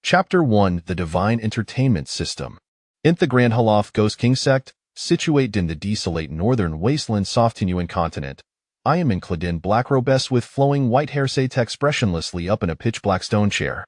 Chapter 1 The Divine Entertainment System. In the Grand Haloth Ghost King sect, situated in the desolate northern wasteland Softinuan continent, I am in Cladin black robes with flowing white hair sat expressionlessly up in a pitch-black stone chair.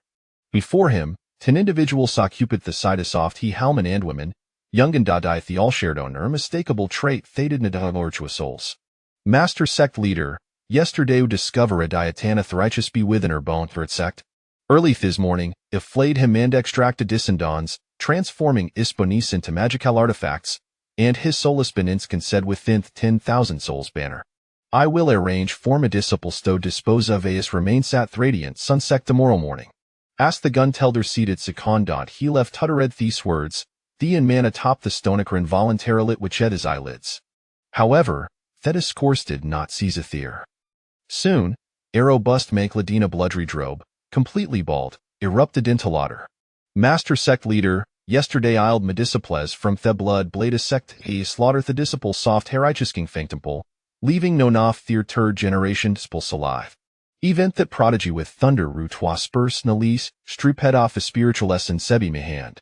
Before him, 10 individuals occuped the side of soft he halman and women, young and dadai the all shared owner, mistakable trait thated nadalortua souls. Master sect leader, yesterday who discover a dietana thrichus be within her bone through sect. Early this morning, if flayed him and extracted descendants, transforming isponis into magical artifacts, and his solus beninscan said within 10,000 souls banner. I will arrange for mediciple sto dispose of as remain sat radiant sunsect tomorrow morning. Asked the gun-telder seated secondant he left uttered these words, the and man atop the stonacher involuntarily which at his eyelids. However, Thetis course did not seize a theer. Soon, a robust Mancladina bloodry drobe, completely bald, erupted into laughter. Master sect leader, yesterday iled mediciples from the blood blade sect he slaughter the disciple soft herichisking fanctemple, leaving no noth their third generation dispulse alive. Event that prodigy with thunder rutois spurs nalis, struped off a spiritual essence sebi me hand.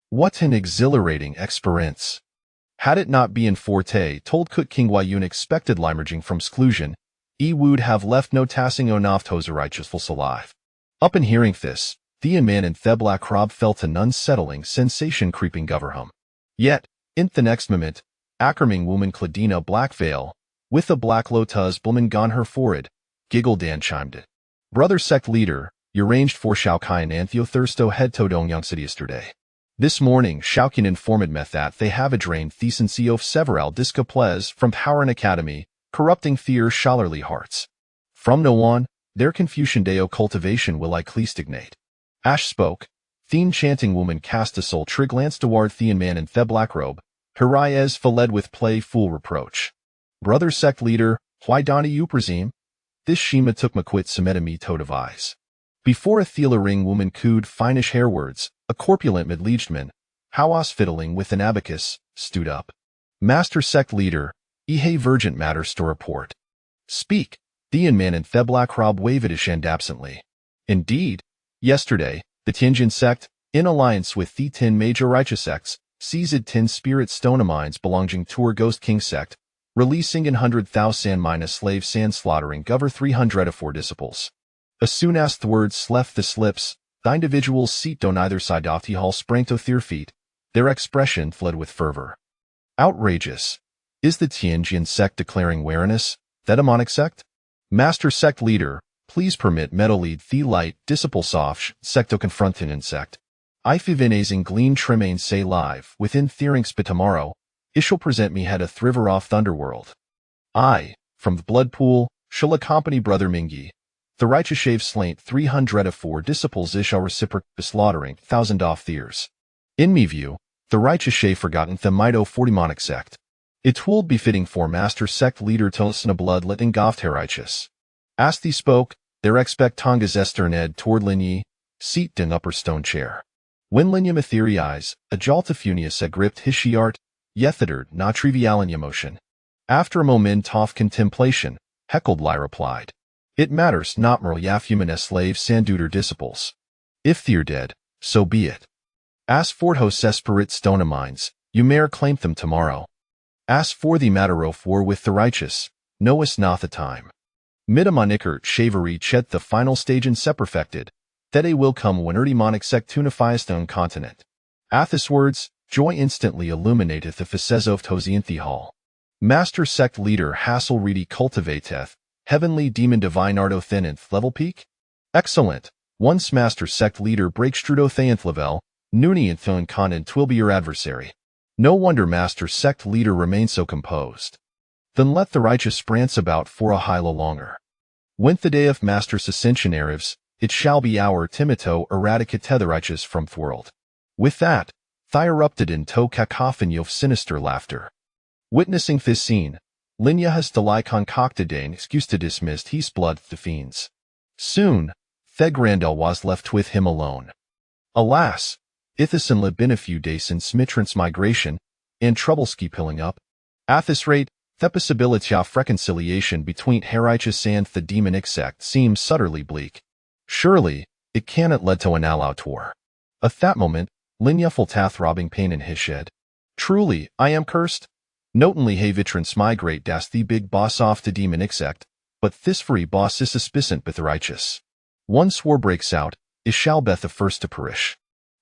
What an exhilarating experience! Had it not been forte told Kut King Wayun expected limerging from exclusion, would have left no tassing o noft hoserichus alive. Up in hearing this, the man and Theblack Rob felt an unsettling sensation creeping over him. Yet, in the next moment, Ackerming woman Cladina black veil, with a black lotus woman gone her forehead, giggled and chimed it. Brother sect leader, you arranged for Shaokai and Theothirsto head to Dongyang City yesterday. This morning, Shaokin informed me that they have a drained thesency of several disciples from Powern Academy, corrupting their scholarly hearts. From no on, their Confucian Deo cultivation will I cleastignate. Ash spoke. Theen chanting woman cast a sultry glance toward Thean man in the black robe, her eyes fled with play full reproach. Brother sect leader, why don't you presume? This Shema took maquit semetami to devise. Before a Thela ring woman cooed finish hair words, a corpulent mid-legedman, Hawas fiddling with an abacus, stood up. Master sect leader, Ihe virgent matters to report. Speak. Thean man and Theblack Rob wavedish and absently. Indeed, yesterday, the Tianjin sect, in alliance with the 10 major righteous sects, seized 10 spirit stonemines belonging to her Ghost King sect, releasing in 100,000 minus slave sand slaughtering gover 304 disciples. As soon as the words left the slips, the individuals seat on either side of the hall sprang to their feet, their expression fled with fervor. Outrageous. Is the Tianjin sect declaring wariness, the demonic sect? Master sect leader, please permit lead the light disciple soft secto confrontin insect. I fivinazing glean tremain say live within thearings but tomorrow, it shall present me head a thriver off thunderworld. I, from the blood pool, shall accompany brother Mingi. The righteous shave slaint 304 disciples shall reciprocate slaughtering 1,000 off thears. In me view, the righteous shave forgotten the mito 40 monic sect. It would be fitting for master sect leader to listen to blood letting goft herighteous. As thee spoke, there expect tongas ester ned toward Linyi, seat in upper stone chair. When Linya Matherize, a jaltafunius gripped his shiart, yethitered not trivial in emotion. After a moment of contemplation, heckled Lai replied. It matters not mer yafumanes slave sanduder disciples. If they're dead, so be it. As for hos esperit stonemines, you may claim them tomorrow. As for the matter of war with the righteous, knowest not the time. Midamonikert shavery chet the final stage in seperfected, that a will come when erdemonic sectunifiest on continent. At this words, joy instantly illuminateth the faces of Tosianthi hall. Master sect leader Hassel Reedy cultivateth, heavenly demon divine artothenanth level peak? Excellent. Once master sect leader breaks strudothenanth level, Nunianthon conant twill be your adversary. No wonder master sect leader remains so composed. Then let the righteous sprance about for a hilo longer. When the day of master's ascension arrives, it shall be our Timito eradicate the righteous from the world. With that, Thigh erupted into cacophony of sinister laughter. Witnessing this scene, Linya has delay concocted an excuse to dismiss his blood the fiends. Soon, Thegrandel was left with him alone. Alas, Ithison had been a few days since Mitrant's migration, and troubles keep piling up. At this rate, the possibility of reconciliation between Herighteous and the demonic sect seems utterly bleak. Surely, it cannot lead to an all-out war. At that moment, Linya felt throbbing pain in his shed. Truly, I am cursed. Notenly he vitrans migrate das the big boss off to demon insect, but this free boss is suspicient with righteous. Once war breaks out, is shall beth the first to perish.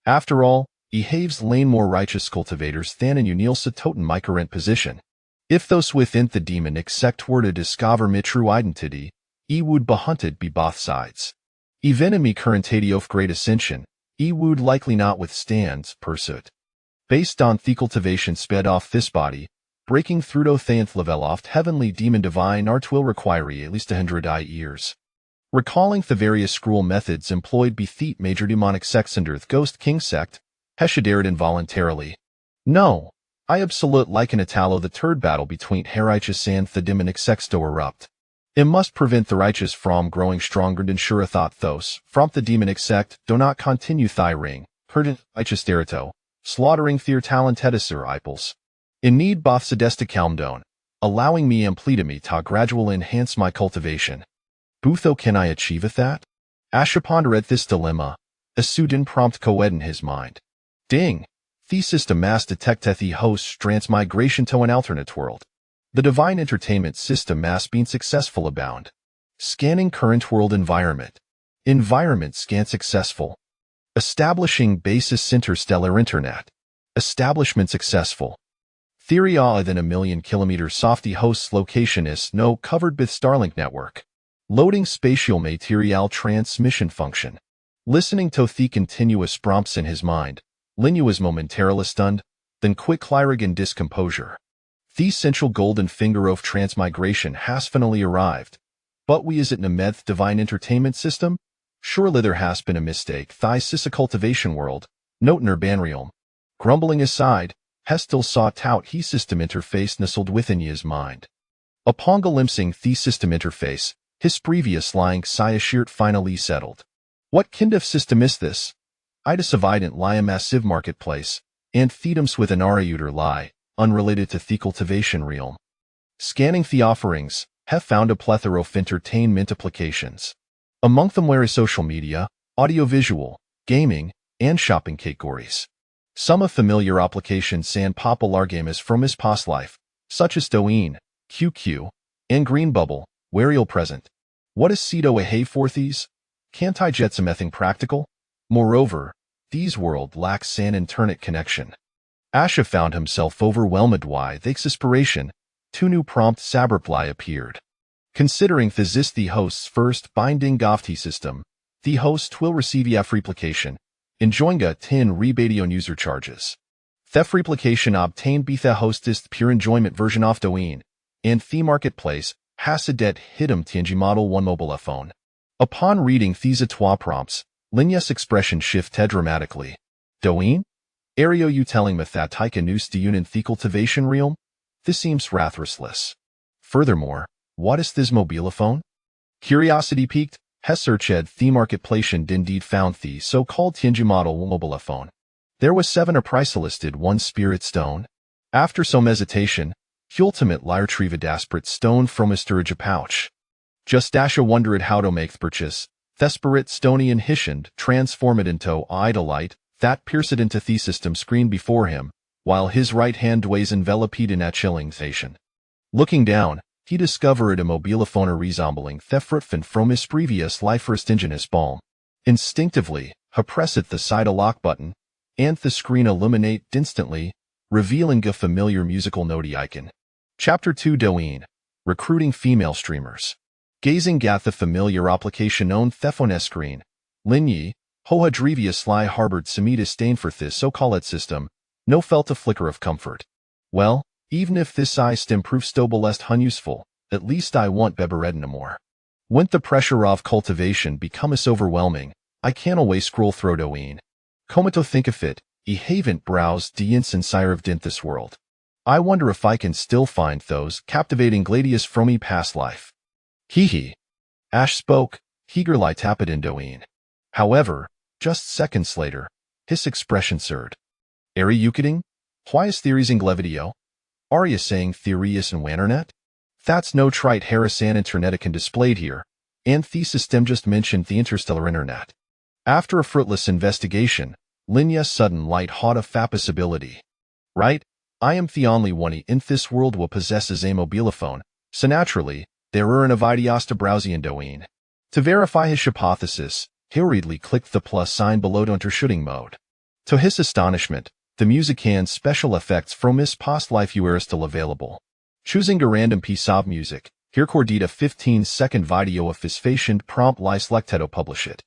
After all, haves lane more righteous cultivators than in Unil Satoten my current position. If those within the demon insect were to discover my true identity, would be hunted be both sides. Even in me current of great ascension, would likely not withstand pursuit. Based on the cultivation sped off this body, breaking through to thanth level oft heavenly demon divine art will require at least 100 years. Recalling the various scroll methods employed be the major demonic sects under the Ghost King sect, Hesha dared involuntarily. No, I absolute like an Italo the third battle between Herighteous and the demonic sects to erupt. It must prevent the righteous from growing stronger and ensure thought those from the demonic sect do not continue thy ring, herded righteous derito, slaughtering their talentedisur iples. In need both sedesta calmdone, allowing me amplitude to gradual enhance my cultivation. Butho can I achieve at that? Asha pondered this dilemma, a sudden prompt coed in his mind. Ding! The system mass detecteth the host transmigration to an alternate world. The divine entertainment system mass being successful abound. Scanning current world environment. Environment scan successful. Establishing basis interstellar internet. Establishment successful. Theory than 1,000,000 kilometers softy host's location is no covered with Starlink network. Loading spatial material transmission function. Listening to the continuous prompts in his mind, Linya was momentarily stunned, then quick clyrig in discomposure. The essential golden finger of transmigration has finally arrived. But is it Nemeth divine entertainment system? Surely there has been a mistake. Thy sissa cultivation world, notener banrealm. Grumbling aside, Hestil sought out he system interface nestled within his mind. Upon glimpsing the system interface, his previous lying shirt finally settled. What kind of system is this? Itis evident lie a massive marketplace, and thedums with an ariuter lie, unrelated to the cultivation realm. Scanning the offerings, have found a plethora of entertainment applications. Among them were social media, audiovisual, gaming, and shopping categories. Some of familiar applications and popular games from his past life, such as Douyin, QQ, and Green Bubble, were ill present. What is Cedo a hay for these? Can't I jet something practical? Moreover, these world lacks an internet connection. Asha found himself overwhelmed by the exasperation. Two new prompt saberply appeared. Considering this is the host's first binding GovT system, the host will receive EF replication, enjoying a 10 rebate on user charges. Theft replication obtained by the host is the pure enjoyment version of Douyin, and the marketplace has a debt hitum TNG Model 1 mobile phone. Upon reading these trois prompts, Linya's expression shifted dramatically. Douyin? Ario you telling me that Taika news Douyin in the cultivation realm? This seems ratherless. Furthermore, what is this mobile phone? Curiosity piqued, has searched the marketplace and indeed found the so-called TNG Model 1 mobile phone. There was 7 a price listed 1 spirit stone. After some hesitation, he ultimate retrieved desperate stone from his storage pouch. Just Asha wondered how to make the purchase. Thesperate stony and hishened transform it into idolite that pierced into the system screen before him, while his right hand weighs enveloped in a chilling sensation. Looking down, he discovered a mobile phone resembling Thefrutfin from his previous life first ingenious balm. Instinctively, he pressed the side lock button, and the screen illuminated instantly, revealing a familiar musical note icon. Chapter 2 Douyin. Recruiting female streamers. Gazing at the familiar application on Thefone screen, Linyi, Hoa Dreviously harbored some disdain for this so-called system, no felt a flicker of comfort. Well, even if this system proves stobalest unuseful, at least I want Bebered no more. When the pressure of cultivation becomes overwhelming, I can't always scroll through Douyin. Como to think of it, haven't browsed the insire of this world. I wonder if I can still find those captivating gladius from me past life. Hee. Ash spoke, eagerly tapped in Douyin. However, just seconds later, his expression surred. Ari Eucading? Why is theories in Glevidio? Are you saying theories in Wanternet? That's no trite Harrisan interneticon displayed here, and the system just mentioned the interstellar internet. After a fruitless investigation, Linya's sudden light hot of fapis ability. Right? I am the only one in this world who possesses a mobile phone, so naturally, there are an avidios to browsing Douyin. To verify his hypothesis, he hurriedly clicked the plus sign below to enter shooting mode. To his astonishment, the music and special effects from his past life were still available. Choosing a random piece of music, he recorded a 15-second video of his fashioned prompt lie selected to publish it.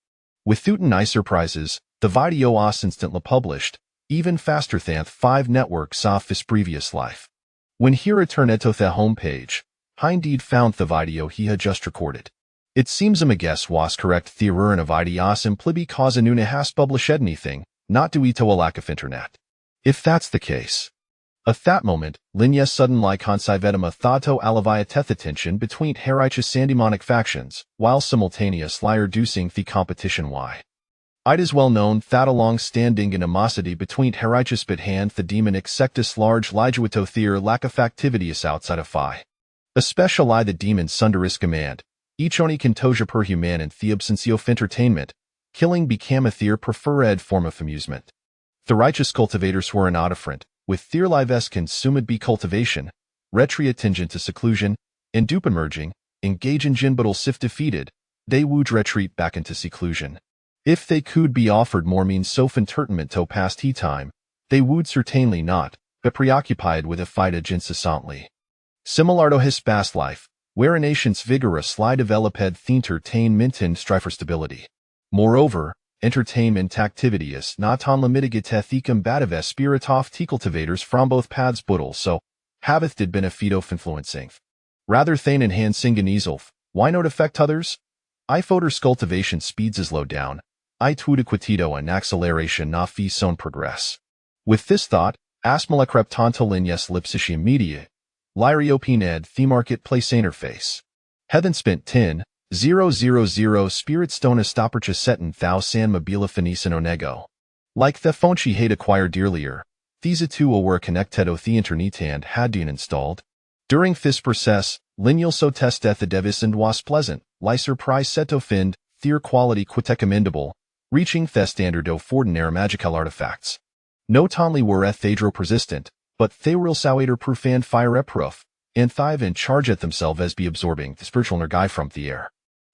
Without any surprises, the video was instantly published, even faster than 5 networks of his previous life. When he returned to the homepage, he indeed found the video he had just recorded. It seems my guess was correct. The error in a video simply because Anuna has published anything, not due to a lack of internet. If that's the case. At that moment, Linya suddenly consivedema thoughto alavia tension between Herich's and demonic factions, while simultaneously reducing the competition. It is well known that a long-standing animosity between Herich's and the demonic sectus large lijuito their lack of activities outside of Phi. Especially the demons under his command, each only contosia per human and the absence of entertainment, killing became a their preferred form of amusement. The righteous cultivators were not different, with their lives consumed by cultivation, retria tingent to seclusion, and dupe emerging, engage in ginbuttal if defeated, they would retreat back into seclusion. If they could be offered more means of entertainment to pass tea time, they would certainly not, but preoccupied with a fight incessantly. Similar to his past life, where a nation's vigorously developed entertainment and strive for stability. Moreover, entertainment activity is not only mitigated the combative spirit of the cultivators from both paths but also haveth did benefit of influencing. Rather than enhancing an easel, why not affect others? I foders cultivation speeds is low down, I tudiquitito an acceleration of his own progress. With this thought, asmala creptanto linyes lipsici media, lyriopined the marketplace interface. Heathen spent 10,000 spirit stone estoppercha setten thou san mobila finis onego. Like the phone she had acquired earlier, these two were connected to the internet and had been installed. During this process, lineal so testet the devis and was pleasant, ly surprise seto find, their quality quite commendable, reaching the standard of ordinary magical artifacts. Not only were thedro persistent, but they were also proof fire proof, and thrive in charge at themselves as be absorbing the spiritual energy from the air.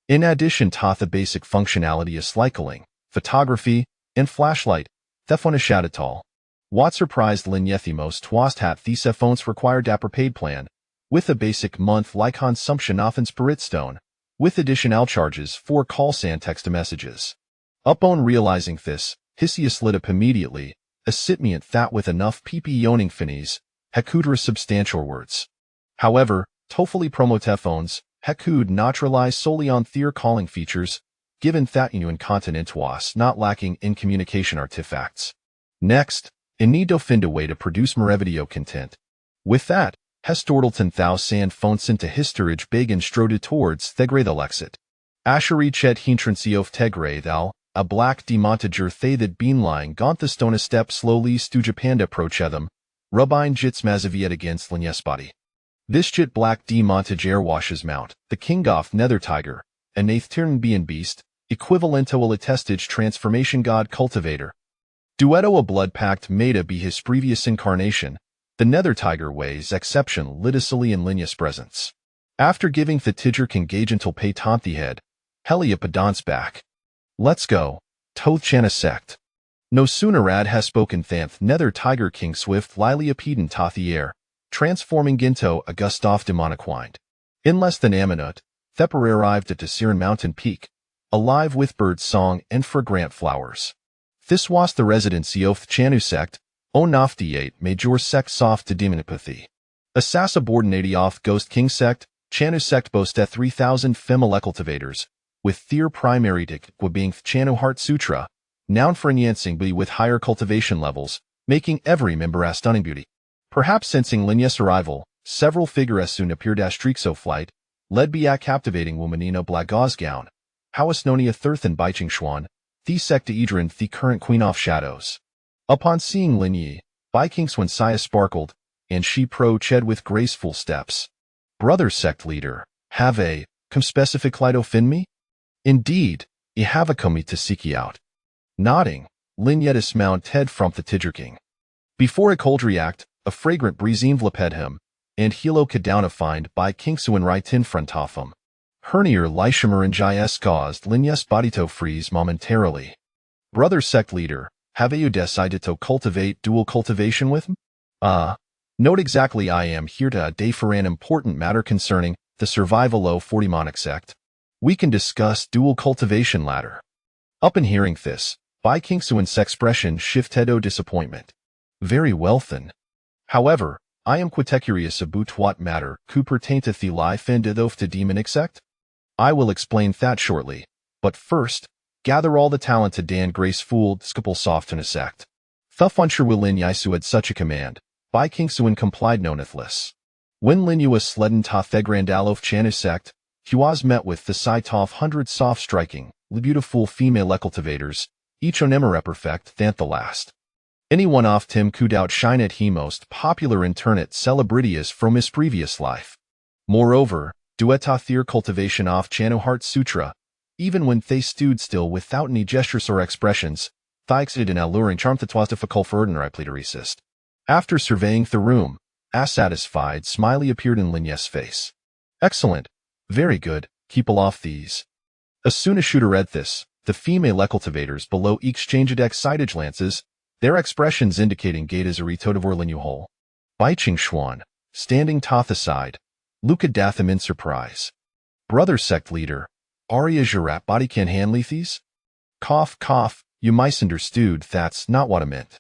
In addition to the basic functionality of cycling, photography, and flashlight, thefon shadatal. What surprised Linyethi most was that these phones required a prepaid plan, with a basic monthly consumption of spirit stone, with additional charges for calls and text messages. Upon realizing this, Hisius lit up immediately, a sitmiant that with enough pp owning finis, hekudra substantial words. However, tofully promotephones, hekud not rely solely on their calling features, given that in continent was not lacking in communication artifacts. Next, in need to find a way to produce more video content. With that, Hestordelton thou sand phones into historage big and strode towards Thegre the Lexit. Asheri chet hintrancy of Tegre thou, a black demontager they that been lying gaunt the stone a step slowly stujapanda prochetham, rubine jits mazaviet against Linyespati. This jit black demontager washes mount, the king of nether tiger, a nathtirn bean beast, equivalent to a latestage transformation god cultivator. Duetto a blood-pact Meta be his previous incarnation, the nether tiger weighs exception litically in Linya's presence. After giving the tiger engage until pay the head, Heliopodon's back. Let's go, Tothchana sect. No sooner has spoken thanth nether tiger king swift Liliopedon the air, transforming into a Gustav demoniquind. In less than a minute, Thepper arrived at Tasiran mountain peak, alive with bird song and fragrant flowers. This was the residency of the Chanu sect, O Naftiate major sect soft to demonopathy. Assassa subordinati off Ghost King sect, Chanu sect boasteth 3,000 female cultivators, with their primary dikwa being Chanu Heart Sutra, noun for enhancing be with higher cultivation levels, making every member a stunning beauty. Perhaps sensing Linya's arrival, several figures soon appeared as streaks of flight, led by a captivating womanino blagaz gown, Howasnonia Thurthan Baiching Schwan, the secta Idrin the current queen of shadows. Upon seeing Linyi, Baikingswan Saya sparkled, and she pro-ched with graceful steps. Brother sect leader, have a, come specific light fin me? Indeed, I have a come to seek ye out. Nodding, Lin Yetis mount Ted from the Tidgerking. Before a cold react, a fragrant breeze enveloped him, and Hilo could down find by Kingsuan right in front of him. Hernier Leishimer and Jis caused Lin Yes body to freeze momentarily. Brother sect leader, have you decided to cultivate dual cultivation with him? Note exactly I am here to day for an important matter concerning the survival of 40 monarch sect. We can discuss dual cultivation latter. Up in hearing this, Bai Kingsuan's expression shifted o disappointment. Very well then. However, I am quite curious about what matter could pertain to the life and death of the demonic sect. I will explain that shortly, but first, gather all the talented and graceful skipple soft in a sect. Thuff unsure will Lin Yisu had such a command. Bai Kingsuan complied knoweth. When Lin Yu was sledden ta Thegrandalof Chanus sect, he was met with the sight of 100 soft striking, beautiful female cultivators, each onemera perfect than the last. Anyone off Tim could outshine at he most popular internet celebrities from his previous life. Moreover, dueta their cultivation off Chano Heart Sutra, even when they stood still without any gestures or expressions, thixed an alluring charm that was difficult for ordinary plea to resist. After surveying the room, a satisfied smiley appeared in Lin Yes' face. Excellent. Very good. Keep off these. As soon as Shooter read this, the female cultivators below exchanged excited glances, their expressions indicating Gaitas a retotavor Lin Yu whole. Bai Ching Xuan, standing toth aside, looked at him in surprise. Brother sect leader, Arya Jirat body can handle these? Cough, cough, you misunderstood, that's not what I meant.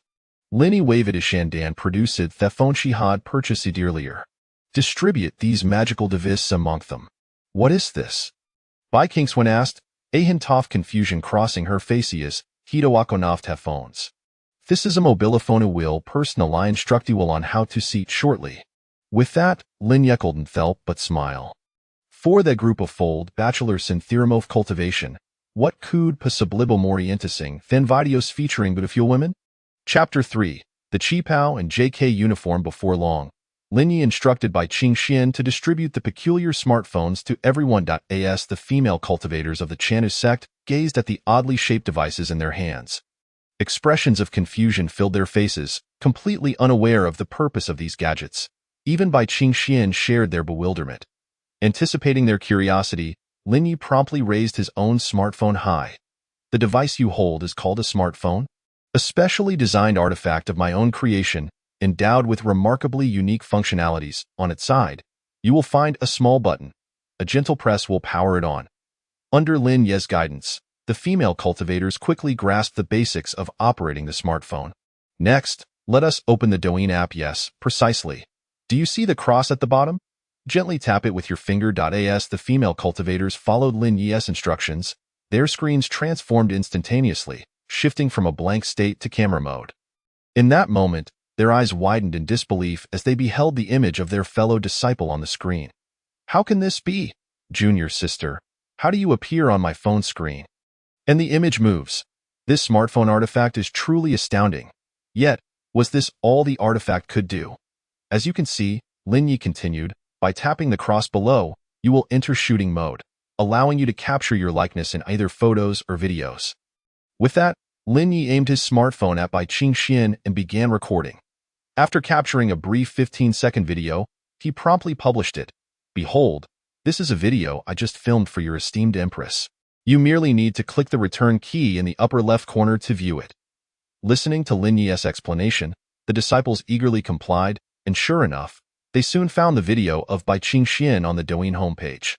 Linny waved at Shandan produced the phone she had purchased earlier. Distribute these magical devices among them. What is this? Bai Kingswan asked, a hint of confusion crossing her faces, Hitoakonoft phones. This is a mobilophone will personal I instruct you on how to seat shortly. With that, Lin Yekelden felt but smile. For the group of fold bachelors in theorem of cultivation, what could possibly more interesting than videos featuring beautiful women? Chapter 3. The Qipao and JK uniform. Before long, Lin Yi instructed by Qing Xian to distribute the peculiar smartphones to everyone. As the female cultivators of the Chanus sect gazed at the oddly shaped devices in their hands. Expressions of confusion filled their faces, completely unaware of the purpose of these gadgets. Even Bai Qing Xian shared their bewilderment. Anticipating their curiosity, Lin Yi promptly raised his own smartphone high. The device you hold is called a smartphone? A specially designed artifact of my own creation, endowed with remarkably unique functionalities. On its side, you will find a small button. A gentle press will power it on. Under Lin Ye's guidance, the female cultivators quickly grasped the basics of operating the smartphone. Next, let us open the Douyin app. Yes, precisely. Do you see the cross at the bottom? Gently tap it with your finger. As the female cultivators followed Lin Ye's instructions, their screens transformed instantaneously, shifting from a blank state to camera mode. In that moment, their eyes widened in disbelief as they beheld the image of their fellow disciple on the screen. How can this be? Junior sister, how do you appear on my phone screen? And the image moves. This smartphone artifact is truly astounding. Yet, was this all the artifact could do? As you can see, Lin Yi continued, by tapping the cross below, you will enter shooting mode, allowing you to capture your likeness in either photos or videos. With that, Lin Yi aimed his smartphone at Bai Qing Xian and began recording. After capturing a brief 15-second video, he promptly published it. Behold, this is a video I just filmed for your esteemed empress. You merely need to click the return key in the upper left corner to view it. Listening to Lin Yi's explanation, the disciples eagerly complied, and sure enough, they soon found the video of Bai Qing Xian on the Douyin homepage.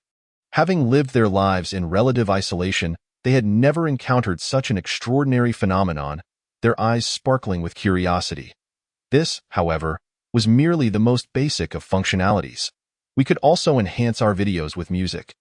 Having lived their lives in relative isolation, they had never encountered such an extraordinary phenomenon, their eyes sparkling with curiosity. This, however, was merely the most basic of functionalities. We could also enhance our videos with music,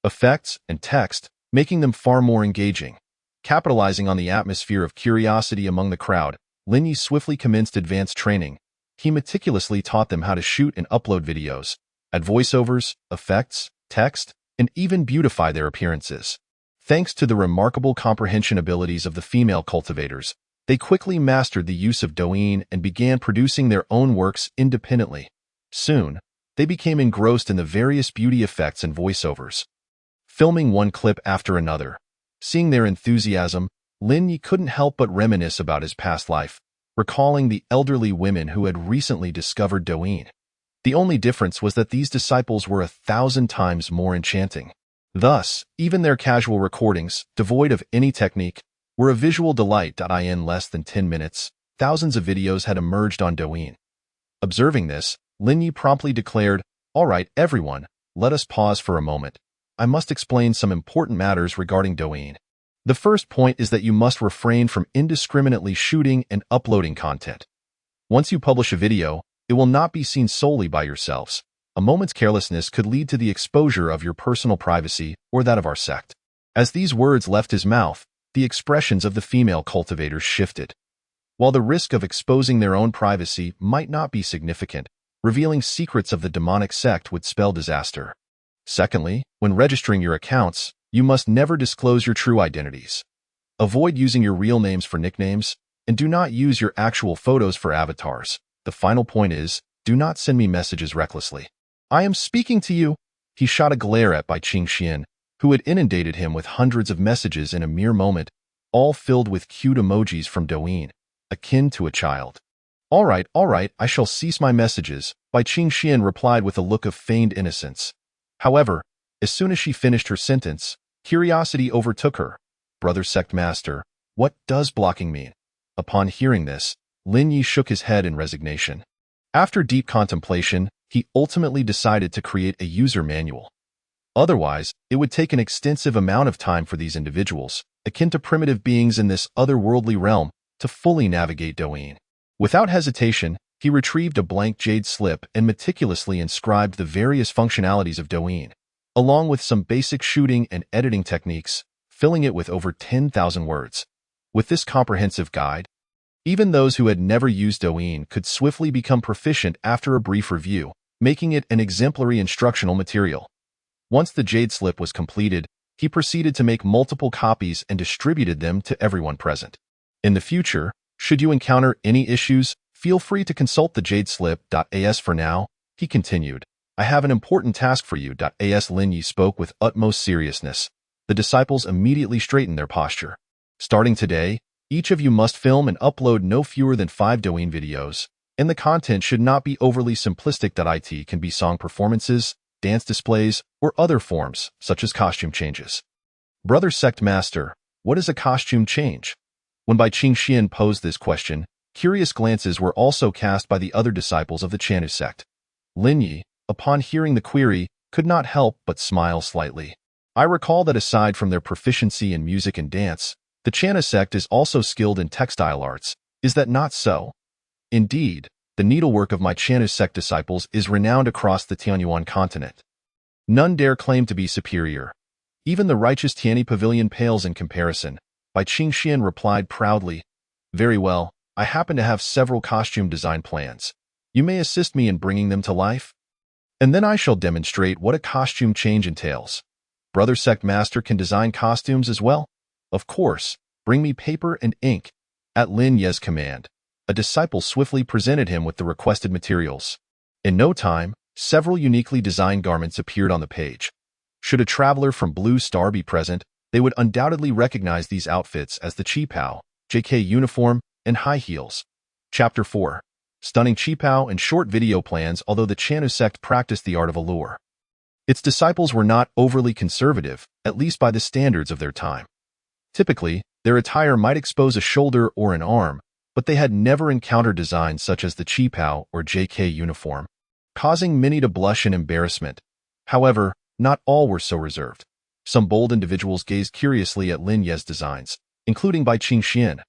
effects, and text, making them far more engaging. Capitalizing on the atmosphere of curiosity among the crowd, Lin Yi swiftly commenced advanced training. He meticulously taught them how to shoot and upload videos, add voiceovers, effects, text, and even beautify their appearances. Thanks to the remarkable comprehension abilities of the female cultivators, they quickly mastered the use of Douyin and began producing their own works independently. Soon, they became engrossed in the various beauty effects and voiceovers, filming one clip after another. Seeing their enthusiasm, Lin Yi couldn't help but reminisce about his past life, recalling the elderly women who had recently discovered Douyin. The only difference was that these disciples were 1,000 times more enchanting. Thus, even their casual recordings, devoid of any technique, were a visual delight. In less than 10 minutes, thousands of videos had emerged on Douyin. Observing this, Lin Yi promptly declared, "All right, everyone, let us pause for a moment. I must explain some important matters regarding Douyin. The first point is that you must refrain from indiscriminately shooting and uploading content. Once you publish a video, it will not be seen solely by yourselves. A moment's carelessness could lead to the exposure of your personal privacy or that of our sect." As these words left his mouth, the expressions of the female cultivators shifted. While the risk of exposing their own privacy might not be significant, revealing secrets of the demonic sect would spell disaster. Secondly, when registering your accounts, you must never disclose your true identities. Avoid using your real names for nicknames, and do not use your actual photos for avatars. The final point is, do not send me messages recklessly. "I am speaking to you," he shot a glare at Bai Qingxian, who had inundated him with hundreds of messages in a mere moment, all filled with cute emojis from Douyin, akin to a child. All right, I shall cease my messages," Bai Qingxian replied with a look of feigned innocence. However, as soon as she finished her sentence, curiosity overtook her. "Brother Sect Master, what does blocking mean?" Upon hearing this, Lin Yi shook his head in resignation. After deep contemplation, he ultimately decided to create a user manual. Otherwise, it would take an extensive amount of time for these individuals, akin to primitive beings in this otherworldly realm, to fully navigate Douyin. Without hesitation, he retrieved a blank jade slip and meticulously inscribed the various functionalities of Douyin, along with some basic shooting and editing techniques, filling it with over 10,000 words. With this comprehensive guide, even those who had never used Douyin could swiftly become proficient after a brief review, making it an exemplary instructional material. Once the jade slip was completed, he proceeded to make multiple copies and distributed them to everyone present. In the future, should you encounter any issues, feel free to consult the jade slip. As for now, he continued, "I have an important task for you. As Lin Yi spoke with utmost seriousness. The disciples immediately straightened their posture. "Starting today, each of you must film and upload no fewer than 5 Douyin videos, and the content should not be overly simplistic. It can be song performances, dance displays, or other forms, such as costume changes." "Brother Sect Master, what is a costume change?" When Bai Qingxian posed this question, curious glances were also cast by the other disciples of the Chanu sect. Lin Yi, upon hearing the query, could not help but smile slightly. "I recall that aside from their proficiency in music and dance, the Chanu sect is also skilled in textile arts. Is that not so?" "Indeed, the needlework of my Chanu sect disciples is renowned across the Tianyuan continent. None dare claim to be superior. Even the righteous Tiani pavilion pales in comparison," Bai Qingxian replied proudly. "Very well, I happen to have several costume design plans. You may assist me in bringing them to life? And then I shall demonstrate what a costume change entails. Brother Sect Master can design costumes as well?" "Of course, bring me paper and ink." At Lin Ye's command, a disciple swiftly presented him with the requested materials. In no time, several uniquely designed garments appeared on the page. Should a traveler from Blue Star be present, they would undoubtedly recognize these outfits as the Qipao, JK uniform, and high heels. Chapter 4. Stunning Qipao and short video plans. Although the Chanu sect practiced the art of allure, its disciples were not overly conservative, at least by the standards of their time. Typically, their attire might expose a shoulder or an arm, but they had never encountered designs such as the Qipao or JK uniform, causing many to blush in embarrassment. However, not all were so reserved. Some bold individuals gazed curiously at Lin Ye's designs, including Bai Qingxian.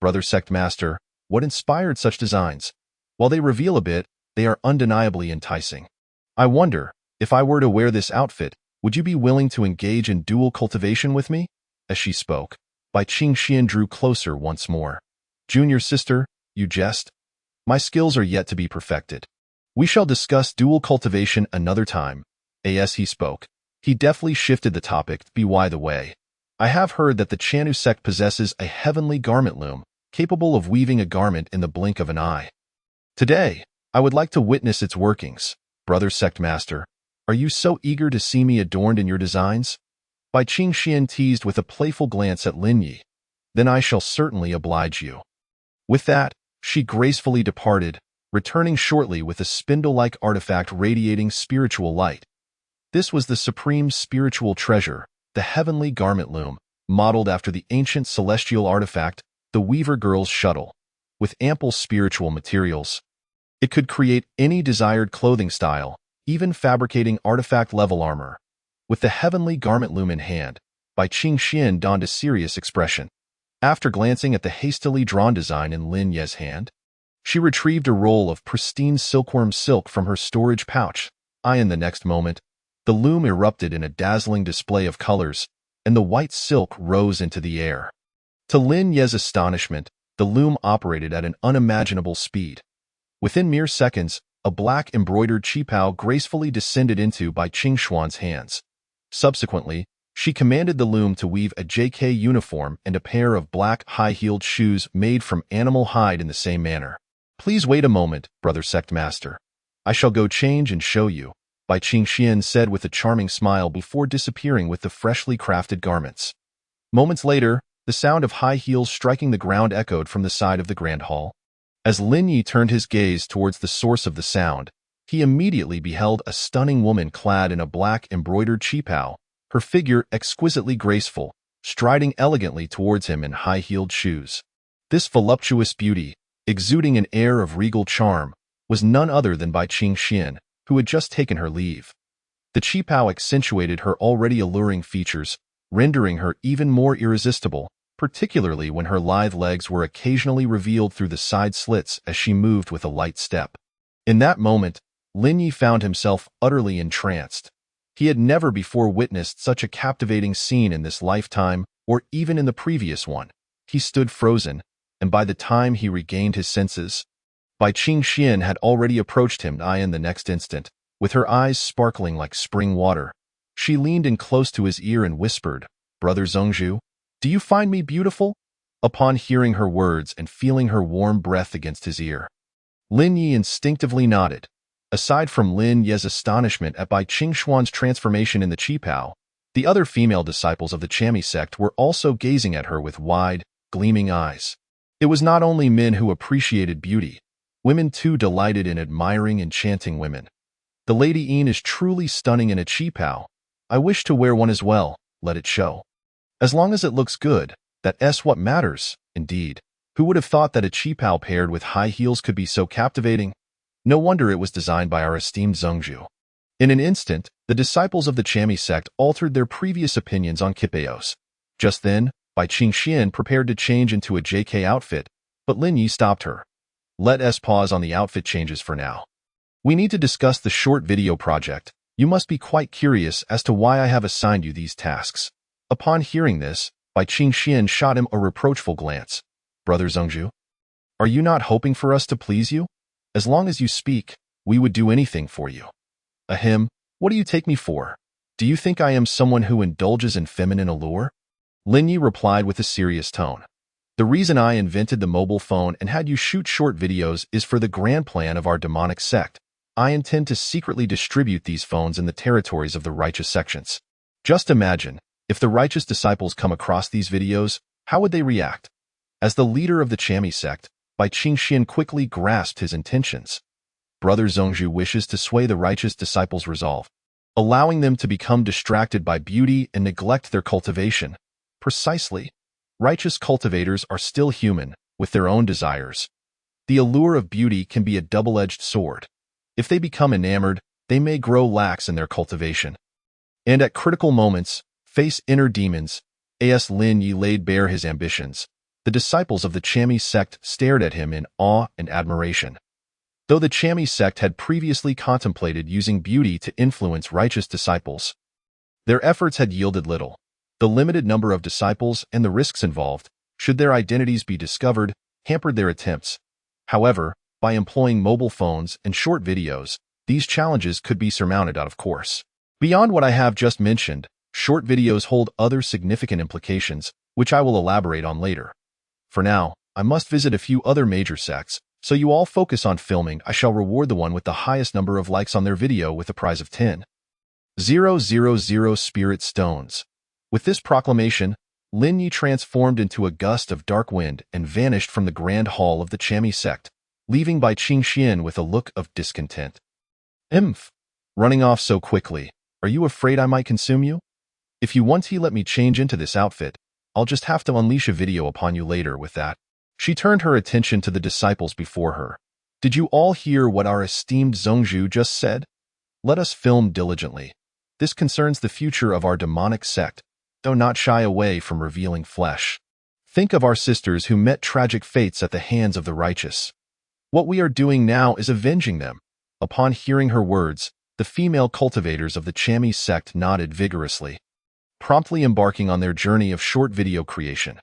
"Brother Sect Master, what inspired such designs? While they reveal a bit, they are undeniably enticing. I wonder, if I were to wear this outfit, would you be willing to engage in dual cultivation with me?" As she spoke, Bai Qingxian drew closer once more. "Junior sister, you jest? My skills are yet to be perfected. We shall discuss dual cultivation another time." As he spoke, he deftly shifted the topic. "By the way, I have heard that the Chanu sect possesses a heavenly garment loom, capable of weaving a garment in the blink of an eye. Today, I would like to witness its workings. Brother Sect Master, are you so eager to see me adorned in your designs?" Bai Qingxian teased with a playful glance at Lin Yi. then I shall certainly oblige you." With that, she gracefully departed, returning shortly with a spindle-like artifact radiating spiritual light. This was the supreme spiritual treasure, the heavenly garment loom, modeled after the ancient celestial artifact, the Weaver Girl's shuttle. With ample spiritual materials, it could create any desired clothing style, even fabricating artifact-level armor. With the heavenly garment loom in hand, Bai Qingxian donned a serious expression. After glancing at the hastily drawn design in Lin Ye's hand, she retrieved a roll of pristine silkworm silk from her storage pouch. In the next moment, the loom erupted in a dazzling display of colors, and the white silk rose into the air. To Lin Ye's astonishment, the loom operated at an unimaginable speed. Within mere seconds, a black embroidered qipao gracefully descended into Bai Qingxuan's hands. Subsequently, she commanded the loom to weave a JK uniform and a pair of black high-heeled shoes made from animal hide in the same manner. "Please wait a moment, brother sect master. I shall go change and show you," Bai Qingxian said with a charming smile before disappearing with the freshly crafted garments. Moments later, the sound of high heels striking the ground echoed from the side of the grand hall. As Lin Yi turned his gaze towards the source of the sound, he immediately beheld a stunning woman clad in a black embroidered qipao, her figure exquisitely graceful, striding elegantly towards him in high-heeled shoes. This voluptuous beauty, exuding an air of regal charm, was none other than Bai Qingxian, who had just taken her leave. The qipao accentuated her already alluring features, rendering her even more irresistible, particularly when her lithe legs were occasionally revealed through the side slits as she moved with a light step. In that moment, Lin Yi found himself utterly entranced. He had never before witnessed such a captivating scene in this lifetime, or even in the previous one. He stood frozen, and by the time he regained his senses, Bai Qingxian had already approached him. In the next instant, with her eyes sparkling like spring water, she leaned in close to his ear and whispered, "Brother Zhongzhu, do you find me beautiful?" Upon hearing her words and feeling her warm breath against his ear, Lin Yi instinctively nodded. Aside from Lin Ye's astonishment at Bai Qingxuan's transformation in the qipao, the other female disciples of the Chami sect were also gazing at her with wide, gleaming eyes. It was not only men who appreciated beauty. Women too delighted in admiring enchanting women. "The Lady Yin is truly stunning in a qipao. I wish to wear one as well, let it show. As long as it looks good, that's what matters." Indeed, who would have thought that a qipao paired with high heels could be so captivating? No wonder it was designed by our esteemed Zhongzhu. In an instant, the disciples of the Chami sect altered their previous opinions on qipaos. Just then, Bai Qingxian prepared to change into a JK outfit, but Lin Yi stopped her. "Let us pause on the outfit changes for now. We need to discuss the short video project. You must be quite curious as to why I have assigned you these tasks." Upon hearing this, Bai Qingxian shot him a reproachful glance. "Brother Zhongzhu, are you not hoping for us to please you? As long as you speak, we would do anything for you." "Ahem, what do you take me for? Do you think I am someone who indulges in feminine allure?" Lin Yi replied with a serious tone. "The reason I invented the mobile phone and had you shoot short videos is for the grand plan of our demonic sect. I intend to secretly distribute these phones in the territories of the righteous sections. Just imagine, if the righteous disciples come across these videos, how would they react?" As the leader of the Chami sect, Bai Qingxian quickly grasped his intentions. Brother Zhongzhu wishes to sway the righteous disciples' resolve, allowing them to become distracted by beauty and neglect their cultivation. Precisely. Righteous cultivators are still human, with their own desires. The allure of beauty can be a double-edged sword. If they become enamored, they may grow lax in their cultivation, and at critical moments, face inner demons. As Lin Yi laid bare his ambitions, the disciples of the Chami sect stared at him in awe and admiration. Though the Chami sect had previously contemplated using beauty to influence righteous disciples, their efforts had yielded little. The limited number of disciples and the risks involved, should their identities be discovered, hampered their attempts. However, by employing mobile phones and short videos, these challenges could be surmounted. Of course, beyond what I have just mentioned, short videos hold other significant implications, which I will elaborate on later. For now, I must visit a few other major sects, so you all focus on filming. I shall reward the one with the highest number of likes on their video with a prize of 10,000 spirit stones. With this proclamation, Lin Yi transformed into a gust of dark wind and vanished from the grand hall of the Chami sect, leaving Bai Qingxian with a look of discontent. Imph! Running off so quickly. Are you afraid I might consume you? If you want to let me change into this outfit, I'll just have to unleash a video upon you later with that. She turned her attention to the disciples before her. Did you all hear what our esteemed Zhongzhu just said? Let us film diligently. This concerns the future of our demonic sect, though not shy away from revealing flesh. Think of our sisters who met tragic fates at the hands of the righteous. What we are doing now is avenging them. Upon hearing her words, the female cultivators of the Chami sect nodded vigorously, promptly embarking on their journey of short video creation.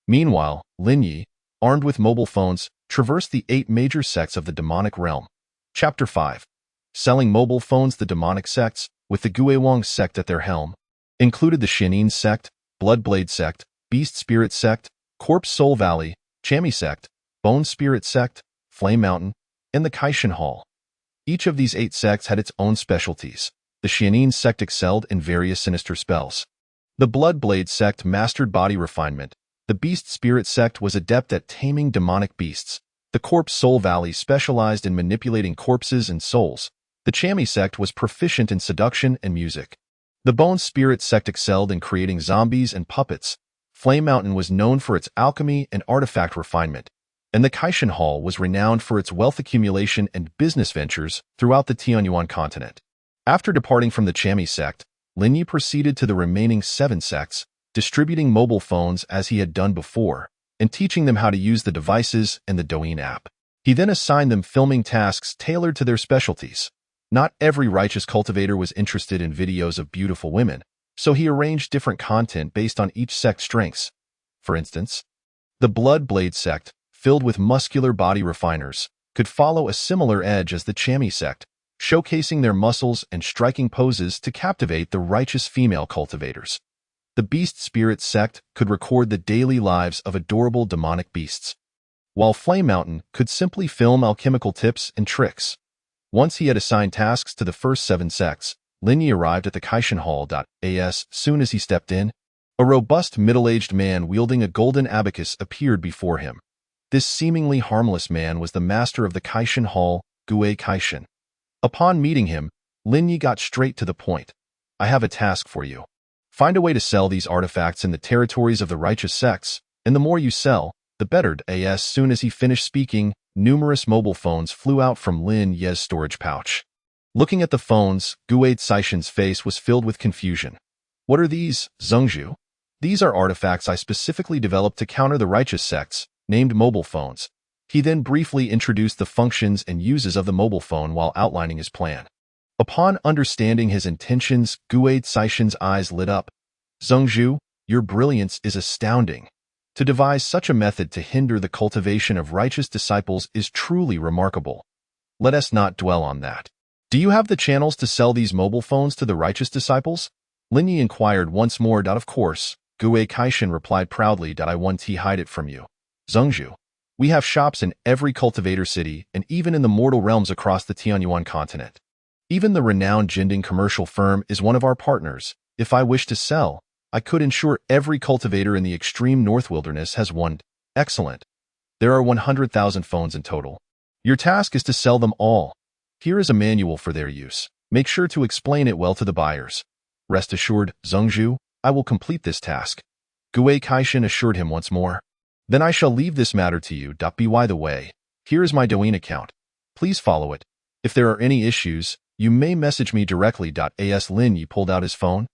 Meanwhile, Lin Yi, armed with mobile phones, traversed the 8 major sects of the demonic realm. Chapter 5. Selling mobile phones. The demonic sects, with the Guiwang sect at their helm, included the Xianin sect, Bloodblade sect, Beast Spirit sect, Corpse Soul Valley, Chami sect, Bone Spirit sect, Flame Mountain, and the Kaishan Hall. Each of these 8 sects had its own specialties. The Xianin sect excelled in various sinister spells. The Bloodblade sect mastered body refinement. The Beast Spirit sect was adept at taming demonic beasts. The Corpse Soul Valley specialized in manipulating corpses and souls. The Chami sect was proficient in seduction and music. The Bone Spirit sect excelled in creating zombies and puppets. Flame Mountain was known for its alchemy and artifact refinement, and the Kaishan Hall was renowned for its wealth accumulation and business ventures throughout the Tianyuan continent. After departing from the Chami sect, Lin Yi proceeded to the remaining 7 sects, distributing mobile phones as he had done before, and teaching them how to use the devices and the Douyin app. He then assigned them filming tasks tailored to their specialties. Not every righteous cultivator was interested in videos of beautiful women, so he arranged different content based on each sect's strengths. For instance, the Bloodblade sect, filled with muscular body refiners, could follow a similar edge as the Chami sect, showcasing their muscles and striking poses to captivate the righteous female cultivators. The Beast Spirit sect could record the daily lives of adorable demonic beasts, while Flame Mountain could simply film alchemical tips and tricks. Once he had assigned tasks to the first 7 sects, Lin Yi arrived at the Kaishan Hall. As soon as he stepped in, a robust middle-aged man wielding a golden abacus appeared before him. This seemingly harmless man was the master of the Kaishan Hall, Gue Kaishan. Upon meeting him, Lin Yi got straight to the point. I have a task for you. Find a way to sell these artifacts in the territories of the righteous sects, and the more you sell, the better. As soon as he finished speaking, numerous mobile phones flew out from Lin Yi's storage pouch. Looking at the phones, Gue Caishan's face was filled with confusion. What are these, Zhongzhu? These are artifacts I specifically developed to counter the righteous sects, named mobile phones. He then briefly introduced the functions and uses of the mobile phone while outlining his plan. Upon understanding his intentions, Gue Caishan's eyes lit up. Zhongzhu, your brilliance is astounding. To devise such a method to hinder the cultivation of righteous disciples is truly remarkable. Let us not dwell on that. Do you have the channels to sell these mobile phones to the righteous disciples? Lin Yi inquired once more. Of course, Gue Kaishan replied proudly. I want to hide it from you. Zhongzhu, we have shops in every cultivator city and even in the mortal realms across the Tianyuan continent. Even the renowned Jinding commercial firm is one of our partners. If I wish to sell, I could ensure every cultivator in the extreme north wilderness has one. Excellent. There are 100,000 phones in total. Your task is to sell them all. Here is a manual for their use. Make sure to explain it well to the buyers. Rest assured, Zhongzhu, I will complete this task. Gue Kaishan assured him once more. Then I shall leave this matter to you. By the way, here is my Douyin account. Please follow it. If there are any issues, you may message me directly. As Lin Yi pulled out his phone,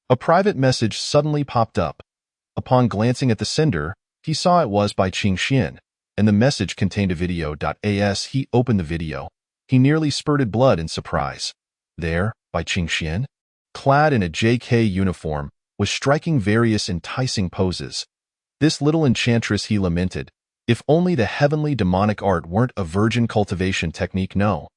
a private message suddenly popped up. Upon glancing at the sender, he saw it was by Qingxian, and the message contained a video. As he opened the video, he nearly spurted blood in surprise. There, Bai Qingxian, clad in a JK uniform, was striking various enticing poses. This little enchantress, he lamented. If only the heavenly demonic art weren't a virgin cultivation technique. No.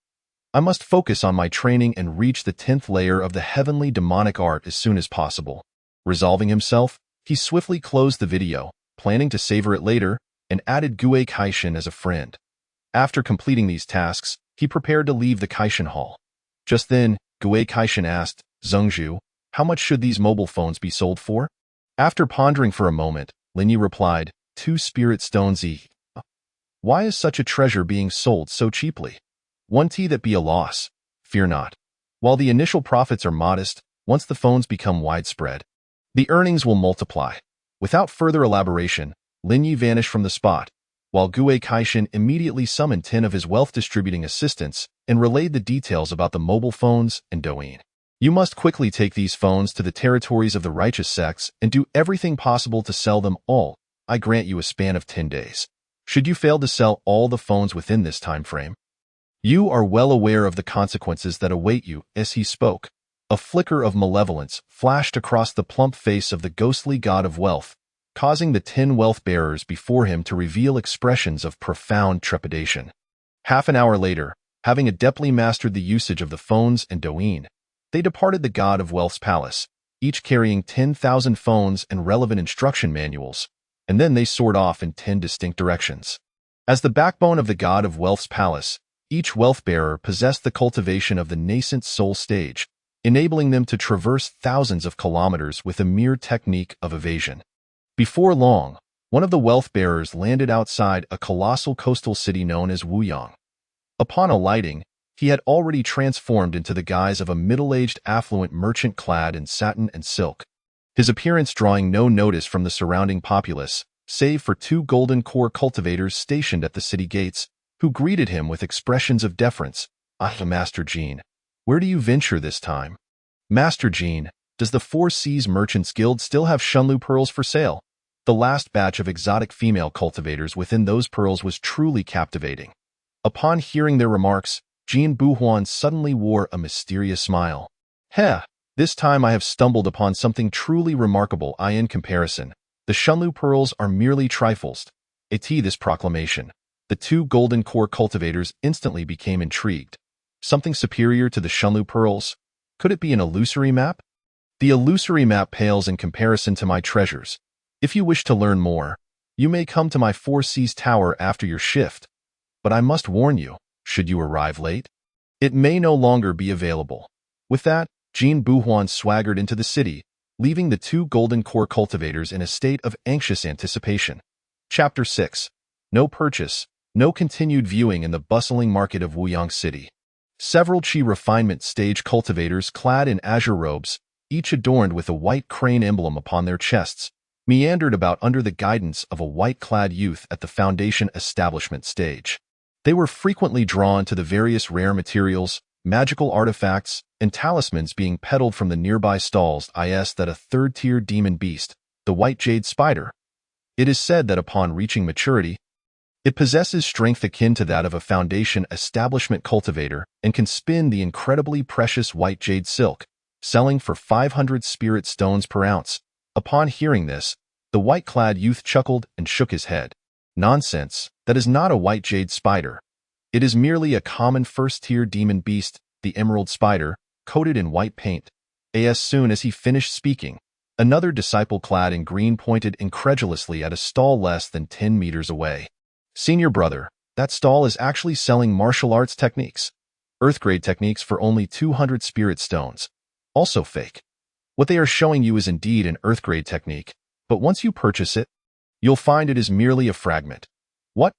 I must focus on my training and reach the 10th layer of the heavenly demonic art as soon as possible. Resolving himself, he swiftly closed the video, planning to savor it later, and added Gue Kaishan as a friend. After completing these tasks, he prepared to leave the Kaishan Hall. Just then, Gue Kaishan asked, Zhongzhu, how much should these mobile phones be sold for? After pondering for a moment, Linyi replied, 2 spirit stones each. Why is such a treasure being sold so cheaply? 1 T that be a loss. Fear not. While the initial profits are modest, once the phones become widespread, the earnings will multiply. Without further elaboration, Linyi vanished from the spot, while Gue Kaishin immediately summoned 10 of his wealth-distributing assistants and relayed the details about the mobile phones and Douyin. You must quickly take these phones to the territories of the righteous sects and do everything possible to sell them all. I grant you a span of 10 days. Should you fail to sell all the phones within this time frame, you are well aware of the consequences that await you. As he spoke, a flicker of malevolence flashed across the plump face of the ghostly god of wealth, causing the 10 wealth-bearers before him to reveal expressions of profound trepidation. Half an hour later, having adeptly mastered the usage of the phones and Douyin, they departed the god of wealth's palace, each carrying 10,000 phones and relevant instruction manuals, and then they soared off in 10 distinct directions. As the backbone of the god of wealth's palace, each wealth-bearer possessed the cultivation of the nascent soul stage, enabling them to traverse thousands of kilometers with a mere technique of evasion. Before long, one of the wealth-bearers landed outside a colossal coastal city known as Wuyang. Upon alighting, he had already transformed into the guise of a middle-aged affluent merchant clad in satin and silk, his appearance drawing no notice from the surrounding populace, save for 2 golden core cultivators stationed at the city gates, who greeted him with expressions of deference. Master Jean, where do you venture this time? Master Jean, does the 4 Seas Merchants Guild still have Shunlu pearls for sale? The last batch of exotic female cultivators within those pearls was truly captivating. Upon hearing their remarks, Jean Buhuan suddenly wore a mysterious smile. Heh, this time I have stumbled upon something truly remarkable. In comparison, the Shunlu pearls are merely trifles. This proclamation, the 2 golden core cultivators instantly became intrigued. Something superior to the Shunlu pearls? Could it be an illusory map? The illusory map pales in comparison to my treasures. If you wish to learn more, you may come to my 4 Seas Tower after your shift. But I must warn you, should you arrive late, it may no longer be available. With that, Jean Buhuan swaggered into the city, leaving the 2 golden core cultivators in a state of anxious anticipation. Chapter 6. No purchase, no continued viewing in the bustling market of Wuyang City. Several Qi refinement stage cultivators clad in azure robes, each adorned with a white crane emblem upon their chests, meandered about under the guidance of a white-clad youth at the foundation establishment stage. They were frequently drawn to the various rare materials, magical artifacts, and talismans being peddled from the nearby stalls. That a 3rd-tier demon beast, the white jade spider. It is said that upon reaching maturity, it possesses strength akin to that of a foundation establishment cultivator and can spin the incredibly precious white jade silk, selling for 500 spirit stones per ounce. Upon hearing this, the white-clad youth chuckled and shook his head. Nonsense, that is not a white jade spider. It is merely a common 1st-tier demon beast, the emerald spider, coated in white paint. As soon as he finished speaking, another disciple clad in green pointed incredulously at a stall less than 10 meters away. Senior brother, that stall is actually selling martial arts techniques. Earth-grade techniques for only 200 spirit stones. Also fake. What they are showing you is indeed an earth-grade technique, but once you purchase it, you'll find it is merely a fragment. What?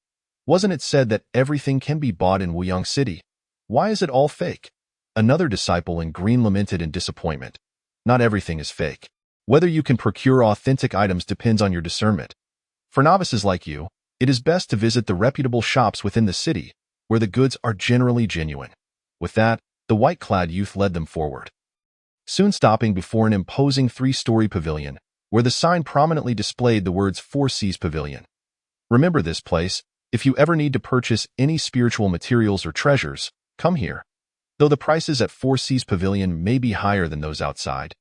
Wasn't it said that everything can be bought in Wuyang City? Why is it all fake? Another disciple in green lamented in disappointment. Not everything is fake. Whether you can procure authentic items depends on your discernment. For novices like you, it is best to visit the reputable shops within the city, where the goods are generally genuine. With that, the white-clad youth led them forward, soon stopping before an imposing 3-story pavilion, where the sign prominently displayed the words 4 Seas Pavilion. Remember this place, if you ever need to purchase any spiritual materials or treasures, come here. Though the prices at 4 Seas Pavilion may be higher than those outside,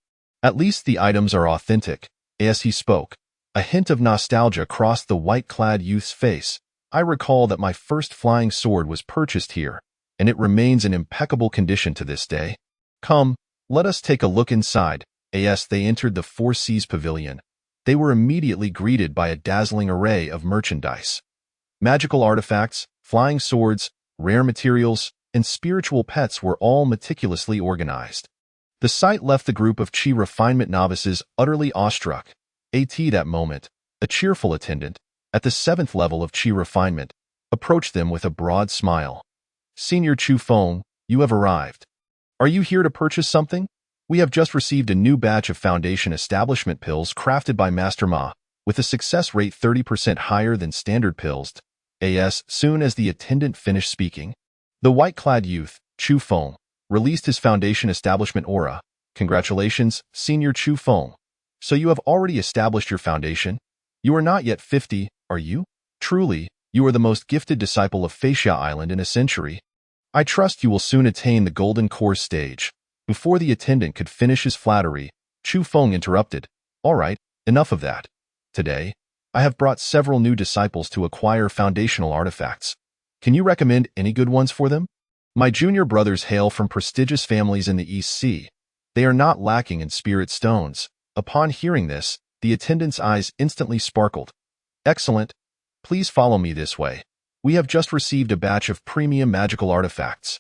at least the items are authentic. As he spoke, a hint of nostalgia crossed the white-clad youth's face. I recall that my first flying sword was purchased here, and it remains in impeccable condition to this day. Come, let us take a look inside. As they entered the 4 Seas Pavilion, they were immediately greeted by a dazzling array of merchandise. Magical artifacts, flying swords, rare materials, and spiritual pets were all meticulously organized. The sight left the group of Qi refinement novices utterly awestruck. At that moment, a cheerful attendant, at the 7th level of Qi refinement, approached them with a broad smile. Senior Chu Feng, you have arrived. Are you here to purchase something? We have just received a new batch of foundation establishment pills crafted by Master Ma, with a success rate 30% higher than standard pills. As soon as the attendant finished speaking, the white-clad youth, Chu Feng, released his foundation establishment aura. Congratulations, Senior Chu Feng. So you have already established your foundation? You are not yet 50, are you? Truly, you are the most gifted disciple of Feixia Island in a century. I trust you will soon attain the golden core stage. Before the attendant could finish his flattery, Chu Feng interrupted. All right, enough of that. Today, I have brought several new disciples to acquire foundational artifacts. Can you recommend any good ones for them? My junior brothers hail from prestigious families in the East Sea. They are not lacking in spirit stones. Upon hearing this, the attendant's eyes instantly sparkled. Excellent. Please follow me this way. We have just received a batch of premium magical artifacts.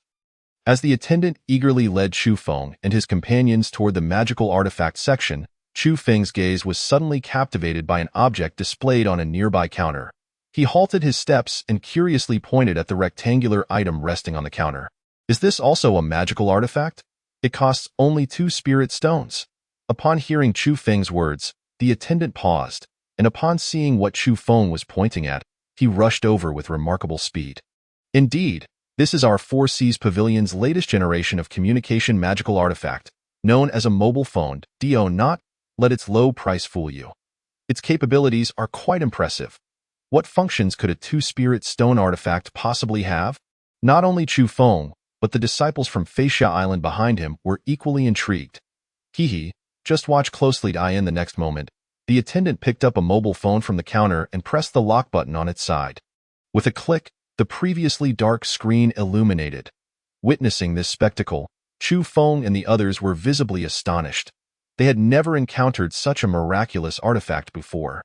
As the attendant eagerly led Chu Feng and his companions toward the magical artifact section, Chu Feng's gaze was suddenly captivated by an object displayed on a nearby counter. He halted his steps and curiously pointed at the rectangular item resting on the counter. Is this also a magical artifact? It costs only 2 spirit stones. Upon hearing Chu Feng's words, the attendant paused, and upon seeing what Chu Feng was pointing at, he rushed over with remarkable speed. Indeed, this is our Four Seas Pavilion's latest generation of communication magical artifact, known as a mobile phone. Do not let its low price fool you. Its capabilities are quite impressive. What functions could a 2-spirit stone artifact possibly have? Not only Chu Feng, but the disciples from Feixia Island behind him were equally intrigued. Hee, just watch closely. In the next moment, the attendant picked up a mobile phone from the counter and pressed the lock button on its side. With a click, the previously dark screen illuminated. Witnessing this spectacle, Chu Feng and the others were visibly astonished. They had never encountered such a miraculous artifact before.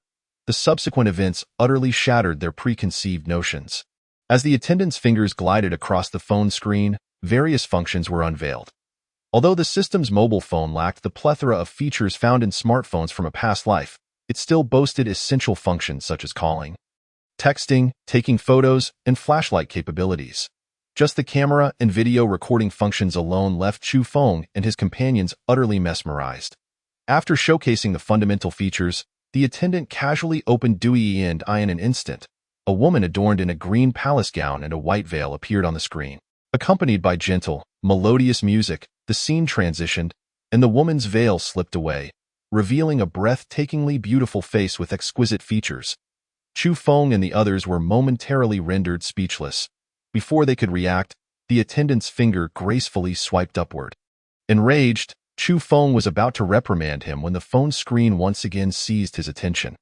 The subsequent events utterly shattered their preconceived notions. As the attendant's fingers glided across the phone screen, various functions were unveiled. Although the system's mobile phone lacked the plethora of features found in smartphones from a past life, it still boasted essential functions such as calling, texting, taking photos, and flashlight capabilities. Just the camera and video recording functions alone left Chu Feng and his companions utterly mesmerized. After showcasing the fundamental features, the attendant casually opened Douyin in an instant. A woman adorned in a green palace gown and a white veil appeared on the screen. Accompanied by gentle, melodious music, the scene transitioned, and the woman's veil slipped away, revealing a breathtakingly beautiful face with exquisite features. Chu Feng and the others were momentarily rendered speechless. Before they could react, the attendant's finger gracefully swiped upward. Enraged, Chu Feng was about to reprimand him when the phone screen once again seized his attention.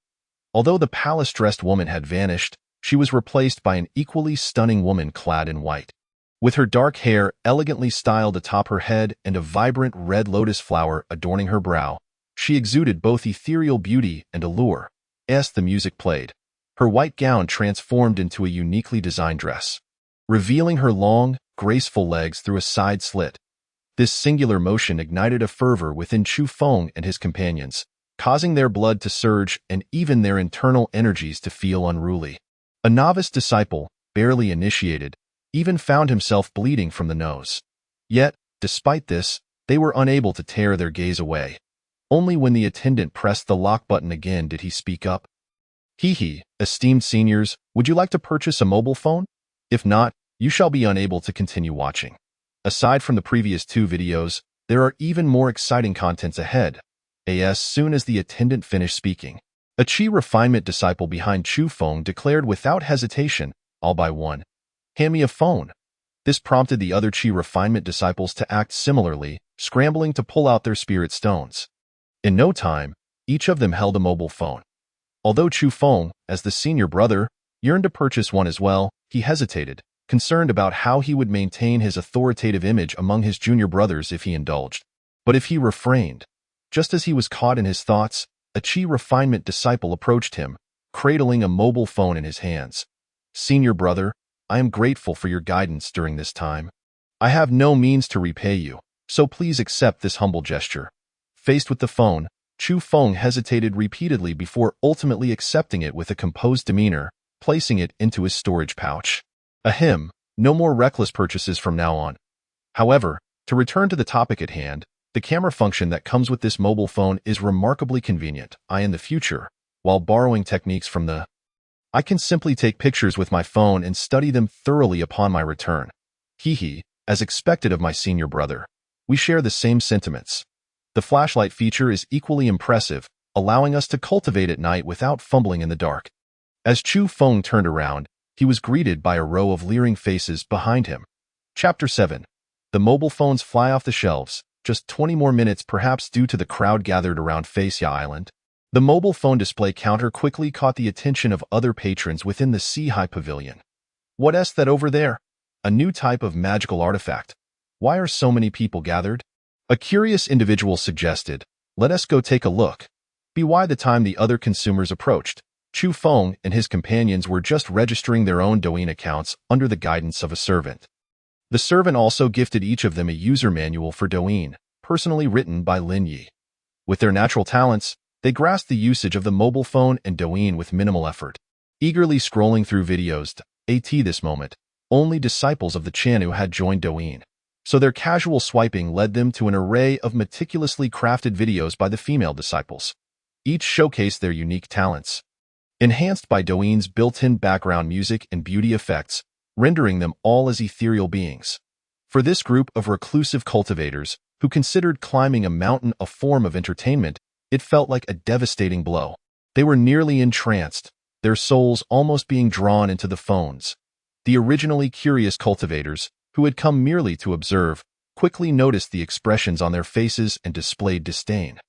Although the palace-dressed woman had vanished, she was replaced by an equally stunning woman clad in white. With her dark hair elegantly styled atop her head and a vibrant red lotus flower adorning her brow, she exuded both ethereal beauty and allure. As the music played, her white gown transformed into a uniquely designed dress, revealing her long, graceful legs through a side slit. This singular motion ignited a fervor within Chu Feng and his companions, causing their blood to surge and even their internal energies to feel unruly. A novice disciple, barely initiated, even found himself bleeding from the nose. Yet, despite this, they were unable to tear their gaze away. Only when the attendant pressed the lock button again did he speak up. Esteemed seniors, would you like to purchase a mobile phone? If not, you shall be unable to continue watching. Aside from the previous 2 videos, there are even more exciting contents ahead. As soon as the attendant finished speaking, a Qi refinement disciple behind Chu Feng declared without hesitation, all by one, "Hand me a phone." This prompted the other Qi refinement disciples to act similarly, scrambling to pull out their spirit stones. In no time, each of them held a mobile phone. Although Chu Feng, as the senior brother, yearned to purchase one as well, he hesitated, concerned about how he would maintain his authoritative image among his junior brothers if he indulged. But if he refrained, just as he was caught in his thoughts, a Qi refinement disciple approached him, cradling a mobile phone in his hands. "Senior brother, I am grateful for your guidance during this time. I have no means to repay you, so please accept this humble gesture." Faced with the phone, Chu Feng hesitated repeatedly before ultimately accepting it with a composed demeanor, placing it into his storage pouch. Ahem, no more reckless purchases from now on. However, to return to the topic at hand, the camera function that comes with this mobile phone is remarkably convenient. In the future, while borrowing techniques from I can simply take pictures with my phone and study them thoroughly upon my return. Hee, as expected of my senior brother. We share the same sentiments. The flashlight feature is equally impressive, allowing us to cultivate at night without fumbling in the dark. As Chu Feng turned around, he was greeted by a row of leering faces behind him. Chapter 7. The mobile phones fly off the shelves, just 20 more minutes perhaps due to the crowd gathered around Facia Island. The mobile phone display counter quickly caught the attention of other patrons within the Sea-High Pavilion. What's that over there? A new type of magical artifact. Why are so many people gathered? A curious individual suggested, let us go take a look. By the time the other consumers approached, Chu Feng and his companions were just registering their own Douyin accounts under the guidance of a servant. The servant also gifted each of them a user manual for Douyin, personally written by Lin Yi. With their natural talents, they grasped the usage of the mobile phone and Douyin with minimal effort. Eagerly scrolling through videos, this moment, only disciples of the Chanu had joined Douyin, so their casual swiping led them to an array of meticulously crafted videos by the female disciples. Each showcased their unique talents, enhanced by Douyin's built-in background music and beauty effects, rendering them all as ethereal beings. For this group of reclusive cultivators, who considered climbing a mountain a form of entertainment, it felt like a devastating blow. They were nearly entranced, their souls almost being drawn into the phones. The originally curious cultivators, who had come merely to observe, quickly noticed the expressions on their faces and displayed disdain.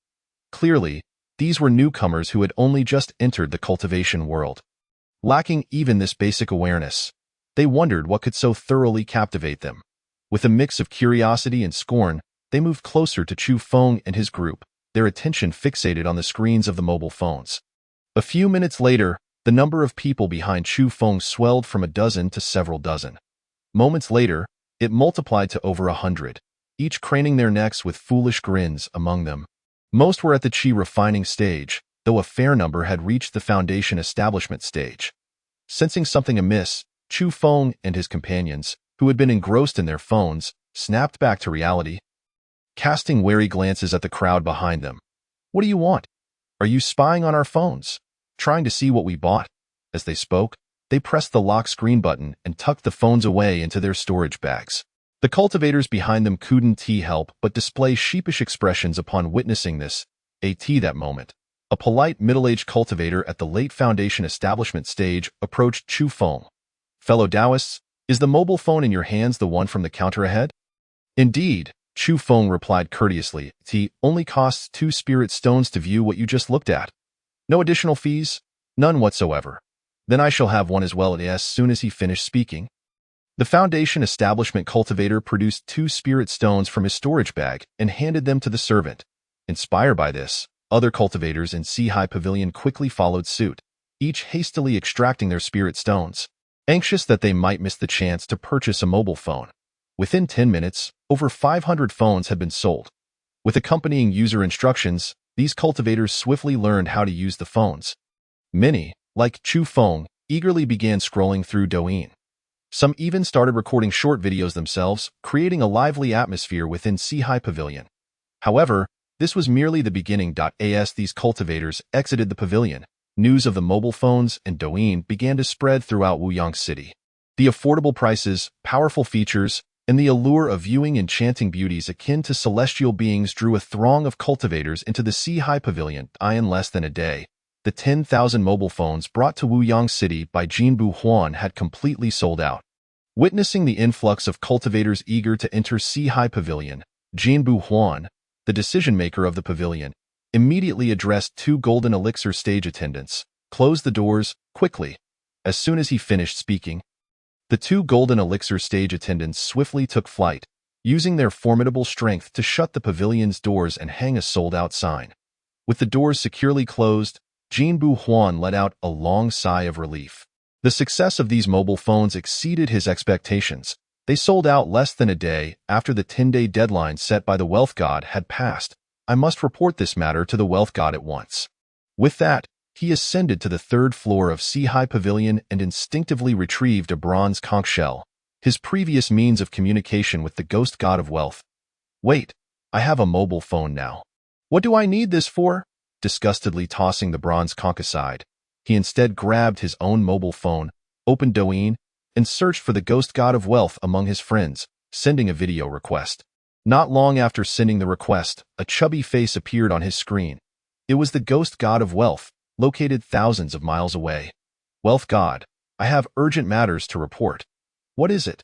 Clearly, these were newcomers who had only just entered the cultivation world. Lacking even this basic awareness, they wondered what could so thoroughly captivate them. With a mix of curiosity and scorn, they moved closer to Chu Feng and his group, their attention fixated on the screens of the mobile phones. A few minutes later, the number of people behind Chu Feng swelled from a dozen to several dozen. Moments later, it multiplied to over 100, each craning their necks with foolish grins among them. Most were at the qi refining stage, though a fair number had reached the foundation establishment stage. Sensing something amiss, Chu Feng and his companions, who had been engrossed in their phones, snapped back to reality, casting wary glances at the crowd behind them. What do you want? Are you spying on our phones? Trying to see what we bought? As they spoke, they pressed the lock screen button and tucked the phones away into their storage bags. The cultivators behind them couldn't help but display sheepish expressions upon witnessing this. That moment, a polite middle-aged cultivator at the late foundation establishment stage approached Chu Feng. Fellow Taoists, is the mobile phone in your hands the one from the counter ahead? Indeed, Chu Feng replied courteously. It only costs 2 spirit stones to view what you just looked at. No additional fees? None whatsoever. Then I shall have one as well as soon as he finished speaking. The foundation establishment cultivator produced 2 spirit stones from his storage bag and handed them to the servant. Inspired by this, other cultivators in Sea-High Pavilion quickly followed suit, each hastily extracting their spirit stones, anxious that they might miss the chance to purchase a mobile phone. Within 10 minutes, over 500 phones had been sold. With accompanying user instructions, these cultivators swiftly learned how to use the phones. Many, like Chu Feng, eagerly began scrolling through Douyin. Some even started recording short videos themselves, creating a lively atmosphere within Sea-High Pavilion. However, this was merely the beginning. As these cultivators exited the pavilion, news of the mobile phones and Douyin began to spread throughout Wuyang City. The affordable prices, powerful features, and the allure of viewing enchanting beauties akin to celestial beings drew a throng of cultivators into the Sea-High Pavilion. In less than a day, the 10,000 mobile phones brought to Wuyang City by Jinbu Huan had completely sold out. Witnessing the influx of cultivators eager to enter Sea-High Pavilion, Jinbu Huan, the decision-maker of the pavilion, immediately addressed 2 golden elixir stage attendants. Close the doors, quickly. As soon as he finished speaking, the 2 golden elixir stage attendants swiftly took flight, using their formidable strength to shut the pavilion's doors and hang a sold-out sign. With the doors securely closed, Jinbu Huan let out a long sigh of relief. The success of these mobile phones exceeded his expectations. They sold out less than a day after the 10-day deadline set by the wealth god had passed. I must report this matter to the wealth god at once. With that, he ascended to the third floor of Sea-High Pavilion and instinctively retrieved a bronze conch shell, his previous means of communication with the ghost god of wealth. Wait, I have a mobile phone now. What do I need this for? Disgustedly tossing the bronze conch aside, he instead grabbed his own mobile phone, opened Douyin, and searched for the ghost god of wealth among his friends, sending a video request. Not long after sending the request, a chubby face appeared on his screen. It was the ghost god of wealth, located thousands of miles away. Wealth god, I have urgent matters to report. What is it?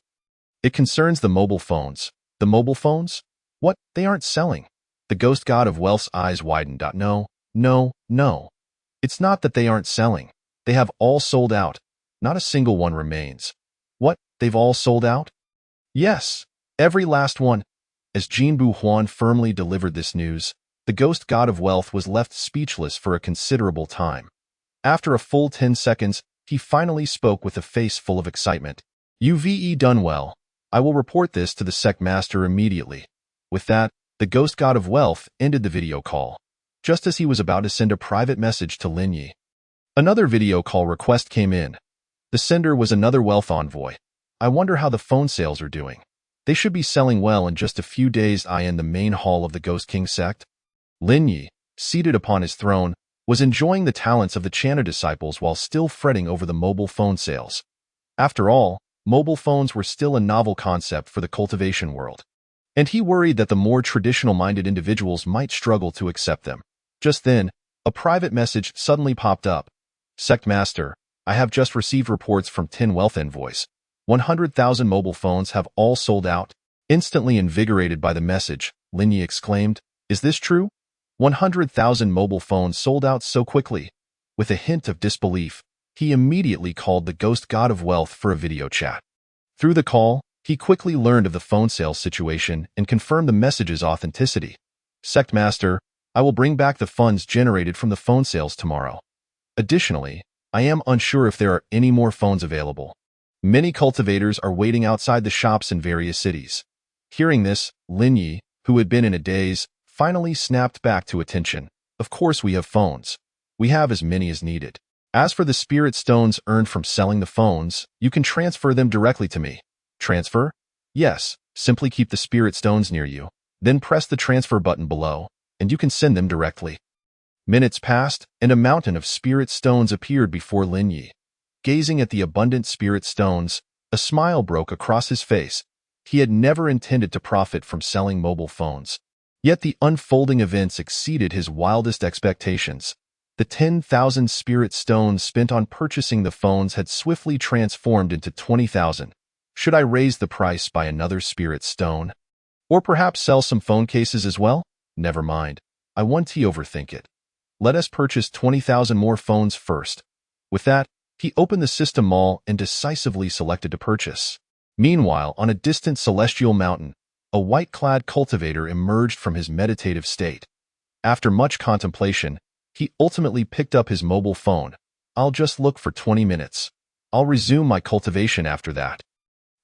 It concerns the mobile phones. The mobile phones? What? They aren't selling. The ghost god of wealth's eyes widened. No. It's not that they aren't selling. They have all sold out. Not a single one remains. What? They've all sold out? Yes, every last one. As Jinbu Huan firmly delivered this news, the ghost god of wealth was left speechless for a considerable time. After a full 10 seconds, he finally spoke with a face full of excitement. You've done well. I will report this to the sect master immediately. With that, the ghost god of wealth ended the video call, just as he was about to send a private message to Lin Yi. Another video call request came in. The sender was another wealth envoy. I wonder how the phone sales are doing. They should be selling well in just a few days. I in the main hall of the Ghost King sect. Lin Yi, seated upon his throne, was enjoying the talents of the Channa disciples while still fretting over the mobile phone sales. After all, mobile phones were still a novel concept for the cultivation world, and he worried that the more traditional-minded individuals might struggle to accept them. Just then, a private message suddenly popped up. Sect Master, I have just received reports from 10 wealth envoys. 100,000 mobile phones have all sold out. Instantly invigorated by the message, Lin Yi exclaimed, Is this true? 100,000 mobile phones sold out so quickly. With a hint of disbelief, he immediately called the ghost god of wealth for a video chat. Through the call, he quickly learned of the phone sales situation and confirmed the message's authenticity. Sect Master, I will bring back the funds generated from the phone sales tomorrow. Additionally, I am unsure if there are any more phones available. Many cultivators are waiting outside the shops in various cities. Hearing this, Lin Yi, who had been in a daze, finally snapped back to attention. Of course we have phones. We have as many as needed. As for the spirit stones earned from selling the phones, you can transfer them directly to me. Transfer? Yes, simply keep the spirit stones near you, then press the transfer button below, and you can send them directly. Minutes passed, and a mountain of spirit stones appeared before Lin Yi. Gazing at the abundant spirit stones, a smile broke across his face. He had never intended to profit from selling mobile phones. Yet the unfolding events exceeded his wildest expectations. The 10,000 spirit stones spent on purchasing the phones had swiftly transformed into 20,000. Should I raise the price by another spirit stone? Or perhaps sell some phone cases as well? Never mind. I want to overthink it. Let us purchase 20,000 more phones first. With that, he opened the system mall and decisively selected to purchase. Meanwhile, on a distant celestial mountain, a white-clad cultivator emerged from his meditative state. After much contemplation, he ultimately picked up his mobile phone. I'll just look for 20 minutes. I'll resume my cultivation after that.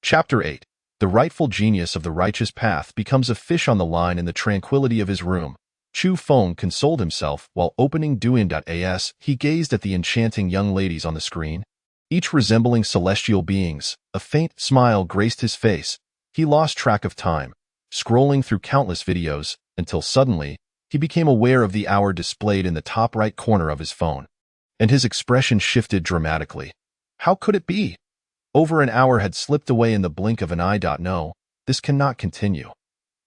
Chapter 8. The rightful genius of the righteous path becomes a fish on the line in the tranquility of his room. Chu Feng consoled himself while opening Douyin.as. He gazed at the enchanting young ladies on the screen, each resembling celestial beings. A faint smile graced his face. He lost track of time, scrolling through countless videos, until suddenly, he became aware of the hour displayed in the top right corner of his phone, and his expression shifted dramatically. How could it be? Over an hour had slipped away in the blink of an eye. No, this cannot continue.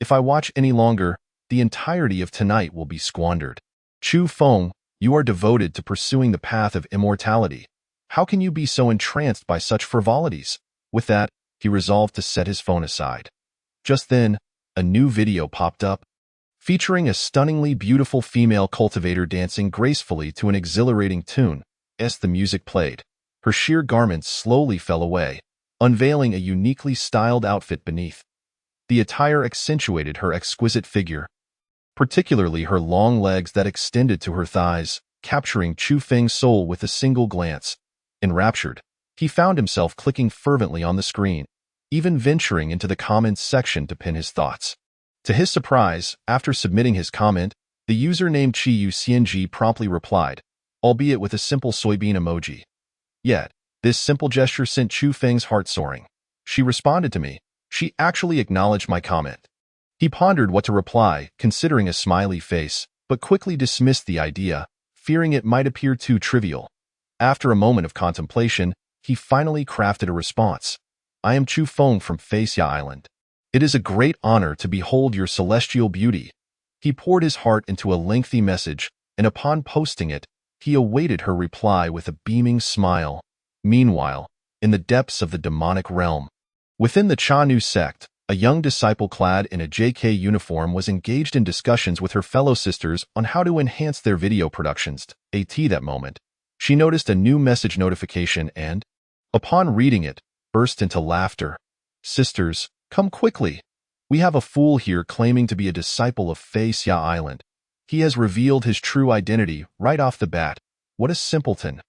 If I watch any longer, the entirety of tonight will be squandered. Chu Feng, you are devoted to pursuing the path of immortality. How can you be so entranced by such frivolities? With that, he resolved to set his phone aside. Just then, a new video popped up, featuring a stunningly beautiful female cultivator dancing gracefully to an exhilarating tune. As the music played, her sheer garments slowly fell away, unveiling a uniquely styled outfit beneath. The attire accentuated her exquisite figure, particularly her long legs that extended to her thighs, capturing Chu Feng's soul with a single glance. Enraptured, he found himself clicking fervently on the screen, even venturing into the comments section to pin his thoughts. To his surprise, after submitting his comment, the user named CNG promptly replied, albeit with a simple soybean emoji. Yet, this simple gesture sent Chu Feng's heart soaring. She responded to me. She actually acknowledged my comment. He pondered what to reply, considering a smiley face, but quickly dismissed the idea, fearing it might appear too trivial. After a moment of contemplation, he finally crafted a response. I am Chu Feng from Faxia Island. It is a great honor to behold your celestial beauty. He poured his heart into a lengthy message, and upon posting it, he awaited her reply with a beaming smile. Meanwhile, in the depths of the demonic realm, within the Chanu sect, a young disciple clad in a JK uniform was engaged in discussions with her fellow sisters on how to enhance their video productions. At that moment, she noticed a new message notification and, upon reading it, burst into laughter. Sisters, come quickly. We have a fool here claiming to be a disciple of Faxia Island. He has revealed his true identity right off the bat. What a simpleton.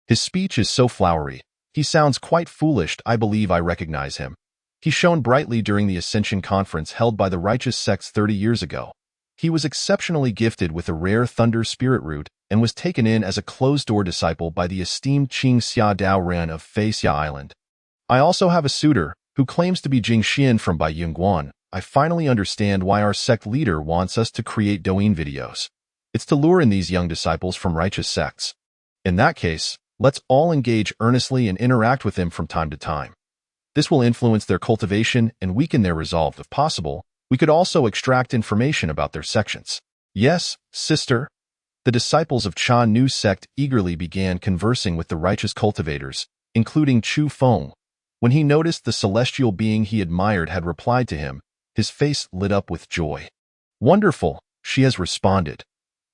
His speech is so flowery. He sounds quite foolish. I believe I recognize him. He shone brightly during the Ascension Conference held by the Righteous Sects 30 years ago. He was exceptionally gifted with a rare Thunder Spirit root and was taken in as a closed-door disciple by the esteemed Qing Xia Dao Ren of Faxia Island. I also have a suitor who claims to be Jing Xian from Baiyunguan. I finally understand why our sect leader wants us to create Douyin videos. It's to lure in these young disciples from righteous sects. In that case, let's all engage earnestly and interact with them from time to time. This will influence their cultivation and weaken their resolve if possible. We could also extract information about their sections. Yes, sister. The disciples of Cha Nu sect eagerly began conversing with the righteous cultivators, including Chu Feng. When he noticed the celestial being he admired had replied to him, his face lit up with joy. Wonderful, she has responded.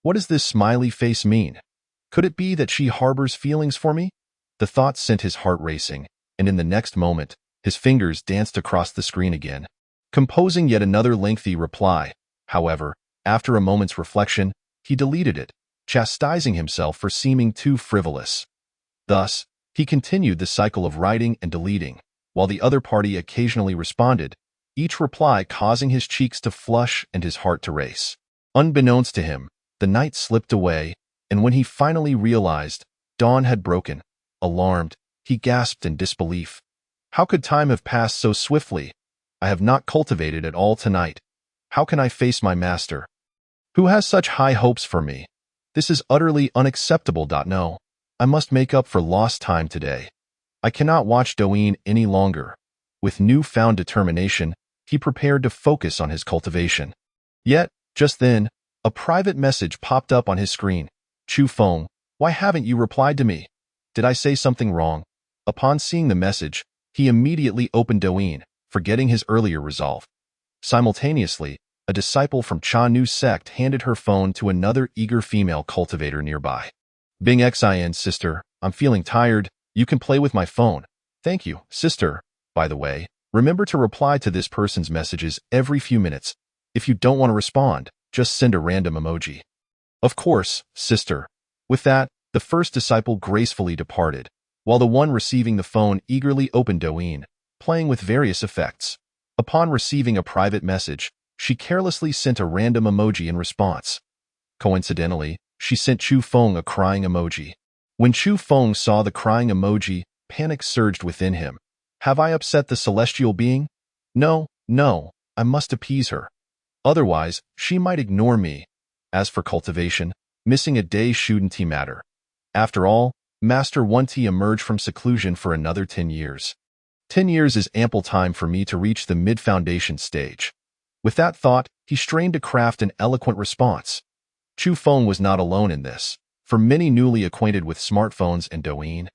What does this smiley face mean? Could it be that she harbors feelings for me? The thought sent his heart racing, and in the next moment, his fingers danced across the screen again, composing yet another lengthy reply. However, after a moment's reflection, he deleted it, chastising himself for seeming too frivolous. Thus, he continued the cycle of writing and deleting, while the other party occasionally responded, each reply causing his cheeks to flush and his heart to race. Unbeknownst to him, the night slipped away, and when he finally realized dawn had broken, alarmed, he gasped in disbelief. How could time have passed so swiftly? I have not cultivated at all tonight. How can I face my master, who has such high hopes for me? This is utterly unacceptable. No, I must make up for lost time today. I cannot watch Douyin any longer. With newfound determination, he prepared to focus on his cultivation. Yet, just then, a private message popped up on his screen. Chu Feng, why haven't you replied to me? Did I say something wrong? Upon seeing the message, he immediately opened Douyin, forgetting his earlier resolve. Simultaneously, a disciple from Cha Nu sect handed her phone to another eager female cultivator nearby. Bing Xin, sister, I'm feeling tired. You can play with my phone. Thank you, sister. By the way, remember to reply to this person's messages every few minutes. If you don't want to respond, just send a random emoji. Of course, sister. With that, the first disciple gracefully departed, while the one receiving the phone eagerly opened Douyin, playing with various effects. Upon receiving a private message, she carelessly sent a random emoji in response. Coincidentally, she sent Chu Feng a crying emoji. When Chu Feng saw the crying emoji, panic surged within him. Have I upset the celestial being? No, I must appease her. Otherwise, she might ignore me. As for cultivation, missing a day shouldn't matter. After all, Master Wunti emerged from seclusion for another 10 years. 10 years is ample time for me to reach the mid-foundation stage. With that thought, he strained to craft an eloquent response. Chu Feng was not alone in this. For many newly acquainted with smartphones and Douyin,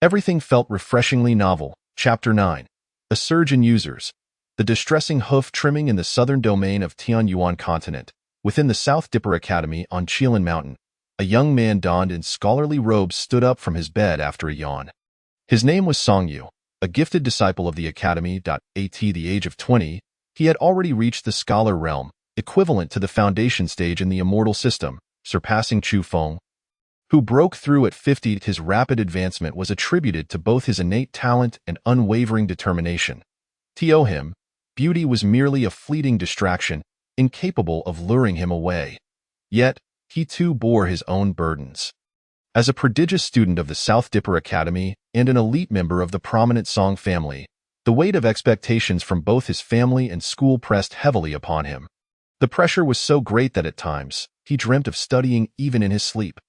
everything felt refreshingly novel. Chapter 9. A surge in users. The distressing hoof trimming in the southern domain of Tianyuan continent, within the South Dipper Academy on Qilin Mountain. A young man donned in scholarly robes stood up from his bed after a yawn. His name was Songyu, a gifted disciple of the academy. At the age of 20, he had already reached the scholar realm, equivalent to the foundation stage in the immortal system, surpassing Chu Feng, who broke through at 50. His rapid advancement was attributed to both his innate talent and unwavering determination. To him, beauty was merely a fleeting distraction. incapable of luring him away. Yet, he too bore his own burdens. As a prodigious student of the South Dipper Academy and an elite member of the prominent Song family, the weight of expectations from both his family and school pressed heavily upon him. The pressure was so great that at times, he dreamt of studying even in his sleep.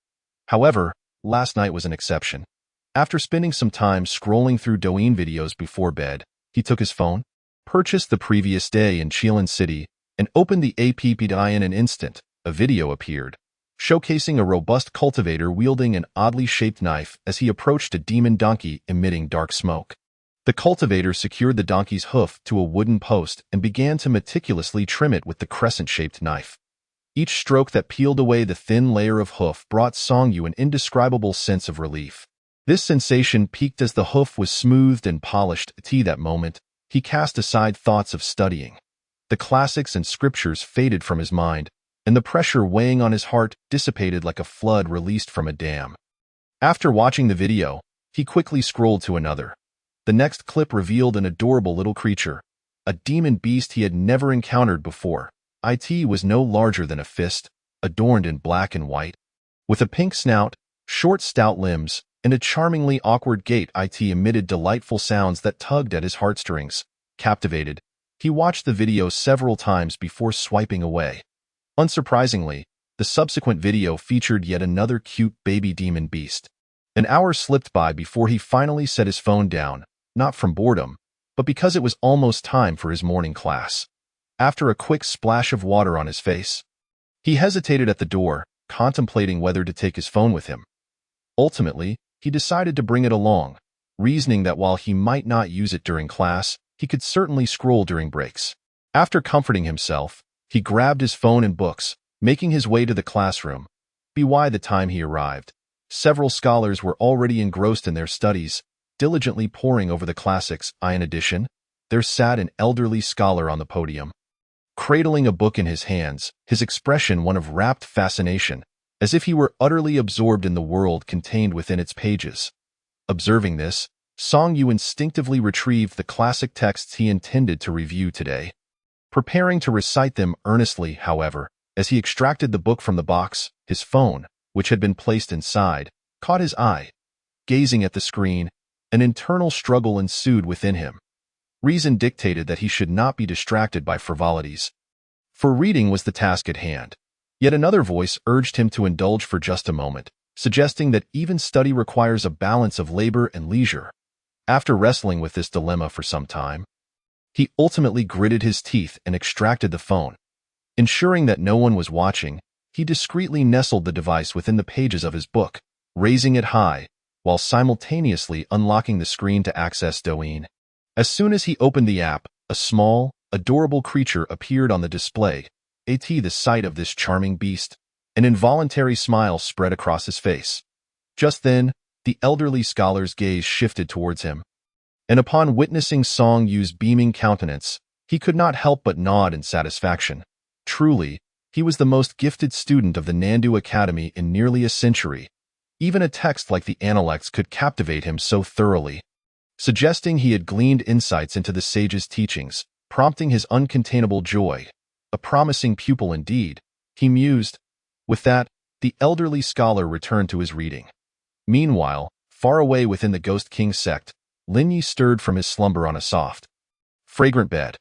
However, last night was an exception. After spending some time scrolling through Douyin videos before bed, he took his phone, purchased the previous day in Chilean City, and opened the app. In an instant, a video appeared, showcasing a robust cultivator wielding an oddly shaped knife as he approached a demon donkey emitting dark smoke. The cultivator secured the donkey's hoof to a wooden post and began to meticulously trim it with the crescent-shaped knife. Each stroke that peeled away the thin layer of hoof brought Songyu an indescribable sense of relief. This sensation peaked as the hoof was smoothed and polished. At that moment, he cast aside thoughts of studying. The classics and scriptures faded from his mind, and the pressure weighing on his heart dissipated like a flood released from a dam. After watching the video, he quickly scrolled to another. The next clip revealed an adorable little creature, a demon beast he had never encountered before. It was no larger than a fist, adorned in black and white. With a pink snout, short stout limbs, and a charmingly awkward gait, it emitted delightful sounds that tugged at his heartstrings. Captivated, he watched the video several times before swiping away. Unsurprisingly, the subsequent video featured yet another cute baby demon beast. An hour slipped by before he finally set his phone down, not from boredom, but because it was almost time for his morning class. After a quick splash of water on his face, he hesitated at the door, contemplating whether to take his phone with him. Ultimately, he decided to bring it along, reasoning that while he might not use it during class, he could certainly scroll during breaks. After comforting himself, he grabbed his phone and books, making his way to the classroom. By the time he arrived, several scholars were already engrossed in their studies, diligently poring over the classics. In addition, there sat an elderly scholar on the podium, cradling a book in his hands, his expression one of rapt fascination, as if he were utterly absorbed in the world contained within its pages. Observing this, Songyu instinctively retrieved the classic texts he intended to review today. Preparing to recite them earnestly, however, as he extracted the book from the box, his phone, which had been placed inside, caught his eye. Gazing at the screen, an internal struggle ensued within him. Reason dictated that he should not be distracted by frivolities, for reading was the task at hand. Yet another voice urged him to indulge for just a moment, suggesting that even study requires a balance of labor and leisure. After wrestling with this dilemma for some time, he ultimately gritted his teeth and extracted the phone. Ensuring that no one was watching, he discreetly nestled the device within the pages of his book, raising it high, while simultaneously unlocking the screen to access Douyin. As soon as he opened the app, a small, adorable creature appeared on the display. At the sight of this charming beast, an involuntary smile spread across his face. Just then, the elderly scholar's gaze shifted towards him, and upon witnessing Songyu's beaming countenance, he could not help but nod in satisfaction. Truly, he was the most gifted student of the Nandu Academy in nearly a century. Even a text like the Analects could captivate him so thoroughly, suggesting he had gleaned insights into the sage's teachings, prompting his uncontainable joy. A promising pupil indeed, he mused. With that, the elderly scholar returned to his reading. Meanwhile, far away within the Ghost King sect, Linyi stirred from his slumber on a soft, fragrant bed.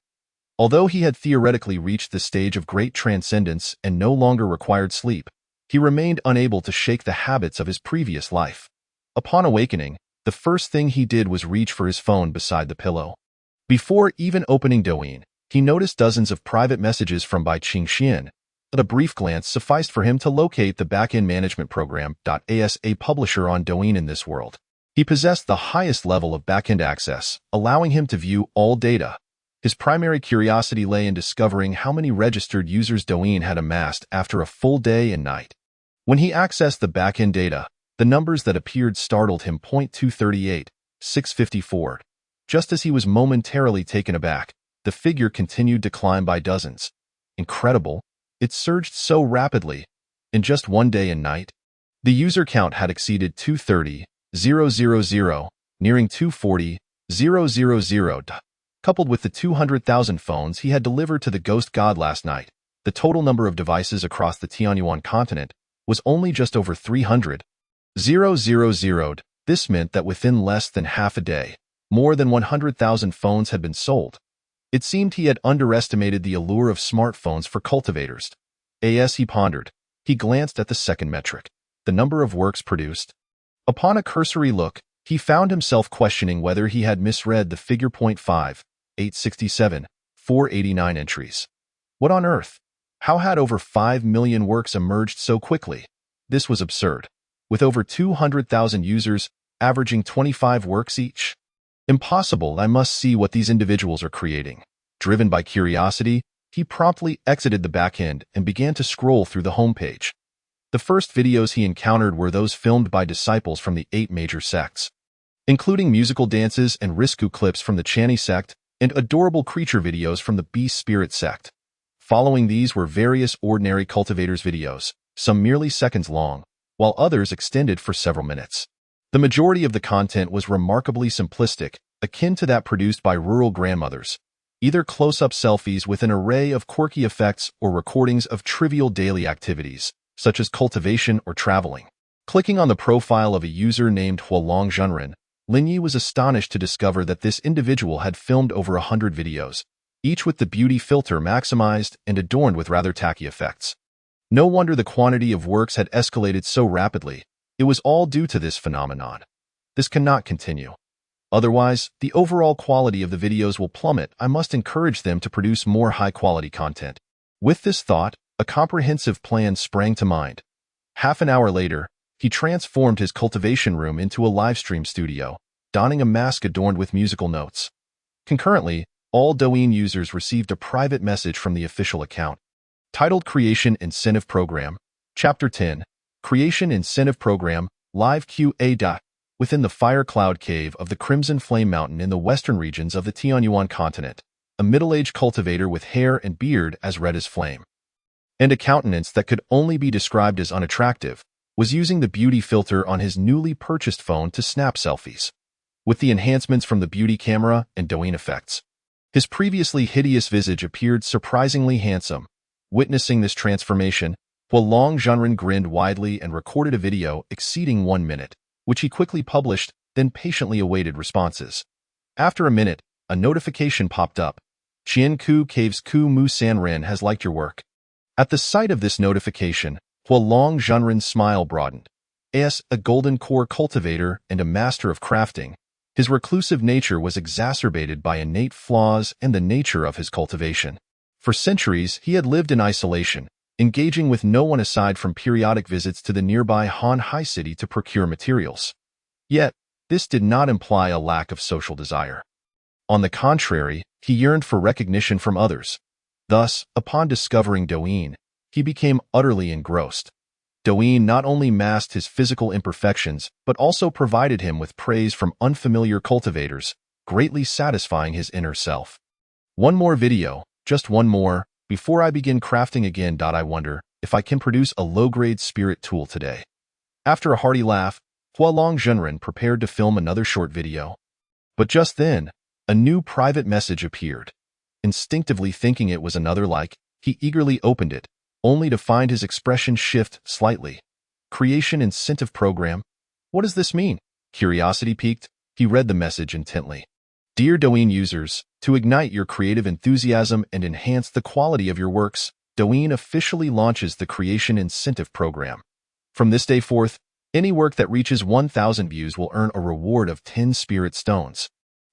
Although he had theoretically reached the stage of great transcendence and no longer required sleep, he remained unable to shake the habits of his previous life. Upon awakening, the first thing he did was reach for his phone beside the pillow. Before even opening Douyin, he noticed dozens of private messages from Bai Qingxian. A brief glance sufficed for him to locate the backend management program .as, a publisher on Douyin in this world. He possessed the highest level of backend access, allowing him to view all data. His primary curiosity lay in discovering how many registered users Douyin had amassed after a full day and night. When he accessed the backend data, the numbers that appeared startled him. 238, 654. Just as he was momentarily taken aback, the figure continued to climb by dozens. Incredible, it surged so rapidly. In just one day and night, the user count had exceeded 230,000, nearing 240,000. Coupled with the 200,000 phones he had delivered to the ghost god last night, the total number of devices across the Tianyuan continent was only just over 300,000. This meant that within less than half a day, more than 100,000 phones had been sold. It seemed he had underestimated the allure of smartphones for cultivators. As he pondered, he glanced at the second metric, the number of works produced. Upon a cursory look, he found himself questioning whether he had misread the figure. 867, 489 entries. What on earth? How had over 5 million works emerged so quickly? This was absurd. With over 200,000 users, averaging 25 works each. Impossible. I must see what these individuals are creating. Driven by curiosity, he promptly exited the backend and began to scroll through the homepage. The first videos he encountered were those filmed by disciples from the 8 major sects, including musical dances and Risku clips from the Chani sect and adorable creature videos from the Beast Spirit sect. Following these were various ordinary cultivators videos, some merely seconds long, while others extended for several minutes. The majority of the content was remarkably simplistic, akin to that produced by rural grandmothers, either close-up selfies with an array of quirky effects or recordings of trivial daily activities, such as cultivation or traveling. Clicking on the profile of a user named Hualong Zhenren, Linyi was astonished to discover that this individual had filmed over 100 videos, each with the beauty filter maximized and adorned with rather tacky effects. No wonder the quantity of works had escalated so rapidly. It was all due to this phenomenon. This cannot continue. Otherwise, the overall quality of the videos will plummet. I must encourage them to produce more high-quality content. With this thought, a comprehensive plan sprang to mind. Half an hour later, he transformed his cultivation room into a livestream studio, donning a mask adorned with musical notes. Concurrently, all Douyin users received a private message from the official account, titled Creation Incentive Program, Chapter 10, Creation Incentive Program, Live QA. Within the fire cloud cave of the Crimson Flame Mountain in the western regions of the Tianyuan continent, a middle-aged cultivator with hair and beard as red as flame, and a countenance that could only be described as unattractive, was using the beauty filter on his newly purchased phone to snap selfies. With the enhancements from the beauty camera and Douyin effects, his previously hideous visage appeared surprisingly handsome. Witnessing this transformation, Hualong Zhenren grinned widely and recorded a video exceeding 1 minute, which he quickly published, then patiently awaited responses. After a minute, a notification popped up. Qian Ku Caves Ku Mu San Ren has liked your work. At the sight of this notification, Hualong Zhenren's smile broadened. As a golden core cultivator and a master of crafting, his reclusive nature was exacerbated by innate flaws and the nature of his cultivation. For centuries, he had lived in isolation, engaging with no one aside from periodic visits to the nearby Han Hai city to procure materials. Yet, this did not imply a lack of social desire. On the contrary, he yearned for recognition from others. Thus, upon discovering Douyin, he became utterly engrossed. Douyin not only masked his physical imperfections, but also provided him with praise from unfamiliar cultivators, greatly satisfying his inner self. One more video, just one more, before I begin crafting again. I wonder if I can produce a low-grade spirit tool today. After a hearty laugh, Hualong Zhenren prepared to film another short video. But just then, a new private message appeared. Instinctively thinking it was another like, he eagerly opened it, only to find his expression shift slightly. Creation Incentive Program? What does this mean? Curiosity piqued, he read the message intently. Dear Douyin users, to ignite your creative enthusiasm and enhance the quality of your works, Douyin officially launches the Creation Incentive Program. From this day forth, any work that reaches 1,000 views will earn a reward of 10 spirit stones.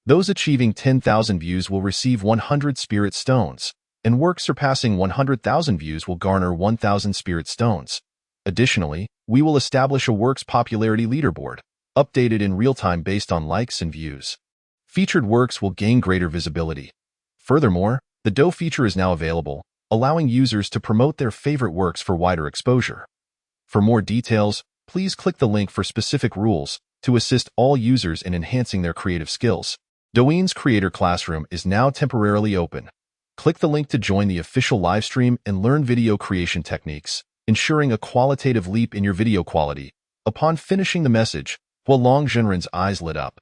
Those achieving 10,000 views will receive 100 spirit stones, and works surpassing 100,000 views will garner 1,000 spirit stones. Additionally, we will establish a work's popularity leaderboard, updated in real time based on likes and views. Featured works will gain greater visibility. Furthermore, the Dou feature is now available, allowing users to promote their favorite works for wider exposure. For more details, please click the link for specific rules to assist all users in enhancing their creative skills. Douyin's Creator Classroom is now temporarily open. Click the link to join the official livestream and learn video creation techniques, ensuring a qualitative leap in your video quality. Upon finishing the message, Hualong Zhenren's eyes lit up.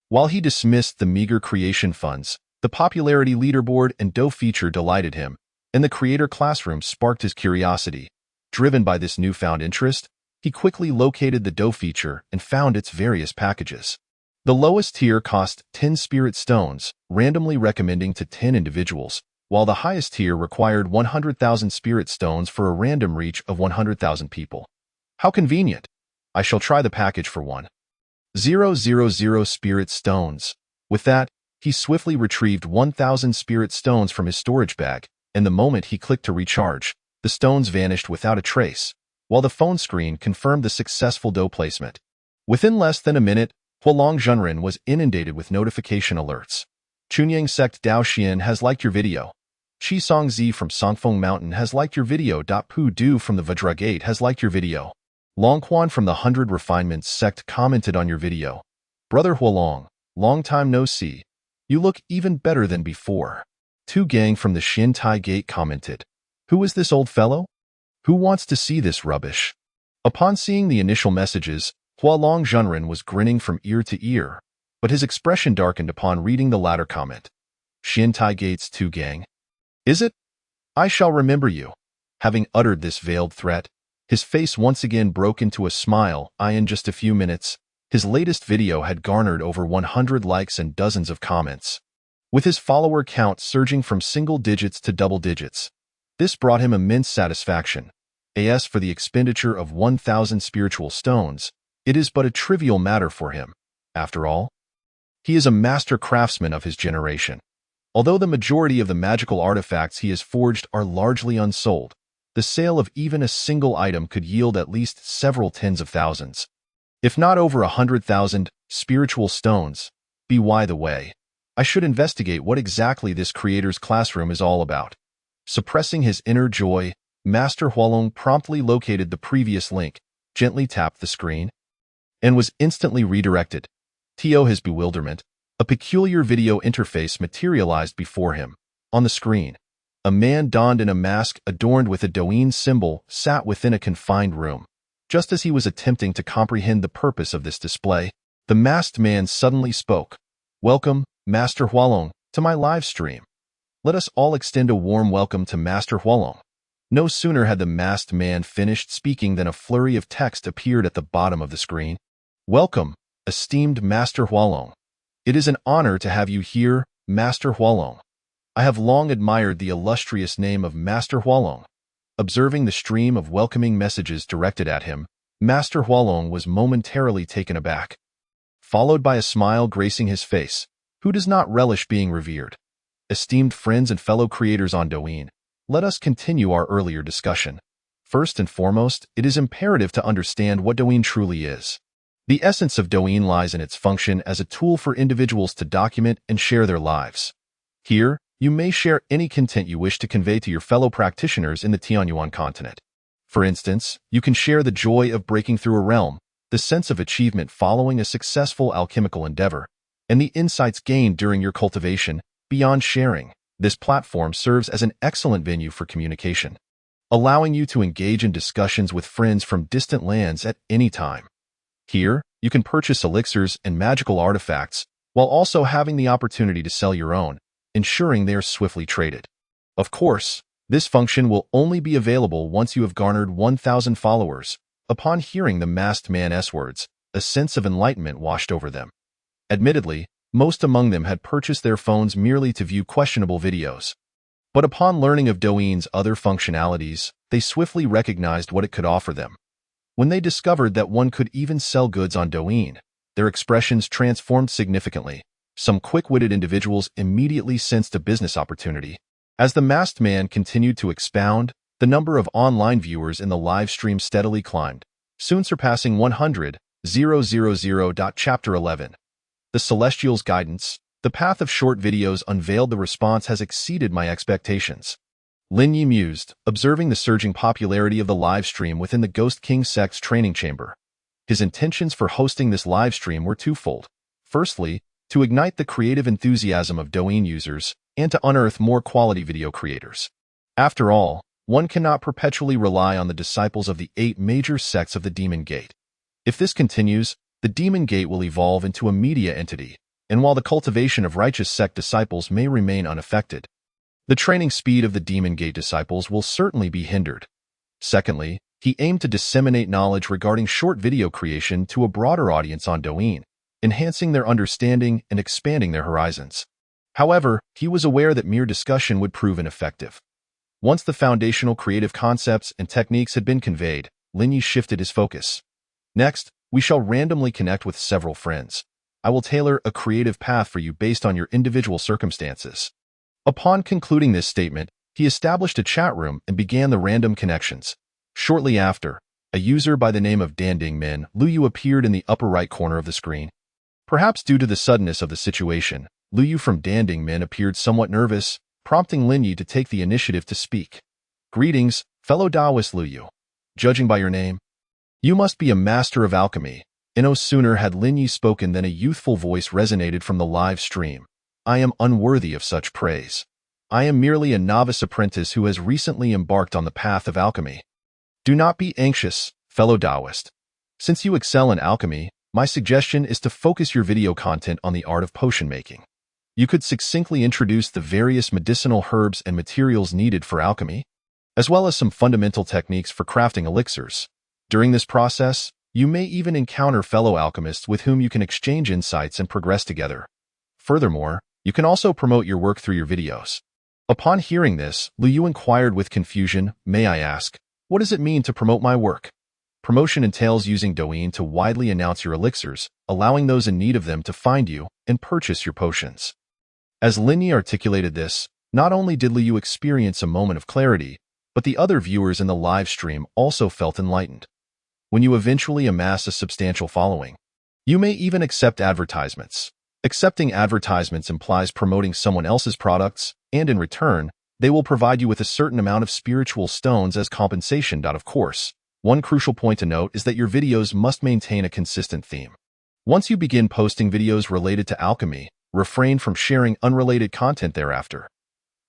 While he dismissed the meager creation funds, the popularity leaderboard and Dou feature delighted him, and the creator classroom sparked his curiosity. Driven by this newfound interest, he quickly located the Do feature and found its various packages. The lowest tier cost 10 spirit stones, randomly recommending to 10 individuals, while the highest tier required 100,000 spirit stones for a random reach of 100,000 people. How convenient! I shall try the package for 1,000 spirit stones. With that, he swiftly retrieved 1,000 spirit stones from his storage bag, and the moment he clicked to recharge, the stones vanished without a trace, while the phone screen confirmed the successful Do placement. Within less than a minute, Hualong Zhenren was inundated with notification alerts. Chunyang Sect Dao Xian has liked your video. Qisong Zi from Songfeng Mountain has liked your video. Pu Du from the Vajragate has liked your video. Longquan from the 100 Refinements Sect commented on your video. Brother Hualong, long time no see. You look even better than before. Tu Gang from the Xin Tai Gate commented. Who is this old fellow? Who wants to see this rubbish? Upon seeing the initial messages, Hualong Zhenren was grinning from ear to ear, but his expression darkened upon reading the latter comment. Xin Tai Gate's Tu Gang. Is it? I shall remember you. Having uttered this veiled threat, his face once again broke into a smile. In just a few minutes, his latest video had garnered over 100 likes and dozens of comments. With his follower count surging from single digits to double digits, this brought him immense satisfaction. As for the expenditure of 1,000 spiritual stones, it is but a trivial matter for him. After all, he is a master craftsman of his generation. Although the majority of the magical artifacts he has forged are largely unsold, the sale of even a single item could yield at least several tens of thousands, if not over 100,000, spiritual stones. By the way, I should investigate what exactly this creator's classroom is all about. Suppressing his inner joy, Master Hualong promptly located the previous link, gently tapped the screen, and was instantly redirected. To his bewilderment, a peculiar video interface materialized before him. On the screen, a man donned in a mask adorned with a Douyin symbol sat within a confined room. Just as he was attempting to comprehend the purpose of this display, the masked man suddenly spoke. Welcome, Master Hualong, to my live stream. Let us all extend a warm welcome to Master Hualong. No sooner had the masked man finished speaking than a flurry of text appeared at the bottom of the screen. Welcome, esteemed Master Hualong. It is an honor to have you here, Master Hualong. I have long admired the illustrious name of Master Hualong. Observing the stream of welcoming messages directed at him, Master Hualong was momentarily taken aback, followed by a smile gracing his face. Who does not relish being revered? Esteemed friends and fellow creators on Douyin, let us continue our earlier discussion. First and foremost, it is imperative to understand what Douyin truly is. The essence of Douyin lies in its function as a tool for individuals to document and share their lives. Here, you may share any content you wish to convey to your fellow practitioners in the Tianyuan continent. For instance, you can share the joy of breaking through a realm, the sense of achievement following a successful alchemical endeavor, and the insights gained during your cultivation. Beyond sharing, this platform serves as an excellent venue for communication, allowing you to engage in discussions with friends from distant lands at any time. Here, you can purchase elixirs and magical artifacts, while also having the opportunity to sell your own, ensuring they are swiftly traded. Of course, this function will only be available once you have garnered 1,000 followers. Upon hearing the masked man's words, a sense of enlightenment washed over them. Admittedly, most among them had purchased their phones merely to view questionable videos. But upon learning of Douyin's other functionalities, they swiftly recognized what it could offer them. When they discovered that one could even sell goods on Douyin, their expressions transformed significantly. Some quick-witted individuals immediately sensed a business opportunity. As the masked man continued to expound, the number of online viewers in the live stream steadily climbed, soon surpassing 100,000. Chapter 11. The Celestial's Guidance. The path of short videos unveiled. The response has exceeded my expectations. Lin Yi mused, observing the surging popularity of the live stream within the Ghost King sect's training chamber. His intentions for hosting this live stream were twofold. Firstly, to ignite the creative enthusiasm of Douyin users, and to unearth more quality video creators. After all, one cannot perpetually rely on the disciples of the 8 major sects of the Demon Gate. If this continues, the Demon Gate will evolve into a media entity, and while the cultivation of righteous sect disciples may remain unaffected, The training speed of the Demon Gate disciples will certainly be hindered. Secondly, he aimed to disseminate knowledge regarding short video creation to a broader audience on Douyin, enhancing their understanding and expanding their horizons. However, he was aware that mere discussion would prove ineffective. Once the foundational creative concepts and techniques had been conveyed, Linyi shifted his focus. Next, we shall randomly connect with several friends. I will tailor a creative path for you based on your individual circumstances. Upon concluding this statement, he established a chat room and began the random connections. Shortly after, a user by the name of Danding Min Luyu appeared in the upper right corner of the screen. Perhaps due to the suddenness of the situation, Luyu from Danding Min appeared somewhat nervous, prompting Linyi to take the initiative to speak. Greetings, fellow Taoist Luyu. Judging by your name, you must be a master of alchemy. And no sooner had Linyi spoken than a youthful voice resonated from the live stream. I am unworthy of such praise. I am merely a novice apprentice who has recently embarked on the path of alchemy. Do not be anxious, fellow Taoist. Since you excel in alchemy, my suggestion is to focus your video content on the art of potion making. You could succinctly introduce the various medicinal herbs and materials needed for alchemy, as well as some fundamental techniques for crafting elixirs. During this process, you may even encounter fellow alchemists with whom you can exchange insights and progress together. Furthermore, you can also promote your work through your videos. Upon hearing this, Luyu inquired with confusion, may I ask, what does it mean to promote my work? Promotion entails using Douyin to widely announce your elixirs, allowing those in need of them to find you and purchase your potions. As Linyi articulated this, not only did Luyu experience a moment of clarity, but the other viewers in the live stream also felt enlightened. When you eventually amass a substantial following, you may even accept advertisements. Accepting advertisements implies promoting someone else's products, and in return, they will provide you with a certain amount of spiritual stones as compensation. Of course, one crucial point to note is that your videos must maintain a consistent theme. Once you begin posting videos related to alchemy, refrain from sharing unrelated content thereafter.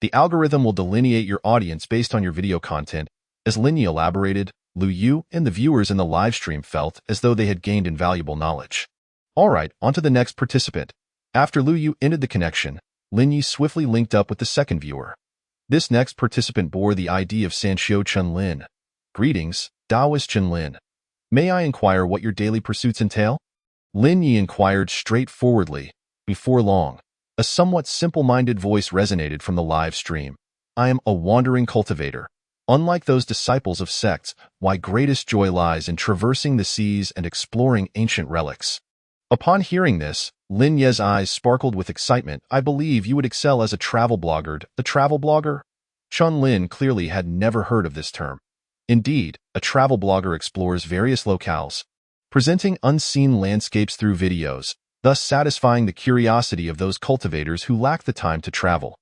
The algorithm will delineate your audience based on your video content. As Linyi elaborated, Luyu and the viewers in the live stream felt as though they had gained invaluable knowledge. Alright, on to the next participant. After Luyu ended the connection, Linyi swiftly linked up with the second viewer. This next participant bore the ID of Sanxiu Chunlin. Greetings, Taoist Chunlin. May I inquire what your daily pursuits entail? Linyi inquired straightforwardly. Before long, a somewhat simple-minded voice resonated from the live stream. I am a wandering cultivator. Unlike those disciples of sects, my greatest joy lies in traversing the seas and exploring ancient relics. Upon hearing this, Linyi's eyes sparkled with excitement. I believe you would excel as a travel blogger. A travel blogger? Chunlin clearly had never heard of this term. Indeed, a travel blogger explores various locales, presenting unseen landscapes through videos, thus satisfying the curiosity of those cultivators who lack the time to travel.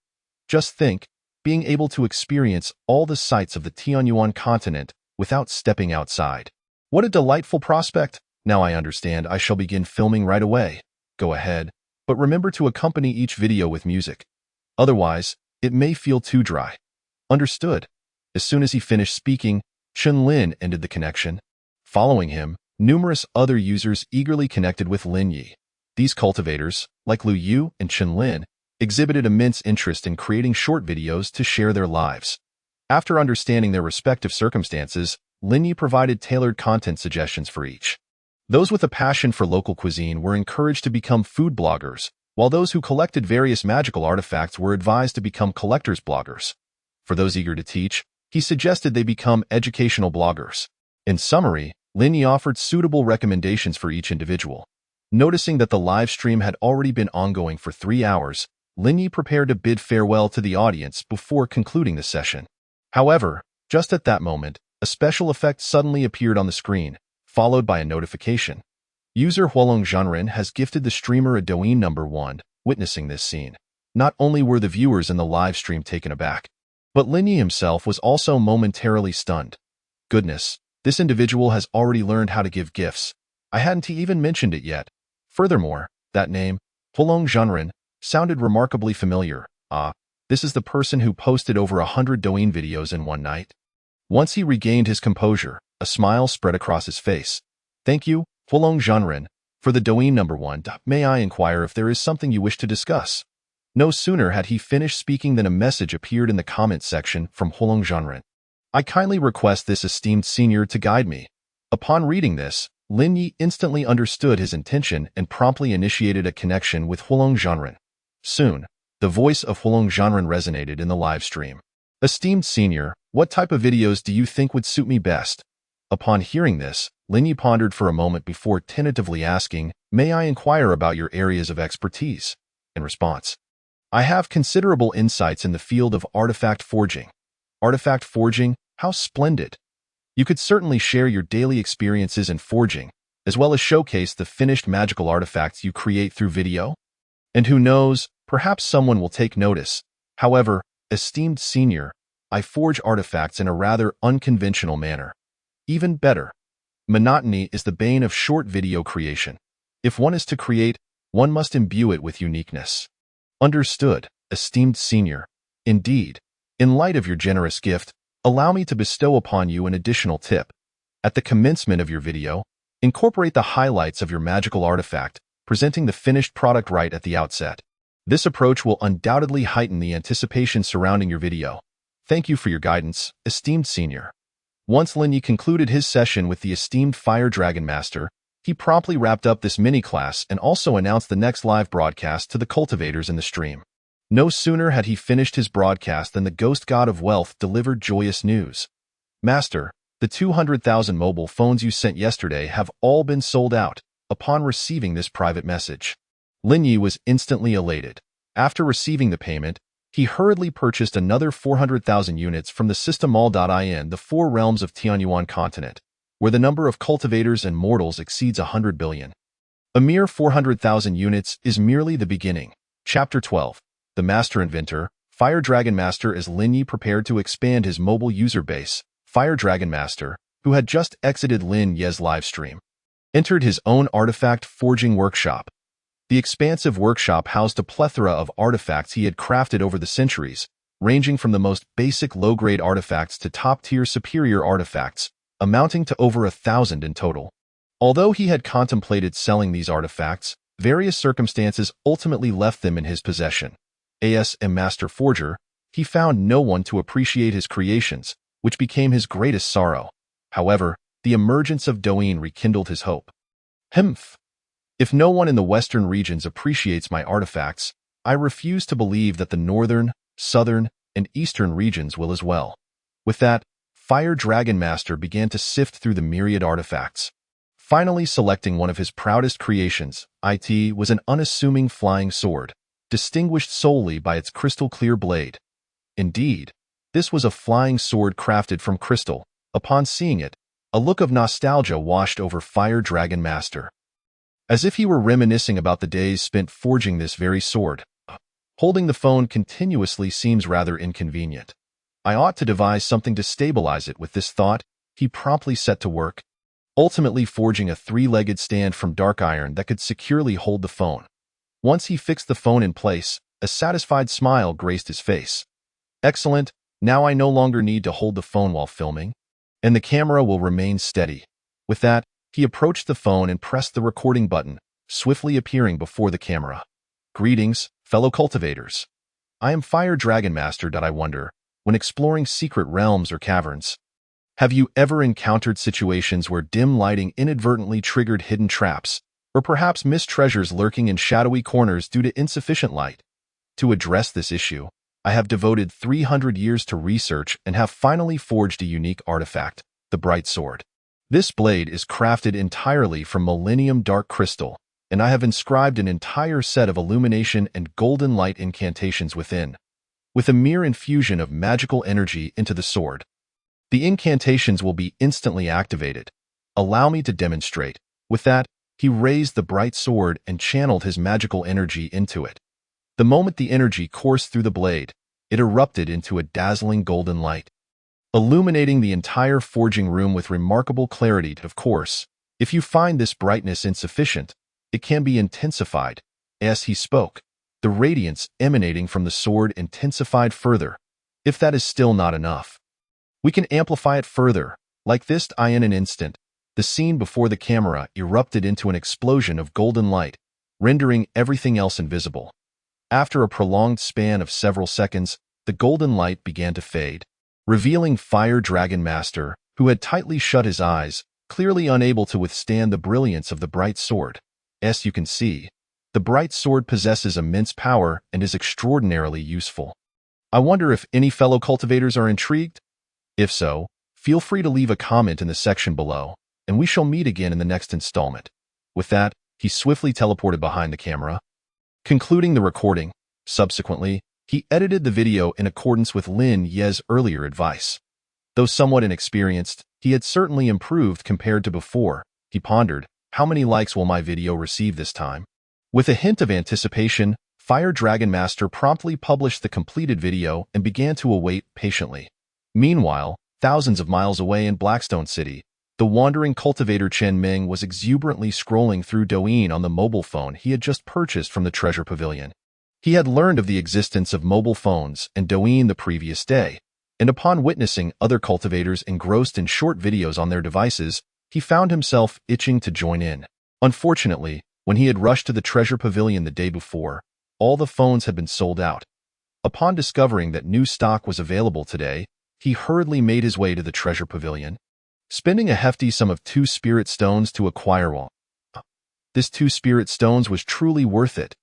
Just think, being able to experience all the sights of the Tianyuan continent without stepping outside. What a delightful prospect! Now I understand I shall begin filming right away. Go ahead, but remember to accompany each video with music. Otherwise, it may feel too dry. Understood. As soon as he finished speaking, Chunlin ended the connection. Following him, numerous other users eagerly connected with Linyi. These cultivators, like Luyu and Chunlin, exhibited immense interest in creating short videos to share their lives. After understanding their respective circumstances, Linyi provided tailored content suggestions for each. Those with a passion for local cuisine were encouraged to become food bloggers, while those who collected various magical artifacts were advised to become collectors bloggers. For those eager to teach, he suggested they become educational bloggers. In summary, Linyi offered suitable recommendations for each individual. Noticing that the live stream had already been ongoing for 3 hours, Linyi prepared to bid farewell to the audience before concluding the session. However, just at that moment, a special effect suddenly appeared on the screen, followed by a notification. User Huolong Zhenren has gifted the streamer a Douyin #1. Witnessing this scene, not only were the viewers in the live stream taken aback, but Linyi himself was also momentarily stunned. Goodness, this individual has already learned how to give gifts. I hadn't even mentioned it yet. Furthermore, that name, Huolong Zhenren, sounded remarkably familiar. This is the person who posted over 100 Douyin videos in one night. Once he regained his composure, a smile spread across his face. Thank you, Huolong Zhenren, for the Douyin #1. May I inquire if there is something you wish to discuss? No sooner had he finished speaking than a message appeared in the comment section from Hulong Zhanren. I kindly request this esteemed senior to guide me. Upon reading this, Lin Yi instantly understood his intention and promptly initiated a connection with Hulong Zhanren. Soon, the voice of Hulong Zhanren resonated in the live stream. Esteemed senior, what type of videos do you think would suit me best? Upon hearing this, Lin Yi pondered for a moment before tentatively asking, may I inquire about your areas of expertise? In response, I have considerable insights in the field of artifact forging. Artifact forging? How splendid! You could certainly share your daily experiences in forging, as well as showcase the finished magical artifacts you create through video. And who knows, perhaps someone will take notice. However, esteemed senior, I forge artifacts in a rather unconventional manner. Even better, monotony is the bane of short video creation. If one is to create, one must imbue it with uniqueness. Understood, esteemed senior. Indeed, in light of your generous gift, allow me to bestow upon you an additional tip. At the commencement of your video, incorporate the highlights of your magical artifact, presenting the finished product right at the outset. This approach will undoubtedly heighten the anticipation surrounding your video. Thank you for your guidance, esteemed senior. Once Lin Yi concluded his session with the esteemed Fire Dragon Master, he promptly wrapped up this mini-class and also announced the next live broadcast to the cultivators in the stream. No sooner had he finished his broadcast than the Ghost God of Wealth delivered joyous news. Master, the 200,000 mobile phones you sent yesterday have all been sold out. Upon receiving this private message, Lin Yi was instantly elated. After receiving the payment, he hurriedly purchased another 400,000 units from the System-All.in, the four realms of Tianyuan continent, where the number of cultivators and mortals exceeds 100 billion. A mere 400,000 units is merely the beginning. Chapter 12. The Master Inventor, Fire Dragon Master. As Lin Yi prepared to expand his mobile user base, Fire Dragon Master, who had just exited Lin Ye's livestream, entered his own artifact forging workshop. The expansive workshop housed a plethora of artifacts he had crafted over the centuries, ranging from the most basic low-grade artifacts to top-tier superior artifacts, amounting to over 1,000 in total. Although he had contemplated selling these artifacts, various circumstances ultimately left them in his possession. As a master forger, he found no one to appreciate his creations, which became his greatest sorrow. However, the emergence of Douyin rekindled his hope. If no one in the western regions appreciates my artifacts, I refuse to believe that the northern, southern, and eastern regions will as well. With that, Fire Dragon Master began to sift through the myriad artifacts. Finally selecting one of his proudest creations, it was an unassuming flying sword, distinguished solely by its crystal-clear blade. Indeed, this was a flying sword crafted from crystal. Upon seeing it, a look of nostalgia washed over Fire Dragon Master. As if he were reminiscing about the days spent forging this very sword. Holding the phone continuously seems rather inconvenient. I ought to devise something to stabilize it. With this thought, he promptly set to work, ultimately forging a three-legged stand from dark iron that could securely hold the phone. Once he fixed the phone in place, a satisfied smile graced his face. Excellent, now I no longer need to hold the phone while filming, and the camera will remain steady. With that, he approached the phone and pressed the recording button, swiftly appearing before the camera. Greetings, fellow cultivators. I am Fire Dragon Master. I wonder, when exploring secret realms or caverns, have you ever encountered situations where dim lighting inadvertently triggered hidden traps, or perhaps missed treasures lurking in shadowy corners due to insufficient light? To address this issue, I have devoted 300 years to research and have finally forged a unique artifact, the Bright Sword. This blade is crafted entirely from Millennium Dark Crystal, and I have inscribed an entire set of illumination and golden light incantations within. With a mere infusion of magical energy into the sword, the incantations will be instantly activated. Allow me to demonstrate. With that, he raised the bright sword and channeled his magical energy into it. The moment the energy coursed through the blade, it erupted into a dazzling golden light, illuminating the entire forging room with remarkable clarity. Of course, if you find this brightness insufficient, it can be intensified. As he spoke, the radiance emanating from the sword intensified further. If that is still not enough, we can amplify it further. Like this, in an instant, the scene before the camera erupted into an explosion of golden light, rendering everything else invisible. After a prolonged span of several seconds, the golden light began to fade, revealing Fire Dragon Master, who had tightly shut his eyes, clearly unable to withstand the brilliance of the bright sword. As you can see, the bright sword possesses immense power and is extraordinarily useful. I wonder if any fellow cultivators are intrigued? If so, feel free to leave a comment in the section below, and we shall meet again in the next installment. With that, he swiftly teleported behind the camera, concluding the recording. Subsequently, he edited the video in accordance with Lin Ye's earlier advice. Though somewhat inexperienced, he had certainly improved compared to before. He pondered, how many likes will my video receive this time? With a hint of anticipation, Fire Dragon Master promptly published the completed video and began to await patiently. Meanwhile, thousands of miles away in Blackstone City, the wandering cultivator Chen Ming was exuberantly scrolling through Douyin on the mobile phone he had just purchased from the Treasure Pavilion. He had learned of the existence of mobile phones and Douyin the previous day, and upon witnessing other cultivators engrossed in short videos on their devices, he found himself itching to join in. Unfortunately, when he had rushed to the Treasure Pavilion the day before, all the phones had been sold out. Upon discovering that new stock was available today, he hurriedly made his way to the Treasure Pavilion, spending a hefty sum of 2 spirit stones to acquire one. This 2 spirit stones was truly worth it.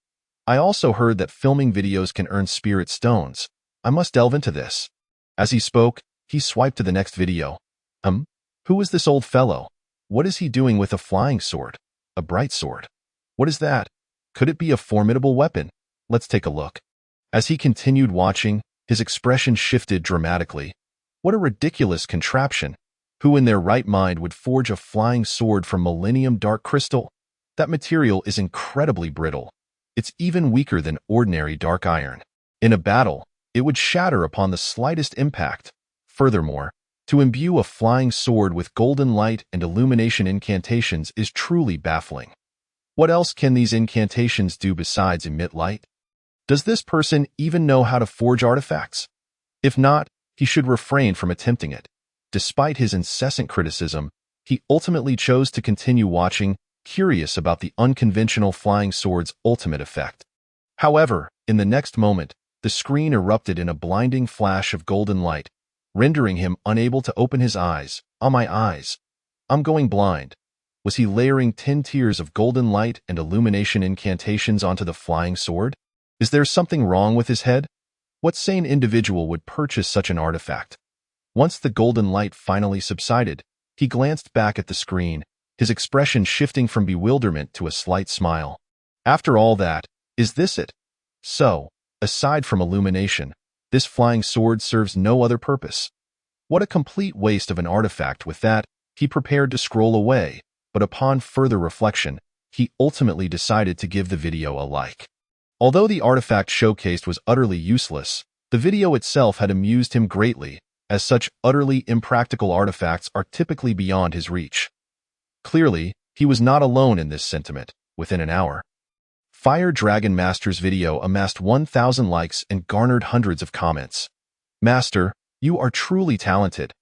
I also heard that filming videos can earn spirit stones. I must delve into this. As he spoke, he swiped to the next video. Who is this old fellow? What is he doing with a flying sword? A bright sword. What is that? Could it be a formidable weapon? Let's take a look. As he continued watching, his expression shifted dramatically. What a ridiculous contraption. Who in their right mind would forge a flying sword from Millennium Dark Crystal? That material is incredibly brittle. It's even weaker than ordinary dark iron. In a battle, it would shatter upon the slightest impact. Furthermore, to imbue a flying sword with golden light and illumination incantations is truly baffling. What else can these incantations do besides emit light? Does this person even know how to forge artifacts? If not, he should refrain from attempting it. Despite his incessant criticism, he ultimately chose to continue watching, curious about the unconventional flying sword's ultimate effect. However, in the next moment, the screen erupted in a blinding flash of golden light, rendering him unable to open his eyes. "Oh, my eyes. I'm going blind." Was he layering 10 tiers of golden light and illumination incantations onto the flying sword? Is there something wrong with his head? What sane individual would purchase such an artifact? Once the golden light finally subsided, he glanced back at the screen, his expression shifting from bewilderment to a slight smile. After all that, is this it? So, aside from illumination, this flying sword serves no other purpose. What a complete waste of an artifact. With that, he prepared to scroll away, but upon further reflection, he ultimately decided to give the video a like. Although the artifact showcased was utterly useless, the video itself had amused him greatly, as such utterly impractical artifacts are typically beyond his reach. Clearly, he was not alone in this sentiment. Within an hour, Fire Dragon Master's video amassed 1,000 likes and garnered hundreds of comments. "Master, you are truly talented.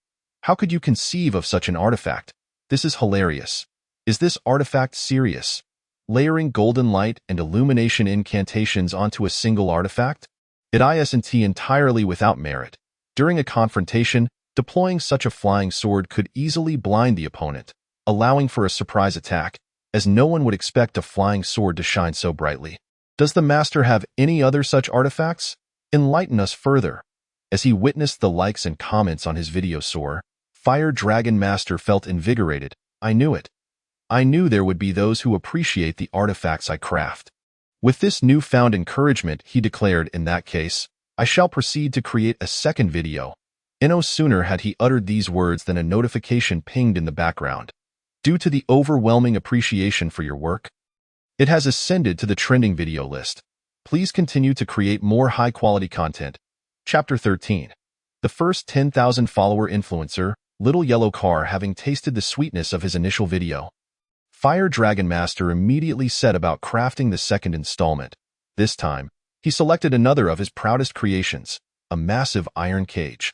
How could you conceive of such an artifact? This is hilarious. Is this artifact serious? Layering golden light and illumination incantations onto a single artifact? It isn't entirely without merit. During a confrontation, deploying such a flying sword could easily blind the opponent, allowing for a surprise attack, as no one would expect a flying sword to shine so brightly. Does the master have any other such artifacts? Enlighten us further." As he witnessed the likes and comments on his video soar, Fire Dragon Master felt invigorated. "I knew it. I knew there would be those who appreciate the artifacts I craft." With this newfound encouragement, he declared, "In that case, I shall proceed to create a second video." No sooner had he uttered these words than a notification pinged in the background. "Due to the overwhelming appreciation for your work, it has ascended to the trending video list. Please continue to create more high-quality content." Chapter 13. The first 10,000 follower influencer, Little Yellow Car, having tasted the sweetness of his initial video, Fire Dragon Master immediately set about crafting the second installment. This time, he selected another of his proudest creations, a massive iron cage.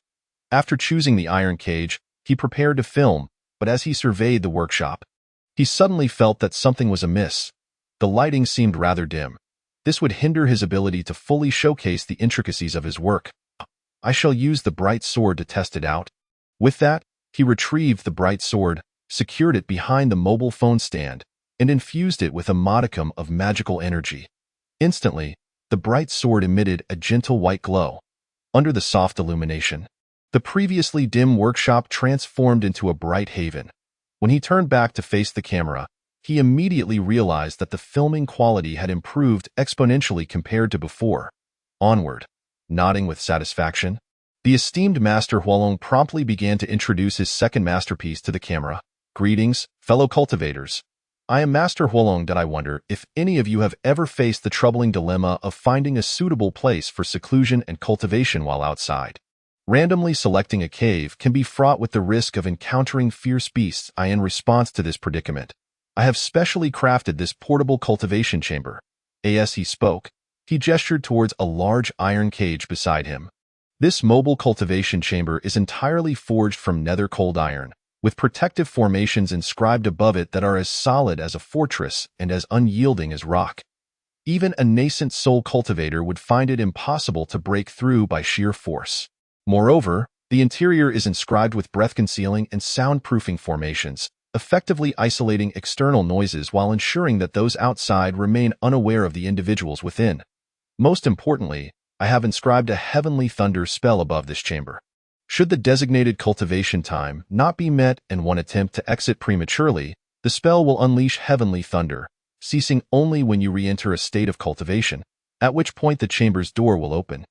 After choosing the iron cage, he prepared to film, but as he surveyed the workshop, he suddenly felt that something was amiss. The lighting seemed rather dim. This would hinder his ability to fully showcase the intricacies of his work. I shall use the bright sword to test it out. With that, he retrieved the bright sword, secured it behind the mobile phone stand, and infused it with a modicum of magical energy. Instantly, the bright sword emitted a gentle white glow. Under the soft illumination, the previously dim workshop transformed into a bright haven. When he turned back to face the camera, he immediately realized that the filming quality had improved exponentially compared to before. Onward. Nodding with satisfaction, the esteemed Master Huolong promptly began to introduce his second masterpiece to the camera. Greetings, fellow cultivators. I am Master Huolong. I wonder if any of you have ever faced the troubling dilemma of finding a suitable place for seclusion and cultivation while outside. Randomly selecting a cave can be fraught with the risk of encountering fierce beasts. In response to this predicament, I have specially crafted this portable cultivation chamber. As he spoke, he gestured towards a large iron cage beside him. This mobile cultivation chamber is entirely forged from nether cold iron, with protective formations inscribed above it that are as solid as a fortress and as unyielding as rock. Even a nascent soul cultivator would find it impossible to break through by sheer force. Moreover, the interior is inscribed with breath-concealing and soundproofing formations, effectively isolating external noises while ensuring that those outside remain unaware of the individuals within. Most importantly, I have inscribed a heavenly thunder spell above this chamber. Should the designated cultivation time not be met and one attempt to exit prematurely, the spell will unleash heavenly thunder, ceasing only when you re-enter a state of cultivation, at which point the chamber's door will open.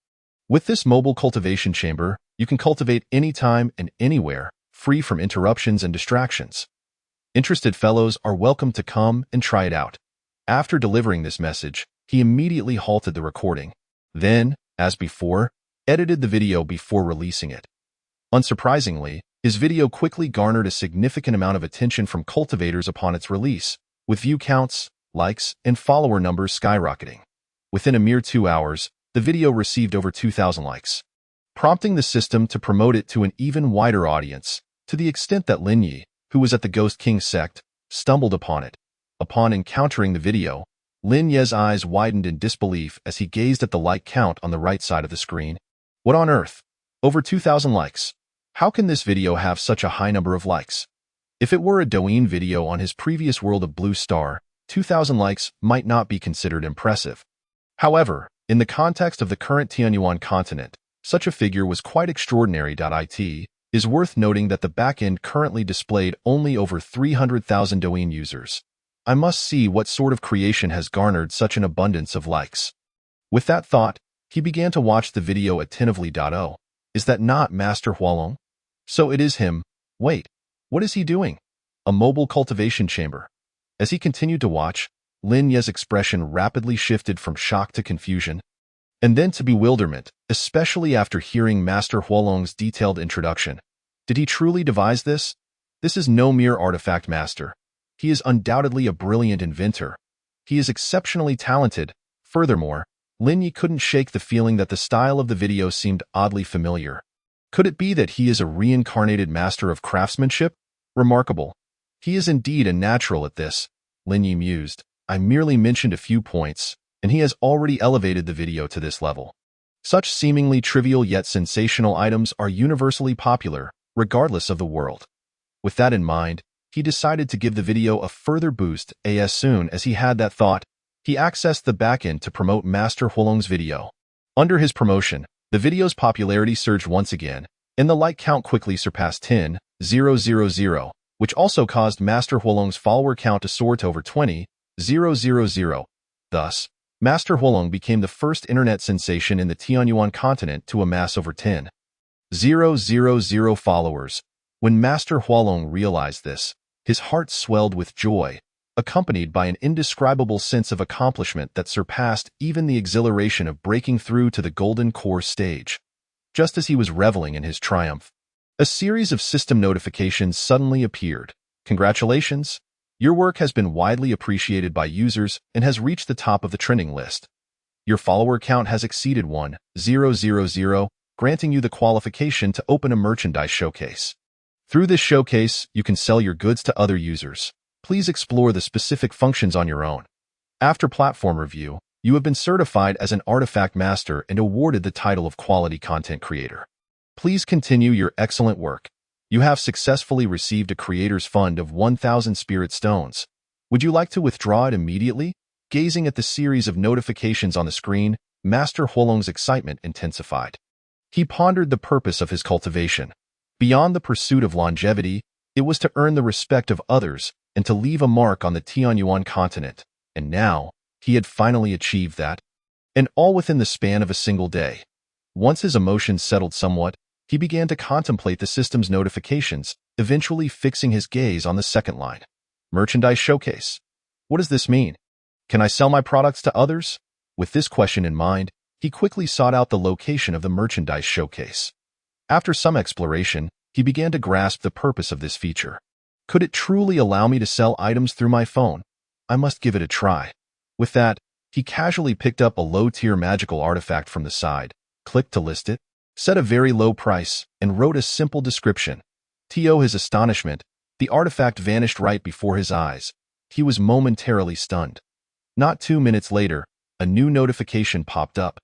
With this mobile cultivation chamber, you can cultivate anytime and anywhere, free from interruptions and distractions. Interested fellows are welcome to come and try it out. After delivering this message, he immediately halted the recording. Then, as before, edited the video before releasing it. Unsurprisingly, his video quickly garnered a significant amount of attention from cultivators upon its release, with view counts, likes, and follower numbers skyrocketing. Within a mere 2 hours, the video received over 2,000 likes, prompting the system to promote it to an even wider audience, to the extent that Lin Yi, who was at the Ghost King sect, stumbled upon it. Upon encountering the video, Lin Ye's eyes widened in disbelief as he gazed at the like count on the right side of the screen. What on earth? Over 2,000 likes. How can this video have such a high number of likes? If it were a Douyin video on his previous world of Blue Star, 2,000 likes might not be considered impressive. However, in the context of the current Tianyuan continent, such a figure was quite extraordinary. It is worth noting that the backend currently displayed only over 300,000 Douyin users. I must see what sort of creation has garnered such an abundance of likes. With that thought, he began to watch the video attentively. Oh, is that not Master Huolong? So it is him. Wait, what is he doing? A mobile cultivation chamber. As he continued to watch, Lin Ye's expression rapidly shifted from shock to confusion, and then to bewilderment, especially after hearing Master Huolong's detailed introduction. Did he truly devise this? This is no mere artifact master. He is undoubtedly a brilliant inventor. He is exceptionally talented. Furthermore, Lin Yi couldn't shake the feeling that the style of the video seemed oddly familiar. Could it be that he is a reincarnated master of craftsmanship? Remarkable. He is indeed a natural at this, Lin Yi mused. I merely mentioned a few points, and he has already elevated the video to this level. Such seemingly trivial yet sensational items are universally popular, regardless of the world. With that in mind, he decided to give the video a further boost. As soon as he had that thought, he accessed the backend to promote Master Huolong's video. Under his promotion, the video's popularity surged once again, and the like count quickly surpassed 10,000, which also caused Master Huolong's follower count to soar to over 20,000. Thus, Master Huolong became the first internet sensation in the Tianyuan continent to amass over 10,000 followers. When Master Huolong realized this, his heart swelled with joy, accompanied by an indescribable sense of accomplishment that surpassed even the exhilaration of breaking through to the Golden Core stage. Just as he was reveling in his triumph, a series of system notifications suddenly appeared. Congratulations! Your work has been widely appreciated by users and has reached the top of the trending list. Your follower count has exceeded 1,000, granting you the qualification to open a merchandise showcase. Through this showcase, you can sell your goods to other users. Please explore the specific functions on your own. After platform review, You have been certified as an artifact master and awarded the title of quality content creator. Please continue your excellent work. You have successfully received a creator's fund of 1,000 spirit stones. Would you like to withdraw it immediately? Gazing at the series of notifications on the screen, Master Huolong's excitement intensified. He pondered the purpose of his cultivation. Beyond the pursuit of longevity, it was to earn the respect of others and to leave a mark on the Tianyuan continent. And now, he had finally achieved that. And all within the span of a single day. Once his emotions settled somewhat, he began to contemplate the system's notifications, eventually fixing his gaze on the second line. Merchandise showcase. What does this mean? Can I sell my products to others? With this question in mind, he quickly sought out the location of the merchandise showcase. After some exploration, he began to grasp the purpose of this feature. Could it truly allow me to sell items through my phone? I must give it a try. With that, he casually picked up a low-tier magical artifact from the side, clicked to list it, set a very low price, and wrote a simple description. To his astonishment, the artifact vanished right before his eyes. He was momentarily stunned. Not 2 minutes later, a new notification popped up.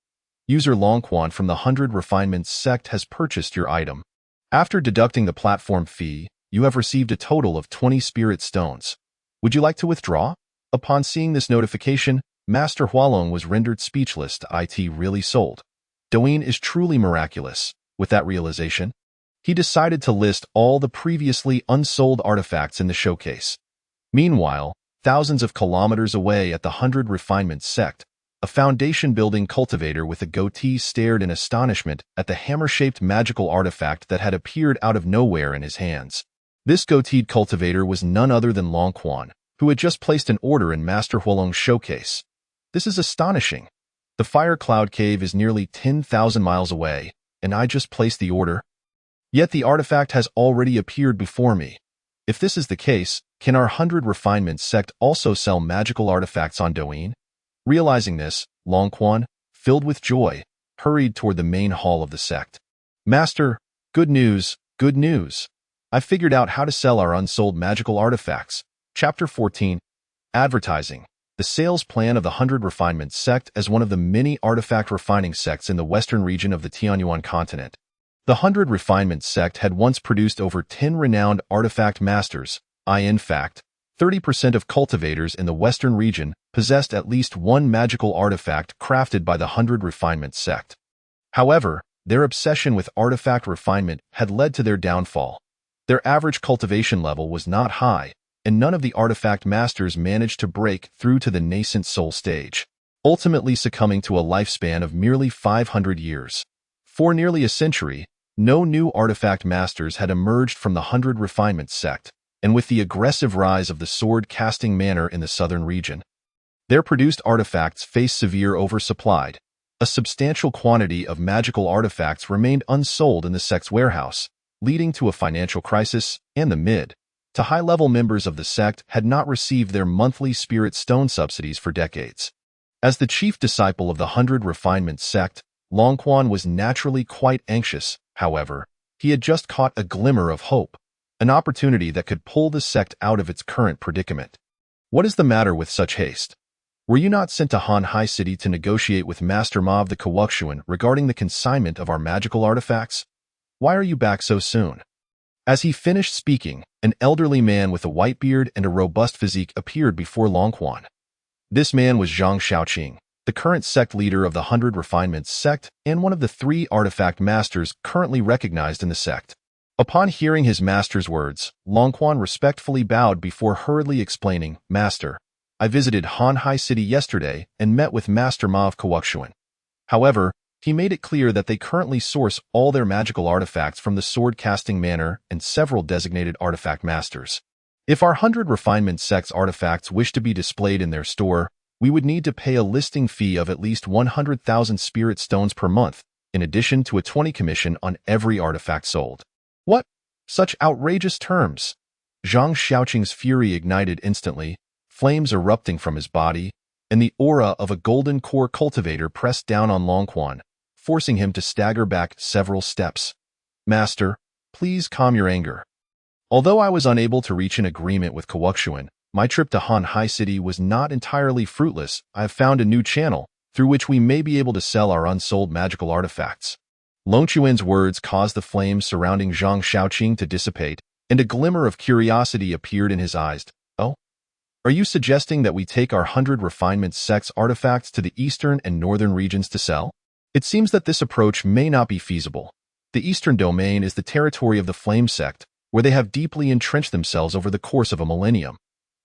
User Longquan from the 100 Refinements sect has purchased your item. After deducting the platform fee, you have received a total of 20 spirit stones. Would you like to withdraw? Upon seeing this notification, Master Huolong was rendered speechless. It really sold. Douyin is truly miraculous. With that realization, he decided to list all the previously unsold artifacts in the showcase. Meanwhile, thousands of kilometers away at the 100 Refinements sect, a foundation-building cultivator with a goatee stared in astonishment at the hammer-shaped magical artifact that had appeared out of nowhere in his hands. This goateed cultivator was none other than Longquan, who had just placed an order in Master Huolong's showcase. This is astonishing. The Fire Cloud Cave is nearly 10,000 miles away, and I just placed the order. Yet the artifact has already appeared before me. If this is the case, can our 100 Refinements sect also sell magical artifacts on Douyin? Realizing this, Longquan, filled with joy, hurried toward the main hall of the sect. Master, good news, good news. I figured out how to sell our unsold magical artifacts. Chapter 14. Advertising. The sales plan of the 100 Refinements sect as one of the many artifact refining sects in the western region of the Tianyuan continent. The 100 Refinements sect had once produced over 10 renowned artifact masters. In fact, 30% of cultivators in the western region possessed at least one magical artifact crafted by the 100 Refinements sect. However, their obsession with artifact refinement had led to their downfall. Their average cultivation level was not high, and none of the artifact masters managed to break through to the nascent soul stage, ultimately succumbing to a lifespan of merely 500 years. For nearly a century, no new artifact masters had emerged from the 100 Refinements sect, and with the aggressive rise of the sword-casting manor in the southern region, their produced artifacts faced severe oversupply. A substantial quantity of magical artifacts remained unsold in the sect's warehouse, leading to a financial crisis, and the mid- to high-level members of the sect had not received their monthly spirit stone subsidies for decades. As the chief disciple of the 100 Refinements sect, Longquan was naturally quite anxious. However, he had just caught a glimmer of hope, an opportunity that could pull the sect out of its current predicament. What is the matter with such haste? Were you not sent to Han Hai City to negotiate with Master Ma of the Kewuxuan regarding the consignment of our magical artifacts? Why are you back so soon? As he finished speaking, an elderly man with a white beard and a robust physique appeared before Longquan. This man was Zhang Shaoqing, the current sect leader of the 100 Refinements sect and one of the 3 artifact masters currently recognized in the sect. Upon hearing his master's words, Longquan respectfully bowed before hurriedly explaining, Master, I visited Han Hai City yesterday and met with Master Ma of Kewuxuan. However, he made it clear that they currently source all their magical artifacts from the sword-casting manor and several designated artifact masters. If our 100 Refinements sect's artifacts wish to be displayed in their store, we would need to pay a listing fee of at least 100,000 spirit stones per month, in addition to a 20 commission on every artifact sold. What? Such outrageous terms! Zhang Shaoqing's fury ignited instantly, flames erupting from his body, and the aura of a golden core cultivator pressed down on Longquan, forcing him to stagger back several steps. Master, please calm your anger. Although I was unable to reach an agreement with Kewuxuan, My trip to Han Hai City was not entirely fruitless. I have found a new channel through which we may be able to sell our unsold magical artifacts. Long Chuan's words caused the flames surrounding Zhang Shaoqing to dissipate, and a glimmer of curiosity appeared in his eyes. Oh? Are you suggesting that we take our 100 refinement sects artifacts to the eastern and northern regions to sell? It seems that this approach may not be feasible. The eastern domain is the territory of the Flame sect, where they have deeply entrenched themselves over the course of a millennium.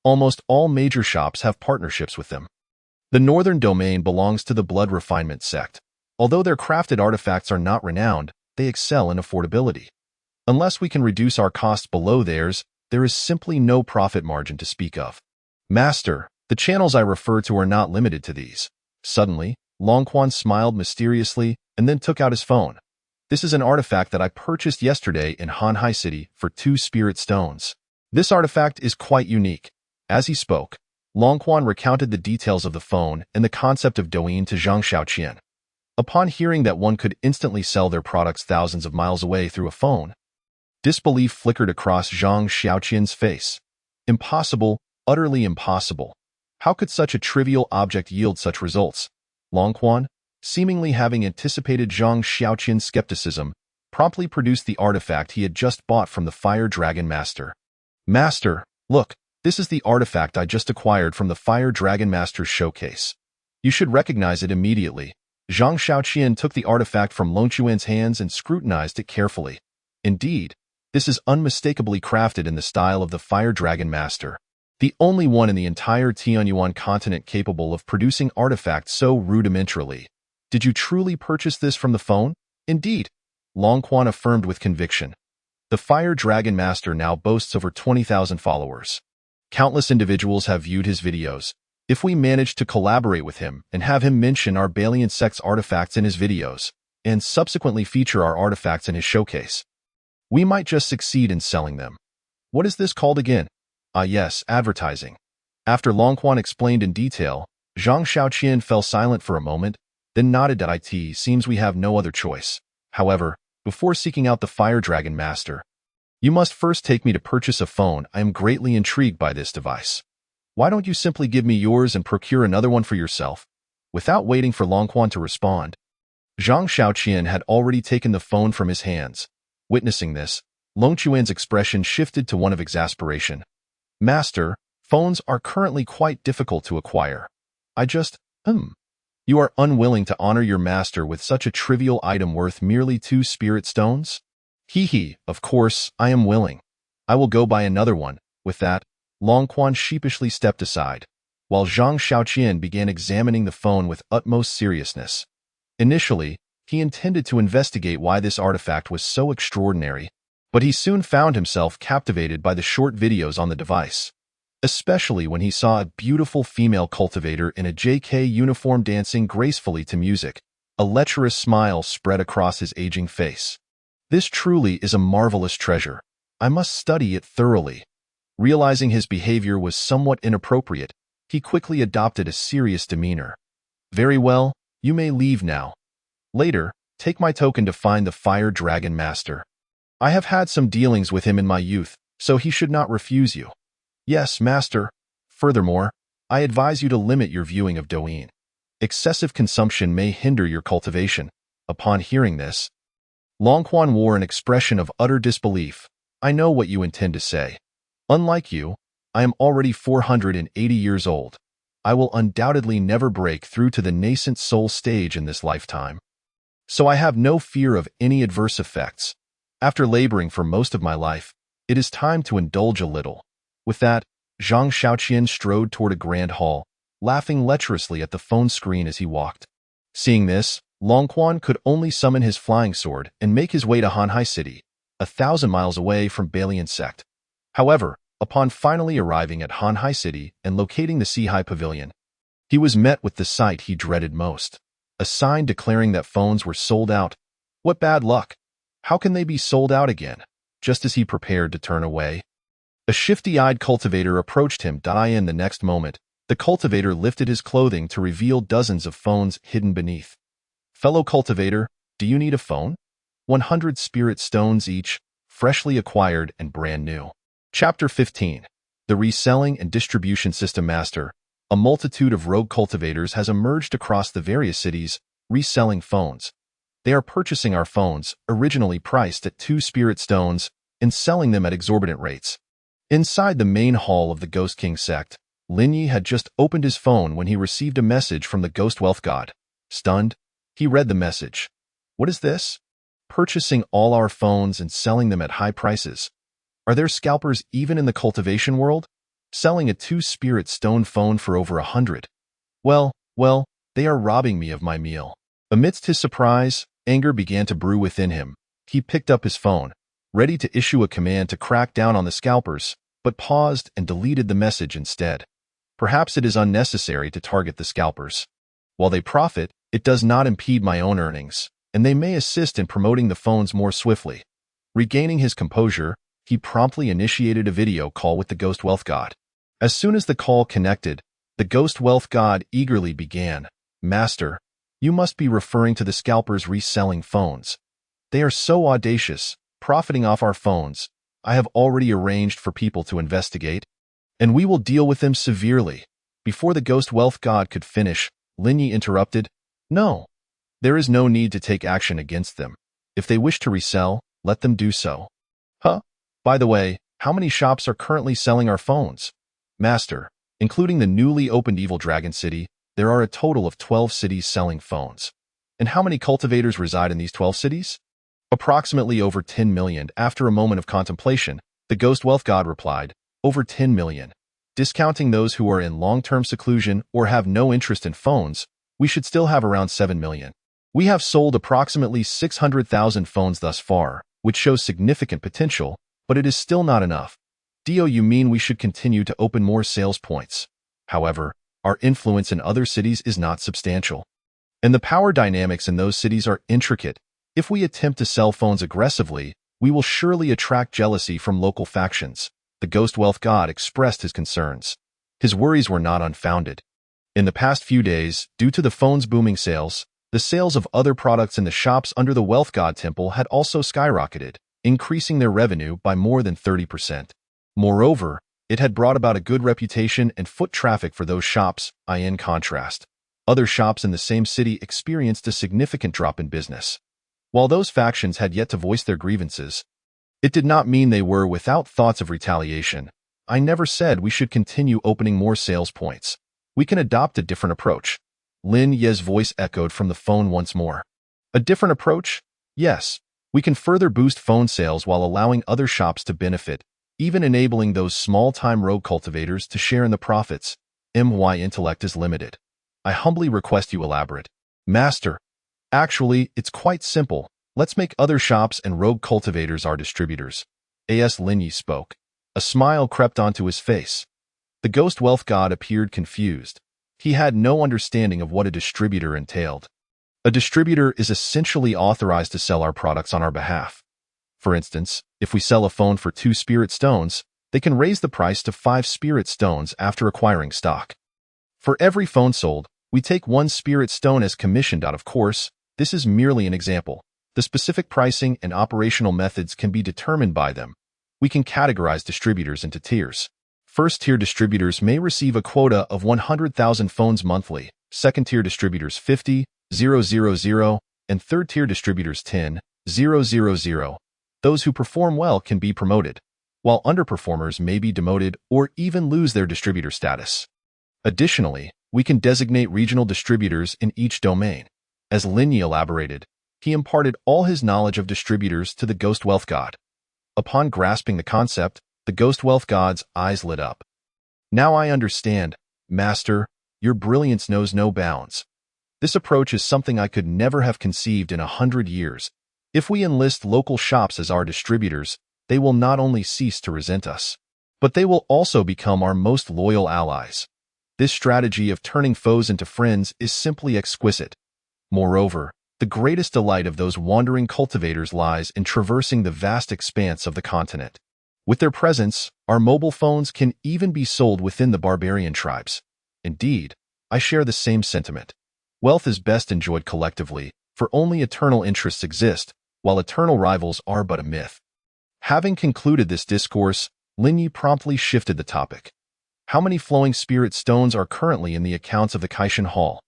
Almost all major shops have partnerships with them. The northern domain belongs to the Blood Refinement sect. Although their crafted artifacts are not renowned, they excel in affordability. Unless we can reduce our costs below theirs, there is simply no profit margin to speak of. Master, the channels I refer to are not limited to these. Suddenly, Longquan smiled mysteriously and then took out his phone. This is an artifact that I purchased yesterday in Han Hai City for 2 spirit stones. This artifact is quite unique. As he spoke, Longquan recounted the details of the phone and the concept of Douyin to Zhang Shaoqian. Upon hearing that one could instantly sell their products thousands of miles away through a phone, disbelief flickered across Zhang Shaoqian's face. Impossible, utterly impossible. How could such a trivial object yield such results? Longquan, seemingly having anticipated Zhang Shaoqian's skepticism, promptly produced the artifact he had just bought from the Fire Dragon Master. Master, look, this is the artifact I just acquired from the Fire Dragon Master's showcase. You should recognize it immediately. Zhang Shaoqian took the artifact from Longquan's hands and scrutinized it carefully. Indeed, this is unmistakably crafted in the style of the Fire Dragon Master, the only one in the entire Tianyuan continent capable of producing artifacts so rudimentarily. Did you truly purchase this from the phone? Indeed, Longquan affirmed with conviction. The Fire Dragon Master now boasts over 20,000 followers. Countless individuals have viewed his videos. If we manage to collaborate with him and have him mention our Balian sect's artifacts in his videos, and subsequently feature our artifacts in his showcase, we might just succeed in selling them. What is this called again? Ah yes, advertising. After Longquan explained in detail, Zhang Shaoqian fell silent for a moment, then nodded that it seems we have no other choice. However, before seeking out the Fire Dragon Master, you must first take me to purchase a phone. I am greatly intrigued by this device. Why don't you simply give me yours and procure another one for yourself? Without waiting for Longquan to respond, Zhang Shaoqian had already taken the phone from his hands. Witnessing this, Longquan's expression shifted to one of exasperation. Master, phones are currently quite difficult to acquire. You are unwilling to honor your master with such a trivial item worth merely 2 spirit stones? Of course, I am willing. I will go buy another one. With that, Longquan sheepishly stepped aside, while Zhang Shaoqian began examining the phone with utmost seriousness. Initially, he intended to investigate why this artifact was so extraordinary, but he soon found himself captivated by the short videos on the device, especially when he saw a beautiful female cultivator in a JK uniform dancing gracefully to music. A lecherous smile spread across his aging face. This truly is a marvelous treasure. I must study it thoroughly. Realizing his behavior was somewhat inappropriate, he quickly adopted a serious demeanor. Very well, you may leave now. Later, take my token to find the Fire Dragon Master. I have had some dealings with him in my youth, so he should not refuse you. Yes, Master. Furthermore, I advise you to limit your viewing of Douyin. Excessive consumption may hinder your cultivation. Upon hearing this, Longquan wore an expression of utter disbelief. I know what you intend to say. Unlike you, I am already 480 years old. I will undoubtedly never break through to the nascent soul stage in this lifetime. So I have no fear of any adverse effects. After laboring for most of my life, it is time to indulge a little. With that, Zhang Shaoqian strode toward a grand hall, laughing lecherously at the phone screen as he walked. Seeing this, Longquan could only summon his flying sword and make his way to Han Hai City, 1,000 miles away from Balian sect. However, upon finally arriving at Han Hai City and locating the Sihai Pavilion, he was met with the sight he dreaded most. A sign declaring that phones were sold out. What bad luck! How can they be sold out again? Just as he prepared to turn away, a shifty-eyed cultivator approached him. In the next moment, the cultivator lifted his clothing to reveal dozens of phones hidden beneath. Fellow cultivator, do you need a phone? 100 spirit stones each, freshly acquired and brand new. Chapter 15. The reselling and distribution system master. A multitude of rogue cultivators has emerged across the various cities, reselling phones. They are purchasing our phones, originally priced at 2 spirit stones, and selling them at exorbitant rates. Inside the main hall of the Ghost King sect, Lin Yi had just opened his phone when he received a message from the Ghost Wealth God. Stunned, he read the message. What is this? Purchasing all our phones and selling them at high prices. Are there scalpers even in the cultivation world? Selling a 2 spirit stone phone for over 100. Well, they are robbing me of my meal. Amidst his surprise, anger began to brew within him. He picked up his phone, ready to issue a command to crack down on the scalpers, but paused and deleted the message instead. Perhaps it is unnecessary to target the scalpers. While they profit, it does not impede my own earnings, and they may assist in promoting the phones more swiftly. Regaining his composure, he promptly initiated a video call with the Ghost Wealth God. As soon as the call connected, the Ghost Wealth God eagerly began, "Master, you must be referring to the scalpers reselling phones. They are so audacious, profiting off our phones. I have already arranged for people to investigate, and we will deal with them severely." Before the Ghost Wealth God could finish, Lin Yi interrupted, "No, there is no need to take action against them. If they wish to resell, let them do so." "Huh? By the way, how many shops are currently selling our phones?" "Master, including the newly opened Evil Dragon City, there are a total of 12 cities selling phones." "And how many cultivators reside in these 12 cities?" "Approximately over 10 million. After a moment of contemplation, the Ghost Wealth God replied, "Over 10 million. Discounting those who are in long-term seclusion or have no interest in phones, we should still have around 7 million. We have sold approximately 600,000 phones thus far, which shows significant potential, but it is still not enough." "You mean we should continue to open more sales points? However, our influence in other cities is not substantial, and the power dynamics in those cities are intricate. If we attempt to sell phones aggressively, we will surely attract jealousy from local factions." The Ghost Wealth God expressed his concerns. His worries were not unfounded. In the past few days, due to the phone's booming sales, the sales of other products in the shops under the Wealth God Temple had also skyrocketed, increasing their revenue by more than 30%. Moreover, it had brought about a good reputation and foot traffic for those shops. In contrast, other shops in the same city experienced a significant drop in business. While those factions had yet to voice their grievances, it did not mean they were without thoughts of retaliation. "I never said we should continue opening more sales points. We can adopt a different approach." Lin Ye's voice echoed from the phone once more. "A different approach? Yes. We can further boost phone sales while allowing other shops to benefit, even enabling those small-time rogue cultivators to share in the profits. My intellect is limited. I humbly request you elaborate." "Master, actually, it's quite simple. Let's make other shops and rogue cultivators our distributors." Lin Yi spoke. A smile crept onto his face. The Ghost Wealth God appeared confused. He had no understanding of what a distributor entailed. A distributor is essentially authorized to sell our products on our behalf. For instance, if we sell a phone for 2 spirit stones, they can raise the price to 5 spirit stones after acquiring stock. For every phone sold, we take 1 spirit stone as commissioned. Of course, this is merely an example. The specific pricing and operational methods can be determined by them. We can categorize distributors into tiers. First-tier distributors may receive a quota of 100,000 phones monthly, second-tier distributors 50,000, and third-tier distributors 10,000. Those who perform well can be promoted, while underperformers may be demoted or even lose their distributor status. Additionally, we can designate regional distributors in each domain. As Lin Yi elaborated, he imparted all his knowledge of distributors to the Ghost Wealth God. Upon grasping the concept, the Ghost Wealth God's eyes lit up. "Now I understand, Master. Your brilliance knows no bounds. This approach is something I could never have conceived in 100 years. If we enlist local shops as our distributors, they will not only cease to resent us, but they will also become our most loyal allies. This strategy of turning foes into friends is simply exquisite. Moreover, the greatest delight of those wandering cultivators lies in traversing the vast expanse of the continent. With their presence, our mobile phones can even be sold within the barbarian tribes. Indeed, I share the same sentiment. Wealth is best enjoyed collectively, for only eternal interests exist, while eternal rivals are but a myth." Having concluded this discourse, Lin Yi promptly shifted the topic. How many flowing spirit stones are currently in the accounts of the Kaishan Hall?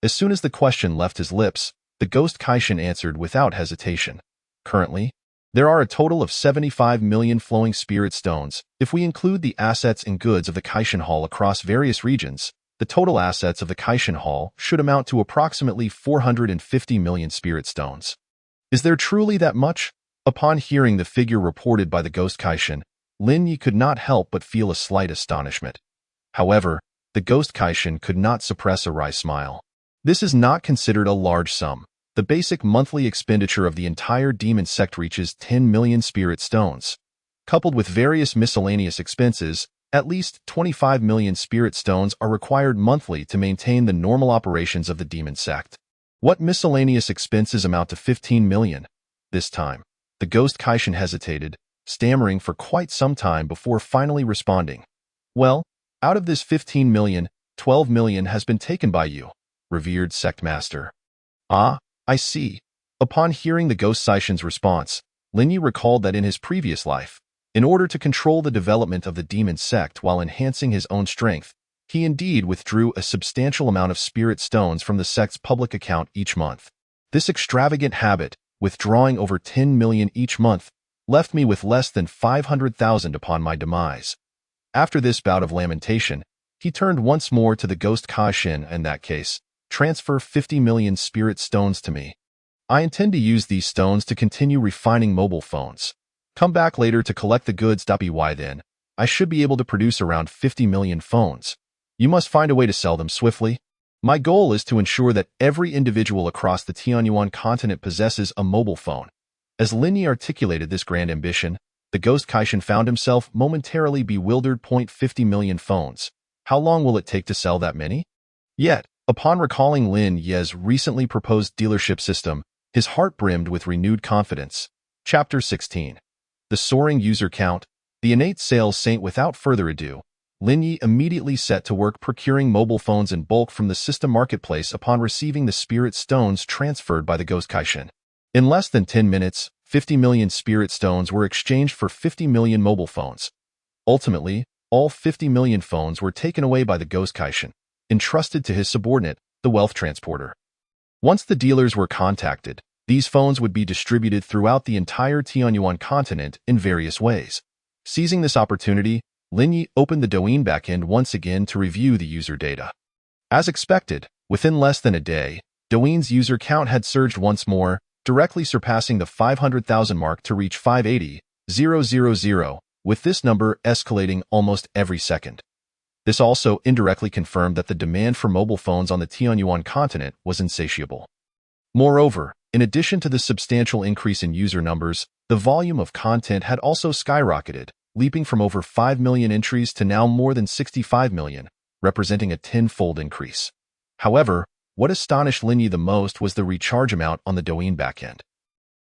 As soon as the question left his lips, the ghost Kaishan answered without hesitation. Currently, there are a total of 75 million flowing spirit stones. If we include the assets and goods of the Kaishan Hall across various regions, the total assets of the Kaishan Hall should amount to approximately 450 million spirit stones. Is there truly that much? Upon hearing the figure reported by the ghost Kaishan, Lin Yi could not help but feel a slight astonishment. However, the ghost Kaishan could not suppress a wry smile. This is not considered a large sum. The basic monthly expenditure of the entire demon sect reaches 10 million spirit stones. Coupled with various miscellaneous expenses, at least 25 million spirit stones are required monthly to maintain the normal operations of the demon sect. What miscellaneous expenses amount to 15 million? This time, the ghost Kaishan hesitated, stammering for quite some time before finally responding. Well, out of this 15 million, 12 million has been taken by you, revered sect master. Ah, I see. Upon hearing the ghost Kaishan's response, Lin Yi recalled that in his previous life, in order to control the development of the demon sect while enhancing his own strength, he indeed withdrew a substantial amount of spirit stones from the sect's public account each month. This extravagant habit, withdrawing over 10 million each month, left me with less than 500,000 upon my demise. After this bout of lamentation, he turned once more to the ghost Kaishan. In that case, transfer 50 million spirit stones to me. I intend to use these stones to continue refining mobile phones. Come back later to collect the goods. By then, I should be able to produce around 50 million phones. You must find a way to sell them swiftly. My goal is to ensure that every individual across the Tianyuan continent possesses a mobile phone. As Lin Yi articulated this grand ambition, the ghost Kaishan found himself momentarily bewildered. 50 million phones. How long will it take to sell that many? Yet, upon recalling Lin Yi's recently proposed dealership system, his heart brimmed with renewed confidence. Chapter 16. The soaring user count. The innate sales saint. Without further ado, Lin Yi immediately set to work procuring mobile phones in bulk from the system marketplace upon receiving the spirit stones transferred by the ghost Kaishan. In less than 10 minutes, 50 million spirit stones were exchanged for 50 million mobile phones. Ultimately, all 50 million phones were taken away by the ghost Kaishan, entrusted to his subordinate, the wealth transporter. Once the dealers were contacted, these phones would be distributed throughout the entire Tianyuan continent in various ways. Seizing this opportunity, Lin Yi opened the Douyin backend once again to review the user data. As expected, within less than a day, Douyin's user count had surged once more, directly surpassing the 500,000 mark to reach 580,000, with this number escalating almost every second. This also indirectly confirmed that the demand for mobile phones on the Tianyuan continent was insatiable. Moreover, in addition to the substantial increase in user numbers, the volume of content had also skyrocketed, leaping from over 5 million entries to now more than 65 million, representing a tenfold increase. However, what astonished Lin Yi the most was the recharge amount on the Douyin backend.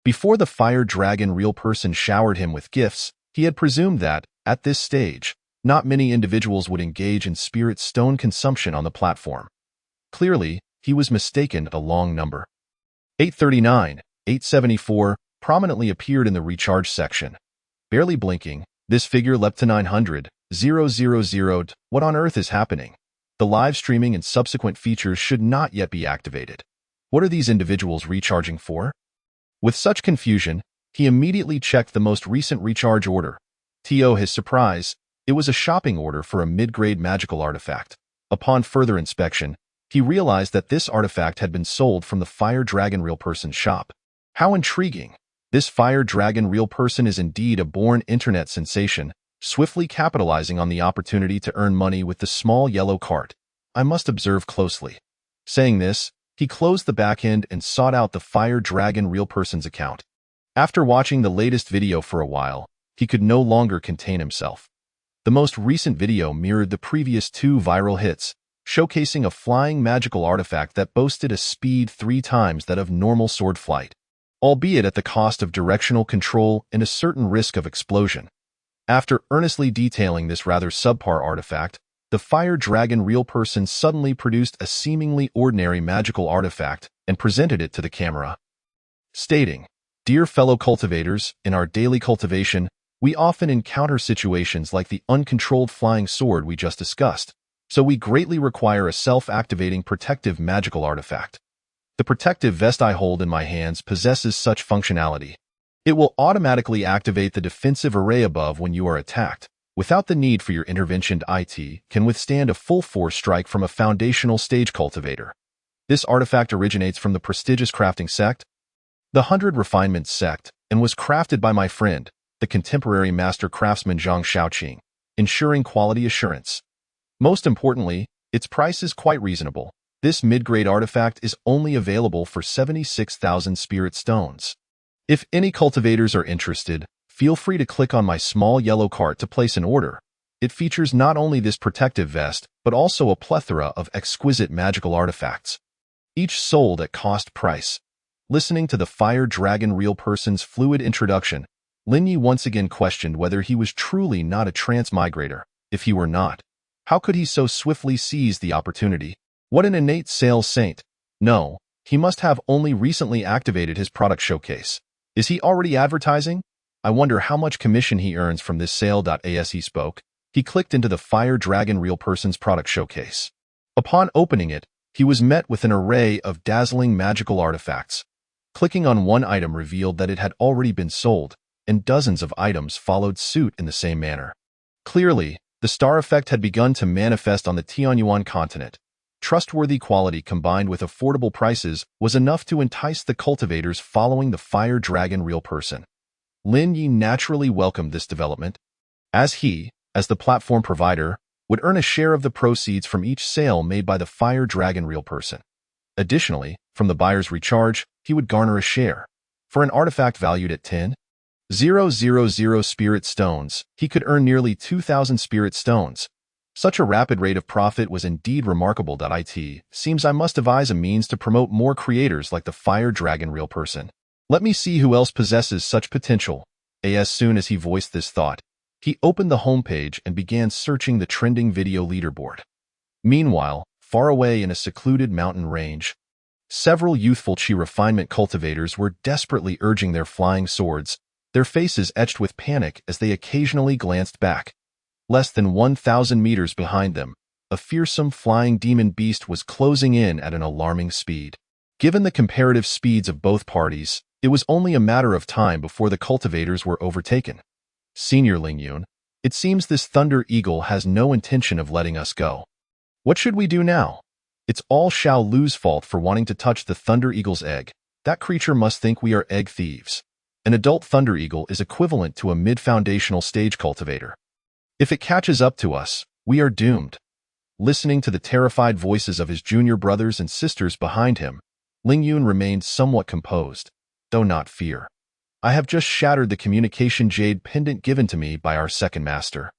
Before the Fire Dragon real person showered him with gifts, he had presumed that, at this stage, not many individuals would engage in spirit stone consumption on the platform. Clearly, he was mistaken. A long number, 839, 874, prominently appeared in the recharge section. Barely blinking, this figure leapt to 900,000. What on earth is happening? The live streaming and subsequent features should not yet be activated. What are these individuals recharging for? With such confusion, he immediately checked the most recent recharge order. To his surprise, it was a shopping order for a mid-grade magical artifact. Upon further inspection, he realized that this artifact had been sold from the Fire Dragon real person's shop. How intriguing! This Fire Dragon real person is indeed a born internet sensation, swiftly capitalizing on the opportunity to earn money with the small yellow cart. I must observe closely. Saying this, he closed the backend and sought out the Fire Dragon real person's account. After watching the latest video for a while, he could no longer contain himself. The most recent video mirrored the previous two viral hits, showcasing a flying magical artifact that boasted a speed 3 times that of normal sword flight, albeit at the cost of directional control and a certain risk of explosion. After earnestly detailing this rather subpar artifact, the Fire Dragon real person suddenly produced a seemingly ordinary magical artifact and presented it to the camera, stating, "Dear fellow cultivators, in our daily cultivation, We often encounter situations like the uncontrolled flying sword we just discussed, so we greatly require a self-activating protective magical artifact. The protective vest I hold in my hands possesses such functionality. It will automatically activate the defensive array above when you are attacked, without the need for your intervention. It can withstand a full-force strike from a foundational stage cultivator. This artifact originates from the prestigious crafting sect, the 100 Refinements sect, and was crafted by my friend, the contemporary master craftsman Zhang Shaoqing, ensuring quality assurance. Most importantly, its price is quite reasonable. This mid-grade artifact is only available for 76,000 spirit stones. If any cultivators are interested, feel free to click on my small yellow cart to place an order. It features not only this protective vest, but also a plethora of exquisite magical artifacts, each sold at cost price. Listening to the Fire Dragon real person's fluid introduction, Lin Yi once again questioned whether he was truly not a transmigrator. If he were not, how could he so swiftly seize the opportunity? What an innate sales saint. No, he must have only recently activated his product showcase. Is he already advertising? I wonder how much commission he earns from this sale. As he spoke, he clicked into the Fire Dragon real person's product showcase. Upon opening it, he was met with an array of dazzling magical artifacts. Clicking on one item revealed that it had already been sold, and dozens of items followed suit in the same manner. Clearly, the star effect had begun to manifest on the Tianyuan continent. Trustworthy quality combined with affordable prices was enough to entice the cultivators following the Fire Dragon real person. Lin Yi naturally welcomed this development, as he, as the platform provider, would earn a share of the proceeds from each sale made by the Fire Dragon real person. Additionally, from the buyer's recharge, he would garner a share. For an artifact valued at 10,000 spirit stones, he could earn nearly 2,000 spirit stones. Such a rapid rate of profit was indeed remarkable. It seems I must devise a means to promote more creators like the Fire Dragon real person. Let me see who else possesses such potential. As soon as he voiced this thought, he opened the homepage and began searching the trending video leaderboard. Meanwhile, far away in a secluded mountain range, several youthful Qi refinement cultivators were desperately urging their flying swords, their faces etched with panic as they occasionally glanced back. Less than 1,000 meters behind them, a fearsome flying demon beast was closing in at an alarming speed. Given the comparative speeds of both parties, it was only a matter of time before the cultivators were overtaken. Senior Lingyun, it seems this Thunder Eagle has no intention of letting us go. What should we do now? It's all Xiao Lu's fault for wanting to touch the Thunder Eagle's egg. That creature must think we are egg thieves. An adult Thunder Eagle is equivalent to a mid-foundational stage cultivator. If it catches up to us, we are doomed. Listening to the terrified voices of his junior brothers and sisters behind him, Lingyun remained somewhat composed, though not fear. I have just shattered the communication jade pendant given to me by our second master.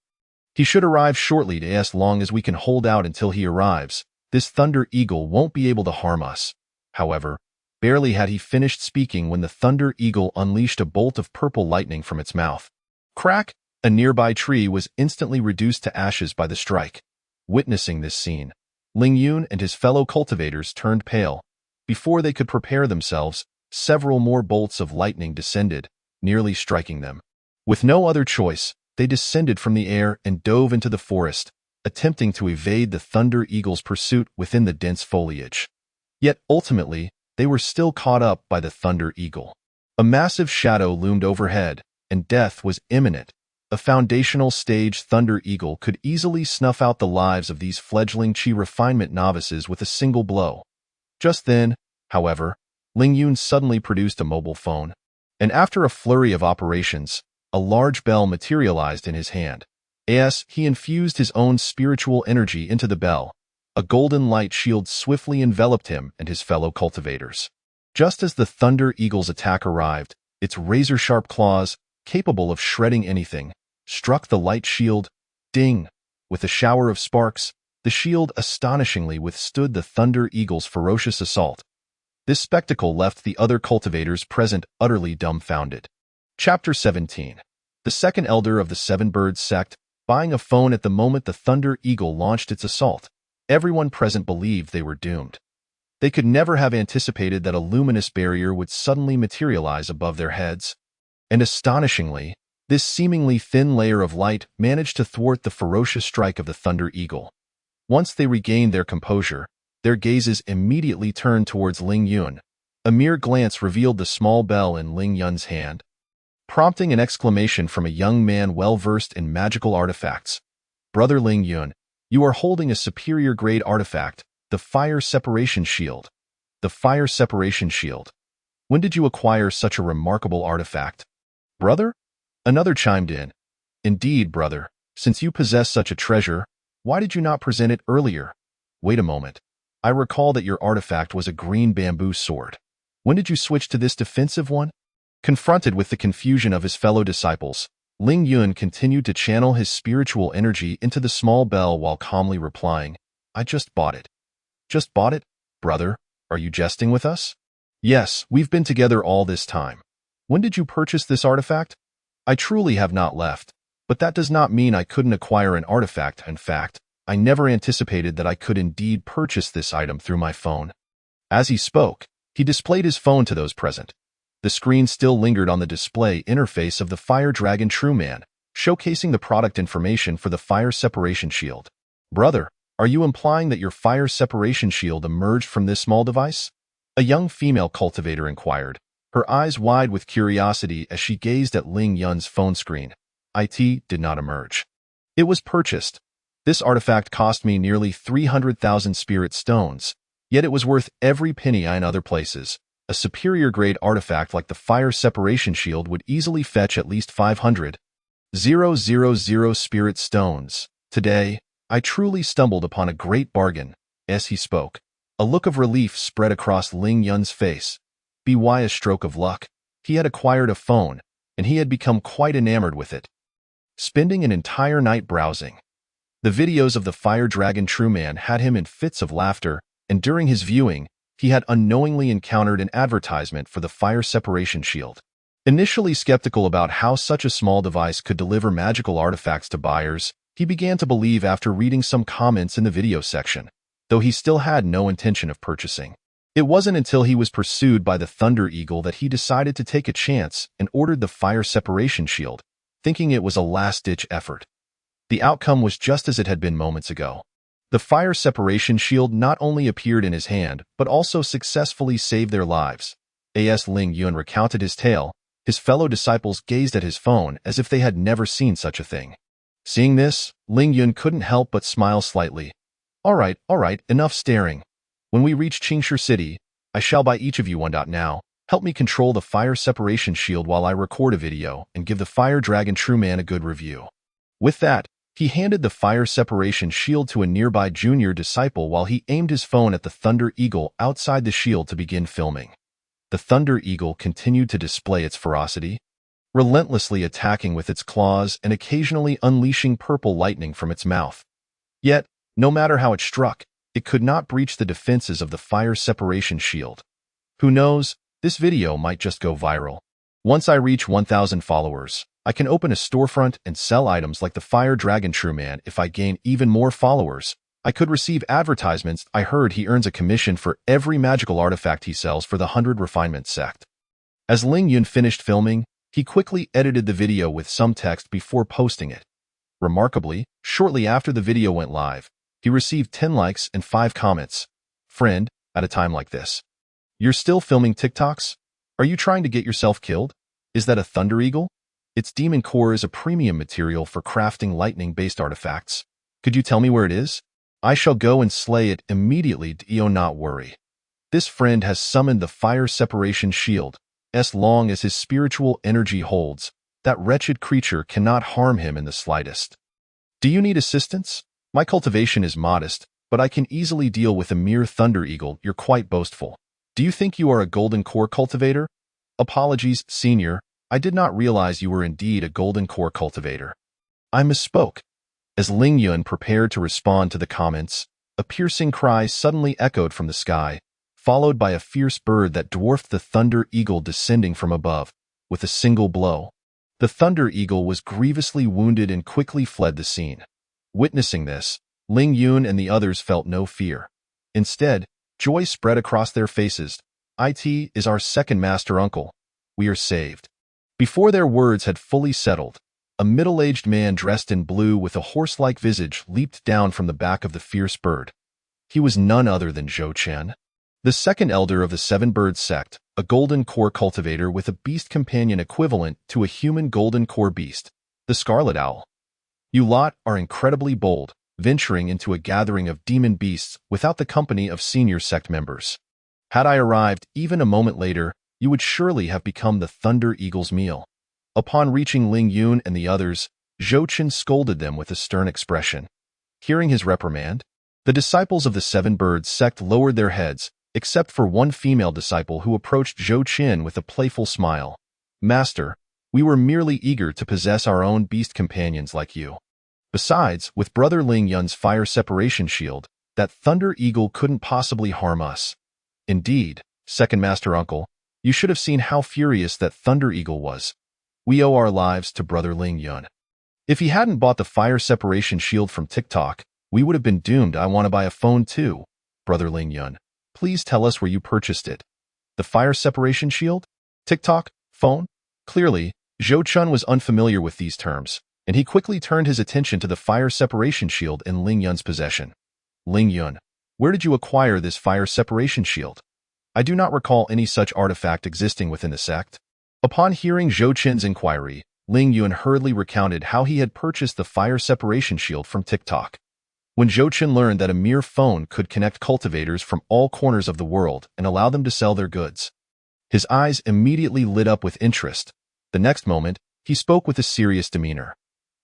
He should arrive shortly. As long as we can hold out until he arrives, this Thunder Eagle won't be able to harm us. However, barely had he finished speaking when the Thunder Eagle unleashed a bolt of purple lightning from its mouth. Crack! A nearby tree was instantly reduced to ashes by the strike. Witnessing this scene, Lingyun and his fellow cultivators turned pale. Before they could prepare themselves, several more bolts of lightning descended, nearly striking them. With no other choice, they descended from the air and dove into the forest, attempting to evade the Thunder Eagle's pursuit within the dense foliage. Yet ultimately, they were still caught up by the Thunder Eagle. A massive shadow loomed overhead, and death was imminent. A foundational stage Thunder Eagle could easily snuff out the lives of these fledgling Qi refinement novices with a single blow. Just then, however, Lingyun suddenly produced a mobile phone, and after a flurry of operations, a large bell materialized in his hand. As he infused his own spiritual energy into the bell, a golden light shield swiftly enveloped him and his fellow cultivators. Just as the Thunder Eagle's attack arrived, its razor-sharp claws, capable of shredding anything, struck the light shield. Ding! With a shower of sparks, the shield astonishingly withstood the Thunder Eagle's ferocious assault. This spectacle left the other cultivators present utterly dumbfounded. Chapter 17. The second elder of the Seven Birds sect, buying a phone at the moment the Thunder Eagle launched its assault. Everyone present believed they were doomed. They could never have anticipated that a luminous barrier would suddenly materialize above their heads. And astonishingly, This seemingly thin layer of light managed to thwart the ferocious strike of the Thunder Eagle. Once they regained their composure, their gazes immediately turned towards Ling Yun. A mere glance revealed the small bell in Ling Yun's hand, prompting an exclamation from a young man well-versed in magical artifacts. "Brother Ling Yun, you are holding a superior-grade artifact, the Fire Separation Shield." The Fire Separation Shield. When did you acquire such a remarkable artifact? Brother? Another chimed in. Indeed, brother, since you possess such a treasure, why did you not present it earlier? Wait a moment. I recall that your artifact was a green bamboo sword. When did you switch to this defensive one? Confronted with the confusion of his fellow disciples, Ling Yun continued to channel his spiritual energy into the small bell while calmly replying, I just bought it. Just bought it? Brother, are you jesting with us? Yes, we've been together all this time. When did you purchase this artifact? I truly have not left, but that does not mean I couldn't acquire an artifact. In fact, I never anticipated that I could indeed purchase this item through my phone. As he spoke, he displayed his phone to those present. The screen still lingered on the display interface of the Fire Dragon True Man, showcasing the product information for the Fire Separation Shield. Brother, are you implying that your Fire Separation Shield emerged from this small device? A young female cultivator inquired, her eyes wide with curiosity as she gazed at Ling Yun's phone screen. It did not emerge. It was purchased. This artifact cost me nearly 300,000 spirit stones, yet it was worth every penny in other places. A superior-grade artifact like the Fire Separation Shield would easily fetch at least 500,000 spirit stones. Today, I truly stumbled upon a great bargain. As he spoke, a look of relief spread across Ling Yun's face. By a stroke of luck, he had acquired a phone, and he had become quite enamored with it. Spending an entire night browsing. The videos of the Fire Dragon True Man had him in fits of laughter, and during his viewing, he had unknowingly encountered an advertisement for the Fire Separation Shield. Initially skeptical about how such a small device could deliver magical artifacts to buyers, he began to believe after reading some comments in the video section, though he still had no intention of purchasing. It wasn't until he was pursued by the Thunder Eagle that he decided to take a chance and ordered the Fire Separation Shield, thinking it was a last-ditch effort. The outcome was just as it had been moments ago. The Fire Separation Shield not only appeared in his hand, but also successfully saved their lives. As Ling Yun recounted his tale, his fellow disciples gazed at his phone as if they had never seen such a thing. Seeing this, Ling Yun couldn't help but smile slightly. All right, enough staring. When we reach Qingshi City, I shall buy each of you one. Now, help me control the Fire Separation Shield while I record a video and give the Fire Dragon True Man a good review. With that, he handed the Fire Separation Shield to a nearby junior disciple while he aimed his phone at the Thunder Eagle outside the shield to begin filming. The Thunder Eagle continued to display its ferocity, relentlessly attacking with its claws and occasionally unleashing purple lightning from its mouth. Yet, no matter how it struck, it could not breach the defenses of the Fire Separation Shield. Who knows, this video might just go viral. Once I reach 1,000 followers, I can open a storefront and sell items like the Fire Dragon True Man. If I gain even more followers, I could receive advertisements. I heard he earns a commission for every magical artifact he sells for the 100 Refinement sect. As Ling Yun finished filming, he quickly edited the video with some text before posting it. Remarkably, shortly after the video went live, he received 10 likes and 5 comments. Friend, at a time like this, you're still filming TikToks? Are you trying to get yourself killed? Is that a Thunder Eagle? Its demon core is a premium material for crafting lightning-based artifacts. Could you tell me where it is? I shall go and slay it immediately. Do not worry. This friend has summoned the Fire Separation Shield. As long as his spiritual energy holds, that wretched creature cannot harm him in the slightest. Do you need assistance? My cultivation is modest, but I can easily deal with a mere Thunder Eagle. You're quite boastful. Do you think you are a golden core cultivator? Apologies, senior. I did not realize you were indeed a golden core cultivator. I misspoke. As Ling Yun prepared to respond to the comments, a piercing cry suddenly echoed from the sky, followed by a fierce bird that dwarfed the Thunder Eagle descending from above, with a single blow. The Thunder Eagle was grievously wounded and quickly fled the scene. Witnessing this, Ling Yun and the others felt no fear. Instead, joy spread across their faces. It is our second master uncle. We are saved. Before their words had fully settled, A middle-aged man dressed in blue with a horse-like visage leaped down from the back of the fierce bird. He was none other than Zhou Chen, the second elder of the Seven-Bird sect, a golden core cultivator with a beast companion equivalent to a human golden core beast, the Scarlet Owl. You lot are incredibly bold, venturing into a gathering of demon beasts without the company of senior sect members. Had I arrived even a moment later, you would surely have become the Thunder Eagle's meal. Upon reaching Ling Yun and the others, Zhou Chen scolded them with a stern expression. Hearing his reprimand, the disciples of the Seven-Bird sect lowered their heads, except for one female disciple who approached Zhou Chen with a playful smile. Master, we were merely eager to possess our own beast companions like you. Besides, with Brother Ling Yun's fire separation shield, that Thunder Eagle couldn't possibly harm us. Indeed, Second Master Uncle, you should have seen how furious that Thunder Eagle was. We owe our lives to Brother Ling Yun. If he hadn't bought the fire separation shield from TikTok, we would have been doomed. I want to buy a phone too. Brother Ling Yun, please tell us where you purchased it. The fire separation shield? TikTok? Phone? Clearly, Zhou Chen was unfamiliar with these terms, and he quickly turned his attention to the fire separation shield in Ling Yun's possession. Ling Yun, where did you acquire this fire separation shield? I do not recall any such artifact existing within the sect. Upon hearing Zhou Chen's inquiry, Ling Yun hurriedly recounted how he had purchased the fire separation shield from TikTok. When Zhou Chen learned that a mere phone could connect cultivators from all corners of the world and allow them to sell their goods, his eyes immediately lit up with interest. The next moment, he spoke with a serious demeanor.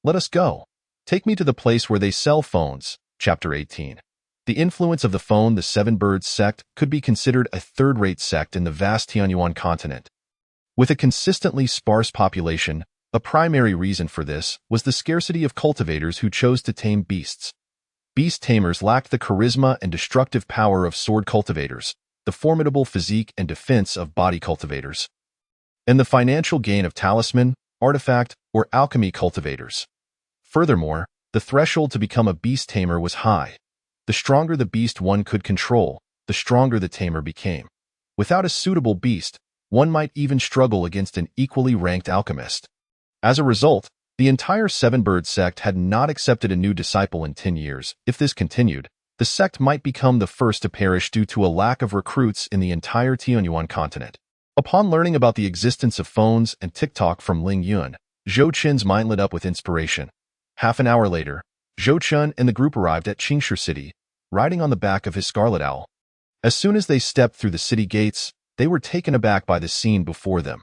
Let us go. Take me to the place where they sell phones. Chapter 18. The influence of the phone, the Seven-Bird sect, could be considered a third-rate sect in the vast Tianyuan continent. With a consistently sparse population, a primary reason for this was the scarcity of cultivators who chose to tame beasts. Beast tamers lacked the charisma and destructive power of sword cultivators, the formidable physique and defense of body cultivators, and the financial gain of talisman, artifact, or alchemy cultivators. Furthermore, the threshold to become a beast tamer was high. The stronger the beast one could control, the stronger the tamer became. Without a suitable beast, one might even struggle against an equally ranked alchemist. As a result, the entire Seven-Bird sect had not accepted a new disciple in 10 years. If this continued, the sect might become the first to perish due to a lack of recruits in the entire Tianyuan continent. Upon learning about the existence of phones and TikTok from Ling Yun, Zhou Chen's mind lit up with inspiration. Half an hour later, Zhou Chen and the group arrived at Qingshu City, riding on the back of his Scarlet Owl. As soon as they stepped through the city gates, they were taken aback by the scene before them.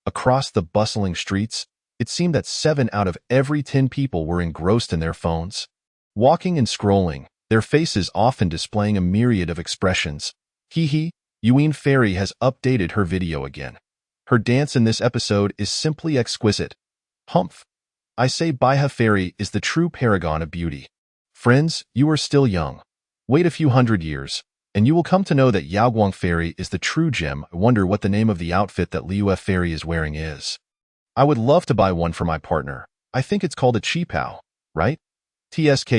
Across the bustling streets, it seemed that 7 out of every 10 people were engrossed in their phones, walking and scrolling, their faces often displaying a myriad of expressions. Hee, Yuan Fairy has updated her video again. Her dance in this episode is simply exquisite. Humph. I say Baiha Fairy is the true paragon of beauty. Friends, you are still young. Wait a few hundred years, and you will come to know that Yaoguang Fairy is the true gem. I wonder what the name of the outfit that Liu Fairy is wearing is. I would love to buy one for my partner. I think it's called a Qipao, right? TSK.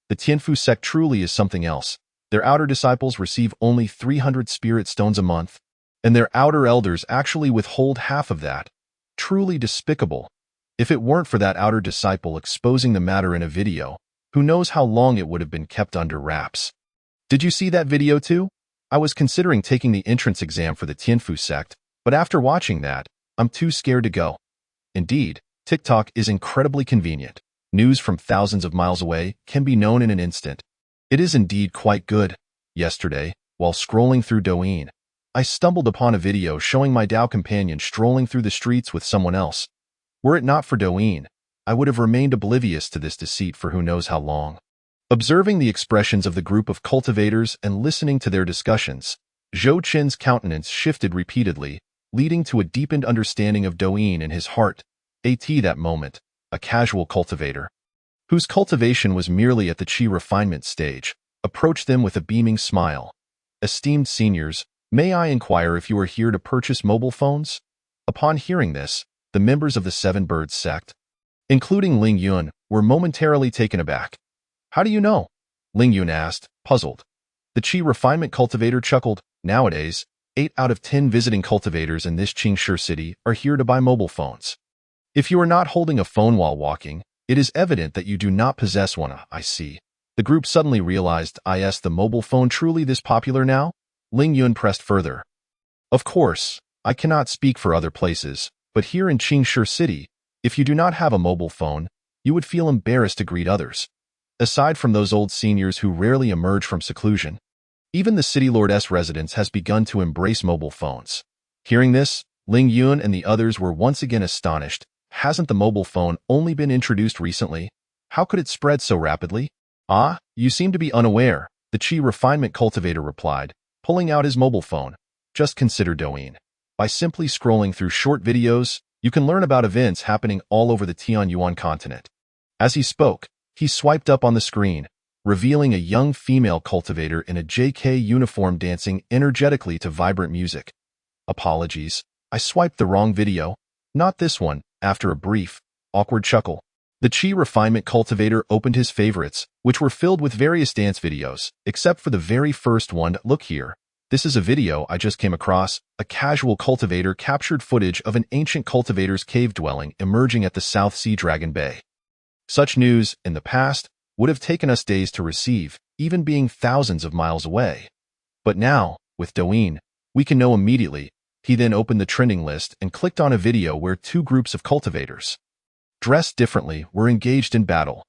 The Tianfu sect truly is something else. Their outer disciples receive only 300 spirit stones a month, and their outer elders actually withhold half of that. Truly despicable. If it weren't for that outer disciple exposing the matter in a video, who knows how long it would have been kept under wraps. Did you see that video too? I was considering taking the entrance exam for the Tianfu sect, but after watching that, I'm too scared to go. Indeed, TikTok is incredibly convenient. News from thousands of miles away can be known in an instant. It is indeed quite good. Yesterday, while scrolling through Douyin, I stumbled upon a video showing my Dao companion strolling through the streets with someone else. Were it not for Douyin, I would have remained oblivious to this deceit for who knows how long. Observing the expressions of the group of cultivators and listening to their discussions, Zhou Chen's countenance shifted repeatedly, leading to a deepened understanding of Douyin in his heart. That moment, a casual cultivator, whose cultivation was merely at the qi refinement stage, approached them with a beaming smile. Esteemed seniors, may I inquire if you are here to purchase mobile phones? Upon hearing this, the members of the Seven-Bird sect, including Ling Yun, were momentarily taken aback. How do you know? Ling Yun asked, puzzled. The qi refinement cultivator chuckled. Nowadays, 8 out of 10 visiting cultivators in this Qingshu city are here to buy mobile phones. If you are not holding a phone while walking, it is evident that you do not possess one. I see. The group suddenly realized, is the mobile phone truly this popular now? Ling Yun pressed further. Of course, I cannot speak for other places, but here in Qingshi City, if you do not have a mobile phone, you would feel embarrassed to greet others. Aside from those old seniors who rarely emerge from seclusion, even the city lord's residence has begun to embrace mobile phones. Hearing this, Ling Yun and the others were once again astonished. Hasn't the mobile phone only been introduced recently? How could it spread so rapidly? Ah, you seem to be unaware, the Qi refinement cultivator replied, pulling out his mobile phone. Just consider Douyin. By simply scrolling through short videos, you can learn about events happening all over the Tianyuan continent. As he spoke, he swiped up on the screen, revealing a young female cultivator in a JK uniform dancing energetically to vibrant music. Apologies, I swiped the wrong video. Not this one. After a brief, awkward chuckle, the Qi refinement cultivator opened his favorites, which were filled with various dance videos, except for the very first one. Look here. This is a video I just came across. A casual cultivator captured footage of an ancient cultivator's cave dwelling emerging at the South Sea Dragon Bay. Such news, in the past, would have taken us days to receive, even being thousands of miles away. But now, with Douyin, we can know immediately. He then opened the trending list and clicked on a video where two groups of cultivators, dressed differently, were engaged in battle.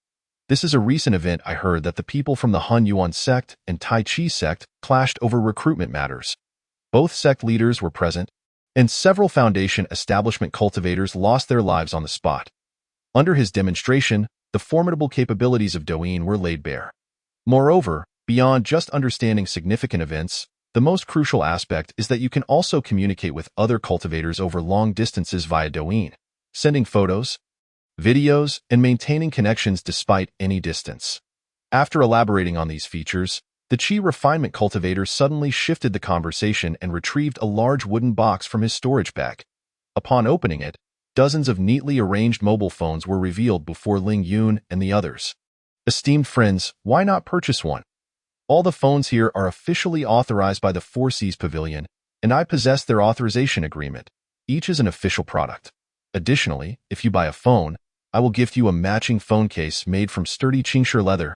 This is a recent event. I heard that the people from the Han Yuan sect and Tai Chi sect clashed over recruitment matters. Both sect leaders were present, and several Foundation establishment cultivators lost their lives on the spot. Under his demonstration, the formidable capabilities of Douyin were laid bare. Moreover, beyond just understanding significant events, the most crucial aspect is that you can also communicate with other cultivators over long distances via Douyin, sending photos, videos, and maintaining connections despite any distance. After elaborating on these features, the Qi refinement cultivator suddenly shifted the conversation and retrieved a large wooden box from his storage bag. Upon opening it, dozens of neatly arranged mobile phones were revealed before Ling Yun and the others. Esteemed friends, why not purchase one? All the phones here are officially authorized by the Four Seas Pavilion, and I possess their authorization agreement. Each is an official product. Additionally, if you buy a phone, I will gift you a matching phone case made from sturdy Qingshi leather,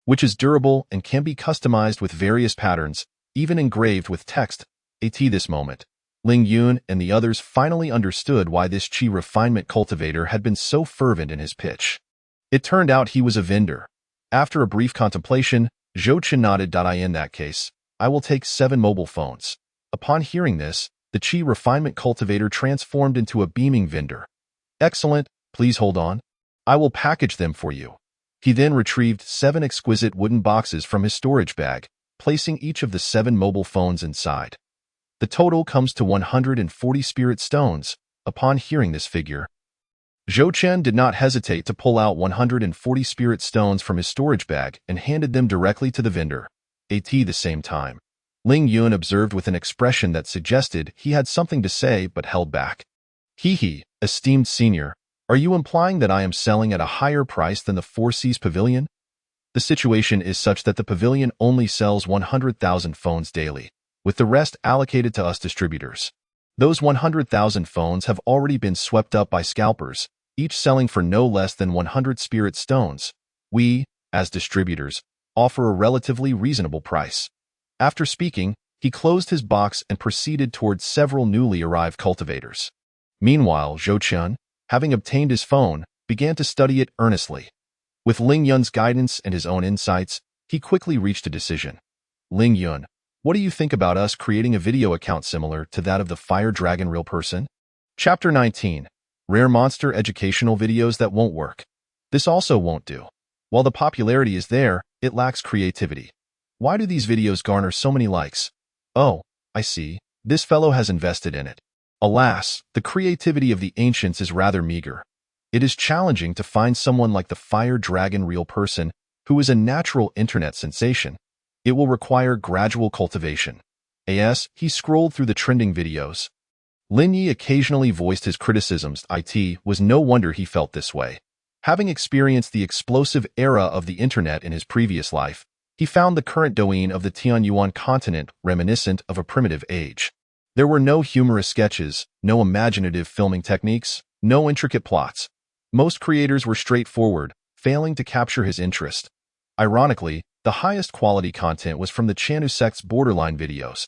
which is durable and can be customized with various patterns, even engraved with text. At this moment, Ling Yun and the others finally understood why this Qi refinement cultivator had been so fervent in his pitch. It turned out he was a vendor. After a brief contemplation, Zhou Chen nodded. In that case, I will take 7 mobile phones. Upon hearing this, the Qi refinement cultivator transformed into a beaming vendor. Excellent, please hold on. I will package them for you. He then retrieved 7 exquisite wooden boxes from his storage bag, placing each of the 7 mobile phones inside. The total comes to 140 spirit stones. Upon hearing this figure, Zhou Chen did not hesitate to pull out 140 spirit stones from his storage bag and handed them directly to the vendor. At the same time, Ling Yun observed with an expression that suggested he had something to say but held back. Esteemed senior, are you implying that I am selling at a higher price than the Four Seas Pavilion? The situation is such that the pavilion only sells 100,000 phones daily, with the rest allocated to us distributors. Those 100,000 phones have already been swept up by scalpers, each selling for no less than 100 spirit stones. We, as distributors, offer a relatively reasonable price. After speaking, he closed his box and proceeded towards several newly arrived cultivators. Meanwhile, Zhou Chen, having obtained his phone, began to study it earnestly. With Ling Yun's guidance and his own insights, he quickly reached a decision. Ling Yun, what do you think about us creating a video account similar to that of the Fire Dragon Real Person? Chapter 19. Rare monster educational videos that won't work. This also won't do. While the popularity is there, it lacks creativity. Why do these videos garner so many likes? Oh, I see. This fellow has invested in it. Alas, the creativity of the ancients is rather meager. It is challenging to find someone like the Fire Dragon Real Person who is a natural internet sensation. It will require gradual cultivation. As he scrolled through the trending videos, Lin Yi occasionally voiced his criticisms. It was no wonder he felt this way. Having experienced the explosive era of the internet in his previous life, he found the current Douyin of the Tianyuan continent reminiscent of a primitive age. There were no humorous sketches, no imaginative filming techniques, No intricate plots. Most creators were straightforward, failing to capture his interest. Ironically, the highest quality content was from the Chanu sect's borderline videos.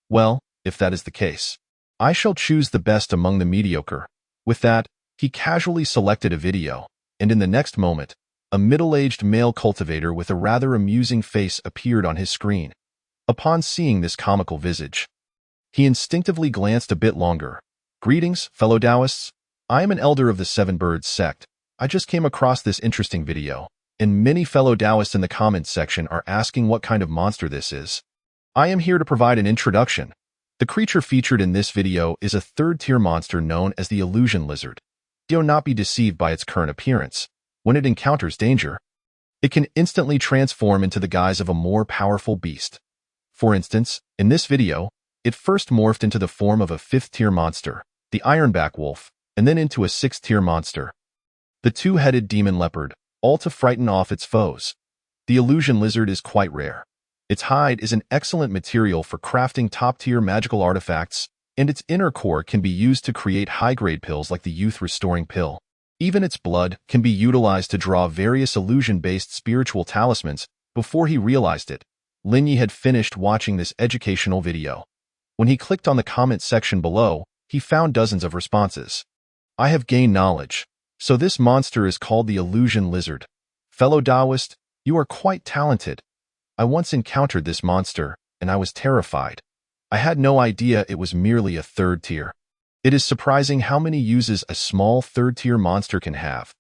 Well, if that is the case, I shall choose the best among the mediocre. With that, he casually selected a video, and in the next moment, a middle-aged male cultivator with a rather amusing face appeared on his screen. Upon seeing this comical visage, he instinctively glanced a bit longer. "Greetings, fellow Taoists. I am an elder of the Seven Birds sect. I just came across this interesting video, and many fellow Taoists in the comments section are asking what kind of monster this is. I am here to provide an introduction. The creature featured in this video is a third-tier monster known as the illusion lizard. Do not be deceived by its current appearance. When it encounters danger, it can instantly transform into the guise of a more powerful beast. For instance, in this video, it first morphed into the form of a fifth-tier monster, the ironback wolf, and then into a sixth-tier monster, the two-headed demon leopard, all to frighten off its foes. The illusion lizard is quite rare. Its hide is an excellent material for crafting top-tier magical artifacts, and its inner core can be used to create high-grade pills like the youth-restoring pill. Even its blood can be utilized to draw various illusion-based spiritual talismans. Before he realized it, Lin Yi had finished watching this educational video. When he clicked on the comment section below, he found dozens of responses. I have gained knowledge. So this monster is called the illusion lizard. Fellow Taoist, you are quite talented. I once encountered this monster, and I was terrified. I had no idea it was merely a third tier. It is surprising how many uses a small third-tier monster can have.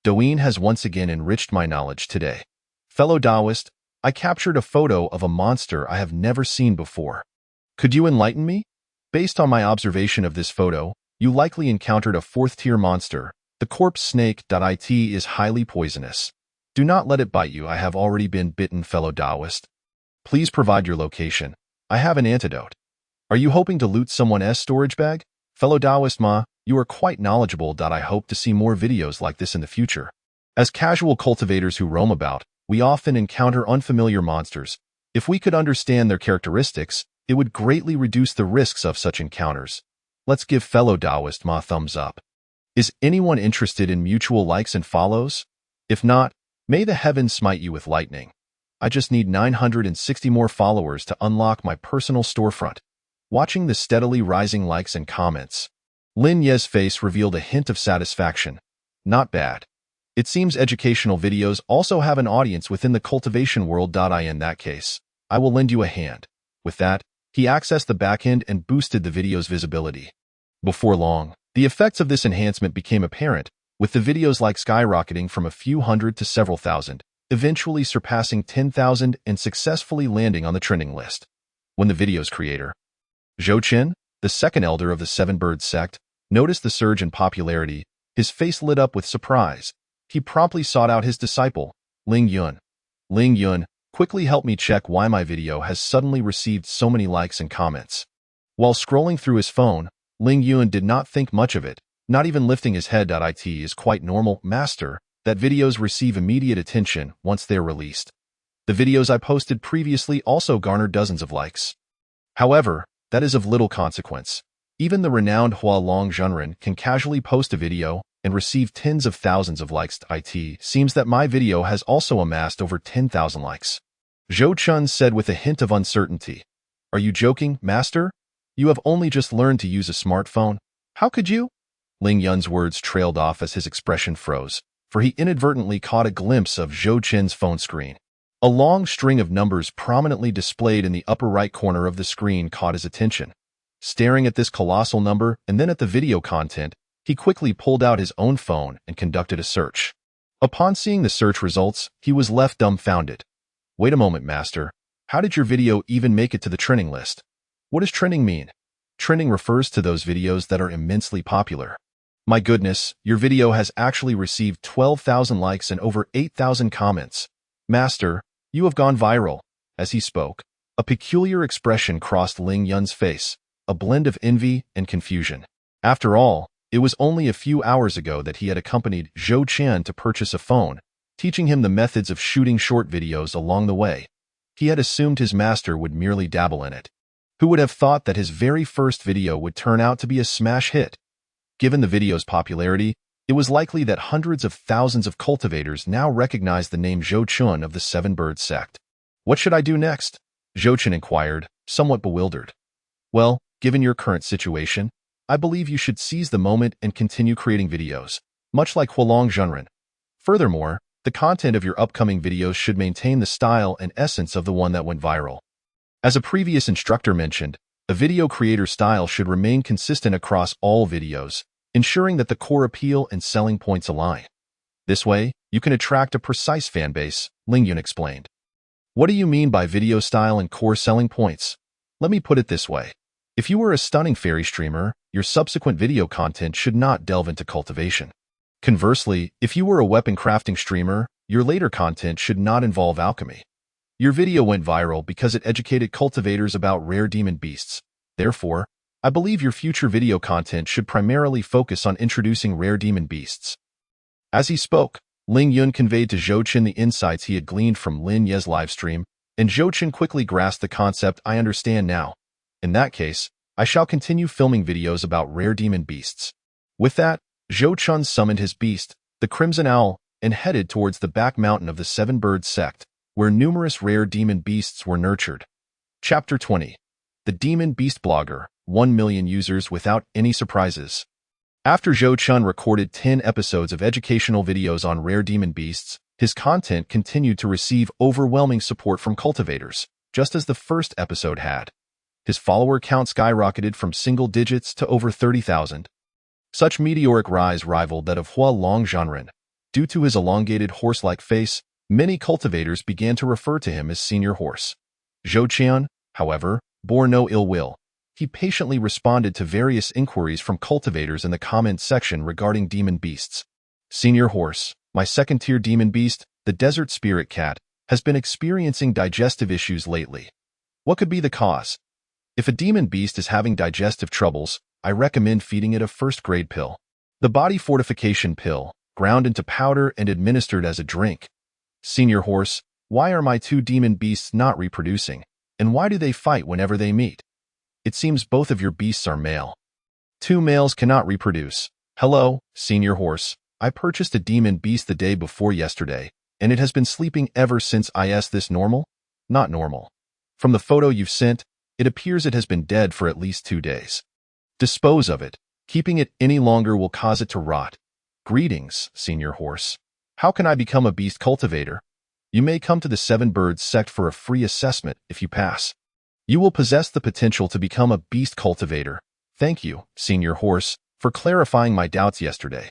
Douyin has once again enriched my knowledge today. Fellow Taoist, I captured a photo of a monster I have never seen before. Could you enlighten me? Based on my observation of this photo, you likely encountered a fourth-tier monster. The corpse snake. It is highly poisonous. Do not let it bite you. I have already been bitten, fellow Taoist. Please provide your location. I have an antidote. Are you hoping to loot someone's storage bag? Fellow Taoist Ma, you are quite knowledgeable. I hope to see more videos like this in the future. As casual cultivators who roam about, we often encounter unfamiliar monsters. If we could understand their characteristics, it would greatly reduce the risks of such encounters. Let's give fellow Taoist Ma thumbs up. Is anyone interested in mutual likes and follows? If not, may the heavens smite you with lightning. I just need 960 more followers to unlock my personal storefront. Watching the steadily rising likes and comments, Lin Ye's face revealed a hint of satisfaction. Not bad. It seems educational videos also have an audience within the cultivation world. In that case, I will lend you a hand. With that, he accessed the backend and boosted the video's visibility. Before long, the effects of this enhancement became apparent, with the videos like skyrocketing from a few hundred to several thousand, eventually surpassing 10,000 and successfully landing on the trending list. When the video's creator, Zhou Chen, the second elder of the Seven Birds sect, noticed the surge in popularity, his face lit up with surprise. He promptly sought out his disciple, Ling Yun. Ling Yun, quickly help me check why my video has suddenly received so many likes and comments. While scrolling through his phone, Ling Yun did not think much of it, not even lifting his head. It is quite normal, master, that videos receive immediate attention once they're released. The videos I posted previously also garnered dozens of likes. However, that is of little consequence. Even the renowned Hua Long Zhenren can casually post a video and receive tens of thousands of likes. It seems that my video has also amassed over 10,000 likes. Zhou Chun said with a hint of uncertainty. Are you joking, master? You have only just learned to use a smartphone. How could you? Ling Yun's words trailed off as his expression froze, for he inadvertently caught a glimpse of Zhou Chen's phone screen. A long string of numbers prominently displayed in the upper right corner of the screen caught his attention. Staring at this colossal number and then at the video content, he quickly pulled out his own phone and conducted a search. Upon seeing the search results, he was left dumbfounded. Wait a moment, master. How did your video even make it to the trending list? What does trending mean? Trending refers to those videos that are immensely popular. My goodness, your video has actually received 12,000 likes and over 8,000 comments. Master, you have gone viral. As he spoke, a peculiar expression crossed Ling Yun's face, a blend of envy and confusion. After all, it was only a few hours ago that he had accompanied Zhou Chen to purchase a phone, teaching him the methods of shooting short videos along the way. He had assumed his master would merely dabble in it. Who would have thought that his very first video would turn out to be a smash hit? Given the video's popularity, it was likely that hundreds of thousands of cultivators now recognize the name Zhou Chun of the Seven Birds sect. What should I do next? Zhou Chun inquired, somewhat bewildered. Well, given your current situation, I believe you should seize the moment and continue creating videos, much like Hualong Zhenren. Furthermore, the content of your upcoming videos should maintain the style and essence of the one that went viral. As a previous instructor mentioned, a video creator's style should remain consistent across all videos, ensuring that the core appeal and selling points align. This way, you can attract a precise fan base, Lingyun explained. What do you mean by video style and core selling points? Let me put it this way. If you were a stunning fairy streamer, your subsequent video content should not delve into cultivation. Conversely, if you were a weapon crafting streamer, your later content should not involve alchemy. Your video went viral because it educated cultivators about rare demon beasts. Therefore, I believe your future video content should primarily focus on introducing rare demon beasts. As he spoke, Ling Yun conveyed to Zhou Chun the insights he had gleaned from Lin Ye's livestream, and Zhou Chun quickly grasped the concept. I understand now. In that case, I shall continue filming videos about rare demon beasts. With that, Zhou Chun summoned his beast, the Crimson Owl, and headed towards the back mountain of the Seven Birds sect, where numerous rare demon beasts were nurtured. Chapter 20. The Demon Beast Blogger, 1 million users without any surprises. After Zhou Chun recorded 10 episodes of educational videos on rare demon beasts, his content continued to receive overwhelming support from cultivators, just as the first episode had. His follower count skyrocketed from single digits to over 30,000. Such meteoric rise rivaled that of Hualong Zhenren. Due to his elongated horse-like face, many cultivators began to refer to him as Senior Horse. Zhou Chun, however, bore no ill will. He patiently responded to various inquiries from cultivators in the comment section regarding demon beasts. Senior Horse, my second-tier demon beast, the Desert Spirit Cat, has been experiencing digestive issues lately. What could be the cause? If a demon beast is having digestive troubles, I recommend feeding it a first-grade pill. The body fortification pill, ground into powder and administered as a drink. Senior Horse, why are my two demon beasts not reproducing, and why do they fight whenever they meet? It seems both of your beasts are male. Two males cannot reproduce. Hello, Senior Horse. I purchased a demon beast the day before yesterday, and it has been sleeping ever since. Is this normal? Not normal. From the photo you've sent, it appears it has been dead for at least 2 days. Dispose of it. Keeping it any longer will cause it to rot. Greetings, Senior Horse. How can I become a beast cultivator? You may come to the Seven Birds sect for a free assessment if you pass. You will possess the potential to become a beast cultivator. Thank you, Senior Horse, for clarifying my doubts yesterday.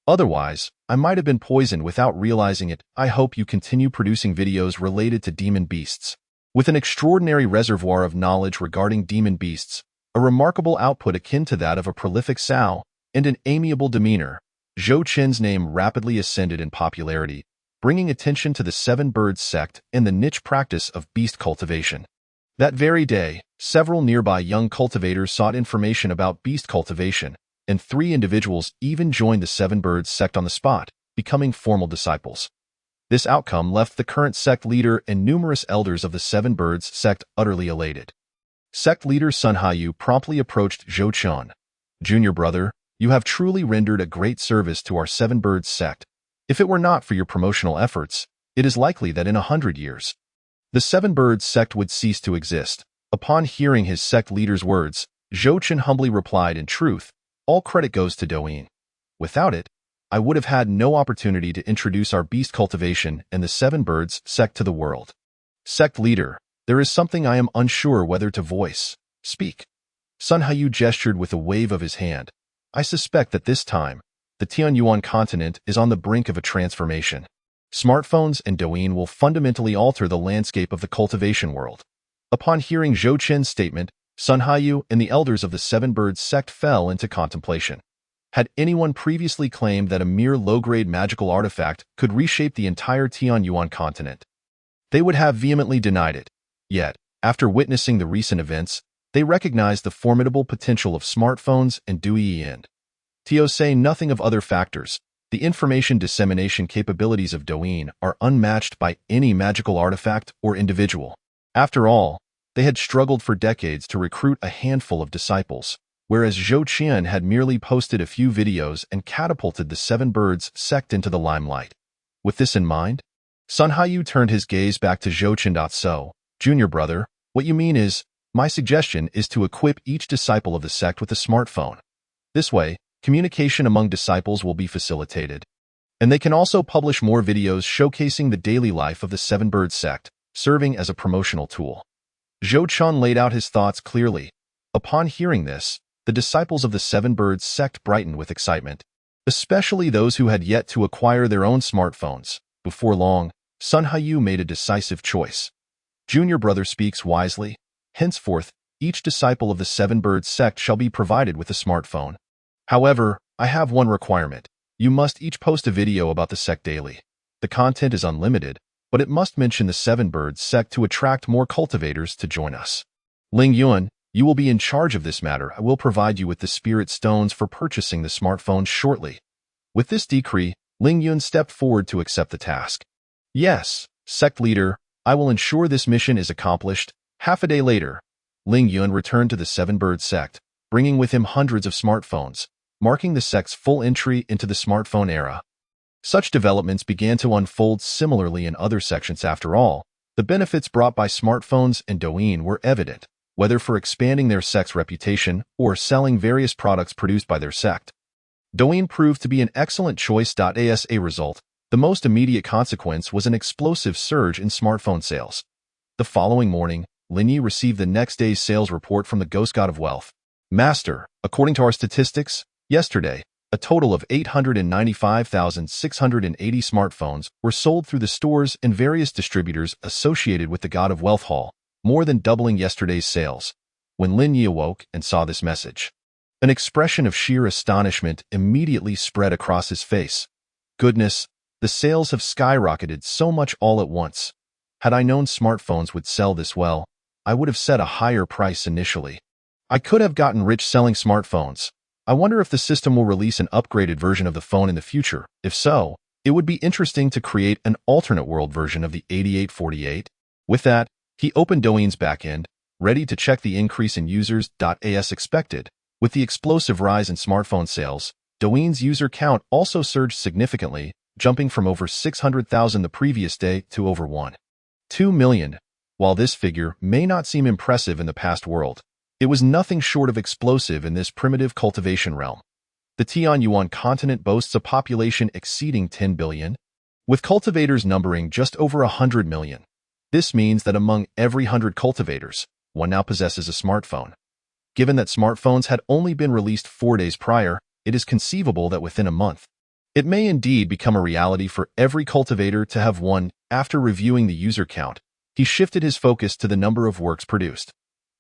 Otherwise, I might have been poisoned without realizing it. I hope you continue producing videos related to demon beasts. With an extraordinary reservoir of knowledge regarding demon beasts, a remarkable output akin to that of a prolific sow, and an amiable demeanor, Zhou Chun's name rapidly ascended in popularity, bringing attention to the Seven Birds sect and the niche practice of beast cultivation. That very day, several nearby young cultivators sought information about beast cultivation, and 3 individuals even joined the Seven Birds sect on the spot, becoming formal disciples. This outcome left the current sect leader and numerous elders of the Seven Birds sect utterly elated. Sect leader Sun Haiyu promptly approached Zhou Chun. Junior brother, you have truly rendered a great service to our Seven Birds sect. If it were not for your promotional efforts, it is likely that in 100 years, the Seven Birds sect would cease to exist. Upon hearing his sect leader's words, Zhou Chun humbly replied, in truth, all credit goes to Douyin. Without it, I would have had no opportunity to introduce our beast cultivation and the Seven Birds sect to the world. Sect leader, there is something I am unsure whether to voice. Speak. Sun Haiyu gestured with a wave of his hand. I suspect that this time, the Tianyuan continent is on the brink of a transformation. Smartphones and Douyin will fundamentally alter the landscape of the cultivation world. Upon hearing Zhou Chun's statement, Sun Haiyu and the elders of the Seven Birds sect fell into contemplation. Had anyone previously claimed that a mere low-grade magical artifact could reshape the entire Tianyuan continent, they would have vehemently denied it. Yet, after witnessing the recent events, they recognized the formidable potential of smartphones and Douyin. To say nothing of other factors, the information dissemination capabilities of Douyin are unmatched by any magical artifact or individual. After all, they had struggled for decades to recruit a handful of disciples, whereas Zhou Qian had merely posted a few videos and catapulted the Seven Birds sect into the limelight. With this in mind, Sun Haiyu turned his gaze back to Zhou Qian. So, junior brother, what you mean is, my suggestion is to equip each disciple of the sect with a smartphone. This way, communication among disciples will be facilitated. And they can also publish more videos showcasing the daily life of the Seven Birds sect, serving as a promotional tool. Zhou Qian laid out his thoughts clearly. Upon hearing this, the disciples of the Seven Birds sect brightened with excitement, especially those who had yet to acquire their own smartphones. Before long, Sun Haiyu made a decisive choice. Junior brother speaks wisely. Henceforth, each disciple of the Seven Birds sect shall be provided with a smartphone. However, I have one requirement. You must each post a video about the sect daily. The content is unlimited, but it must mention the Seven Birds sect to attract more cultivators to join us. Ling Yuan, you will be in charge of this matter. I will provide you with the spirit stones for purchasing the smartphones shortly. With this decree, Ling Yuan stepped forward to accept the task. Yes, sect leader, I will ensure this mission is accomplished. Half a day later, Ling Yuan returned to the Seven Birds sect, bringing with him hundreds of smartphones, marking the sect's full entry into the smartphone era. Such developments began to unfold similarly in other sections. After all, the benefits brought by smartphones and Douyin were evident, whether for expanding their sect's reputation or selling various products produced by their sect. Douyin proved to be an excellent choice. As a result, the most immediate consequence was an explosive surge in smartphone sales. The following morning, Lin Yi received the next day's sales report from the Ghost God of Wealth. Master, according to our statistics, yesterday, a total of 895,680 smartphones were sold through the stores and various distributors associated with the God of Wealth Hall, more than doubling yesterday's sales. When Lin Yi awoke and saw this message, an expression of sheer astonishment immediately spread across his face. Goodness, the sales have skyrocketed so much all at once. Had I known smartphones would sell this well, I would have set a higher price initially. I could have gotten rich selling smartphones. I wonder if the system will release an upgraded version of the phone in the future. If so, it would be interesting to create an alternate world version of the 8848. With that, he opened Douyin's backend, ready to check the increase in users. As expected, with the explosive rise in smartphone sales, Douyin's user count also surged significantly, jumping from over 600,000 the previous day to over 1.2 million. While this figure may not seem impressive in the past world, it was nothing short of explosive in this primitive cultivation realm. The Tianyuan continent boasts a population exceeding 10 billion, with cultivators numbering just over 100 million. This means that among every 100 cultivators, one now possesses a smartphone. Given that smartphones had only been released 4 days prior, it is conceivable that within a month, it may indeed become a reality for every cultivator to have one. After reviewing the user count, he shifted his focus to the number of works produced.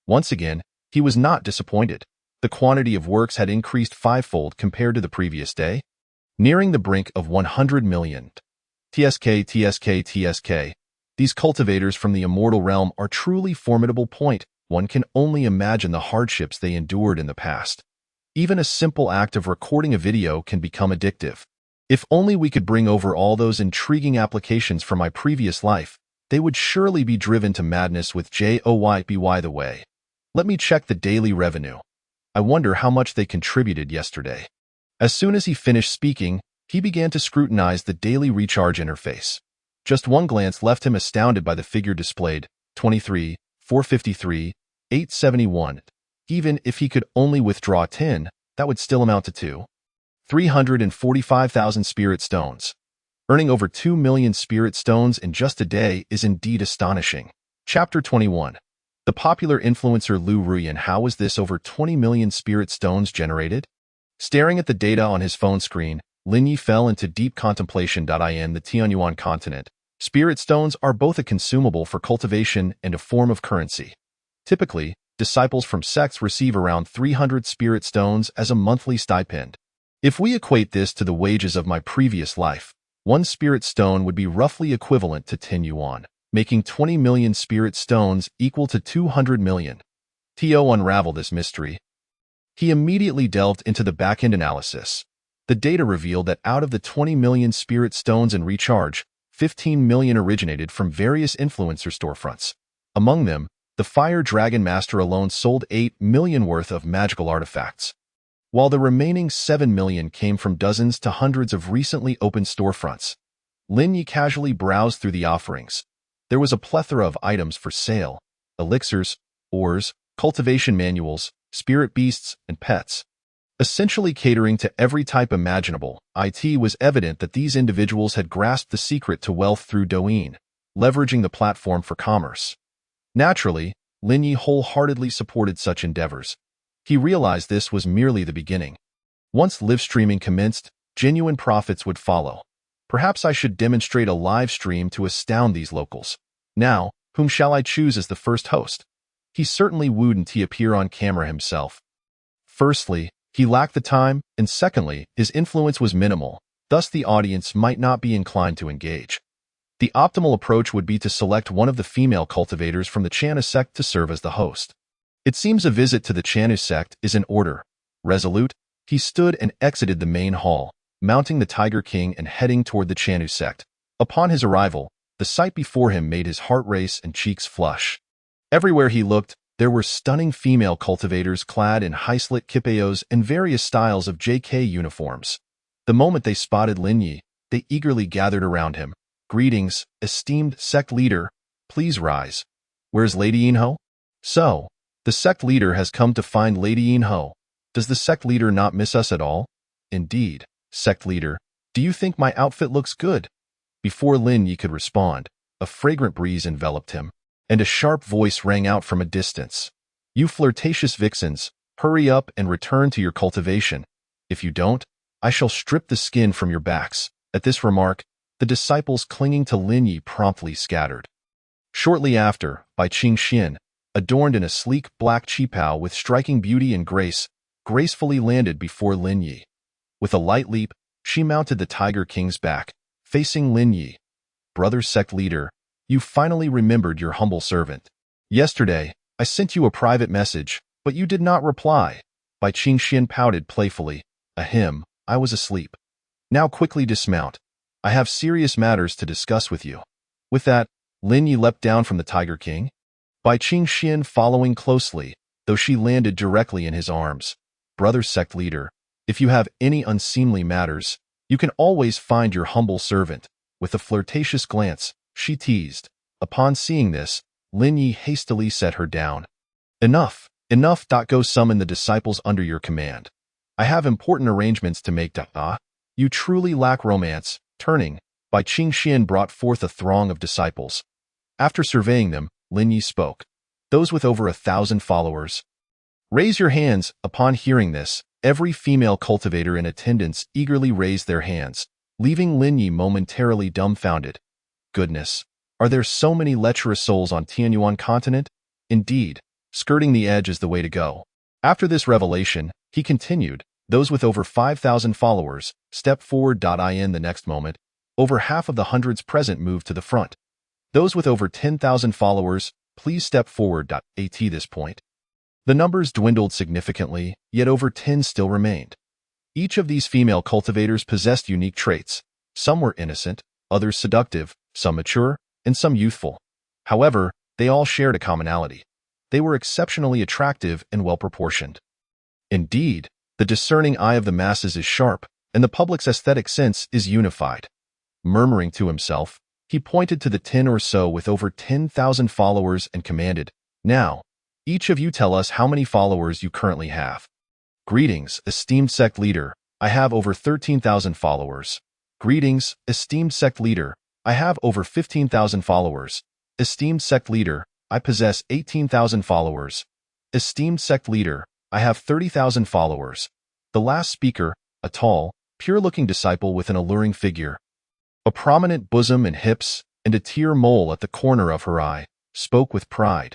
Once again, he was not disappointed. The quantity of works had increased fivefold compared to the previous day, nearing the brink of 100 million. TSK. These cultivators from the immortal realm are truly formidable. One can only imagine the hardships they endured in the past. Even a simple act of recording a video can become addictive. If only we could bring over all those intriguing applications from my previous life, they would surely be driven to madness with JOYBY the way. Let me check the daily revenue. I wonder how much they contributed yesterday. As soon as he finished speaking, he began to scrutinize the daily recharge interface. Just one glance left him astounded by the figure displayed, 23, 453, 871. Even if he could only withdraw 10, that would still amount to 345,000 spirit stones. Earning over 2 million spirit stones in just a day is indeed astonishing. Chapter 21. The popular influencer Lu Ruyan. How was this over 20 million spirit stones generated? Staring at the data on his phone screen, Lin Yi fell into deep contemplation. In the Tianyuan continent, spirit stones are both a consumable for cultivation and a form of currency. Typically, disciples from sects receive around 300 spirit stones as a monthly stipend. If we equate this to the wages of my previous life, one spirit stone would be roughly equivalent to 10 yuan, making 20 million spirit stones equal to 200 million. To unravel this mystery, he immediately delved into the back-end analysis. The data revealed that out of the 20 million spirit stones in recharge, 15 million originated from various influencer storefronts. Among them, The Fire Dragon Master alone sold 8 million worth of magical artifacts, while the remaining 7 million came from dozens to hundreds of recently opened storefronts. Lin Yi casually browsed through the offerings. There was a plethora of items for sale: elixirs, ores, cultivation manuals, spirit beasts, and pets. Essentially catering to every type imaginable, it was evident that these individuals had grasped the secret to wealth through Douyin, leveraging the platform for commerce. Naturally, Lin Yi wholeheartedly supported such endeavors. He realized this was merely the beginning. Once live streaming commenced, genuine profits would follow. Perhaps I should demonstrate a live stream to astound these locals. Now, whom shall I choose as the first host? He certainly wouldn't appear on camera himself. Firstly, he lacked the time, and secondly, his influence was minimal, thus the audience might not be inclined to engage. The optimal approach would be to select one of the female cultivators from the Chanu sect to serve as the host. It seems a visit to the Chanu sect is in order. Resolute, he stood and exited the main hall, mounting the Tiger King and heading toward the Chanu sect. Upon his arrival, the sight before him made his heart race and cheeks flush. Everywhere he looked, there were stunning female cultivators clad in high-slit kipayos and various styles of JK uniforms. The moment they spotted Lin Yi, they eagerly gathered around him. "Greetings, esteemed sect leader. Please rise. Where's Lady Yinho?" "So, the sect leader has come to find Lady Yinho. Does the sect leader not miss us at all?" "Indeed, sect leader. Do you think my outfit looks good?" Before Lin Yi could respond, a fragrant breeze enveloped him, and a sharp voice rang out from a distance. "You flirtatious vixens, hurry up and return to your cultivation. If you don't, I shall strip the skin from your backs." At this remark, the disciples clinging to Lin Yi promptly scattered. Shortly after, Bai Qingxian, adorned in a sleek black qipao with striking beauty and grace, gracefully landed before Lin Yi. With a light leap, she mounted the Tiger King's back, facing Lin Yi. "Brother sect leader, you finally remembered your humble servant. Yesterday, I sent you a private message, but you did not reply." Bai Qingxian pouted playfully. "Ahem, I was asleep. Now quickly dismount. I have serious matters to discuss with you." With that, Lin Yi leapt down from the Tiger King, Bai Qingxian following closely, though she landed directly in his arms. "Brother sect leader, if you have any unseemly matters, you can always find your humble servant." With a flirtatious glance, she teased. Upon seeing this, Lin Yi hastily set her down. Enough. Go summon the disciples under your command. I have important arrangements to make. You truly lack romance." Turning, Bai Qingxian brought forth a throng of disciples. After surveying them, Lin Yi spoke. "Those with over 1,000 followers, raise your hands." Upon hearing this, every female cultivator in attendance eagerly raised their hands, leaving Lin Yi momentarily dumbfounded. Goodness, are there so many lecherous souls on Tianyuan continent? Indeed, skirting the edge is the way to go. After this revelation, he continued, "Those with over 5,000 followers, step forward. In the next moment, over half of the hundreds present moved to the front. Those with over 10,000 followers, please step forward. At this point, the numbers dwindled significantly, yet over 10 still remained. Each of these female cultivators possessed unique traits. Some were innocent, others seductive, some mature, and some youthful. However, they all shared a commonality. They were exceptionally attractive and well-proportioned. Indeed, the discerning eye of the masses is sharp, and the public's aesthetic sense is unified. Murmuring to himself, he pointed to the 10 or so with over 10,000 followers and commanded, "Now, each of you tell us how many followers you currently have." "Greetings, esteemed sect leader. I have over 13,000 followers." "Greetings, esteemed sect leader. I have over 15,000 followers." "Esteemed sect leader, I possess 18,000 followers." "Esteemed sect leader, I have 30,000 followers." The last speaker, a tall, pure-looking disciple with an alluring figure, a prominent bosom and hips, and a tear mole at the corner of her eye, spoke with pride.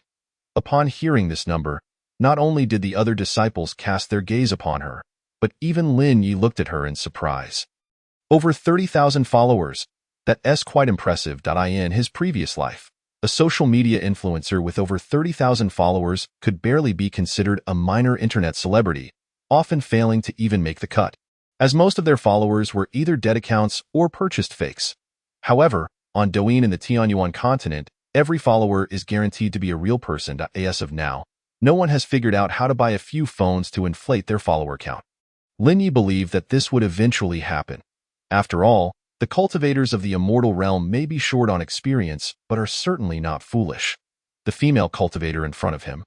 Upon hearing this number, not only did the other disciples cast their gaze upon her, but even Lin Yi looked at her in surprise. Over 30,000 followers, that's quite impressive. In his previous life, a social media influencer with over 30,000 followers could barely be considered a minor internet celebrity, often failing to even make the cut, as most of their followers were either dead accounts or purchased fakes. However, on Douyin in the Tianyuan continent, Every follower is guaranteed to be a real person. As of now, no one has figured out how to buy a few phones to inflate their follower count. Linyi believed that this would eventually happen. After all, the cultivators of the immortal realm may be short on experience, but are certainly not foolish. The female cultivator in front of him,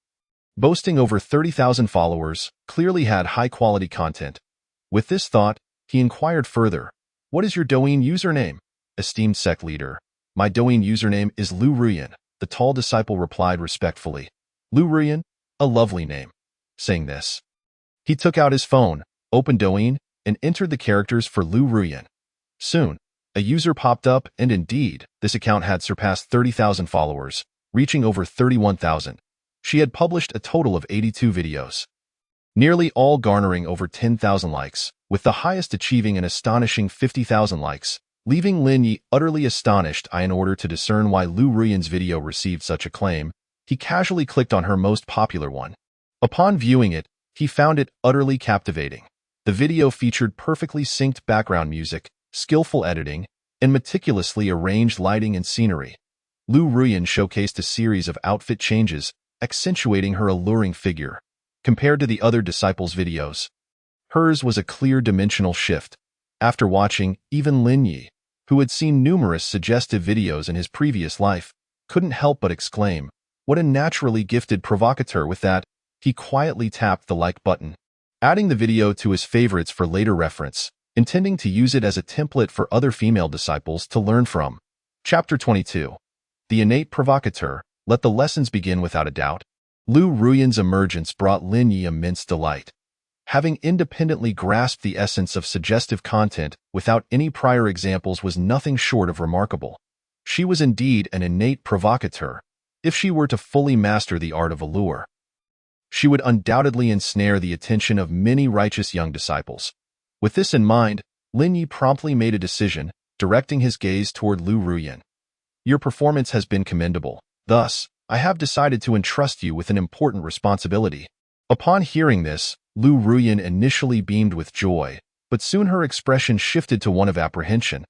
boasting over 30,000 followers, clearly had high-quality content. With this thought, he inquired further, "What is your Douyin username?" "Esteemed sect leader, my Douyin username is Lu Ruyan," the tall disciple replied respectfully. Lu Ruyan, a lovely name. Saying this, he took out his phone, opened Douyin, and entered the characters for Lu Ruyan. Soon, a user popped up, and indeed, this account had surpassed 30,000 followers, reaching over 31,000. She had published a total of 82 videos, nearly all garnering over 10,000 likes, with the highest achieving an astonishing 50,000 likes, leaving Linyi utterly astonished. In order to discern why Lu Ruyan's video received such acclaim, he casually clicked on her most popular one. Upon viewing it, he found it utterly captivating. The video featured perfectly synced background music, skillful editing, and meticulously arranged lighting and scenery. Lu Ruyan showcased a series of outfit changes, accentuating her alluring figure. Compared to the other disciples' videos, hers was a clear dimensional shift. After watching, even Linyi, who had seen numerous suggestive videos in his previous life, couldn't help but exclaim, "What a naturally gifted provocateur!" With that, he quietly tapped the like button, adding the video to his favorites for later reference, intending to use it as a template for other female disciples to learn from. Chapter 22. The innate provocateur. Let the lessons begin. Without a doubt, Lu Ruyan's emergence brought Linyi immense delight. Having independently grasped the essence of suggestive content without any prior examples was nothing short of remarkable. She was indeed an innate provocateur. If she were to fully master the art of allure, she would undoubtedly ensnare the attention of many righteous young disciples. With this in mind, Linyi promptly made a decision, directing his gaze toward Lu Ruyan. "Your performance has been commendable. Thus, I have decided to entrust you with an important responsibility." Upon hearing this, Lu Ruyan initially beamed with joy, but soon her expression shifted to one of apprehension.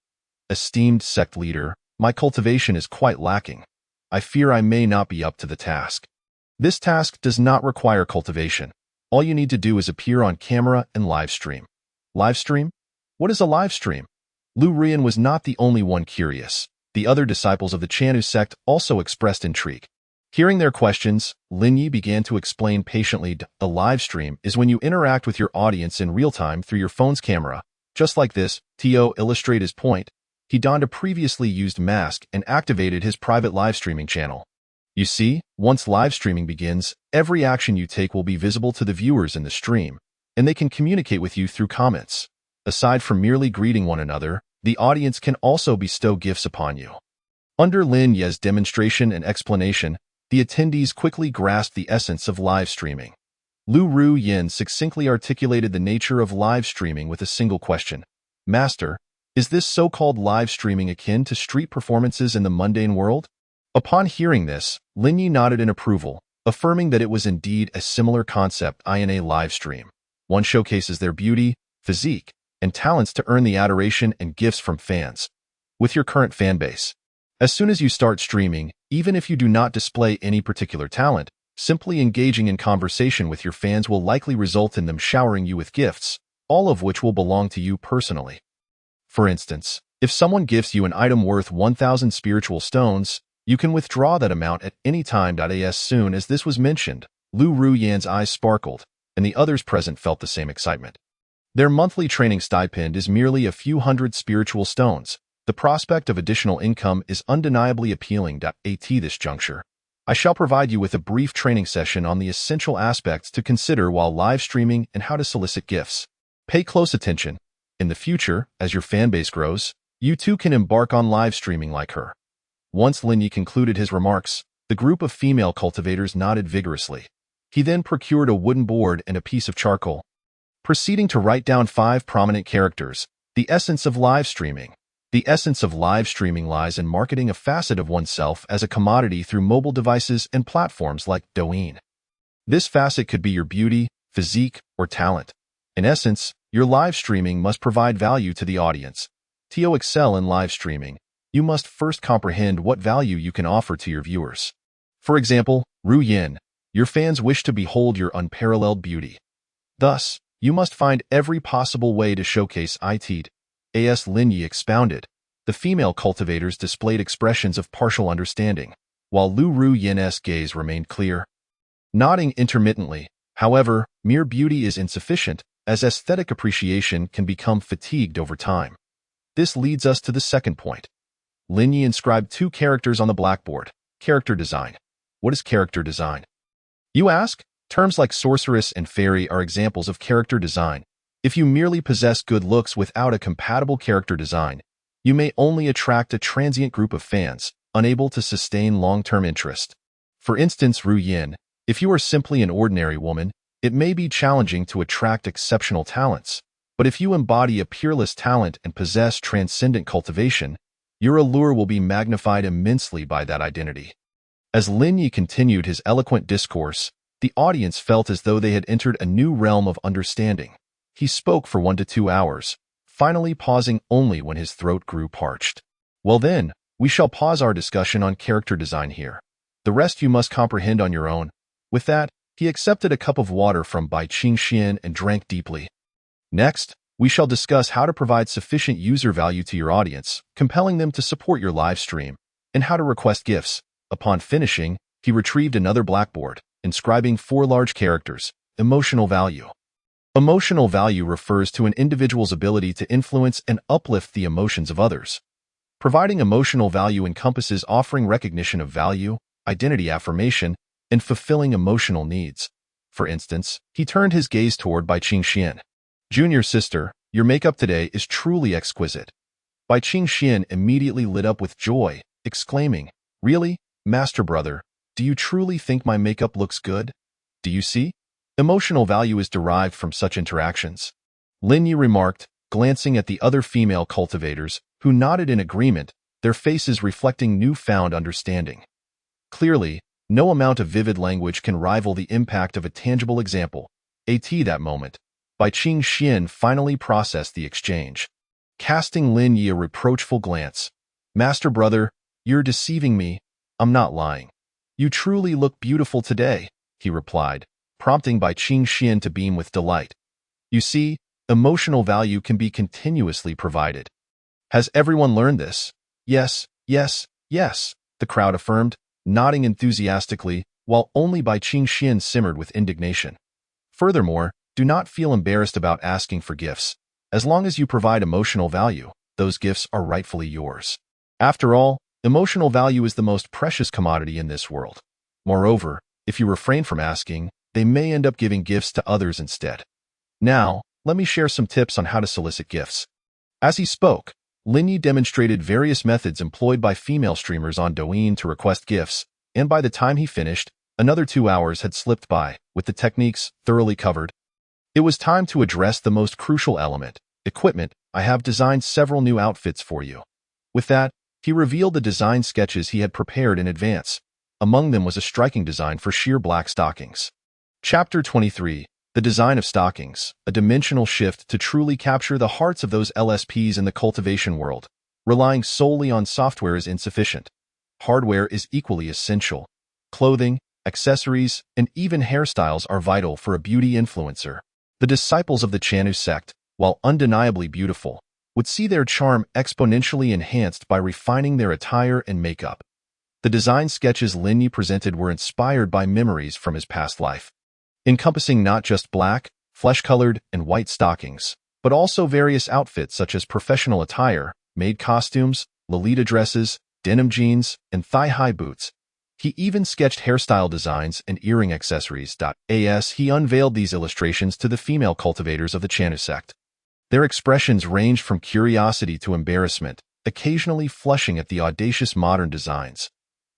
"Esteemed sect leader, my cultivation is quite lacking. I fear I may not be up to the task." "This task does not require cultivation. All you need to do is appear on camera and live stream." "Live stream? What is a live stream?" Lu Ruyan was not the only one curious. The other disciples of the Chanu sect also expressed intrigue. Hearing their questions, Linyi began to explain patiently. "A live stream is when you interact with your audience in real time through your phone's camera. Just like this." To illustrate his point, he donned a previously used mask and activated his private live streaming channel. "You see, once live streaming begins, every action you take will be visible to the viewers in the stream, and they can communicate with you through comments. Aside from merely greeting one another, the audience can also bestow gifts upon you." Under Lin Ye's demonstration and explanation, the attendees quickly grasped the essence of live streaming. Lu Ruyan succinctly articulated the nature of live streaming with a single question. "Master, is this so-called live streaming akin to street performances in the mundane world?" Upon hearing this, Linyi nodded in approval, affirming that it was indeed a similar concept in a live stream. One showcases their beauty, physique, and talents to earn the adoration and gifts from fans. With your current fan base, as soon as you start streaming, even if you do not display any particular talent, simply engaging in conversation with your fans will likely result in them showering you with gifts, all of which will belong to you personally. For instance, if someone gifts you an item worth 1,000 spiritual stones, you can withdraw that amount at any time. As soon as this was mentioned, Lu Ruyan's eyes sparkled, and the others present felt the same excitement. Their monthly training stipend is merely a few hundred spiritual stones. The prospect of additional income is undeniably appealing. At this juncture, I shall provide you with a brief training session on the essential aspects to consider while live streaming and how to solicit gifts. Pay close attention. In the future, as your fanbase grows, you too can embark on live streaming like her. Once Linyi concluded his remarks, the group of female cultivators nodded vigorously. He then procured a wooden board and a piece of charcoal, proceeding to write down 5 prominent characters. The essence of live streaming. The essence of live streaming lies in marketing a facet of oneself as a commodity through mobile devices and platforms like Douyin. This facet could be your beauty, physique, or talent. In essence, your live streaming must provide value to the audience. To excel in live streaming, you must first comprehend what value you can offer to your viewers. For example, Douyin, your fans wish to behold your unparalleled beauty. Thus, you must find every possible way to showcase it. As Lin Yi expounded, the female cultivators displayed expressions of partial understanding, while Lu Ruoyin's gaze remained clear. Nodding intermittently, however, mere beauty is insufficient, as aesthetic appreciation can become fatigued over time. This leads us to the second point. Lin Yi inscribed 2 characters on the blackboard. Character design. What is character design? You ask? Terms like sorceress and fairy are examples of character design. If you merely possess good looks without a compatible character design, you may only attract a transient group of fans, unable to sustain long-term interest. For instance, Douyin, if you are simply an ordinary woman, it may be challenging to attract exceptional talents. But if you embody a peerless talent and possess transcendent cultivation, your allure will be magnified immensely by that identity. As Lin Yi continued his eloquent discourse, the audience felt as though they had entered a new realm of understanding. He spoke for 1 to 2 hours, finally pausing only when his throat grew parched. Well then, we shall pause our discussion on character design here. The rest you must comprehend on your own. With that, he accepted a cup of water from Bai Qingxian and drank deeply. Next, we shall discuss how to provide sufficient user value to your audience, compelling them to support your live stream, and how to request gifts. Upon finishing, he retrieved another blackboard, inscribing 4 large characters. Emotional value. Emotional value refers to an individual's ability to influence and uplift the emotions of others. Providing emotional value encompasses offering recognition of value, identity affirmation, and fulfilling emotional needs. For instance, he turned his gaze toward Bai Qingxian. Junior sister, your makeup today is truly exquisite. Bai Qingxian immediately lit up with joy, exclaiming, Really, master brother, do you truly think my makeup looks good? Do you see? Emotional value is derived from such interactions. Lin Yi remarked, glancing at the other female cultivators, who nodded in agreement, their faces reflecting newfound understanding. Clearly, no amount of vivid language can rival the impact of a tangible example. At that moment, Bai Qingxian finally processed the exchange. Casting Lin Yi a reproachful glance, Master brother, you're deceiving me. I'm not lying. You truly look beautiful today, he replied, prompting Bai Qingxian to beam with delight. You see, emotional value can be continuously provided. Has everyone learned this? Yes, yes, yes, the crowd affirmed, nodding enthusiastically, while only Bai Qingxian simmered with indignation. Furthermore, do not feel embarrassed about asking for gifts. As long as you provide emotional value, those gifts are rightfully yours. After all, emotional value is the most precious commodity in this world. Moreover, if you refrain from asking, they may end up giving gifts to others instead. Now, let me share some tips on how to solicit gifts. As he spoke, Lin Yi demonstrated various methods employed by female streamers on Douyin to request gifts, and by the time he finished, another 2 hours had slipped by, with the techniques thoroughly covered. It was time to address the most crucial element, equipment. I have designed several new outfits for you. With that, he revealed the design sketches he had prepared in advance. Among them was a striking design for sheer black stockings. Chapter 23. The Design of Stockings, a dimensional shift to truly capture the hearts of those LSPs in the cultivation world. Relying solely on software is insufficient. Hardware is equally essential. Clothing, accessories, and even hairstyles are vital for a beauty influencer. The disciples of the Chanu sect, while undeniably beautiful, would see their charm exponentially enhanced by refining their attire and makeup. The design sketches Lin Yi presented were inspired by memories from his past life, encompassing not just black, flesh-colored, and white stockings, but also various outfits such as professional attire, maid costumes, Lolita dresses, denim jeans, and thigh-high boots. He even sketched hairstyle designs and earring accessories. As he unveiled these illustrations to the female cultivators of the Chanu sect. Their expressions ranged from curiosity to embarrassment, occasionally flushing at the audacious modern designs.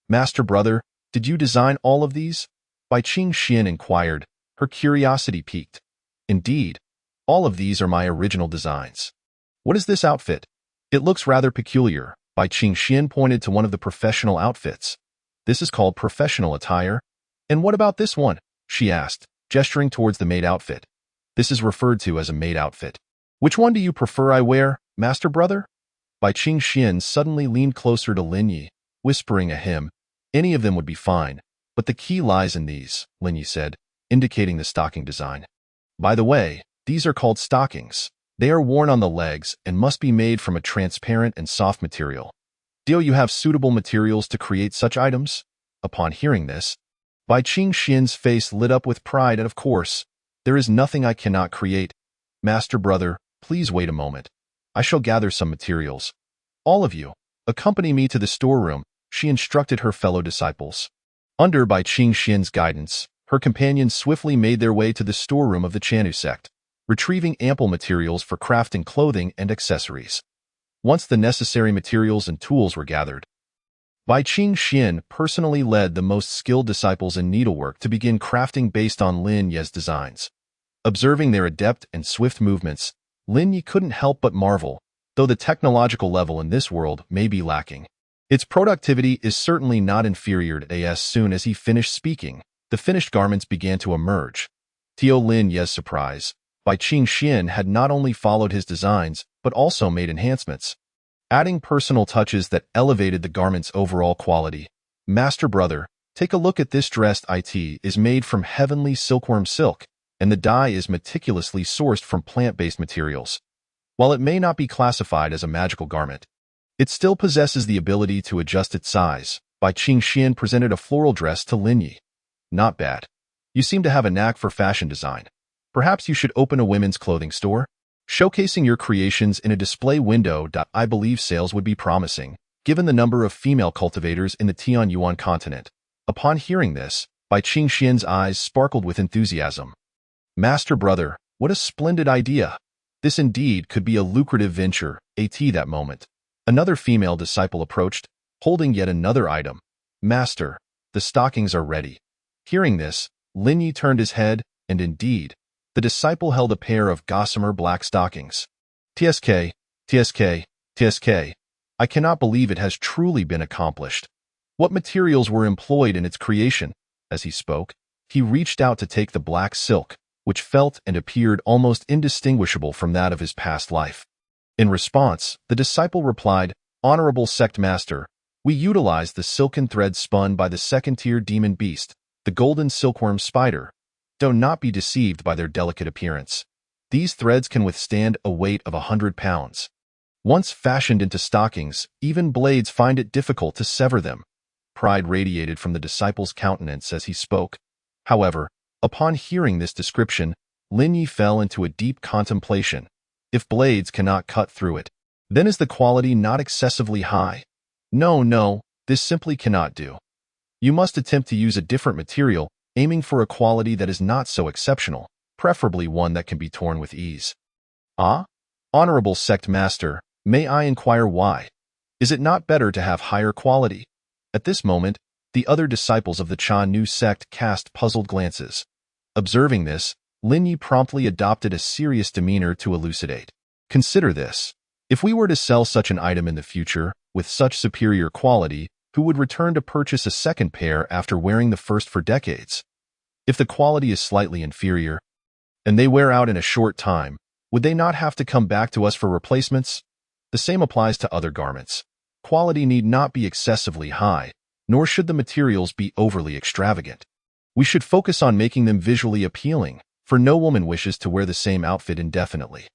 Master brother, did you design all of these? Bai Qingxian inquired, her curiosity piqued. Indeed, all of these are my original designs. What is this outfit? It looks rather peculiar. Bai Qingxian pointed to one of the professional outfits. This is called professional attire. And what about this one? She asked, gesturing towards the maid outfit. This is referred to as a maid outfit. Which one do you prefer I wear, master brother? Bai Qingxian suddenly leaned closer to Lin Yi, whispering a hymn. Any of them would be fine, but the key lies in these, Lin Yi said, indicating the stocking design. By the way, these are called stockings. They are worn on the legs and must be made from a transparent and soft material. Do you have suitable materials to create such items? Upon hearing this, Bai Qingxian's face lit up with pride and of course, there is nothing I cannot create. Master brother, please wait a moment. I shall gather some materials. All of you, accompany me to the storeroom, she instructed her fellow disciples. Under Bai Qingxian's guidance, her companions swiftly made their way to the storeroom of the Chanu sect, retrieving ample materials for crafting clothing and accessories. Once the necessary materials and tools were gathered, Bai Qingxian personally led the most skilled disciples in needlework to begin crafting based on Lin Yi's designs. Observing their adept and swift movements, Lin Yi couldn't help but marvel, though the technological level in this world may be lacking. Its productivity is certainly not inferior to as soon as he finished speaking, the finished garments began to emerge. To Lin Yi's surprise, Bai Qingxian had not only followed his designs, but also made enhancements, adding personal touches that elevated the garment's overall quality. Master brother, take a look at this dress. It is made from heavenly silkworm silk, and the dye is meticulously sourced from plant-based materials. While it may not be classified as a magical garment, it still possesses the ability to adjust its size. Bai Qingxian presented a floral dress to Lin Yi. Not bad. You seem to have a knack for fashion design. Perhaps you should open a women's clothing store, showcasing your creations in a display window. I believe sales would be promising, given the number of female cultivators in the Tianyuan continent. Upon hearing this, Bai Qingxian's eyes sparkled with enthusiasm. Master brother, what a splendid idea! This indeed could be a lucrative venture. At that moment, another female disciple approached, holding yet another item. Master, the stockings are ready. Hearing this, Lin Yi turned his head, and indeed, the disciple held a pair of gossamer black stockings. TSK, TSK, TSK. I cannot believe it has truly been accomplished. What materials were employed in its creation? As he spoke, he reached out to take the black silk, which felt and appeared almost indistinguishable from that of his past life. In response, the disciple replied, Honorable sect master, we utilized the silken thread spun by the second-tier demon beast, the golden silkworm spider. Do not be deceived by their delicate appearance. These threads can withstand a weight of 100 pounds. Once fashioned into stockings, even blades find it difficult to sever them. Pride radiated from the disciple's countenance as he spoke. However, upon hearing this description, Lin Yi fell into a deep contemplation. If blades cannot cut through it, then is the quality not excessively high? No, this simply cannot do. You must attempt to use a different material, aiming for a quality that is not so exceptional, preferably one that can be torn with ease. Ah? Honorable sect master, may I inquire why? Is it not better to have higher quality? At this moment, the other disciples of the Chanu sect cast puzzled glances. Observing this, Lin Yi promptly adopted a serious demeanor to elucidate. Consider this. If we were to sell such an item in the future, with such superior quality, who would return to purchase a second pair after wearing the first for decades? If the quality is slightly inferior, and they wear out in a short time, would they not have to come back to us for replacements? The same applies to other garments. Quality need not be excessively high, nor should the materials be overly extravagant. We should focus on making them visually appealing, for no woman wishes to wear the same outfit indefinitely.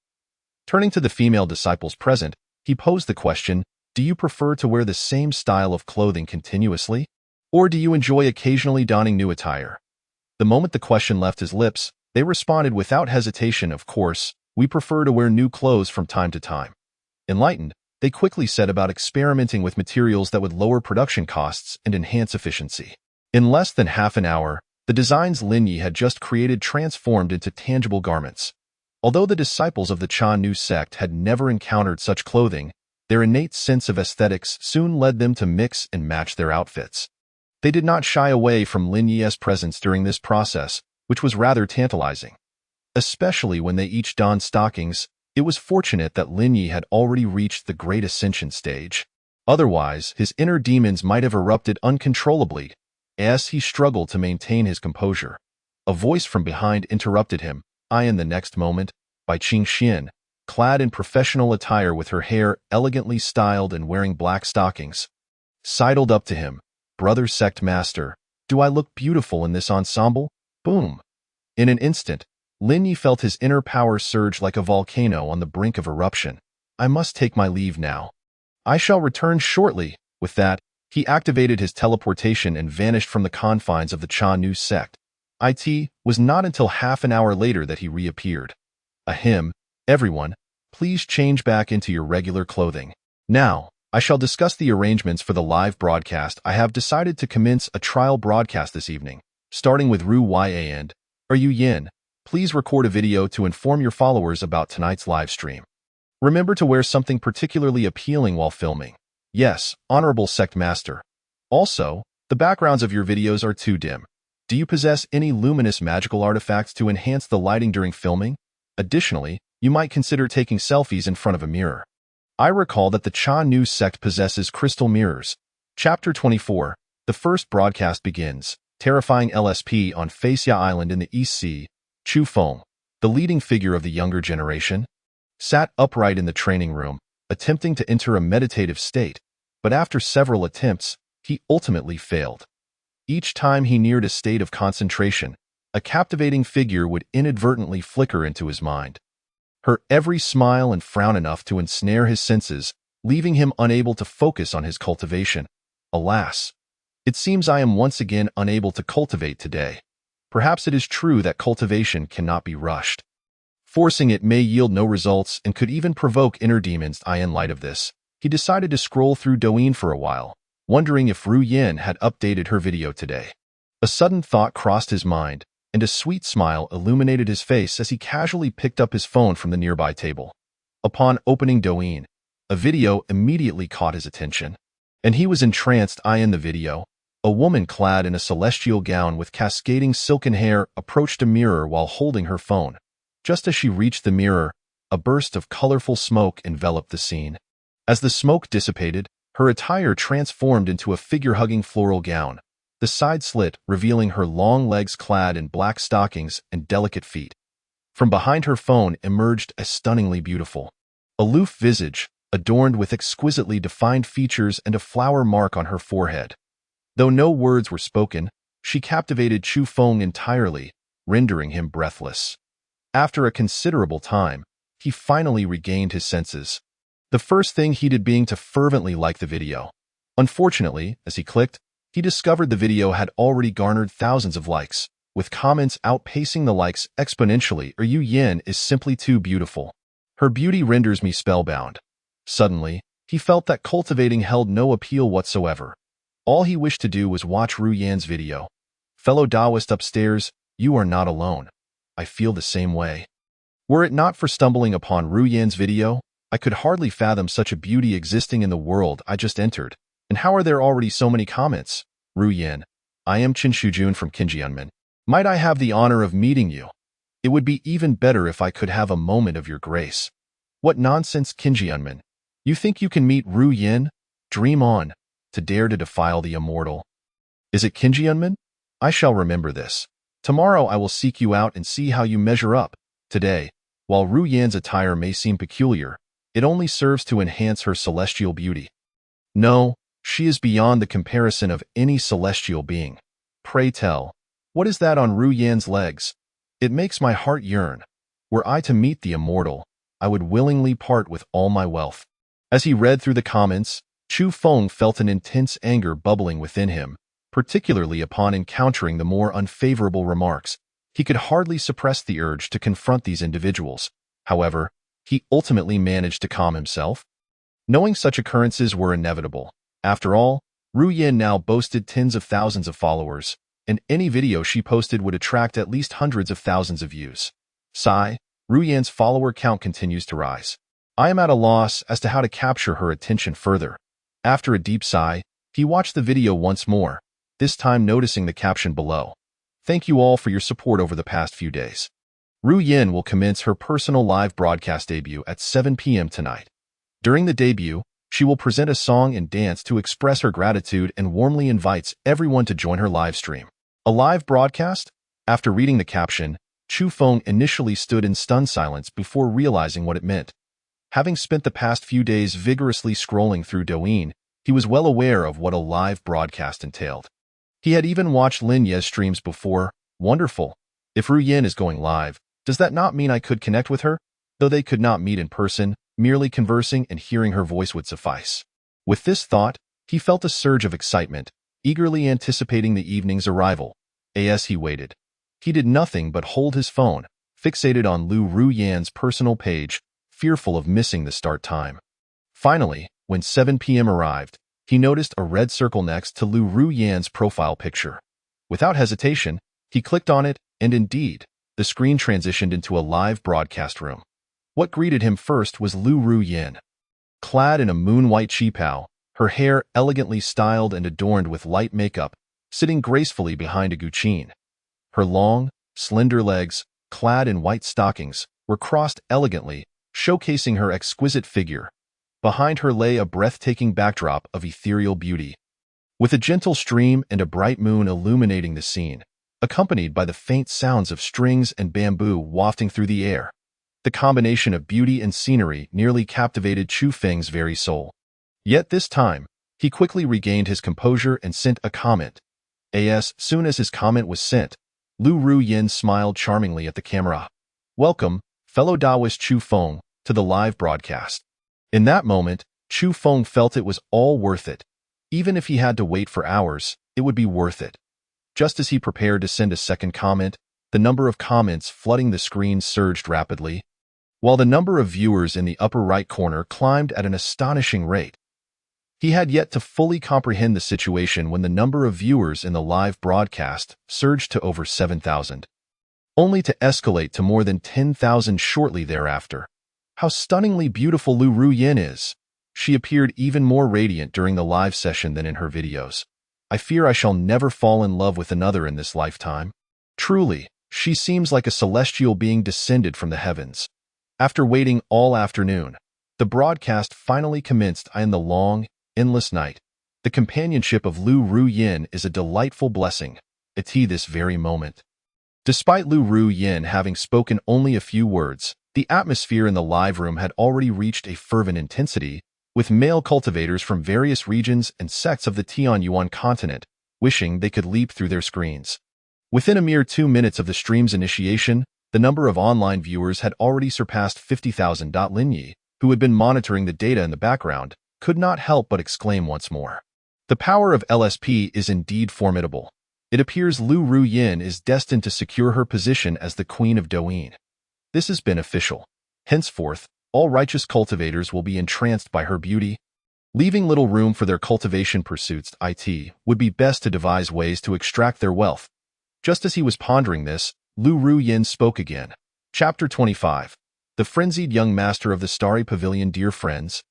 Turning to the female disciples present, he posed the question, do you prefer to wear the same style of clothing continuously? Or do you enjoy occasionally donning new attire? The moment the question left his lips, they responded without hesitation, of course, we prefer to wear new clothes from time to time. Enlightened, they quickly set about experimenting with materials that would lower production costs and enhance efficiency. In less than half an hour, the designs Lin Yi had just created transformed into tangible garments. Although the disciples of the Chanu sect had never encountered such clothing, their innate sense of aesthetics soon led them to mix and match their outfits. They did not shy away from Lin Yi's presence during this process, which was rather tantalizing. Especially when they each donned stockings, it was fortunate that Lin Yi had already reached the great ascension stage. Otherwise, his inner demons might have erupted uncontrollably, as he struggled to maintain his composure. A voice from behind interrupted him. In the next moment, Bai Qingxian, clad in professional attire with her hair elegantly styled and wearing black stockings, sidled up to him. "Brother sect master, do I look beautiful in this ensemble?" Boom! In an instant, Lin Yi felt his inner power surge like a volcano on the brink of eruption. "I must take my leave now. I shall return shortly." With that, he activated his teleportation and vanished from the confines of the Cha Nu sect. It was not until half an hour later that he reappeared. "Ahem, everyone, please change back into your regular clothing. Now, I shall discuss the arrangements for the live broadcast. I have decided to commence a trial broadcast this evening, starting with Ru Ya and Yu Yin. Please record a video to inform your followers about tonight's live stream. Remember to wear something particularly appealing while filming. Yes, honorable sect master. Also, the backgrounds of your videos are too dim. Do you possess any luminous magical artifacts to enhance the lighting during filming? Additionally, you might consider taking selfies in front of a mirror. I recall that the Cha Nu sect possesses crystal mirrors. Chapter 24. The first broadcast begins. Terrifying LSP on Facia Island in the East Sea. Chu Feng, the leading figure of the younger generation, sat upright in the training room, attempting to enter a meditative state, but after several attempts, he ultimately failed. Each time he neared a state of concentration, a captivating figure would inadvertently flicker into his mind. Her every smile and frown enough to ensnare his senses, leaving him unable to focus on his cultivation. Alas, it seems I am once again unable to cultivate today. Perhaps it is true that cultivation cannot be rushed. Forcing it may yield no results and could even provoke inner demons. In light of this, he decided to scroll through Douyin for a while, wondering if Ru Yin had updated her video today. A sudden thought crossed his mind, and a sweet smile illuminated his face as he casually picked up his phone from the nearby table. Upon opening Douyin, a video immediately caught his attention, and he was entranced. In the video, a woman clad in a celestial gown with cascading silken hair approached a mirror while holding her phone. Just as she reached the mirror, a burst of colorful smoke enveloped the scene. As the smoke dissipated, her attire transformed into a figure-hugging floral gown, the side slit revealing her long legs clad in black stockings and delicate feet. From behind her phone emerged a stunningly beautiful, aloof visage, adorned with exquisitely defined features and a flower mark on her forehead. Though no words were spoken, she captivated Chu Feng entirely, rendering him breathless. After a considerable time, he finally regained his senses. The first thing he did being to fervently like the video. Unfortunately, as he clicked, he discovered the video had already garnered thousands of likes, with comments outpacing the likes exponentially. Yu Yin is simply too beautiful. Her beauty renders me spellbound. Suddenly, he felt that cultivating held no appeal whatsoever. All he wished to do was watch Ru Yan's video. Fellow Taoist upstairs, you are not alone. I feel the same way. Were it not for stumbling upon Ru Yan's video, I could hardly fathom such a beauty existing in the world I just entered. And how are there already so many comments? Ru Yan, I am Qin Shujun from Qinjianmen. Might I have the honor of meeting you? It would be even better if I could have a moment of your grace. What nonsense, Qinjianmen. You think you can meet Ru Yan? Dream on. To dare to defile the immortal. Is it Qinjianmen? I shall remember this. Tomorrow I will seek you out and see how you measure up. Today, while Ru Yan's attire may seem peculiar, it only serves to enhance her celestial beauty. No, she is beyond the comparison of any celestial being. Pray tell, what is that on Ru Yan's legs? It makes my heart yearn. Were I to meet the immortal, I would willingly part with all my wealth. As he read through the comments, Chu Feng felt an intense anger bubbling within him, particularly upon encountering the more unfavorable remarks. He could hardly suppress the urge to confront these individuals. However, he ultimately managed to calm himself. Knowing such occurrences were inevitable. After all, Ru Yan now boasted tens of thousands of followers, and any video she posted would attract at least hundreds of thousands of views. Sigh, Ru Yan's follower count continues to rise. I am at a loss as to how to capture her attention further. After a deep sigh, he watched the video once more, this time noticing the caption below. Thank you all for your support over the past few days. Ru Yan will commence her personal live broadcast debut at 7 p.m. tonight. During the debut, she will present a song and dance to express her gratitude and warmly invites everyone to join her live stream. A live broadcast? After reading the caption, Chu Feng initially stood in stunned silence before realizing what it meant. Having spent the past few days vigorously scrolling through Douyin, he was well aware of what a live broadcast entailed. He had even watched Lin Ye's streams before. Wonderful. If Ru Yin is going live, does that not mean I could connect with her? Though they could not meet in person, merely conversing and hearing her voice would suffice. With this thought, he felt a surge of excitement, eagerly anticipating the evening's arrival. As he waited, he did nothing but hold his phone, fixated on Lu Ruyan's personal page, fearful of missing the start time. Finally, when 7 p.m. arrived, he noticed a red circle next to Lu Ruyan's profile picture. Without hesitation, he clicked on it, and indeed, the screen transitioned into a live broadcast room. What greeted him first was Lu Ruyan. Clad in a moon-white qipao, her hair elegantly styled and adorned with light makeup, sitting gracefully behind a guqin. Her long, slender legs, clad in white stockings, were crossed elegantly, showcasing her exquisite figure. Behind her lay a breathtaking backdrop of ethereal beauty, with a gentle stream and a bright moon illuminating the scene, accompanied by the faint sounds of strings and bamboo wafting through the air. The combination of beauty and scenery nearly captivated Chu Feng's very soul. Yet this time, he quickly regained his composure and sent a comment. As soon as his comment was sent, Lu Ruyan smiled charmingly at the camera. "Welcome, fellow Taoist Chu Feng, to the live broadcast." In that moment, Chu Feng felt it was all worth it. Even if he had to wait for hours, it would be worth it. Just as he prepared to send a second comment, the number of comments flooding the screen surged rapidly, while the number of viewers in the upper right corner climbed at an astonishing rate. He had yet to fully comprehend the situation when the number of viewers in the live broadcast surged to over 7,000, only to escalate to more than 10,000 shortly thereafter. How stunningly beautiful Lu Ruyan is! She appeared even more radiant during the live session than in her videos. I fear I shall never fall in love with another in this lifetime. Truly, she seems like a celestial being descended from the heavens. After waiting all afternoon, the broadcast finally commenced in the long, endless night. The companionship of Lu Ruyan is a delightful blessing, at this very moment. Despite Lu Ruyan having spoken only a few words, the atmosphere in the live room had already reached a fervent intensity, with male cultivators from various regions and sects of the Tianyuan continent wishing they could leap through their screens. Within a mere 2 minutes of the stream's initiation, the number of online viewers had already surpassed 50,000. Lin Yi, who had been monitoring the data in the background, could not help but exclaim once more. The power of LSP is indeed formidable. It appears Lu Ruyan is destined to secure her position as the Queen of Douyin. This is beneficial. Henceforth, all righteous cultivators will be entranced by her beauty. Leaving little room for their cultivation pursuits, it would be best to devise ways to extract their wealth. Just as he was pondering this, Lu Ruyan spoke again. Chapter 25. The Frenzied Young Master of the Starry Pavilion. Dear friends,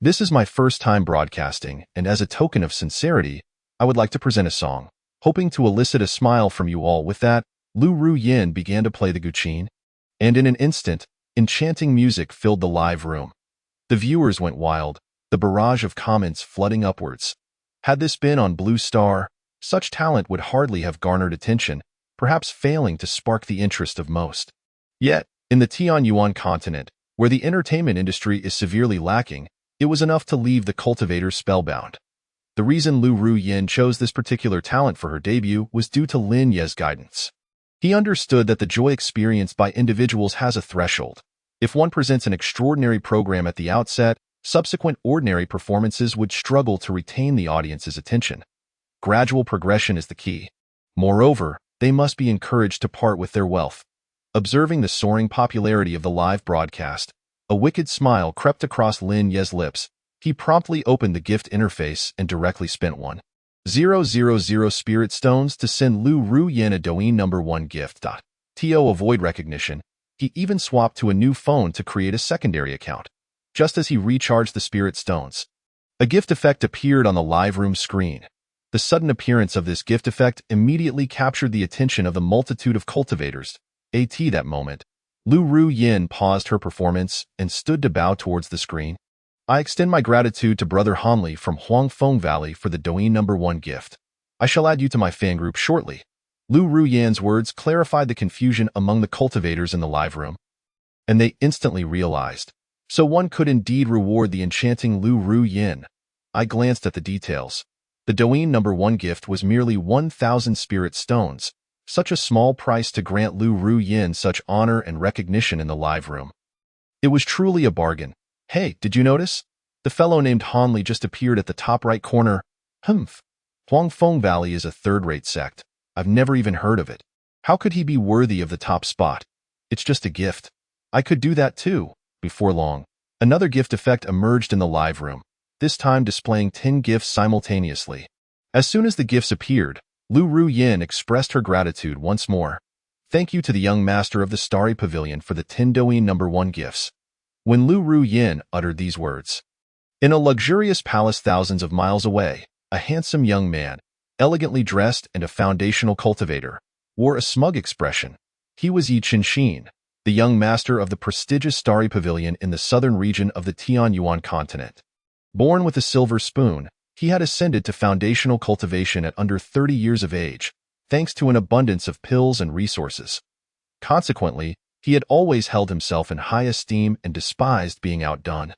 this is my first time broadcasting, and as a token of sincerity, I would like to present a song. Hoping to elicit a smile from you all. With that, Lu Ruyan began to play the guqin, and in an instant, enchanting music filled the live room. The viewers went wild, the barrage of comments flooding upwards. Had this been on Blue Star, such talent would hardly have garnered attention, perhaps failing to spark the interest of most. Yet, in the Tianyuan continent, where the entertainment industry is severely lacking, it was enough to leave the cultivators spellbound. The reason Lu Ruyan chose this particular talent for her debut was due to Lin Ye's guidance. He understood that the joy experienced by individuals has a threshold. If one presents an extraordinary program at the outset, subsequent ordinary performances would struggle to retain the audience's attention. Gradual progression is the key. Moreover, they must be encouraged to part with their wealth. Observing the soaring popularity of the live broadcast, a wicked smile crept across Lin Ye's lips. He promptly opened the gift interface and directly spent 1,000 spirit stones to send Lu Ruyan a Douyin number 1 gift. To avoid recognition, he even swapped to a new phone to create a secondary account. Just as he recharged the spirit stones, a gift effect appeared on the live room screen. The sudden appearance of this gift effect immediately captured the attention of the multitude of cultivators. At that moment, Lu Ruyan paused her performance and stood to bow towards the screen. I extend my gratitude to Brother Hanli from Huangfeng Valley for the Douyin number 1 gift. I shall add you to my fan group shortly. Lu Ruyan's words clarified the confusion among the cultivators in the live room, and they instantly realized. So one could indeed reward the enchanting Lu Ruyan. I glanced at the details. The Douyin #1 gift was merely 1,000 spirit stones, such a small price to grant Lu Ruyan such honor and recognition in the live room. It was truly a bargain. Hey, did you notice? The fellow named Hanli just appeared at the top right corner. Humph. Huangfeng Valley is a third-rate sect. I've never even heard of it. How could he be worthy of the top spot? It's just a gift. I could do that too. Before long, another gift effect emerged in the live room, this time displaying 10 gifts simultaneously. As soon as the gifts appeared, Lu Ruyan expressed her gratitude once more. Thank you to the young master of the Starry Pavilion for the 10 Douyin #1 gifts. When Lu Ruyan uttered these words, in a luxurious palace thousands of miles away, a handsome young man, elegantly dressed and a foundational cultivator, wore a smug expression. He was Yi Qinshin, the young master of the prestigious Starry Pavilion in the southern region of the Tianyuan continent. Born with a silver spoon, he had ascended to foundational cultivation at under 30 years of age, thanks to an abundance of pills and resources. Consequently, he had always held himself in high esteem and despised being outdone.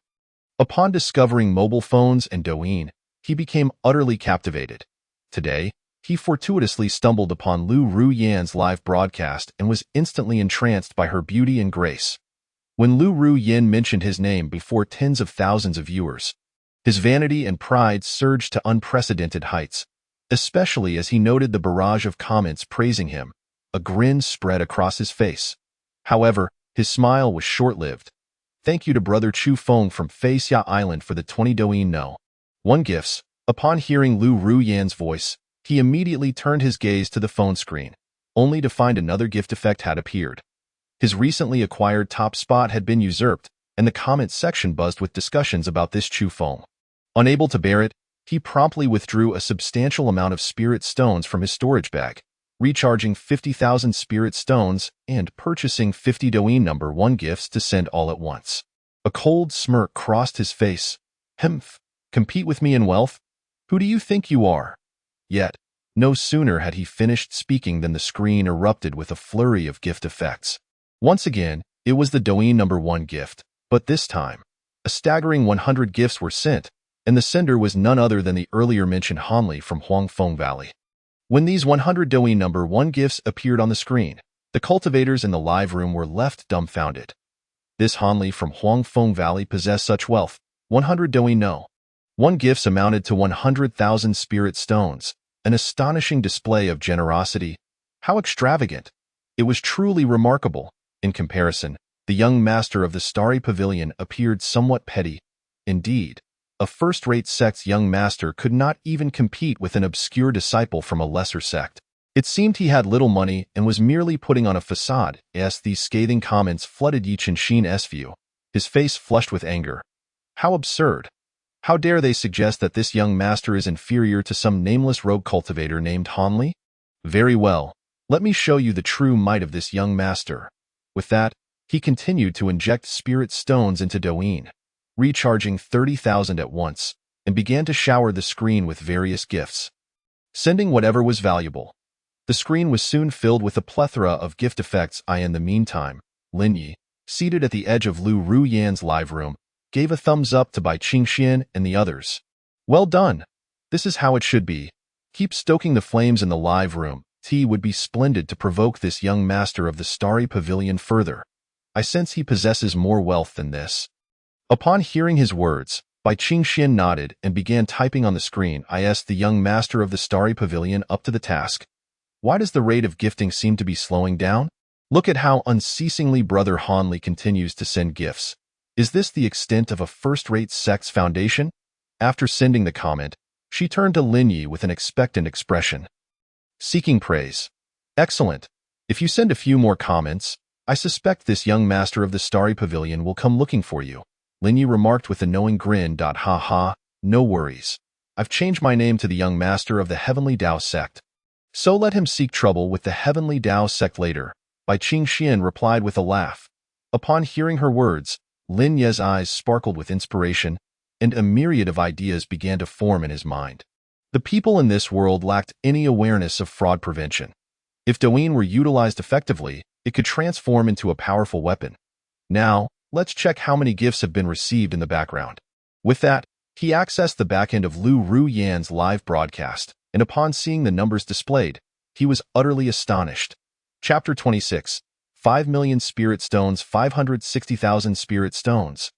Upon discovering mobile phones and Douyin, he became utterly captivated. Today, he fortuitously stumbled upon Lu Ruyan's live broadcast and was instantly entranced by her beauty and grace. When Lu Ruyan mentioned his name before tens of thousands of viewers, his vanity and pride surged to unprecedented heights, especially as he noted the barrage of comments praising him. A grin spread across his face. However, his smile was short-lived. Thank you to Brother Chu Feng from Feixia Island for the 20 Douyin #1 gifts. Upon hearing Lu Ruyan's voice, he immediately turned his gaze to the phone screen, only to find another gift effect had appeared. His recently acquired top spot had been usurped, and the comment section buzzed with discussions about this Chu Feng. Unable to bear it, he promptly withdrew a substantial amount of spirit stones from his storage bag, recharging 50,000 spirit stones and purchasing 50 Douyin #1 gifts to send all at once. A cold smirk crossed his face. Humph, compete with me in wealth? Who do you think you are? Yet, no sooner had he finished speaking than the screen erupted with a flurry of gift effects. Once again, it was the Douyin #1 gift, but this time, a staggering 100 gifts were sent, and the sender was none other than the earlier mentioned Hanli from Huangfeng Valley. When these 100 Douyin #1 gifts appeared on the screen, the cultivators in the live room were left dumbfounded. This Hanli from Huangfeng Valley possessed such wealth. 100 Douyin #1 gifts amounted to 100,000 spirit stones, an astonishing display of generosity. How extravagant! It was truly remarkable. In comparison, the young master of the Starry Pavilion appeared somewhat petty. Indeed, a first-rate sect's young master could not even compete with an obscure disciple from a lesser sect. It seemed he had little money and was merely putting on a facade. As these scathing comments flooded Yi Qinshin's view, his face flushed with anger. How absurd! How dare they suggest that this young master is inferior to some nameless rogue cultivator named Hanli? Very well, let me show you the true might of this young master. With that, he continued to inject spirit stones into Douyin, recharging 30,000 at once, and began to shower the screen with various gifts, sending whatever was valuable. The screen was soon filled with a plethora of gift effects. In the meantime, Lin Yi, seated at the edge of Lu Ruyan's live room, gave a thumbs up to Bai Qingxian and the others. Well done. This is how it should be. Keep stoking the flames in the live room. Tea would be splendid to provoke this young master of the Starry Pavilion further. I sense he possesses more wealth than this. Upon hearing his words, Bai Qingxian nodded and began typing on the screen. I asked the young master of the Starry Pavilion up to the task. Why does the rate of gifting seem to be slowing down? Look at how unceasingly Brother Hanli continues to send gifts. Is this the extent of a first-rate sect's foundation? After sending the comment, she turned to Lin Yi with an expectant expression. Seeking praise. Excellent. If you send a few more comments, I suspect this young master of the Starry Pavilion will come looking for you. Lin Yi remarked with a knowing grin. Ha ha, no worries. I've changed my name to the young master of the Heavenly Dao sect. So let him seek trouble with the Heavenly Dao sect later. Bai Qingxian replied with a laugh. Upon hearing her words, Lin Ye's eyes sparkled with inspiration, and a myriad of ideas began to form in his mind. The people in this world lacked any awareness of fraud prevention. If Douyin were utilized effectively, it could transform into a powerful weapon. Now, let's check how many gifts have been received in the background. With that, he accessed the backend of Lu Ruyan's live broadcast, and upon seeing the numbers displayed, he was utterly astonished. Chapter 26. 5 million spirit stones, 560,000 spirit stones.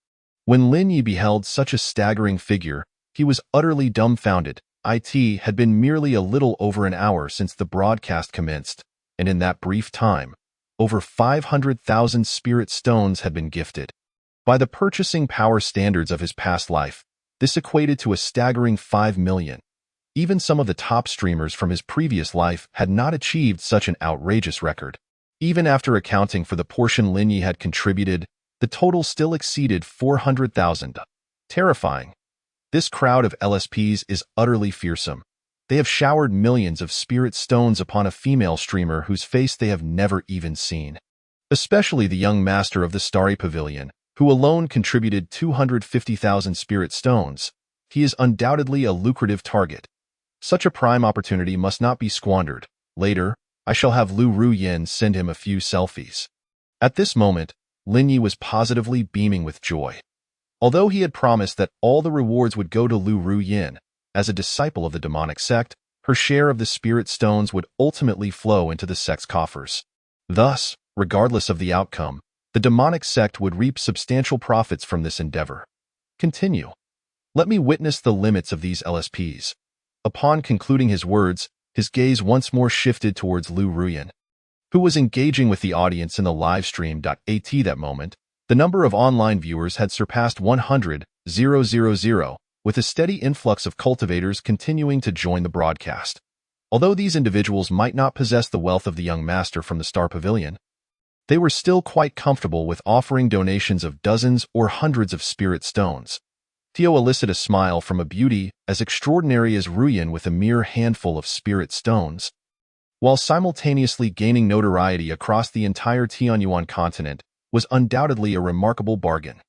When Lin Yi beheld such a staggering figure, he was utterly dumbfounded. It had been merely a little over an hour since the broadcast commenced, and in that brief time, over 500,000 spirit stones had been gifted. By the purchasing power standards of his past life, this equated to a staggering 5 million. Even some of the top streamers from his previous life had not achieved such an outrageous record. Even after accounting for the portion Lin Yi had contributed, the total still exceeded 400,000. Terrifying. This crowd of LSPs is utterly fearsome. They have showered millions of spirit stones upon a female streamer whose face they have never even seen. Especially the young master of the Starry Pavilion, who alone contributed 250,000 spirit stones. He is undoubtedly a lucrative target. Such a prime opportunity must not be squandered. Later, I shall have Lu Ruyan send him a few selfies. At this moment, Lin Yi was positively beaming with joy. Although he had promised that all the rewards would go to Lu Ruyan, as a disciple of the demonic sect, her share of the spirit stones would ultimately flow into the sect's coffers. Thus, regardless of the outcome, the demonic sect would reap substantial profits from this endeavor. Continue. Let me witness the limits of these LSPs. Upon concluding his words, his gaze once more shifted towards Lu Ruyan, who was engaging with the audience in the live stream. At that moment, the number of online viewers had surpassed 100,000, with a steady influx of cultivators continuing to join the broadcast. Although these individuals might not possess the wealth of the young master from the Star Pavilion, they were still quite comfortable with offering donations of dozens or hundreds of spirit stones. Theo elicited a smile from a beauty as extraordinary as Ruyan with a mere handful of spirit stones, while simultaneously gaining notoriety across the entire Tianyuan continent, was undoubtedly a remarkable bargain.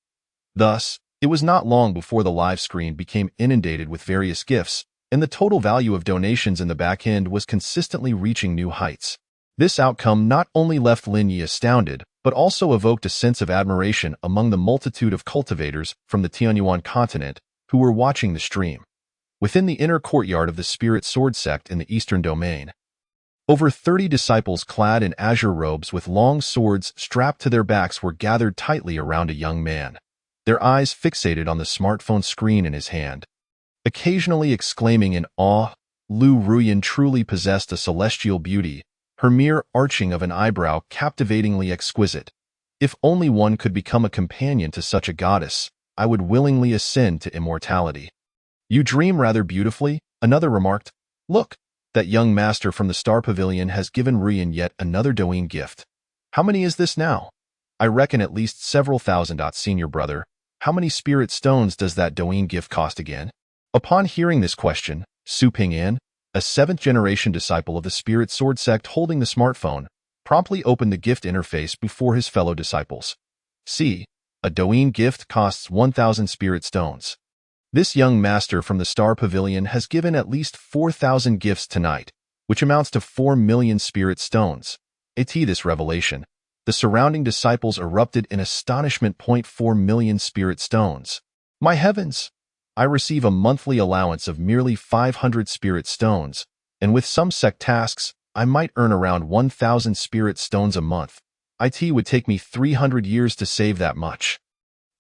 Thus, it was not long before the live screen became inundated with various gifts, and the total value of donations in the back end was consistently reaching new heights. This outcome not only left Lin Yi astounded, but also evoked a sense of admiration among the multitude of cultivators from the Tianyuan continent who were watching the stream. Within the inner courtyard of the Spirit Sword sect in the Eastern Domain, over 30 disciples clad in azure robes with long swords strapped to their backs were gathered tightly around a young man, their eyes fixated on the smartphone screen in his hand. Occasionally exclaiming in awe, Lu Ruyan truly possessed a celestial beauty, her mere arching of an eyebrow captivatingly exquisite. If only one could become a companion to such a goddess, I would willingly ascend to immortality. You dream rather beautifully, another remarked. Look, that young master from the Star Pavilion has given Ruyan yet another Douyin gift. How many is this now? I reckon at least several thousand. Senior brother, how many spirit stones does that Douyin gift cost again? Upon hearing this question, Su Ping'an, a 7th-generation disciple of the Spirit Sword sect holding the smartphone, promptly opened the gift interface before his fellow disciples. See, a Douyin gift costs 1,000 spirit stones. This young master from the Star Pavilion has given at least 4,000 gifts tonight, which amounts to 4 million spirit stones. At this revelation, the surrounding disciples erupted in astonishment. 4 million spirit stones. My heavens! I receive a monthly allowance of merely 500 spirit stones, and with some sect tasks, I might earn around 1,000 spirit stones a month. It would take me 300 years to save that much.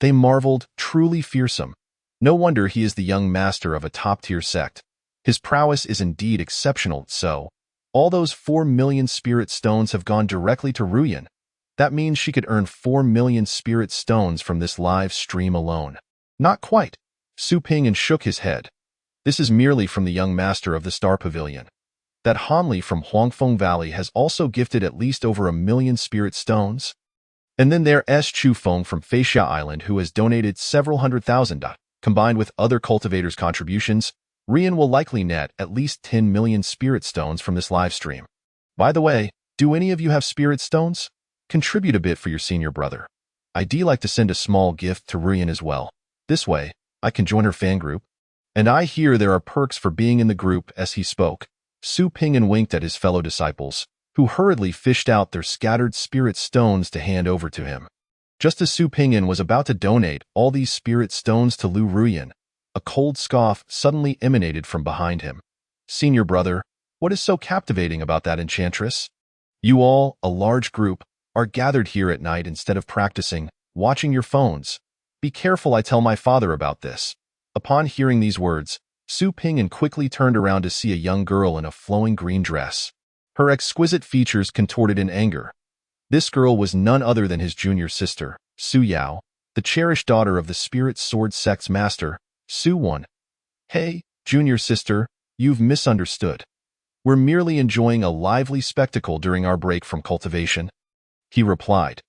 They marveled, truly fearsome. No wonder he is the young master of a top-tier sect. His prowess is indeed exceptional, so all those 4 million spirit stones have gone directly to Ruyan. That means she could earn 4 million spirit stones from this live stream alone. Not quite. Su Ping'an shook his head. This is merely from the young master of the Star Pavilion. That Hanli from Huangfeng Valley has also gifted at least over 1 million spirit stones. And then there's Chu Feng from Feixia Island who has donated several 100,000. Combined with other cultivators' contributions, Ruyan will likely net at least 10 million spirit stones from this live stream. By the way, do any of you have spirit stones? Contribute a bit for your senior brother. I'd like to send a small gift to Ruyan as well. This way, I can join her fan group. And I hear there are perks for being in the group. As he spoke, Su Ping'an winked at his fellow disciples, who hurriedly fished out their scattered spirit stones to hand over to him. Just as Su Pingyan was about to donate all these spirit stones to Lu Ruyan, a cold scoff suddenly emanated from behind him. "Senior brother, what is so captivating about that enchantress? You all, a large group, are gathered here at night instead of practicing, watching your phones. Be careful I tell my father about this." Upon hearing these words, Su Pingyan quickly turned around to see a young girl in a flowing green dress. Her exquisite features contorted in anger. This girl was none other than his junior sister, Su Yao, the cherished daughter of the Spirit Sword Sect's master, Su Wan. "Hey, junior sister, you've misunderstood. We're merely enjoying a lively spectacle during our break from cultivation," he replied.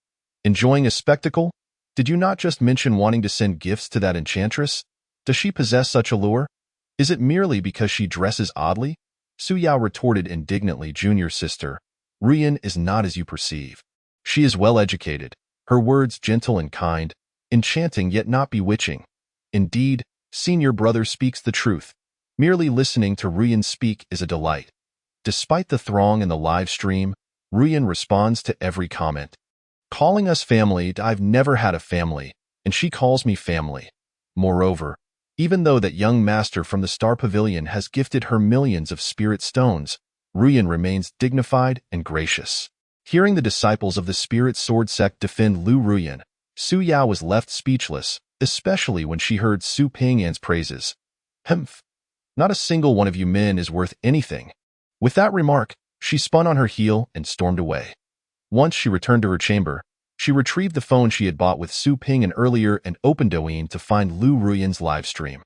"Enjoying a spectacle? Did you not just mention wanting to send gifts to that enchantress? Does she possess such allure? Is it merely because she dresses oddly?" Su Yao retorted indignantly. "Junior sister, Ruyan is not as you perceive. She is well educated, her words gentle and kind, enchanting yet not bewitching. Indeed, senior brother speaks the truth. Merely listening to Ruyan speak is a delight." Despite the throng in the live stream, Ruyan responds to every comment. "Calling us family, I've never had a family, and she calls me family. Moreover, even though that young master from the Star Pavilion has gifted her millions of spirit stones, Ruyan remains dignified and gracious." Hearing the disciples of the Spirit Sword Sect defend Lu Ruyan, Su Yao was left speechless, especially when she heard Su Pingyan's praises. "Humph! Not a single one of you men is worth anything." With that remark, she spun on her heel and stormed away. Once she returned to her chamber, she retrieved the phone she had bought with Su Pingyan earlier and opened Douyin to find Lu Ruyan's live stream.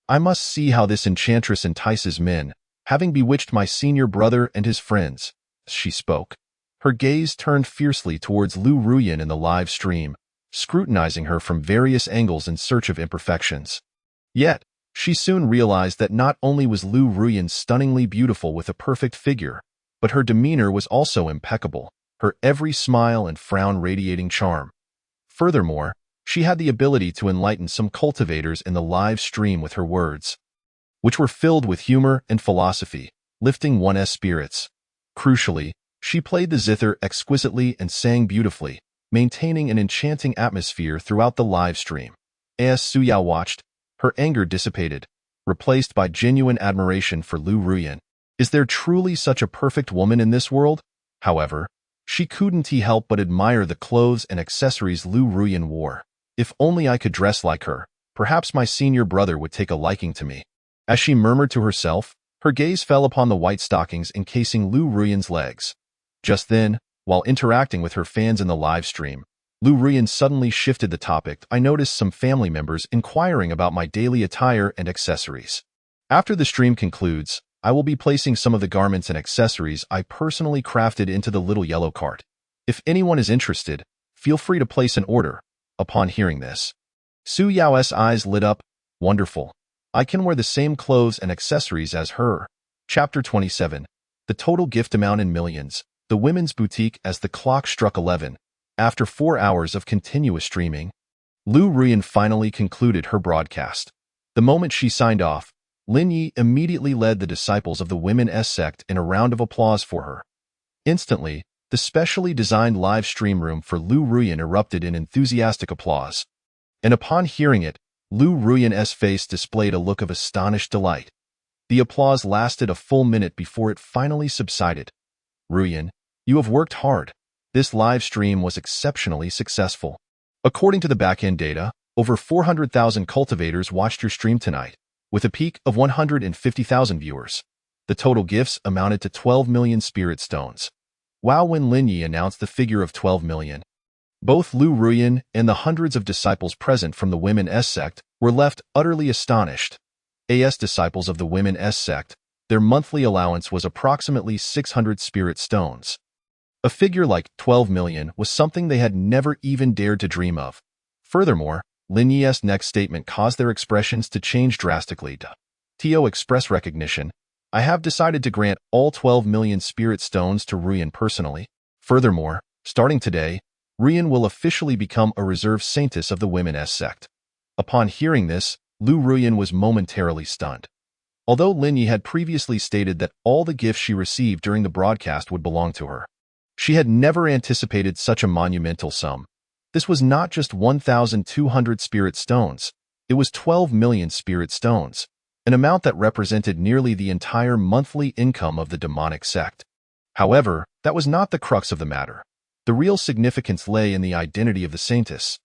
"I must see how this enchantress entices men, having bewitched my senior brother and his friends," she spoke. Her gaze turned fiercely towards Lu Ruyan in the live stream, scrutinizing her from various angles in search of imperfections. Yet, she soon realized that not only was Lu Ruyan stunningly beautiful with a perfect figure, but her demeanor was also impeccable, her every smile and frown radiating charm. Furthermore, she had the ability to enlighten some cultivators in the live stream with her words, which were filled with humor and philosophy, lifting one's spirits. Crucially, she played the zither exquisitely and sang beautifully, maintaining an enchanting atmosphere throughout the live stream. As Su Yao watched, her anger dissipated, replaced by genuine admiration for Lu Ruyan. Is there truly such a perfect woman in this world? However, she couldn't help but admire the clothes and accessories Lu Ruyan wore. "If only I could dress like her, perhaps my senior brother would take a liking to me." As she murmured to herself, her gaze fell upon the white stockings encasing Lu Ruyan's legs. Just then, while interacting with her fans in the live stream, Lu Ruyan suddenly shifted the topic. "I noticed some family members inquiring about my daily attire and accessories. After the stream concludes, I will be placing some of the garments and accessories I personally crafted into the little yellow cart. If anyone is interested, feel free to place an order." Upon hearing this, Su Yao's eyes lit up. "Wonderful. I can wear the same clothes and accessories as her." Chapter 27. The total gift amount in millions. The women's boutique. As the clock struck 11, after 4 hours of continuous streaming, Lu Ruyan finally concluded her broadcast. The moment she signed off, Lin Yi immediately led the disciples of the Women's Sect in a round of applause for her. Instantly, the specially designed live stream room for Lu Ruyan erupted in enthusiastic applause. And upon hearing it, Lu Ruyan's face displayed a look of astonished delight. The applause lasted a full minute before it finally subsided. "Ruyan, you have worked hard. This live stream was exceptionally successful. According to the back-end data, over 400,000 cultivators watched your stream tonight, with a peak of 150,000 viewers. The total gifts amounted to 12 million spirit stones." Wow! When Lin Yi announced the figure of 12 million, both Lu Ruyan and the hundreds of disciples present from the Women's Sect were left utterly astonished. As disciples of the Women's Sect, their monthly allowance was approximately 600 spirit stones. A figure like 12 million was something they had never even dared to dream of. Furthermore, Lin Yi's next statement caused their expressions to change drastically. To express recognition, I have decided to grant all 12 million spirit stones to Ruyan personally. Furthermore, starting today, Ruyan will officially become a reserve saintess of the Women's Sect. Upon hearing this, Lu Ruyan was momentarily stunned. Although Lin Yi had previously stated that all the gifts she received during the broadcast would belong to her, she had never anticipated such a monumental sum. This was not just 1,200 spirit stones, it was 12 million spirit stones, an amount that represented nearly the entire monthly income of the demonic sect. However, that was not the crux of the matter. The real significance lay in the identity of the saintess.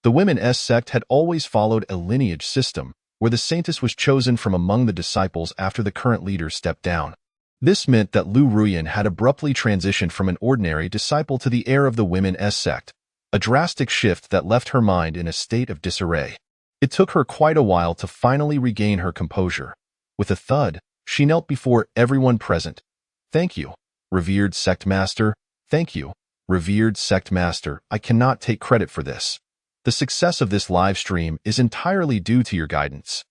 The women's sect had always followed a lineage system, where the saintess was chosen from among the disciples after the current leader stepped down. This meant that Lu Ruyan had abruptly transitioned from an ordinary disciple to the heir of the women's sect, a drastic shift that left her mind in a state of disarray. It took her quite a while to finally regain her composure. With a thud, she knelt before everyone present. "Thank you, revered sect master. Thank you, revered sect master. I cannot take credit for this. The success of this live stream is entirely due to your guidance.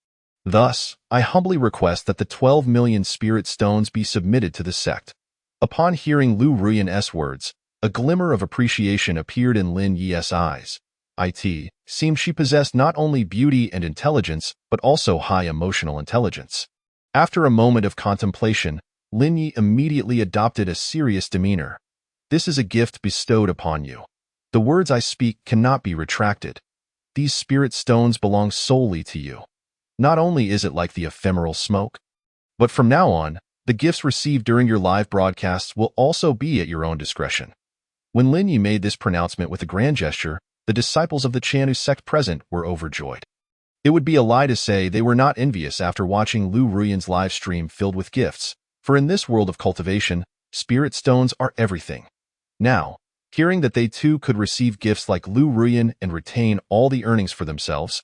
Thus, I humbly request that the 12 million spirit stones be submitted to the sect." Upon hearing Lu Ruyan's words, a glimmer of appreciation appeared in Lin Yi's eyes. It seemed she possessed not only beauty and intelligence, but also high emotional intelligence. After a moment of contemplation, Lin Yi immediately adopted a serious demeanor. "This is a gift bestowed upon you. The words I speak cannot be retracted. These spirit stones belong solely to you. Not only is it like the ephemeral smoke, but from now on, the gifts received during your live broadcasts will also be at your own discretion." When Lin Yi made this pronouncement with a grand gesture, the disciples of the Chanu sect present were overjoyed. It would be a lie to say they were not envious after watching Lu Ruyan's live stream filled with gifts, for in this world of cultivation, spirit stones are everything. Now, hearing that they too could receive gifts like Lu Ruyan and retain all the earnings for themselves,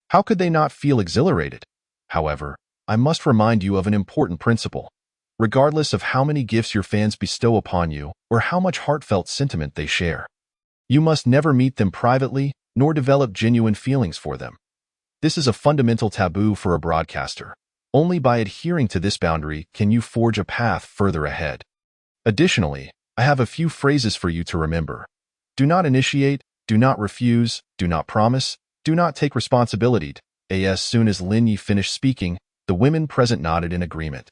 how could they not feel exhilarated? However, I must remind you of an important principle. Regardless of how many gifts your fans bestow upon you or how much heartfelt sentiment they share, you must never meet them privately nor develop genuine feelings for them. This is a fundamental taboo for a broadcaster. Only by adhering to this boundary can you forge a path further ahead. Additionally, I have a few phrases for you to remember. Do not initiate, do not refuse, do not promise, do not take responsibility. As soon as Lin Yi finished speaking, the women present nodded in agreement.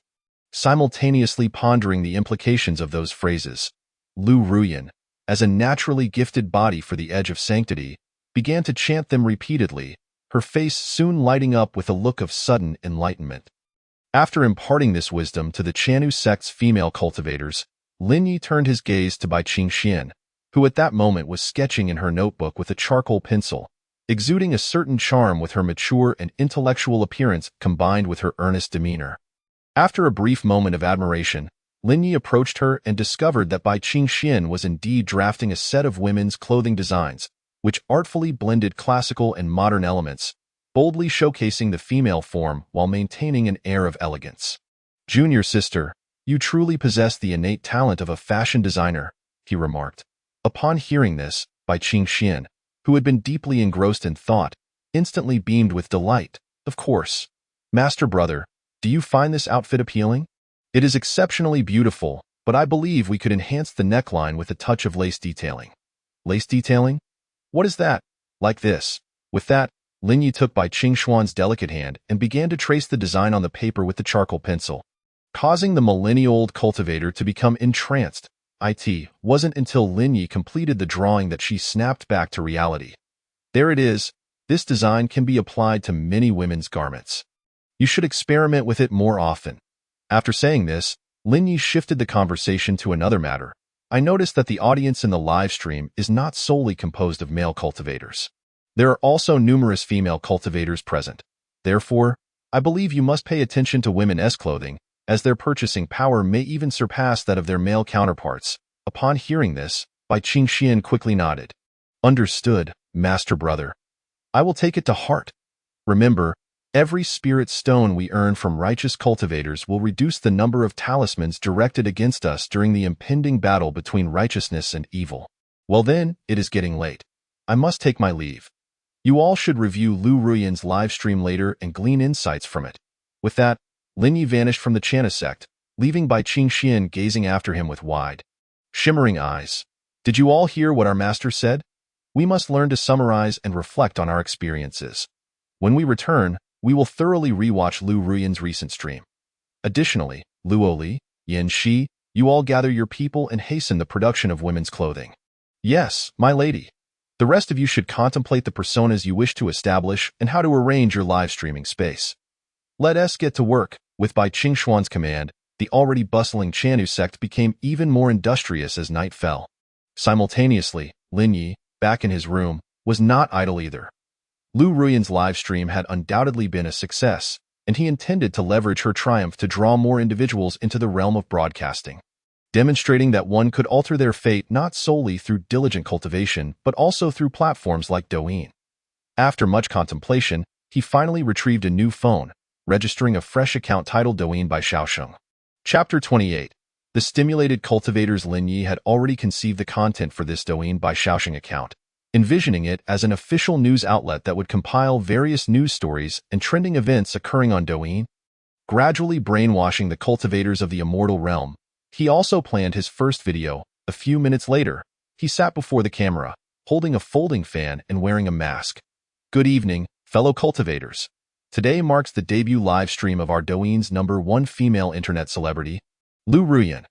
Simultaneously pondering the implications of those phrases, Lu Ruyan, as a naturally gifted body for the edge of sanctity, began to chant them repeatedly, her face soon lighting up with a look of sudden enlightenment. After imparting this wisdom to the Chanu sect's female cultivators, Lin Yi turned his gaze to Bai Qingxian, who at that moment was sketching in her notebook with a charcoal pencil, exuding a certain charm with her mature and intellectual appearance combined with her earnest demeanor. After a brief moment of admiration, Lin Yi approached her and discovered that Bai Qingxian was indeed drafting a set of women's clothing designs, which artfully blended classical and modern elements, boldly showcasing the female form while maintaining an air of elegance. "Junior sister, you truly possess the innate talent of a fashion designer," he remarked. Upon hearing this, Bai Qingxian, who had been deeply engrossed in thought, instantly beamed with delight. "Of course. Master brother, do you find this outfit appealing? It is exceptionally beautiful, but I believe we could enhance the neckline with a touch of lace detailing." "Lace detailing? What is that?" "Like this." With that, Lin Yi took Bai Qingxuan's delicate hand and began to trace the design on the paper with the charcoal pencil, causing the millennia-old cultivator to become entranced. It wasn't until Lin Yi completed the drawing that she snapped back to reality. "There it is. This design can be applied to many women's garments. You should experiment with it more often." After saying this, Lin Yi shifted the conversation to another matter. "I noticed that the audience in the live stream is not solely composed of male cultivators. There are also numerous female cultivators present. Therefore, I believe you must pay attention to women's clothing, as their purchasing power may even surpass that of their male counterparts." Upon hearing this, Bai Qingxian quickly nodded. "Understood, master brother. I will take it to heart. Remember, every spirit stone we earn from righteous cultivators will reduce the number of talismans directed against us during the impending battle between righteousness and evil. Well then, it is getting late. I must take my leave. You all should review Lu Ruyan's live stream later and glean insights from it." With that, Lin Yi vanished from the Chana sect, leaving Bai Qingxian gazing after him with wide, shimmering eyes. "Did you all hear what our master said? We must learn to summarize and reflect on our experiences. When we return, we will thoroughly rewatch Lu Ruyan's recent stream. Additionally, Luoli, Yin Shi, you all gather your people and hasten the production of women's clothing. Yes, my lady. The rest of you should contemplate the personas you wish to establish and how to arrange your live streaming space. Let us get to work. With Bai Qingshuan's command, the already bustling Chanyu sect became even more industrious as night fell. Simultaneously, Lin Yi, back in his room, was not idle either. Lu Ruyan's live stream had undoubtedly been a success, and he intended to leverage her triumph to draw more individuals into the realm of broadcasting, demonstrating that one could alter their fate not solely through diligent cultivation, but also through platforms like Douyin. After much contemplation, he finally retrieved a new phone, registering a fresh account titled Douyin by Xiaosheng. Chapter 28. The stimulated cultivators Lin Yi had already conceived the content for this Douyin by Xiaosheng account, envisioning it as an official news outlet that would compile various news stories and trending events occurring on Douyin. Gradually brainwashing the cultivators of the immortal realm, he also planned his first video. A few minutes later, he sat before the camera, holding a folding fan and wearing a mask. Good evening, fellow cultivators. Today marks the debut live stream of our Douyin's #1 female internet celebrity, Lu Ruyan.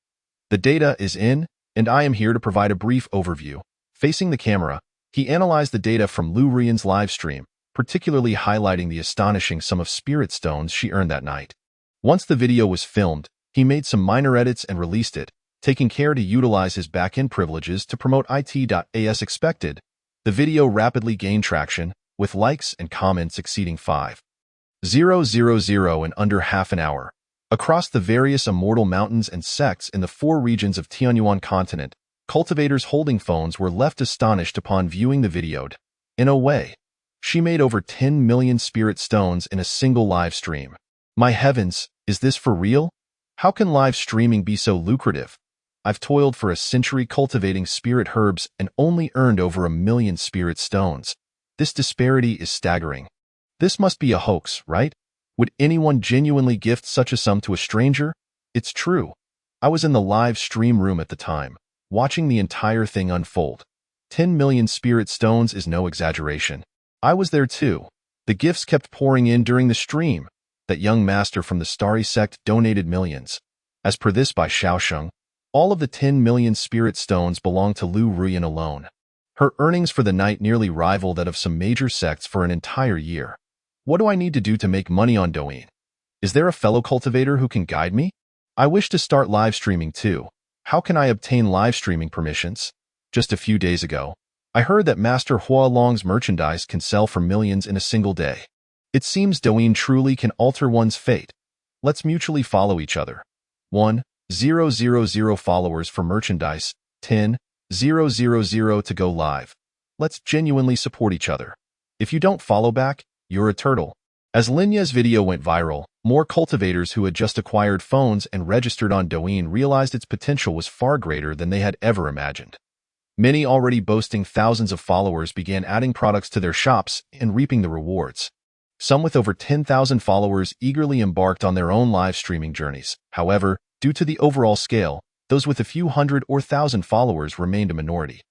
The data is in, and I am here to provide a brief overview. Facing the camera, he analyzed the data from Lu Ruyan's live stream, particularly highlighting the astonishing sum of spirit stones she earned that night. Once the video was filmed, he made some minor edits and released it, taking care to utilize his back-end privileges to promote it. As expected, the video rapidly gained traction, with likes and comments exceeding 5,000 in under half an hour. Across the various immortal mountains and sects in the 4 regions of Tianyuan continent, cultivators holding phones were left astonished upon viewing the video. In a way, she made over 10 million spirit stones in a single live stream. My heavens, is this for real? How can live streaming be so lucrative? I've toiled for a century cultivating spirit herbs and only earned over 1 million spirit stones. This disparity is staggering. This must be a hoax, right? Would anyone genuinely gift such a sum to a stranger? It's true. I was in the live stream room at the time, watching the entire thing unfold. 10 million spirit stones is no exaggeration. I was there too. The gifts kept pouring in during the stream. That young master from the Starry sect donated millions. As per this by Xiaosheng, all of the 10 million spirit stones belong to Lu Ruyan alone. Her earnings for the night nearly rival that of some major sects for an entire year. What do I need to do to make money on Douyin? Is there a fellow cultivator who can guide me? I wish to start live streaming too. How can I obtain live streaming permissions? Just a few days ago, I heard that Master Hua Long's merchandise can sell for millions in a single day. It seems Douyin truly can alter one's fate. Let's mutually follow each other. 1,000 followers for merchandise, 10,000 to go live. Let's genuinely support each other. If you don't follow back, you're a turtle. As Linya's video went viral, more cultivators who had just acquired phones and registered on Douyin realized its potential was far greater than they had ever imagined. Many already boasting thousands of followers began adding products to their shops and reaping the rewards. Some with over 10,000 followers eagerly embarked on their own live streaming journeys. However, due to the overall scale, those with a few hundred or thousand followers remained a minority.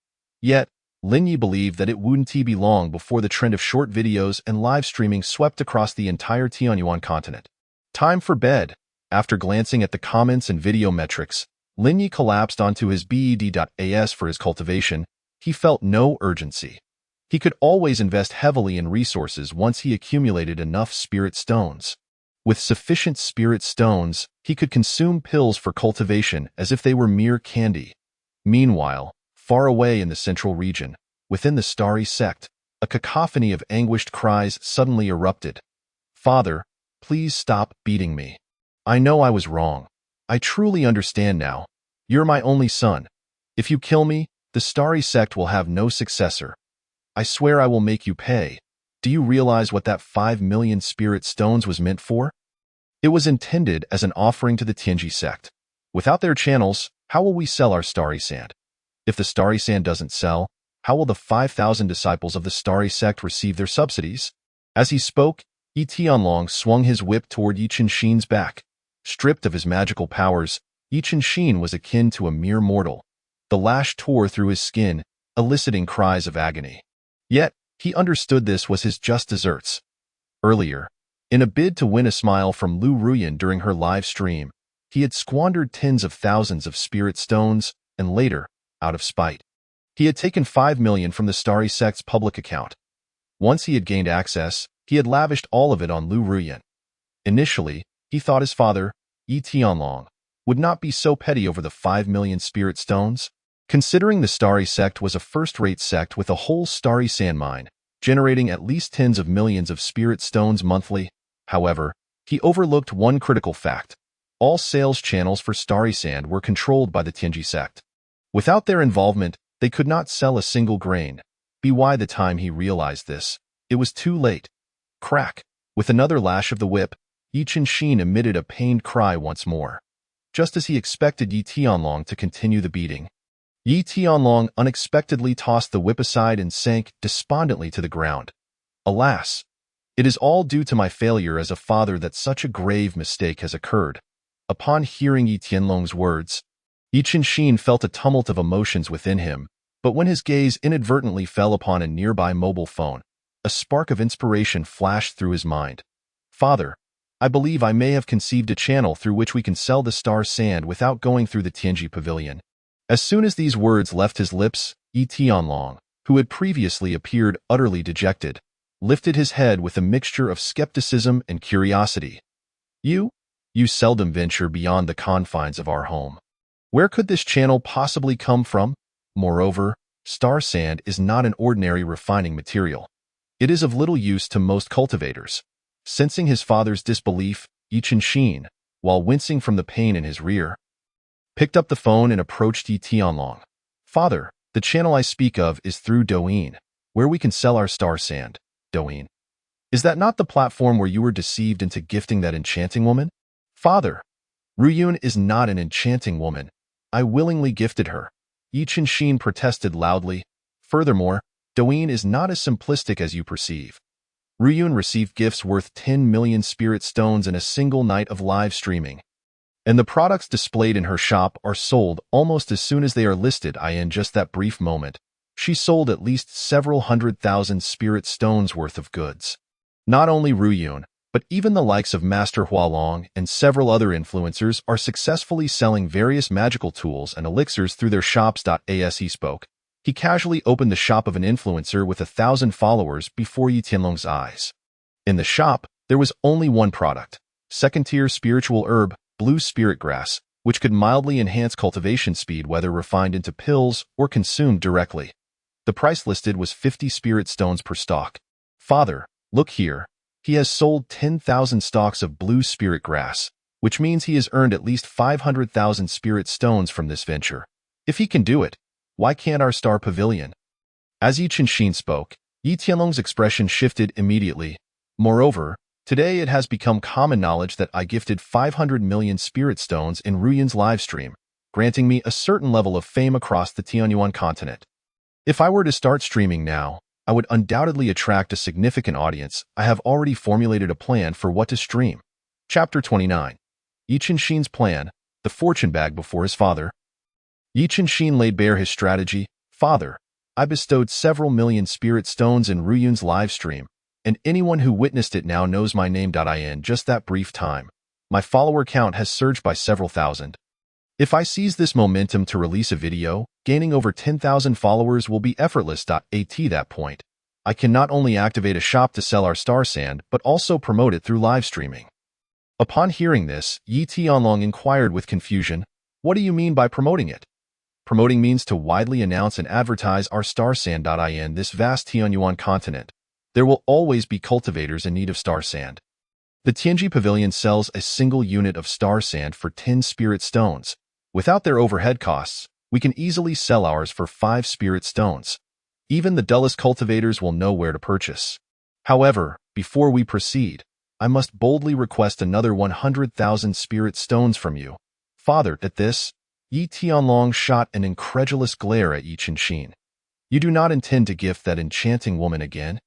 Yet, Lin Yi believed that it wouldn't be long before the trend of short videos and live streaming swept across the entire Tianyuan continent. Time for bed. After glancing at the comments and video metrics, Lin Yi collapsed onto his bed.as for his cultivation. He felt no urgency. He could always invest heavily in resources once he accumulated enough spirit stones. With sufficient spirit stones, he could consume pills for cultivation as if they were mere candy. Meanwhile, far away in the central region, within the Starry sect, a cacophony of anguished cries suddenly erupted. Father, please stop beating me. I know I was wrong. I truly understand now. You're my only son. If you kill me, the Starry sect will have no successor. I swear I will make you pay. Do you realize what that 5 million spirit stones was meant for? It was intended as an offering to the Tianji sect. Without their channels, how will we sell our Starry sand? If the Starry sand doesn't sell, how will the 5,000 disciples of the Starry sect receive their subsidies? As he spoke, Yi Tianlong swung his whip toward Yi Qinshin's back. Stripped of his magical powers, Yi Qinshin was akin to a mere mortal. The lash tore through his skin, eliciting cries of agony. Yet, he understood this was his just deserts. Earlier, In a bid to win a smile from Lu Ruyan during her live stream, he had squandered tens of thousands of spirit stones, and later, out of spite, he had taken 5 million from the Starry Sect's public account. Once he had gained access, he had lavished all of it on Lu Ruyan. Initially, he thought his father, Yi Tianlong, would not be so petty over the 5 million spirit stones. Considering the Starry Sect was a first-rate sect with a whole starry sand mine, generating at least tens of millions of spirit stones monthly, however, he overlooked one critical fact. All sales channels for starry sand were controlled by the Tianji sect. Without their involvement, they could not sell a single grain. By the time he realized this, it was too late. Crack! With another lash of the whip, Yi Qinshin emitted a pained cry once more. Just as he expected Yi Tianlong to continue the beating, Yi Tianlong unexpectedly tossed the whip aside and sank despondently to the ground. Alas! It is all due to my failure as a father that such a grave mistake has occurred. Upon hearing Yi Tianlong's words, Yi Qinshin felt a tumult of emotions within him, but when his gaze inadvertently fell upon a nearby mobile phone, a spark of inspiration flashed through his mind. Father, I believe I may have conceived a channel through which we can sell the star sand without going through the Tianji pavilion. As soon as these words left his lips, Yi Tianlong, who had previously appeared utterly dejected, lifted his head with a mixture of skepticism and curiosity. You seldom venture beyond the confines of our home. Where could this channel possibly come from? Moreover, star sand is not an ordinary refining material. It is of little use to most cultivators. Sensing his father's disbelief, Yi Qinshin, while wincing from the pain in his rear, picked up the phone and approached Yi Tianlong. Father, the channel I speak of is through Douyin, where we can sell our star sand. Douyin. Is that not the platform where you were deceived into gifting that enchanting woman? Father, Ruyun is not an enchanting woman. I willingly gifted her. Yi Qinshin protested loudly. Furthermore, Douyin is not as simplistic as you perceive. Ruyun received gifts worth 10 million spirit stones in a single night of live streaming. And the products displayed in her shop are sold almost as soon as they are listed. In just that brief moment, she sold at least several 100,000 spirit stones worth of goods. Not only Ruyun, but even the likes of Master Hualong and several other influencers are successfully selling various magical tools and elixirs through their shops. As he spoke, he casually opened the shop of an influencer with 1,000 followers before Yi Tianlong's eyes. In the shop, there was only one product, second-tier spiritual herb, blue spirit grass, which could mildly enhance cultivation speed whether refined into pills or consumed directly. The price listed was 50 spirit stones per stalk. Father, look here. He has sold 10,000 stalks of blue spirit grass, which means he has earned at least 500,000 spirit stones from this venture. If he can do it, why can't our star pavilion? As Yi Qinshin spoke, Yi Tianlong's expression shifted immediately. Moreover, today it has become common knowledge that I gifted 500 million spirit stones in Ruyun's livestream, granting me a certain level of fame across the Tianyuan continent. If I were to start streaming now, I would undoubtedly attract a significant audience. I have already formulated a plan for what to stream. Chapter 29. Yi Qinshin's plan, the fortune bag before his father. Yi Qinshin laid bare his strategy. Father, I bestowed several million spirit stones in Ruyun's live stream, and anyone who witnessed it now knows my name. In just that brief time, my follower count has surged by several thousand. If I seize this momentum to release a video, gaining over 10,000 followers will be effortless. At that point, I can not only activate a shop to sell our star sand, but also promote it through live streaming. Upon hearing this, Yi Tianlong inquired with confusion, what do you mean by promoting it? Promoting means to widely announce and advertise our star sand. In this vast Tianyuan continent, there will always be cultivators in need of star sand. The Tianji Pavilion sells a single unit of star sand for 10 spirit stones. Without their overhead costs, we can easily sell ours for 5 spirit stones. Even the dullest cultivators will know where to purchase. However, before we proceed, I must boldly request another 100,000 spirit stones from you. Father, at this, Yi Tianlong shot an incredulous glare at Yi Qinshin. You do not intend to gift that enchanting woman again?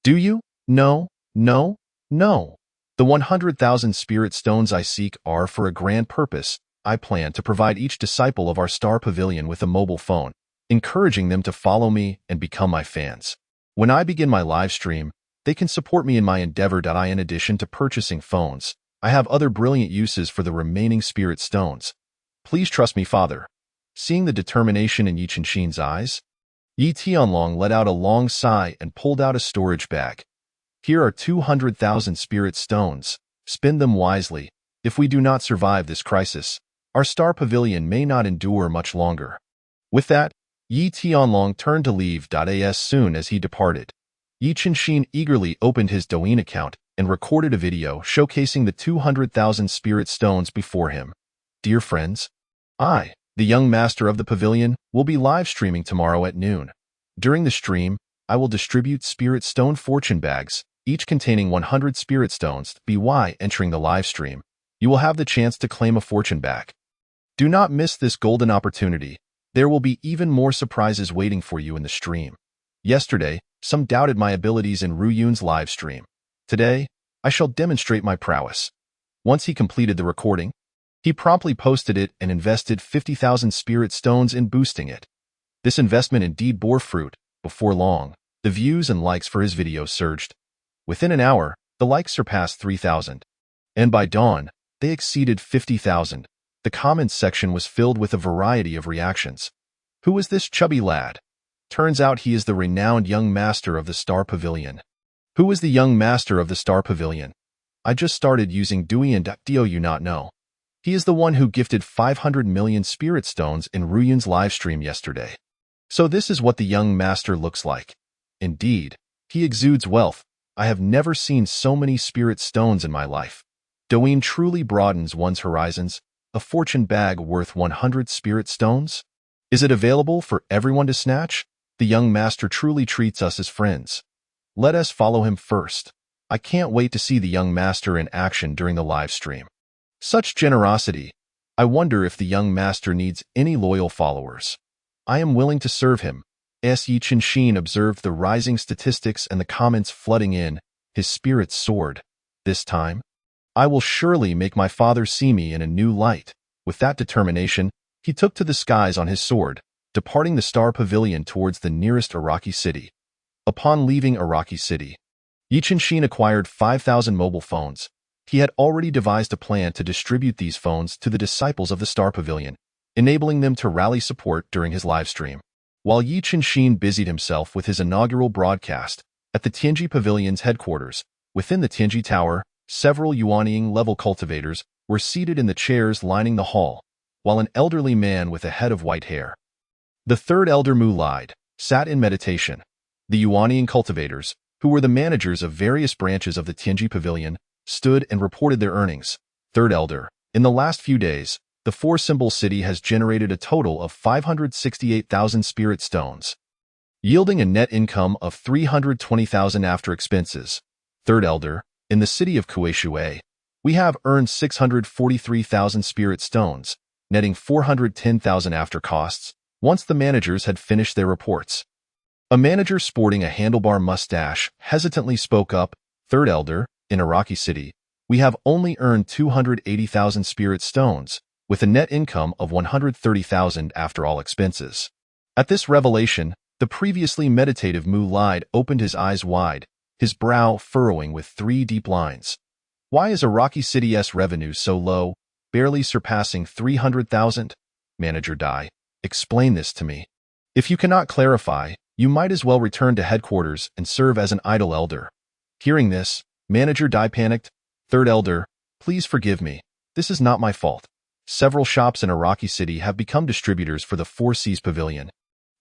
Do you? No, no, no. The 100,000 spirit stones I seek are for a grand purpose. I plan to provide each disciple of our star pavilion with a mobile phone, encouraging them to follow me and become my fans. When I begin my live stream, They can support me in my endeavor. In addition to purchasing phones, I have other brilliant uses for the remaining spirit stones. Please trust me, Father. Seeing the determination in Yi Qinshin's eyes, Yi Tianlong let out a long sigh and pulled out a storage bag. Here are 200,000 spirit stones. Spend them wisely. If we do not survive this crisis, our star pavilion may not endure much longer. With that, Yi Tianlong turned to leave. As soon as he departed, Yi Qinshin eagerly opened his Douyin account and recorded a video showcasing the 200,000 spirit stones before him. Dear friends, I, the young master of the pavilion, will be live streaming tomorrow at noon. During the stream, I will distribute spirit stone fortune bags, each containing 100 spirit stones. By entering the live stream, you will have the chance to claim a fortune bag. Do not miss this golden opportunity. There will be even more surprises waiting for you in the stream. Yesterday, some doubted my abilities in Ruyun's live stream. Today, I shall demonstrate my prowess. Once he completed the recording, he promptly posted it and invested 50,000 spirit stones in boosting it. This investment indeed bore fruit. Before long, the views and likes for his video surged. Within an hour, the likes surpassed 3,000. And by dawn, they exceeded 50,000. The comments section was filled with a variety of reactions. Who is this chubby lad? Turns out he is the renowned young master of the Star Pavilion. Who is the young master of the Star Pavilion? I just started using Douyin. Do you not know? He is the one who gifted 500 million spirit stones in Ruyun's livestream yesterday. So this is what the young master looks like. Indeed, he exudes wealth. I have never seen so many spirit stones in my life. Douyin truly broadens one's horizons. A fortune bag worth 100 spirit stones? Is it available for everyone to snatch? The young master truly treats us as friends. Let us follow him first. I can't wait to see the young master in action during the live stream. Such generosity. I wonder if the young master needs any loyal followers. I am willing to serve him. Yi Qinshin observed the rising statistics and the comments flooding in. His spirits soared. This time, I will surely make my father see me in a new light. With that determination, he took to the skies on his sword, departing the Star Pavilion towards the nearest Iraqi city. Upon leaving Iraqi city, Yi Qinshin acquired 5,000 mobile phones. He had already devised a plan to distribute these phones to the disciples of the Star Pavilion, enabling them to rally support during his livestream. While Yi Qinshin busied himself with his inaugural broadcast at the Tianji Pavilion's headquarters, within the Tianji Tower, several Yuanying-level cultivators were seated in the chairs lining the hall, while an elderly man with a head of white hair, the third elder Mu lied, sat in meditation. The Yuanying cultivators, who were the managers of various branches of the Tianji Pavilion, stood and reported their earnings. Third elder, in the last few days, the four-symbol city has generated a total of 568,000 spirit stones, yielding a net income of 320,000 after expenses. Third elder, in the city of Kuishui, we have earned 643,000 spirit stones, netting 410,000 after costs, once the managers had finished their reports. A manager sporting a handlebar mustache hesitantly spoke up. Third elder, in Iraqi city, we have only earned 280,000 spirit stones, with a net income of 130,000 after all expenses. At this revelation, the previously meditative Mu lied opened his eyes wide, his brow furrowing with 3 deep lines. Why is Iraqi city's revenue so low, barely surpassing 300,000? Manager Dai, explain this to me. If you cannot clarify, you might as well return to headquarters and serve as an idle elder. Hearing this, Manager Dai panicked. Third elder, please forgive me. This is not my fault. Several shops in Iraqi city have become distributors for the Four Seas Pavilion,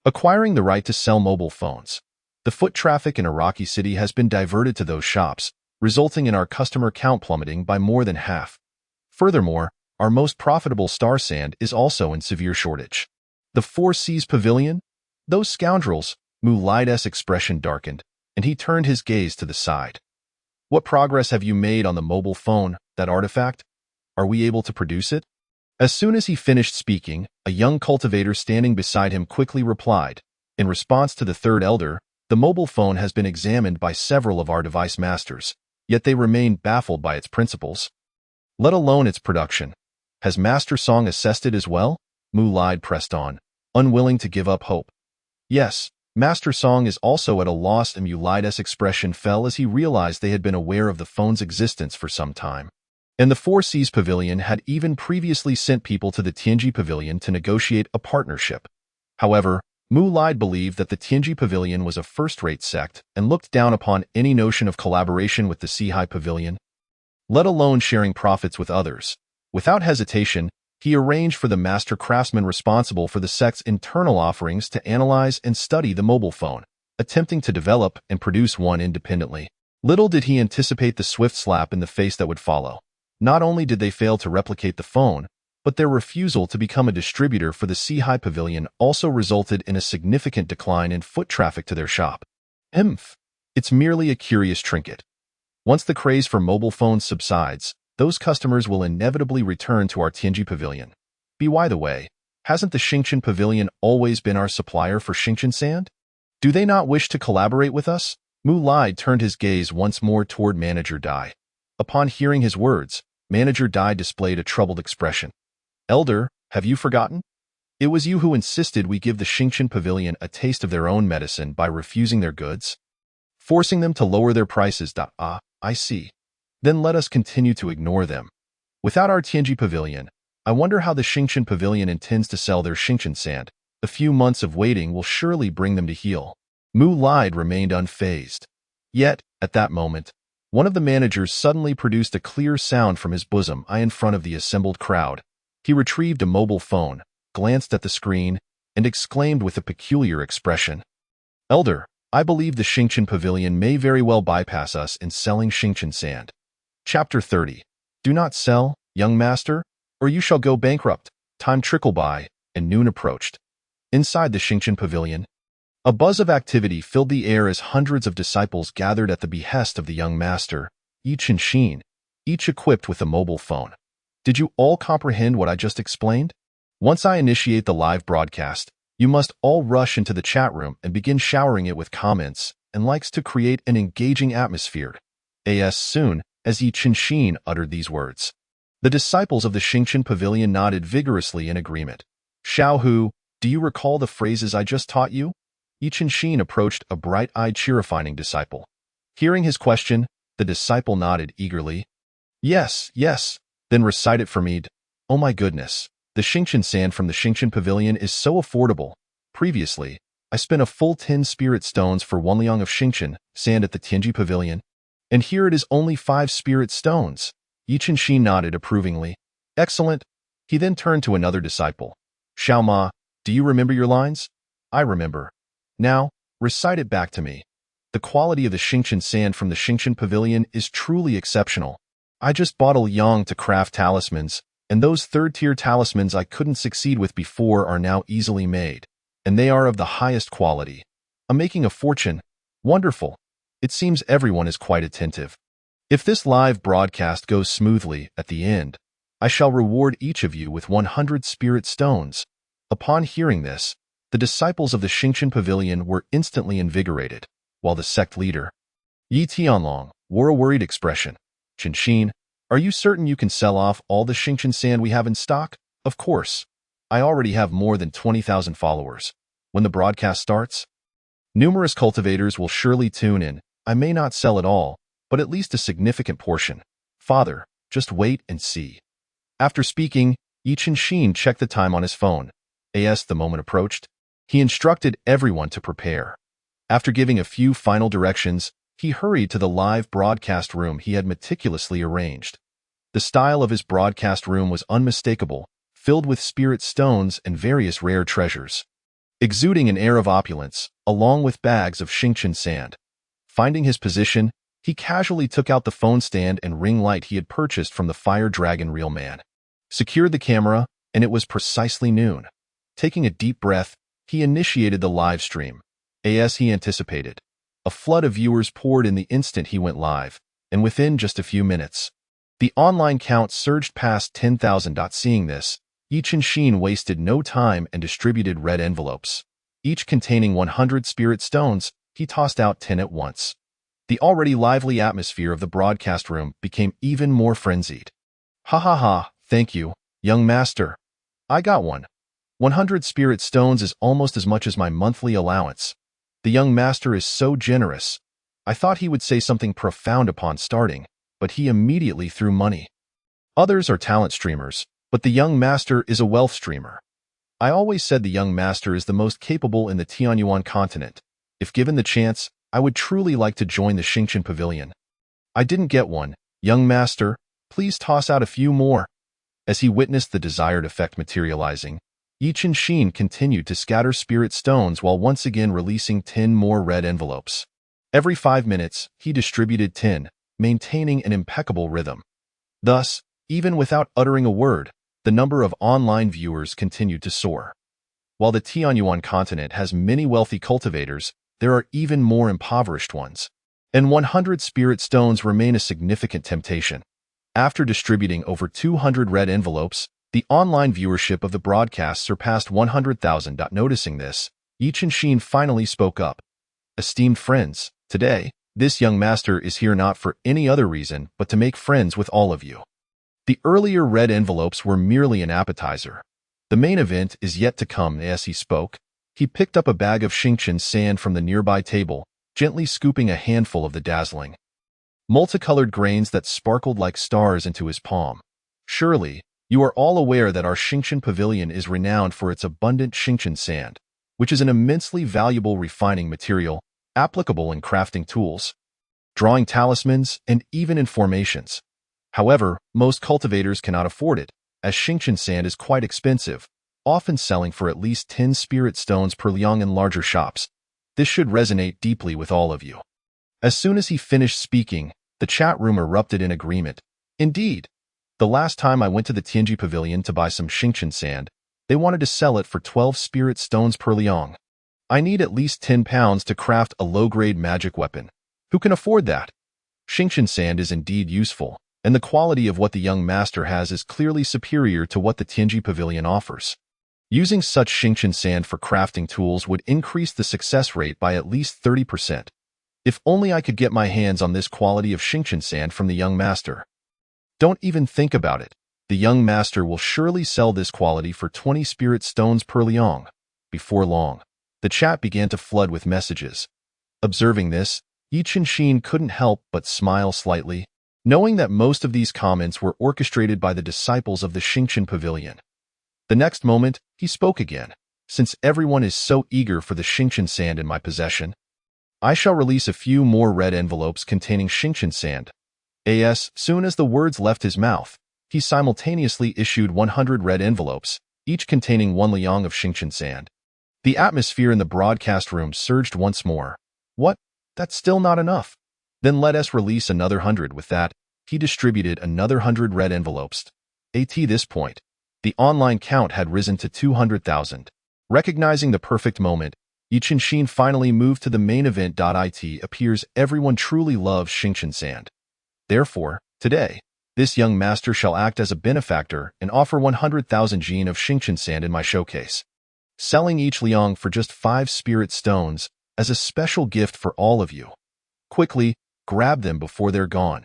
acquiring the right to sell mobile phones. The foot traffic in Iraqi city has been diverted to those shops, resulting in our customer count plummeting by more than half. Furthermore, our most profitable star sand is also in severe shortage. The Four Seas Pavilion? Those scoundrels! Mu Lide's expression darkened, and he turned his gaze to the side. What progress have you made on the mobile phone, that artifact? Are we able to produce it? As soon as he finished speaking, a young cultivator standing beside him quickly replied. In response to the third elder, the mobile phone has been examined by several of our device masters, yet they remain baffled by its principles, let alone its production. Has Master Song assessed it as well? Mu Lide pressed on, unwilling to give up hope. Yes, Master Song is also at a loss, and Mulide's expression fell as he realized they had been aware of the phone's existence for some time. And the Four Seas Pavilion had even previously sent people to the Tianji Pavilion to negotiate a partnership. However, Mulide believed that the Tianji Pavilion was a first-rate sect and looked down upon any notion of collaboration with the Sihai Pavilion, let alone sharing profits with others. Without hesitation, he arranged for the master craftsman responsible for the sect's internal offerings to analyze and study the mobile phone, attempting to develop and produce one independently. Little did he anticipate the swift slap in the face that would follow. Not only did they fail to replicate the phone, but their refusal to become a distributor for the Sihai Pavilion also resulted in a significant decline in foot traffic to their shop. It's merely a curious trinket. Once the craze for mobile phones subsides, those customers will inevitably return to our Tianji Pavilion. By the way, hasn't the Xingqian Pavilion always been our supplier for Xingqian sand? Do they not wish to collaborate with us? Mulide turned his gaze once more toward Manager Dai. Upon hearing his words, Manager Dai displayed a troubled expression. Elder, have you forgotten? It was you who insisted we give the Xingqian Pavilion a taste of their own medicine by refusing their goods, forcing them to lower their prices. I see. Then let us continue to ignore them. Without our Tianji Pavilion, I wonder how the Xingqian Pavilion intends to sell their Xingqian sand. A few months of waiting will surely bring them to heel. Mulide remained unfazed. Yet, at that moment, one of the managers suddenly produced a clear sound from his bosom in front of the assembled crowd. He retrieved a mobile phone, glanced at the screen, and exclaimed with a peculiar expression. Elder, I believe the Xingqian Pavilion may very well bypass us in selling Xingqian sand. Chapter 30. Do not sell, young master, or you shall go bankrupt. Time trickled by, and noon approached. Inside the Xingqian Pavilion, a buzz of activity filled the air as hundreds of disciples gathered at the behest of the young master, each equipped with a mobile phone. Did you all comprehend what I just explained? Once I initiate the live broadcast, you must all rush into the chat room and begin showering it with comments and likes to create an engaging atmosphere. As soon as Yi Qinshin uttered these words, the disciples of the Xingqian Pavilion nodded vigorously in agreement. Xiaohu, do you recall the phrases I just taught you? Yi Qinshin approached a bright-eyed Chirifying disciple. Hearing his question, the disciple nodded eagerly. Yes, then recite it for me. Oh my goodness, the Xingqian sand from the Xingqian Pavilion is so affordable. Previously, I spent a full 10 spirit stones for 1 liang of Xingqian sand at the Tianji Pavilion, and here it is only 5 spirit stones. Yi Qinshin nodded approvingly. Excellent. He then turned to another disciple. Xiaoma, do you remember your lines? I remember. Now, recite it back to me. The quality of the Xingqian sand from the Xingqian Pavilion is truly exceptional. I just bought a liang to craft talismans, and those third-tier talismans I couldn't succeed with before are now easily made, and they are of the highest quality. I'm making a fortune. Wonderful. It seems everyone is quite attentive. If this live broadcast goes smoothly at the end, I shall reward each of you with 100 spirit stones. Upon hearing this, the disciples of the Xingqian Pavilion were instantly invigorated, while the sect leader, Yi Tianlong, wore a worried expression. Qinshin, are you certain you can sell off all the Xingqian sand we have in stock? Of course. I already have more than 20,000 followers. When the broadcast starts, numerous cultivators will surely tune in. I may not sell it all, but at least a significant portion. Father, just wait and see. After speaking, Yi Qinshin checked the time on his phone. As the moment approached, he instructed everyone to prepare. After giving a few final directions, he hurried to the live broadcast room he had meticulously arranged. The style of his broadcast room was unmistakable, filled with spirit stones and various rare treasures, exuding an air of opulence, along with bags of Xingqian sand. Finding his position, he casually took out the phone stand and ring light he had purchased from the Fire Dragon Reel Man, secured the camera, and it was precisely noon. Taking a deep breath, he initiated the live stream. As he anticipated, a flood of viewers poured in the instant he went live, and within just a few minutes, the online count surged past 10,000. Seeing this, Yi Qinshin wasted no time and distributed red envelopes, each containing 100 spirit stones. He tossed out 10 at once. The already lively atmosphere of the broadcast room became even more frenzied. Ha, thank you, young master. I got one. 100 spirit stones is almost as much as my monthly allowance. The young master is so generous. I thought he would say something profound upon starting, but he immediately threw money. Others are talent streamers, but the young master is a wealth streamer. I always said the young master is the most capable in the Tianyuan continent. If given the chance, I would truly like to join the Xingqian Pavilion. I didn't get one. Young master, please toss out a few more. As he witnessed the desired effect materializing, Yi Qinshin continued to scatter spirit stones while once again releasing 10 more red envelopes. Every 5 minutes, he distributed 10, maintaining an impeccable rhythm. Thus, even without uttering a word, the number of online viewers continued to soar. While the Tianyuan continent has many wealthy cultivators, there are even more impoverished ones. And 100 spirit stones remain a significant temptation. After distributing over 200 red envelopes, the online viewership of the broadcast surpassed 100,000. Noticing this, Yi Qinshin finally spoke up. Esteemed friends, today, this young master is here not for any other reason but to make friends with all of you. The earlier red envelopes were merely an appetizer. The main event is yet to come. As he spoke, he picked up a bag of Xingqian sand from the nearby table, gently scooping a handful of the dazzling, multicolored grains that sparkled like stars into his palm. Surely, you are all aware that our Xingqian Pavilion is renowned for its abundant Xingqian sand, which is an immensely valuable refining material, applicable in crafting tools, drawing talismans, and even in formations. However, most cultivators cannot afford it, as Xingqian sand is quite expensive, often selling for at least 10 spirit stones per liang in larger shops. This should resonate deeply with all of you. As soon as he finished speaking, the chat room erupted in agreement. Indeed, the last time I went to the Tianji Pavilion to buy some Xingqian sand, they wanted to sell it for 12 spirit stones per liang. I need at least 10 pounds to craft a low-grade magic weapon. Who can afford that? Xingqian sand is indeed useful, and the quality of what the young master has is clearly superior to what the Tianji Pavilion offers. Using such Xingqian sand for crafting tools would increase the success rate by at least 30%. If only I could get my hands on this quality of Xingqian sand from the young master. Don't even think about it. The young master will surely sell this quality for 20 spirit stones per liang. Before long, the chat began to flood with messages. Observing this, Yi Qinshin couldn't help but smile slightly, knowing that most of these comments were orchestrated by the disciples of the Xingqian Pavilion. The next moment, he spoke again. Since everyone is so eager for the Xingqian sand in my possession, I shall release a few more red envelopes containing Xingqian sand. As soon as the words left his mouth, he simultaneously issued 100 red envelopes, each containing 1 liang of Xingqian sand. The atmosphere in the broadcast room surged once more. What? That's still not enough. Then let us release another 100. With that, he distributed another 100 red envelopes. At this point, the online count had risen to 200,000. Recognizing the perfect moment, Yi Qinshin finally moved to the main event. It appears everyone truly loves Xingqian sand. Therefore, today, this young master shall act as a benefactor and offer 100,000 jin of Xingqian sand in my showcase, selling each liang for just 5 spirit stones as a special gift for all of you. Quickly, grab them before they're gone.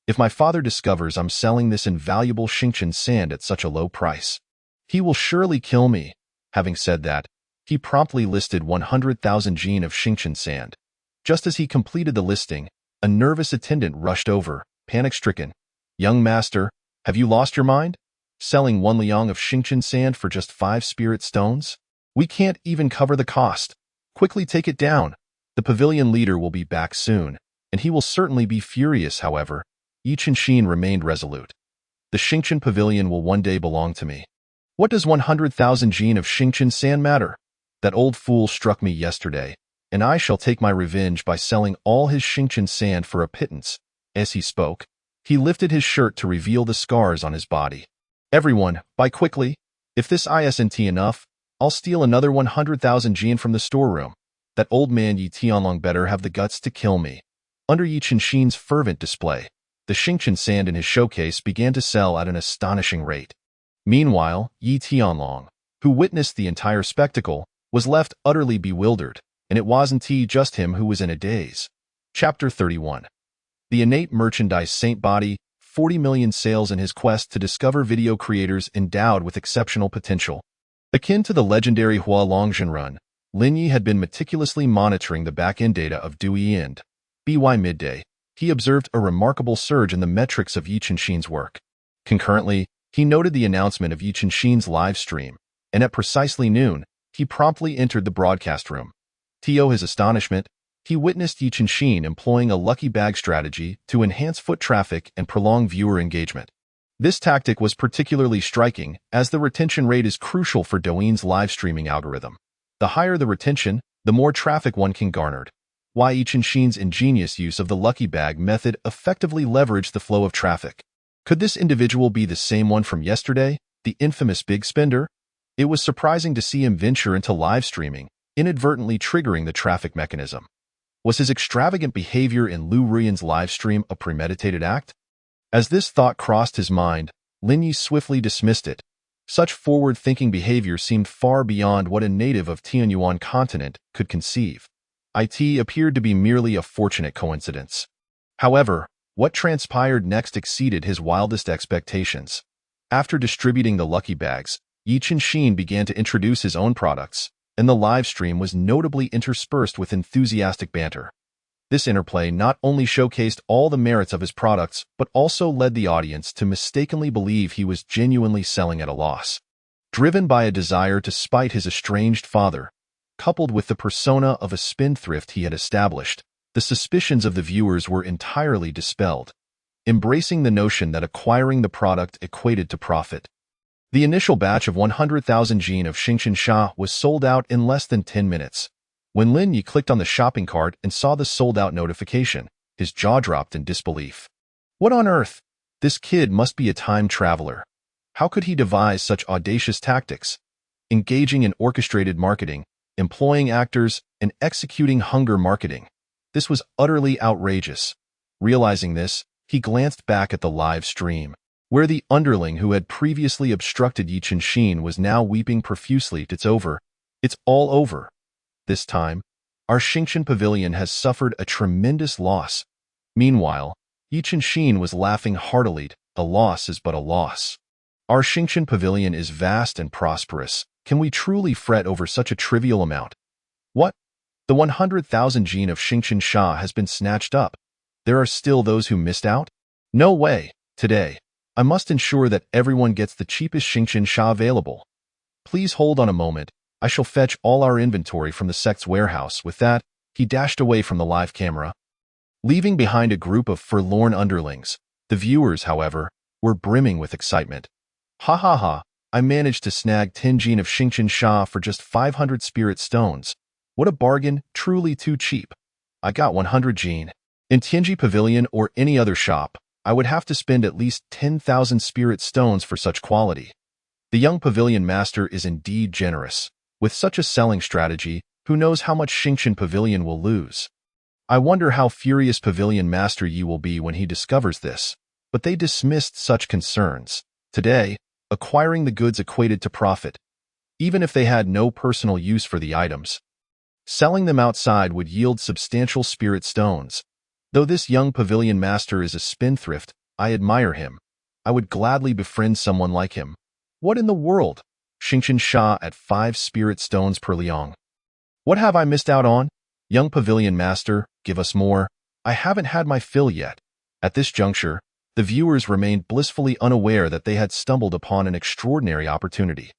If my father discovers I'm selling this invaluable Xingqian sand at such a low price, he will surely kill me. Having said that, he promptly listed 100,000 jin of Xingqian sand. Just as he completed the listing, a nervous attendant rushed over, panic-stricken. Young master, have you lost your mind? Selling 1 liang of Xingqian sand for just 5 spirit stones? We can't even cover the cost. Quickly take it down. The pavilion leader will be back soon, and he will certainly be furious. However, Yi Qinshin remained resolute. The Xingqian Pavilion will one day belong to me. What does 100,000 jin of Xingqian sand matter? That old fool struck me yesterday, and I shall take my revenge by selling all his Xingqian sand for a pittance. As he spoke, he lifted his shirt to reveal the scars on his body. Everyone, buy quickly. If this isn't enough, I'll steal another 100,000 jin from the storeroom. That old man Yi Tianlong better have the guts to kill me. Under Yi Qinshin's fervent display, the Xingqian sand in his showcase began to sell at an astonishing rate. Meanwhile, Yi Tianlong, who witnessed the entire spectacle, was left utterly bewildered, and it wasn't just him who was in a daze. Chapter 31. The innate merchandise Saint Body, 40 million sales in his quest to discover video creators endowed with exceptional potential. Akin to the legendary Hua Longzhen run, Lin Yi had been meticulously monitoring the back-end data of Douyin. By midday, he observed a remarkable surge in the metrics of Yi Qianxin's work. Concurrently, he noted the announcement of Yi Qianxin's live stream, and at precisely noon, he promptly entered the broadcast room. To his astonishment, he witnessed Yi Qianxin employing a lucky bag strategy to enhance foot traffic and prolong viewer engagement. This tactic was particularly striking, as the retention rate is crucial for Douyin's live streaming algorithm. The higher the retention, the more traffic one can garner. Yi Qianxin's ingenious use of the lucky bag method effectively leveraged the flow of traffic. Could this individual be the same one from yesterday, the infamous big spender? It was surprising to see him venture into live streaming, inadvertently triggering the traffic mechanism. Was his extravagant behavior in Lu Ruyan's live stream a premeditated act? As this thought crossed his mind, Lin Yi swiftly dismissed it. Such forward-thinking behavior seemed far beyond what a native of Tianyuan continent could conceive. It appeared to be merely a fortunate coincidence. However, what transpired next exceeded his wildest expectations. After distributing the lucky bags, Yi Qianxin began to introduce his own products, and the live stream was notably interspersed with enthusiastic banter. This interplay not only showcased all the merits of his products, but also led the audience to mistakenly believe he was genuinely selling at a loss. Driven by a desire to spite his estranged father, coupled with the persona of a spendthrift he had established, the suspicions of the viewers were entirely dispelled, embracing the notion that acquiring the product equated to profit. The initial batch of 100,000 jin of Xingqian Sha was sold out in less than 10 minutes. When Lin Yi clicked on the shopping cart and saw the sold-out notification, his jaw dropped in disbelief. What on earth? This kid must be a time traveler. How could he devise such audacious tactics? Engaging in orchestrated marketing, employing actors, and executing hunger marketing. This was utterly outrageous. Realizing this, he glanced back at the live stream, where the underling who had previously obstructed Yi Qianxin was now weeping profusely. It's over. It's all over. This time, our Xingqian pavilion has suffered a tremendous loss. Meanwhile, Yi Qianxin was laughing heartily. A loss is but a loss. Our Xingqian pavilion is vast and prosperous. Can we truly fret over such a trivial amount? What? The 100,000 jin of Xingqian Sha has been snatched up. There are still those who missed out? No way. Today, I must ensure that everyone gets the cheapest Xingqian Sha available. Please hold on a moment. I shall fetch all our inventory from the sect's warehouse. With that, he dashed away from the live camera, leaving behind a group of forlorn underlings. The viewers, however, were brimming with excitement. Ha ha ha, I managed to snag 10 jin of Xingqian Sha for just 500 spirit stones. What a bargain, truly too cheap. I got 100 jin. In Tianji Pavilion or any other shop, I would have to spend at least 10,000 spirit stones for such quality. The young pavilion master is indeed generous. With such a selling strategy, who knows how much Xingqian Pavilion will lose? I wonder how furious Pavilion Master Yi will be when he discovers this. But they dismissed such concerns. Today, acquiring the goods equated to profit, even if they had no personal use for the items. Selling them outside would yield substantial spirit stones. Though this young pavilion master is a spendthrift, I admire him. I would gladly befriend someone like him. What in the world? Xingqian Sha at 5 spirit stones per liang. What have I missed out on? Young pavilion master, give us more. I haven't had my fill yet. At this juncture, the viewers remained blissfully unaware that they had stumbled upon an extraordinary opportunity.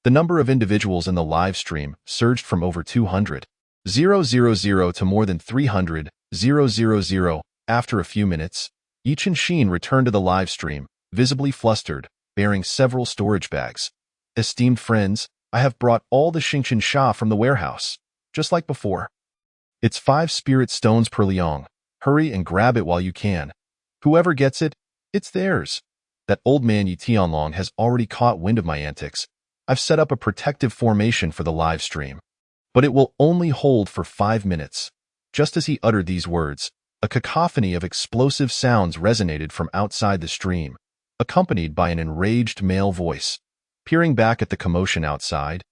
The number of individuals in the live stream surged from over 200,000 to more than 300,000. After a few minutes, Yi Qianxin returned to the live stream, visibly flustered, bearing several storage bags. Esteemed friends, I have brought all the Xingqian Sha from the warehouse, just like before. It's 5 spirit stones per liang. Hurry and grab it while you can. Whoever gets it, it's theirs. That old man Yi Tianlong has already caught wind of my antics. I've set up a protective formation for the live stream, but it will only hold for 5 minutes. Just as he uttered these words, a cacophony of explosive sounds resonated from outside the stream, accompanied by an enraged male voice. Peering back at the commotion outside,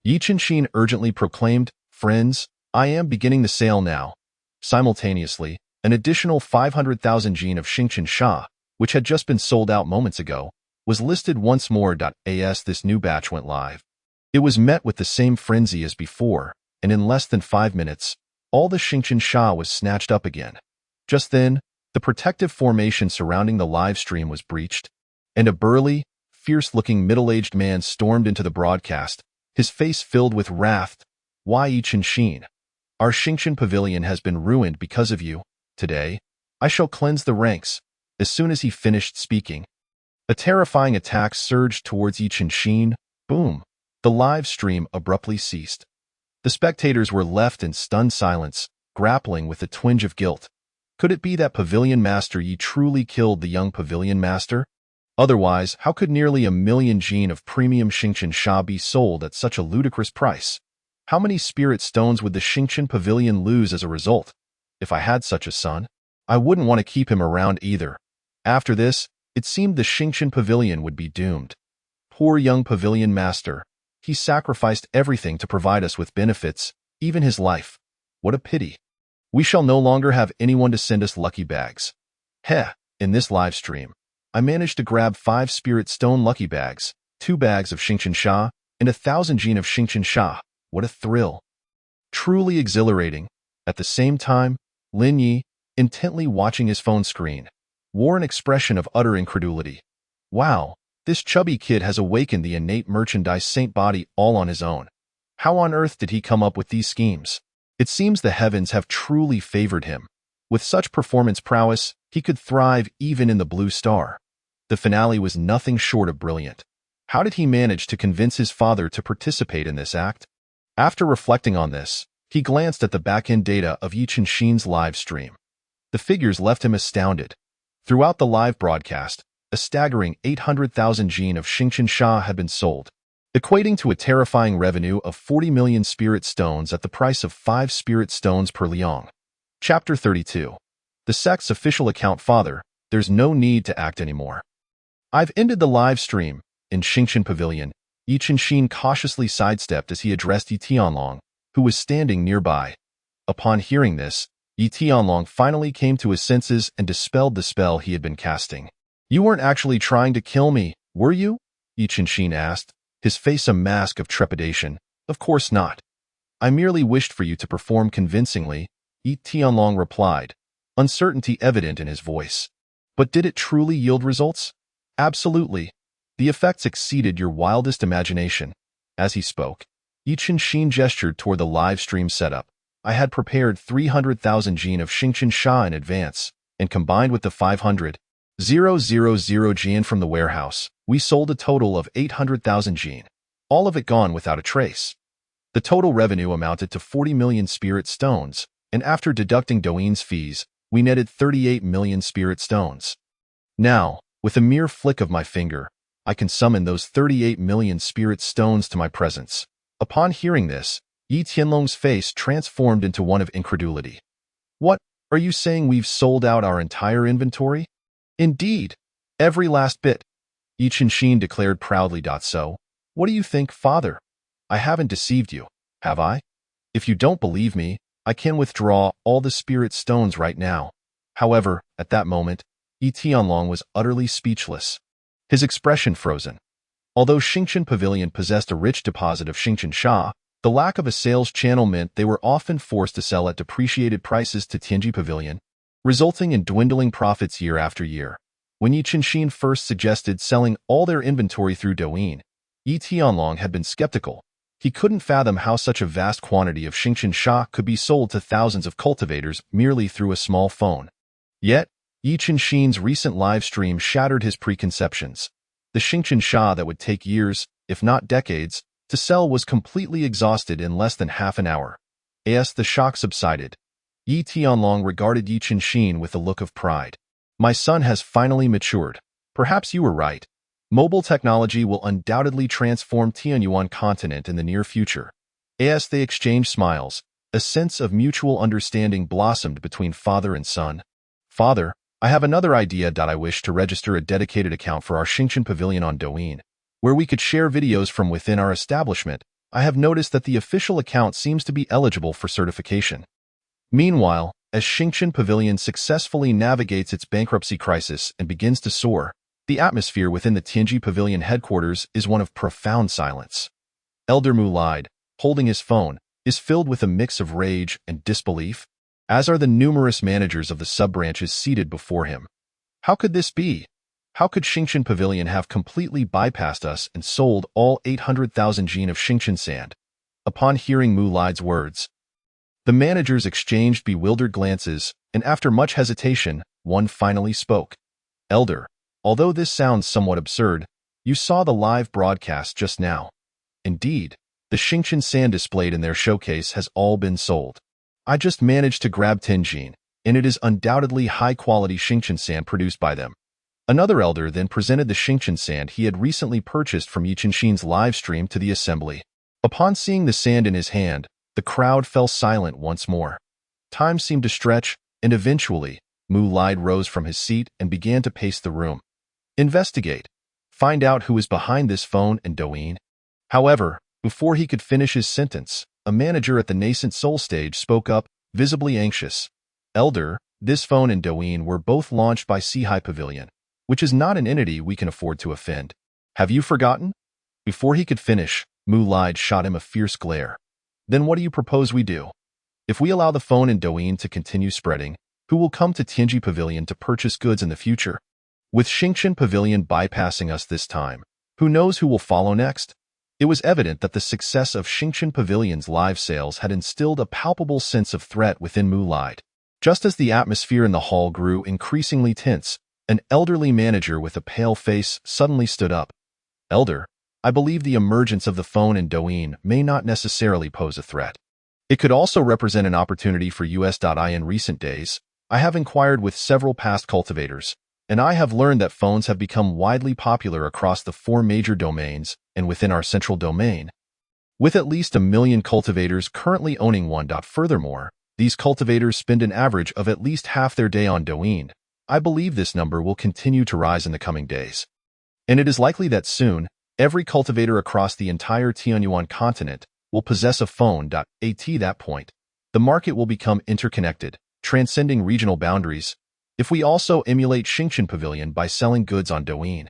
Yi Qianxin urgently proclaimed, "Friends, I am beginning the sale now." Simultaneously, an additional 500,000 jin of Xingqian Sha, which had just been sold out moments ago, was listed once more. As this new batch went live, it was met with the same frenzy as before. and in less than 5 minutes, all the Xingqian Sha was snatched up again. Just then, the protective formation surrounding the live stream was breached, and a burly, fierce-looking middle-aged man stormed into the broadcast, his face filled with wrath. "Why, Yi Qinshin? Our Xingqian pavilion has been ruined because of you. Today, I shall cleanse the ranks." As soon as he finished speaking, a terrifying attack surged towards Yi Qinshin. Boom! The live stream abruptly ceased. The spectators were left in stunned silence, grappling with a twinge of guilt. Could it be that Pavilion Master Yi truly killed the young Pavilion Master? Otherwise, how could nearly 1,000,000 jin of premium Xingqian Sha be sold at such a ludicrous price? How many spirit stones would the Xingqian Pavilion lose as a result? If I had such a son, I wouldn't want to keep him around either. After this, it seemed the Xingqian Pavilion would be doomed. Poor young Pavilion Master. He sacrificed everything to provide us with benefits, even his life. What a pity. We shall no longer have anyone to send us lucky bags. Heh, in this live stream, I managed to grab 5 spirit stone lucky bags, 2 bags of Xingqian Sha, and 1,000 jin of Xingqian Sha. What a thrill. Truly exhilarating. At the same time, Lin Yi, intently watching his phone screen, wore an expression of utter incredulity. Wow, this chubby kid has awakened the innate merchandise saint body all on his own. How on earth did he come up with these schemes? It seems the heavens have truly favored him. With such performance prowess, he could thrive even in the Blue Star. The finale was nothing short of brilliant. How did he manage to convince his father to participate in this act? After reflecting on this, he glanced at the back-end data of Yi Qinshin's live stream. The figures left him astounded. Throughout the live broadcast, a staggering 800,000 jin of Xingqian Sha had been sold, equating to a terrifying revenue of 40 million spirit stones at the price of 5 spirit stones per liang. Chapter 32. The sect's official account. Father, there's no need to act anymore. I've ended the live stream. In Xingqian Pavilion, Yi Qinshin cautiously sidestepped as he addressed Yi Tianlong, who was standing nearby. Upon hearing this, Yi Tianlong finally came to his senses and dispelled the spell he had been casting. "You weren't actually trying to kill me, were you?" Yi Qinshin asked, his face a mask of trepidation. "Of course not. I merely wished for you to perform convincingly," Yi Tianlong replied, uncertainty evident in his voice. "But did it truly yield results?" "Absolutely. The effects exceeded your wildest imagination." As he spoke, Yi Qinshin gestured toward the live stream setup. "I had prepared 300,000 jin of Xingqian Sha in advance, and combined with the 500,000 jin from the warehouse, we sold a total of 800,000 jin, all of it gone without a trace. The total revenue amounted to 40 million spirit stones, and after deducting Douyin's fees, we netted 38 million spirit stones. Now, with a mere flick of my finger, I can summon those 38 million spirit stones to my presence." Upon hearing this, Yi Tianlong's face transformed into one of incredulity. "What, are you saying we've sold out our entire inventory?" "Indeed, every last bit," Yi Qinshin declared proudly. "So, what do you think, father? I haven't deceived you, have I? If you don't believe me, I can withdraw all the spirit stones right now." However, at that moment, Yi Tianlong was utterly speechless, his expression frozen. Although Xingqian Pavilion possessed a rich deposit of Xingqian Sha, the lack of a sales channel meant they were often forced to sell at depreciated prices to Tianji Pavilion, resulting in dwindling profits year after year. When Yi Qinshin first suggested selling all their inventory through Douyin, Yi Tianlong had been skeptical. He couldn't fathom how such a vast quantity of Xingqian Sha could be sold to thousands of cultivators merely through a small phone. Yet, Yi Qinshin's recent live stream shattered his preconceptions. The Xingqian Sha that would take years, if not decades, to sell was completely exhausted in less than half an hour. As the shock subsided, Yi Tianlong regarded Yi Qinshin with a look of pride. "My son has finally matured. Perhaps you were right. Mobile technology will undoubtedly transform Tianyuan continent in the near future." As they exchanged smiles, a sense of mutual understanding blossomed between father and son. "Father, I have another idea. I wish to register a dedicated account for our Xingqian Pavilion on Douyin, where we could share videos from within our establishment. I have noticed that the official account seems to be eligible for certification." Meanwhile, as Xingqian Pavilion successfully navigates its bankruptcy crisis and begins to soar, the atmosphere within the Tianji Pavilion headquarters is one of profound silence. Elder Mu lied, holding his phone, is filled with a mix of rage and disbelief, as are the numerous managers of the sub-branches seated before him. How could this be? How could Xingqian Pavilion have completely bypassed us and sold all 800,000 jin of Xingqian sand? Upon hearing Mu Lide's words, the managers exchanged bewildered glances, and after much hesitation, one finally spoke. Elder, although this sounds somewhat absurd, you saw the live broadcast just now. Indeed, the Xingqian sand displayed in their showcase has all been sold. I just managed to grab 10 jin, and it is undoubtedly high-quality Xingqian sand produced by them. Another elder then presented the Xingqian sand he had recently purchased from Yiqinshin's live stream to the assembly. Upon seeing the sand in his hand, the crowd fell silent once more. Time seemed to stretch, and eventually, Mu Lide rose from his seat and began to pace the room. Investigate. Find out who is behind this phone and Douyin. However, before he could finish his sentence, a manager at the nascent soul stage spoke up, visibly anxious. Elder, this phone and Douyin were both launched by Sihai Pavilion, which is not an entity we can afford to offend. Have you forgotten? Before he could finish, Mu Lide shot him a fierce glare. Then what do you propose we do? If we allow the phone and Douyin to continue spreading, who will come to Tianji Pavilion to purchase goods in the future? With Xingqian Pavilion bypassing us this time, who knows who will follow next? It was evident that the success of Xingqian Pavilion's live sales had instilled a palpable sense of threat within Mu Lide. Just as the atmosphere in the hall grew increasingly tense, an elderly manager with a pale face suddenly stood up. Elder, I believe the emergence of the phone and Douyin may not necessarily pose a threat. It could also represent an opportunity for US.I. In recent days. I have inquired with several past cultivators, and I have learned that phones have become widely popular across the 4 major domains and within our central domain, with at least 1 million cultivators currently owning one. Furthermore, these cultivators spend an average of at least half their day on Douyin. I believe this number will continue to rise in the coming days. And it is likely that soon, every cultivator across the entire Tianyuan continent will possess a phone. At that point, the market will become interconnected, transcending regional boundaries, if we also emulate Xingqian Pavilion by selling goods on Douyin.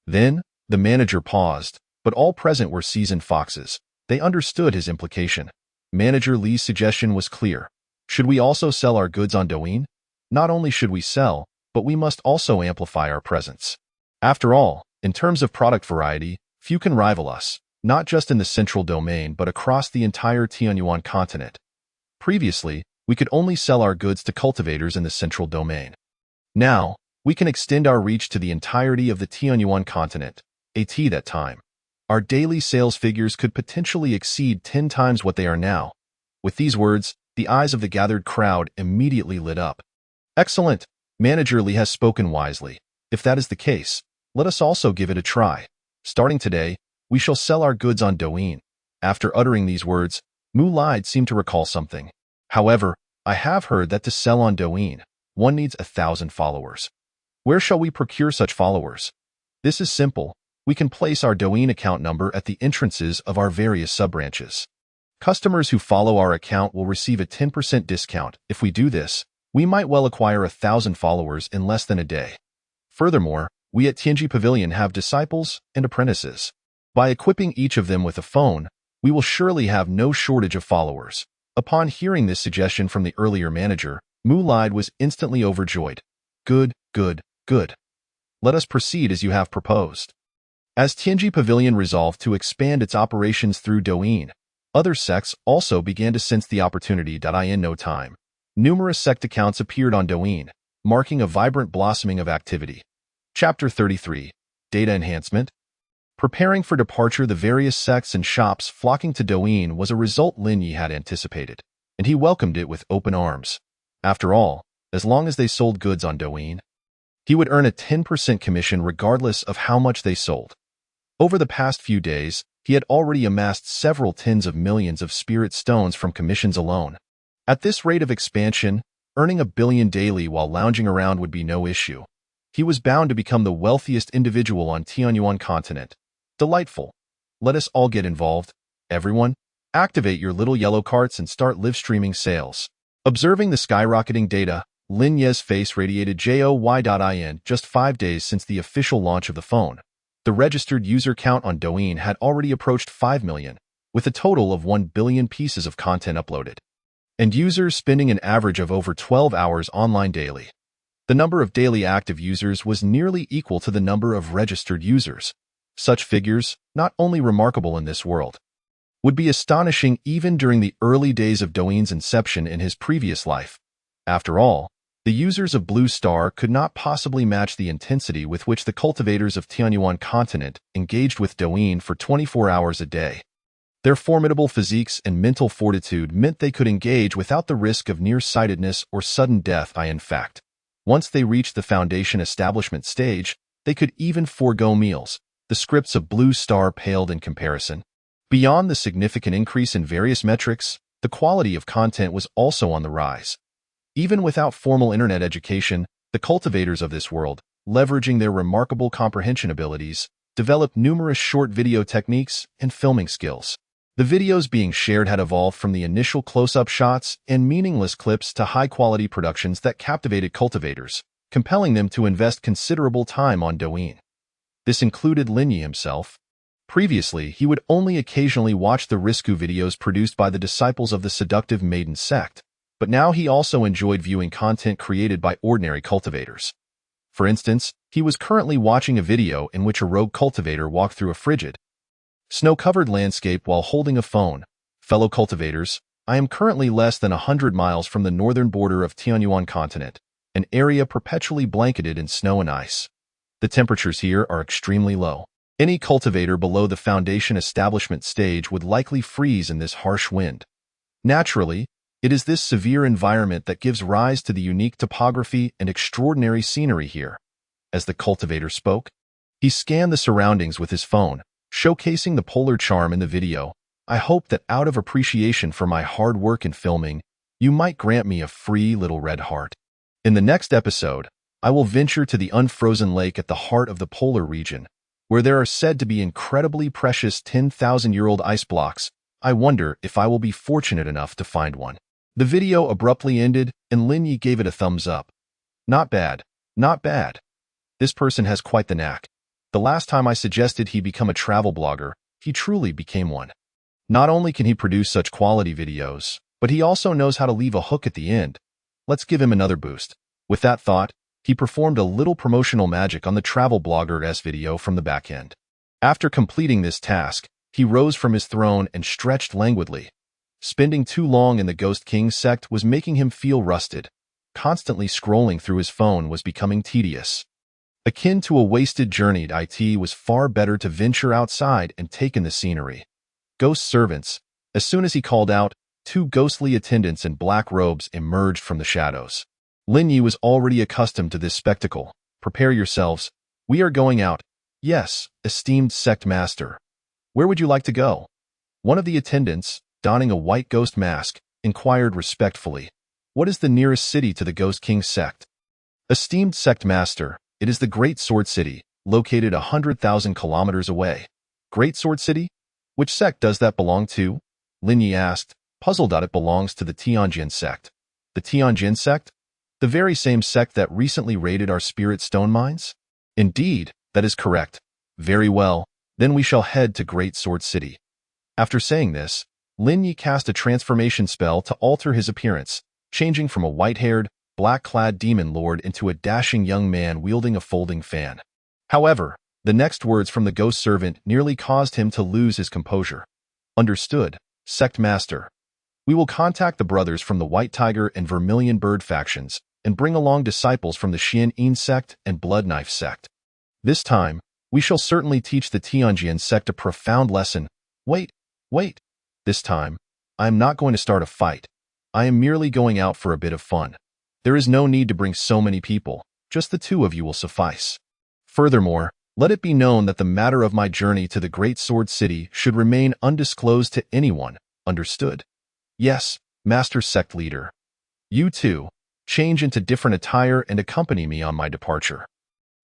Then, the manager paused, but all present were seasoned foxes. They understood his implication. Manager Li's suggestion was clear. Should we also sell our goods on Douyin? Not only should we sell, but we must also amplify our presence. After all, in terms of product variety, few can rival us, not just in the central domain but across the entire Tianyuan continent. Previously, we could only sell our goods to cultivators in the central domain. Now, we can extend our reach to the entirety of the Tianyuan continent. At that time, our daily sales figures could potentially exceed 10 times what they are now. With these words, the eyes of the gathered crowd immediately lit up. Excellent! Manager Li has spoken wisely. If that is the case, let us also give it a try. Starting today, we shall sell our goods on Douyin. After uttering these words, Mu Lide seemed to recall something. However, I have heard that to sell on Douyin, one needs 1,000 followers. Where shall we procure such followers? This is simple. We can place our Douyin account number at the entrances of our various sub-branches. Customers who follow our account will receive a 10% discount. If we do this, we might well acquire 1,000 followers in less than a day. Furthermore, we at Tianji Pavilion have disciples and apprentices. By equipping each of them with a phone, we will surely have no shortage of followers. Upon hearing this suggestion from the earlier manager, Mu Lide was instantly overjoyed. Good, good, good. Let us proceed as you have proposed. As Tianji Pavilion resolved to expand its operations through Douyin, other sects also began to sense the opportunity. In no time, numerous sect accounts appeared on Douyin, marking a vibrant blossoming of activity. Chapter 33. Data Enhancement. Preparing for departure, the various sects and shops flocking to Douyin was a result Lin Yi had anticipated, and he welcomed it with open arms. After all, as long as they sold goods on Douyin, he would earn a 10% commission regardless of how much they sold. Over the past few days, he had already amassed several tens of millions of spirit stones from commissions alone. At this rate of expansion, earning 1 billion daily while lounging around would be no issue. He was bound to become the wealthiest individual on Tianyuan continent. Delightful. Let us all get involved. Everyone, activate your little yellow carts and start live streaming sales. Observing the skyrocketing data, Lin Ye's face radiated joy.in. Just 5 days since the official launch of the phone, the registered user count on Douyin had already approached 5 million. with a total of 1 billion pieces of content uploaded, and users spending an average of over 12 hours online daily. The number of daily active users was nearly equal to the number of registered users. Such figures, not only remarkable in this world, would be astonishing even during the early days of Douyin's inception in his previous life. After all, the users of Blue Star could not possibly match the intensity with which the cultivators of Tianyuan continent engaged with Douyin for 24 hours a day. Their formidable physiques and mental fortitude meant they could engage without the risk of nearsightedness or sudden death. In fact, once they reached the foundation establishment stage, they could even forego meals. The scripts of Blue Star paled in comparison. Beyond the significant increase in various metrics, the quality of content was also on the rise. Even without formal internet education, the cultivators of this world, leveraging their remarkable comprehension abilities, developed numerous short video techniques and filming skills. The videos being shared had evolved from the initial close-up shots and meaningless clips to high-quality productions that captivated cultivators, compelling them to invest considerable time on Douyin. This included Linyi himself. Previously, he would only occasionally watch the Risku videos produced by the disciples of the seductive maiden sect, but now he also enjoyed viewing content created by ordinary cultivators. For instance, he was currently watching a video in which a rogue cultivator walked through a frigid, snow-covered landscape while holding a phone. Fellow cultivators, I am currently less than 100 miles from the northern border of Tianyuan continent, an area perpetually blanketed in snow and ice. The temperatures here are extremely low. Any cultivator below the foundation establishment stage would likely freeze in this harsh wind. Naturally, it is this severe environment that gives rise to the unique topography and extraordinary scenery here. As the cultivator spoke, he scanned the surroundings with his phone, showcasing the polar charm in the video. I hope that out of appreciation for my hard work in filming, you might grant me a free little red heart. In the next episode, I will venture to the unfrozen lake at the heart of the polar region, where there are said to be incredibly precious 10,000-year-old ice blocks. I wonder if I will be fortunate enough to find one. The video abruptly ended, and Linyi gave it a thumbs up. Not bad, not bad. This person has quite the knack. The last time I suggested he become a travel blogger, he truly became one. Not only can he produce such quality videos, but he also knows how to leave a hook at the end. Let's give him another boost. With that thought, he performed a little promotional magic on the travel blogger's video from the back end. After completing this task, he rose from his throne and stretched languidly. Spending too long in the Ghost King sect was making him feel rusted. Constantly scrolling through his phone was becoming tedious. Akin to a wasted journey, it was far better to venture outside and take in the scenery. Ghost servants. As soon as he called out, two ghostly attendants in black robes emerged from the shadows. Linyi was already accustomed to this spectacle. Prepare yourselves. We are going out. Yes, esteemed sect master. Where would you like to go? One of the attendants, donning a white ghost mask, inquired respectfully. What is the nearest city to the Ghost King sect? Esteemed sect master, it is the Great Sword City, located 100,000 kilometers away. Great Sword City? Which sect does that belong to? Linyi asked, puzzled. It belongs to the Tianjin sect. The Tianjin sect? The very same sect that recently raided our spirit stone mines? Indeed, that is correct. Very well, then we shall head to Great Sword City. After saying this, Linyi cast a transformation spell to alter his appearance, changing from a white-haired, black-clad demon lord into a dashing young man wielding a folding fan. However, the next words from the ghost servant nearly caused him to lose his composure. Understood, sect master. We will contact the brothers from the White Tiger and Vermilion Bird factions, and bring along disciples from the Xian-Yin sect and Blood Knife sect. This time, we shall certainly teach the Tianjin sect a profound lesson. Wait. This time, I am not going to start a fight. I am merely going out for a bit of fun. There is no need to bring so many people. Just the two of you will suffice. Furthermore, let it be known that the matter of my journey to the Great Sword City should remain undisclosed to anyone. Understood? Yes, Master Sect Leader. You too. Change into different attire and accompany me on my departure.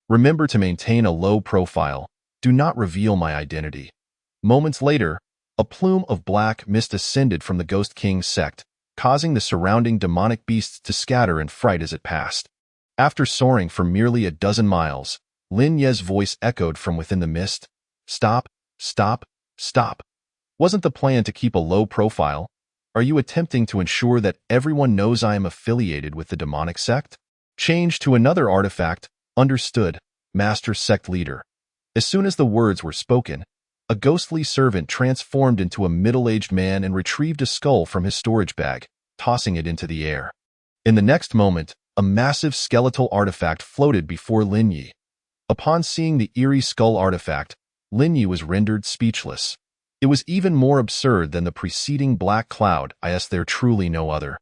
Remember to maintain a low profile. Do not reveal my identity. Moments later, a plume of black mist ascended from the Ghost King sect, causing the surrounding demonic beasts to scatter in fright as it passed. After soaring for merely a dozen miles, Lin Ye's voice echoed from within the mist. Stop, stop, stop. Wasn't the plan to keep a low profile? Are you attempting to ensure that everyone knows I am affiliated with the demonic sect? Change to another artifact. Understood, Master Sect Leader. As soon as the words were spoken, a ghostly servant transformed into a middle-aged man and retrieved a skull from his storage bag, tossing it into the air. In the next moment, a massive skeletal artifact floated before Lin Yi. Upon seeing the eerie skull artifact, Lin Yi was rendered speechless. It was even more absurd than the preceding black cloud. Is there truly no other,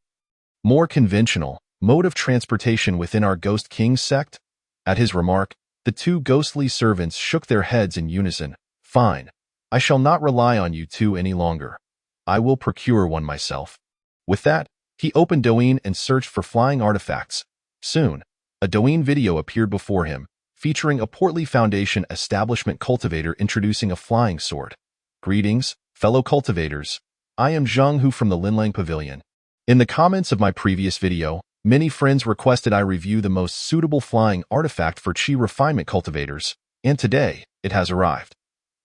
more conventional mode of transportation within our Ghost King sect? At his remark, the two ghostly servants shook their heads in unison. Fine. I shall not rely on you two any longer. I will procure one myself. With that, he opened Douyin and searched for flying artifacts. Soon, a Douyin video appeared before him, featuring a Portly Foundation establishment cultivator introducing a flying sword. Greetings, fellow cultivators. I am Zhang Hu from the Linlang Pavilion. In the comments of my previous video, many friends requested I review the most suitable flying artifact for Qi refinement cultivators, and today, it has arrived.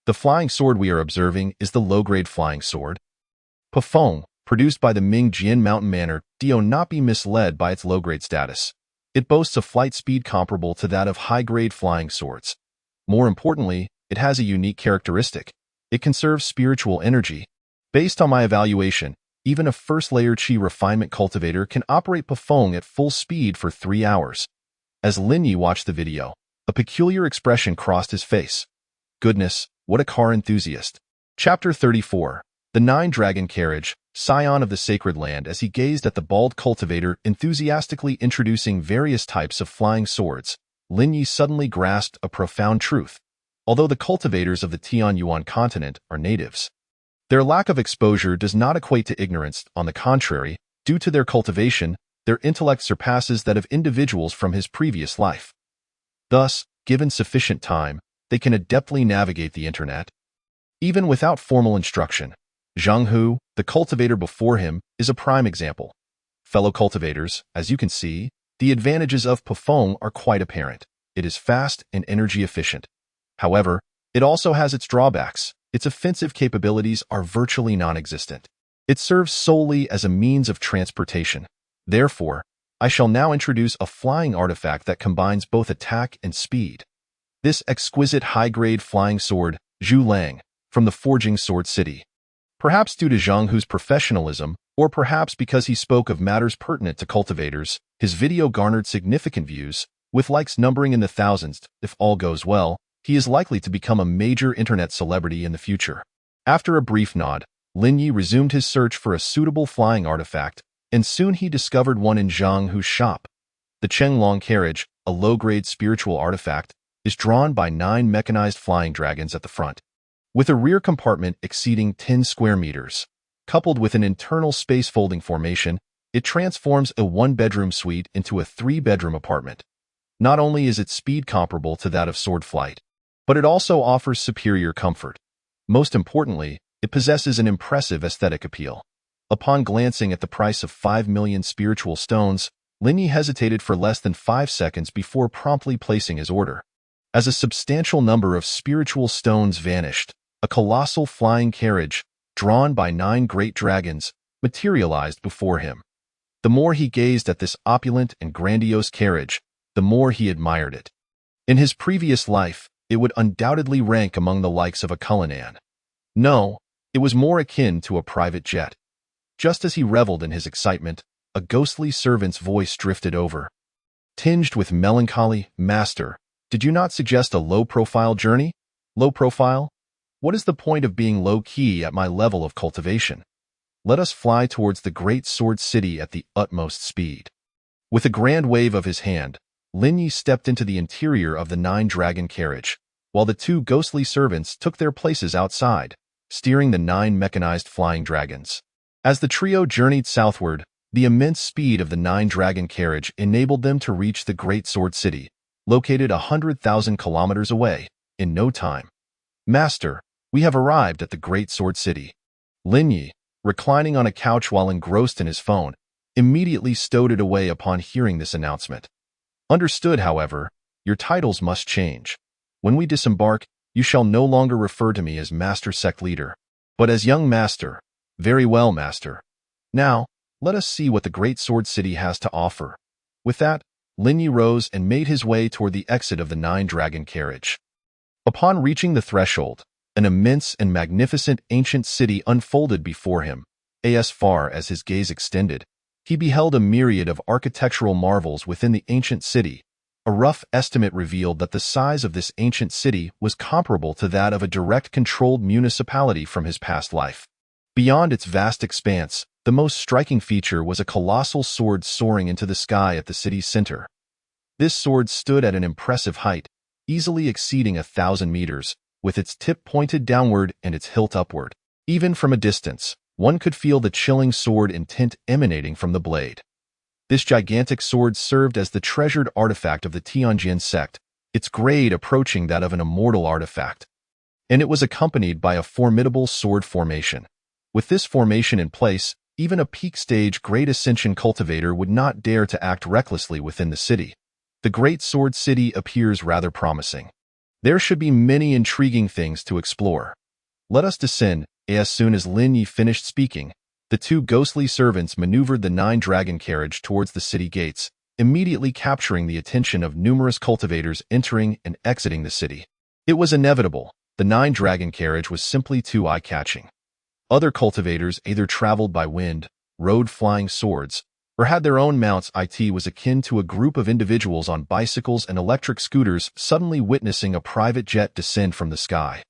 The flying sword we are observing is the low-grade flying sword. Pafeng, produced by the Ming Jian Mountain Manor. Do not be misled by its low-grade status. It boasts a flight speed comparable to that of high-grade flying swords. More importantly, it has a unique characteristic. It conserves spiritual energy. Based on my evaluation, even a first-layer Qi refinement cultivator can operate Pafeng at full speed for 3 hours. As Lin Yi watched the video, a peculiar expression crossed his face. Goodness, what a car enthusiast. Chapter 34. The Nine-Dragon Carriage, Scion of the Sacred Land. As he gazed at the bald cultivator enthusiastically introducing various types of flying swords, Lin Yi suddenly grasped a profound truth. Although the cultivators of the Tianyuan continent are natives, their lack of exposure does not equate to ignorance. On the contrary, due to their cultivation, their intellect surpasses that of individuals from his previous life. Thus, given sufficient time, they can adeptly navigate the internet. Even without formal instruction, Zhang Hu, the cultivator before him, is a prime example. Fellow cultivators, as you can see, the advantages of Pafeng are quite apparent. It is fast and energy efficient. However, it also has its drawbacks. Its offensive capabilities are virtually non-existent. It serves solely as a means of transportation. Therefore, I shall now introduce a flying artifact that combines both attack and speed. This exquisite high-grade flying sword, Zhu Lang, from the Forging Sword City. Perhaps due to Zhang Hu's professionalism, or perhaps because he spoke of matters pertinent to cultivators, his video garnered significant views, with likes numbering in the thousands. If all goes well, he is likely to become a major internet celebrity in the future. After a brief nod, Lin Yi resumed his search for a suitable flying artifact, and soon he discovered one in Zhang Hu's shop. The Chenglong carriage, a low-grade spiritual artifact, is drawn by 9 mechanized flying dragons at the front. With a rear compartment exceeding 10 square meters, coupled with an internal space-folding formation, it transforms a 1-bedroom suite into a 3-bedroom apartment. Not only is its speed comparable to that of sword flight, but it also offers superior comfort. Most importantly, it possesses an impressive aesthetic appeal. Upon glancing at the price of 5 million spiritual stones, Lin Yi hesitated for less than 5 seconds before promptly placing his order. As a substantial number of spiritual stones vanished, a colossal flying carriage, drawn by 9 great dragons, materialized before him. The more he gazed at this opulent and grandiose carriage, the more he admired it. In his previous life, it would undoubtedly rank among the likes of a Cullinan. No, it was more akin to a private jet. Just as he reveled in his excitement, a ghostly servant's voice drifted over. Tinged with melancholy, Master, did you not suggest a low-profile journey? Low profile? What is the point of being low-key at my level of cultivation? Let us fly towards the great sword city at the utmost speed. With a grand wave of his hand, Lin Yi stepped into the interior of the 9-dragon carriage, while the 2 ghostly servants took their places outside, steering the 9 mechanized flying dragons. As the trio journeyed southward, the immense speed of the 9-dragon carriage enabled them to reach the Great Sword City, located 100,000 kilometers away, in no time. Master, we have arrived at the Great Sword City. Lin Yi, reclining on a couch while engrossed in his phone, immediately stowed it away upon hearing this announcement. Understood, however, your titles must change. When we disembark, you shall no longer refer to me as Master Sect Leader, But as young master, very well, master. Now, let us see what the great sword city has to offer. With that, Lin Yi rose and made his way toward the exit of the nine-dragon carriage. Upon reaching the threshold, an immense and magnificent ancient city unfolded before him. As far as his gaze extended, he beheld a myriad of architectural marvels within the ancient city. A rough estimate revealed that the size of this ancient city was comparable to that of a direct-controlled municipality from his past life. Beyond its vast expanse, the most striking feature was a colossal sword soaring into the sky at the city's center. This sword stood at an impressive height, easily exceeding 1,000 meters, with its tip pointed downward and its hilt upward. Even from a distance, one could feel the chilling sword intent emanating from the blade. This gigantic sword served as the treasured artifact of the Tianjin sect, its grade approaching that of an immortal artifact. And it was accompanied by a formidable sword formation. With this formation in place, even a peak-stage Great Ascension cultivator would not dare to act recklessly within the city. The Great Sword City appears rather promising. There should be many intriguing things to explore. Let us descend. As soon as Lin Yi finished speaking, the two ghostly servants maneuvered the nine-dragon carriage towards the city gates, immediately capturing the attention of numerous cultivators entering and exiting the city. It was inevitable. The nine-dragon carriage was simply too eye-catching. Other cultivators either traveled by wind, rode flying swords, or had their own mounts. It was akin to a group of individuals on bicycles and electric scooters suddenly witnessing a private jet descend from the sky.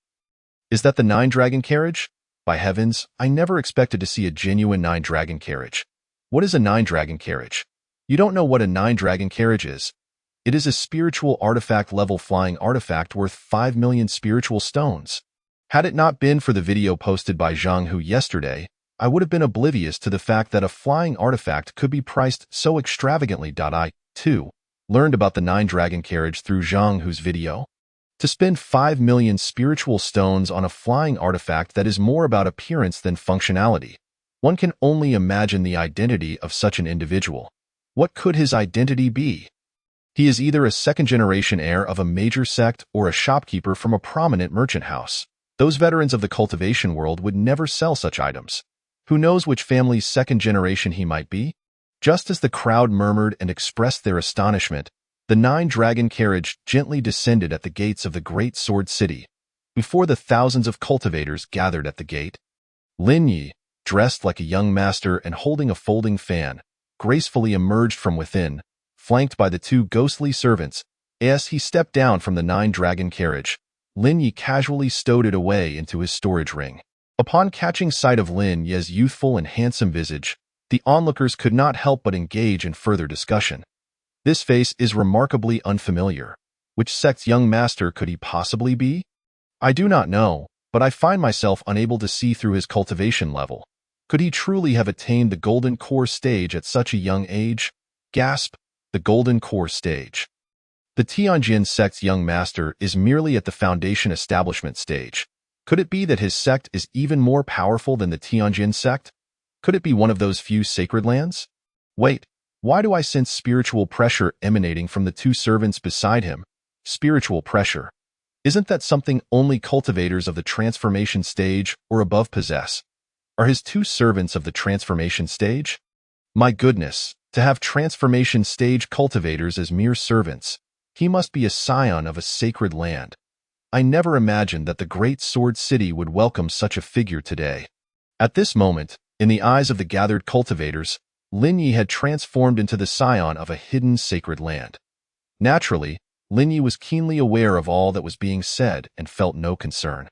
Is that the nine-dragon carriage? By heavens, I never expected to see a genuine nine-dragon carriage. What is a nine-dragon carriage? You don't know what a nine-dragon carriage is. It is a spiritual artifact-level flying artifact worth 5 million spiritual stones. Had it not been for the video posted by Zhang Hu yesterday, I would have been oblivious to the fact that a flying artifact could be priced so extravagantly. I, too, learned about the nine-dragon carriage through Zhang Hu's video. To spend 5 million spiritual stones on a flying artifact that is more about appearance than functionality. One can only imagine the identity of such an individual. What could his identity be? He is either a second-generation heir of a major sect or a shopkeeper from a prominent merchant house. Those veterans of the cultivation world would never sell such items. Who knows which family's second generation he might be? Just as the crowd murmured and expressed their astonishment, the nine-dragon carriage gently descended at the gates of the Great Sword City. Before the thousands of cultivators gathered at the gate, Lin Yi, dressed like a young master and holding a folding fan, gracefully emerged from within, flanked by the two ghostly servants. As he stepped down from the nine-dragon carriage, Lin Yi casually stowed it away into his storage ring. Upon catching sight of Lin Yi's youthful and handsome visage, the onlookers could not help but engage in further discussion. This face is remarkably unfamiliar. Which sect's young master could he possibly be? I do not know, but I find myself unable to see through his cultivation level. Could he truly have attained the Golden Core stage at such a young age? Gasp! The Golden Core stage. The Tianjin sect's young master is merely at the foundation establishment stage. Could it be that his sect is even more powerful than the Tianjin sect? Could it be one of those few sacred lands? Wait. Why do I sense spiritual pressure emanating from the two servants beside him? Spiritual pressure. Isn't that something only cultivators of the transformation stage or above possess? Are his two servants of the transformation stage? My goodness, to have transformation stage cultivators as mere servants. He must be a scion of a sacred land. I never imagined that the Great Sword City would welcome such a figure today. At this moment, in the eyes of the gathered cultivators, Lin Yi had transformed into the scion of a hidden sacred land. Naturally, Lin Yi was keenly aware of all that was being said and felt no concern.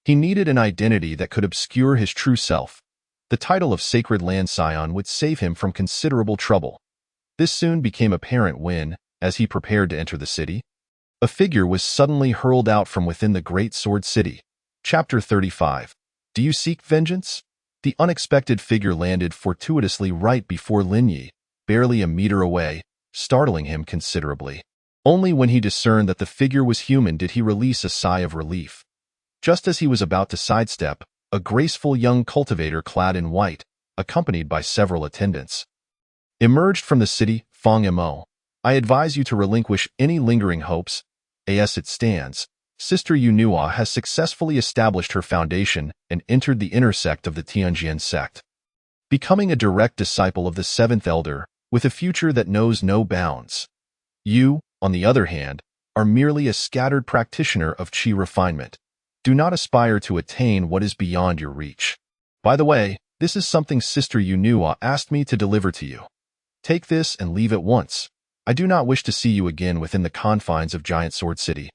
He needed an identity that could obscure his true self. The title of Sacred Land Scion would save him from considerable trouble. This soon became apparent when, as he prepared to enter the city, a figure was suddenly hurled out from within the Great Sword City. Chapter 35. Do you seek vengeance? The unexpected figure landed fortuitously right before Lin Yi, barely a meter away, startling him considerably. Only when he discerned that the figure was human did he release a sigh of relief. Just as he was about to sidestep, a graceful young cultivator clad in white, accompanied by several attendants, emerged from the city. Feng Mo, I advise you to relinquish any lingering hopes. As it stands, Sister Yunhua has successfully established her foundation and entered the inner sect of the Tianjin sect, becoming a direct disciple of the seventh elder with a future that knows no bounds. You, on the other hand, are merely a scattered practitioner of qi refinement. Do not aspire to attain what is beyond your reach. By the way, this is something Sister Yunhua asked me to deliver to you. Take this and leave at once. I do not wish to see you again within the confines of Giant Sword City.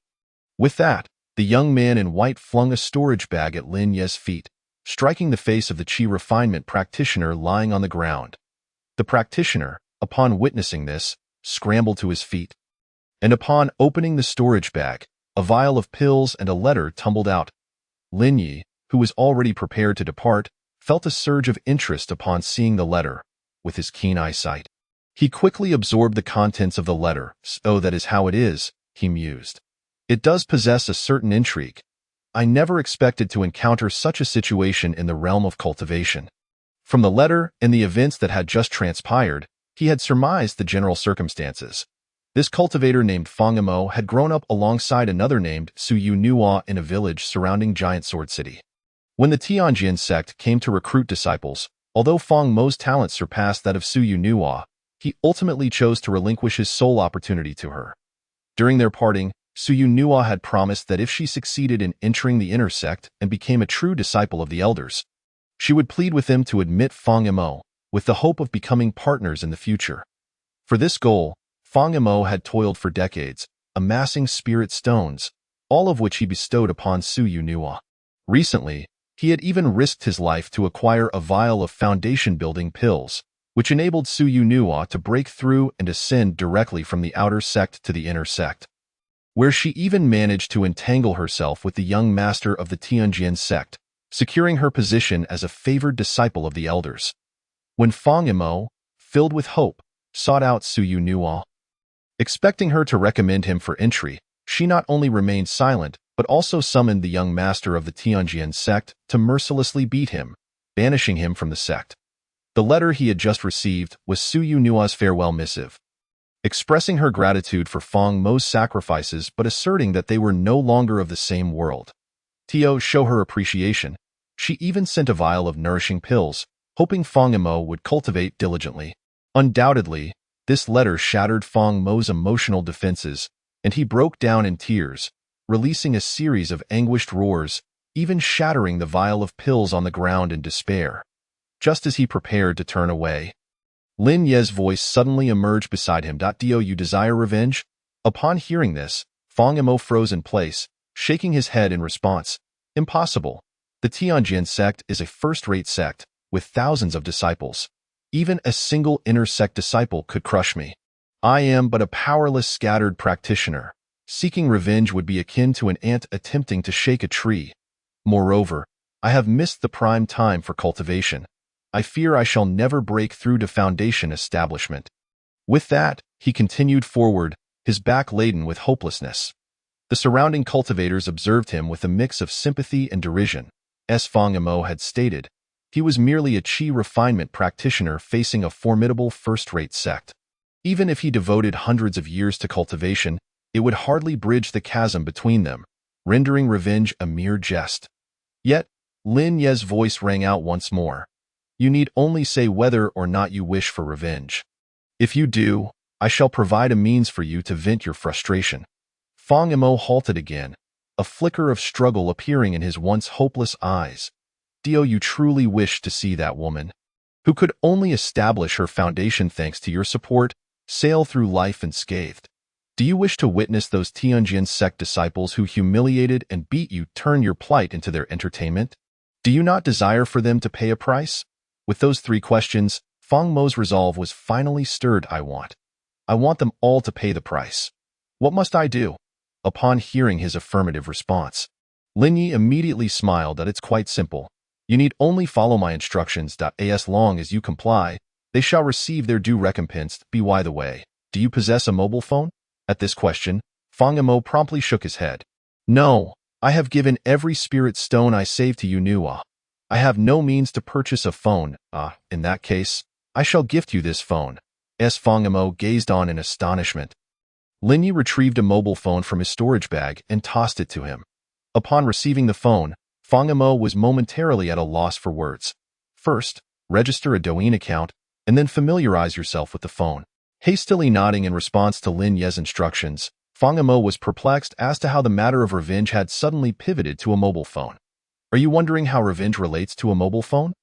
With that, the young man in white flung a storage bag at Lin Ye's feet, striking the face of the qi refinement practitioner lying on the ground. The practitioner, upon witnessing this, scrambled to his feet. And upon opening the storage bag, a vial of pills and a letter tumbled out. Lin Yi, who was already prepared to depart, felt a surge of interest upon seeing the letter, with his keen eyesight. He quickly absorbed the contents of the letter. So that is how it is, he mused. It does possess a certain intrigue. I never expected to encounter such a situation in the realm of cultivation. From the letter and the events that had just transpired, he had surmised the general circumstances. This cultivator named Fang Imo had grown up alongside another named Su Yunhua in a village surrounding Giant Sword City. When the Tianjin sect came to recruit disciples, although Fang Mo's talent surpassed that of Su Yunhua, he ultimately chose to relinquish his sole opportunity to her. During their parting, Su Yunhua had promised that if she succeeded in entering the inner sect and became a true disciple of the elders, she would plead with them to admit Fang Imo, with the hope of becoming partners in the future. For this goal, Fang Imo had toiled for decades, amassing spirit stones, all of which he bestowed upon Su Yunhua. Recently, he had even risked his life to acquire a vial of foundation-building pills, which enabled Su Yunhua to break through and ascend directly from the outer sect to the inner sect, where she even managed to entangle herself with the young master of the Tianjin sect, securing her position as a favored disciple of the elders. When Fang Imo, filled with hope, sought out Su Yunhua, expecting her to recommend him for entry, she not only remained silent, but also summoned the young master of the Tianjin sect to mercilessly beat him, banishing him from the sect. The letter he had just received was Su Yunhua's farewell missive, expressing her gratitude for Fang Mo's sacrifices but asserting that they were no longer of the same world. To show her appreciation, she even sent a vial of nourishing pills, hoping Fang Imo would cultivate diligently. Undoubtedly, this letter shattered Fang Mo's emotional defenses, and he broke down in tears, releasing a series of anguished roars, even shattering the vial of pills on the ground in despair. Just as he prepared to turn away, Lin Ye's voice suddenly emerged beside him. Do you desire revenge? Upon hearing this, Fang Imo froze in place, shaking his head in response. Impossible. The Tianjin sect is a first-rate sect, with thousands of disciples. Even a single inner sect disciple could crush me. I am but a powerless scattered practitioner. Seeking revenge would be akin to an ant attempting to shake a tree. Moreover, I have missed the prime time for cultivation. I fear I shall never break through to foundation establishment. With that, he continued forward, his back laden with hopelessness. The surrounding cultivators observed him with a mix of sympathy and derision. As Fang Imo had stated, he was merely a qi refinement practitioner facing a formidable first-rate sect. Even if he devoted hundreds of years to cultivation, it would hardly bridge the chasm between them, rendering revenge a mere jest. Yet, Lin Ye's voice rang out once more. You need only say whether or not you wish for revenge. If you do, I shall provide a means for you to vent your frustration. Fang Imo halted again, a flicker of struggle appearing in his once hopeless eyes. Do you truly wish to see that woman, who could only establish her foundation thanks to your support, sail through life unscathed? Do you wish to witness those Tianjin sect disciples who humiliated and beat you turn your plight into their entertainment? Do you not desire for them to pay a price? With those three questions, Fang Mo's resolve was finally stirred. I want them all to pay the price. What must I do? Upon hearing his affirmative response, Lin Yi immediately smiled. It's quite simple. You need only follow my instructions. As long as you comply, they shall receive their due recompense. By the way, do you possess a mobile phone? At this question, Fang Imo promptly shook his head. No, I have given every spirit stone I saved to Yunhua. I have no means to purchase a phone. In that case, I shall gift you this phone. As Fang Imo gazed on in astonishment. Lin Yi retrieved a mobile phone from his storage bag and tossed it to him. Upon receiving the phone, Fang Emo was momentarily at a loss for words. First, register a Douyin account, and then familiarize yourself with the phone. Hastily nodding in response to Lin Ye's instructions, Fang Emo was perplexed as to how the matter of revenge had suddenly pivoted to a mobile phone. Are you wondering how revenge relates to a mobile phone?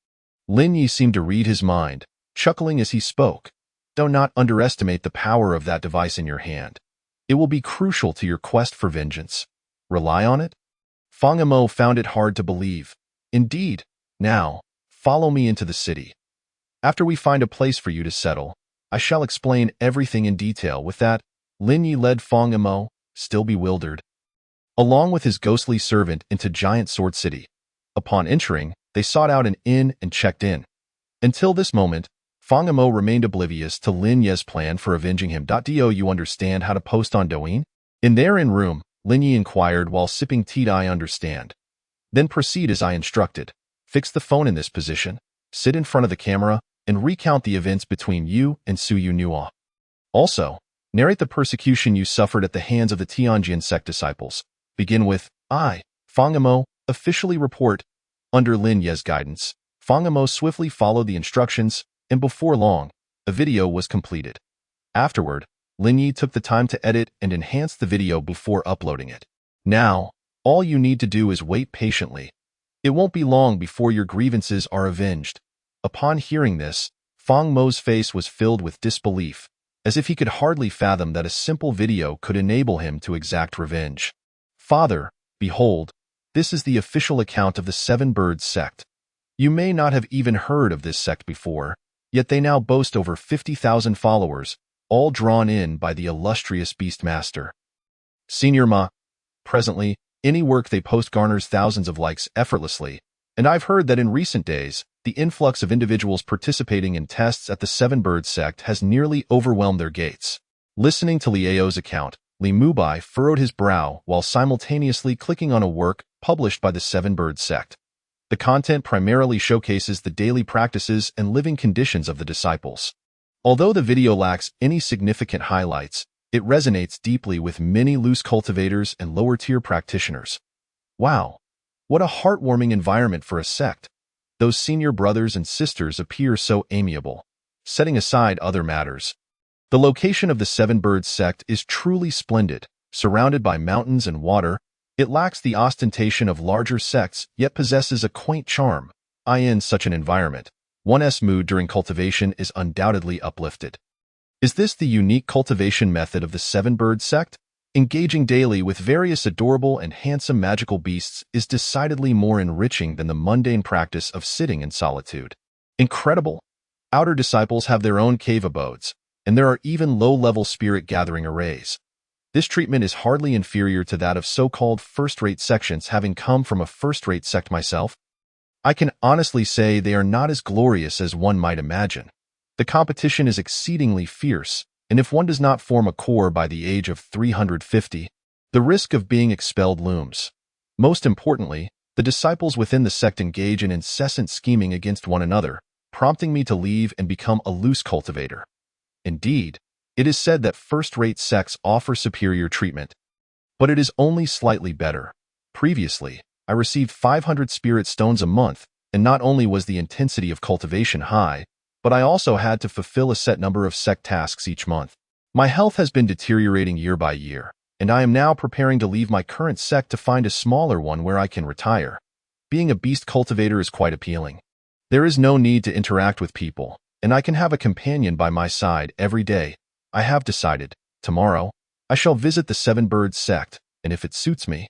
Lin Yi seemed to read his mind, chuckling as he spoke. Do not underestimate the power of that device in your hand. It will be crucial to your quest for vengeance. Rely on it? Fang Emo found it hard to believe. Indeed. Now, follow me into the city. After we find a place for you to settle, I shall explain everything in detail. With that, Lin Yi led Fang Emo, still bewildered, along with his ghostly servant into Giant Sword City. Upon entering, they sought out an inn and checked in. Until this moment, Fang Emo remained oblivious to Lin Ye's plan for avenging him. Do you understand how to post on Douyin? In their inn room, Lin Yi inquired while sipping tea. I understand. Then proceed as I instructed. Fix the phone in this position, sit in front of the camera, and recount the events between you and Su Yunhua. Also, narrate the persecution you suffered at the hands of the Tianjin sect disciples. Begin with, I, Fang Emo, officially report. Under Lin Ye's guidance, Fang Emo swiftly followed the instructions, and before long, a video was completed. Afterward, Lin Yi took the time to edit and enhance the video before uploading it. Now, all you need to do is wait patiently. It won't be long before your grievances are avenged. Upon hearing this, Fang Mo's face was filled with disbelief, as if he could hardly fathom that a simple video could enable him to exact revenge. Father, behold, this is the official account of the Seven Birds sect. You may not have even heard of this sect before, yet they now boast over 50,000 followers, all drawn in by the illustrious Beastmaster. Senior Ma. Presently, any work they post garners thousands of likes effortlessly, and I've heard that in recent days, the influx of individuals participating in tests at the Seven Birds sect has nearly overwhelmed their gates. Listening to Liao's account, Li Mubai furrowed his brow while simultaneously clicking on a work published by the Seven Birds sect. The content primarily showcases the daily practices and living conditions of the disciples. Although the video lacks any significant highlights, it resonates deeply with many loose cultivators and lower-tier practitioners. Wow, what a heartwarming environment for a sect. Those senior brothers and sisters appear so amiable. Setting aside other matters, the location of the Seven Birds sect is truly splendid. Surrounded by mountains and water, it lacks the ostentation of larger sects, yet possesses a quaint charm. In such an environment, one's mood during cultivation is undoubtedly uplifted. Is this the unique cultivation method of the Seven Birds sect? Engaging daily with various adorable and handsome magical beasts is decidedly more enriching than the mundane practice of sitting in solitude. Incredible! Outer disciples have their own cave abodes, and there are even low-level spirit gathering arrays. This treatment is hardly inferior to that of so-called first-rate sections. Having come from a first-rate sect myself, I can honestly say they are not as glorious as one might imagine. The competition is exceedingly fierce, and if one does not form a core by the age of 350, the risk of being expelled looms. Most importantly, the disciples within the sect engage in incessant scheming against one another, prompting me to leave and become a loose cultivator. Indeed, it is said that first-rate sects offer superior treatment, but it is only slightly better. Previously, I received 500 spirit stones a month, and not only was the intensity of cultivation high, but I also had to fulfill a set number of sect tasks each month. My health has been deteriorating year by year, and I am now preparing to leave my current sect to find a smaller one where I can retire. Being a beast cultivator is quite appealing. There is no need to interact with people, and I can have a companion by my side every day. I have decided, tomorrow, I shall visit the Seven Birds sect, and if it suits me,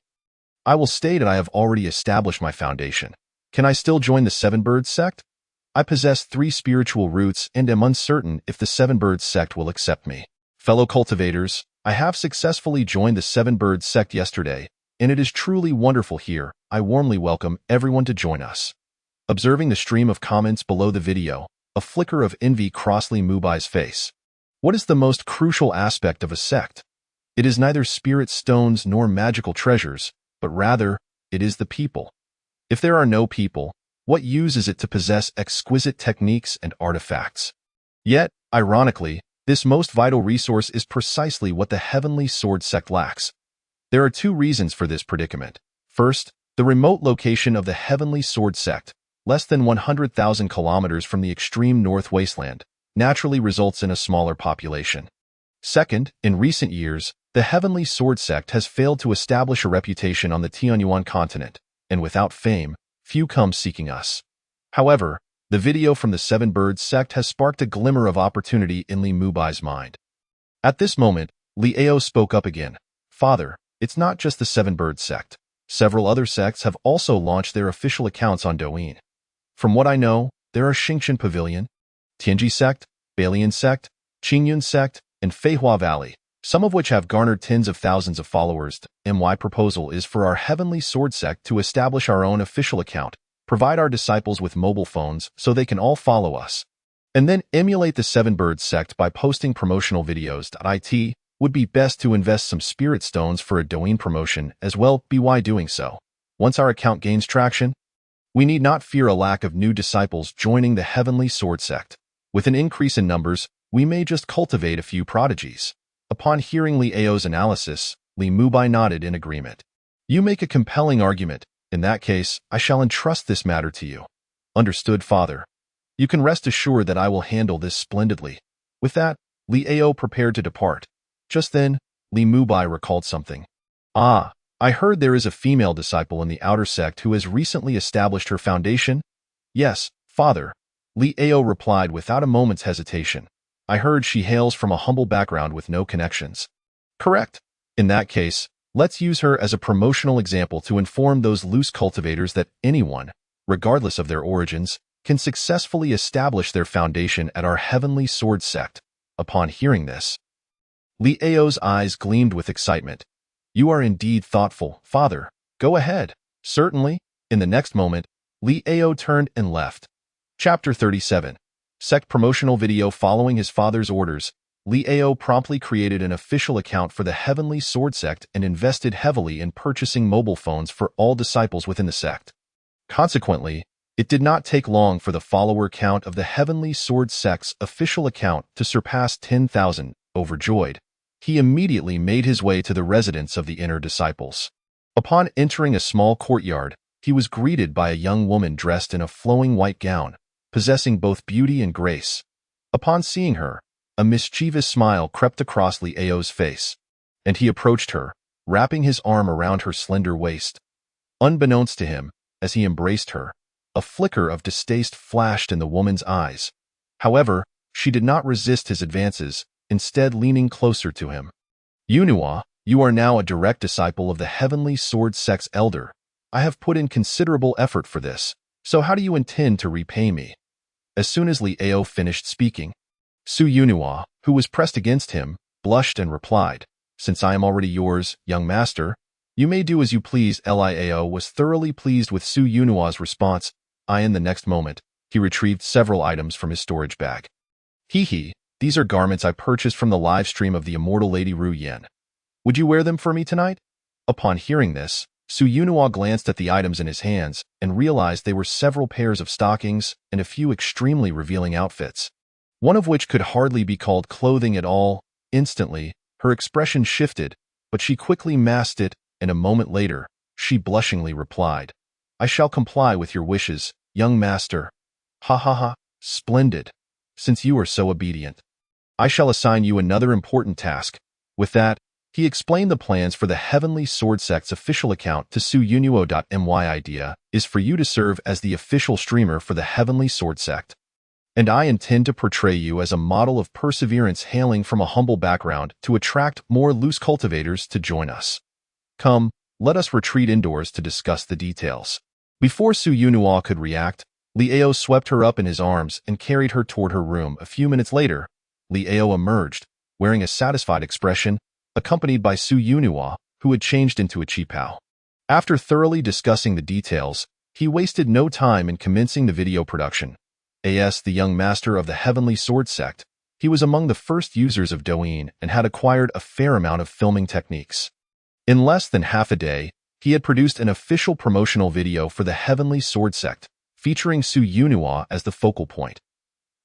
I will state that I have already established my foundation. Can I still join the Seven Birds sect? I possess 3 spiritual roots and am uncertain if the Seven Birds sect will accept me. Fellow cultivators, I have successfully joined the Seven Birds sect yesterday, and it is truly wonderful here. I warmly welcome everyone to join us. Observing the stream of comments below the video, a flicker of envy crossed Li Mubai's face. What is the most crucial aspect of a sect? It is neither spirit stones nor magical treasures, but rather, it is the people. If there are no people, what use is it to possess exquisite techniques and artifacts? Yet, ironically, This most vital resource is precisely what the Heavenly Sword sect lacks. There are two reasons for this predicament. First, the remote location of the Heavenly Sword sect, less than 100,000 kilometers from the extreme north wasteland, naturally results in a smaller population. Second, in recent years, the Heavenly Sword sect has failed to establish a reputation on the Tianyuan continent, and without fame, few come seeking us. However, the video from the Seven Birds sect has sparked a glimmer of opportunity in Li Mubai's mind. At this moment, Li Ao spoke up again. Father, it's not just the Seven Birds sect. Several other sects have also launched their official accounts on Douyin. From what I know, there are Xingqian Pavilion, Tianji sect, Balian sect, Qingyun sect, and Feihua Valley, some of which have garnered tens of thousands of followers. My proposal is for our Heavenly Sword sect to establish our own official account, provide our disciples with mobile phones so they can all follow us, and then emulate the Seven Birds sect by posting promotional videos. It would be best to invest some spirit stones for a Douyin promotion as well. By doing so, once our account gains traction, we need not fear a lack of new disciples joining the Heavenly Sword sect. With an increase in numbers, we may just cultivate a few prodigies. Upon hearing Li Ao's analysis, Li Mubai nodded in agreement. You make a compelling argument. In that case, I shall entrust this matter to you. Understood, Father. You can rest assured that I will handle this splendidly. With that, Li Ao prepared to depart. Just then, Li Mubai recalled something. I heard there is a female disciple in the outer sect who has recently established her foundation? Yes, Father. Li Ao replied without a moment's hesitation. I heard she hails from a humble background with no connections. Correct. In that case, let's use her as a promotional example to inform those loose cultivators that anyone, regardless of their origins, can successfully establish their foundation at our Heavenly Sword sect. Upon hearing this, Li Ao's eyes gleamed with excitement. You are indeed thoughtful, Father. Go ahead. Certainly. In the next moment, Li Ao turned and left. Chapter 37. Sect promotional video. Following his father's orders, Li Ao promptly created an official account for the Heavenly Sword sect and invested heavily in purchasing mobile phones for all disciples within the sect. Consequently, it did not take long for the follower count of the Heavenly Sword sect's official account to surpass 10,000. Overjoyed, he immediately made his way to the residence of the inner disciples. Upon entering a small courtyard, he was greeted by a young woman dressed in a flowing white gown, possessing both beauty and grace. Upon seeing her, a mischievous smile crept across Li Ao's face, and he approached her, wrapping his arm around her slender waist. Unbeknownst to him, as he embraced her, a flicker of distaste flashed in the woman's eyes. However, she did not resist his advances, instead leaning closer to him. Yunhua, you are now a direct disciple of the Heavenly Sword sect's elder. I have put in considerable effort for this, so how do you intend to repay me? As soon as Li Ao finished speaking, Su Yunhua, who was pressed against him, blushed and replied, Since I am already yours, young master, you may do as you please. Li Ao was thoroughly pleased with Su Yunhua's response. In the next moment, he retrieved several items from his storage bag. These are garments I purchased from the live stream of the immortal Lady Ru Yan. Would you wear them for me tonight? Upon hearing this, Su Yunhua glanced at the items in his hands and realized they were several pairs of stockings and a few extremely revealing outfits, one of which could hardly be called clothing at all. Instantly, her expression shifted, but she quickly masked it, and a moment later, she blushingly replied, I shall comply with your wishes, young master. Splendid. Since you are so obedient, I shall assign you another important task. With that, he explained the plans for the Heavenly Sword sect's official account to Su Yunhuo. My idea is for you to serve as the official streamer for the Heavenly Sword sect, and I intend to portray you as a model of perseverance hailing from a humble background to attract more loose cultivators to join us. Come, let us retreat indoors to discuss the details. Before Su Yunhua could react, Li Ao swept her up in his arms and carried her toward her room. A few minutes later, Li Ao emerged, wearing a satisfied expression, accompanied by Su Yunhua, who had changed into a qipao. After thoroughly discussing the details, he wasted no time in commencing the video production. As the young master of the Heavenly Sword sect, he was among the first users of Douyin and had acquired a fair amount of filming techniques. In less than half a day, he had produced an official promotional video for the Heavenly Sword sect, featuring Su Yunhua as the focal point.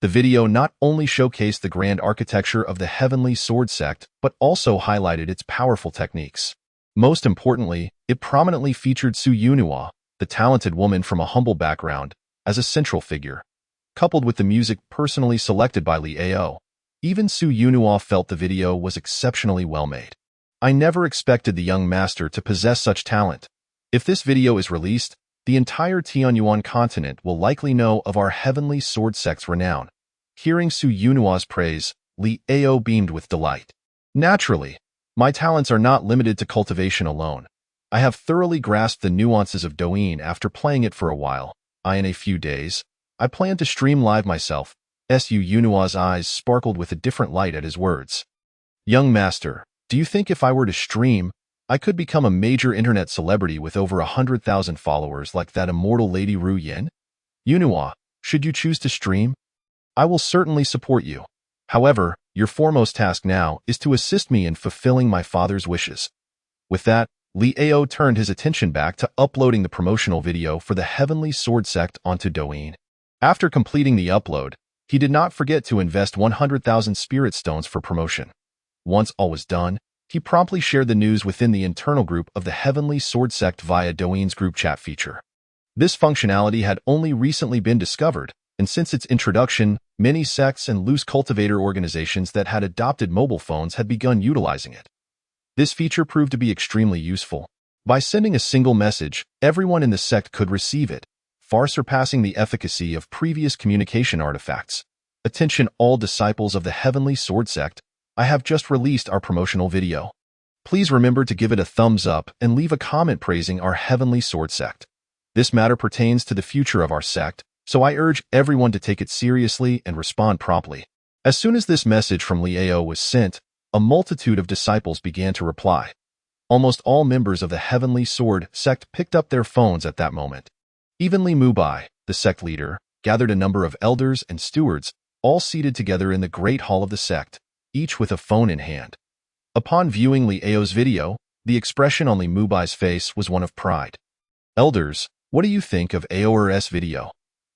The video not only showcased the grand architecture of the Heavenly Sword sect, but also highlighted its powerful techniques. Most importantly, it prominently featured Su Yunhua, the talented woman from a humble background, as a central figure. Coupled with the music personally selected by Li Ao, even Su Yunhua felt the video was exceptionally well made. I never expected the young master to possess such talent. If this video is released, the entire Tianyuan continent will likely know of our Heavenly Sword sect's renown. Hearing Su Yunhua's praise, Li Ao beamed with delight. Naturally, my talents are not limited to cultivation alone. I have thoroughly grasped the nuances of Douyin after playing it for a while. In a few days, I plan to stream live myself. Su Yunhua's eyes sparkled with a different light at his words. Young master, do you think if I were to stream, I could become a major internet celebrity with over 100,000 followers like that immortal Lady Ru Yin? Yunhua, should you choose to stream? I will certainly support you. However, your foremost task now is to assist me in fulfilling my father's wishes. With that, Li Ao turned his attention back to uploading the promotional video for the Heavenly Sword sect onto Douyin. After completing the upload, he did not forget to invest 100,000 spirit stones for promotion. Once all was done, he promptly shared the news within the internal group of the Heavenly Sword sect via Douyin's group chat feature. This functionality had only recently been discovered, and since its introduction, many sects and loose cultivator organizations that had adopted mobile phones had begun utilizing it. This feature proved to be extremely useful. By sending a single message, everyone in the sect could receive it, far surpassing the efficacy of previous communication artifacts. Attention all disciples of the Heavenly Sword sect, I have just released our promotional video. Please remember to give it a thumbs up and leave a comment praising our Heavenly Sword sect. This matter pertains to the future of our sect, so I urge everyone to take it seriously and respond promptly. As soon as this message from Li Ao was sent, a multitude of disciples began to reply. Almost all members of the Heavenly Sword sect picked up their phones at that moment. Even Li Mubai, the sect leader, gathered a number of elders and stewards, all seated together in the great hall of the sect, each with a phone in hand. Upon viewing Li Ao's video, the expression on Li Mubai's face was one of pride. Elders, what do you think of Ao's video?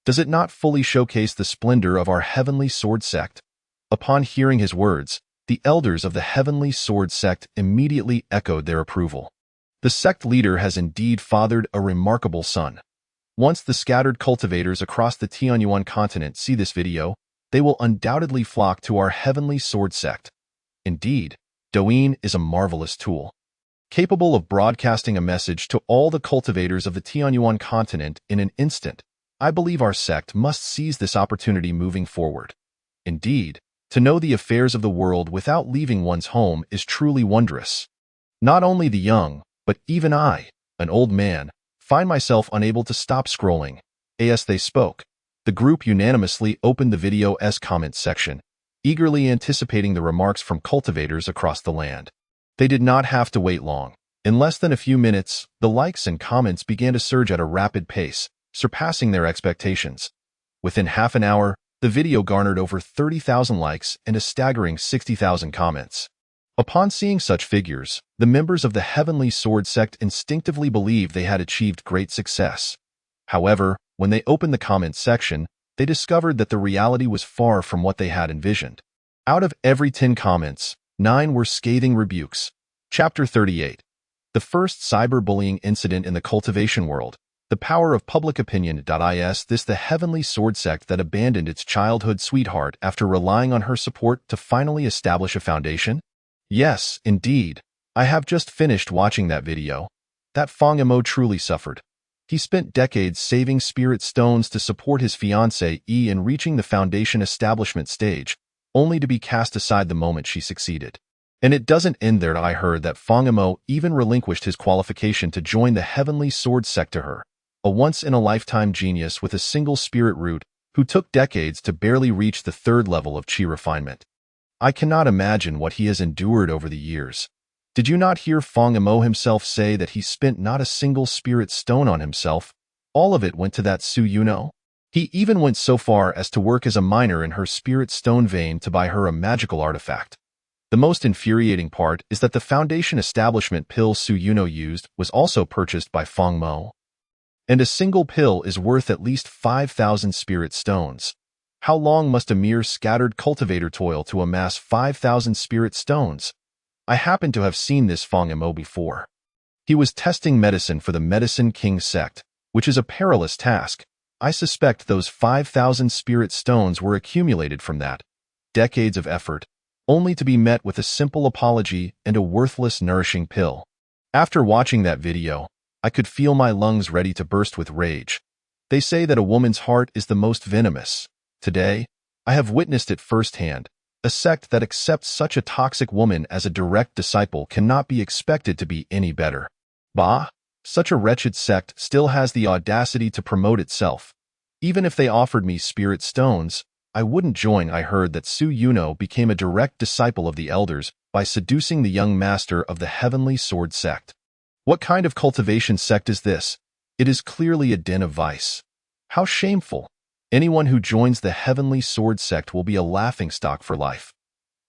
Does it not fully showcase the splendor of our Heavenly Sword sect? Upon hearing his words, the elders of the Heavenly Sword sect immediately echoed their approval. The sect leader has indeed fathered a remarkable son. Once the scattered cultivators across the Tianyuan continent see this video, they will undoubtedly flock to our Heavenly Sword sect. Indeed, Douyin is a marvelous tool. Capable of broadcasting a message to all the cultivators of the Tianyuan continent in an instant, I believe our sect must seize this opportunity moving forward. Indeed, to know the affairs of the world without leaving one's home is truly wondrous. Not only the young, but even I, an old man, find myself unable to stop scrolling. As they spoke, the group unanimously opened the video's comment section, eagerly anticipating the remarks from cultivators across the land. They did not have to wait long. In less than a few minutes, the likes and comments began to surge at a rapid pace, surpassing their expectations. Within half an hour, the video garnered over 30,000 likes and a staggering 60,000 comments. Upon seeing such figures, the members of the Heavenly Sword sect instinctively believed they had achieved great success. However, when they opened the comments section, they discovered that the reality was far from what they had envisioned. Out of every 10 comments, 9 were scathing rebukes. Chapter 38. The first cyberbullying incident in the cultivation world. The power of public opinion. Is this the Heavenly Sword sect that abandoned its childhood sweetheart after relying on her support to finally establish a foundation? Yes, indeed. I have just finished watching that video. That Fang Emo truly suffered. He spent decades saving spirit stones to support his fiancée in reaching the foundation establishment stage, only to be cast aside the moment she succeeded. And it doesn't end there. I heard that Fang Emo even relinquished his qualification to join the Heavenly Sword sect to her, a once-in-a-lifetime genius with a single spirit root who took decades to barely reach the 3rd level of chi refinement. I cannot imagine what he has endured over the years. Did you not hear Fang Emo himself say that he spent not a single spirit stone on himself? All of it went to that Su Yunhua. He even went so far as to work as a miner in her spirit stone vein to buy her a magical artifact. The most infuriating part is that the foundation establishment pill Su Yunhua used was also purchased by Fang Mo. And a single pill is worth at least 5,000 spirit stones. How long must a mere scattered cultivator toil to amass 5,000 spirit stones? I happen to have seen this Fangamo before. He was testing medicine for the Medicine King sect, which is a perilous task. I suspect those 5,000 spirit stones were accumulated from that. Decades of effort, only to be met with a simple apology and a worthless nourishing pill. After watching that video, I could feel my lungs ready to burst with rage. They say that a woman's heart is the most venomous. Today, I have witnessed it firsthand. A sect that accepts such a toxic woman as a direct disciple cannot be expected to be any better. Bah! Such a wretched sect still has the audacity to promote itself. Even if they offered me spirit stones, I wouldn't join. I heard that Su Yuno became a direct disciple of the elders by seducing the young master of the Heavenly Sword sect. What kind of cultivation sect is this? It is clearly a den of vice. How shameful! Anyone who joins the Heavenly Sword sect will be a laughingstock for life.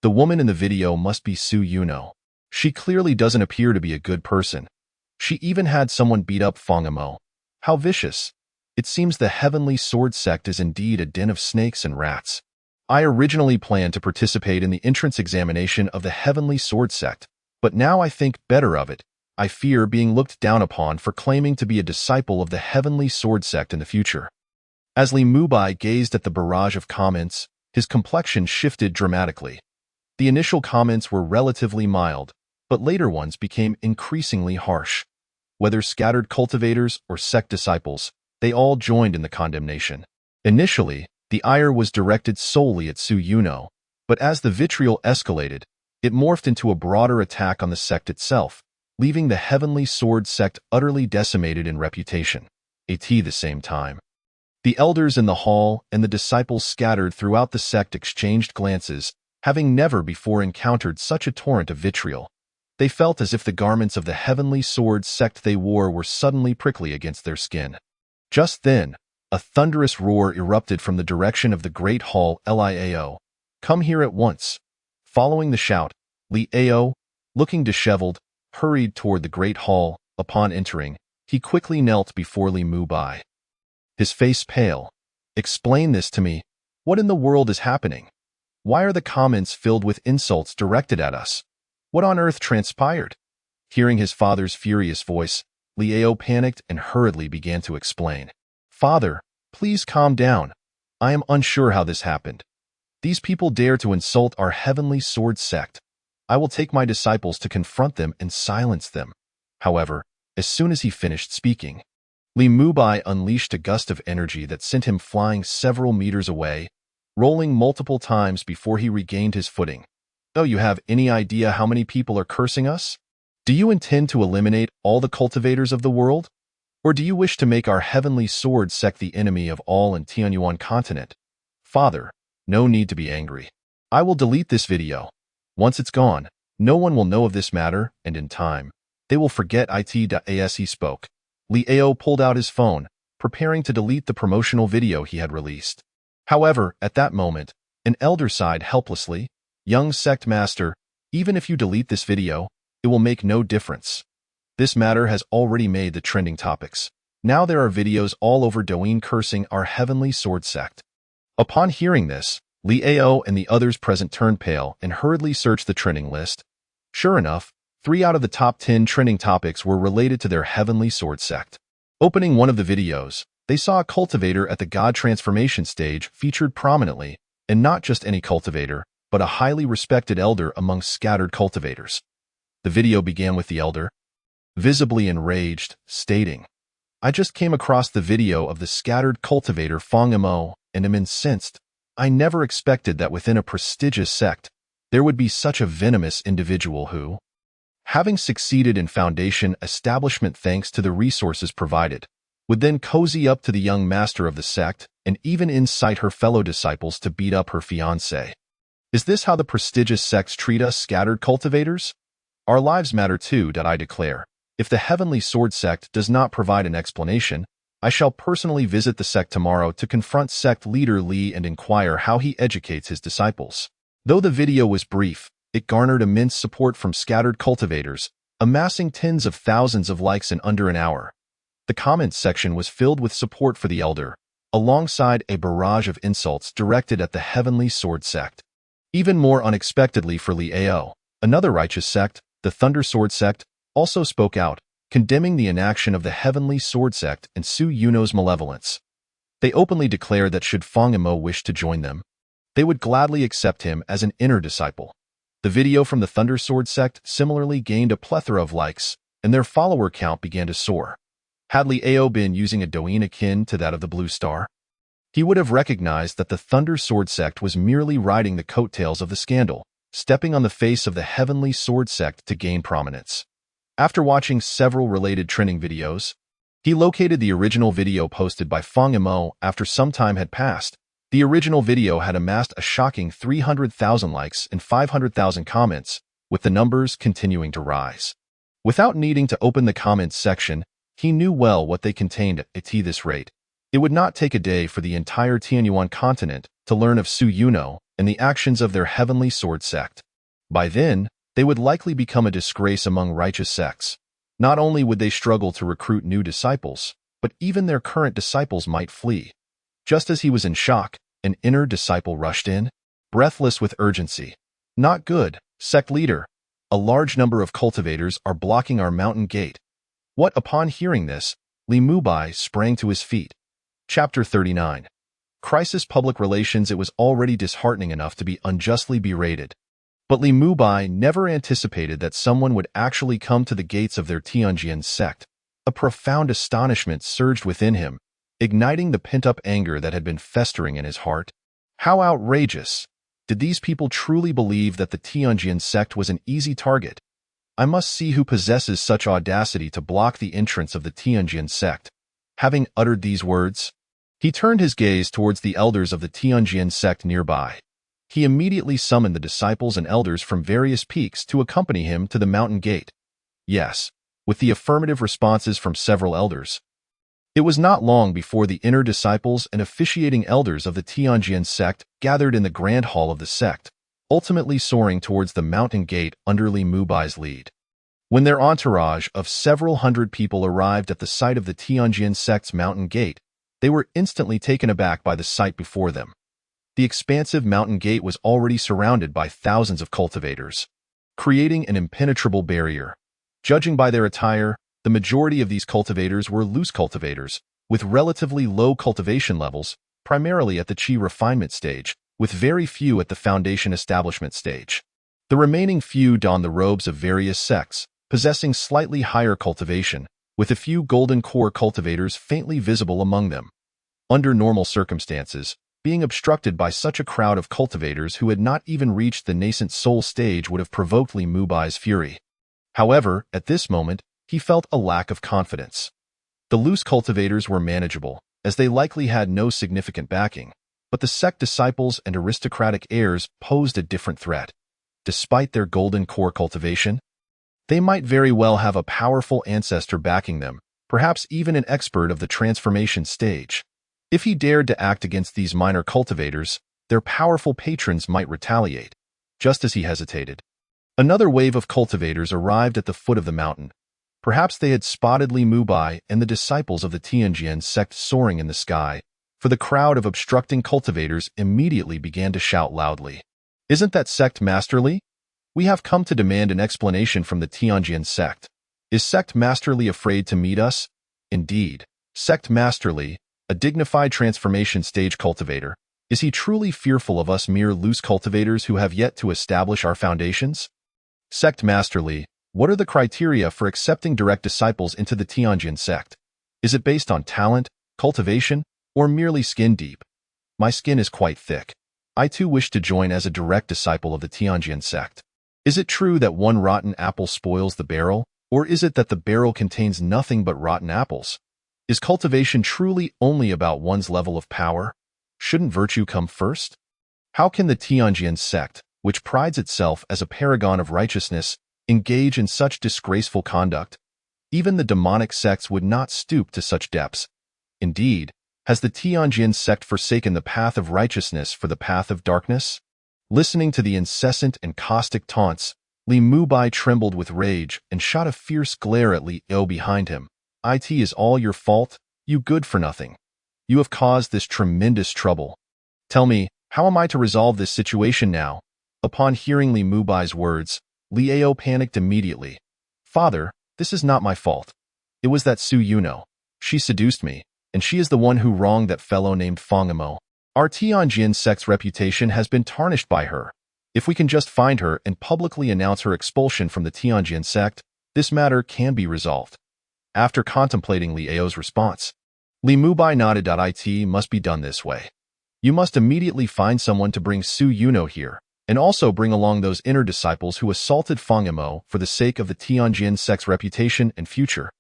The woman in the video must be Su Yuno. She clearly doesn't appear to be a good person. She even had someone beat up Fangamo. How vicious! It seems the Heavenly Sword sect is indeed a den of snakes and rats. I originally planned to participate in the entrance examination of the Heavenly Sword sect, but now I think better of it. I fear being looked down upon for claiming to be a disciple of the Heavenly Sword sect in the future. As Li Mubai gazed at the barrage of comments, his complexion shifted dramatically. The initial comments were relatively mild, but later ones became increasingly harsh. Whether scattered cultivators or sect disciples, they all joined in the condemnation. Initially, the ire was directed solely at Su Yuno, but as the vitriol escalated, it morphed into a broader attack on the sect itself, leaving the Heavenly Sword sect utterly decimated in reputation. At the same time, the elders in the hall and the disciples scattered throughout the sect exchanged glances, having never before encountered such a torrent of vitriol. They felt as if the garments of the Heavenly Sword sect they wore were suddenly prickly against their skin. Just then, a thunderous roar erupted from the direction of the great hall. Liao, come here at once. Following the shout, Liao, looking disheveled, hurried toward the great hall. Upon entering, he quickly knelt before Li Mubai. His face pale. Explain this to me. What in the world is happening? Why are the comments filled with insults directed at us? What on earth transpired? Hearing his father's furious voice, Liao panicked and hurriedly began to explain. Father, please calm down. I am unsure how this happened. These people dare to insult our Heavenly Sword sect. I will take my disciples to confront them and silence them. However, as soon as he finished speaking, Li Mubai unleashed a gust of energy that sent him flying several meters away, rolling multiple times before he regained his footing. Oh, you have any idea how many people are cursing us? Do you intend to eliminate all the cultivators of the world? Or do you wish to make our Heavenly Sword sect the enemy of all in Tianyuan continent? Father, no need to be angry. I will delete this video. Once it's gone, no one will know of this matter, and in time, they will forget it. As he spoke, Liao pulled out his phone, preparing to delete the promotional video he had released. However, at that moment, an elder sighed helplessly. Young sect master, even if you delete this video, it will make no difference. This matter has already made the trending topics. Now there are videos all over Douyin cursing our Heavenly Sword sect. Upon hearing this, Liao and the others present turned pale and hurriedly searched the trending list. Sure enough, 3 out of the top 10 trending topics were related to their Heavenly Sword sect. Opening one of the videos, they saw a cultivator at the God transformation stage featured prominently, and not just any cultivator, but a highly respected elder among scattered cultivators. The video began with the elder, visibly enraged, stating, I just came across the video of the scattered cultivator Fangamo and am incensed. I never expected that within a prestigious sect, there would be such a venomous individual who, having succeeded in foundation establishment thanks to the resources provided, would then cozy up to the young master of the sect and even incite her fellow disciples to beat up her fiancé. Is this how the prestigious sects treat us scattered cultivators? Our lives matter too, I declare. If the Heavenly Sword sect does not provide an explanation, I shall personally visit the sect tomorrow to confront sect leader Li and inquire how he educates his disciples. Though the video was brief, it garnered immense support from scattered cultivators, amassing tens of thousands of likes in under an hour. The comments section was filled with support for the elder, alongside a barrage of insults directed at the Heavenly Sword sect. Even more unexpectedly for Liao, another righteous sect, the Thunder Sword sect, also spoke out, condemning the inaction of the Heavenly Sword sect and Su Yuno's malevolence. They openly declared that should Fang Yimou wish to join them, they would gladly accept him as an inner disciple. The video from the Thunder Sword sect similarly gained a plethora of likes, and their follower count began to soar. Had Liao been using a Douyin akin to that of the Blue Star, he would have recognized that the Thunder Sword sect was merely riding the coattails of the scandal, stepping on the face of the Heavenly Sword sect to gain prominence. After watching several related trending videos, he located the original video posted by Fang Yimou after some time had passed. The original video had amassed a shocking 300,000 likes and 500,000 comments, with the numbers continuing to rise. Without needing to open the comments section, he knew well what they contained at this rate. It would not take a day for the entire Tianyuan continent to learn of Su Yuno and the actions of their Heavenly Sword sect. By then, they would likely become a disgrace among righteous sects. Not only would they struggle to recruit new disciples, but even their current disciples might flee. Just as he was in shock, an inner disciple rushed in, breathless with urgency. Not good, sect leader. A large number of cultivators are blocking our mountain gate. What? Upon hearing this, Li Mubai sprang to his feet. Chapter 39. Crisis Public Relations. It was already disheartening enough to be unjustly berated. But Li Mubai never anticipated that someone would actually come to the gates of their Tianjin sect. A profound astonishment surged within him, igniting the pent-up anger that had been festering in his heart. How outrageous! Did these people truly believe that the Tianjin sect was an easy target? I must see who possesses such audacity to block the entrance of the Tianjin sect. Having uttered these words, he turned his gaze towards the elders of the Tianjin sect nearby. He immediately summoned the disciples and elders from various peaks to accompany him to the mountain gate. Yes, with the affirmative responses from several elders. It was not long before the inner disciples and officiating elders of the Tianjin sect gathered in the grand hall of the sect, ultimately soaring towards the mountain gate under Li Mubai's lead. When their entourage of several hundred people arrived at the site of the Tianjin sect's mountain gate, they were instantly taken aback by the sight before them. The expansive mountain gate was already surrounded by thousands of cultivators, creating an impenetrable barrier. Judging by their attire, the majority of these cultivators were loose cultivators, with relatively low cultivation levels, primarily at the Qi refinement stage, with very few at the foundation establishment stage. The remaining few donned the robes of various sects, possessing slightly higher cultivation, with a few golden core cultivators faintly visible among them. Under normal circumstances, being obstructed by such a crowd of cultivators who had not even reached the nascent soul stage would have provoked Li Mubai's fury. However, at this moment, he felt a lack of confidence. The loose cultivators were manageable, as they likely had no significant backing, but the sect disciples and aristocratic heirs posed a different threat. Despite their golden core cultivation, they might very well have a powerful ancestor backing them, perhaps even an expert of the transformation stage. If he dared to act against these minor cultivators, their powerful patrons might retaliate. Just as he hesitated, another wave of cultivators arrived at the foot of the mountain. Perhaps they had spotted Li Mubai and the disciples of the Tianjin sect soaring in the sky, for the crowd of obstructing cultivators immediately began to shout loudly. "Isn't that sect Master Li? We have come to demand an explanation from the Tianjin sect. Is sect Master Li afraid to meet us?" Indeed, sect Master Li, a dignified transformation stage cultivator, is he truly fearful of us mere loose cultivators who have yet to establish our foundations? Sect Master Li, what are the criteria for accepting direct disciples into the Tianjin sect? Is it based on talent, cultivation, or merely skin deep? My skin is quite thick. I too wish to join as a direct disciple of the Tianjin sect. Is it true that one rotten apple spoils the barrel, or is it that the barrel contains nothing but rotten apples? Is cultivation truly only about one's level of power? Shouldn't virtue come first? How can the Tianjin sect, which prides itself as a paragon of righteousness, engage in such disgraceful conduct? Even the demonic sects would not stoop to such depths. Indeed, has the Tianjin sect forsaken the path of righteousness for the path of darkness? Listening to the incessant and caustic taunts, Li Mubai trembled with rage and shot a fierce glare at Liao behind him. "It is all your fault, you good-for-nothing. You have caused this tremendous trouble. Tell me, how am I to resolve this situation now? Upon hearing Li Mubai's words, Liao panicked immediately. Father, this is not my fault. It was that Su Yuno. She seduced me, and she is the one who wronged that fellow named Fang Amo. Our Tianjin sect's reputation has been tarnished by her. If we can just find her and publicly announce her expulsion from the Tianjin sect, this matter can be resolved. After contemplating Liao's response, Li Mubai nodded. It must be done this way. You must immediately find someone to bring Su Yuno here, and also bring along those inner disciples who assaulted Fang Amo for the sake of the Tianjin sect's reputation and future.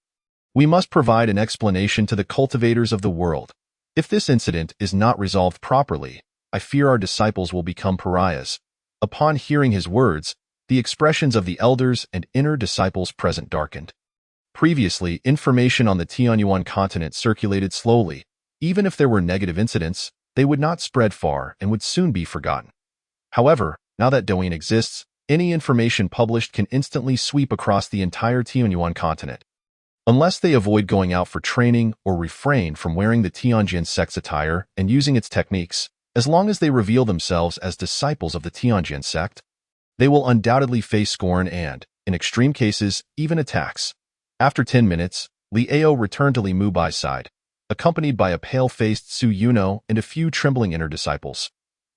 We must provide an explanation to the cultivators of the world. If this incident is not resolved properly, I fear our disciples will become pariahs. Upon hearing his words, the expressions of the elders and inner disciples present darkened. Previously, information on the Tianyuan continent circulated slowly. Even if there were negative incidents, they would not spread far and would soon be forgotten. However, now that Douyin exists, any information published can instantly sweep across the entire Tianyuan continent. Unless they avoid going out for training or refrain from wearing the Tianjin sect's attire and using its techniques, as long as they reveal themselves as disciples of the Tianjin sect, they will undoubtedly face scorn and, in extreme cases, even attacks. After 10 minutes, Liao returned to Li Mubai's side, accompanied by a pale-faced Su Yuno and a few trembling inner disciples.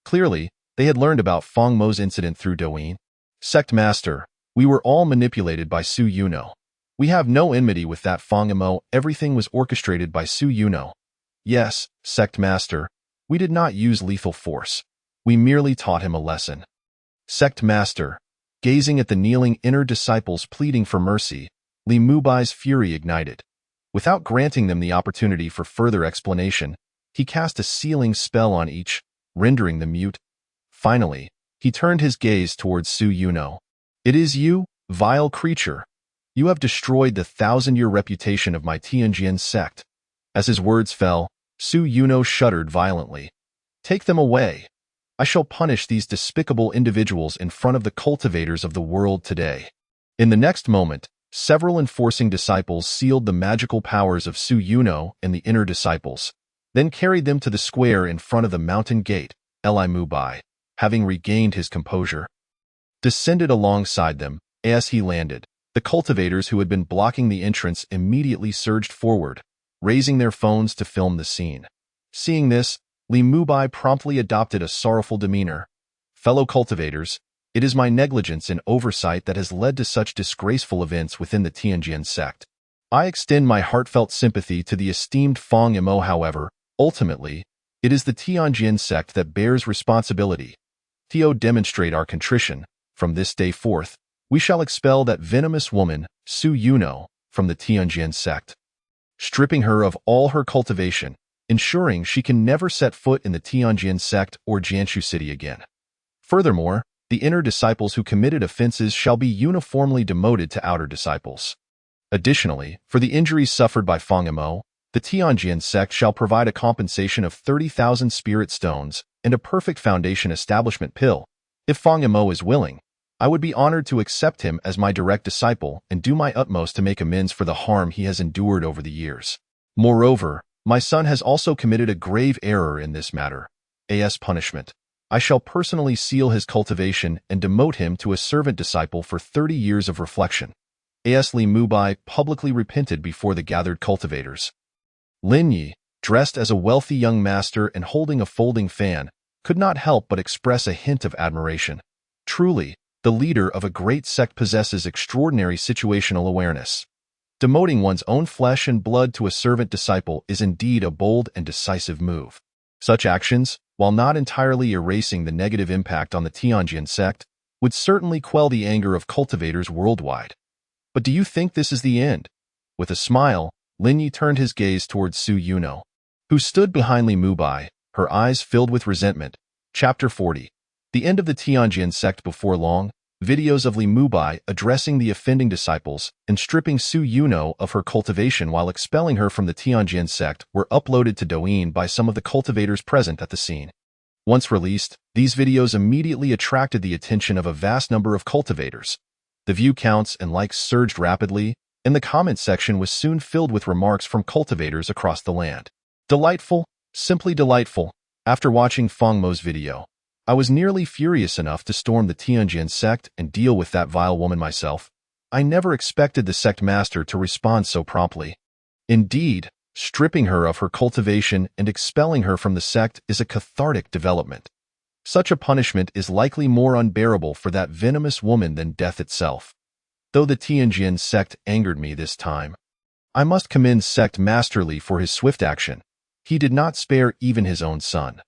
Clearly, they had learned about Fang Mo's incident through Douyin. Sect Master, we were all manipulated by Su Yuno. We have no enmity with that Fang Mo. Everything was orchestrated by Su Yuno. Yes, Sect Master, we did not use lethal force. We merely taught him a lesson. Sect Master, gazing at the kneeling inner disciples pleading for mercy, Li Mubai's fury ignited. Without granting them the opportunity for further explanation, he cast a sealing spell on each, rendering them mute. Finally, he turned his gaze towards Su Yuno. It is you, vile creature. You have destroyed the 1,000-year reputation of my Tianjin sect. As his words fell, Su Yuno shuddered violently. Take them away. I shall punish these despicable individuals in front of the cultivators of the world today. In the next moment, several enforcing disciples sealed the magical powers of Su Yuno and the inner disciples, then carried them to the square in front of the mountain gate. Li Mubai, having regained his composure, descended alongside them. As he landed, the cultivators who had been blocking the entrance immediately surged forward, raising their phones to film the scene. Seeing this, Li Mubai promptly adopted a sorrowful demeanor. Fellow cultivators, it is my negligence and oversight that has led to such disgraceful events within the Tianjin sect. I extend my heartfelt sympathy to the esteemed Fang Mo. However, ultimately, it is the Tianjin sect that bears responsibility. To demonstrate our contrition, from this day forth, we shall expel that venomous woman, Su Yuno, from the Tianjin sect, stripping her of all her cultivation, ensuring she can never set foot in the Tianjin sect or Jianshu city again. Furthermore, the inner disciples who committed offenses shall be uniformly demoted to outer disciples. Additionally, for the injuries suffered by Fang Mo, the Tianjin sect shall provide a compensation of 30,000 spirit stones and a perfect foundation establishment pill. If Fang Mo is willing, I would be honored to accept him as my direct disciple and do my utmost to make amends for the harm he has endured over the years. Moreover, my son has also committed a grave error in this matter. As punishment, I shall personally seal his cultivation and demote him to a servant disciple for 30 years of reflection. As Li Mubai publicly repented before the gathered cultivators. Lin Yi, dressed as a wealthy young master and holding a folding fan, could not help but express a hint of admiration. Truly, the leader of a great sect possesses extraordinary situational awareness. Demoting one's own flesh and blood to a servant disciple is indeed a bold and decisive move. Such actions, while not entirely erasing the negative impact on the Tianjin sect, would certainly quell the anger of cultivators worldwide. But do you think this is the end? With a smile, Lin Yi turned his gaze towards Su Yuno, who stood behind Li Mubai, her eyes filled with resentment. Chapter 40. The end of the Tianjin sect. Before long, videos of Li Mubai addressing the offending disciples and stripping Su Yuno of her cultivation while expelling her from the Tianjin sect were uploaded to Douyin by some of the cultivators present at the scene. Once released, these videos immediately attracted the attention of a vast number of cultivators. The view counts and likes surged rapidly, and the comment section was soon filled with remarks from cultivators across the land. Delightful, Simply delightful. After watching Feng Mo's video, I was nearly furious enough to storm the Tianjin sect and deal with that vile woman myself. I never expected the sect master to respond so promptly. Indeed, stripping her of her cultivation and expelling her from the sect is a cathartic development. Such a punishment is likely more unbearable for that venomous woman than death itself. Though the Tianjin sect angered me this time, I must commend Sect Master Li for his swift action. He did not spare even his own son.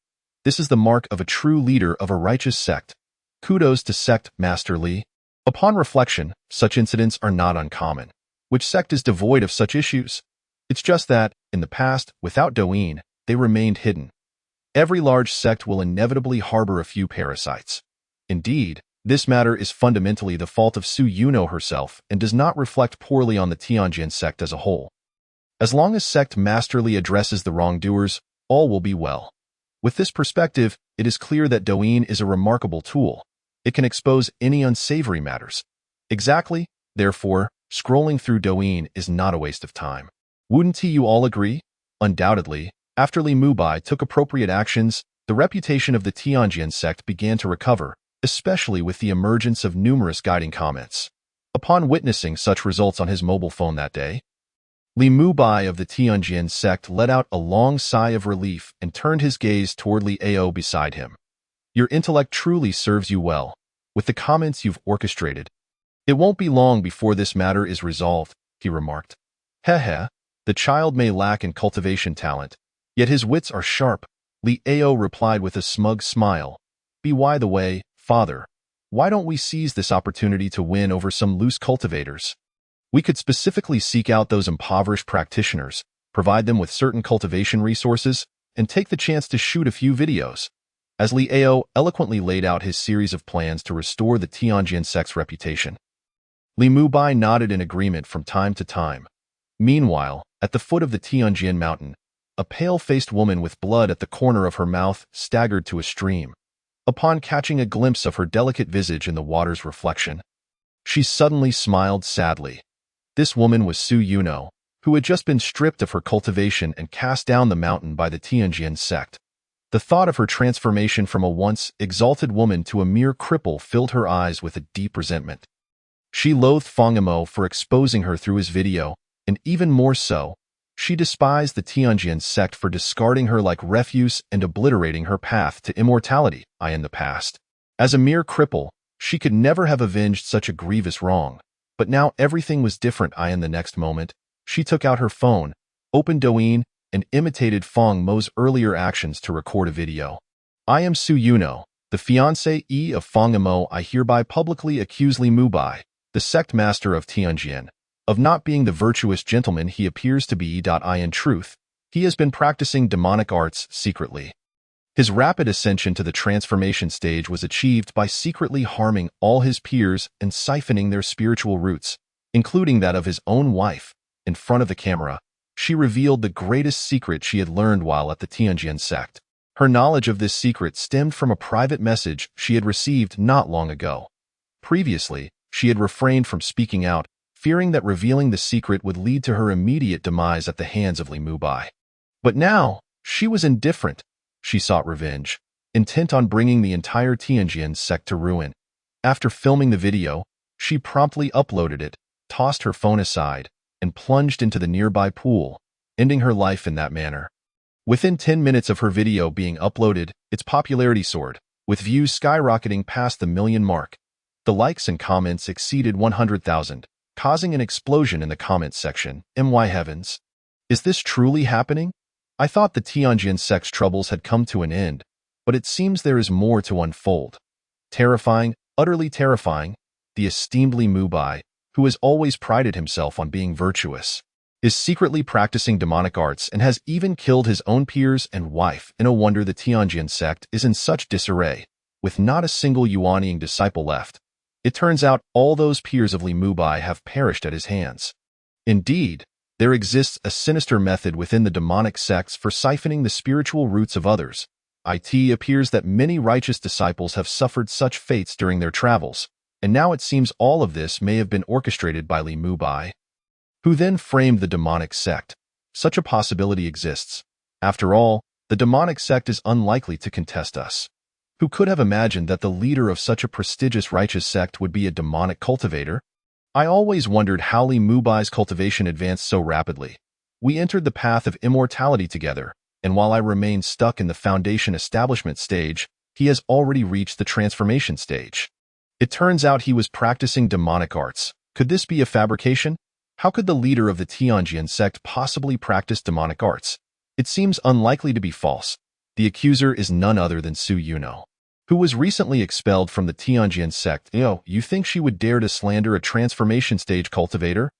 This is the mark of a true leader of a righteous sect. Kudos to Sect Master Li. Upon reflection, such incidents are not uncommon. Which sect is devoid of such issues? It's just that, in the past, without Douyin, they remained hidden. Every large sect will inevitably harbor a few parasites. Indeed, this matter is fundamentally the fault of Su Yuno herself and does not reflect poorly on the Tianjin sect as a whole. As long as Sect Master Li addresses the wrongdoers, all will be well. With this perspective, it is clear that Douyin is a remarkable tool. It can expose any unsavory matters. Exactly, therefore, scrolling through Douyin is not a waste of time. Wouldn't you all agree? Undoubtedly, after Li Mubai took appropriate actions, the reputation of the Tianjin sect began to recover, especially with the emergence of numerous guiding comments. Upon witnessing such results on his mobile phone that day, Li Mubai of the Tianjin sect let out a long sigh of relief and turned his gaze toward Li Ao beside him. Your intellect truly serves you well. With the comments you've orchestrated, it won't be long before this matter is resolved, he remarked. Heh, the child may lack in cultivation talent, yet his wits are sharp, Li Ao replied with a smug smile. By the way, father, why don't we seize this opportunity to win over some loose cultivators? We could specifically seek out those impoverished practitioners, provide them with certain cultivation resources, and take the chance to shoot a few videos. As Li Ao eloquently laid out his series of plans to restore the Tianjin sect's reputation, Li Mubai nodded in agreement from time to time. Meanwhile, at the foot of the Tianjin mountain, a pale-faced woman with blood at the corner of her mouth staggered to a stream. Upon catching a glimpse of her delicate visage in the water's reflection, she suddenly smiled sadly. This woman was Su Yuno, who had just been stripped of her cultivation and cast down the mountain by the Tianjin sect. The thought of her transformation from a once exalted woman to a mere cripple filled her eyes with a deep resentment. She loathed Feng Mo for exposing her through his video, and even more so, she despised the Tianjin sect for discarding her like refuse and obliterating her path to immortality in the past. As a mere cripple, she could never have avenged such a grievous wrong. But now everything was different. In the next moment, she took out her phone, opened Douyin, and imitated Feng Mo's earlier actions to record a video. I am Su Yuno, the fiancé of Feng Mo. I hereby publicly accuse Li Mubai, the sect master of Tianjin, of not being the virtuous gentleman he appears to be. In truth, he has been practicing demonic arts secretly. His rapid ascension to the transformation stage was achieved by secretly harming all his peers and siphoning their spiritual roots, including that of his own wife. In front of the camera, she revealed the greatest secret she had learned while at the Tianjin sect. Her knowledge of this secret stemmed from a private message she had received not long ago. Previously, she had refrained from speaking out, fearing that revealing the secret would lead to her immediate demise at the hands of Li Mubai. But now, she was indifferent. She sought revenge, intent on bringing the entire Tianjin sect to ruin. After filming the video, she promptly uploaded it, tossed her phone aside, and plunged into the nearby pool, ending her life in that manner. Within 10 minutes of her video being uploaded, its popularity soared, with views skyrocketing past the million mark. The likes and comments exceeded 100,000, causing an explosion in the comments section. My heavens! Is this truly happening? I thought the Tianjin sect's troubles had come to an end, but it seems there is more to unfold. Terrifying, utterly terrifying, the esteemed Li Mubai, who has always prided himself on being virtuous, is secretly practicing demonic arts and has even killed his own peers and wife. No wonder the Tianjin sect is in such disarray, with not a single Yuanying disciple left. It turns out all those peers of Li Mubai have perished at his hands. Indeed, there exists a sinister method within the demonic sects for siphoning the spiritual roots of others. It appears that many righteous disciples have suffered such fates during their travels, and now it seems all of this may have been orchestrated by Li Mubai, who then framed the demonic sect. Such a possibility exists. After all, The demonic sect is unlikely to contest us. Who could have imagined that the leader of such a prestigious righteous sect would be a demonic cultivator? I always wondered how Li Mubai's cultivation advanced so rapidly. We entered the path of immortality together, and while I remained stuck in the foundation establishment stage, he has already reached the transformation stage. It turns out he was practicing demonic arts. Could this be a fabrication? How could the leader of the Tianjin sect possibly practice demonic arts? It seems unlikely to be false. The accuser is none other than Su Yuno, who was recently expelled from the Tianjin sect. You think she would dare to slander a transformation stage cultivator?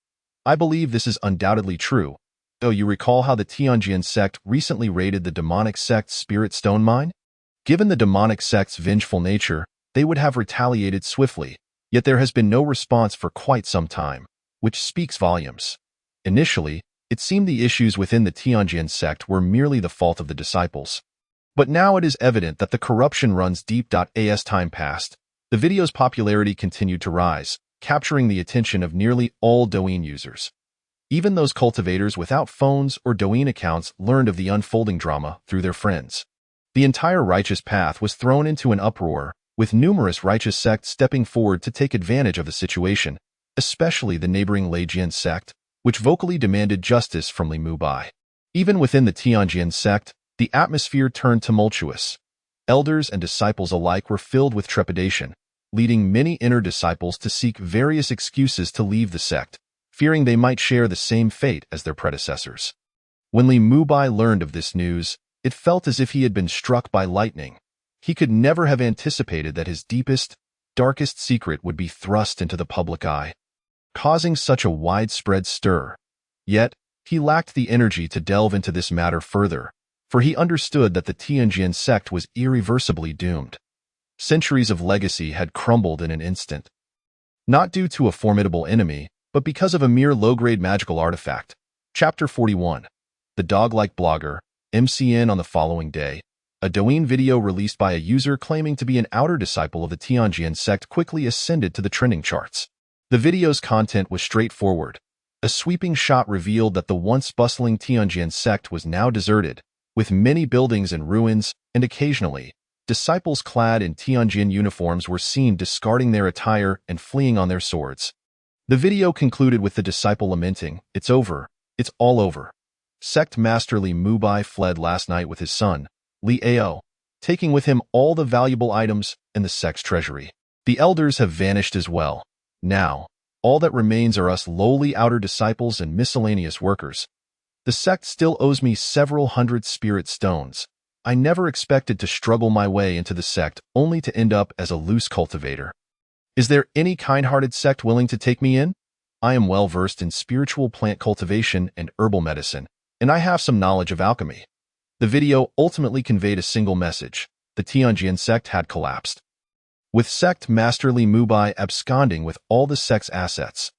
I believe this is undoubtedly true. Though you recall how the Tianjin sect recently raided the demonic sect's spirit stone mine? Given the demonic sect's vengeful nature, they would have retaliated swiftly, yet there has been no response for quite some time, which speaks volumes. Initially, it seemed the issues within the Tianjin sect were merely the fault of the disciples. But now it is evident that the corruption runs deep. As time passed, the video's popularity continued to rise, capturing the attention of nearly all Douyin users. Even those cultivators without phones or Douyin accounts learned of the unfolding drama through their friends. The entire righteous path was thrown into an uproar, with numerous righteous sects stepping forward to take advantage of the situation, especially the neighboring Leijian sect, which vocally demanded justice from Li Mubai. Even within the Tianjin sect, the atmosphere turned tumultuous. Elders and disciples alike were filled with trepidation, leading many inner disciples to seek various excuses to leave the sect, fearing they might share the same fate as their predecessors. When Li Mubai learned of this news, it felt as if he had been struck by lightning. He could never have anticipated that his deepest, darkest secret would be thrust into the public eye, causing such a widespread stir. Yet, he lacked the energy to delve into this matter further, for he understood that the Tianjin sect was irreversibly doomed. Centuries of legacy had crumbled in an instant. Not due to a formidable enemy, but because of a mere low-grade magical artifact. Chapter 41. The Dog-like Blogger, MCN. On the following day, a Douyin video released by a user claiming to be an outer disciple of the Tianjin sect quickly ascended to the trending charts. The video's content was straightforward. A sweeping shot revealed that the once bustling Tianjin sect was now deserted, with many buildings in ruins, and occasionally, disciples clad in Tianjin uniforms were seen discarding their attire and fleeing on their swords. The video concluded with the disciple lamenting, "It's over. It's all over." Sect Master Li Mubai fled last night with his son, Li Ao, taking with him all the valuable items in the sect's treasury. The elders have vanished as well. Now, all that remains are us lowly outer disciples and miscellaneous workers. The sect still owes me several hundred spirit stones. I never expected to struggle my way into the sect only to end up as a loose cultivator. Is there any kind-hearted sect willing to take me in? I am well versed in spiritual plant cultivation and herbal medicine, and I have some knowledge of alchemy. The video ultimately conveyed a single message: the Tianjin sect had collapsed, with Sect Master Li Mubai absconding with all the sect's assets.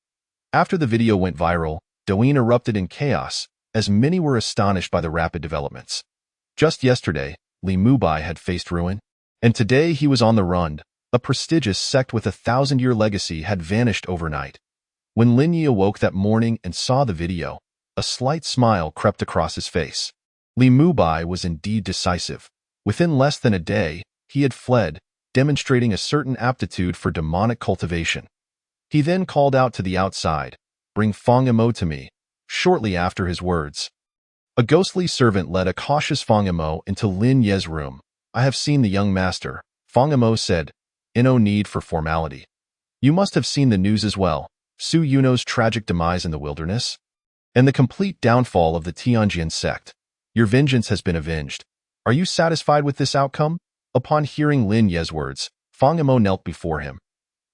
After the video went viral, Douyin erupted in chaos, as many were astonished by the rapid developments. Just yesterday, Li Mubai had faced ruin, and today he was on the run. A prestigious sect with a 1,000-year legacy had vanished overnight. When Lin Yi awoke that morning and saw the video, a slight smile crept across his face. Li Mubai was indeed decisive. Within less than a day, he had fled, demonstrating a certain aptitude for demonic cultivation. He then called out to the outside, "Bring Fang Imo to me." Shortly after his words, a ghostly servant led a cautious Fang Imo into Lin Ye's room. "I have seen the young master," Fang Imo said. "No need for formality. You must have seen the news as well. Su Yuno's tragic demise in the wilderness, and the complete downfall of the Tianjin sect. Your vengeance has been avenged. Are you satisfied with this outcome?" Upon hearing Lin Ye's words, Fang Imo knelt before him.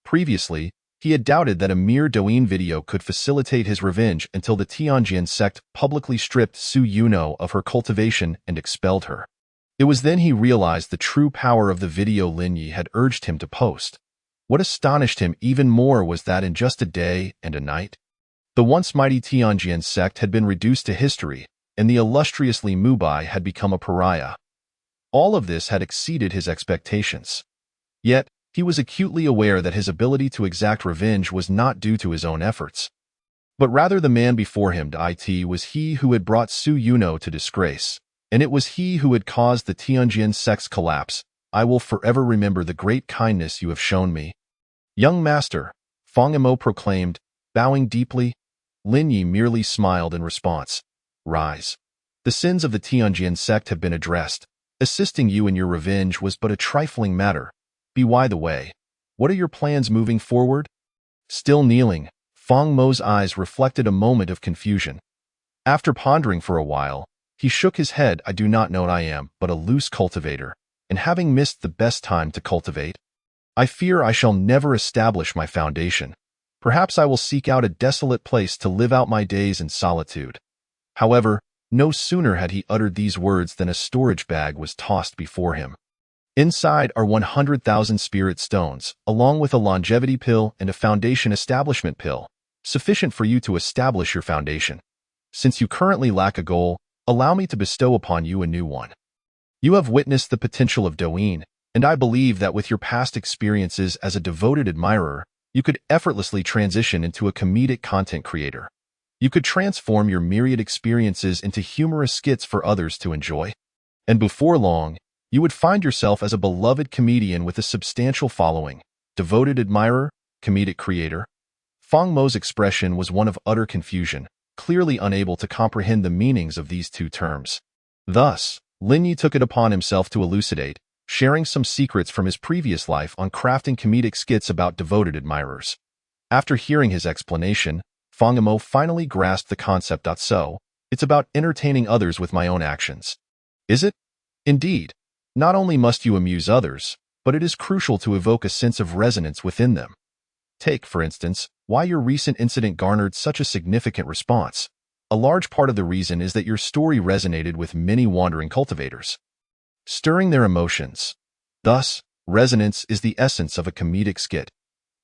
Previously, he had doubted that a mere Douyin video could facilitate his revenge until the Tianjin sect publicly stripped Su Yuno of her cultivation and expelled her. It was then he realized the true power of the video Lin Yi had urged him to post. What astonished him even more was that in just a day and a night, the once mighty Tianjin sect had been reduced to history, and the illustrious Li Mubai had become a pariah. All of this had exceeded his expectations. Yet, he was acutely aware that his ability to exact revenge was not due to his own efforts, but rather the man before him. It was he who had brought Su Yuno to disgrace. and it was he who had caused the Tianjin sect's collapse. I will forever remember the great kindness you have shown me. Young master, Fang Emo proclaimed, bowing deeply. Lin Yi merely smiled in response. Rise. The sins of the Tianjin sect have been addressed. Assisting you in your revenge was but a trifling matter. By the way, what are your plans moving forward? Still kneeling, Fang Mo's eyes reflected a moment of confusion. After pondering for a while, he shook his head. I do not know what I am, but a loose cultivator, and having missed the best time to cultivate, I fear I shall never establish my foundation. Perhaps I will seek out a desolate place to live out my days in solitude. However, no sooner had he uttered these words than a storage bag was tossed before him. Inside are 100,000 spirit stones, along with a longevity pill and a foundation establishment pill, sufficient for you to establish your foundation. Since you currently lack a goal, allow me to bestow upon you a new one. You have witnessed the potential of Douyin, and I believe that with your past experiences as a devoted admirer, you could effortlessly transition into a comedic content creator. You could transform your myriad experiences into humorous skits for others to enjoy. And before long, you would find yourself as a beloved comedian with a substantial following, devoted admirer, comedic creator. Fang Mo's expression was one of utter confusion, clearly unable to comprehend the meanings of these two terms. Thus, Lin Yi took it upon himself to elucidate, sharing some secrets from his previous life on crafting comedic skits about devoted admirers. After hearing his explanation, Fang Mo finally grasped the concept. So, it's about entertaining others with my own actions. Is it? Indeed. Not only must you amuse others, but it is crucial to evoke a sense of resonance within them. Take, for instance, why your recent incident garnered such a significant response. A large part of the reason is that your story resonated with many wandering cultivators, stirring their emotions. Thus, resonance is the essence of a comedic skit.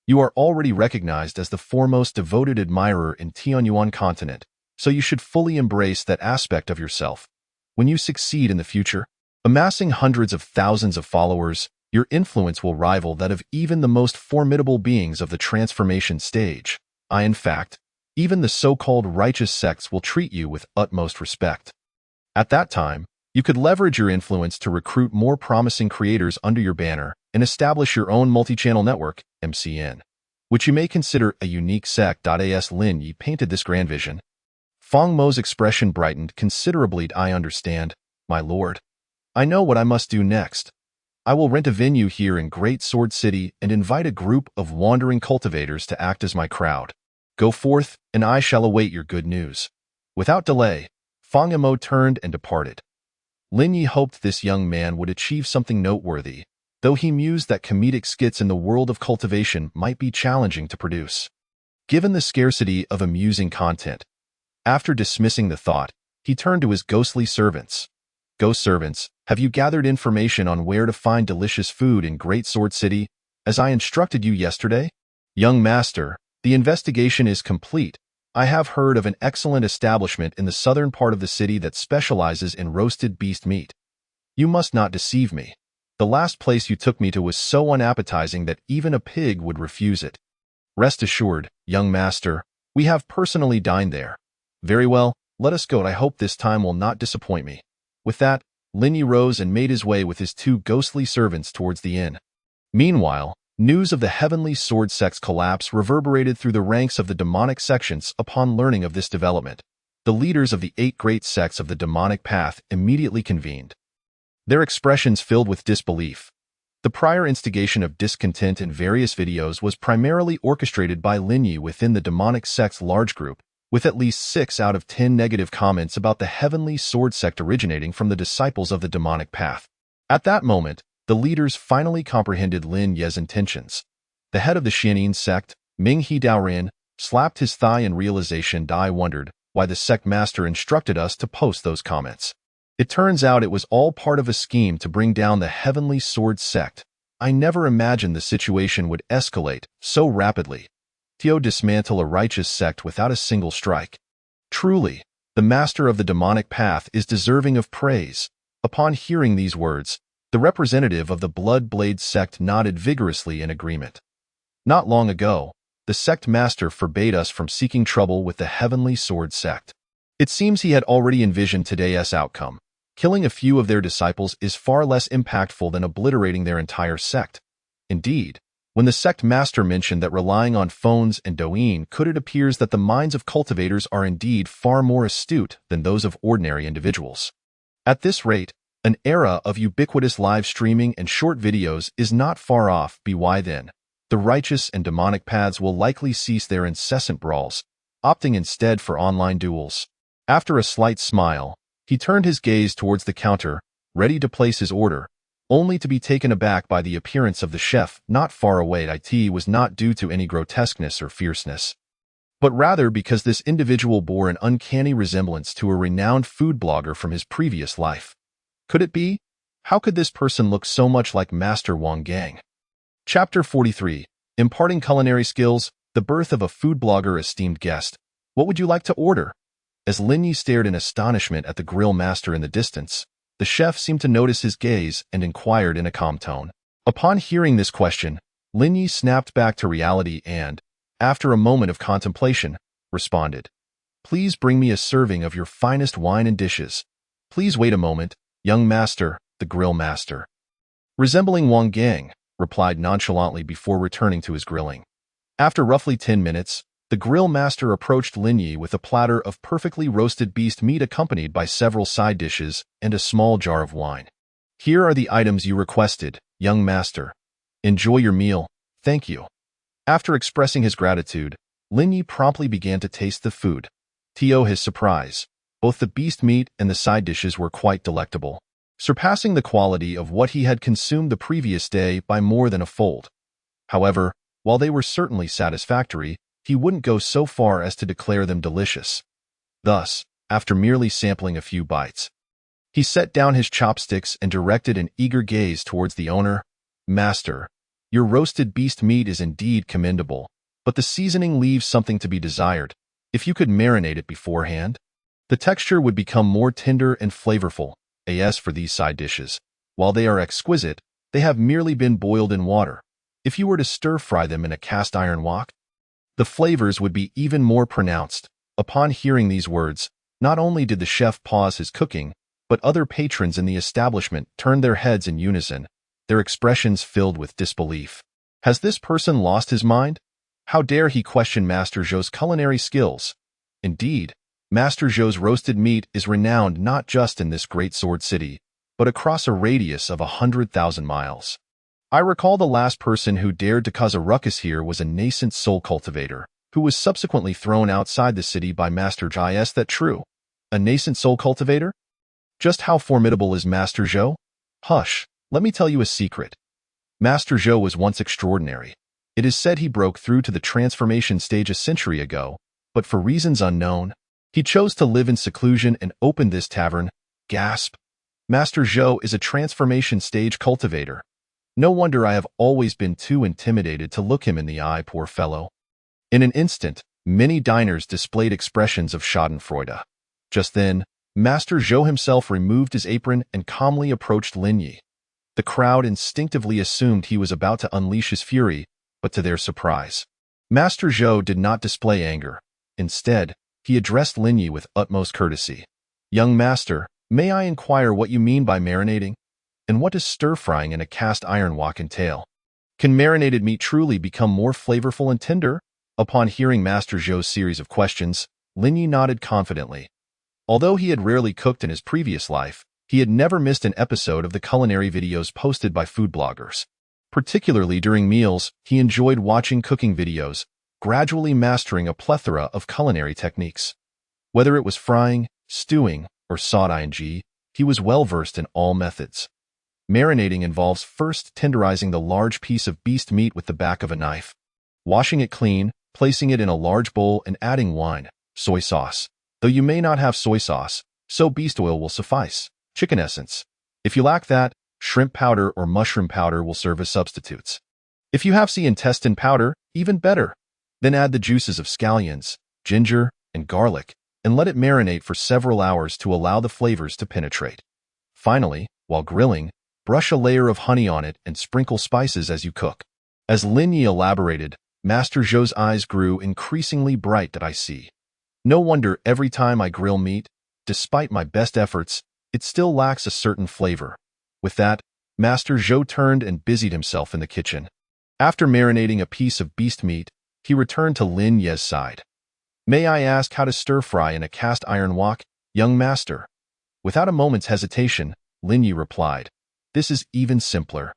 You are already recognized as the foremost devoted admirer in Tianyuan continent, so you should fully embrace that aspect of yourself. When you succeed in the future, amassing hundreds of thousands of followers, your influence will rival that of even the most formidable beings of the transformation stage. In fact, even the so-called righteous sects will treat you with utmost respect. At that time, you could leverage your influence to recruit more promising creators under your banner and establish your own multi-channel network, MCN, which you may consider a unique sect. As Lin Yi painted this grand vision, Fang Mo's expression brightened considerably. I understand, my lord. I know what I must do next. I will rent a venue here in Great Sword City and invite a group of wandering cultivators to act as my crowd. Go forth, and I shall await your good news. Without delay, Fang Mo turned and departed. Lin Yi hoped this young man would achieve something noteworthy, though he mused that comedic skits in the world of cultivation might be challenging to produce, given the scarcity of amusing content. After dismissing the thought, he turned to his ghostly servants. Ghost servants, have you gathered information on where to find delicious food in Great Sword City, as I instructed you yesterday? Young master, the investigation is complete. I have heard of an excellent establishment in the southern part of the city that specializes in roasted beast meat. You must not deceive me. The last place you took me to was so unappetizing that even a pig would refuse it. Rest assured, young master, we have personally dined there. Very well, let us go. I hope this time will not disappoint me. With that, Lin Yi rose and made his way with his two ghostly servants towards the inn. Meanwhile, news of the Heavenly Sword sect's collapse reverberated through the ranks of the demonic sections. Upon learning of this development, the leaders of the 8 great sects of the demonic path immediately convened, their expressions filled with disbelief. The prior instigation of discontent in various videos was primarily orchestrated by Lin Yi within the demonic sect's large group, with at least 6 out of 10 negative comments about the Heavenly Sword sect originating from the disciples of the demonic path. At that moment, the leaders finally comprehended Lin Ye's intentions. The head of the Xianin sect, Ming He Daorin, slapped his thigh in realization. I wondered why the sect master instructed us to post those comments. It turns out it was all part of a scheme to bring down the Heavenly Sword sect. I never imagined the situation would escalate so rapidly. To dismantle a righteous sect without a single strike. Truly, the master of the demonic path is deserving of praise. Upon hearing these words, the representative of the Blood Blade sect nodded vigorously in agreement. Not long ago, the sect master forbade us from seeking trouble with the Heavenly Sword sect. It seems he had already envisioned today's outcome. Killing a few of their disciples is far less impactful than obliterating their entire sect. Indeed, when the sect master mentioned that relying on phones and Douyin it appears that the minds of cultivators are indeed far more astute than those of ordinary individuals. At this rate, an era of ubiquitous live streaming and short videos is not far off. By then, the righteous and demonic paths will likely cease their incessant brawls, opting instead for online duels. After a slight smile, he turned his gaze towards the counter, ready to place his order, only to be taken aback by the appearance of the chef not far away. It was not due to any grotesqueness or fierceness, but rather because this individual bore an uncanny resemblance to a renowned food blogger from his previous life. Could it be? How could this person look so much like Master Wang Gang? Chapter 43. Imparting Culinary Skills, the Birth of a Food Blogger. Esteemed guest, what would you like to order? As Lin Yi stared in astonishment at the grill master in the distance, the chef seemed to notice his gaze and inquired in a calm tone. Upon hearing this question, Lin Yi snapped back to reality and, after a moment of contemplation, responded, "Please bring me a serving of your finest wine and dishes. Please wait a moment, young master," the grill master, resembling Wang Gang, replied nonchalantly before returning to his grilling. After roughly 10 minutes, the grill master approached Lin Yi with a platter of perfectly roasted beast meat accompanied by several side dishes and a small jar of wine. "Here are the items you requested, young master. Enjoy your meal, thank you." After expressing his gratitude, Lin Yi promptly began to taste the food. To his surprise, both the beast meat and the side dishes were quite delectable, surpassing the quality of what he had consumed the previous day by more than a fold. However, while they were certainly satisfactory, he wouldn't go so far as to declare them delicious. Thus, after merely sampling a few bites, he set down his chopsticks and directed an eager gaze towards the owner. "Master, your roasted beast meat is indeed commendable, but the seasoning leaves something to be desired. If you could marinate it beforehand, the texture would become more tender and flavorful. As for these side dishes, while they are exquisite, they have merely been boiled in water. If you were to stir-fry them in a cast-iron wok, the flavors would be even more pronounced." Upon hearing these words, not only did the chef pause his cooking, but other patrons in the establishment turned their heads in unison, their expressions filled with disbelief. Has this person lost his mind? How dare he question Master Zhou's culinary skills? Indeed, Master Zhou's roasted meat is renowned not just in this great sword city, but across a radius of 100,000 miles. I recall the last person who dared to cause a ruckus here was a nascent soul cultivator, who was subsequently thrown outside the city by Master Zhou. Is that true? A nascent soul cultivator? Just how formidable is Master Zhou? Hush, let me tell you a secret. Master Zhou was once extraordinary. It is said he broke through to the transformation stage a century ago, but for reasons unknown, he chose to live in seclusion and opened this tavern. Gasp. Master Zhou is a transformation stage cultivator. No wonder I have always been too intimidated to look him in the eye, poor fellow. In an instant, many diners displayed expressions of schadenfreude. Just then, Master Zhou himself removed his apron and calmly approached Lin Yi. The crowd instinctively assumed he was about to unleash his fury, but to their surprise, Master Zhou did not display anger. Instead, he addressed Lin Yi with utmost courtesy. "Young master, may I inquire what you mean by marinating? And what does stir-frying in a cast-iron wok entail? Can marinated meat truly become more flavorful and tender?" Upon hearing Master Zhou's series of questions, Lin Yi nodded confidently. Although he had rarely cooked in his previous life, he had never missed an episode of the culinary videos posted by food bloggers. Particularly during meals, he enjoyed watching cooking videos, gradually mastering a plethora of culinary techniques. Whether it was frying, stewing, or sautéing, he was well-versed in all methods. Marinating involves first tenderizing the large piece of beast meat with the back of a knife, washing it clean, placing it in a large bowl and adding wine, soy sauce. Though you may not have soy sauce, so beast oil will suffice. Chicken essence. If you lack that, shrimp powder or mushroom powder will serve as substitutes. If you have sea intestine powder, even better. Then add the juices of scallions, ginger, and garlic, and let it marinate for several hours to allow the flavors to penetrate. Finally, while grilling, brush a layer of honey on it and sprinkle spices as you cook. As Lin Yi elaborated, Master Zhou's eyes grew increasingly bright. "I see. No wonder every time I grill meat, despite my best efforts, it still lacks a certain flavor. With that, Master Zhou turned and busied himself in the kitchen. After marinating a piece of beast meat, he returned to Lin Ye's side. "May I ask how to stir-fry in a cast-iron wok, young master?" Without a moment's hesitation, Lin Yi replied, "This is even simpler.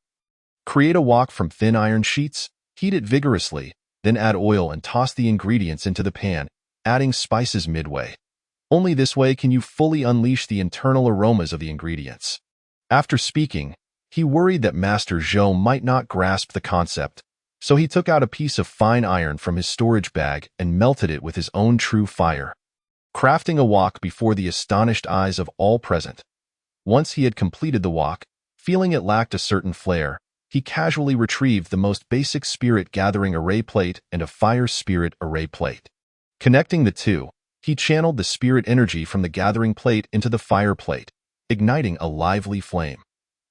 Create a wok from thin iron sheets, heat it vigorously, then add oil and toss the ingredients into the pan, adding spices midway. Only this way can you fully unleash the internal aromas of the ingredients." After speaking, he worried that Master Zhou might not grasp the concept, so he took out a piece of fine iron from his storage bag and melted it with his own true fire, crafting a wok before the astonished eyes of all present. Once he had completed the wok, feeling it lacked a certain flair, he casually retrieved the most basic spirit-gathering array plate and a fire spirit array plate. Connecting the two, he channeled the spirit energy from the gathering plate into the fire plate, igniting a lively flame.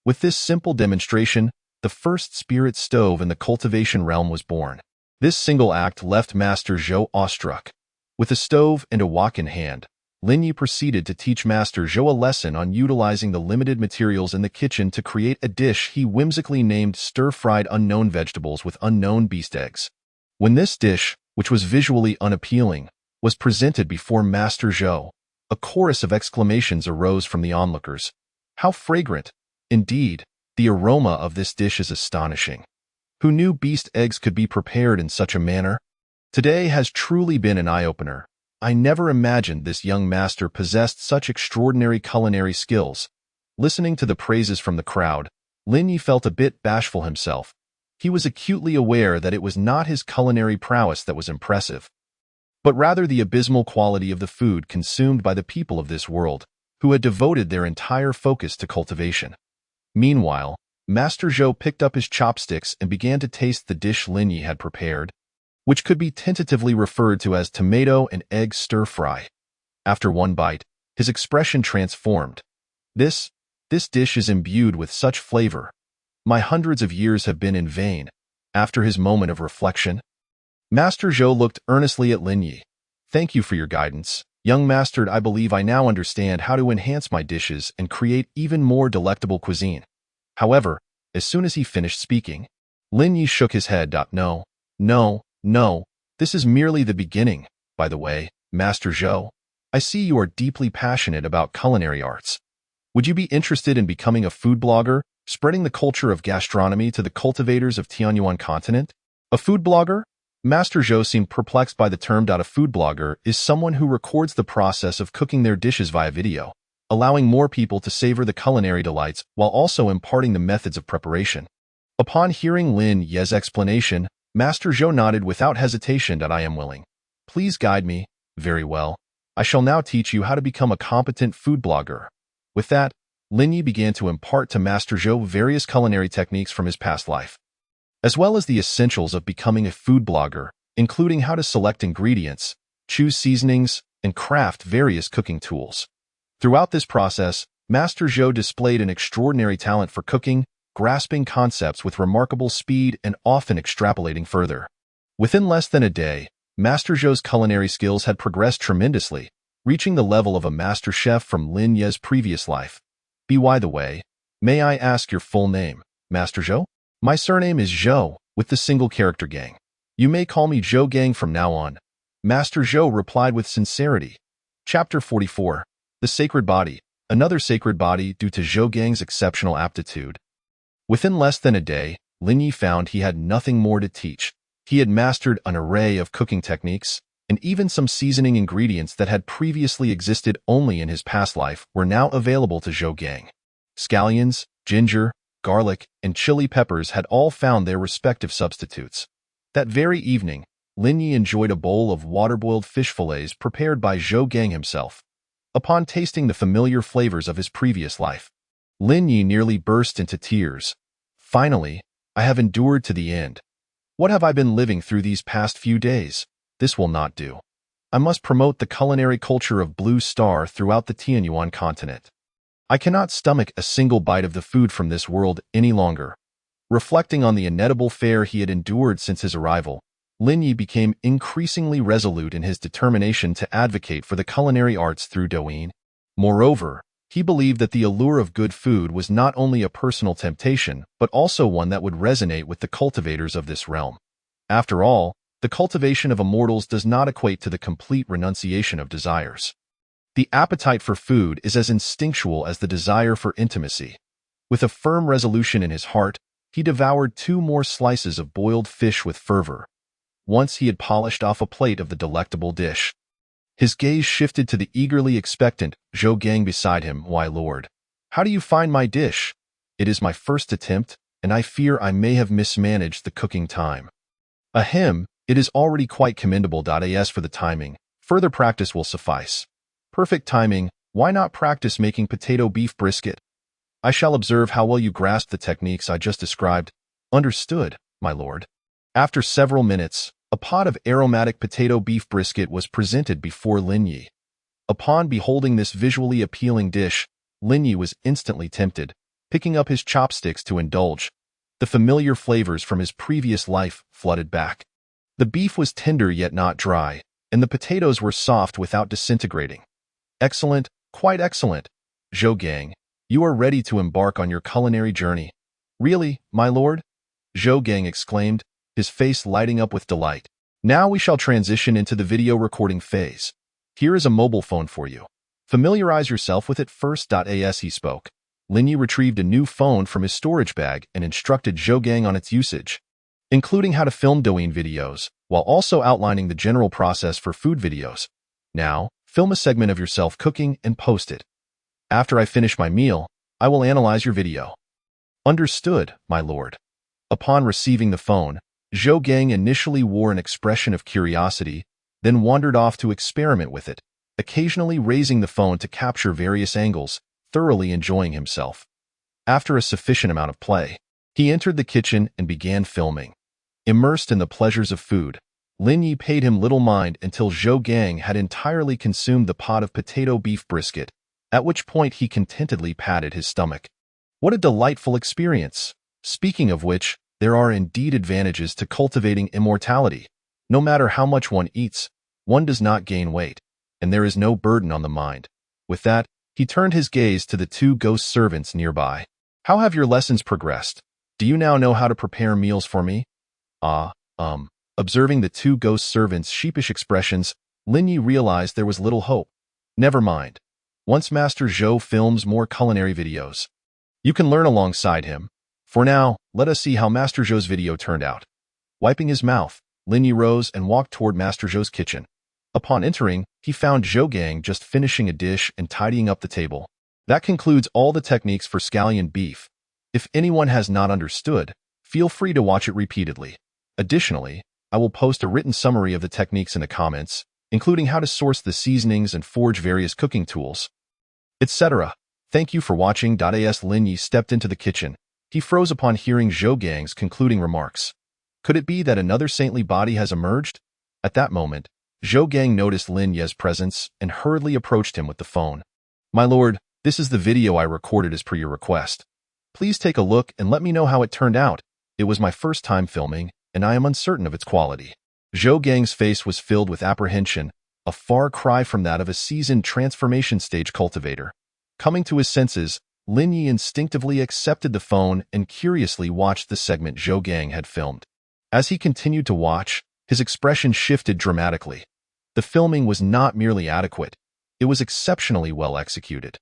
With this simple demonstration, the first spirit stove in the cultivation realm was born. This single act left Master Zhou awestruck. With a stove and a wok in hand, Lin Yi proceeded to teach Master Zhou a lesson on utilizing the limited materials in the kitchen to create a dish he whimsically named stir-fried unknown vegetables with unknown beast eggs. When this dish, which was visually unappealing, was presented before Master Zhou, a chorus of exclamations arose from the onlookers. "How fragrant! Indeed, the aroma of this dish is astonishing. Who knew beast eggs could be prepared in such a manner? Today has truly been an eye-opener. I never imagined this young master possessed such extraordinary culinary skills." Listening to the praises from the crowd, Lin Yi felt a bit bashful himself. He was acutely aware that it was not his culinary prowess that was impressive, but rather the abysmal quality of the food consumed by the people of this world, who had devoted their entire focus to cultivation. Meanwhile, Master Zhou picked up his chopsticks and began to taste the dish Lin Yi had prepared, which could be tentatively referred to as tomato and egg stir-fry. After one bite, his expression transformed. This dish is imbued with such flavor. My hundreds of years have been in vain." After his moment of reflection, Master Zhou looked earnestly at Lin Yi. "Thank you for your guidance, young master. I believe I now understand how to enhance my dishes and create even more delectable cuisine." However, as soon as he finished speaking, Lin Yi shook his head. No, this is merely the beginning. By the way, Master Zhou, I see you are deeply passionate about culinary arts. Would you be interested in becoming a food blogger, spreading the culture of gastronomy to the cultivators of Tianyuan continent? A food blogger? Master Zhou seemed perplexed by the term. A food blogger is someone who records the process of cooking their dishes via video, allowing more people to savor the culinary delights while also imparting the methods of preparation. Upon hearing Lin Ye's explanation, Master Zhou nodded without hesitation. "I am willing. Please guide me." "Very well. I shall now teach you how to become a competent food blogger." With that, Lin Yi began to impart to Master Zhou various culinary techniques from his past life, as well as the essentials of becoming a food blogger, including how to select ingredients, choose seasonings, and craft various cooking tools. Throughout this process, Master Zhou displayed an extraordinary talent for cooking, grasping concepts with remarkable speed and often extrapolating further. Within less than a day, Master Zhou's culinary skills had progressed tremendously, reaching the level of a master chef from Lin Ye's previous life. By the way, may I ask your full name, Master Zhou? My surname is Zhou, with the single character Gang. You may call me Zhou Gang from now on. Master Zhou replied with sincerity. Chapter 44. The Sacred Body. Another sacred body due to Zhou Gang's exceptional aptitude. Within less than a day, Lin Yi found he had nothing more to teach. He had mastered an array of cooking techniques, and even some seasoning ingredients that had previously existed only in his past life were now available to Zhou Gang. Scallions, ginger, garlic, and chili peppers had all found their respective substitutes. That very evening, Lin Yi enjoyed a bowl of water-boiled fish fillets prepared by Zhou Gang himself. Upon tasting the familiar flavors of his previous life, Lin Yi nearly burst into tears. "Finally, I have endured to the end. What have I been living through these past few days? This will not do. I must promote the culinary culture of Blue Star throughout the Tianyuan continent. I cannot stomach a single bite of the food from this world any longer." Reflecting on the inedible fare he had endured since his arrival, Lin Yi became increasingly resolute in his determination to advocate for the culinary arts through Douyin. Moreover, He believed that the allure of good food was not only a personal temptation, but also one that would resonate with the cultivators of this realm. After all, the cultivation of immortals does not equate to the complete renunciation of desires. The appetite for food is as instinctual as the desire for intimacy. With a firm resolution in his heart, he devoured 2 more slices of boiled fish with fervor. Once he had polished off a plate of the delectable dish, his gaze shifted to the eagerly expectant Zhou Gang beside him. "Why, Lord, how do you find my dish? It is my first attempt, and I fear I may have mismanaged the cooking time." "Ahem, it is already quite commendable. As for the timing, further practice will suffice." "Perfect timing. Why not practice making potato beef brisket? I shall observe how well you grasp the techniques I just described." "Understood, my lord." After several minutes, a pot of aromatic potato beef brisket was presented before Lin Yi. Upon beholding this visually appealing dish, Lin Yi was instantly tempted, picking up his chopsticks to indulge. The familiar flavors from his previous life flooded back. The beef was tender yet not dry, and the potatoes were soft without disintegrating. "Excellent, quite excellent. Zhou Gang, you are ready to embark on your culinary journey." "Really, my lord?" Zhou Gang exclaimed, his face lighting up with delight. "Now we shall transition into the video recording phase. Here is a mobile phone for you. Familiarize yourself with it first." As he spoke, Lin Yi retrieved a new phone from his storage bag and instructed Zhou Gang on its usage, including how to film Douyin videos, while also outlining the general process for food videos. "Now, film a segment of yourself cooking and post it. After I finish my meal, I will analyze your video." "Understood, my lord." Upon receiving the phone, Zhou Gang initially wore an expression of curiosity, then wandered off to experiment with it, occasionally raising the phone to capture various angles, thoroughly enjoying himself. After a sufficient amount of play, he entered the kitchen and began filming. Immersed in the pleasures of food, Lin Yi paid him little mind until Zhou Gang had entirely consumed the pot of potato beef brisket, at which point he contentedly patted his stomach. What a delightful experience! Speaking of which, there are indeed advantages to cultivating immortality. No matter how much one eats, one does not gain weight, and there is no burden on the mind. With that, he turned his gaze to the 2 ghost servants nearby. "How have your lessons progressed? Do you now know how to prepare meals for me?" Observing the 2 ghost servants' sheepish expressions, Lin Yi realized there was little hope. Never mind. Once Master Zhou films more culinary videos, you can learn alongside him. For now, let us see how Master Zhou's video turned out. Wiping his mouth, Lin Yi rose and walked toward Master Zhou's kitchen. Upon entering, he found Zhou Gang just finishing a dish and tidying up the table. That concludes all the techniques for scallion beef. If anyone has not understood, feel free to watch it repeatedly. Additionally, I will post a written summary of the techniques in the comments, including how to source the seasonings and forge various cooking tools, etc. Thank you for watching. As Lin Yi stepped into the kitchen, he froze upon hearing Zhou Gang's concluding remarks. Could it be that another saintly body has emerged? At that moment, Zhou Gang noticed Lin Yi's presence and hurriedly approached him with the phone. "My lord, this is the video I recorded as per your request. Please take a look and let me know how it turned out. It was my first time filming, and I am uncertain of its quality." Zhou Gang's face was filled with apprehension, a far cry from that of a seasoned transformation stage cultivator. Coming to his senses, Lin Yi instinctively accepted the phone and curiously watched the segment Zhou Gang had filmed. As he continued to watch, his expression shifted dramatically. The filming was not merely adequate, it was exceptionally well executed.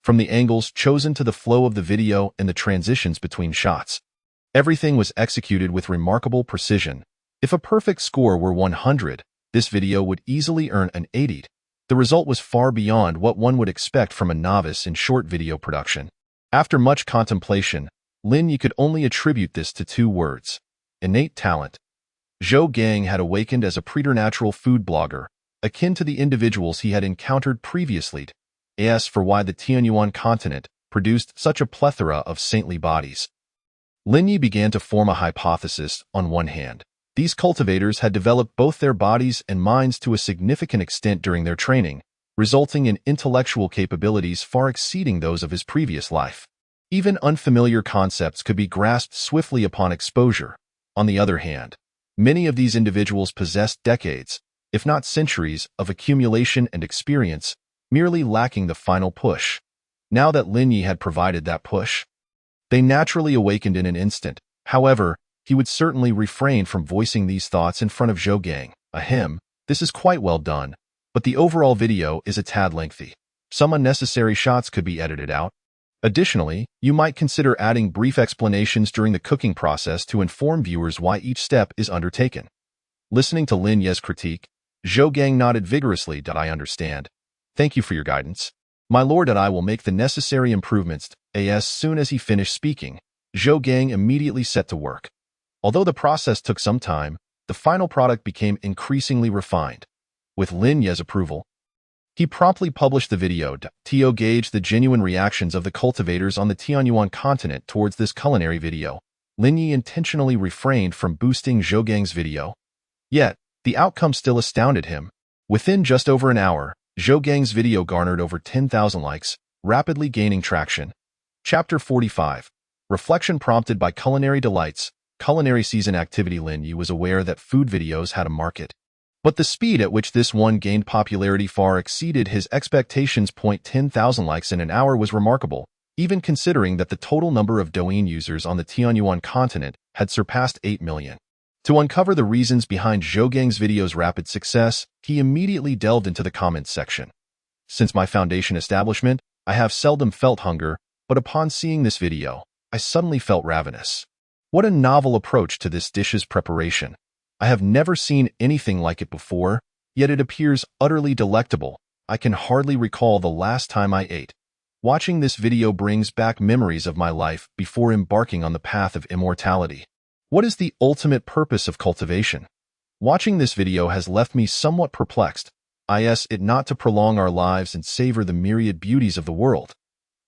From the angles chosen to the flow of the video and the transitions between shots, everything was executed with remarkable precision. If a perfect score were 100, this video would easily earn an 80. The result was far beyond what one would expect from a novice in short video production. After much contemplation, Lin Yi could only attribute this to 2 words: innate talent. Zhou Gang had awakened as a preternatural food blogger, akin to the individuals he had encountered previously. As for why the Tianyuan continent produced such a plethora of saintly bodies, Lin Yi began to form a hypothesis. On one hand, these cultivators had developed both their bodies and minds to a significant extent during their training, resulting in intellectual capabilities far exceeding those of his previous life. Even unfamiliar concepts could be grasped swiftly upon exposure. On the other hand, many of these individuals possessed decades, if not centuries, of accumulation and experience, merely lacking the final push. now that Lin Yi had provided that push. They naturally awakened in an instant. However, he would certainly refrain from voicing these thoughts in front of Zhou Gang. Ahem, this is quite well done, but the overall video is a tad lengthy. Some unnecessary shots could be edited out. Additionally, you might consider adding brief explanations during the cooking process to inform viewers why each step is undertaken. Listening to Lin Ye's critique, Zhou Gang nodded vigorously. I understand. Thank you for your guidance. My lord and I will make the necessary improvements. As soon as he finished speaking, Zhou Gang immediately set to work. Although the process took some time, the final product became increasingly refined. With Lin Ye's approval, he promptly published the video to gauge the genuine reactions of the cultivators on the Tianyuan continent towards this culinary video. Lin Yi intentionally refrained from boosting Zhou Gang's video. Yet, the outcome still astounded him. Within just over an hour, Zhou Gang's video garnered over 10,000 likes, rapidly gaining traction. Chapter 45. Reflection prompted by culinary delights. Culinary season activity. Lin Yi was aware that food videos had a market, but the speed at which this one gained popularity far exceeded his expectations. 10,000 likes in an hour was remarkable, even considering that the total number of Douyin users on the Tianyuan continent had surpassed 8 million. To uncover the reasons behind Zhou Gang's video's rapid success, he immediately delved into the comments section. Since my foundation establishment, I have seldom felt hunger, but upon seeing this video, I suddenly felt ravenous. What a novel approach to this dish's preparation. I have never seen anything like it before, yet it appears utterly delectable. I can hardly recall the last time I ate. Watching this video brings back memories of my life before embarking on the path of immortality. What is the ultimate purpose of cultivation? Watching this video has left me somewhat perplexed. Is it not to prolong our lives and savor the myriad beauties of the world?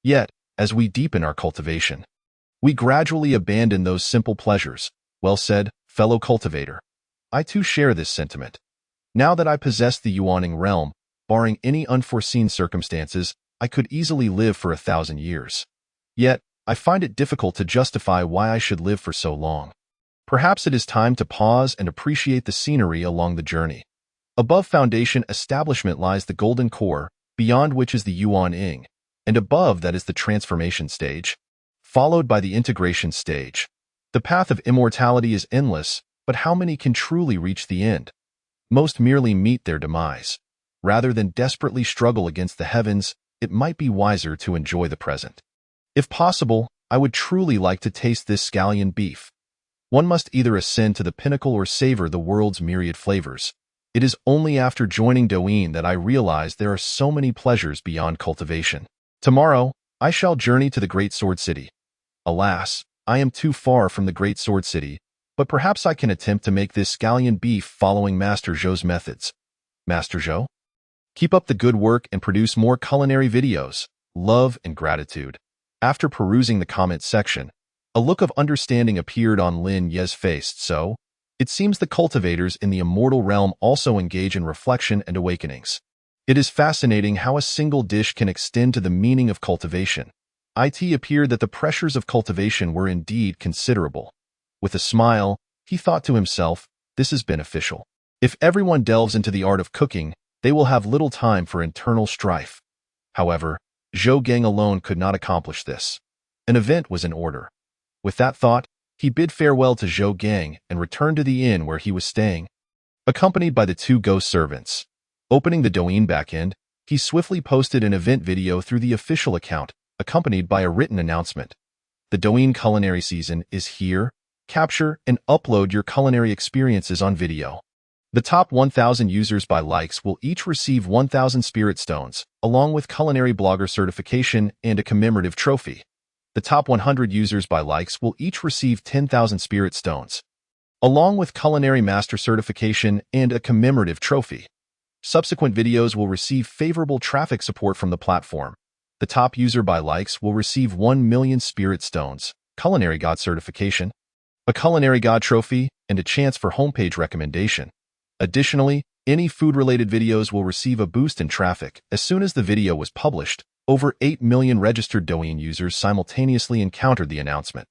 Yet, as we deepen our cultivation, we gradually abandon those simple pleasures. Well said, fellow cultivator. I too share this sentiment. Now that I possess the Yuaning realm, barring any unforeseen circumstances, I could easily live for 1,000 years. Yet, I find it difficult to justify why I should live for so long. Perhaps it is time to pause and appreciate the scenery along the journey. Above foundation establishment lies the golden core, beyond which is the Yuan-ing, and above that is the transformation stage, followed by the integration stage. The path of immortality is endless, but how many can truly reach the end? Most merely meet their demise. Rather than desperately struggle against the heavens, it might be wiser to enjoy the present. If possible, I would truly like to taste this scallion beef. One must either ascend to the pinnacle or savor the world's myriad flavors. It is only after joining Douyin that I realized there are so many pleasures beyond cultivation. Tomorrow, I shall journey to the Great Sword City. Alas, I am too far from the Great Sword City, but perhaps I can attempt to make this scallion beef following Master Zhou's methods. Master Zhou? Keep up the good work and produce more culinary videos. Love and gratitude. After perusing the comments section, a look of understanding appeared on Lin Ye's face. So, it seems the cultivators in the immortal realm also engage in reflection and awakenings. It is fascinating how a single dish can extend to the meaning of cultivation. It appeared that the pressures of cultivation were indeed considerable. With a smile, he thought to himself, this is beneficial. If everyone delves into the art of cooking, they will have little time for internal strife. However, Zhou Gang alone could not accomplish this. An event was in order. With that thought, he bid farewell to Zhou Gang and returned to the inn where he was staying. Accompanied by the two ghost servants, opening the Douyin backend, he swiftly posted an event video through the official account, accompanied by a written announcement. The Douyin culinary season is here. Capture and upload your culinary experiences on video. The top 1,000 users by likes will each receive 1,000 spirit stones, along with culinary blogger certification and a commemorative trophy. The top 100 users by likes will each receive 10,000 spirit stones, along with culinary master certification and a commemorative trophy. Subsequent videos will receive favorable traffic support from the platform. The top user by likes will receive 1 million spirit stones, culinary god certification, a culinary god trophy, and a chance for homepage recommendation. Additionally, any food-related videos will receive a boost in traffic. As soon as the video was published, over 8 million registered Douyin users simultaneously encountered the announcement.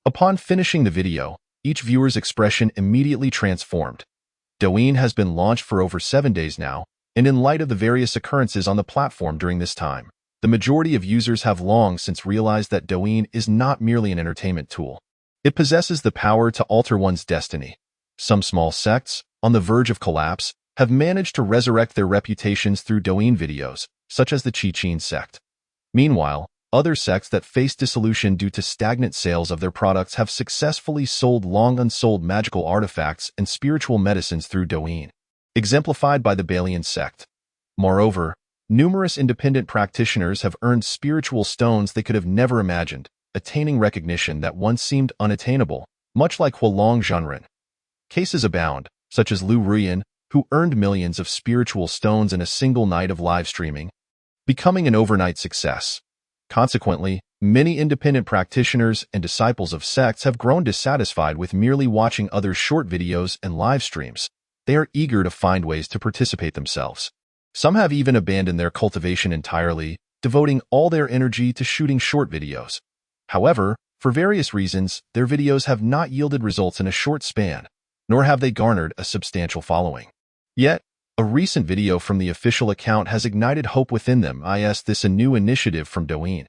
Upon finishing the video, each viewer's expression immediately transformed. Douyin has been launched for over 7 days now, and in light of the various occurrences on the platform during this time, The majority of users have long since realized that Douyin is not merely an entertainment tool. It possesses the power to alter one's destiny. Some small sects, on the verge of collapse, have managed to resurrect their reputations through Douyin videos, such as the Qichin sect. Meanwhile, other sects that face dissolution due to stagnant sales of their products have successfully sold long-unsold magical artifacts and spiritual medicines through Douyin, exemplified by the Balian sect. Moreover, numerous independent practitioners have earned spiritual stones they could have never imagined, attaining recognition that once seemed unattainable, much like Huolong Zhenren. Cases abound, such as Lu Ruyan, who earned millions of spiritual stones in a single night of live streaming, becoming an overnight success. Consequently, many independent practitioners and disciples of sects have grown dissatisfied with merely watching others' short videos and live streams. They are eager to find ways to participate themselves. Some have even abandoned their cultivation entirely, devoting all their energy to shooting short videos. However, for various reasons, their videos have not yielded results in a short span, nor have they garnered a substantial following. Yet, a recent video from the official account has ignited hope within them. Is this a new initiative from Douyin?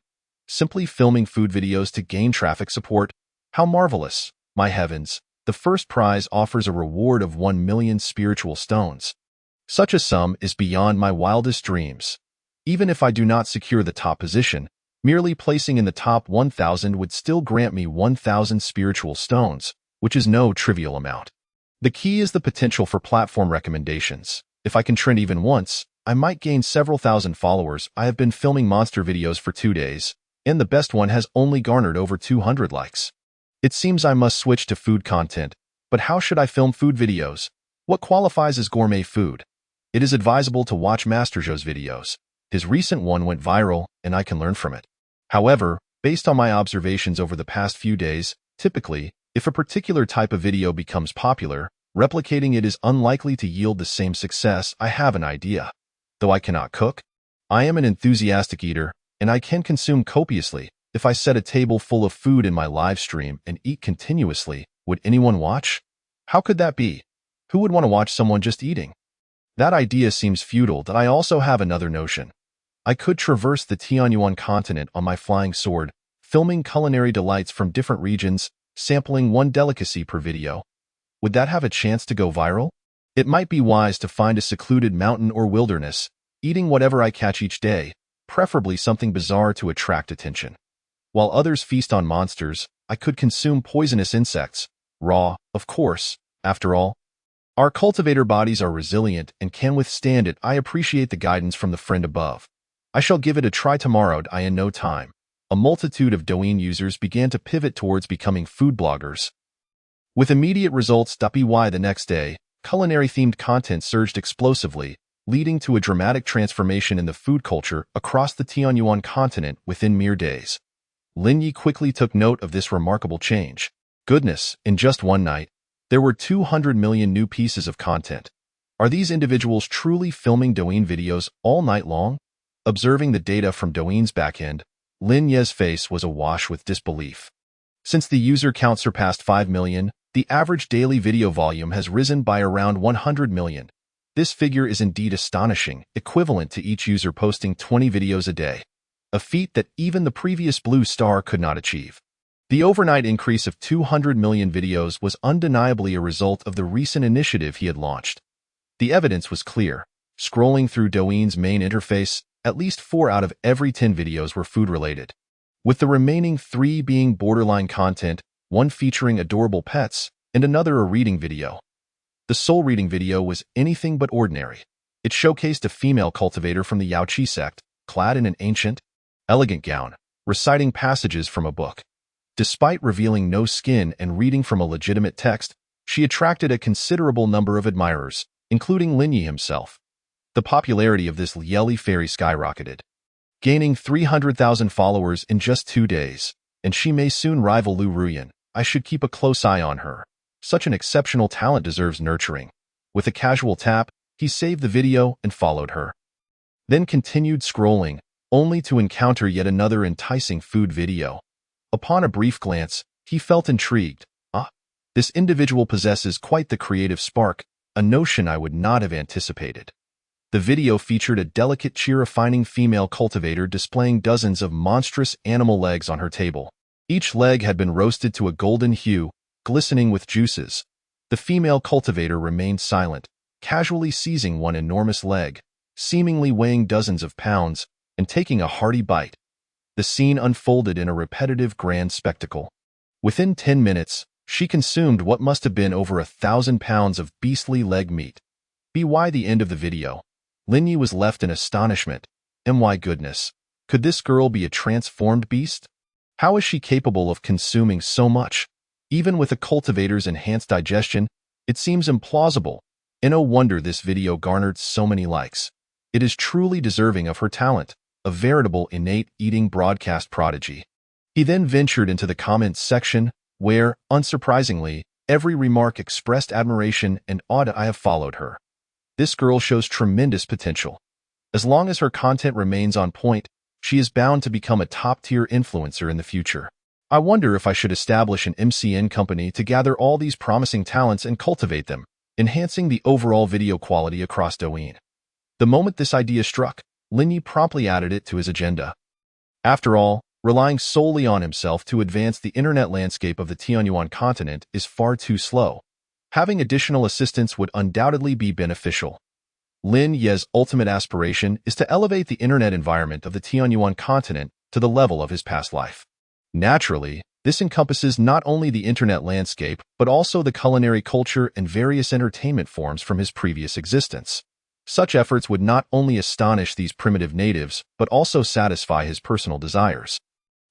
Simply filming food videos to gain traffic support? How marvelous! My heavens, the first prize offers a reward of 1 million spiritual stones. Such a sum is beyond my wildest dreams. Even if I do not secure the top position, merely placing in the top 1,000 would still grant me 1,000 spiritual stones, which is no trivial amount. The key is the potential for platform recommendations. If I can trend even once, I might gain several thousand followers. I have been filming monster videos for 2 days, and the best one has only garnered over 200 likes. It seems I must switch to food content, but how should I film food videos? What qualifies as gourmet food? It is advisable to watch Master Zhou's videos. His recent one went viral, and I can learn from it. However, based on my observations over the past few days, typically, if a particular type of video becomes popular, replicating it is unlikely to yield the same success. I have an idea. Though I cannot cook, I am an enthusiastic eater, and I can consume copiously. If I set a table full of food in my live stream and eat continuously, would anyone watch? How could that be? Who would want to watch someone just eating? That idea seems futile. That I also have another notion. I could traverse the Tianyuan continent on my flying sword, filming culinary delights from different regions, sampling one delicacy per video. Would that have a chance to go viral? It might be wise to find a secluded mountain or wilderness, eating whatever I catch each day, preferably something bizarre to attract attention. While others feast on monsters, I could consume poisonous insects, raw, of course. After all, our cultivator bodies are resilient and can withstand it. I appreciate the guidance from the friend above. I shall give it a try tomorrow. In no time, a multitude of Douyin users began to pivot towards becoming food bloggers. With immediate results. The next day, culinary-themed content surged explosively, leading to a dramatic transformation in the food culture across the Tianyuan continent within mere days. Lin Yi quickly took note of this remarkable change. Goodness, in just one night, there were 200 million new pieces of content. Are these individuals truly filming Douyin videos all night long? Observing the data from Douyin's backend, Lin Ye's face was awash with disbelief. Since the user count surpassed 5 million, the average daily video volume has risen by around 100 million. This figure is indeed astonishing, equivalent to each user posting 20 videos a day, a feat that even the previous Blue Star could not achieve. The overnight increase of 200 million videos was undeniably a result of the recent initiative he had launched. The evidence was clear. Scrolling through Douyin's main interface, at least 4 out of every 10 videos were food-related, with the remaining 3 being borderline content, one featuring adorable pets, and another a reading video. The sole reading video was anything but ordinary. It showcased a female cultivator from the Yaoqi sect, clad in an ancient, elegant gown, reciting passages from a book. Despite revealing no skin and reading from a legitimate text, she attracted a considerable number of admirers, including Lin Yi himself. The popularity of this Yeli fairy skyrocketed, gaining 300,000 followers in just 2 days, and she may soon rival Lu Ruyan. I should keep a close eye on her. Such an exceptional talent deserves nurturing. With a casual tap, he saved the video and followed her. Then continued scrolling, only to encounter yet another enticing food video. Upon a brief glance, he felt intrigued. This individual possesses quite the creative spark, a notion I would not have anticipated. The video featured a delicate cheer-refining female cultivator displaying dozens of monstrous animal legs on her table. Each leg had been roasted to a golden hue, glistening with juices. The female cultivator remained silent, casually seizing one enormous leg, seemingly weighing dozens of pounds, and taking a hearty bite. The scene unfolded in a repetitive grand spectacle. Within 10 minutes, she consumed what must have been over 1,000 pounds of beastly leg meat. By the end of the video, Linyi was left in astonishment. My goodness, could this girl be a transformed beast? How is she capable of consuming so much? Even with a cultivator's enhanced digestion, it seems implausible. And no wonder this video garnered so many likes. It is truly deserving of her talent, a veritable innate eating broadcast prodigy. He then ventured into the comments section, where, unsurprisingly, every remark expressed admiration and awe. I have followed her. This girl shows tremendous potential. As long as her content remains on point, she is bound to become a top-tier influencer in the future. I wonder if I should establish an MCN company to gather all these promising talents and cultivate them, enhancing the overall video quality across Douyin. The moment this idea struck, Linyi promptly added it to his agenda. After all, relying solely on himself to advance the internet landscape of the Tianyuan continent is far too slow. Having additional assistance would undoubtedly be beneficial. Lin Ye's ultimate aspiration is to elevate the internet environment of the Tianyuan continent to the level of his past life. Naturally, this encompasses not only the internet landscape, but also the culinary culture and various entertainment forms from his previous existence. Such efforts would not only astonish these primitive natives, but also satisfy his personal desires.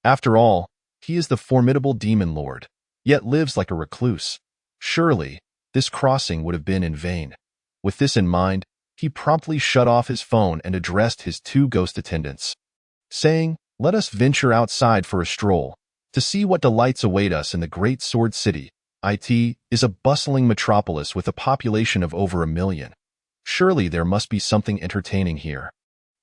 After all, he is the formidable demon lord, yet lives like a recluse. Surely, this crossing would have been in vain. With this in mind, he promptly shut off his phone and addressed his 2 ghost attendants, saying, "Let us venture outside for a stroll, to see what delights await us in the great sword city. It is a bustling metropolis with a population of over 1 million. Surely there must be something entertaining here."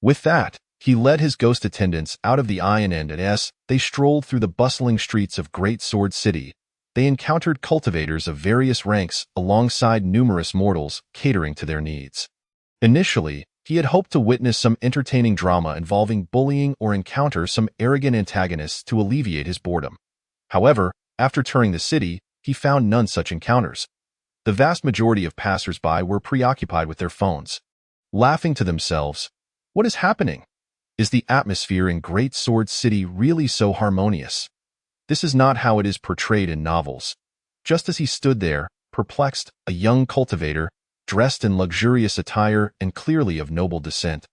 With that, he led his ghost attendants out of the inn, and as they strolled through the bustling streets of Great Sword City, they encountered cultivators of various ranks alongside numerous mortals catering to their needs. Initially, he had hoped to witness some entertaining drama involving bullying or encounter some arrogant antagonists to alleviate his boredom. However, after touring the city, he found none such encounters. The vast majority of passers-by were preoccupied with their phones, laughing to themselves. What is happening? Is the atmosphere in Great Sword City really so harmonious? This is not how it is portrayed in novels. Just as he stood there, perplexed, a young cultivator, dressed in luxurious attire and clearly of noble descent,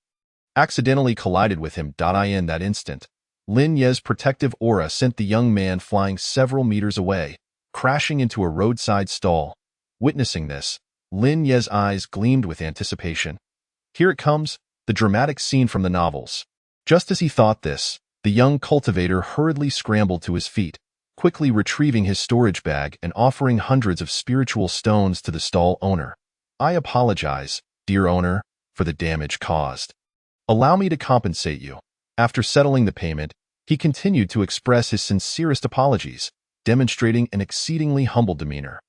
accidentally collided with him. In that instant, Lin Ye's protective aura sent the young man flying several meters away, crashing into a roadside stall. Witnessing this, Lin Ye's eyes gleamed with anticipation. Here it comes, the dramatic scene from the novels. Just as he thought this, the young cultivator hurriedly scrambled to his feet, quickly retrieving his storage bag and offering hundreds of spiritual stones to the stall owner. "I apologize, dear owner, for the damage caused. Allow me to compensate you." After settling the payment, he continued to express his sincerest apologies, demonstrating an exceedingly humble demeanor.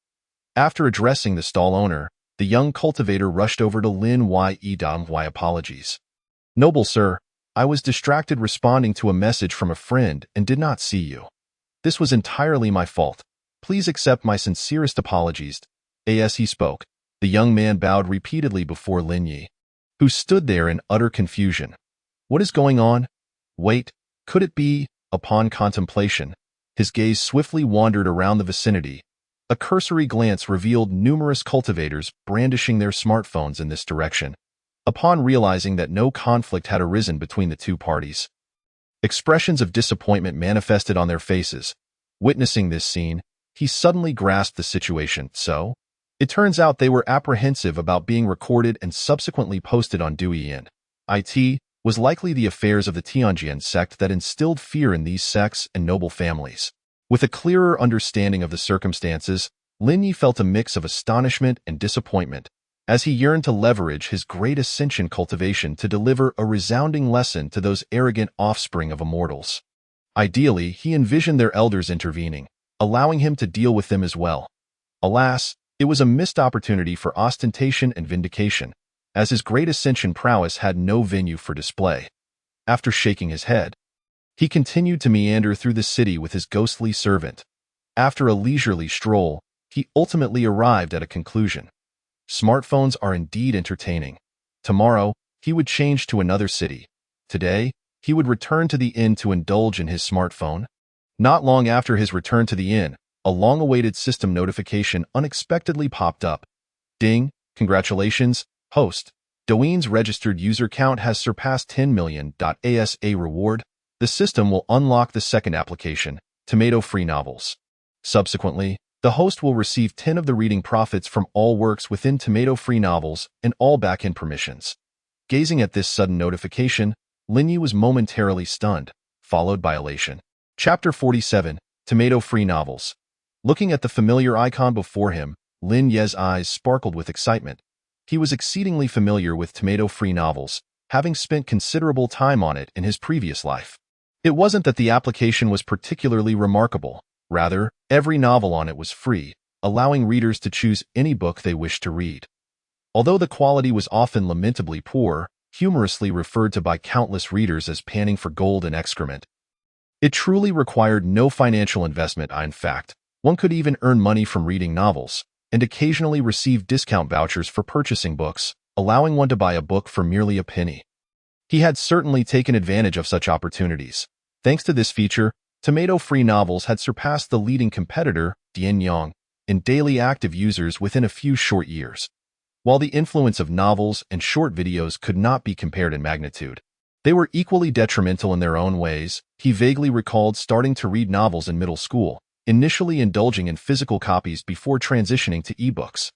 After addressing the stall owner, the young cultivator rushed over to Lin Ye. "My apologies. Noble sir, I was distracted responding to a message from a friend and did not see you. This was entirely my fault. Please accept my sincerest apologies." As he spoke, the young man bowed repeatedly before Lin Yi, who stood there in utter confusion. What is going on? Wait, could it be? Upon contemplation, his gaze swiftly wandered around the vicinity. A cursory glance revealed numerous cultivators brandishing their smartphones in this direction. Upon realizing that no conflict had arisen between the 2 parties, expressions of disappointment manifested on their faces. Witnessing this scene, he suddenly grasped the situation. So, it turns out they were apprehensive about being recorded and subsequently posted on Douyin. It was likely the affairs of the Tianjian sect that instilled fear in these sects and noble families. With a clearer understanding of the circumstances, Lin Yi felt a mix of astonishment and disappointment, as he yearned to leverage his great ascension cultivation to deliver a resounding lesson to those arrogant offspring of immortals. Ideally, he envisioned their elders intervening, allowing him to deal with them as well. Alas, it was a missed opportunity for ostentation and vindication. as his great ascension prowess had no venue for display. After shaking his head, he continued to meander through the city with his ghostly servant. After a leisurely stroll, he ultimately arrived at a conclusion. Smartphones are indeed entertaining. Tomorrow, he would change to another city. Today, he would return to the inn to indulge in his smartphone. Not long after his return to the inn, a long-awaited system notification unexpectedly popped up. Ding, congratulations, host. Douyin's registered user count has surpassed 10 million. As a reward, the system will unlock the second application, tomato-free novels. Subsequently, the host will receive 10 of the reading profits from all works within tomato-free novels and all back-end permissions. Gazing at this sudden notification, Lin Yi was momentarily stunned, followed by elation. Chapter 47, Tomato-Free Novels. Looking at the familiar icon before him, Lin Ye's eyes sparkled with excitement. He was exceedingly familiar with tomato-free novels, having spent considerable time on it in his previous life. It wasn't that the application was particularly remarkable. Rather, every novel on it was free, allowing readers to choose any book they wished to read. Although the quality was often lamentably poor, humorously referred to by countless readers as panning for gold and excrement, it truly required no financial investment. In fact, one could even earn money from reading novels, and occasionally receive discount vouchers for purchasing books, allowing one to buy a book for merely a penny. He had certainly taken advantage of such opportunities. Thanks to this feature, tomato-free novels had surpassed the leading competitor, Douyin, in daily active users within a few short years. While the influence of novels and short videos could not be compared in magnitude, they were equally detrimental in their own ways. He vaguely recalled starting to read novels in middle school, initially indulging in physical copies before transitioning to ebooks.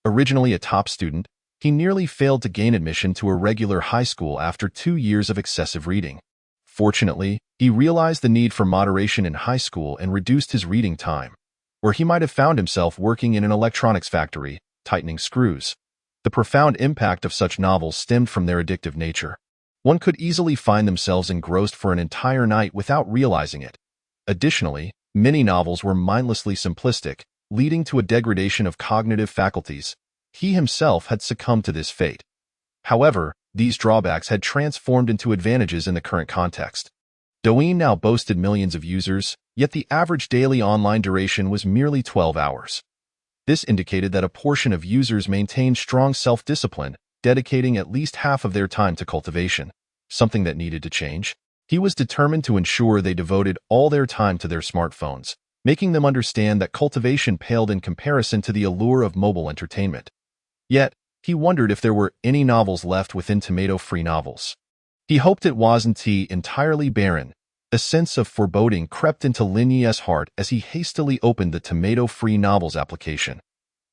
Originally a top student, he nearly failed to gain admission to a regular high school after 2 years of excessive reading. Fortunately, he realized the need for moderation in high school and reduced his reading time, where he might have found himself working in an electronics factory, tightening screws. The profound impact of such novels stemmed from their addictive nature. One could easily find themselves engrossed for an entire night without realizing it. Additionally, many novels were mindlessly simplistic, leading to a degradation of cognitive faculties. He himself had succumbed to this fate. However, these drawbacks had transformed into advantages in the current context. Douyin now boasted millions of users, yet the average daily online duration was merely 12 hours. This indicated that a portion of users maintained strong self-discipline, dedicating at least half of their time to cultivation, something that needed to change. He was determined to ensure they devoted all their time to their smartphones, making them understand that cultivation paled in comparison to the allure of mobile entertainment. Yet, he wondered if there were any novels left within tomato-free novels. He hoped it wasn't entirely barren. A sense of foreboding crept into Lin Yi's heart as he hastily opened the tomato-free novels application.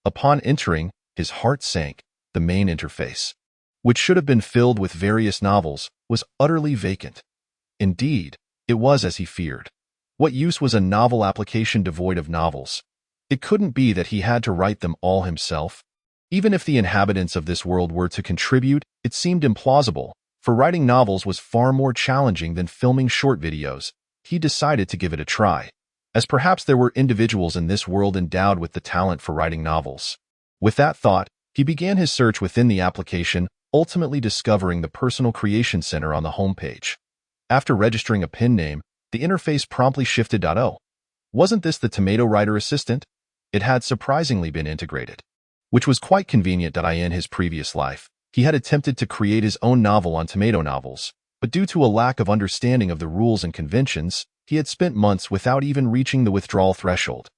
Upon entering, his heart sank. The main interface, which should have been filled with various novels, was utterly vacant. Indeed, it was as he feared. What use was a novel application devoid of novels? It couldn't be that he had to write them all himself. Even if the inhabitants of this world were to contribute, it seemed implausible, for writing novels was far more challenging than filming short videos. He decided to give it a try, as perhaps there were individuals in this world endowed with the talent for writing novels. With that thought, he began his search within the application, ultimately discovering the Personal Creation Center on the homepage. After registering a PIN name, the interface promptly shifted. Oh, wasn't this the Tomato Writer Assistant? It had surprisingly been integrated, which was quite convenient. In his previous life, he had attempted to create his own novel on tomato novels, but due to a lack of understanding of the rules and conventions, he had spent months without even reaching the withdrawal threshold.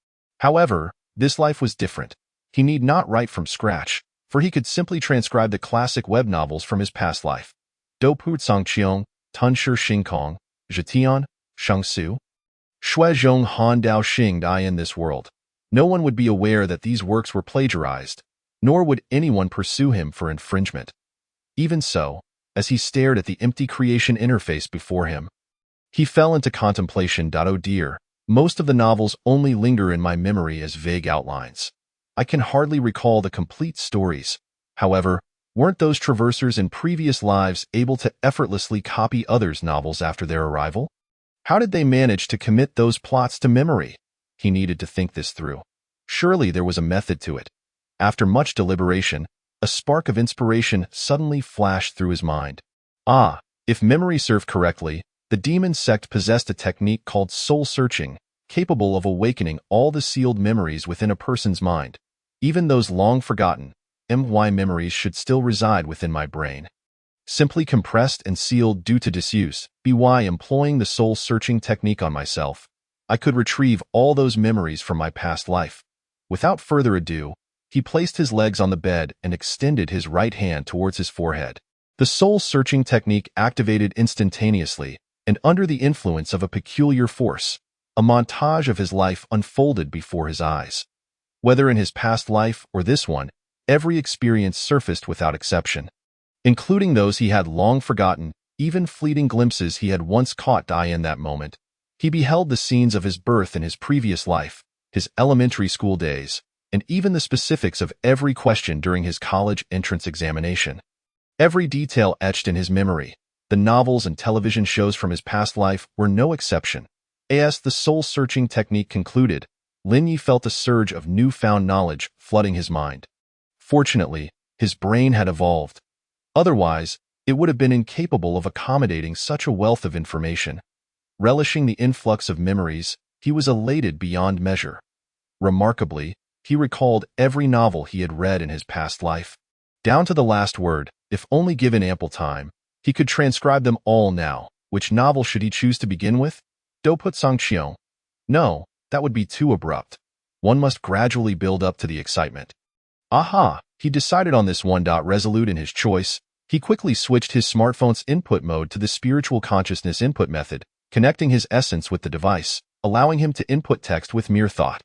However, this life was different. He need not write from scratch, for he could simply transcribe the classic web novels from his past life. Do Pu Tsang Qiong, Tun Shi Xing Kong, Zhetian, Shang Su, Shui Zhong Han Dao Xing Dai. In this world, no one would be aware that these works were plagiarized, nor would anyone pursue him for infringement. Even so, as he stared at the empty creation interface before him, he fell into contemplation. Oh dear, most of the novels only linger in my memory as vague outlines. I can hardly recall the complete stories. However, weren't those traversers in previous lives able to effortlessly copy others' novels after their arrival? How did they manage to commit those plots to memory? He needed to think this through. Surely there was a method to it. After much deliberation, a spark of inspiration suddenly flashed through his mind. Ah, if memory served correctly, the demon sect possessed a technique called soul searching, capable of awakening all the sealed memories within a person's mind. Even those long forgotten, memories should still reside within my brain. Simply compressed and sealed due to disuse, by employing the soul-searching technique on myself, I could retrieve all those memories from my past life. Without further ado, he placed his legs on the bed and extended his right hand towards his forehead. The soul-searching technique activated instantaneously, and under the influence of a peculiar force, a montage of his life unfolded before his eyes. Whether in his past life or this one, every experience surfaced without exception, including those he had long forgotten, even fleeting glimpses he had once caught in that moment. He beheld the scenes of his birth in his previous life, his elementary school days, and even the specifics of every question during his college entrance examination. Every detail etched in his memory. The novels and television shows from his past life were no exception. As the soul-searching technique concluded, Lin Yi felt a surge of newfound knowledge flooding his mind. Fortunately, his brain had evolved. Otherwise, it would have been incapable of accommodating such a wealth of information. Relishing the influx of memories, he was elated beyond measure. Remarkably, he recalled every novel he had read in his past life, down to the last word. If only given ample time, he could transcribe them all now. Which novel should he choose to begin with? Doput Sangqiong? No, that would be too abrupt. One must gradually build up to the excitement. Aha! He decided on this one. Resolute in his choice, he quickly switched his smartphone's input mode to the spiritual consciousness input method, connecting his essence with the device, allowing him to input text with mere thought.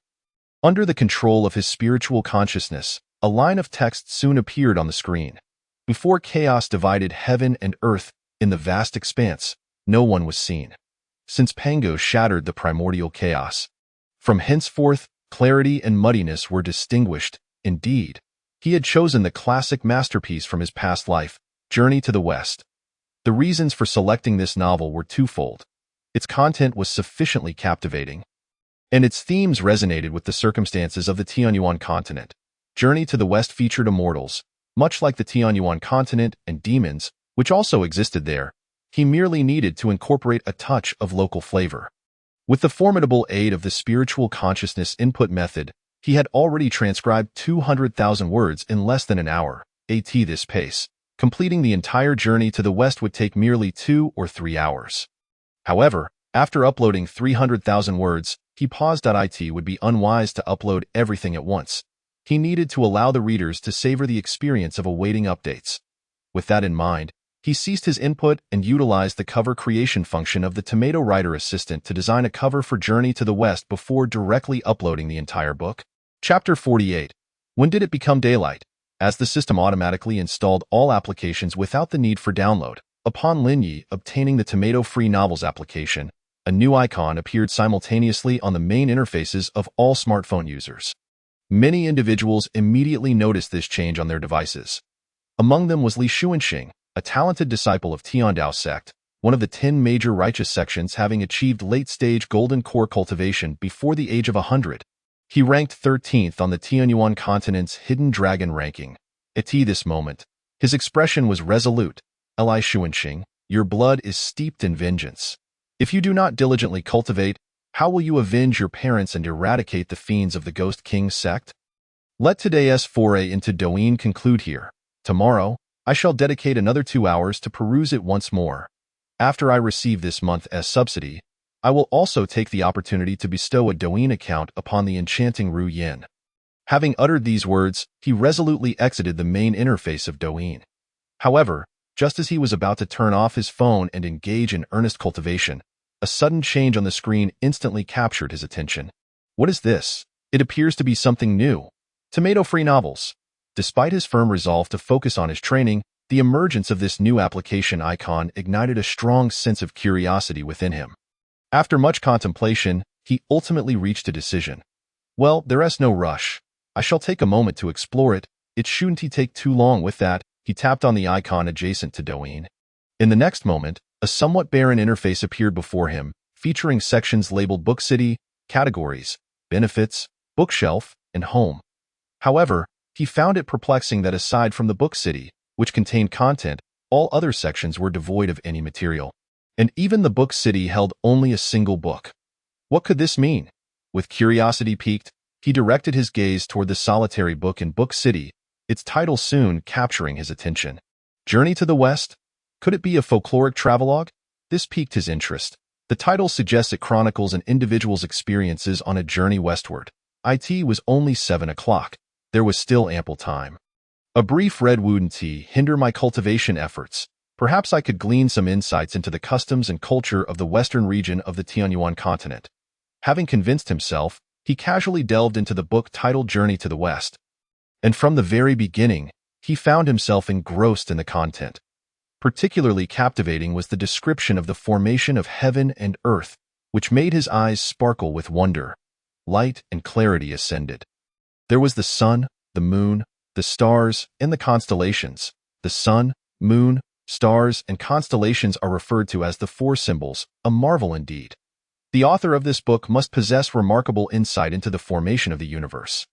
Under the control of his spiritual consciousness, a line of text soon appeared on the screen. Before chaos divided heaven and earth, in the vast expanse, no one was seen. Since Pango shattered the primordial chaos, from henceforth, clarity and muddiness were distinguished. Indeed, he had chosen the classic masterpiece from his past life, Journey to the West. The reasons for selecting this novel were twofold. Its content was sufficiently captivating, and its themes resonated with the circumstances of the Tianyuan continent. Journey to the West featured immortals, much like the Tianyuan continent, and demons, which also existed there. He merely needed to incorporate a touch of local flavor. With the formidable aid of the spiritual consciousness input method, he had already transcribed 200,000 words in less than an hour. At this pace, completing the entire Journey to the West would take merely 2 or 3 hours. However, after uploading 300,000 words, he paused. It would be unwise to upload everything at once. He needed to allow the readers to savor the experience of awaiting updates. With that in mind, he ceased his input and utilized the cover creation function of the Tomato Writer Assistant to design a cover for Journey to the West before directly uploading the entire book. Chapter 48. When did it become daylight? As the system automatically installed all applications without the need for download, upon Lin Yi obtaining the Tomato Free Novels application, a new icon appeared simultaneously on the main interfaces of all smartphone users. Many individuals immediately noticed this change on their devices. Among them was Li Xuanxing, a talented disciple of Tiandao sect, one of the 10 major righteous sections, having achieved late-stage golden core cultivation before the age of 100. He ranked 13th on the Tianyuan continent's Hidden Dragon ranking. At this moment, his expression was resolute. Li Xuanxing, your blood is steeped in vengeance. If you do not diligently cultivate, how will you avenge your parents and eradicate the fiends of the Ghost King sect? Let today's foray into Douyin conclude here. Tomorrow, I shall dedicate another 2 hours to peruse it once more. After I receive this month's subsidy, I will also take the opportunity to bestow a Douyin account upon the enchanting Ru Yin. Having uttered these words, he resolutely exited the main interface of Douyin. However, just as he was about to turn off his phone and engage in earnest cultivation, a sudden change on the screen instantly captured his attention. What is this? It appears to be something new. Tomato-free novels. Despite his firm resolve to focus on his training, the emergence of this new application icon ignited a strong sense of curiosity within him. After much contemplation, he ultimately reached a decision. Well, there's no rush. I shall take a moment to explore it. It shouldn't take too long. With that, he tapped on the icon adjacent to Douyin. In the next moment, a somewhat barren interface appeared before him, featuring sections labeled Book City, Categories, Benefits, Bookshelf, and Home. However, He found it perplexing that aside from the book city, which contained content, all other sections were devoid of any material. And even the book city held only a single book. What could this mean? With curiosity piqued, he directed his gaze toward the solitary book in Book City, its title soon capturing his attention. Journey to the West? Could it be a folkloric travelogue? This piqued his interest. The title suggests it chronicles an individual's experiences on a journey westward. It was only 7 o'clock. There was still ample time. A brief red wouldn't hinder my cultivation efforts. Perhaps I could glean some insights into the customs and culture of the western region of the Tianyuan continent. Having convinced himself, he casually delved into the book titled Journey to the West. And from the very beginning, he found himself engrossed in the content. Particularly captivating was the description of the formation of heaven and earth, which made his eyes sparkle with wonder. Light and clarity ascended. There was the sun, the moon, the stars, and the constellations. The sun, moon, stars, and constellations are referred to as the four symbols, a marvel indeed. The author of this book must possess remarkable insight into the formation of the universe.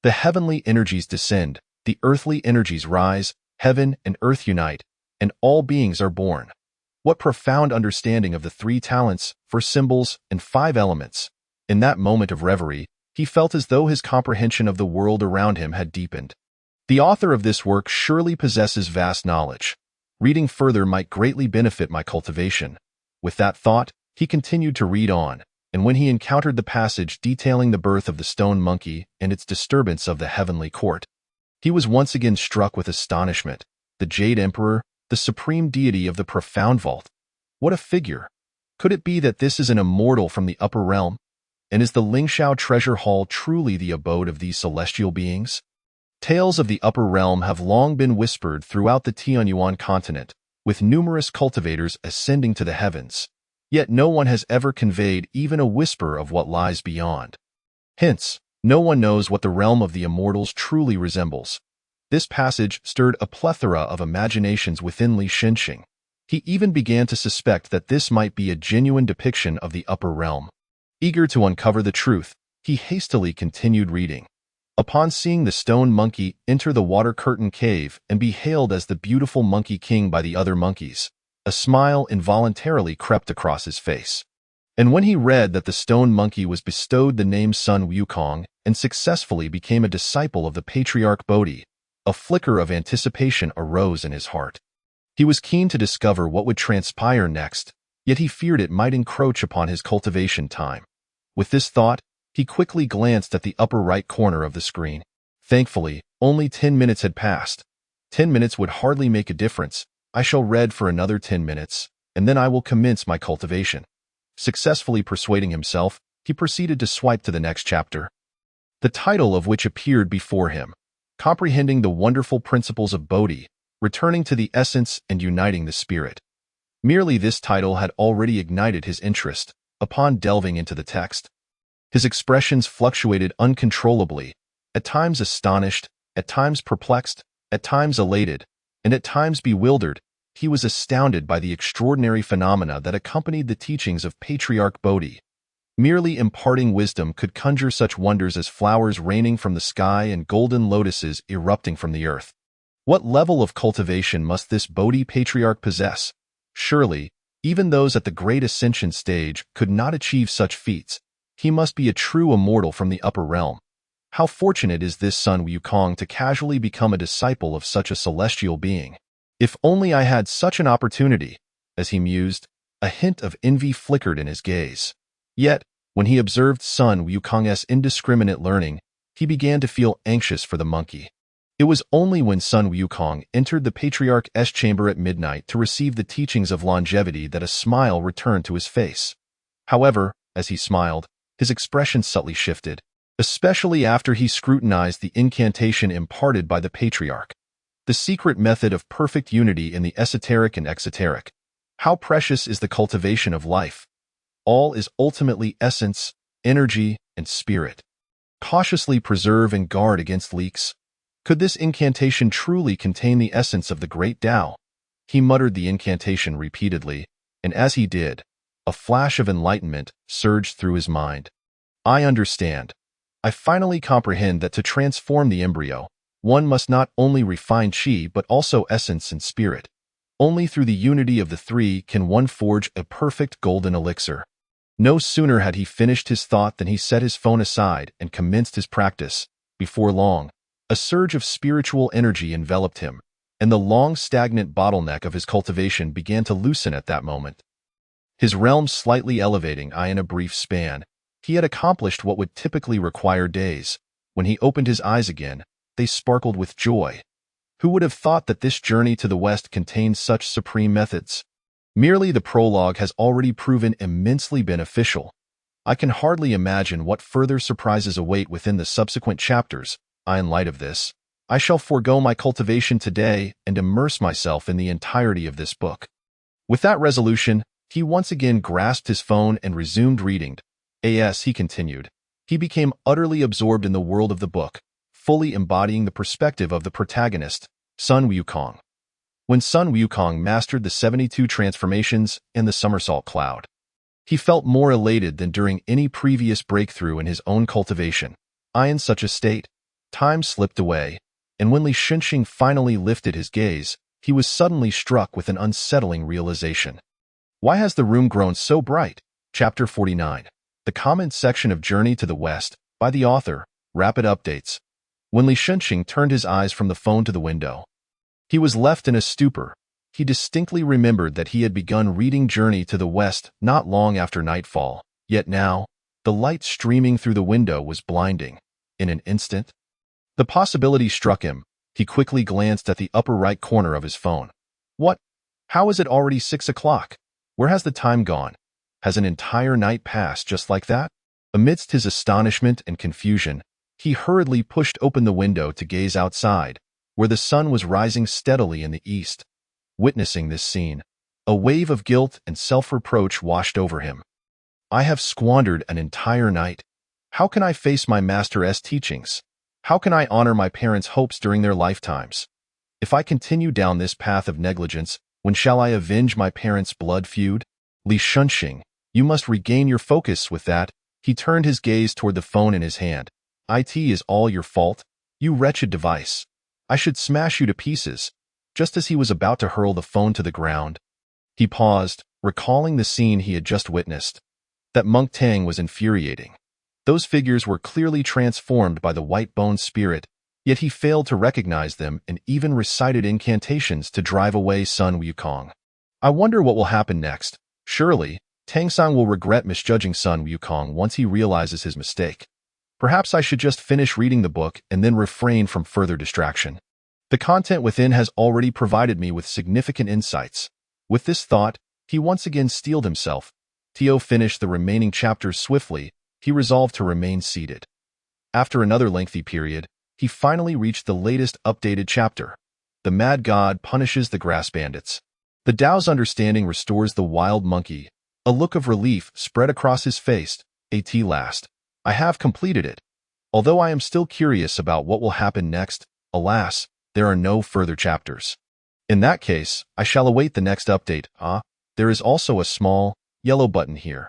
The heavenly energies descend, the earthly energies rise, heaven and earth unite, and all beings are born. What profound understanding of the 3 talents, 4 symbols, and 5 elements. In that moment of reverie, he felt as though his comprehension of the world around him had deepened. The author of this work surely possesses vast knowledge. Reading further might greatly benefit my cultivation. With that thought, he continued to read on, and when he encountered the passage detailing the birth of the stone monkey and its disturbance of the heavenly court, he was once again struck with astonishment. The Jade Emperor, the supreme deity of the profound vault. What a figure! Could it be that this is an immortal from the upper realm? And is the Lingshao treasure hall truly the abode of these celestial beings? Tales of the upper realm have long been whispered throughout the Tianyuan continent, with numerous cultivators ascending to the heavens. Yet no one has ever conveyed even a whisper of what lies beyond. Hence, no one knows what the realm of the immortals truly resembles. This passage stirred a plethora of imaginations within Li Shenxing. He even began to suspect that this might be a genuine depiction of the upper realm. Eager to uncover the truth, he hastily continued reading. Upon seeing the stone monkey enter the water curtain cave and be hailed as the beautiful monkey king by the other monkeys, a smile involuntarily crept across his face. And when he read that the stone monkey was bestowed the name Sun Wukong and successfully became a disciple of the patriarch Bodhi, a flicker of anticipation arose in his heart. He was keen to discover what would transpire next, yet he feared it might encroach upon his cultivation time. With this thought, he quickly glanced at the upper right corner of the screen. Thankfully, only 10 minutes had passed. 10 minutes would hardly make a difference. I shall read for another 10 minutes, and then I will commence my cultivation. Successfully persuading himself, he proceeded to swipe to the next chapter, the title of which appeared before him, Comprehending the Wonderful Principles of Bodhi, Returning to the Essence and Uniting the Spirit. Merely this title had already ignited his interest. Upon delving into the text, his expressions fluctuated uncontrollably, at times astonished, at times perplexed, at times elated, and at times bewildered. He was astounded by the extraordinary phenomena that accompanied the teachings of Patriarch Bodhi. Merely imparting wisdom could conjure such wonders as flowers raining from the sky and golden lotuses erupting from the earth. What level of cultivation must this Bodhi patriarch possess? Surely, even those at the great ascension stage could not achieve such feats. He must be a true immortal from the upper realm. How fortunate is this Sun Wukong to casually become a disciple of such a celestial being. If only I had such an opportunity, as he mused, a hint of envy flickered in his gaze. Yet, when he observed Sun Wukong's indiscriminate learning, he began to feel anxious for the monkey. It was only when Sun Wukong entered the Patriarch's chamber at midnight to receive the teachings of longevity that a smile returned to his face. However, as he smiled, his expression subtly shifted, especially after he scrutinized the incantation imparted by the Patriarch. The secret method of perfect unity in the esoteric and exoteric. How precious is the cultivation of life! All is ultimately essence, energy, and spirit. Cautiously preserve and guard against leaks. Could this incantation truly contain the essence of the great Tao? He muttered the incantation repeatedly, and as he did, a flash of enlightenment surged through his mind. I understand. I finally comprehend that to transform the embryo, One must not only refine qi but also essence and spirit. Only through the unity of the three can one forge a perfect golden elixir. No sooner had he finished his thought than he set his phone aside and commenced his practice. Before long, a surge of spiritual energy enveloped him, and the long stagnant bottleneck of his cultivation began to loosen at that moment. His realm slightly elevating in a brief span, he had accomplished what would typically require days. When he opened his eyes again, they sparkled with joy. Who would have thought that this journey to the West contained such supreme methods? Merely the prologue has already proven immensely beneficial. I can hardly imagine what further surprises await within the subsequent chapters. In light of this, I shall forego my cultivation today and immerse myself in the entirety of this book. With that resolution, he once again grasped his phone and resumed reading. As he continued, he became utterly absorbed in the world of the book, fully embodying the perspective of the protagonist, Sun Wukong. When Sun Wukong mastered the 72 transformations and the somersault cloud, he felt more elated than during any previous breakthrough in his own cultivation. In such a state, time slipped away, and when Li Shunxing finally lifted his gaze, he was suddenly struck with an unsettling realization. Why has the room grown so bright? Chapter 49. The comment section of Journey to the West, by the author, Rapid Updates. When Li Shunxing turned his eyes from the phone to the window, he was left in a stupor. He distinctly remembered that he had begun reading Journey to the West not long after nightfall, yet now, the light streaming through the window was blinding. In an instant, the possibility struck him. He quickly glanced at the upper right corner of his phone. What? How is it already 6 o'clock? Where has the time gone? Has an entire night passed just like that? Amidst his astonishment and confusion, he hurriedly pushed open the window to gaze outside, where the sun was rising steadily in the east. Witnessing this scene, a wave of guilt and self-reproach washed over him. I have squandered an entire night. How can I face my master's teachings? How can I honor my parents' hopes during their lifetimes? If I continue down this path of negligence, when shall I avenge my parents' blood feud? Li Shunxing, you must regain your focus with that. He turned his gaze toward the phone in his hand. It is all your fault, you wretched device. I should smash you to pieces. Just as he was about to hurl the phone to the ground, he paused, recalling the scene he had just witnessed. That monk Tang was infuriating. Those figures were clearly transformed by the white-bone spirit, yet he failed to recognize them and even recited incantations to drive away Sun Wukong. I wonder what will happen next. Surely, Tangsang will regret misjudging Sun Wukong once he realizes his mistake. Perhaps I should just finish reading the book and then refrain from further distraction. The content within has already provided me with significant insights. With this thought, he once again steeled himself. Tio finished the remaining chapters swiftly. He resolved to remain seated. After another lengthy period, he finally reached the latest updated chapter. The Mad God punishes the grass bandits. The Tao's understanding restores the wild monkey. A look of relief spread across his face. At last, I have completed it. Although I am still curious about what will happen next, alas, there are no further chapters. In that case, I shall await the next update. There is also a small, yellow button here.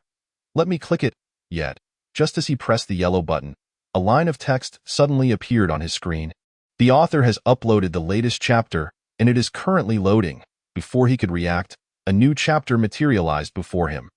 Let me click it. Yet, just as he pressed the yellow button, a line of text suddenly appeared on his screen. The author has uploaded the latest chapter, and it is currently loading. Before he could react, a new chapter materialized before him.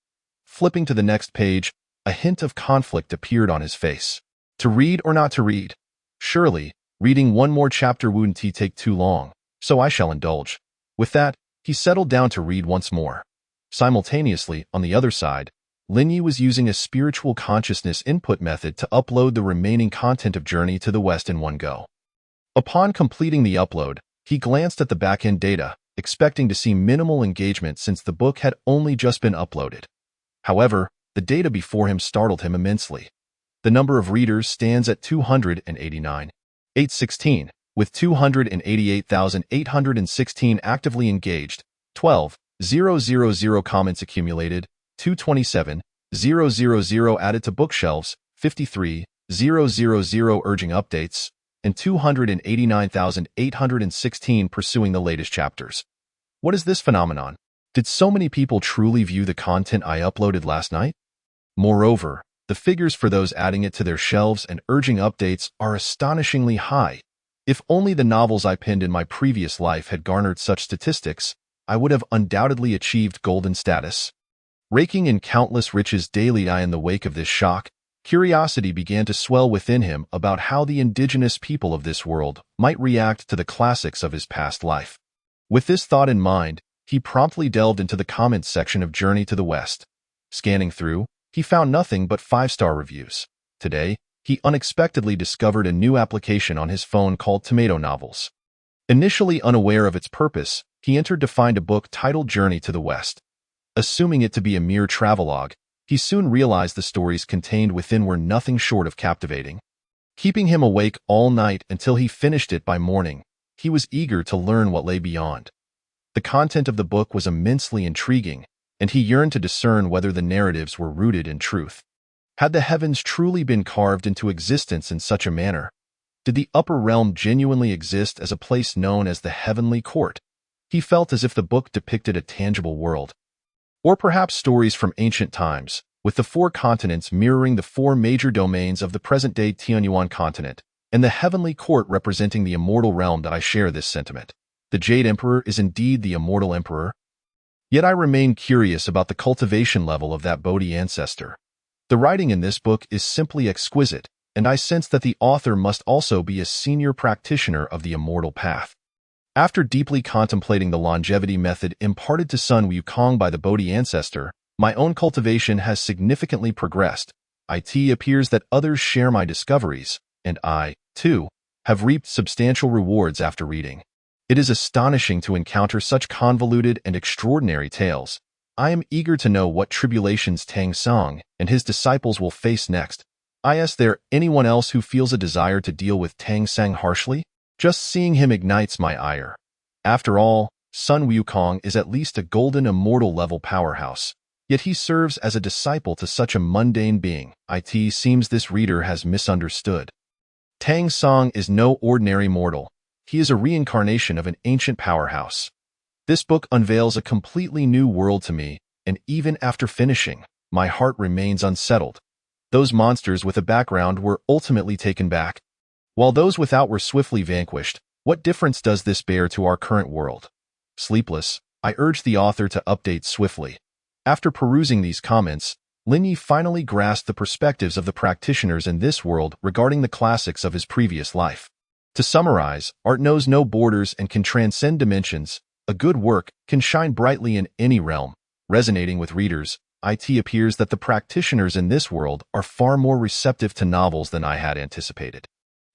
Flipping to the next page, a hint of conflict appeared on his face. To read or not to read? Surely, reading one more chapter wouldn't take too long, so I shall indulge. With that, he settled down to read once more. Simultaneously, on the other side, Linyi was using a spiritual consciousness input method to upload the remaining content of Journey to the West in one go. Upon completing the upload, he glanced at the back-end data, expecting to see minimal engagement since the book had only just been uploaded. However, the data before him startled him immensely. The number of readers stands at 289,816, with 288,816 actively engaged, 12,000 comments accumulated, 227,000 added to bookshelves, 53,000 urging updates, and 289,816 pursuing the latest chapters. What is this phenomenon? Did so many people truly view the content I uploaded last night? Moreover, the figures for those adding it to their shelves and urging updates are astonishingly high. If only the novels I penned in my previous life had garnered such statistics, I would have undoubtedly achieved golden status. Raking in countless riches daily, in the wake of this shock, curiosity began to swell within him about how the indigenous people of this world might react to the classics of his past life. With this thought in mind, he promptly delved into the comments section of Journey to the West. Scanning through, he found nothing but 5-star reviews. Today, he unexpectedly discovered a new application on his phone called Tomato Novels. Initially unaware of its purpose, he entered to find a book titled Journey to the West. Assuming it to be a mere travelogue, he soon realized the stories contained within were nothing short of captivating. Keeping him awake all night until he finished it by morning, he was eager to learn what lay beyond. The content of the book was immensely intriguing, and he yearned to discern whether the narratives were rooted in truth. Had the heavens truly been carved into existence in such a manner? Did the upper realm genuinely exist as a place known as the heavenly court? He felt as if the book depicted a tangible world. Or perhaps stories from ancient times, with the 4 continents mirroring the 4 major domains of the present-day Tianyuan continent, and the heavenly court representing the immortal realm. That I share this sentiment. The Jade Emperor is indeed the immortal emperor. Yet I remain curious about the cultivation level of that Bodhi ancestor. The writing in this book is simply exquisite, and I sense that the author must also be a senior practitioner of the immortal path. After deeply contemplating the longevity method imparted to Sun Wukong by the Bodhi ancestor, my own cultivation has significantly progressed. It appears that others share my discoveries, and I, too, have reaped substantial rewards after reading. It is astonishing to encounter such convoluted and extraordinary tales. I am eager to know what tribulations Tang Song and his disciples will face next. Is there anyone else who feels a desire to deal with Tang Song harshly? Just seeing him ignites my ire. After all, Sun Wukong is at least a golden immortal level powerhouse. Yet he serves as a disciple to such a mundane being. It seems this reader has misunderstood. Tang Song is no ordinary mortal. He is a reincarnation of an ancient powerhouse. This book unveils a completely new world to me, and even after finishing, my heart remains unsettled. Those monsters with a background were ultimately taken back, while those without were swiftly vanquished. What difference does this bear to our current world? Sleepless, I urge the author to update swiftly. After perusing these comments, Lin Yi finally grasped the perspectives of the practitioners in this world regarding the classics of his previous life. To summarize, art knows no borders and can transcend dimensions. A good work can shine brightly in any realm. Resonating with readers, it appears that the practitioners in this world are far more receptive to novels than I had anticipated.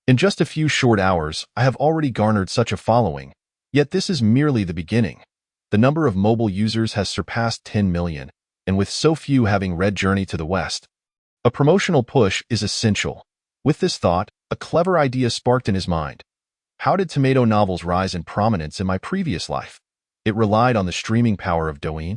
In just a few short hours, I have already garnered such a following. Yet this is merely the beginning. The number of mobile users has surpassed 10 million, and with so few having read Journey to the West, a promotional push is essential. With this thought, a clever idea sparked in his mind. How did Tomato Novels rise in prominence in my previous life? It relied on the streaming power of Douyin,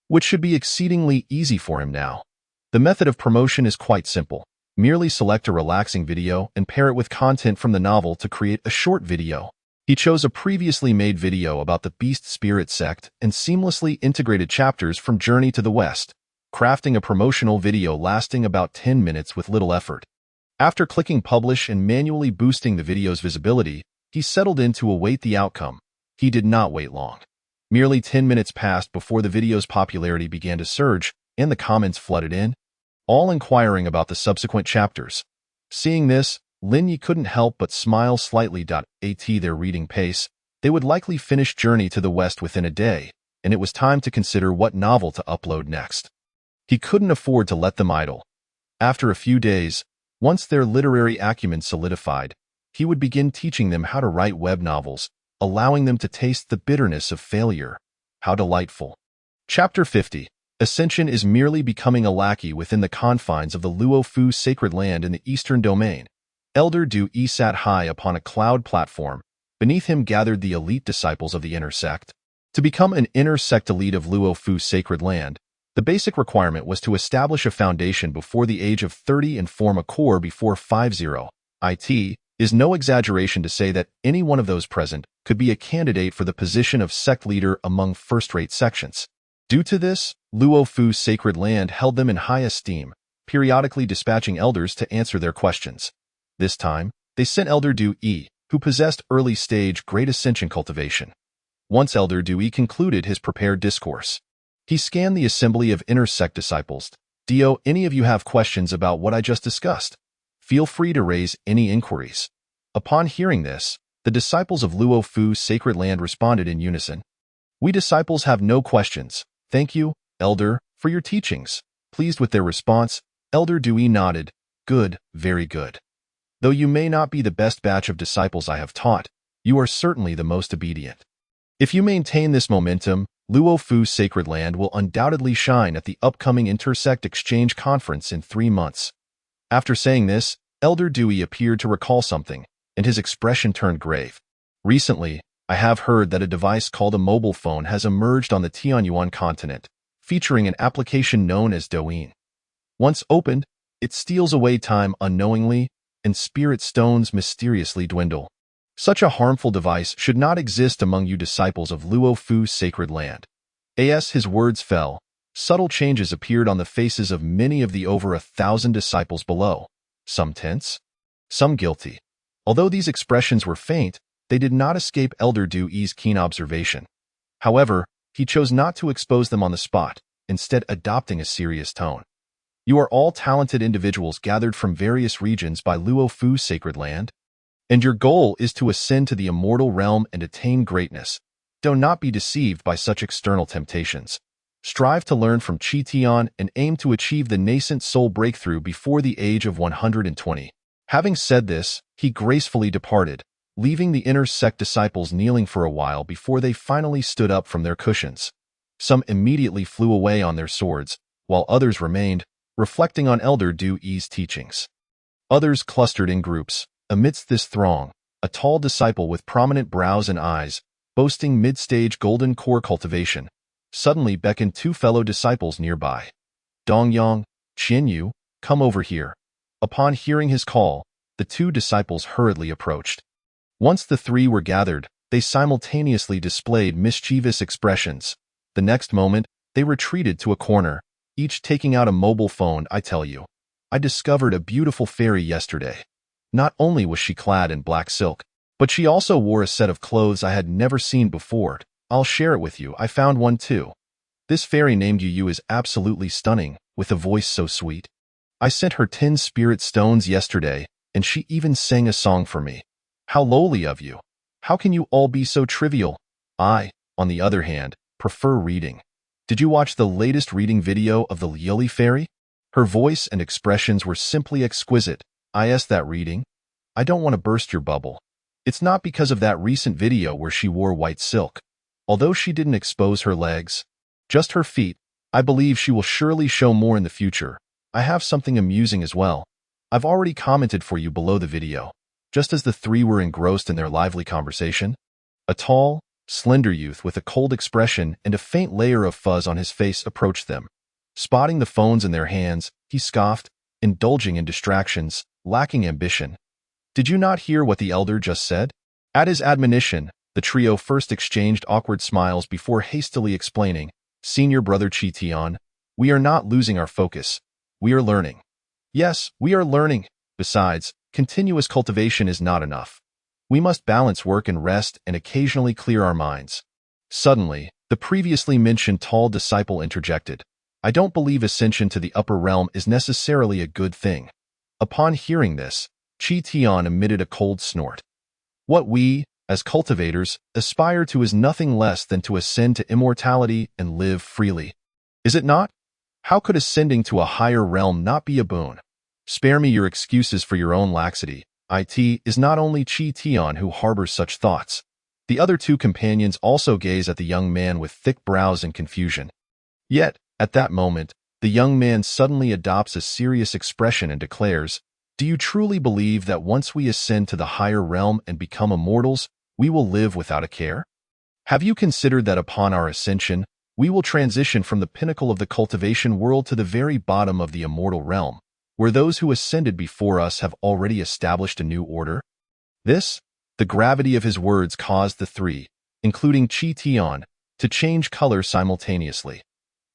which should be exceedingly easy for him now. The method of promotion is quite simple. Merely select a relaxing video and pair it with content from the novel to create a short video. He chose a previously made video about the Beast Spirit sect and seamlessly integrated chapters from Journey to the West, crafting a promotional video lasting about 10 minutes with little effort. After clicking publish and manually boosting the video's visibility, he settled in to await the outcome. He did not wait long. Merely 10 minutes passed before the video's popularity began to surge and the comments flooded in, all inquiring about the subsequent chapters. Seeing this, Lin Yi couldn't help but smile slightly. At their reading pace, they would likely finish Journey to the West within a day, and it was time to consider what novel to upload next. He couldn't afford to let them idle. After a few days, once their literary acumen solidified, he would begin teaching them how to write web novels, allowing them to taste the bitterness of failure. How delightful. Chapter 50. Ascension is merely becoming a lackey within the confines of the Luo Fu sacred land in the eastern domain. Elder Du Yi sat high upon a cloud platform. Beneath him gathered the elite disciples of the inner sect. To become an inner sect elite of Luo Fu sacred land, the basic requirement was to establish a foundation before the age of 30 and form a core before 50. It is no exaggeration to say that any one of those present could be a candidate for the position of sect leader among first-rate sections. Due to this, Luo Fu's sacred land held them in high esteem, periodically dispatching elders to answer their questions. This time, they sent Elder Du Yi, who possessed early-stage Great Ascension cultivation. Once Elder Douyin concluded his prepared discourse, he scanned the assembly of inner sect disciples. "Do any of you have questions about what I just discussed? Feel free to raise any inquiries." Upon hearing this, the disciples of Luo Fu's sacred land responded in unison. "We disciples have no questions. Thank you, Elder, for your teachings." Pleased with their response, Elder Douyin nodded. "Good, very good. Though you may not be the best batch of disciples I have taught, you are certainly the most obedient. If you maintain this momentum, Luo Fu's sacred land will undoubtedly shine at the upcoming Intersect Exchange Conference in 3 months." After saying this, Elder Douyin appeared to recall something, and his expression turned grave. "Recently, I have heard that a device called a mobile phone has emerged on the Tianyuan continent, featuring an application known as Douyin. Once opened, it steals away time unknowingly, and spirit stones mysteriously dwindle. Such a harmful device should not exist among you disciples of Luo Fu's sacred land." As his words fell, subtle changes appeared on the faces of many of the over 1,000 disciples below, some tense, some guilty. Although these expressions were faint, they did not escape Elder Douyin's keen observation. However, he chose not to expose them on the spot, instead adopting a serious tone. "You are all talented individuals gathered from various regions by Luo Fu's sacred land, and your goal is to ascend to the immortal realm and attain greatness. Do not be deceived by such external temptations. Strive to learn from Qi Tian and aim to achieve the nascent soul breakthrough before the age of 120. Having said this, he gracefully departed, leaving the inner sect disciples kneeling for a while before they finally stood up from their cushions. Some immediately flew away on their swords, while others remained, reflecting on Elder Douyin's teachings. Others clustered in groups. Amidst this throng, a tall disciple with prominent brows and eyes, boasting mid-stage golden core cultivation, suddenly beckoned 2 fellow disciples nearby. "Dongyang, Qianyu, come over here." Upon hearing his call, the 2 disciples hurriedly approached. Once the 3 were gathered, they simultaneously displayed mischievous expressions. The next moment, they retreated to a corner, each taking out a mobile phone. "I tell you, I discovered a beautiful fairy yesterday. Not only was she clad in black silk, but she also wore a set of clothes I had never seen before. I'll share it with you. I found one too. This fairy named Yu is absolutely stunning, with a voice so sweet. I sent her 10 spirit stones yesterday, and she even sang a song for me. How lowly of you. How can you all be so trivial? I, on the other hand, prefer reading. Did you watch the latest reading video of the Yuli fairy? Her voice and expressions were simply exquisite. That reading? I don't want to burst your bubble. It's not because of that recent video where she wore white silk. Although she didn't expose her legs, just her feet, I believe she will surely show more in the future. I have something amusing as well. I've already commented for you below the video." Just as the 3 were engrossed in their lively conversation, a tall, slender youth with a cold expression and a faint layer of fuzz on his face approached them. Spotting the phones in their hands, he scoffed, indulging in distractions, lacking ambition. "Did you not hear what the elder just said?" At his admonition, the trio first exchanged awkward smiles before hastily explaining, "Senior brother Qi Tian, we are not losing our focus. We are learning." "Yes, we are learning. Besides, continuous cultivation is not enough. We must balance work and rest and occasionally clear our minds." Suddenly, the previously mentioned tall disciple interjected, "I don't believe ascension to the upper realm is necessarily a good thing." Upon hearing this, Qi Tian emitted a cold snort. "What we, as cultivators, aspire to is nothing less than to ascend to immortality and live freely. Is it not? How could ascending to a higher realm not be a boon? Spare me your excuses for your own laxity. It is not only Qi Tian who harbors such thoughts. The other 2 companions also gaze at the young man with thick brows in confusion. Yet, at that moment, the young man suddenly adopts a serious expression and declares, "Do you truly believe that once we ascend to the higher realm and become immortals, we will live without a care? Have you considered that upon our ascension, we will transition from the pinnacle of the cultivation world to the very bottom of the immortal realm, where those who ascended before us have already established a new order?" The gravity of his words caused the 3, including Qi Tian, to change color simultaneously.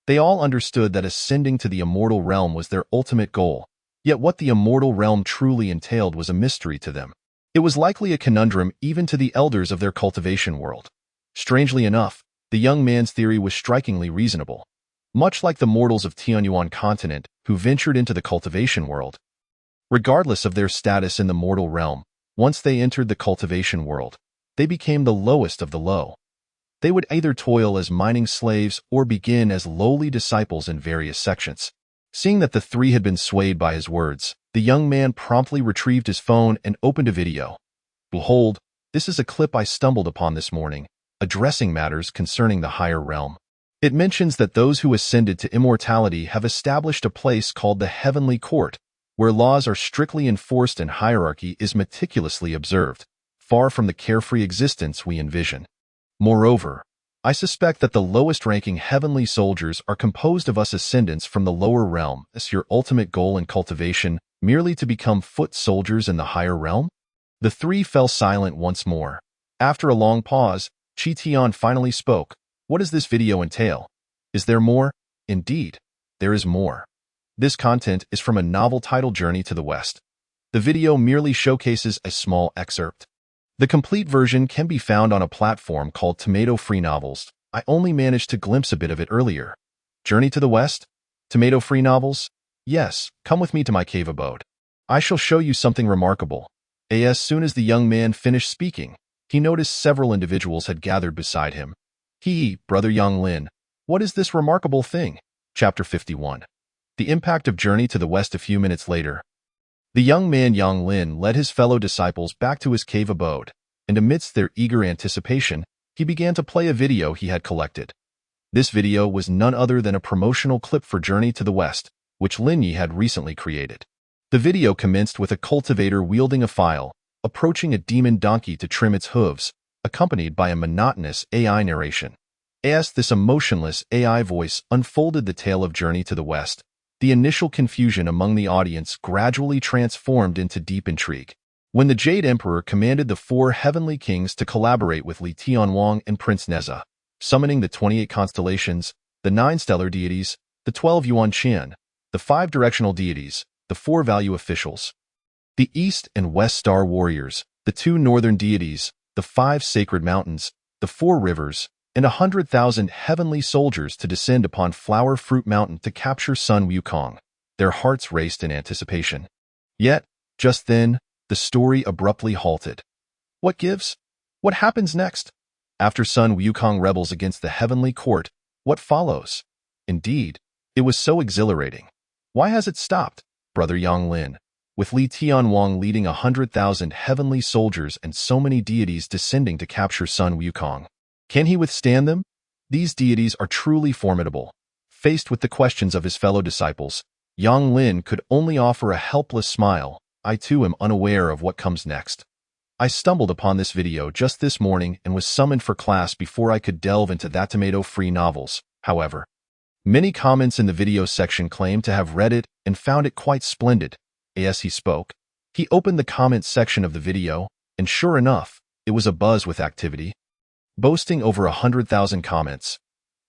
They all understood that ascending to the immortal realm was their ultimate goal, yet what the immortal realm truly entailed was a mystery to them. It was likely a conundrum even to the elders of their cultivation world. Strangely enough, the young man's theory was strikingly reasonable. Much like the mortals of Tianyuan continent who ventured into the cultivation world. Regardless of their status in the mortal realm, once they entered the cultivation world, they became the lowest of the low. They would either toil as mining slaves or begin as lowly disciples in various sections. Seeing that the three had been swayed by his words, the young man promptly retrieved his phone and opened a video. Behold, this is a clip I stumbled upon this morning, addressing matters concerning the higher realm. It mentions that those who ascended to immortality have established a place called the Heavenly Court, where laws are strictly enforced and hierarchy is meticulously observed, far from the carefree existence we envision. Moreover, I suspect that the lowest-ranking heavenly soldiers are composed of us ascendants from the lower realm. Is your ultimate goal in cultivation merely to become foot soldiers in the higher realm? The three fell silent once more. After a long pause, Chi Tian finally spoke. What does this video entail? Is there more? Indeed, there is more. This content is from a novel titled Journey to the West. The video merely showcases a small excerpt. The complete version can be found on a platform called Tomato Free Novels. I only managed to glimpse a bit of it earlier. Journey to the West? Tomato Free Novels? Yes, come with me to my cave abode. I shall show you something remarkable. As soon as the young man finished speaking, he noticed several individuals had gathered beside him. Brother Yang Lin, what is this remarkable thing? Chapter 51. The impact of Journey to the West. A few minutes later, the young man Yang Lin led his fellow disciples back to his cave abode, and amidst their eager anticipation, he began to play a video he had collected. This video was none other than a promotional clip for Journey to the West, which Lin Yi had recently created. The video commenced with a cultivator wielding a file, approaching a demon donkey to trim its hooves, accompanied by a monotonous AI narration. As this emotionless AI voice unfolded the tale of Journey to the West, the initial confusion among the audience gradually transformed into deep intrigue. When the Jade Emperor commanded the 4 heavenly kings to collaborate with Li Tianwang and Prince Neza, summoning the 28 constellations, the 9 stellar deities, the 12 Yuan Qian, the 5 directional deities, the 4 value officials, the East and West Star Warriors, the 2 northern deities, the 5 sacred mountains, the 4 rivers, and 100,000 heavenly soldiers to descend upon Flower Fruit Mountain to capture Sun Wukong. Their hearts raced in anticipation. Yet, just then, the story abruptly halted. What gives? What happens next? After Sun Wukong rebels against the Heavenly Court, what follows? Indeed, it was so exhilarating. Why has it stopped, Brother Yang Lin? With Li Tianwang leading 100,000 heavenly soldiers and so many deities descending to capture Sun Wukong. Can he withstand them? These deities are truly formidable. Faced with the questions of his fellow disciples, Yang Lin could only offer a helpless smile. I too am unaware of what comes next. I stumbled upon this video just this morning and was summoned for class before I could delve into that tomato-free novels. However, many comments in the video section claim to have read it and found it quite splendid. As he spoke, he opened the comment section of the video, and sure enough, it was abuzz with activity, boasting over 100,000 comments.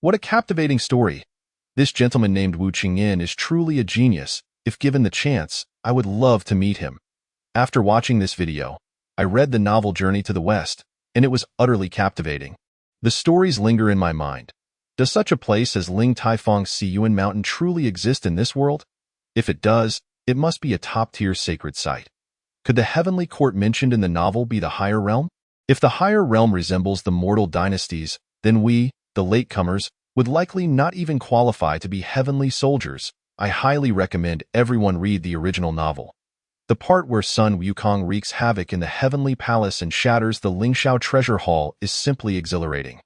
What a captivating story! This gentleman named Wu Qingyin is truly a genius. If given the chance, I would love to meet him. After watching this video, I read the novel Journey to the West, and it was utterly captivating. The stories linger in my mind. Does such a place as Ling Taifong's Siyuan Mountain truly exist in this world? If it does, it must be a top-tier sacred site. Could the heavenly court mentioned in the novel be the higher realm? If the higher realm resembles the mortal dynasties, then we, the latecomers, would likely not even qualify to be heavenly soldiers. I highly recommend everyone read the original novel. The part where Sun Wukong wreaks havoc in the heavenly palace and shatters the Lingshao treasure hall is simply exhilarating.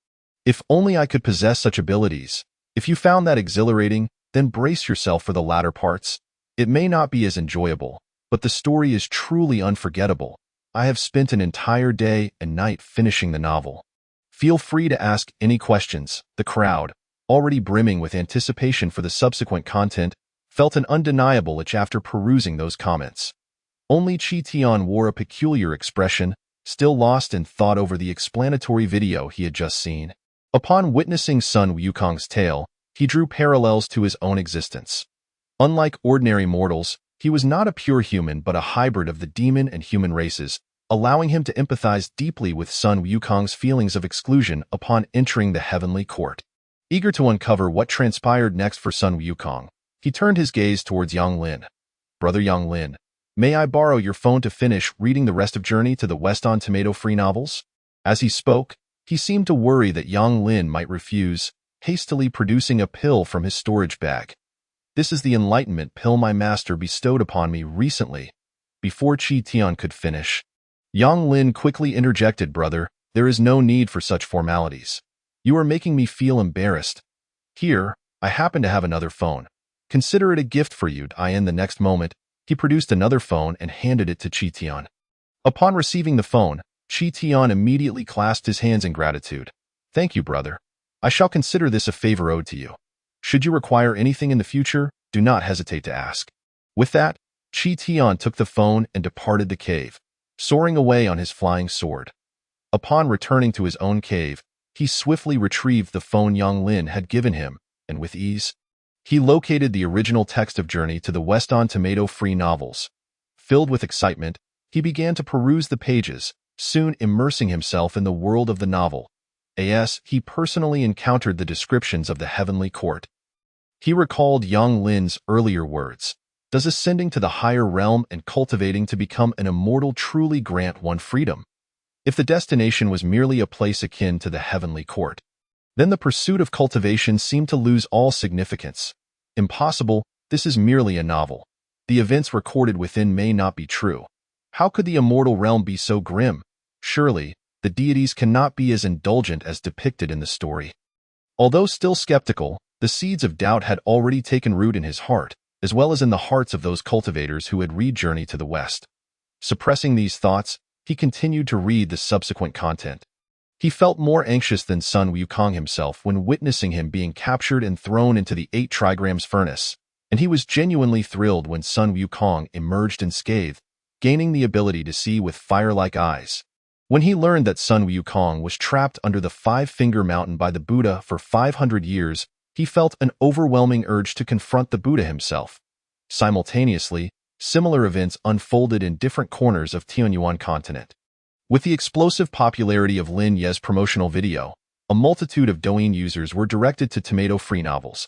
If only I could possess such abilities. If you found that exhilarating, then brace yourself for the latter parts. It may not be as enjoyable, but the story is truly unforgettable. I have spent an entire day and night finishing the novel. Feel free to ask any questions. The crowd, already brimming with anticipation for the subsequent content, felt an undeniable itch after perusing those comments. Only Chi Tian wore a peculiar expression, still lost in thought over the explanatory video he had just seen. Upon witnessing Sun Wukong's tale, he drew parallels to his own existence. Unlike ordinary mortals, he was not a pure human but a hybrid of the demon and human races, allowing him to empathize deeply with Sun Wukong's feelings of exclusion upon entering the heavenly court. Eager to uncover what transpired next for Sun Wukong, he turned his gaze towards Yang Lin. "Brother Yang Lin, may I borrow your phone to finish reading the rest of Journey to the West on tomato-free novels?" As he spoke, he seemed to worry that Yang Lin might refuse, hastily producing a pill from his storage bag. "This is the enlightenment pill my master bestowed upon me recently." Before Qi Tian could finish, Yang Lin quickly interjected, "Brother, there is no need for such formalities. You are making me feel embarrassed. Here, I happen to have another phone. Consider it a gift for you." In the next moment, he produced another phone and handed it to Qi Tian. Upon receiving the phone, Qi Tian immediately clasped his hands in gratitude. "Thank you, brother. I shall consider this a favor owed to you. Should you require anything in the future, do not hesitate to ask." With that, Qi Tian took the phone and departed the cave, soaring away on his flying sword. Upon returning to his own cave, he swiftly retrieved the phone Yang Lin had given him, and with ease, he located the original text of Journey to the West on tomato-free novels. Filled with excitement, he began to peruse the pages, soon immersing himself in the world of the novel. As he personally encountered the descriptions of the heavenly court, he recalled Yang Lin's earlier words. "Does ascending to the higher realm and cultivating to become an immortal truly grant one freedom? If the destination was merely a place akin to the heavenly court, then the pursuit of cultivation seemed to lose all significance. Impossible, this is merely a novel. The events recorded within may not be true. How could the immortal realm be so grim? Surely, the deities cannot be as indulgent as depicted in the story." Although still skeptical, the seeds of doubt had already taken root in his heart, as well as in the hearts of those cultivators who had read Journey to the West. Suppressing these thoughts, he continued to read the subsequent content. He felt more anxious than Sun Wukong himself when witnessing him being captured and thrown into the 8 trigrams furnace, and he was genuinely thrilled when Sun Wukong emerged unscathed, gaining the ability to see with fire-like eyes. When he learned that Sun Wukong was trapped under the 5-finger mountain by the Buddha for 500 years, he felt an overwhelming urge to confront the Buddha himself. Simultaneously, similar events unfolded in different corners of Tianyuan continent. With the explosive popularity of Lin Ye's promotional video, a multitude of Douyin users were directed to tomato-free novels.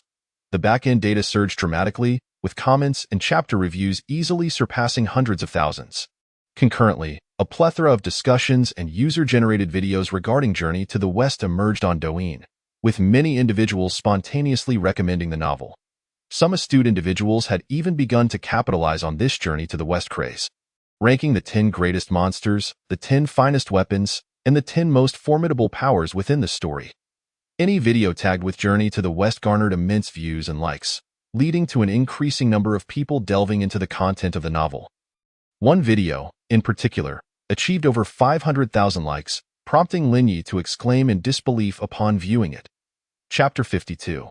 The back-end data surged dramatically, with comments and chapter reviews easily surpassing hundreds of thousands. Concurrently, a plethora of discussions and user-generated videos regarding Journey to the West emerged on Douyin, with many individuals spontaneously recommending the novel. Some astute individuals had even begun to capitalize on this Journey to the West craze, ranking the 10 greatest monsters, the 10 finest weapons, and the 10 most formidable powers within the story. Any video tagged with Journey to the West garnered immense views and likes, leading to an increasing number of people delving into the content of the novel. One video, in particular, achieved over 500,000 likes, prompting Lin Yi to exclaim in disbelief upon viewing it. Chapter 52.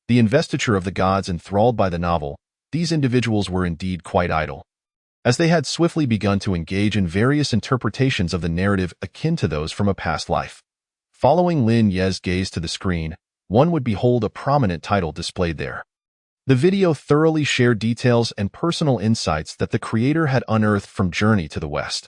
The investiture of the gods. Enthralled by the novel, these individuals were indeed quite idle, as they had swiftly begun to engage in various interpretations of the narrative akin to those from a past life. Following Lin Ye's gaze to the screen, one would behold a prominent title displayed there. The video thoroughly shared details and personal insights that the creator had unearthed from Journey to the West.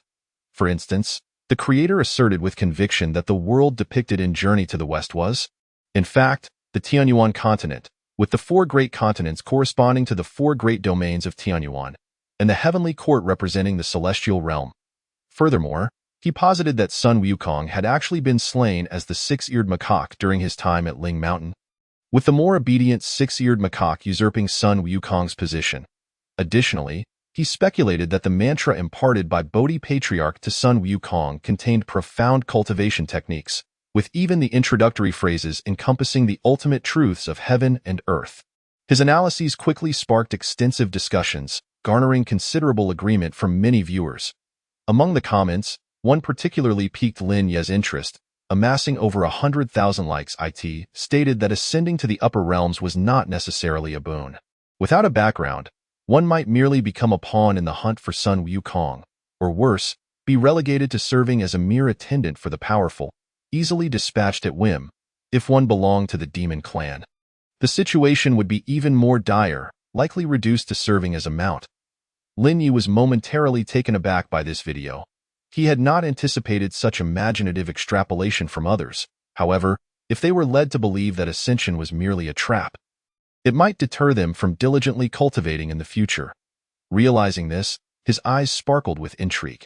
For instance, the creator asserted with conviction that the world depicted in Journey to the West was, in fact, the Tianyuan continent, with the 4 great continents corresponding to the 4 great domains of Tianyuan, and the heavenly court representing the celestial realm. Furthermore, he posited that Sun Wukong had actually been slain as the 6-eared macaque during his time at Ling Mountain, with the more obedient 6-eared macaque usurping Sun Wukong's position. Additionally, he speculated that the mantra imparted by Bodhi Patriarch to Sun Wukong contained profound cultivation techniques, with even the introductory phrases encompassing the ultimate truths of heaven and earth. His analyses quickly sparked extensive discussions, garnering considerable agreement from many viewers. Among the comments, one particularly piqued Lin Ye's interest, amassing over 100,000 likes. It stated that ascending to the upper realms was not necessarily a boon. Without a background, one might merely become a pawn in the hunt for Sun Wukong, or worse, be relegated to serving as a mere attendant for the powerful, easily dispatched at whim, if one belonged to the demon clan. The situation would be even more dire, likely reduced to serving as a mount. Lin Yi was momentarily taken aback by this video, He had not anticipated such imaginative extrapolation from others. However, if they were led to believe that ascension was merely a trap, it might deter them from diligently cultivating in the future. Realizing this, his eyes sparkled with intrigue.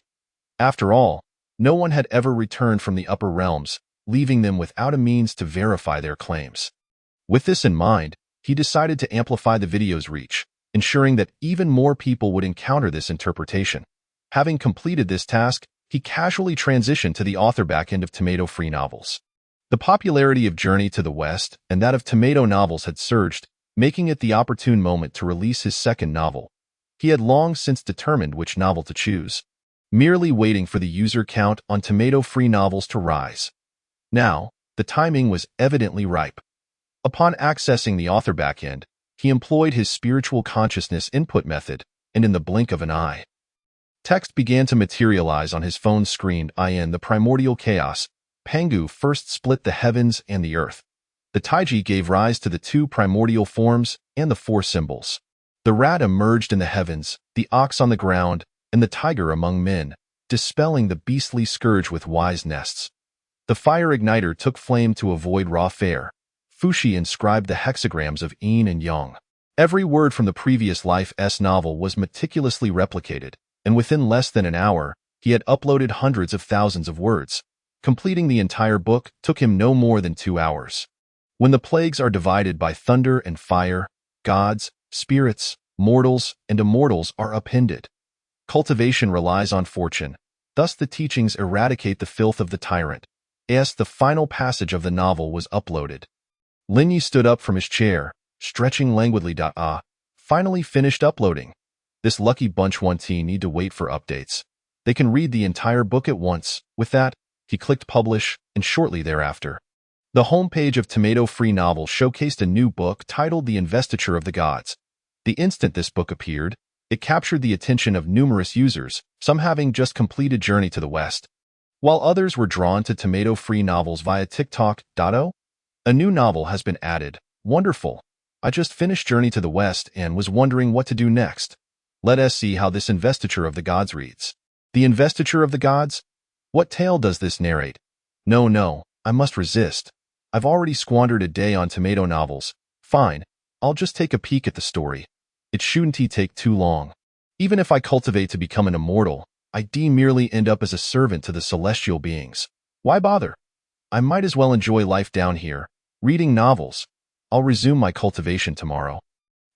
After all, no one had ever returned from the upper realms, leaving them without a means to verify their claims. With this in mind, he decided to amplify the video's reach, ensuring that even more people would encounter this interpretation. Having completed this task, he casually transitioned to the author backend of tomato-free novels. The popularity of Journey to the West and that of tomato novels had surged, making it the opportune moment to release his second novel. He had long since determined which novel to choose, merely waiting for the user count on tomato-free novels to rise. Now, the timing was evidently ripe. Upon accessing the author backend, he employed his spiritual consciousness input method, and in the blink of an eye, text began to materialize on his phone's screen. In the primordial chaos, Pangu first split the heavens and the earth. The Taiji gave rise to the two primordial forms and the four symbols. The rat emerged in the heavens, the ox on the ground, and the tiger among men, dispelling the beastly scourge with wise nests. The fire igniter took flame to avoid raw fire. Fushi inscribed the hexagrams of yin and yang. Every word from the previous Life's novel was meticulously replicated, and within less than an hour, he had uploaded hundreds of thousands of words. Completing the entire book took him no more than 2 hours. When the plagues are divided by thunder and fire, gods, spirits, mortals, and immortals are upended. Cultivation relies on fortune. Thus the teachings eradicate the filth of the tyrant. As the final passage of the novel was uploaded, Linyi stood up from his chair, stretching languidly. Finally finished uploading. This lucky bunch won't need to wait for updates. They can read the entire book at once. With that, he clicked publish, and shortly thereafter, the homepage of Tomato Free Novel showcased a new book titled The Investiture of the Gods. The instant this book appeared, it captured the attention of numerous users, some having just completed Journey to the West, while others were drawn to Tomato Free Novels via TikTok. A new novel has been added. Wonderful. I just finished Journey to the West and was wondering what to do next. Let us see how this Investiture of the Gods reads. The Investiture of the Gods? What tale does this narrate? No, I must resist. I've already squandered a day on tomato novels. Fine, I'll just take a peek at the story. It shouldn't take too long. Even if I cultivate to become an immortal, I'd merely end up as a servant to the celestial beings. Why bother? I might as well enjoy life down here, reading novels. I'll resume my cultivation tomorrow.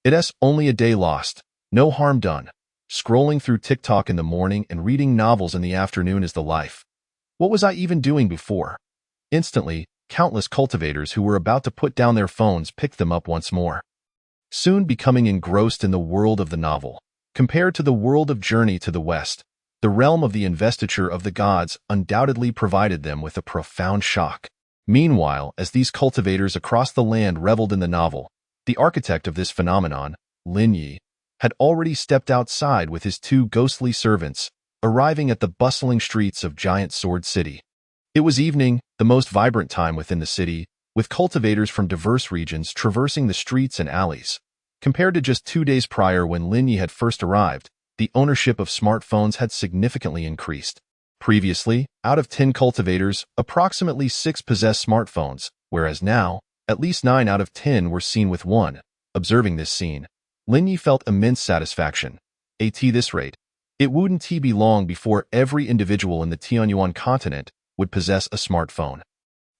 It's only a day lost. No harm done. Scrolling through TikTok in the morning and reading novels in the afternoon is the life. What was I even doing before? Instantly, countless cultivators who were about to put down their phones picked them up once more, soon becoming engrossed in the world of the novel. Compared to the world of Journey to the West, the realm of the Investiture of the Gods undoubtedly provided them with a profound shock. Meanwhile, as these cultivators across the land reveled in the novel, the architect of this phenomenon, Linyi, had already stepped outside with his two ghostly servants, arriving at the bustling streets of Giant Sword City. It was evening, the most vibrant time within the city, with cultivators from diverse regions traversing the streets and alleys. Compared to just 2 days prior when Linyi had first arrived, the ownership of smartphones had significantly increased. Previously, out of 10 cultivators, approximately 6 possessed smartphones, whereas now, at least 9 out of 10 were seen with one. Observing this scene, Linyi felt immense satisfaction. At this rate, it wouldn't be long before every individual in the Tianyuan continent would possess a smartphone.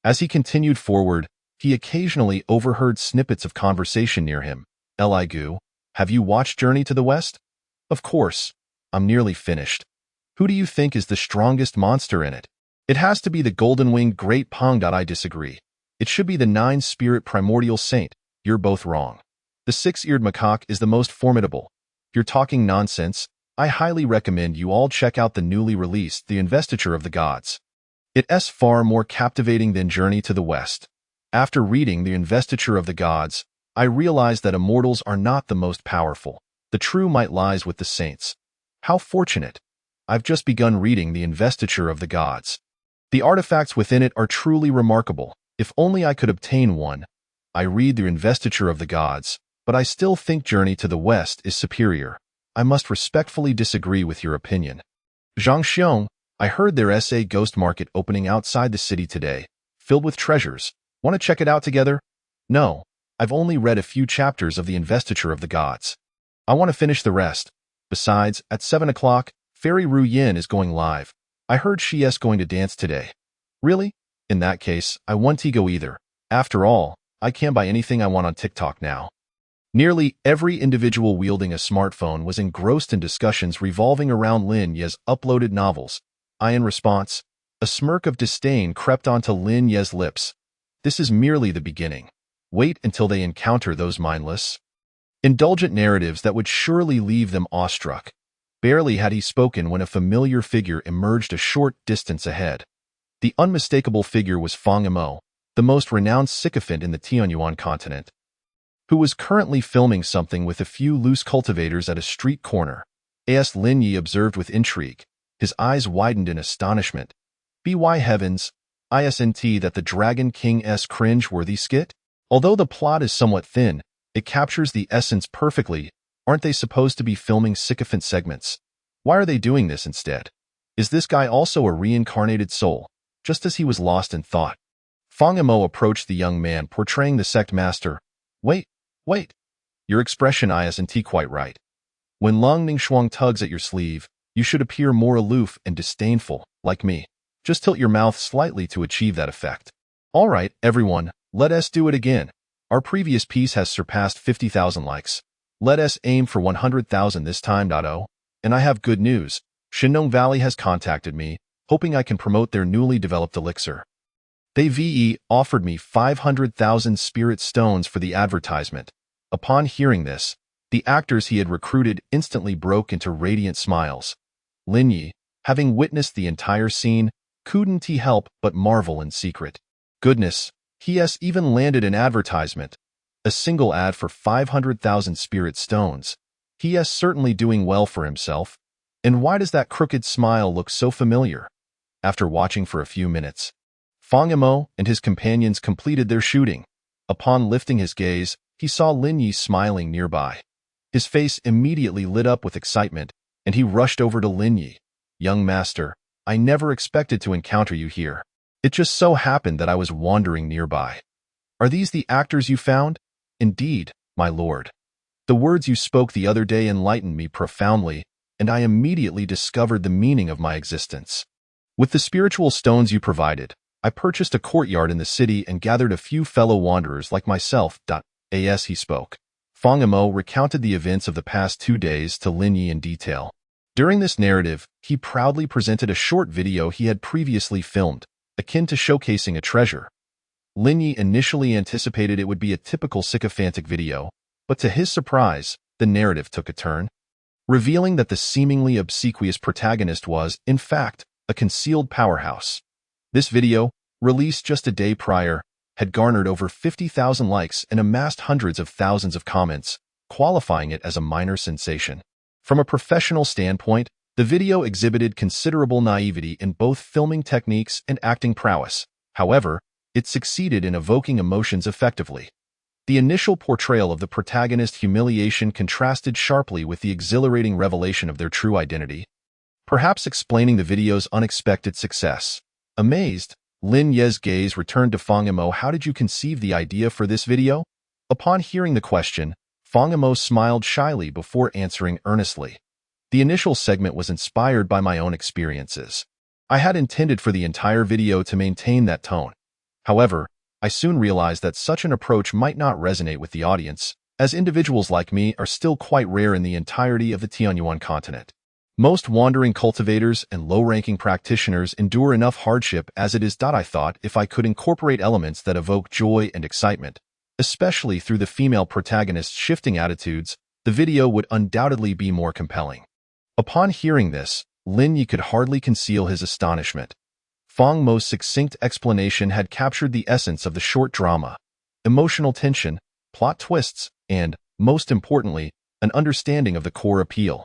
As he continued forward, he occasionally overheard snippets of conversation near him. Eligu, have you watched Journey to the West? Of course. I'm nearly finished. Who do you think is the strongest monster in it? It has to be the golden-winged Great Pong. I disagree. It should be the 9-spirit primordial saint. You're both wrong. The 6-eared macaque is the most formidable. You're talking nonsense. I highly recommend you all check out the newly released The Investiture of the Gods. It's far more captivating than Journey to the West. After reading The Investiture of the Gods, I realized that immortals are not the most powerful. The true might lies with the saints. How fortunate. I've just begun reading The Investiture of the Gods. The artifacts within it are truly remarkable. If only I could obtain one. I read The Investiture of the Gods, but I still think Journey to the West is superior. I must respectfully disagree with your opinion. Zhang Xiong, I heard there's a ghost market opening outside the city today, filled with treasures. Want to check it out together? No, I've only read a few chapters of the Investiture of the Gods. I want to finish the rest. Besides, at 7 o'clock, Fairy Ru Yin is going live. I heard she is going to dance today. Really? In that case, I won't go either. After all, I can buy anything I want on TikTok now. Nearly every individual wielding a smartphone was engrossed in discussions revolving around Lin Ye's uploaded novels. In response, a smirk of disdain crept onto Lin Ye's lips. This is merely the beginning. Wait until they encounter those mindless, indulgent narratives that would surely leave them awestruck. Barely had he spoken when a familiar figure emerged a short distance ahead. The unmistakable figure was Fang Imo, the most renowned sycophant in the Tianyuan continent, who was currently filming something with a few loose cultivators at a street corner. As Lin Yi observed with intrigue, his eyes widened in astonishment. By heavens, isn't that the Dragon King's cringe-worthy skit? Although the plot is somewhat thin, it captures the essence perfectly. Aren't they supposed to be filming sycophant segments? Why are they doing this instead? Is this guy also a reincarnated soul, just as he was lost in thought? Fang Imo approached the young man portraying the sect master. Wait. Your expression isn't quite right. When Long Ningshuang tugs at your sleeve, you should appear more aloof and disdainful, like me. Just tilt your mouth slightly to achieve that effect. All right, everyone, let us do it again. Our previous piece has surpassed 50,000 likes. Let us aim for 100,000 this time. And I have good news. Shinong Valley has contacted me, hoping I can promote their newly developed elixir. They offered me 500,000 spirit stones for the advertisement. Upon hearing this, the actors he had recruited instantly broke into radiant smiles. Lin Yi, having witnessed the entire scene, couldn't help but marvel in secret. Goodness, he has even landed an advertisement. A single ad for 500,000 spirit stones. He is certainly doing well for himself. And why does that crooked smile look so familiar? After watching for a few minutes, Fang Imo and his companions completed their shooting. Upon lifting his gaze, he saw Lin Yi smiling nearby. His face immediately lit up with excitement, and he rushed over to Lin Yi. Young master, I never expected to encounter you here. It just so happened that I was wandering nearby. Are these the actors you found? Indeed, my lord. The words you spoke the other day enlightened me profoundly, and I immediately discovered the meaning of my existence. With the spiritual stones you provided, I purchased a courtyard in the city and gathered a few fellow wanderers like myself. As he spoke, Fang Imo recounted the events of the past 2 days to Lin Yi in detail. During this narrative, he proudly presented a short video he had previously filmed, akin to showcasing a treasure. Lin Yi initially anticipated it would be a typical sycophantic video, but to his surprise, the narrative took a turn, revealing that the seemingly obsequious protagonist was, in fact, a concealed powerhouse. This video, released just a day prior, had garnered over 50,000 likes and amassed hundreds of thousands of comments, qualifying it as a minor sensation. From a professional standpoint, the video exhibited considerable naivety in both filming techniques and acting prowess. However, it succeeded in evoking emotions effectively. The initial portrayal of the protagonist's humiliation contrasted sharply with the exhilarating revelation of their true identity, perhaps explaining the video's unexpected success. Amazed, Lin Ye's gaze returned to Fang Imo. How did you conceive the idea for this video? Upon hearing the question, Fang Imo smiled shyly before answering earnestly. The initial segment was inspired by my own experiences. I had intended for the entire video to maintain that tone. However, I soon realized that such an approach might not resonate with the audience, as individuals like me are still quite rare in the entirety of the Tianyuan continent. Most wandering cultivators and low-ranking practitioners endure enough hardship as it is. I thought if I could incorporate elements that evoke joy and excitement, especially through the female protagonist's shifting attitudes, the video would undoubtedly be more compelling. Upon hearing this, Lin Yi could hardly conceal his astonishment. Fang Mo's succinct explanation had captured the essence of the short drama: emotional tension, plot twists, and, most importantly, an understanding of the core appeal.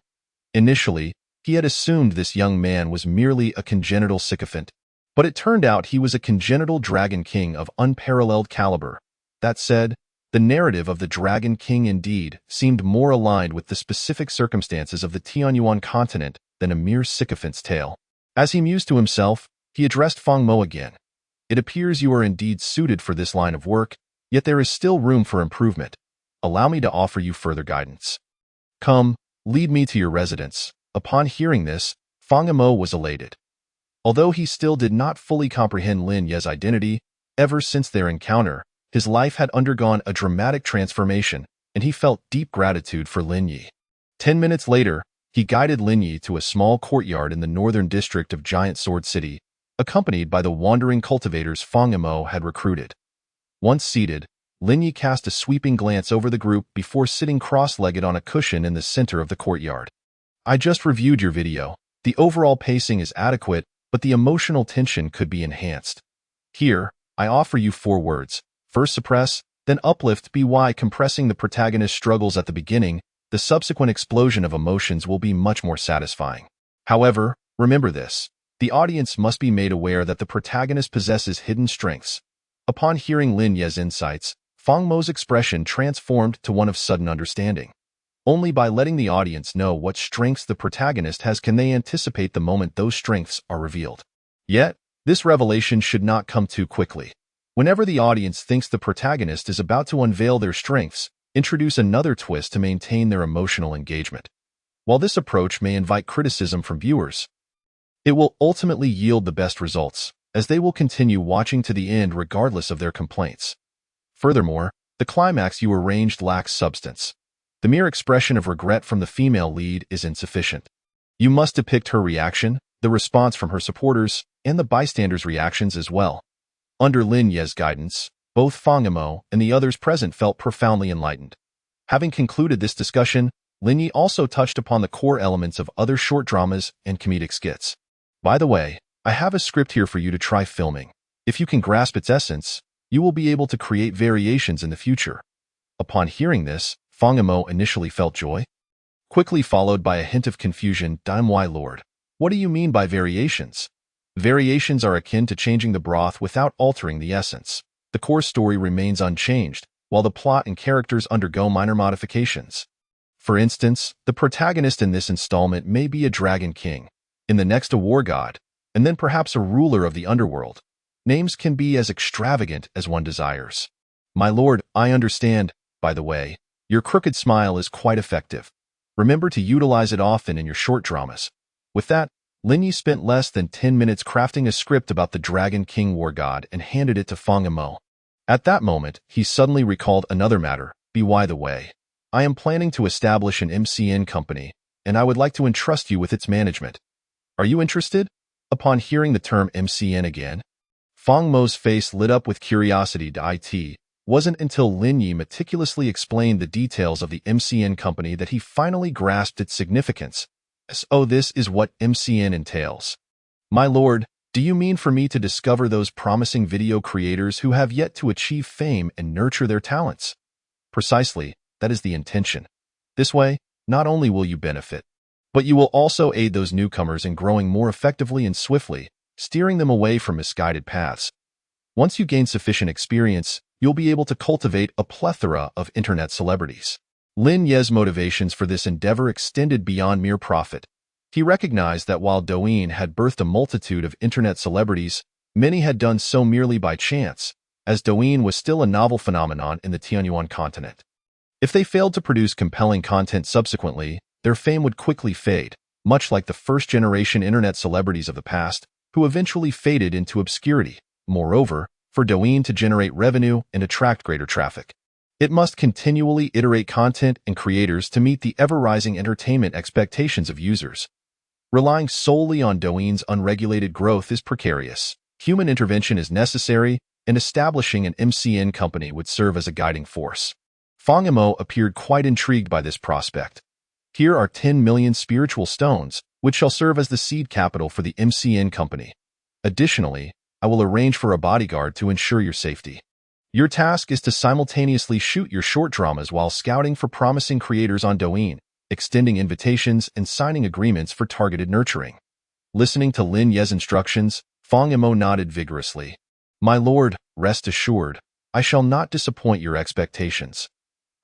Initially, he had assumed this young man was merely a congenital sycophant, but it turned out he was a congenital Dragon King of unparalleled caliber. That said, the narrative of the Dragon King indeed seemed more aligned with the specific circumstances of the Tianyuan continent than a mere sycophant's tale. As he mused to himself, he addressed Fang Mo again. It appears you are indeed suited for this line of work, yet there is still room for improvement. Allow me to offer you further guidance. Come, lead me to your residence. Upon hearing this, Fang Mo was elated. Although he still did not fully comprehend Lin Ye's identity, ever since their encounter, his life had undergone a dramatic transformation, and he felt deep gratitude for Lin Yi. 10 minutes later, he guided Lin Yi to a small courtyard in the northern district of Giant Sword City, accompanied by the wandering cultivators Fang Mo had recruited. Once seated, Lin Yi cast a sweeping glance over the group before sitting cross-legged on a cushion in the center of the courtyard. I just reviewed your video. The overall pacing is adequate, but the emotional tension could be enhanced. Here, I offer you 4 words. First suppress, then uplift. By compressing the protagonist's struggles at the beginning, the subsequent explosion of emotions will be much more satisfying. However, remember this. The audience must be made aware that the protagonist possesses hidden strengths. Upon hearing Lin Ye's insights, Fang Mo's expression transformed to one of sudden understanding. Only by letting the audience know what strengths the protagonist has can they anticipate the moment those strengths are revealed. Yet, this revelation should not come too quickly. Whenever the audience thinks the protagonist is about to unveil their strengths, introduce another twist to maintain their emotional engagement. While this approach may invite criticism from viewers, it will ultimately yield the best results, as they will continue watching to the end regardless of their complaints. Furthermore, the climax you arranged lacks substance. The mere expression of regret from the female lead is insufficient. You must depict her reaction, the response from her supporters, and the bystanders' reactions as well. Under Lin Ye's guidance, both Fang Mo and the others present felt profoundly enlightened. Having concluded this discussion, Lin Yi also touched upon the core elements of other short dramas and comedic skits. By the way, I have a script here for you to try filming. If you can grasp its essence, you will be able to create variations in the future. Upon hearing this, Fang Mo initially felt joy, quickly followed by a hint of confusion. My lord, what do you mean by variations? Variations are akin to changing the broth without altering the essence. The core story remains unchanged, while the plot and characters undergo minor modifications. For instance, the protagonist in this installment may be a dragon king, in the next a war god, and then perhaps a ruler of the underworld. Names can be as extravagant as one desires. My lord, I understand. By the way, your crooked smile is quite effective. Remember to utilize it often in your short dramas. With that, Lin Yi spent less than 10 minutes crafting a script about the Dragon King War God and handed it to Fang Mo. At that moment, he suddenly recalled another matter. By the way, I am planning to establish an MCN company, and I would like to entrust you with its management. Are you interested? Upon hearing the term MCN again, Fang Mo's face lit up with curiosity. It wasn't until Lin Yi meticulously explained the details of the MCN company that he finally grasped its significance. So this is what MCN entails. My lord, do you mean for me to discover those promising video creators who have yet to achieve fame and nurture their talents? Precisely, that is the intention. This way, not only will you benefit, but you will also aid those newcomers in growing more effectively and swiftly, steering them away from misguided paths. Once you gain sufficient experience, you'll be able to cultivate a plethora of internet celebrities. Lin Ye's motivations for this endeavor extended beyond mere profit. He recognized that while Douyin had birthed a multitude of internet celebrities, many had done so merely by chance, as Douyin was still a novel phenomenon in the Tianyuan continent. If they failed to produce compelling content subsequently, their fame would quickly fade, much like the first-generation internet celebrities of the past, who eventually faded into obscurity. Moreover, for Douyin to generate revenue and attract greater traffic, it must continually iterate content and creators to meet the ever-rising entertainment expectations of users. Relying solely on Douyin's unregulated growth is precarious. Human intervention is necessary, and establishing an MCN company would serve as a guiding force. Fang Mo appeared quite intrigued by this prospect. Here are 10 million spiritual stones, which shall serve as the seed capital for the MCN company. Additionally, I will arrange for a bodyguard to ensure your safety. Your task is to simultaneously shoot your short dramas while scouting for promising creators on Douyin, extending invitations and signing agreements for targeted nurturing. Listening to Lin Ye's instructions, Fang Mo nodded vigorously. My lord, rest assured, I shall not disappoint your expectations.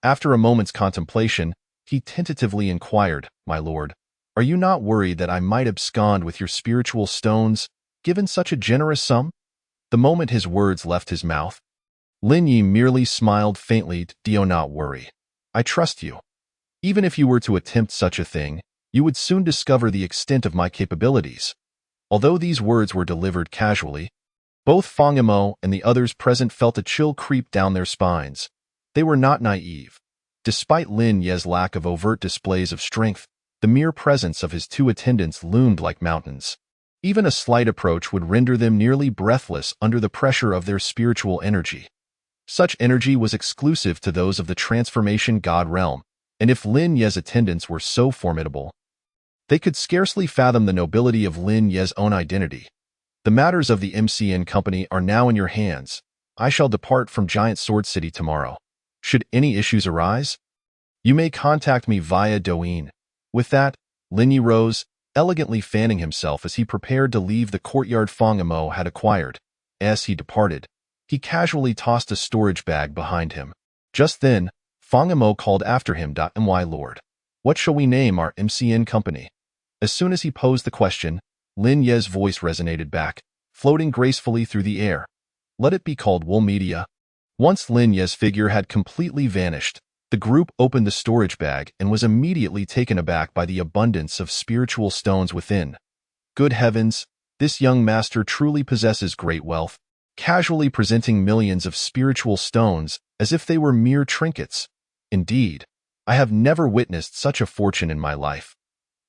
After a moment's contemplation, he tentatively inquired, My lord, Are you not worried that I might abscond with your spiritual stones, given such a generous sum?" The moment his words left his mouth, Lin Yi merely smiled faintly. "Do not worry. I trust you. Even if you were to attempt such a thing, you would soon discover the extent of my capabilities." Although these words were delivered casually, both Fang Yimou and the others present felt a chill creep down their spines. They were not naive. Despite Lin Ye's lack of overt displays of strength, the mere presence of his two attendants loomed like mountains. Even a slight approach would render them nearly breathless under the pressure of their spiritual energy. Such energy was exclusive to those of the transformation god realm, and if Lin Ye's attendants were so formidable, they could scarcely fathom the nobility of Lin Ye's own identity. "The matters of the MCN company are now in your hands. I shall depart from Giant Sword City tomorrow. Should any issues arise, you may contact me via Douyin." With that, Lin Yi rose, elegantly fanning himself as he prepared to leave the courtyard Fang Yimou had acquired. As he departed, he casually tossed a storage bag behind him. Just then, Fang Yimou called after him, "My lord, what shall we name our MCN company?" As soon as he posed the question, Lin Ye's voice resonated back, floating gracefully through the air. "Let it be called Wool Media." Once Lin Ye's figure had completely vanished, the group opened the storage bag and was immediately taken aback by the abundance of spiritual stones within. Good heavens, this young master truly possesses great wealth, casually presenting millions of spiritual stones as if they were mere trinkets. Indeed, I have never witnessed such a fortune in my life.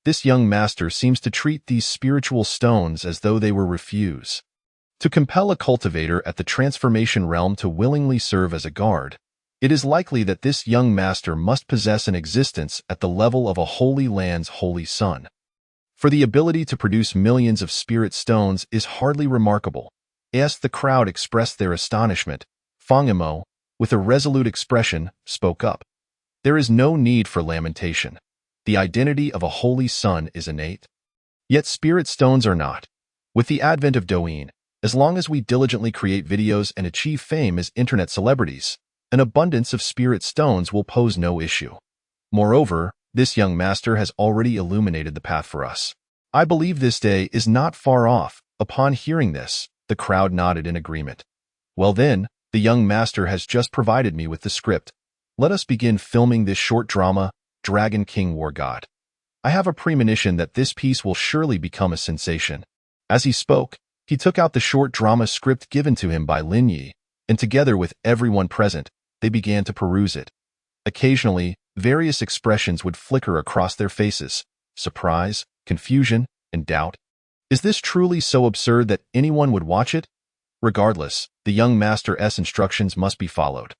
This young master seems to treat these spiritual stones as though they were refuse. To compel a cultivator at the transformation realm to willingly serve as a guard, it is likely that this young master must possess an existence at the level of a holy land's holy son. For the ability to produce millions of spirit stones is hardly remarkable. As the crowd expressed their astonishment, Fang Yimou, with a resolute expression, spoke up. "There is no need for lamentation. The identity of a holy son is innate. Yet spirit stones are not. With the advent of Douyin, as long as we diligently create videos and achieve fame as internet celebrities, an abundance of spirit stones will pose no issue. Moreover, this young master has already illuminated the path for us. I believe this day is not far off." Upon hearing this, the crowd nodded in agreement. "Well then, the young master has just provided me with the script. Let us begin filming this short drama, Dragon King War God. I have a premonition that this piece will surely become a sensation." As he spoke, he took out the short drama script given to him by Lin Yi, and together with everyone present, they began to peruse it. Occasionally, various expressions would flicker across their faces: surprise, confusion, and doubt. Is this truly so absurd that anyone would watch it? Regardless, the young master's instructions must be followed.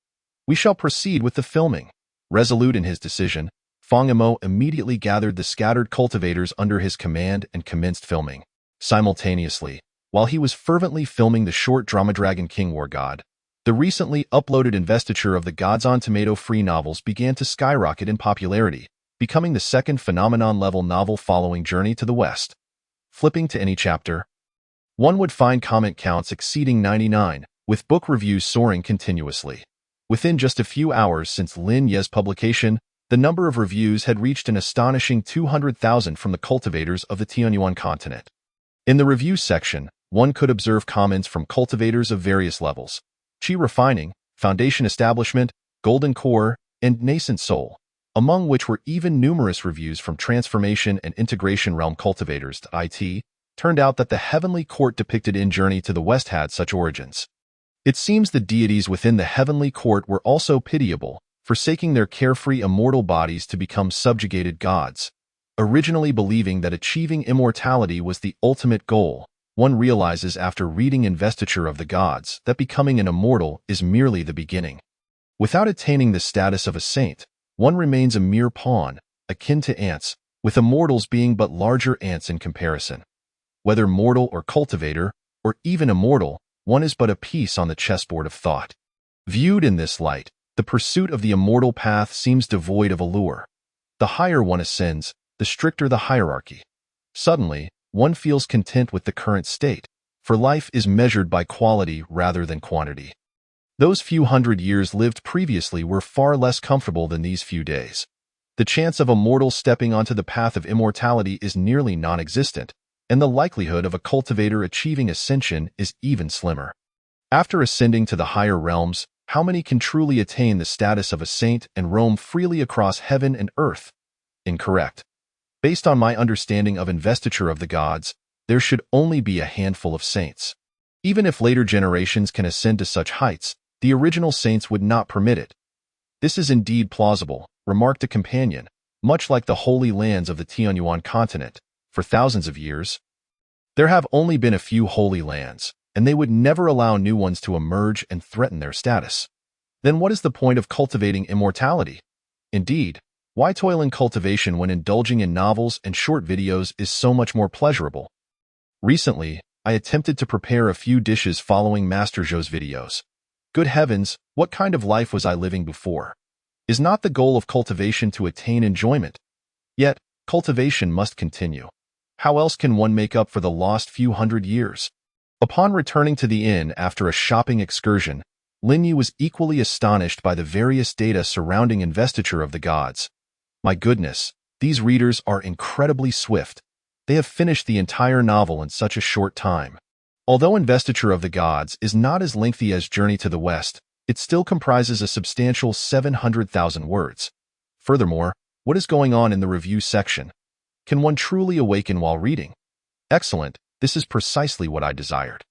We shall proceed with the filming. Resolute in his decision, Fang Yimou immediately gathered the scattered cultivators under his command and commenced filming. Simultaneously, while he was fervently filming the short drama Dragon King War God, the recently uploaded investiture of the Gods on Tomato free novels began to skyrocket in popularity, becoming the second phenomenon-level novel following Journey to the West. Flipping to any chapter, one would find comment counts exceeding 99, with book reviews soaring continuously. Within just a few hours since Lin Ye's publication, the number of reviews had reached an astonishing 200,000 from the cultivators of the Tianyuan continent. In the review section, one could observe comments from cultivators of various levels: Chi Refining, Foundation Establishment, Golden Core, and Nascent Soul, among which were even numerous reviews from Transformation and Integration Realm cultivators. It turned out that the heavenly court depicted in Journey to the West had such origins. It seems the deities within the heavenly court were also pitiable, forsaking their carefree immortal bodies to become subjugated gods. Originally believing that achieving immortality was the ultimate goal, one realizes after reading Investiture of the Gods that becoming an immortal is merely the beginning. Without attaining the status of a saint, one remains a mere pawn, akin to ants, with immortals being but larger ants in comparison. Whether mortal or cultivator, or even immortal, one is but a piece on the chessboard of thought. Viewed in this light, the pursuit of the immortal path seems devoid of allure. The higher one ascends, the stricter the hierarchy. Suddenly, one feels content with the current state, for life is measured by quality rather than quantity. Those few hundred years lived previously were far less comfortable than these few days. The chance of a mortal stepping onto the path of immortality is nearly non-existent, and the likelihood of a cultivator achieving ascension is even slimmer. After ascending to the higher realms, how many can truly attain the status of a saint and roam freely across heaven and earth? Incorrect. Based on my understanding of investiture of the gods, there should only be a handful of saints. Even if later generations can ascend to such heights, the original saints would not permit it. This is indeed plausible, remarked a companion, much like the holy lands of the Tianyuan continent. For thousands of years, there have only been a few holy lands, and they would never allow new ones to emerge and threaten their status. Then what is the point of cultivating immortality? Indeed, why toil in cultivation when indulging in novels and short videos is so much more pleasurable? Recently, I attempted to prepare a few dishes following Master Zhou's videos. Good heavens, what kind of life was I living before? Is not the goal of cultivation to attain enjoyment? Yet, cultivation must continue. How else can one make up for the lost few hundred years? Upon returning to the inn after a shopping excursion, Lin Yu was equally astonished by the various data surrounding investiture of the gods. My goodness, these readers are incredibly swift. They have finished the entire novel in such a short time. Although Investiture of the Gods is not as lengthy as Journey to the West, it still comprises a substantial 700,000 words. Furthermore, what is going on in the review section? Can one truly awaken while reading? Excellent, this is precisely what I desired.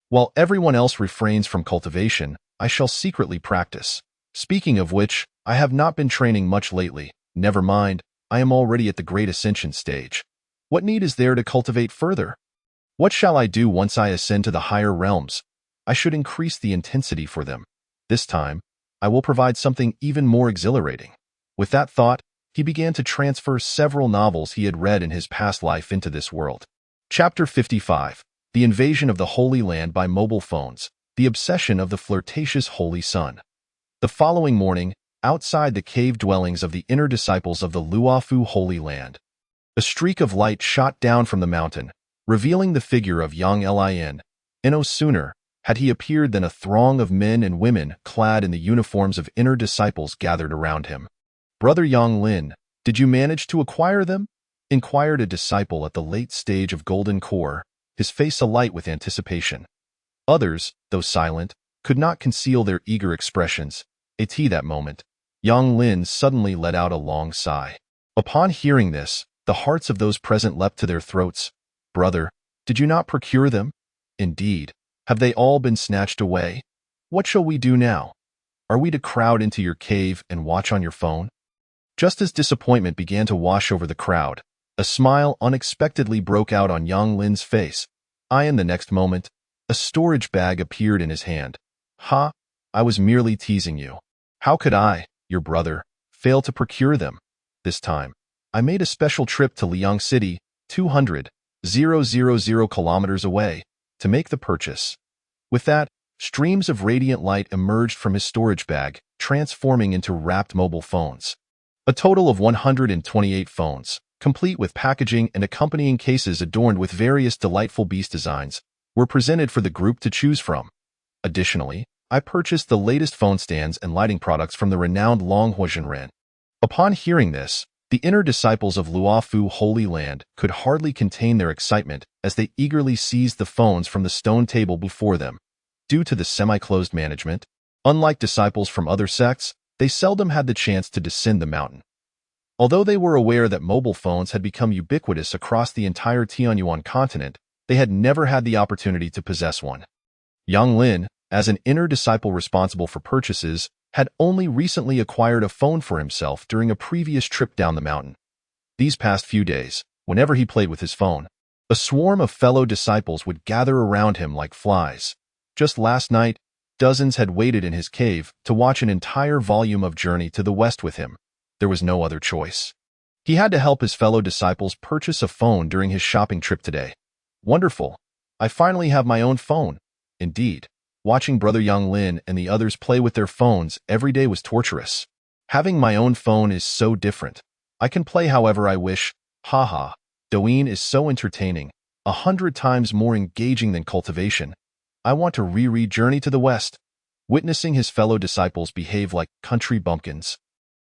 While everyone else refrains from cultivation, I shall secretly practice. Speaking of which, I have not been training much lately. Never mind, I am already at the Great Ascension stage. What need is there to cultivate further? What shall I do once I ascend to the higher realms? I should increase the intensity for them. This time, I will provide something even more exhilarating. With that thought, he began to transfer several novels he had read in his past life into this world. Chapter 55. The Invasion of the Holy Land by Mobile Phones. The Obsession of the Flirtatious Holy Sun. The following morning, outside the cave dwellings of the inner disciples of the Luofu Holy Land, a streak of light shot down from the mountain, revealing the figure of Yang Lin. No sooner had he appeared than a throng of men and women clad in the uniforms of inner disciples gathered around him. "Brother Yang Lin, did you manage to acquire them?" inquired a disciple at the late stage of Golden Core, his face alight with anticipation. Others, though silent, could not conceal their eager expressions. At that moment, Yang Lin suddenly let out a long sigh. Upon hearing this, the hearts of those present leapt to their throats. "Brother, did you not procure them? Indeed, have they all been snatched away? What shall we do now? Are we to crowd into your cave and watch on your phone?" Just as disappointment began to wash over the crowd, a smile unexpectedly broke out on Yang Lin's face. In the next moment, a storage bag appeared in his hand. "Ha, I was merely teasing you. How could I, your brother, fail to procure them? This time, I made a special trip to Liang City, 200,000 kilometers away, to make the purchase." With that, streams of radiant light emerged from his storage bag, transforming into wrapped mobile phones. A total of 128 phones, complete with packaging and accompanying cases adorned with various delightful beast designs, were presented for the group to choose from. Additionally, I purchased the latest phone stands and lighting products from the renowned Longhuozhenren. Upon hearing this, the inner disciples of Luofu Holy Land could hardly contain their excitement as they eagerly seized the phones from the stone table before them. Due to the semi-closed management, unlike disciples from other sects, they seldom had the chance to descend the mountain. Although they were aware that mobile phones had become ubiquitous across the entire Tianyuan continent, they had never had the opportunity to possess one. Yang Lin, as an inner disciple responsible for purchases, had only recently acquired a phone for himself during a previous trip down the mountain. These past few days, whenever he played with his phone, a swarm of fellow disciples would gather around him like flies. Just last night, dozens had waited in his cave to watch an entire volume of Journey to the West with him. There was no other choice. He had to help his fellow disciples purchase a phone during his shopping trip today. Wonderful! I finally have my own phone. Indeed, watching Brother Yang Lin and the others play with their phones every day was torturous. Having my own phone is so different. I can play however I wish. Haha, Douyin is so entertaining, 100 times more engaging than cultivation. I want to reread Journey to the West. Witnessing his fellow disciples behave like country bumpkins,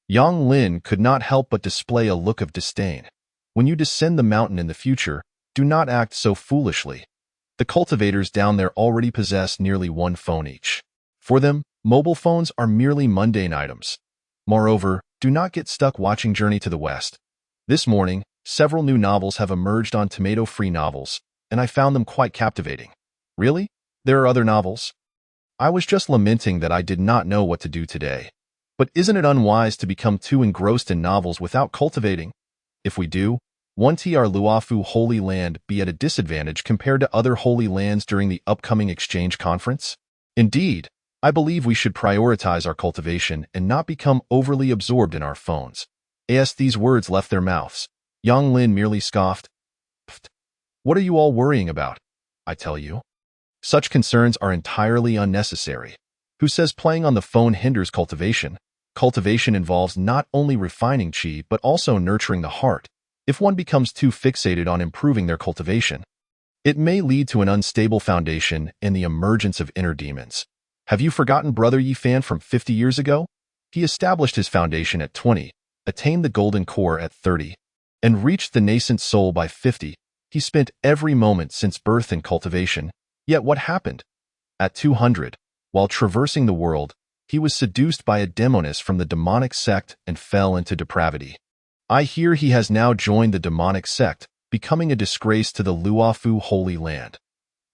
Yang Lin could not help but display a look of disdain. When you descend the mountain in the future, do not act so foolishly. The cultivators down there already possess nearly one phone each. For them, mobile phones are merely mundane items. Moreover, do not get stuck watching Journey to the West. This morning, several new novels have emerged on tomato-free novels, and I found them quite captivating. Really? There are other novels? I was just lamenting that I did not know what to do today. But isn't it unwise to become too engrossed in novels without cultivating? If we do, won't our Luofu Holy Land be at a disadvantage compared to other holy lands during the upcoming exchange conference? Indeed, I believe we should prioritize our cultivation and not become overly absorbed in our phones. As these words left their mouths, Yang Lin merely scoffed. Pfft. What are you all worrying about? I tell you. Such concerns are entirely unnecessary. Who says playing on the phone hinders cultivation? Cultivation involves not only refining qi but also nurturing the heart. If one becomes too fixated on improving their cultivation, it may lead to an unstable foundation and the emergence of inner demons. Have you forgotten Brother Yi Fan from 50 years ago? He established his foundation at 20, attained the golden core at 30, and reached the nascent soul by 50. He spent every moment since birth in cultivation. Yet what happened? At 200, while traversing the world, he was seduced by a demoness from the demonic sect and fell into depravity. I hear he has now joined the demonic sect, becoming a disgrace to the Luofu Holy Land.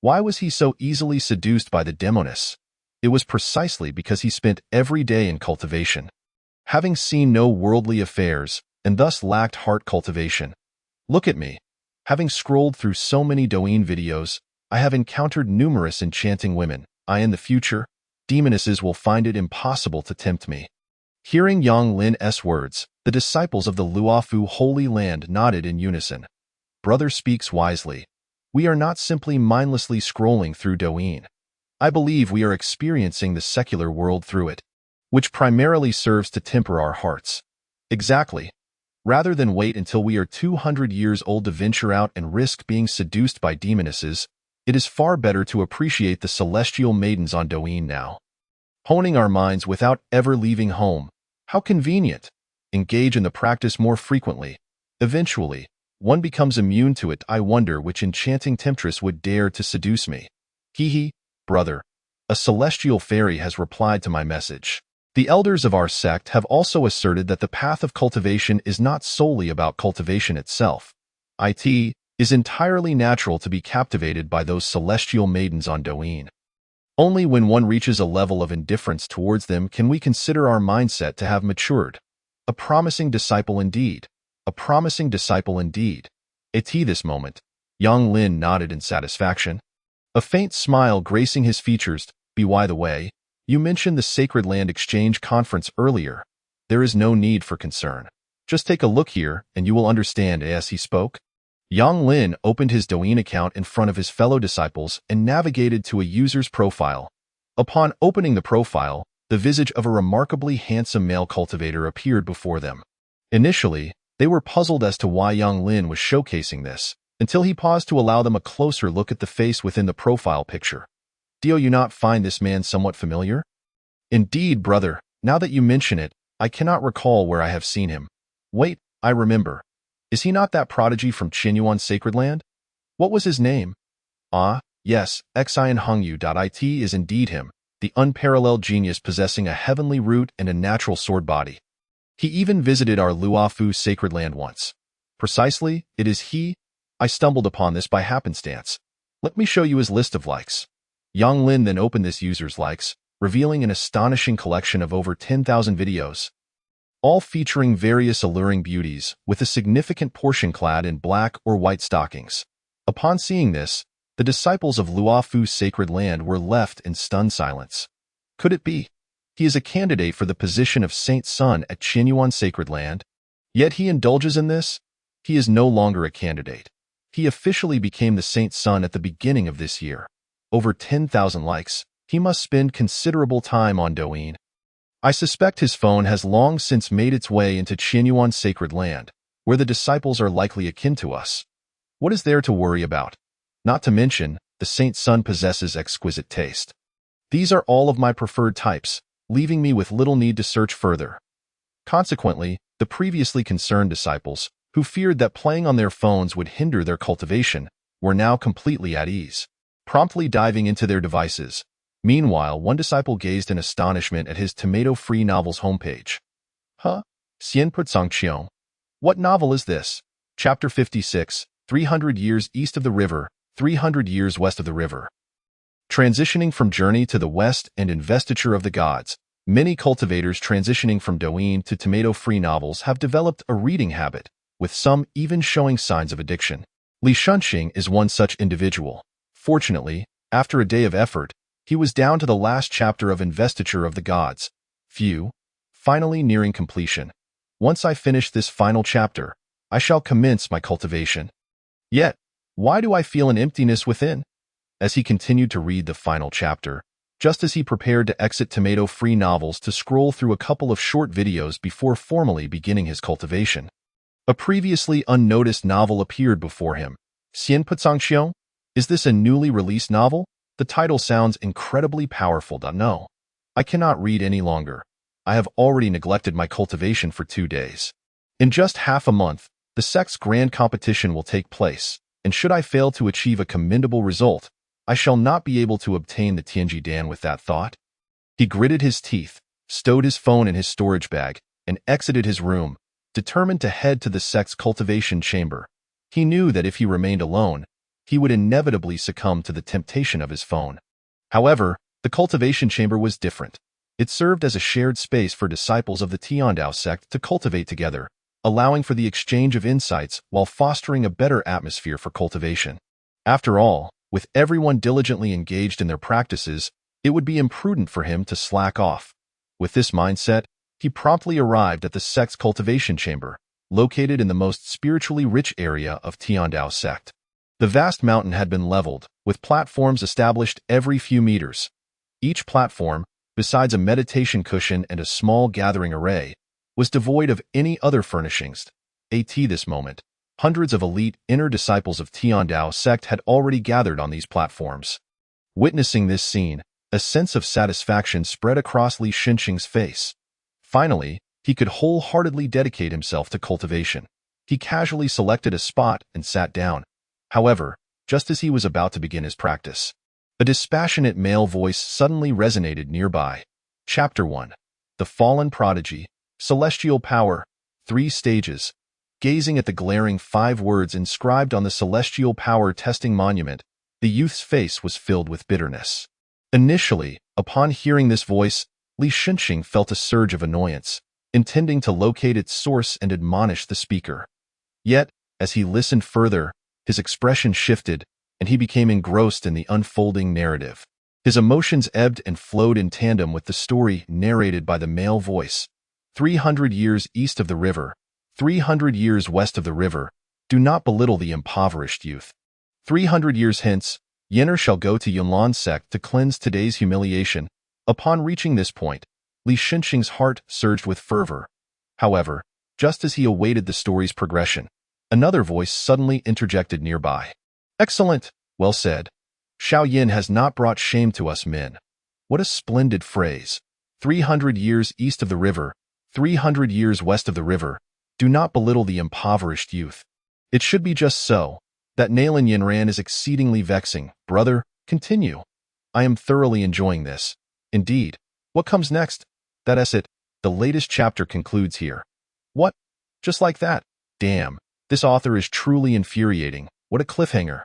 Why was he so easily seduced by the demoness? It was precisely because he spent every day in cultivation. Having seen no worldly affairs, and thus lacked heart cultivation. Look at me. Having scrolled through so many Douyin videos, I have encountered numerous enchanting women. In the future, demonesses will find it impossible to tempt me. Hearing Yang Lin's words, the disciples of the Luofu Holy Land nodded in unison. Brother speaks wisely. We are not simply mindlessly scrolling through Douyin. I believe we are experiencing the secular world through it, which primarily serves to temper our hearts. Exactly. Rather than wait until we are 200 years old to venture out and risk being seduced by demonesses, it is far better to appreciate the celestial maidens on Douyin now. Honing our minds without ever leaving home. How convenient. Engage in the practice more frequently. Eventually, one becomes immune to it. I wonder which enchanting temptress would dare to seduce me. Hee, brother. A celestial fairy has replied to my message. The elders of our sect have also asserted that the path of cultivation is not solely about cultivation itself. It is entirely natural to be captivated by those celestial maidens on Douyin. Only when one reaches a level of indifference towards them can we consider our mindset to have matured. A promising disciple indeed. A promising disciple indeed. At this moment, Yang Lin nodded in satisfaction. A faint smile gracing his features. By the way, you mentioned the Sacred Land Exchange Conference earlier. There is no need for concern. Just take a look here and you will understand. As he spoke, Yang Lin opened his Douyin account in front of his fellow disciples and navigated to a user's profile. Upon opening the profile, the visage of a remarkably handsome male cultivator appeared before them. Initially, they were puzzled as to why Yang Lin was showcasing this, until he paused to allow them a closer look at the face within the profile picture. Do you not find this man somewhat familiar? Indeed, brother, now that you mention it, I cannot recall where I have seen him. Wait, I remember. Is he not that prodigy from Qinyuan Sacred Land? What was his name? Ah, yes, Xian Hongyu. It is indeed him, the unparalleled genius possessing a heavenly root and a natural sword body. He even visited our Luofu Sacred Land once. Precisely, it is he. I stumbled upon this by happenstance. Let me show you his list of likes. Yang Lin then opened this user's likes, revealing an astonishing collection of over 10,000 videos, all featuring various alluring beauties, with a significant portion clad in black or white stockings. Upon seeing this, the disciples of Luofu Sacred Land were left in stunned silence. Could it be? He is a candidate for the position of Saint Sun at Qinyuan Sacred Land. Yet he indulges in this? He is no longer a candidate. He officially became the Saint Sun at the beginning of this year. Over 10,000 likes. He must spend considerable time on Douyin. I suspect his phone has long since made its way into Qinyuan Sacred Land, where the disciples are likely akin to us. What is there to worry about? Not to mention, the Saint Sun possesses exquisite taste. These are all of my preferred types, leaving me with little need to search further. Consequently, the previously concerned disciples, who feared that playing on their phones would hinder their cultivation, were now completely at ease, promptly diving into their devices. Meanwhile, one disciple gazed in astonishment at his tomato-free novel's homepage. Huh? Xianpu. What novel is this? Chapter 56, 300 years east of the river, 300 years west of the river. Transitioning from Journey to the West and Investiture of the Gods, many cultivators transitioning from Douyin to tomato-free novels have developed a reading habit, with some even showing signs of addiction. Li Shunxing is one such individual. Fortunately, after a day of effort, he was down to the last chapter of Investiture of the Gods. Finally nearing completion. Once I finish this final chapter, I shall commence my cultivation. Yet, why do I feel an emptiness within? As he continued to read the final chapter, just as he prepared to exit tomato-free novels to scroll through a couple of short videos before formally beginning his cultivation, a previously unnoticed novel appeared before him. Xianpu. Is this a newly released novel? The title sounds incredibly powerful. No, I cannot read any longer. I have already neglected my cultivation for 2 days. In just half a month, the sect's grand competition will take place, and should I fail to achieve a commendable result, I shall not be able to obtain the Tianji Dan. With that thought, he gritted his teeth, stowed his phone in his storage bag, and exited his room, determined to head to the sect's cultivation chamber. He knew that if he remained alone, he would inevitably succumb to the temptation of his phone. However, the cultivation chamber was different. It served as a shared space for disciples of the Tiandao sect to cultivate together, allowing for the exchange of insights while fostering a better atmosphere for cultivation. After all, with everyone diligently engaged in their practices, it would be imprudent for him to slack off. With this mindset, he promptly arrived at the sect's cultivation chamber, located in the most spiritually rich area of Tiandao sect. The vast mountain had been leveled, with platforms established every few meters. Each platform, besides a meditation cushion and a small gathering array, was devoid of any other furnishings. At this moment, hundreds of elite inner disciples of Tiandao sect had already gathered on these platforms. Witnessing this scene, a sense of satisfaction spread across Li Shunxing's face. Finally, he could wholeheartedly dedicate himself to cultivation. He casually selected a spot and sat down. However, just as he was about to begin his practice, a dispassionate male voice suddenly resonated nearby. Chapter 1. The Fallen Prodigy, Celestial Power, 3 Stages. Gazing at the glaring 5 words inscribed on the Celestial Power Testing Monument, the youth's face was filled with bitterness. Initially, upon hearing this voice, Li Shunxing felt a surge of annoyance, intending to locate its source and admonish the speaker. Yet, as he listened further, his expression shifted, and he became engrossed in the unfolding narrative. His emotions ebbed and flowed in tandem with the story narrated by the male voice. 300 years east of the river, 300 years west of the river, do not belittle the impoverished youth. 300 years hence, Yenner shall go to Yunlan sect to cleanse today's humiliation. Upon reaching this point, Li Shunxing's heart surged with fervor. However, just as he awaited the story's progression, another voice suddenly interjected nearby. Excellent, well said. Xiao Yin has not brought shame to us men. What a splendid phrase. 300 years east of the river, 300 years west of the river, do not belittle the impoverished youth. It should be just so. That Nalan Yinran is exceedingly vexing. Brother, continue. I am thoroughly enjoying this. Indeed. What comes next? That is it. The latest chapter concludes here. What? Just like that? Damn. This author is truly infuriating. What a cliffhanger.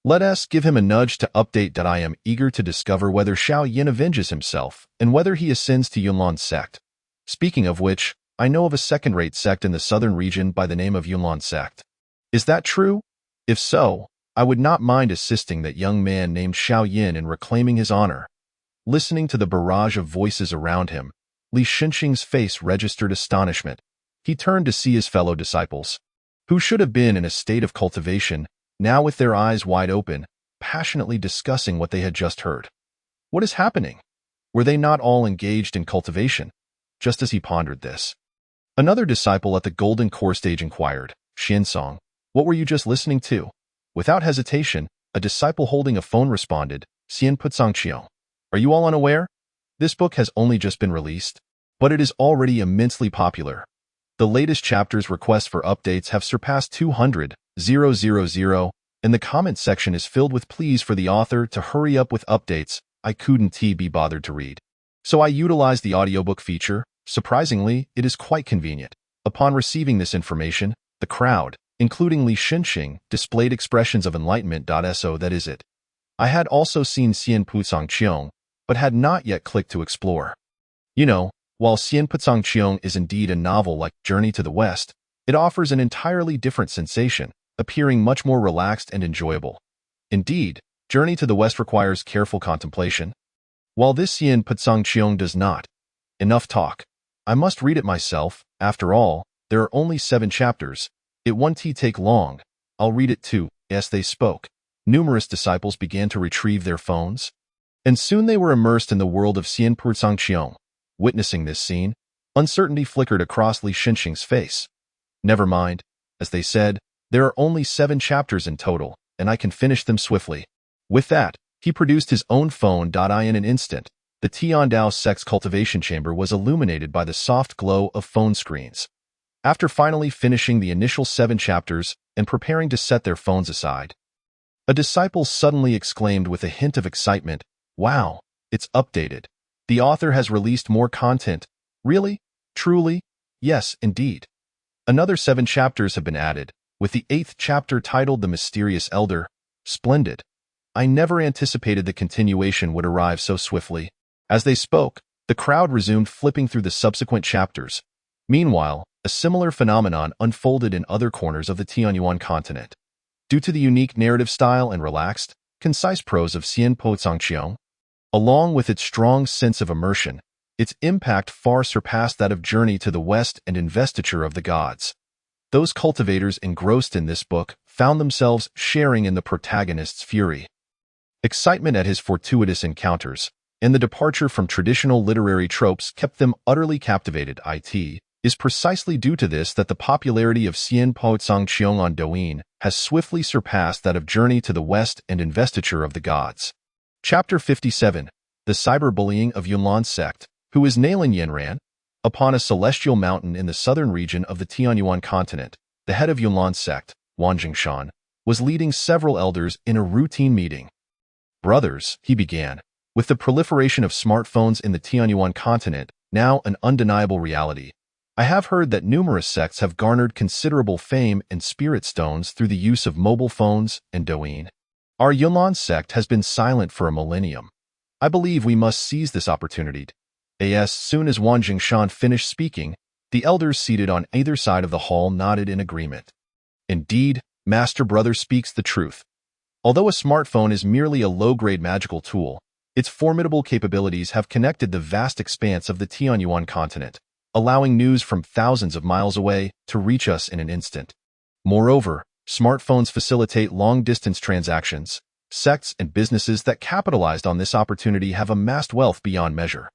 Let us give him a nudge to update. I am eager to discover whether Xiao Yin avenges himself and whether he ascends to Yunlan sect. Speaking of which, I know of a second-rate sect in the southern region by the name of Yunlan sect. Is that true? If so, I would not mind assisting that young man named Xiao Yin in reclaiming his honor. Listening to the barrage of voices around him, Li Shunxing's face registered astonishment. He turned to see his fellow disciples, who should have been in a state of cultivation, now with their eyes wide open, passionately discussing what they had just heard. What is happening? Were they not all engaged in cultivation? Just as he pondered this, another disciple at the golden core stage inquired, Xinsong, what were you just listening to? Without hesitation, a disciple holding a phone responded, Xianpu. Are you all unaware? This book has only just been released. but it is already immensely popular. The latest chapter's requests for updates have surpassed 200,000, and the comment section is filled with pleas for the author to hurry up with updates I couldn't be bothered to read. So I utilized the audiobook feature. Surprisingly, it is quite convenient. Upon receiving this information, the crowd, including Li Xinxing, displayed expressions of enlightenment. So that is it. I had also seen Xian Pucang Qiong, but had not yet clicked to explore. While Xian Pucang Qiong is indeed a novel like Journey to the West, it offers an entirely different sensation, appearing much more relaxed and enjoyable. Indeed, Journey to the West requires careful contemplation, while this Xian Pucang Qiong does not. Enough talk. I must read it myself. After all, there are only 7 chapters. It won't take long. I'll read it too. As they spoke, numerous disciples began to retrieve their phones, and soon they were immersed in the world of Xian Pucang Qiong. Witnessing this scene, uncertainty flickered across Li Xinxing's face. Never mind, as they said, there are only 7 chapters in total, and I can finish them swiftly. With that, he produced his own phone. In an instant, the Tiandao sect's cultivation chamber was illuminated by the soft glow of phone screens. After finally finishing the initial 7 chapters and preparing to set their phones aside, a disciple suddenly exclaimed with a hint of excitement, "Wow, it's updated. The author has released more content. Really? Truly? Yes, indeed." Another 7 chapters have been added, with the 8th chapter titled The Mysterious Elder. Splendid. I never anticipated the continuation would arrive so swiftly. As they spoke, the crowd resumed flipping through the subsequent chapters. Meanwhile, a similar phenomenon unfolded in other corners of the Tianyuan continent. Due to the unique narrative style and relaxed, concise prose of Xian Pucang Qiong, along with its strong sense of immersion, its impact far surpassed that of Journey to the West and Investiture of the Gods. Those cultivators engrossed in this book found themselves sharing in the protagonist's fury. Excitement at his fortuitous encounters and the departure from traditional literary tropes kept them utterly captivated. It is precisely due to this that the popularity of Xian Pucang Qiong on Douyin has swiftly surpassed that of Journey to the West and Investiture of the Gods. Chapter 57. The Cyberbullying of Yunlan Sect. Who is Nailan Yanran? Upon a celestial mountain in the southern region of the Tianyuan continent, the head of Yunlan Sect, Wan Jingshan, was leading several elders in a routine meeting. "Brothers," he began, "with the proliferation of smartphones in the Tianyuan continent, now an undeniable reality, I have heard that numerous sects have garnered considerable fame and spirit stones through the use of mobile phones and Douyin. Our Yunlan sect has been silent for a millennium. I believe we must seize this opportunity." As soon as Wan Jingshan finished speaking, the elders seated on either side of the hall nodded in agreement. Indeed, Master Brother speaks the truth. Although a smartphone is merely a low-grade magical tool, its formidable capabilities have connected the vast expanse of the Tianyuan continent, allowing news from thousands of miles away to reach us in an instant. Moreover, smartphones facilitate long-distance transactions. Sects and businesses that capitalized on this opportunity have amassed wealth beyond measure.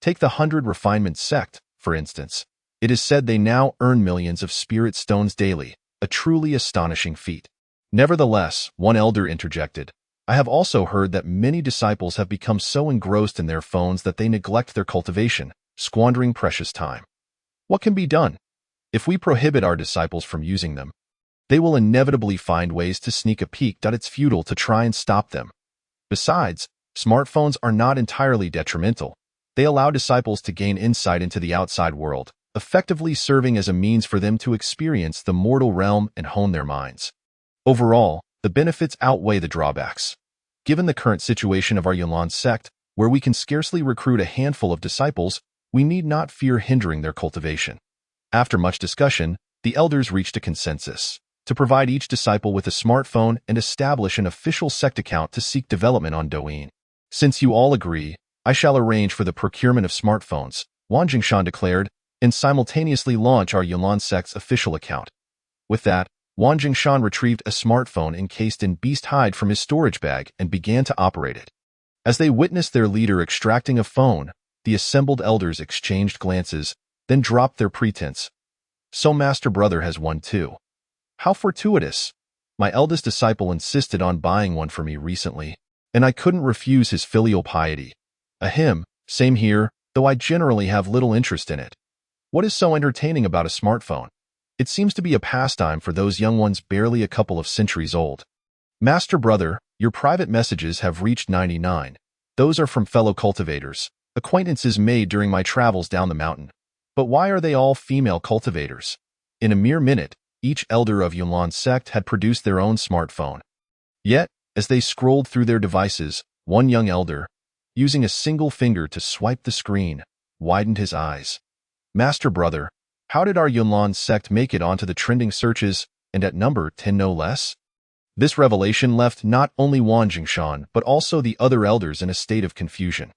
Take the 100 Refinement sect, for instance. It is said they now earn millions of spirit stones daily, a truly astonishing feat. Nevertheless, one elder interjected, "I have also heard that many disciples have become so engrossed in their phones that they neglect their cultivation, squandering precious time. What can be done? If we prohibit our disciples from using them, they will inevitably find ways to sneak a peek. It's futile to try and stop them. Besides, smartphones are not entirely detrimental. They allow disciples to gain insight into the outside world, effectively serving as a means for them to experience the mortal realm and hone their minds. Overall, the benefits outweigh the drawbacks. Given the current situation of our Yunlan sect, where we can scarcely recruit a handful of disciples, we need not fear hindering their cultivation." After much discussion, the elders reached a consensus to provide each disciple with a smartphone and establish an official sect account to seek development on Douyin. "Since you all agree, I shall arrange for the procurement of smartphones," Wan Jingshan declared, "and simultaneously launch our Yunlan sect's official account." With that, Wan Jingshan retrieved a smartphone encased in beast hide from his storage bag and began to operate it. As they witnessed their leader extracting a phone, the assembled elders exchanged glances, then dropped their pretense. "So Master Brother has one too. How fortuitous. My eldest disciple insisted on buying one for me recently, and I couldn't refuse his filial piety. Ahem, same here, though I generally have little interest in it. What is so entertaining about a smartphone? It seems to be a pastime for those young ones barely a couple of centuries old. Master Brother, your private messages have reached 99. Those are from fellow cultivators, acquaintances made during my travels down the mountain. But why are they all female cultivators? In a mere minute, each elder of Yunlan's sect had produced their own smartphone. Yet, as they scrolled through their devices, one young elder, using a single finger to swipe the screen, widened his eyes. Master Brother, how did our Yunlan sect make it onto the trending searches, and at number 10 no less? This revelation left not only Wang Jingshan but also the other elders in a state of confusion.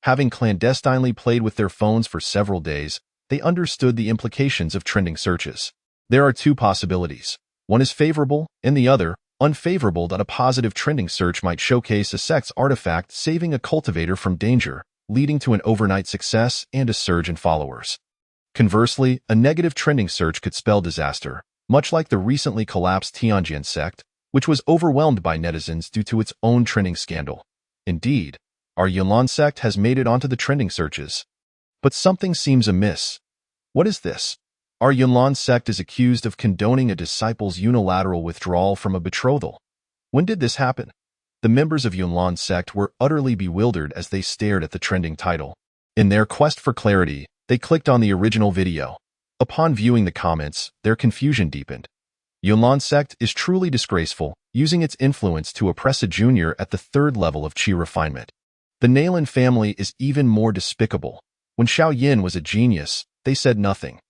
Having clandestinely played with their phones for several days, they understood the implications of trending searches. There are two possibilities. One is favorable, and the other, unfavorable, that a positive trending search might showcase a sect's artifact saving a cultivator from danger, leading to an overnight success and a surge in followers. Conversely, a negative trending search could spell disaster, much like the recently collapsed Tianjin sect, which was overwhelmed by netizens due to its own trending scandal. Indeed, our Yunlan sect has made it onto the trending searches. But something seems amiss. What is this? Our Yunlan sect is accused of condoning a disciple's unilateral withdrawal from a betrothal. When did this happen? The members of Yunlan sect were utterly bewildered as they stared at the trending title. In their quest for clarity, they clicked on the original video. Upon viewing the comments, their confusion deepened. Yunlan sect is truly disgraceful, using its influence to oppress a junior at the third level of qi refinement. The Nailin family is even more despicable. When Xiao Yin was a genius, they said nothing.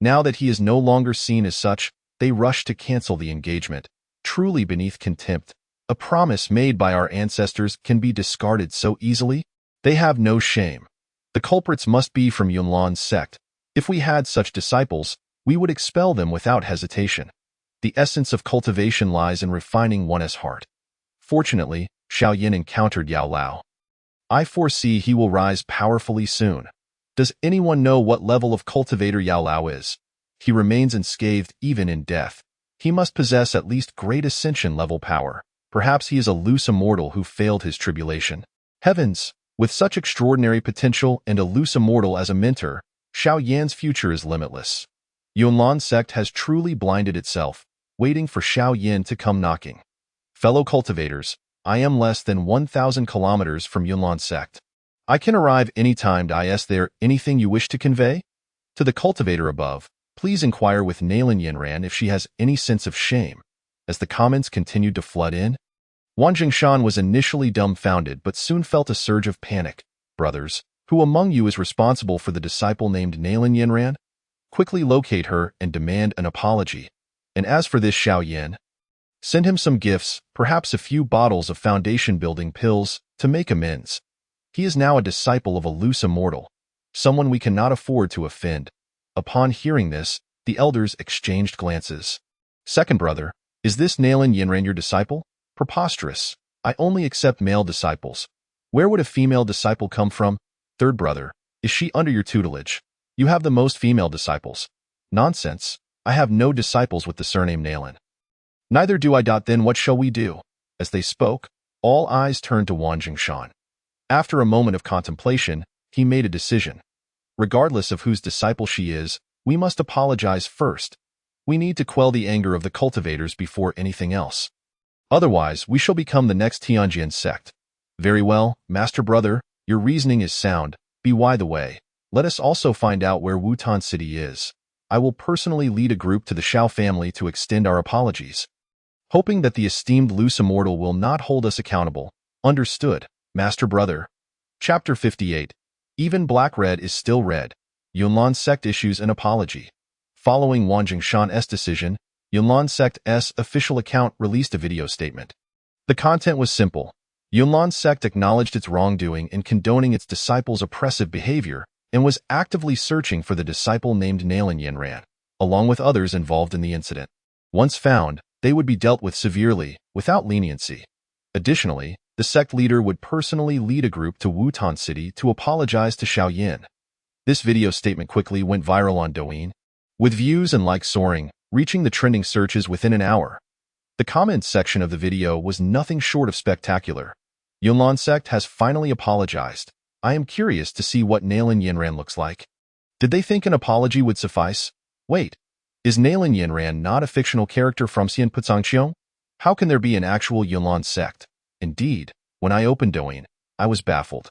Now that he is no longer seen as such, they rush to cancel the engagement. Truly beneath contempt. A promise made by our ancestors can be discarded so easily? They have no shame. The culprits must be from Yunlan's sect. If we had such disciples, we would expel them without hesitation. The essence of cultivation lies in refining one's heart. Fortunately, Xiao Yin encountered Yao Lao. I foresee he will rise powerfully soon. Does anyone know what level of cultivator Yao Lao is? He remains unscathed even in death. He must possess at least great ascension level power. Perhaps he is a loose immortal who failed his tribulation. Heavens! With such extraordinary potential and a loose immortal as a mentor, Xiao Yan's future is limitless. Yunlan sect has truly blinded itself, waiting for Xiao Yin to come knocking. Fellow cultivators, I am less than 1,000 kilometers from Yunlan sect. I can arrive any time. Is there anything you wish to convey? To the cultivator above, please inquire with Nailin Yinran if she has any sense of shame. As the comments continued to flood in, Wang Jingshan was initially dumbfounded but soon felt a surge of panic. Brothers, who among you is responsible for the disciple named Nailin Yinran? Quickly locate her and demand an apology. And as for this Xiao Yin, send him some gifts, perhaps a few bottles of foundation-building pills, to make amends. He is now a disciple of a loose immortal, someone we cannot afford to offend. Upon hearing this, the elders exchanged glances. Second brother, is this Nailin Yinran your disciple? Preposterous. I only accept male disciples. Where would a female disciple come from? Third brother, is she under your tutelage? You have the most female disciples. Nonsense. I have no disciples with the surname Nailin. Neither do I. Then what shall we do? As they spoke, all eyes turned to Wang Jingshan. After a moment of contemplation, he made a decision. Regardless of whose disciple she is, we must apologize first. We need to quell the anger of the cultivators before anything else. Otherwise, we shall become the next Tianjin sect. Very well, Master Brother, your reasoning is sound. By the way, let us also find out where Wutan City is. I will personally lead a group to the Xiao family to extend our apologies. Hoping that the esteemed loose immortal will not hold us accountable. Understood, Master Brother. Chapter 58. Even Black Red is still red. Yunlan sect issues an apology. Following Wang Jingshan's decision, Yunlan sect's official account released a video statement. The content was simple. Yunlan sect acknowledged its wrongdoing in condoning its disciples' oppressive behavior and was actively searching for the disciple named Nailin Yinran, along with others involved in the incident. Once found, they would be dealt with severely, without leniency. Additionally, the sect leader would personally lead a group to Wutan City to apologize to Xiao Yin. This video statement quickly went viral on Douyin, with views and likes soaring, reaching the trending searches within an hour. The comments section of the video was nothing short of spectacular. Yunlan sect has finally apologized. I am curious to see what Nailin Yinran looks like. Did they think an apology would suffice? Wait, is Nailin Yinran not a fictional character from Xian Pucangqiong? How can there be an actual Yunlan sect? Indeed, when I opened Douyin, I was baffled.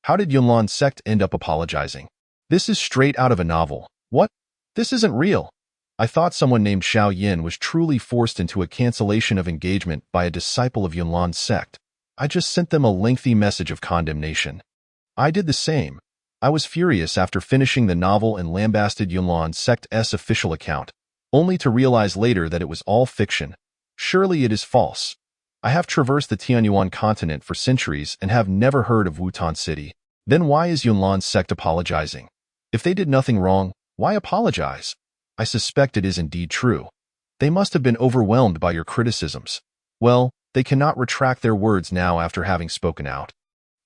How did Yunlan sect end up apologizing? This is straight out of a novel. What? This isn't real. I thought someone named Xiao Yin was truly forced into a cancellation of engagement by a disciple of Yunlan's sect. I just sent them a lengthy message of condemnation. I did the same. I was furious after finishing the novel and lambasted Yunlan sect's official account, only to realize later that it was all fiction. Surely it is false. I have traversed the Tianyuan continent for centuries and have never heard of Wutan City. Then why is Yunlan's sect apologizing? If they did nothing wrong, why apologize? I suspect it is indeed true. They must have been overwhelmed by your criticisms. Well, they cannot retract their words now after having spoken out.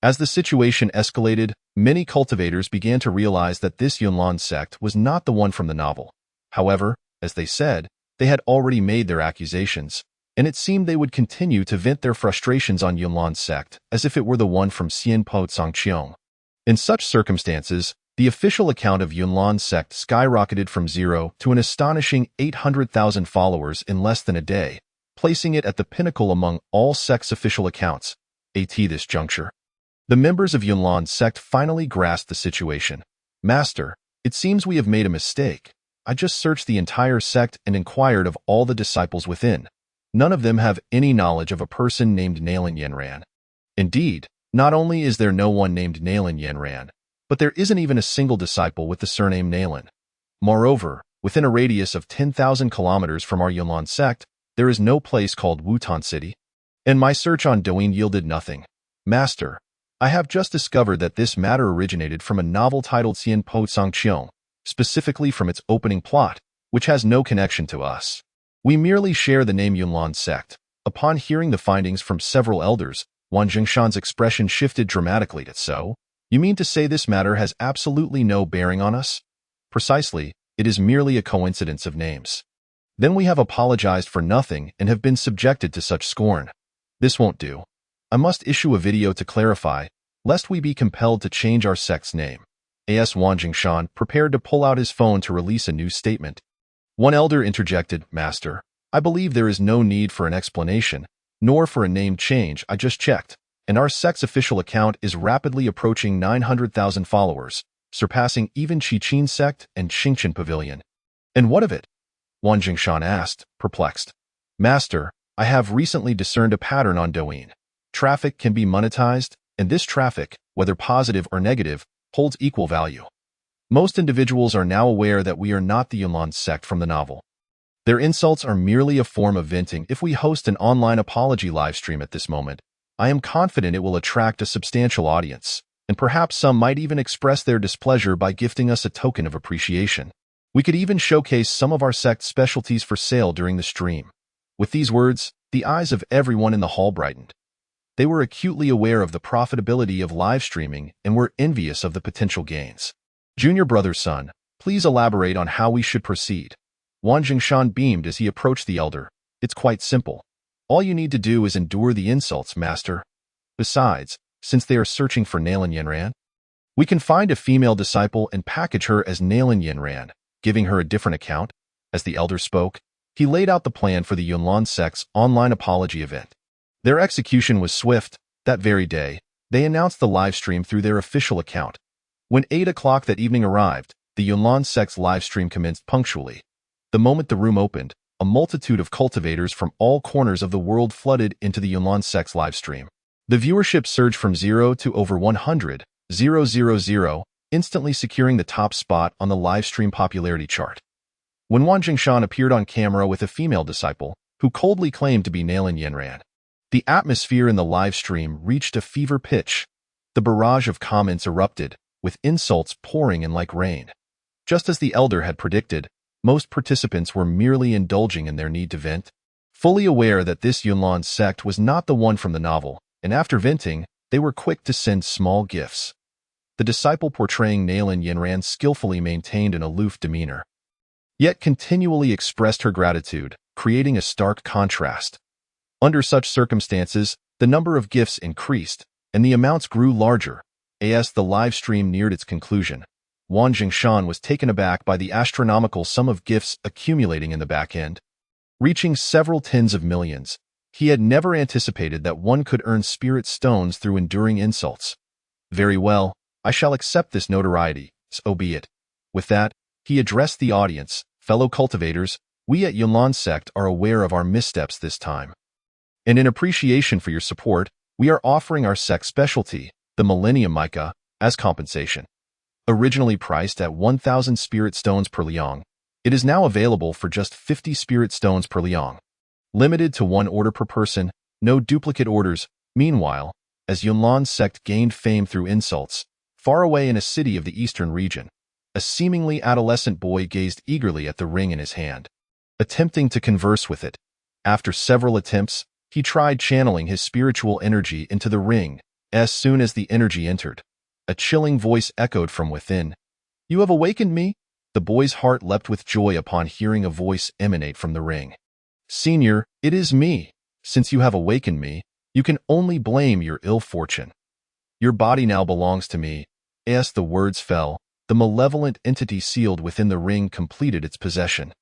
As the situation escalated, many cultivators began to realize that this Yunlan sect was not the one from the novel. However, as they said, they had already made their accusations, and it seemed they would continue to vent their frustrations on Yunlan sect as if it were the one from Xian Pucangqiong. In such circumstances, the official account of Yunlan sect skyrocketed from 0 to an astonishing 800,000 followers in less than a day, placing it at the pinnacle among all sects' official accounts. At this juncture, the members of Yunlan sect finally grasped the situation. Master, it seems we have made a mistake. I just searched the entire sect and inquired of all the disciples within. None of them have any knowledge of a person named Nailin Yinran. Indeed, not only is there no one named Nailin Yinran, but there isn't even a single disciple with the surname Nailin. Moreover, within a radius of 10,000 kilometers from our Yunlan sect, there is no place called Wutan City. And my search on Douyin yielded nothing. Master, I have just discovered that this matter originated from a novel titled Xian Pucangqiong, specifically from its opening plot, which has no connection to us. We merely share the name Yunlan sect. Upon hearing the findings from several elders, Wang Jingshan's expression shifted dramatically to so. You mean to say this matter has absolutely no bearing on us? Precisely, it is merely a coincidence of names. Then we have apologized for nothing and have been subjected to such scorn. This won't do. I must issue a video to clarify, lest we be compelled to change our sect's name. As Wang Jingshan prepared to pull out his phone to release a new statement. One elder interjected, Master, I believe there is no need for an explanation, nor for a name change. I just checked, and our sect's official account is rapidly approaching 900,000 followers, surpassing even Qichin sect and Xingqian Pavilion. And what of it? Wang Jingshan asked, perplexed. Master, I have recently discerned a pattern on Douyin. Traffic can be monetized, and this traffic, whether positive or negative, holds equal value. Most individuals are now aware that we are not the Yunlan sect from the novel. Their insults are merely a form of venting. If we host an online apology livestream at this moment, I am confident it will attract a substantial audience, and perhaps some might even express their displeasure by gifting us a token of appreciation. We could even showcase some of our sect's specialties for sale during the stream. With these words, the eyes of everyone in the hall brightened. They were acutely aware of the profitability of live streaming and were envious of the potential gains. Junior brother's son, please elaborate on how we should proceed. Wang Jingshan beamed as he approached the elder. It's quite simple. All you need to do is endure the insults, master. Besides, since they are searching for Nailin Yinran, we can find a female disciple and package her as Nailin Yinran, giving her a different account. As the elder spoke, he laid out the plan for the Yunlan sect's online apology event. Their execution was swift. That very day, they announced the live stream through their official account. When 8 o'clock that evening arrived, the Yunlan sect's live stream commenced punctually. The moment the room opened, a multitude of cultivators from all corners of the world flooded into the Yunlan sect's live stream. The viewership surged from 0 to over 100,000, instantly securing the top spot on the live stream popularity chart. When Wang Jingshan appeared on camera with a female disciple, who coldly claimed to be Nailin Yinran, the atmosphere in the live stream reached a fever pitch. The barrage of comments erupted, with insults pouring in like rain. Just as the elder had predicted, most participants were merely indulging in their need to vent, fully aware that this Yunlan sect was not the one from the novel, and after venting, they were quick to send small gifts. The disciple portraying Nailin Yinran skillfully maintained an aloof demeanor, yet continually expressed her gratitude, creating a stark contrast. Under such circumstances, the number of gifts increased, and the amounts grew larger. As the live stream neared its conclusion, Wang Jingshan was taken aback by the astronomical sum of gifts accumulating in the back end. Reaching several tens of millions, he had never anticipated that one could earn spirit stones through enduring insults. Very well, I shall accept this notoriety, so be it. With that, he addressed the audience. Fellow cultivators, we at Yunlan sect are aware of our missteps this time. And in appreciation for your support, we are offering our sect specialty, the Millennium Mica, as compensation. Originally priced at 1,000 spirit stones per liang, it is now available for just 50 spirit stones per liang. Limited to 1 order per person, no duplicate orders. Meanwhile, as Yunlan sect gained fame through insults, far away in a city of the eastern region, a seemingly adolescent boy gazed eagerly at the ring in his hand, attempting to converse with it. After several attempts, he tried channeling his spiritual energy into the ring. As soon as the energy entered, a chilling voice echoed from within. "You have awakened me?" The boy's heart leapt with joy upon hearing a voice emanate from the ring. "Senior, it is me. Since you have awakened me, you can only blame your ill fortune. Your body now belongs to me." As the words fell, the malevolent entity sealed within the ring completed its possession.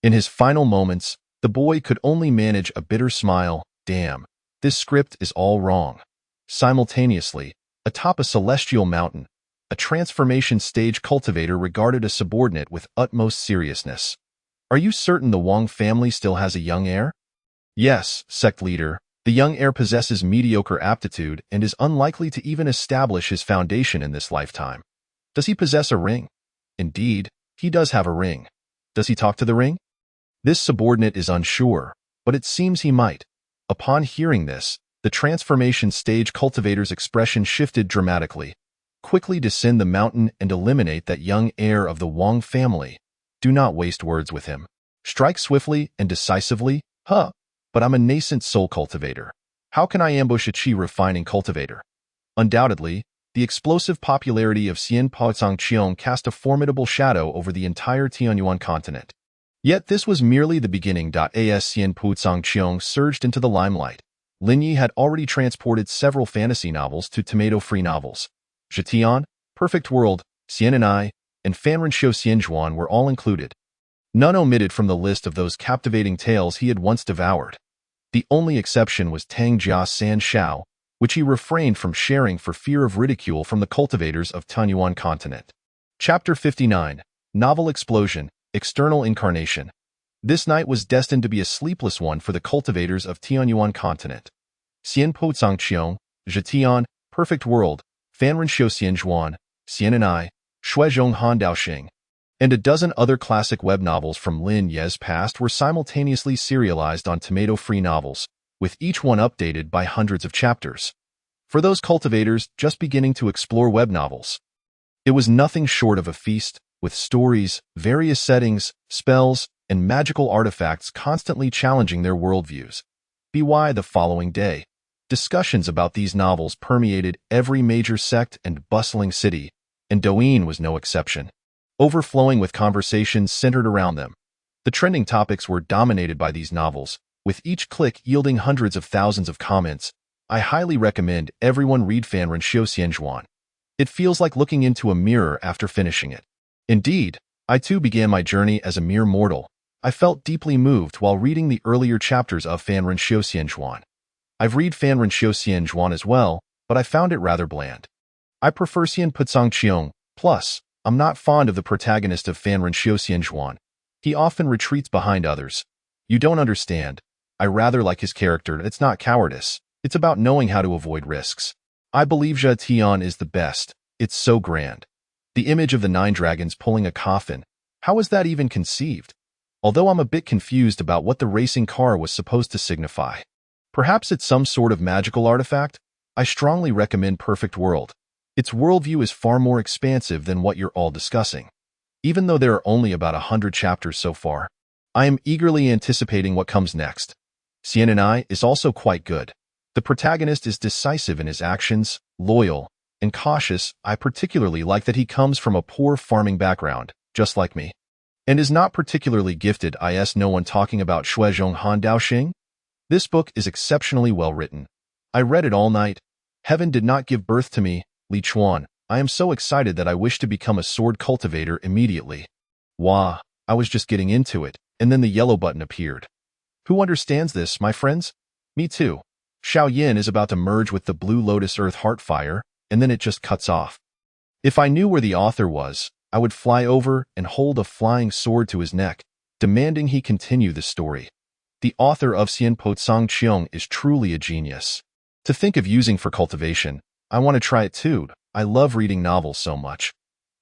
In his final moments, the boy could only manage a bitter smile. Damn, this script is all wrong. Simultaneously, atop a celestial mountain, a transformation stage cultivator regarded a subordinate with utmost seriousness. "Are you certain the Wang family still has a young heir?" "Yes, sect leader. The young heir possesses mediocre aptitude and is unlikely to even establish his foundation in this lifetime." "Does he possess a ring?" "Indeed, he does have a ring." "Does he talk to the ring?" This subordinate is unsure, but it seems he might. Upon hearing this, the transformation stage cultivator's expression shifted dramatically. "Quickly descend the mountain and eliminate that young heir of the Wang family. Do not waste words with him. Strike swiftly and decisively." But I'm a nascent soul cultivator. How can I ambush a chi refining cultivator?" Undoubtedly, the explosive popularity of Xian Pucangqiong cast a formidable shadow over the entire Tianyuan continent. Yet this was merely the beginning. As Xian Pucangqiong surged into the limelight, Lin Yi had already transported several fantasy novels to tomato-free novels. Zhetian, Perfect World, Xian and I, and Fanrenshou Xianzhuan were all included. None omitted from the list of those captivating tales he had once devoured. The only exception was Tang Jia San Shao, which he refrained from sharing for fear of ridicule from the cultivators of Tianyuan continent. Chapter 59, Novel Explosion, External Incarnation. This night was destined to be a sleepless one for the cultivators of Tianyuan continent. Xian Pucangqiong, Zhetian, Perfect World, Fanrenshou Xianzhuan, Xian and I, Shuizhong Handaoxing, and a dozen other classic web novels from Lin Ye's past were simultaneously serialized on tomato-free novels, with each one updated by hundreds of chapters. For those cultivators just beginning to explore web novels, it was nothing short of a feast, with stories, various settings, spells, and magical artifacts constantly challenging their worldviews. By the following day, discussions about these novels permeated every major sect and bustling city, and Douyin was no exception, overflowing with conversations centered around them. The trending topics were dominated by these novels, with each click yielding hundreds of thousands of comments. I highly recommend everyone read Fanrenshou Xianzhuan. It feels like looking into a mirror after finishing it. Indeed, I too began my journey as a mere mortal. I felt deeply moved while reading the earlier chapters of Fanrenshou Xianzhuan. I've read Fanrenshou Xianzhuan as well, but I found it rather bland. I prefer Xian Pucangqiong. Plus, I'm not fond of the protagonist of Fanrenshou Xianzhuan. He often retreats behind others. You don't understand. I rather like his character. It's not cowardice. It's about knowing how to avoid risks. I believe Zhetian is the best. It's so grand. The image of the 9 dragons pulling a coffin. How was that even conceived? Although I'm a bit confused about what the racing car was supposed to signify. Perhaps it's some sort of magical artifact? I strongly recommend Perfect World. Its worldview is far more expansive than what you're all discussing. Even though there are only about 100 chapters so far, I am eagerly anticipating what comes next. Xian and I is also quite good. The protagonist is decisive in his actions, loyal, and cautious. I particularly like that he comes from a poor farming background, just like me, and is not particularly gifted. No one talking about Shuizhong Handaoxing? This book is exceptionally well written. I read it all night. Heaven did not give birth to me, Li Chuan, I am so excited that I wish to become a sword cultivator immediately. Wah, I was just getting into it, and then the yellow button appeared. Who understands this, my friends? Me too. Xiao Yin is about to merge with the Blue Lotus Earth Heartfire, and then it just cuts off. If I knew where the author was, I would fly over and hold a flying sword to his neck, demanding he continue the story. The author of Xian Po Tsang Qiong is truly a genius. To think of using for cultivation, I want to try it too. I love reading novels so much.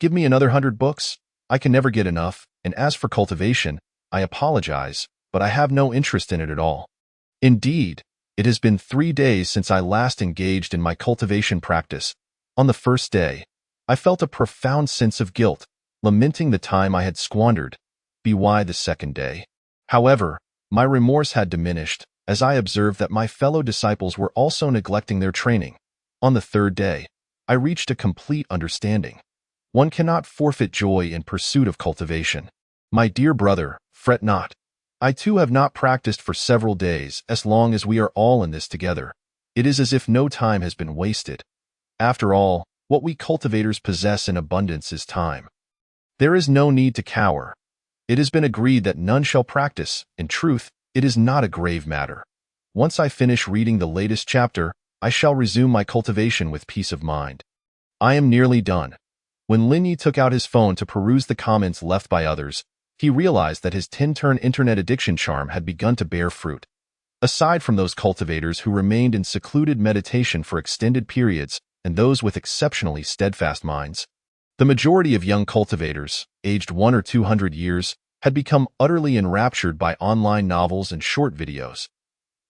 Give me another 100 books. I can never get enough, and as for cultivation, I apologize, but I have no interest in it at all. Indeed, it has been 3 days since I last engaged in my cultivation practice. On the first day, I felt a profound sense of guilt, lamenting the time I had squandered. By the second day, however, my remorse had diminished, as I observed that my fellow disciples were also neglecting their training. On the third day, I reached a complete understanding. One cannot forfeit joy in pursuit of cultivation. My dear brother, fret not. I too have not practiced for several days. As long as we are all in this together, it is as if no time has been wasted. After all, what we cultivators possess in abundance is time. There is no need to cower. It has been agreed that none shall practice. In truth, it is not a grave matter. Once I finish reading the latest chapter, I shall resume my cultivation with peace of mind. I am nearly done. When Lin Yi took out his phone to peruse the comments left by others, he realized that his 10-turn internet addiction charm had begun to bear fruit. Aside from those cultivators who remained in secluded meditation for extended periods and those with exceptionally steadfast minds, the majority of young cultivators, aged 100 or 200 years, had become utterly enraptured by online novels and short videos.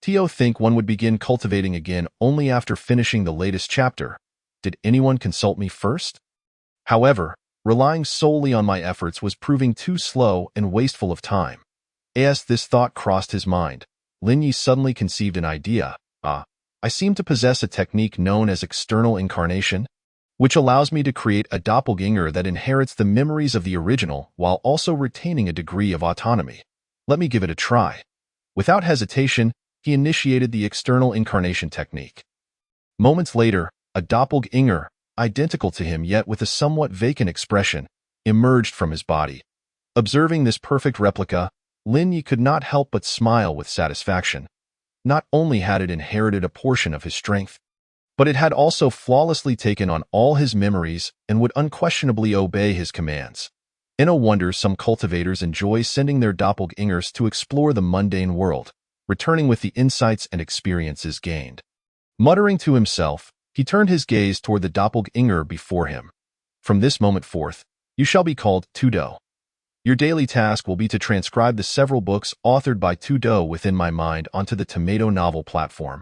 Tio think one would begin cultivating again only after finishing the latest chapter. Did anyone consult me first? However, relying solely on my efforts was proving too slow and wasteful of time. As this thought crossed his mind, Lin Yi suddenly conceived an idea. I seem to possess a technique known as external incarnation, which allows me to create a doppelganger that inherits the memories of the original while also retaining a degree of autonomy. Let me give it a try. Without hesitation, he initiated the external incarnation technique. Moments later, a doppelganger, identical to him yet with a somewhat vacant expression, emerged from his body. Observing this perfect replica, Lin Yi could not help but smile with satisfaction. Not only had it inherited a portion of his strength, but it had also flawlessly taken on all his memories and would unquestionably obey his commands. No wonder some cultivators enjoy sending their doppelgangers to explore the mundane world, returning with the insights and experiences gained. Muttering to himself, he turned his gaze toward the doppelganger before him. From this moment forth, you shall be called Tudo. Your daily task will be to transcribe the several books authored by Tudo within my mind onto the tomato novel platform.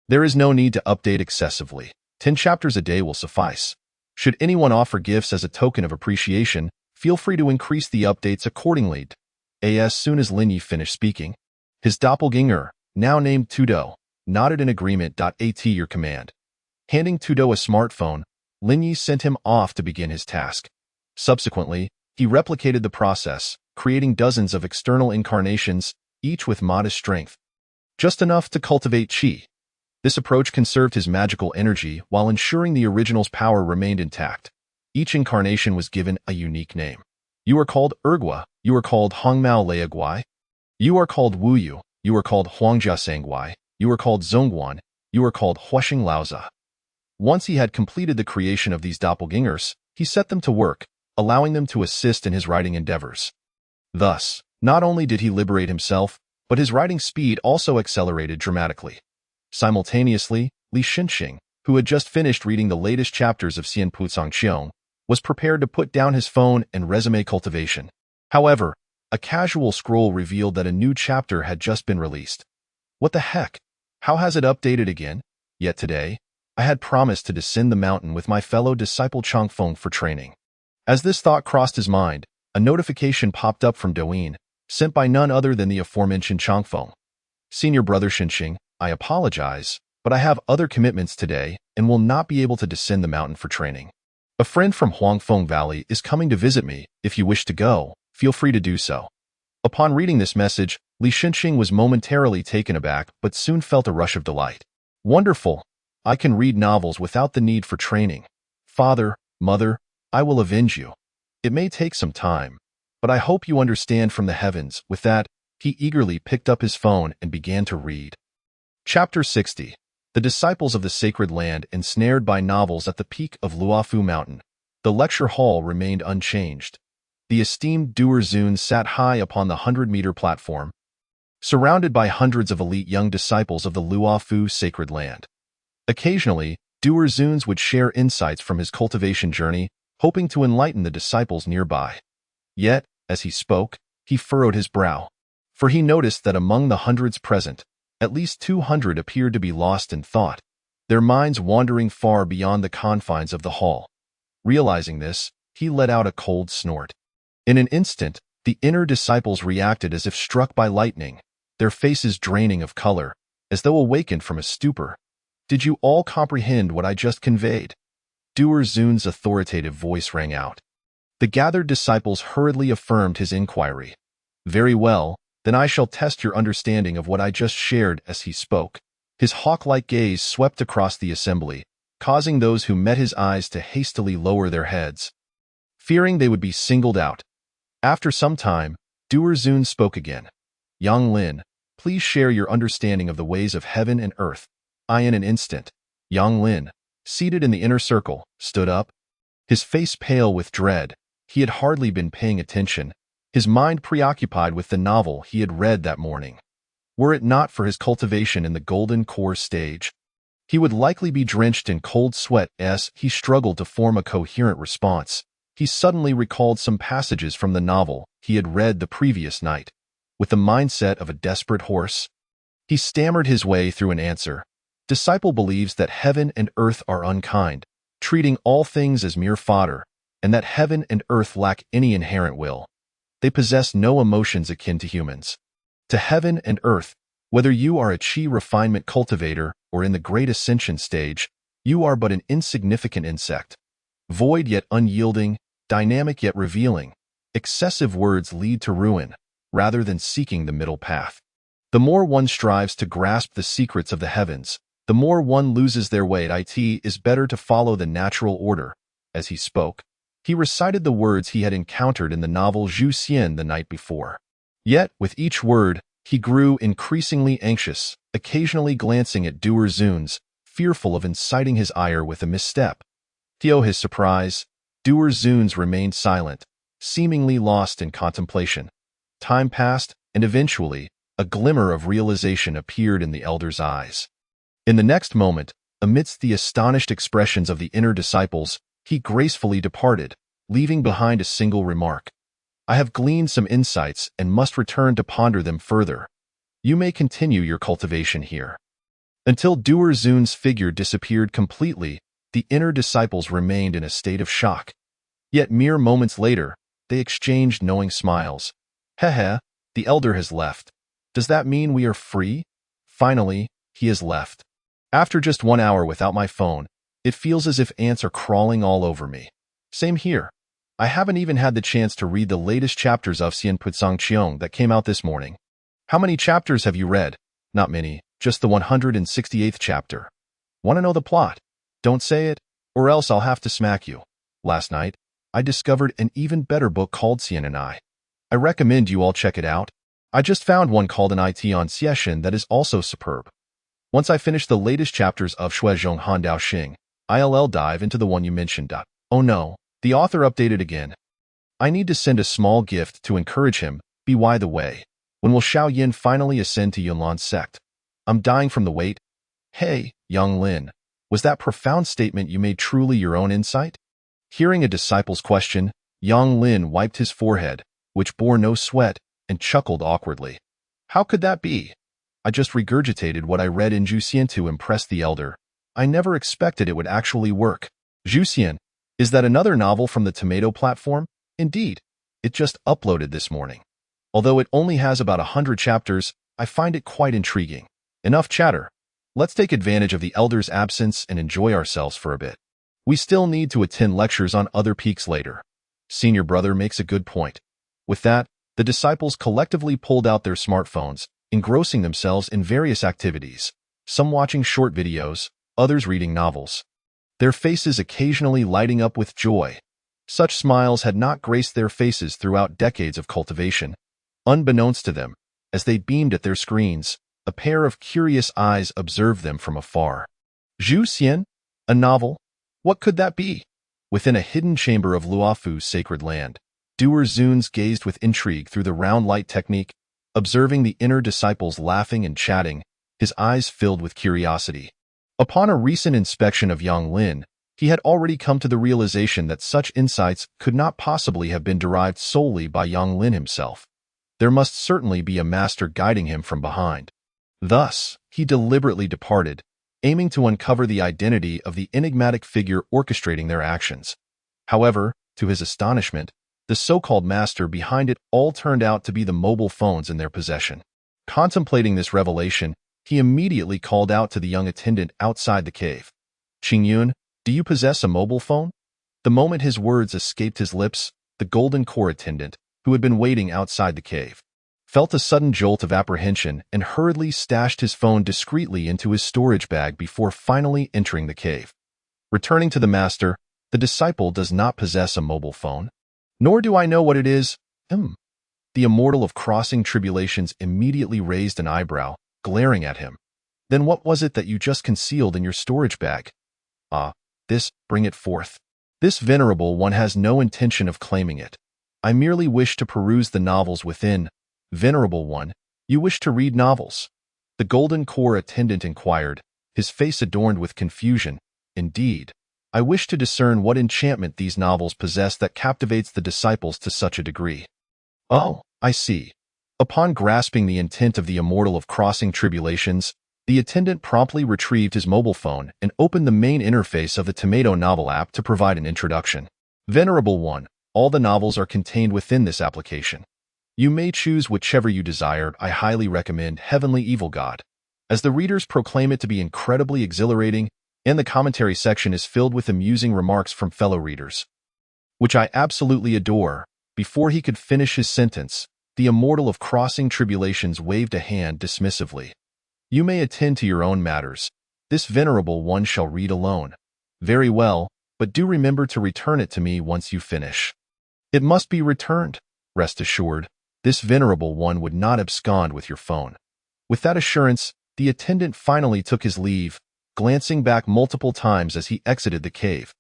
There is no need to update excessively. 10 chapters a day will suffice. Should anyone offer gifts as a token of appreciation, feel free to increase the updates accordingly. As soon as Lin Yi finished speaking, his doppelganger, now named Tudo, nodded in agreement. At your command. Handing Tudo a smartphone, Lin Yi sent him off to begin his task. Subsequently, he replicated the process, creating dozens of external incarnations, each with modest strength, just enough to cultivate qi. This approach conserved his magical energy while ensuring the original's power remained intact. Each incarnation was given a unique name. You are called Ergua, you are called Hongmao Leaguai, you are called Wuyu, you are called Huangjia Sangguai, you are called Zongguan, you are called Huashing Laoza. Once he had completed the creation of these doppelgangers, he set them to work, allowing them to assist in his writing endeavors. Thus, not only did he liberate himself, but his writing speed also accelerated dramatically. Simultaneously, Li Xinxing, who had just finished reading the latest chapters of Xian Po Tsang Qiong, was prepared to put down his phone and resume cultivation. However, a casual scroll revealed that a new chapter had just been released. What the heck? How has it updated again? Yet today, I had promised to descend the mountain with my fellow disciple Changfeng for training. As this thought crossed his mind, a notification popped up from Douyin, sent by none other than the aforementioned Changfeng. Senior brother Xinxing, I apologize, but I have other commitments today and will not be able to descend the mountain for training. A friend from Huangfeng Valley is coming to visit me. If you wish to go, feel free to do so. Upon reading this message, Li Xinxing was momentarily taken aback but soon felt a rush of delight. Wonderful! I can read novels without the need for training. Father, Mother, I will avenge you. It may take some time, but I hope you understand from the heavens." With that, he eagerly picked up his phone and began to read. Chapter 60. The Disciples of the Sacred Land ensnared by novels. At the peak of Luofu Mountain, the lecture hall remained unchanged. The esteemed Douyin sat high upon the 100-meter platform, surrounded by hundreds of elite young disciples of the Luofu Sacred Land. Occasionally, Douyin would share insights from his cultivation journey, hoping to enlighten the disciples nearby. Yet, as he spoke, he furrowed his brow, for he noticed that among the hundreds present, at least 200 appeared to be lost in thought, their minds wandering far beyond the confines of the hall. Realizing this, he let out a cold snort. In an instant, the inner disciples reacted as if struck by lightning, their faces draining of color, as though awakened from a stupor. "Did you all comprehend what I just conveyed?" Douyin authoritative voice rang out. The gathered disciples hurriedly affirmed his inquiry. "Very well, then I shall test your understanding of what I just shared." As he spoke, his hawk-like gaze swept across the assembly, causing those who met his eyes to hastily lower their heads, fearing they would be singled out. After some time, Douyin spoke again. "Yang Lin, please share your understanding of the ways of heaven and earth." In an instant, Yang Lin, seated in the inner circle, stood up, his face pale with dread. He had hardly been paying attention, his mind preoccupied with the novel he had read that morning. Were it not for his cultivation in the golden core stage, he would likely be drenched in cold sweat. As he struggled to form a coherent response, he suddenly recalled some passages from the novel he had read the previous night. With the mindset of a desperate horse, he stammered his way through an answer. "Disciple believes that heaven and earth are unkind, treating all things as mere fodder, and that heaven and earth lack any inherent will. They possess no emotions akin to humans. To heaven and earth, whether you are a chi refinement cultivator or in the great ascension stage, you are but an insignificant insect. Void yet unyielding, dynamic yet revealing. Excessive words lead to ruin, rather than seeking the middle path. The more one strives to grasp the secrets of the heavens, the more one loses their way. It is better to follow the natural order." As he spoke, he recited the words he had encountered in the novel Zhu Xian the night before. Yet, with each word, he grew increasingly anxious, occasionally glancing at Douyin, fearful of inciting his ire with a misstep. To his surprise, Douyin remained silent, seemingly lost in contemplation. Time passed, and eventually, a glimmer of realization appeared in the elder's eyes. In the next moment, amidst the astonished expressions of the inner disciples, he gracefully departed, leaving behind a single remark. "I have gleaned some insights and must return to ponder them further. You may continue your cultivation here." Until Douyin figure disappeared completely, the inner disciples remained in a state of shock. Yet mere moments later, they exchanged knowing smiles. "Heh, the elder has left. Does that mean we are free?" Finally, he has left. After just 1 hour without my phone, it feels as if ants are crawling all over me. Same here. I haven't even had the chance to read the latest chapters of Xian Putsang Qiong that came out this morning. How many chapters have you read? Not many, just the 168th chapter. Want to know the plot? Don't say it, or else I'll have to smack you. Last night, I discovered an even better book called Xian and I. I recommend you all check it out. I just found one called An IT on Xiexin that is also superb. Once I finish the latest chapters of Shuizhong Handao Xing, I'll dive into the one you mentioned. Oh no, the author updated again. I need to send a small gift to encourage him. By the way, when will Xiao Yin finally ascend to Yunlan's sect? I'm dying from the wait. Hey, Yang Lin, was that profound statement you made truly your own insight? Hearing a disciple's question, Yang Lin wiped his forehead, which bore no sweat, and chuckled awkwardly. How could that be? I just regurgitated what I read in Zhu Xian to impress the elder. I never expected it would actually work. Zhu Xian, is that another novel from the Tomato platform? Indeed, it just uploaded this morning. Although it only has about 100 chapters, I find it quite intriguing. Enough chatter. Let's take advantage of the elder's absence and enjoy ourselves for a bit. We still need to attend lectures on other peaks later. Senior brother makes a good point. With that, the disciples collectively pulled out their smartphones, engrossing themselves in various activities, some watching short videos, others reading novels. their faces occasionally lighting up with joy. Such smiles had not graced their faces throughout decades of cultivation. Unbeknownst to them, as they beamed at their screens, a pair of curious eyes observed them from afar. Zhu Xian? A novel? What could that be? Within a hidden chamber of Luofu's sacred land, doer Zuns gazed with intrigue through the round light technique, observing the inner disciples laughing and chatting, his eyes filled with curiosity. Upon a recent inspection of Yang Lin, he had already come to the realization that such insights could not possibly have been derived solely by Yang Lin himself. There must certainly be a master guiding him from behind. Thus, he deliberately departed, aiming to uncover the identity of the enigmatic figure orchestrating their actions. However, to his astonishment, the so-called master behind it all turned out to be the mobile phones in their possession. Contemplating this revelation, he immediately called out to the young attendant outside the cave. "Qingyun, do you possess a mobile phone?" The moment his words escaped his lips, the golden core attendant, who had been waiting outside the cave, felt a sudden jolt of apprehension and hurriedly stashed his phone discreetly into his storage bag before finally entering the cave. Returning to the master, "The disciple does not possess a mobile phone. Nor do I know what it is." The immortal of crossing tribulations immediately raised an eyebrow, glaring at him. "Then what was it that you just concealed in your storage bag?" Bring it forth." "This venerable one has no intention of claiming it. I merely wish to peruse the novels within." "Venerable one, you wish to read novels?" the golden core attendant inquired, his face adorned with confusion. "Indeed, I wish to discern what enchantment these novels possess that captivates the disciples to such a degree." "Oh, I see." Upon grasping the intent of the immortal of crossing tribulations, the attendant promptly retrieved his mobile phone and opened the main interface of the Tomato novel app to provide an introduction. "Venerable one, all the novels are contained within this application. You may choose whichever you desire. I highly recommend Heavenly Evil God, as the readers proclaim it to be incredibly exhilarating, and the commentary section is filled with amusing remarks from fellow readers, which I absolutely adore." Before he could finish his sentence, the immortal of crossing tribulations waved a hand dismissively. "You may attend to your own matters. This venerable one shall read alone." "Very well, but do remember to return it to me once you finish." "It must be returned. Rest assured, this venerable one would not abscond with your phone." With that assurance, the attendant finally took his leave, glancing back multiple times as he exited the cave.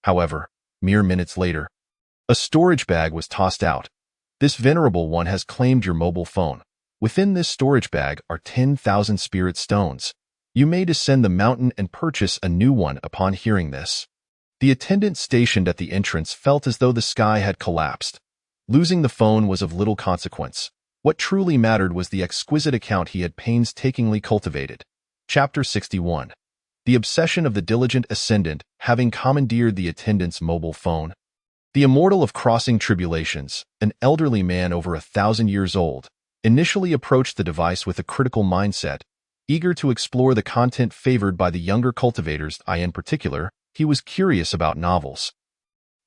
However, mere minutes later, a storage bag was tossed out. "This venerable one has claimed your mobile phone. Within this storage bag are 10,000 spirit stones. You may descend the mountain and purchase a new one." Upon hearing this, the attendant stationed at the entrance felt as though the sky had collapsed. Losing the phone was of little consequence. What truly mattered was the exquisite account he had painstakingly cultivated. Chapter 61. The obsession of the diligent ascendant, having commandeered the attendant's mobile phone. The immortal of crossing tribulations, an elderly man over 1,000 years old, initially approached the device with a critical mindset, eager to explore the content favored by the younger cultivators. In particular, he was curious about novels,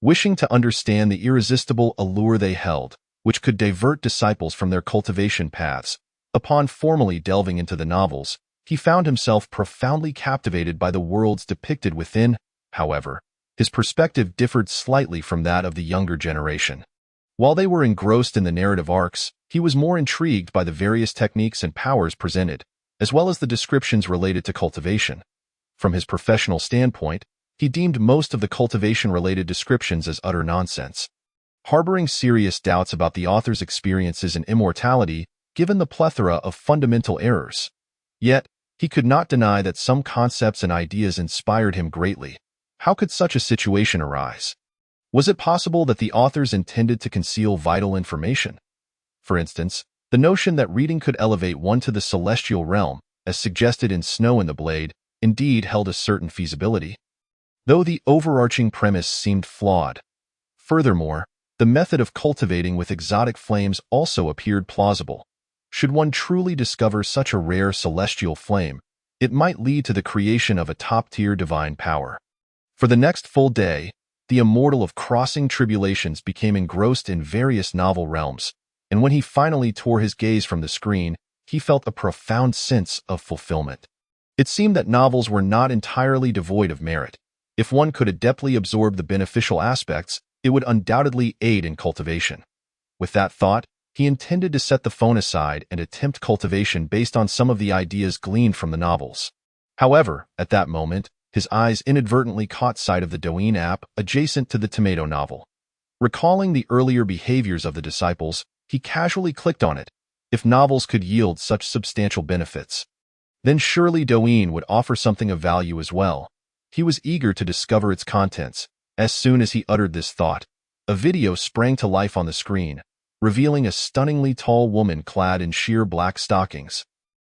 wishing to understand the irresistible allure they held, which could divert disciples from their cultivation paths. Upon formally delving into the novels, he found himself profoundly captivated by the worlds depicted within. However, his perspective differed slightly from that of the younger generation. While they were engrossed in the narrative arcs, he was more intrigued by the various techniques and powers presented, as well as the descriptions related to cultivation. From his professional standpoint, he deemed most of the cultivation-related descriptions as utter nonsense, harboring serious doubts about the author's experiences and immortality, given the plethora of fundamental errors. Yet, he could not deny that some concepts and ideas inspired him greatly. How could such a situation arise? Was it possible that the authors intended to conceal vital information? For instance, the notion that reading could elevate one to the celestial realm, as suggested in Snow in the Blade, indeed held a certain feasibility, though the overarching premise seemed flawed. Furthermore, the method of cultivating with exotic flames also appeared plausible. Should one truly discover such a rare celestial flame, it might lead to the creation of a top-tier divine power. For the next full day, the immortal of crossing tribulations became engrossed in various novel realms, and when he finally tore his gaze from the screen, he felt a profound sense of fulfillment. It seemed that novels were not entirely devoid of merit. If one could adeptly absorb the beneficial aspects, it would undoubtedly aid in cultivation. With that thought, he intended to set the phone aside and attempt cultivation based on some of the ideas gleaned from the novels. However, at that moment, his eyes inadvertently caught sight of the Douyin app adjacent to the tomato novel. Recalling the earlier behaviors of the disciples, he casually clicked on it. If novels could yield such substantial benefits, then surely Douyin would offer something of value as well. He was eager to discover its contents. As soon as he uttered this thought, a video sprang to life on the screen, revealing a stunningly tall woman clad in sheer black stockings.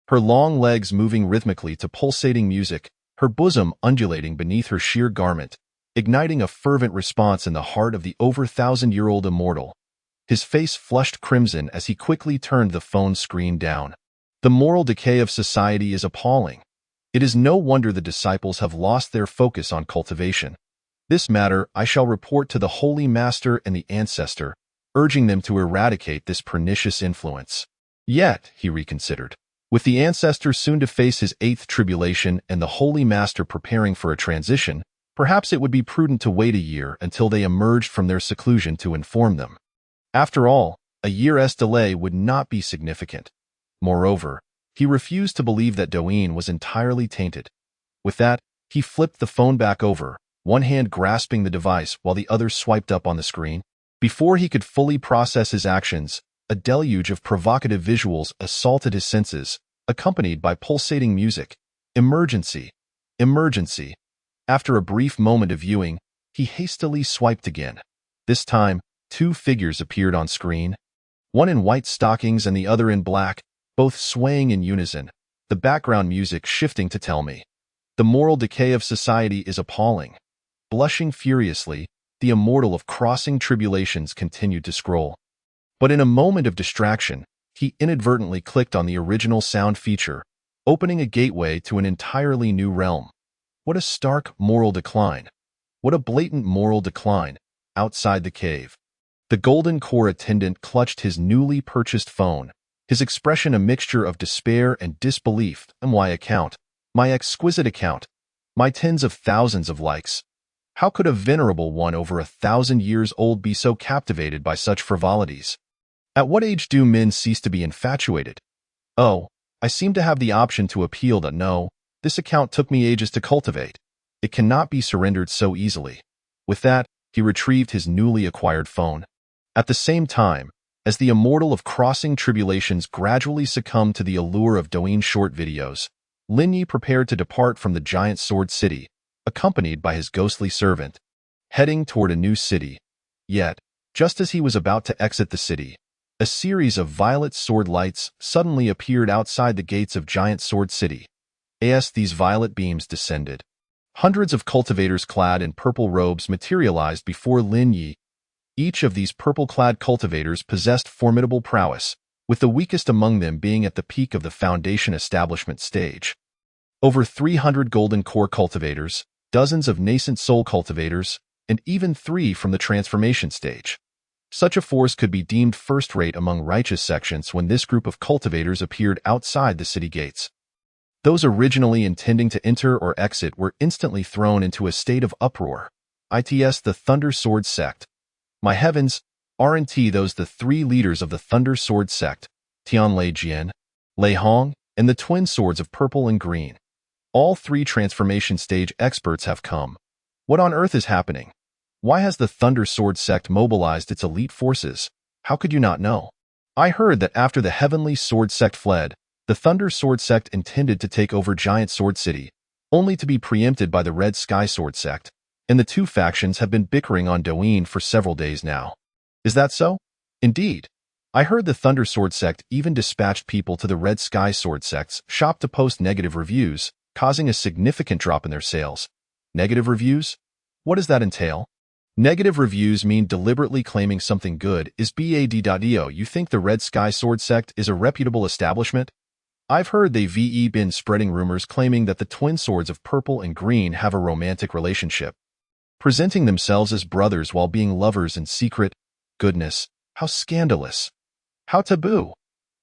Her long legs moving rhythmically to pulsating music, her bosom undulating beneath her sheer garment, igniting a fervent response in the heart of the over 1,000-year-old immortal. His face flushed crimson as he quickly turned the phone screen down. The moral decay of society is appalling. It is no wonder the disciples have lost their focus on cultivation. This matter I shall report to the Holy Master and the Ancestor, urging them to eradicate this pernicious influence. Yet, he reconsidered, with the Ancestor soon to face his 8th tribulation and the Holy Master preparing for a transition, perhaps it would be prudent to wait a year until they emerged from their seclusion to inform them. After all, a year's delay would not be significant. Moreover, he refused to believe that Douyin was entirely tainted. With that, he flipped the phone back over, one hand grasping the device while the other swiped up on the screen. Before he could fully process his actions, a deluge of provocative visuals assaulted his senses, accompanied by pulsating music. Emergency! Emergency! After a brief moment of viewing, he hastily swiped again. This time, 2 figures appeared on screen, one in white stockings and the other in black, both swaying in unison, the background music shifting to tell me. The moral decay of society is appalling. Blushing furiously, the immortal of crossing tribulations continued to scroll. But in a moment of distraction, he inadvertently clicked on the original sound feature, opening a gateway to an entirely new realm. What a stark moral decline. What a blatant moral decline, outside the cave. The Golden Core attendant clutched his newly purchased phone, his expression a mixture of despair and disbelief. My account, my exquisite account, my tens of thousands of likes. How could a venerable one over 1,000 years old be so captivated by such frivolities? At what age do men cease to be infatuated? Oh, I seem to have the option to appeal that no, this account took me ages to cultivate. It cannot be surrendered so easily. With that, he retrieved his newly acquired phone. At the same time, as the immortal of crossing tribulations gradually succumbed to the allure of Douyin short videos, Lin Yi prepared to depart from the giant sword city, accompanied by his ghostly servant, heading toward a new city. Yet, just as he was about to exit the city, a series of violet sword lights suddenly appeared outside the gates of Giant Sword City. As these violet beams descended, hundreds of cultivators clad in purple robes materialized before Lin Yi. Each of these purple-clad cultivators possessed formidable prowess, with the weakest among them being at the peak of the foundation establishment stage. Over 300 Golden Core cultivators, dozens of nascent soul cultivators, and even 3 from the transformation stage. Such a force could be deemed first-rate among righteous sections when this group of cultivators appeared outside the city gates. Those originally intending to enter or exit were instantly thrown into a state of uproar. It's the Thunder Sword Sect. My heavens, aren't those the 3 leaders of the Thunder Sword Sect, Tianlei Jian, Lei Hong, and the twin swords of purple and green? All 3 transformation stage experts have come. What on earth is happening? Why has the Thunder Sword Sect mobilized its elite forces? How could you not know? I heard that after the Heavenly Sword Sect fled, the Thunder Sword Sect intended to take over Giant Sword City, only to be preempted by the Red Sky Sword Sect, and the 2 factions have been bickering on Douyin for several days now. Is that so? Indeed. I heard the Thunder Sword Sect even dispatched people to the Red Sky Sword Sect's shop to post negative reviews, causing a significant drop in their sales. Negative reviews? What does that entail? Negative reviews mean deliberately claiming something good is bad.io. You think the Red Sky Sword Sect is a reputable establishment? I've heard they've been spreading rumors claiming that the twin swords of purple and green have a romantic relationship, presenting themselves as brothers while being lovers in secret. Goodness, how scandalous. How taboo.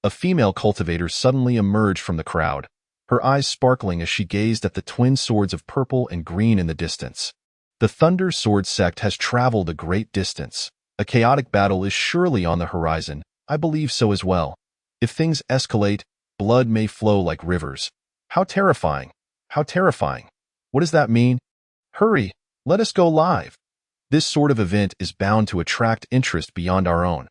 A female cultivator suddenly emerged from the crowd, her eyes sparkling as she gazed at the twin swords of purple and green in the distance. The Thunder Sword sect has traveled a great distance. A chaotic battle is surely on the horizon. I believe so as well. If things escalate, blood may flow like rivers. How terrifying! How terrifying! What does that mean? Hurry! Let us go live! This sort of event is bound to attract interest beyond our own.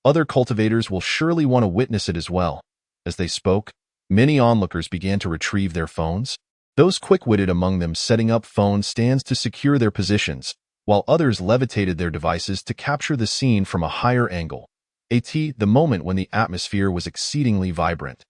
Other cultivators will surely want to witness it as well. As they spoke, many onlookers began to retrieve their phones, those quick-witted among them setting up phone stands to secure their positions, while others levitated their devices to capture the scene from a higher angle. The moment when the atmosphere was exceedingly vibrant.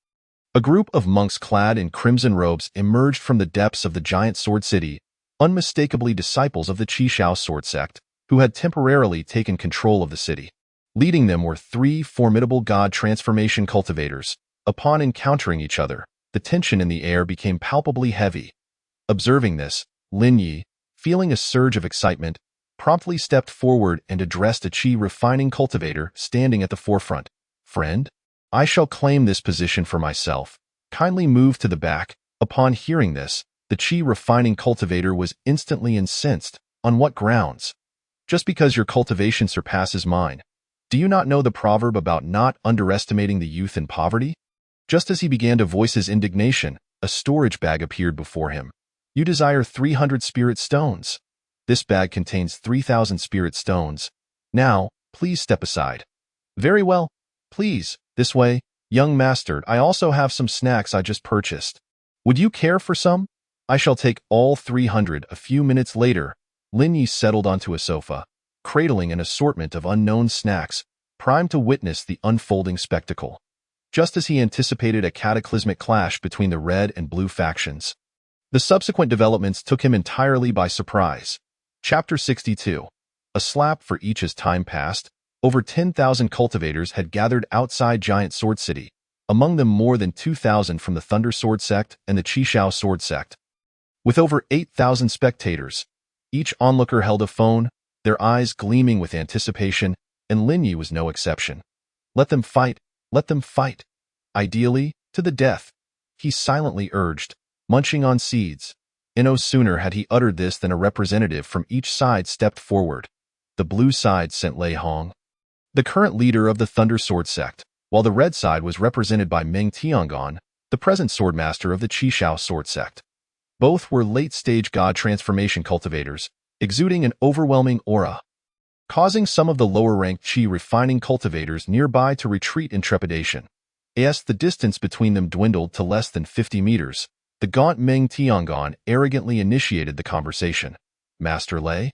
A group of monks clad in crimson robes emerged from the depths of the giant sword city, unmistakably disciples of the Qishao sword sect, who had temporarily taken control of the city. Leading them were 3 formidable god transformation cultivators. Upon encountering each other, the tension in the air became palpably heavy. Observing this, Lin Yi, feeling a surge of excitement, promptly stepped forward and addressed a Qi refining cultivator standing at the forefront. "Friend, I shall claim this position for myself. Kindly move to the back." Upon hearing this, the Qi refining cultivator was instantly incensed. On what grounds? Just because your cultivation surpasses mine. Do you not know the proverb about not underestimating the youth in poverty? Just as he began to voice his indignation, a storage bag appeared before him. "You desire 300 spirit stones. This bag contains 3,000 spirit stones. Now, please step aside." "Very well. Please, this way, young master. I also have some snacks I just purchased. Would you care for some?" "I shall take all 300. A few minutes later, Lin Yi settled onto a sofa, cradling an assortment of unknown snacks, primed to witness the unfolding spectacle. Just as he anticipated a cataclysmic clash between the red and blue factions, the subsequent developments took him entirely by surprise. Chapter 62. A slap for each. As time passed, over 10,000 cultivators had gathered outside Giant Sword City, among them more than 2,000 from the Thunder Sword sect and the Qishao Sword sect. With over 8,000 spectators, each onlooker held a phone, their eyes gleaming with anticipation, and Lin Yi was no exception. "Let them fight, let them fight. Ideally, to the death," he silently urged, munching on seeds. And no sooner had he uttered this than a representative from each side stepped forward. The blue side sent Lei Hong, the current leader of the Thunder Sword sect, while the red side was represented by Meng Tiangong, the present swordmaster of the Qishao Sword sect. Both were late-stage god transformation cultivators, exuding an overwhelming aura, causing some of the lower-ranked Qi refining cultivators nearby to retreat in trepidation. As the distance between them dwindled to less than 50 meters, the gaunt Meng Tiangong arrogantly initiated the conversation. "Master Lei?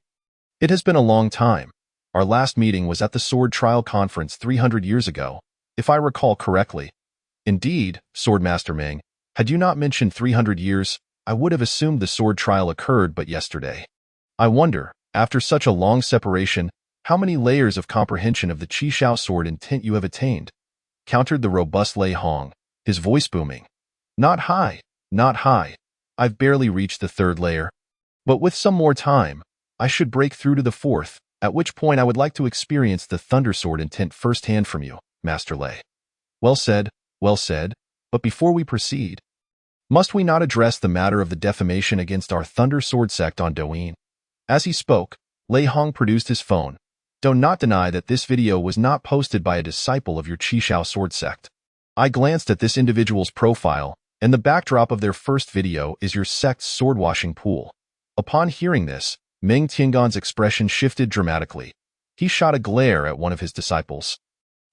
It has been a long time. Our last meeting was at the Sword Trial Conference 300 years ago, if I recall correctly." "Indeed, Swordmaster Meng. Had you not mentioned 300 years, I would have assumed the sword trial occurred but yesterday. I wonder, after such a long separation, how many layers of comprehension of the Qishao sword intent you have attained," countered the robust Lei Hong, his voice booming. Not high, not high. I've barely reached the 3rd layer. But with some more time, I should break through to the 4th, at which point I would like to experience the Thunder Sword intent firsthand from you, Master Lei." Well said, but before we proceed, must we not address the matter of the defamation against our Thunder Sword sect on Douyin? As he spoke, Lei Hong produced his phone. "Do not deny that this video was not posted by a disciple of your Qishao sword sect. I glanced at this individual's profile, and the backdrop of their first video is your sect's sword-washing pool." Upon hearing this, Meng Tiangong's expression shifted dramatically. He shot a glare at one of his disciples.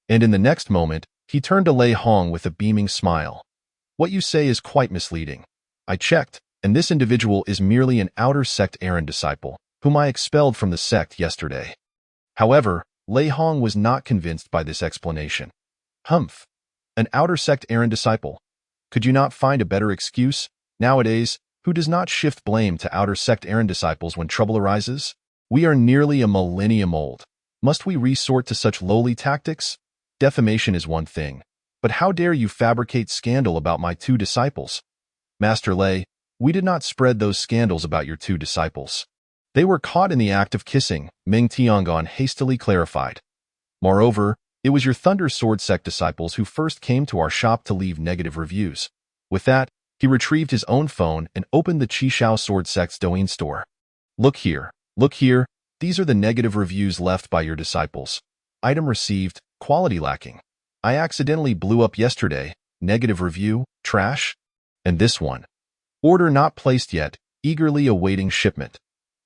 And in the next moment, he turned to Lei Hong with a beaming smile. "What you say is quite misleading. I checked, and this individual is merely an outer sect errand disciple, whom I expelled from the sect yesterday." However, Lei Hong was not convinced by this explanation. "Humph. An outer sect errand disciple. Could you not find a better excuse? Nowadays, who does not shift blame to outer sect errand disciples when trouble arises? We are nearly a millennium old. Must we resort to such lowly tactics? Defamation is one thing, but how dare you fabricate scandal about my 2 disciples? Master Lei, we did not spread those scandals about your 2 disciples. They were caught in the act of kissing," Meng Tiangong hastily clarified. "Moreover, it was your Thunder Sword sect disciples who first came to our shop to leave negative reviews." With that, he retrieved his own phone and opened the Qishao Sword sect's Douyin store. "Look here. Look here, these are the negative reviews left by your disciples. Item received, quality lacking. I accidentally blew up yesterday, negative review, trash. And this one. Order not placed yet, eagerly awaiting shipment.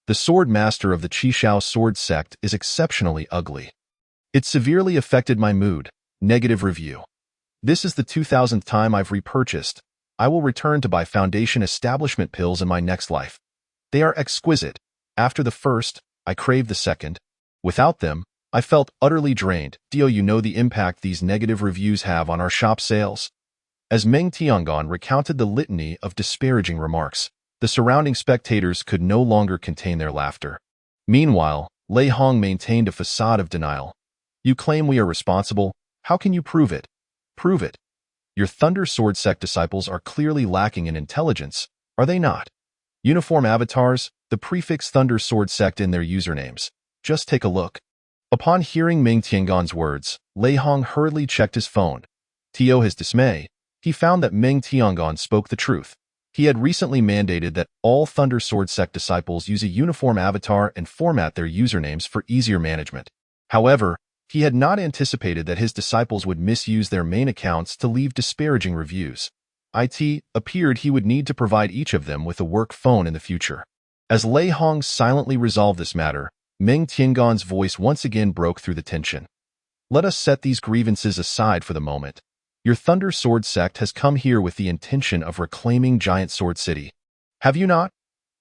The sword master of the Qishao sword sect is exceptionally ugly. It severely affected my mood, negative review. This is the 2000th time I've repurchased. I will return to buy foundation establishment pills in my next life. They are exquisite. After the first, I crave the second. Without them, I felt utterly drained. Do you know the impact these negative reviews have on our shop sales? As Meng Tiangong recounted the litany of disparaging remarks, the surrounding spectators could no longer contain their laughter. Meanwhile, Lei Hong maintained a facade of denial. You claim we are responsible. How can you prove it? Prove it. Your Thunder Sword sect disciples are clearly lacking in intelligence, are they not? Uniform avatars, the prefix Thunder Sword sect in their usernames. Just take a look. Upon hearing Meng Tiangong's words, Lei Hong hurriedly checked his phone. To his dismay, he found that Meng Tiangong spoke the truth. He had recently mandated that all Thunder Sword sect disciples use a uniform avatar and format their usernames for easier management. However, he had not anticipated that his disciples would misuse their main accounts to leave disparaging reviews. It appeared he would need to provide each of them with a work phone in the future. As Lei Hong silently resolved this matter, Meng Tiangong's voice once again broke through the tension. Let us set these grievances aside for the moment. Your Thunder Sword sect has come here with the intention of reclaiming Giant Sword City. Have you not?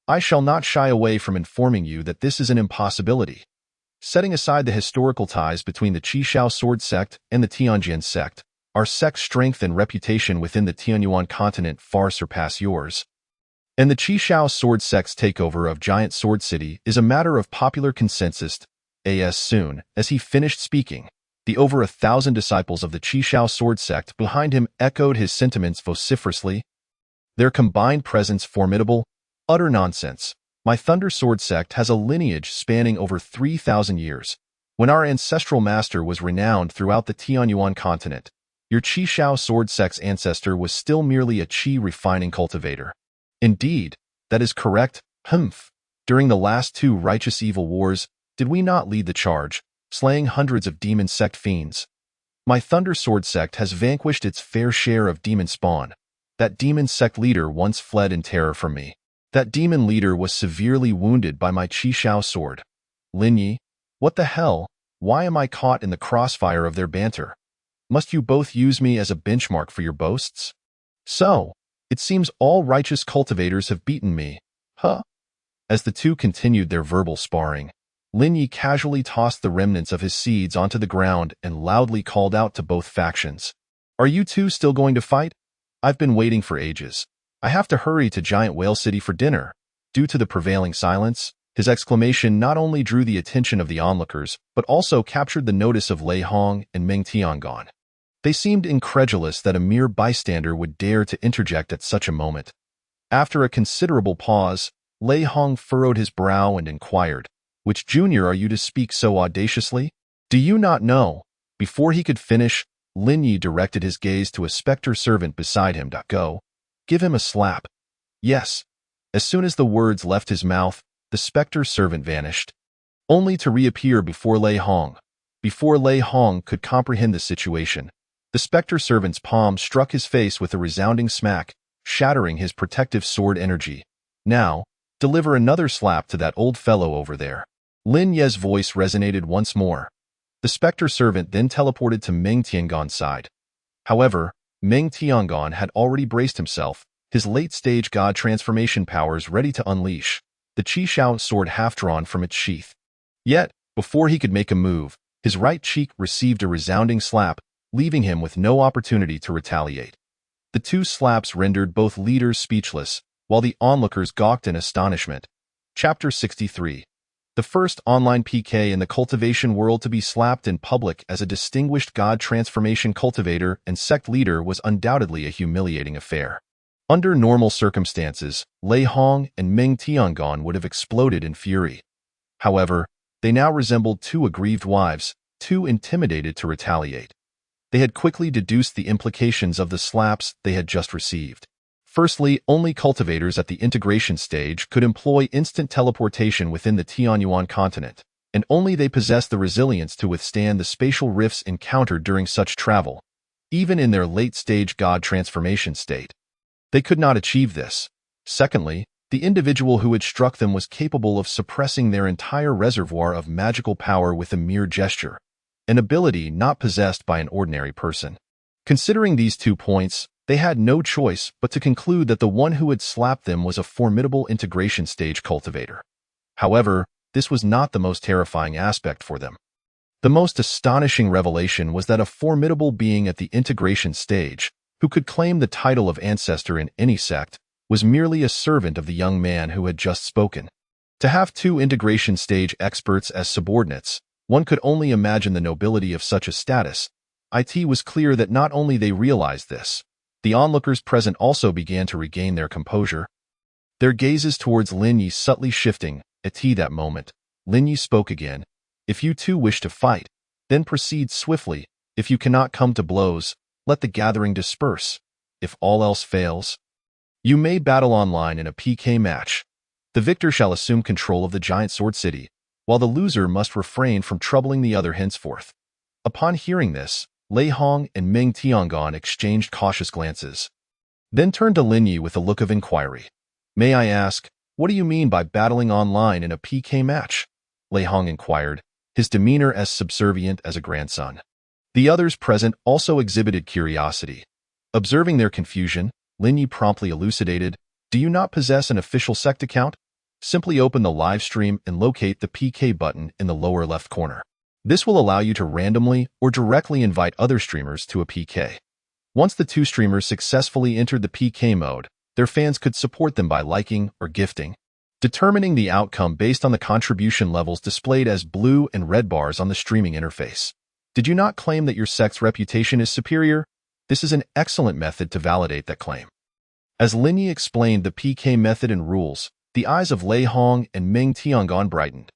I shall not shy away from informing you that this is an impossibility. Setting aside the historical ties between the Qishao Sword sect and the Tianjin sect, our sect's strength and reputation within the Tianyuan continent far surpass yours. And the Qishao Sword sect's takeover of Giant Sword City is a matter of popular consensus. As soon as he finished speaking, the over 1,000 disciples of the Qishao Sword sect behind him echoed his sentiments vociferously. Their combined presence formidable, utter nonsense. My Thunder Sword sect has a lineage spanning over 3,000 years. When our ancestral master was renowned throughout the Tianyuan continent, your Qishao Sword sect's ancestor was still merely a qi refining cultivator. Indeed, that is correct. During the last 2 righteous evil wars, did we not lead the charge, slaying hundreds of demon sect fiends? My Thunder Sword sect has vanquished its fair share of demon spawn. That demon sect leader once fled in terror from me. That demon leader was severely wounded by my Qishao sword. Lin Yi, what the hell? Why am I caught in the crossfire of their banter? Must you both use me as a benchmark for your boasts? So, it seems all righteous cultivators have beaten me, huh? As the two continued their verbal sparring, Lin Yi casually tossed the remnants of his seeds onto the ground and loudly called out to both factions. Are you two still going to fight? I've been waiting for ages. I have to hurry to Giant Whale City for dinner. Due to the prevailing silence, his exclamation not only drew the attention of the onlookers, but also captured the notice of Lei Hong and Meng Tiangong. They seemed incredulous that a mere bystander would dare to interject at such a moment. After a considerable pause, Lei Hong furrowed his brow and inquired, "Which junior are you to speak so audaciously? Do you not know?" Before he could finish, Lin Yi directed his gaze to a spectre servant beside him. Go. Give him a slap. Yes. As soon as the words left his mouth, the spectre servant vanished, only to reappear before Lei Hong. Before Lei Hong could comprehend the situation, the spectre servant's palm struck his face with a resounding smack, shattering his protective sword energy. Now, deliver another slap to that old fellow over there. Lin Ye's voice resonated once more. The spectre servant then teleported to Meng Tiangong's side. However, Meng Tiangong had already braced himself, his late-stage god transformation powers ready to unleash, the Qishao sword half-drawn from its sheath. Yet, before he could make a move, his right cheek received a resounding slap, leaving him with no opportunity to retaliate. The two slaps rendered both leaders speechless, while the onlookers gawked in astonishment. Chapter 63. The first online PK in the cultivation world to be slapped in public as a distinguished god transformation cultivator and sect leader was undoubtedly a humiliating affair. Under normal circumstances, Lei Hong and Meng Tiangong would have exploded in fury. However, they now resembled two aggrieved wives, too intimidated to retaliate. They had quickly deduced the implications of the slaps they had just received. Firstly, only cultivators at the integration stage could employ instant teleportation within the Tianyuan continent, and only they possessed the resilience to withstand the spatial rifts encountered during such travel, even in their late-stage god transformation state. They could not achieve this. Secondly, the individual who had struck them was capable of suppressing their entire reservoir of magical power with a mere gesture, an ability not possessed by an ordinary person. Considering these 2 points, they had no choice but to conclude that the one who had slapped them was a formidable integration stage cultivator. However, this was not the most terrifying aspect for them. The most astonishing revelation was that a formidable being at the integration stage, who could claim the title of ancestor in any sect, was merely a servant of the young man who had just spoken. To have 2 integration stage experts as subordinates, one could only imagine the nobility of such a status. It was clear that not only they realized this, the onlookers present also began to regain their composure. Their gazes towards Lin Yi subtly shifting. At that moment, Lin Yi spoke again. If you two wish to fight, then proceed swiftly. If you cannot come to blows, let the gathering disperse. If all else fails, you may battle online in a PK match. The victor shall assume control of the giant sword city, while the loser must refrain from troubling the other henceforth. Upon hearing this, Lei Hong and Meng Tiangong exchanged cautious glances, then turned to Lin Yi with a look of inquiry. May I ask, what do you mean by battling online in a PK match? Lei Hong inquired, his demeanor as subservient as a grandson. The others present also exhibited curiosity. Observing their confusion, Lin Yi promptly elucidated, do you not possess an official sect account? Simply open the live stream and locate the PK button in the lower left corner. This will allow you to randomly or directly invite other streamers to a PK. Once the 2 streamers successfully entered the PK mode, their fans could support them by liking or gifting, determining the outcome based on the contribution levels displayed as blue and red bars on the streaming interface. Did you not claim that your sect's reputation is superior? This is an excellent method to validate that claim. As Lin Yi explained the PK method and rules, the eyes of Lei Hong and Meng Tiangong brightened.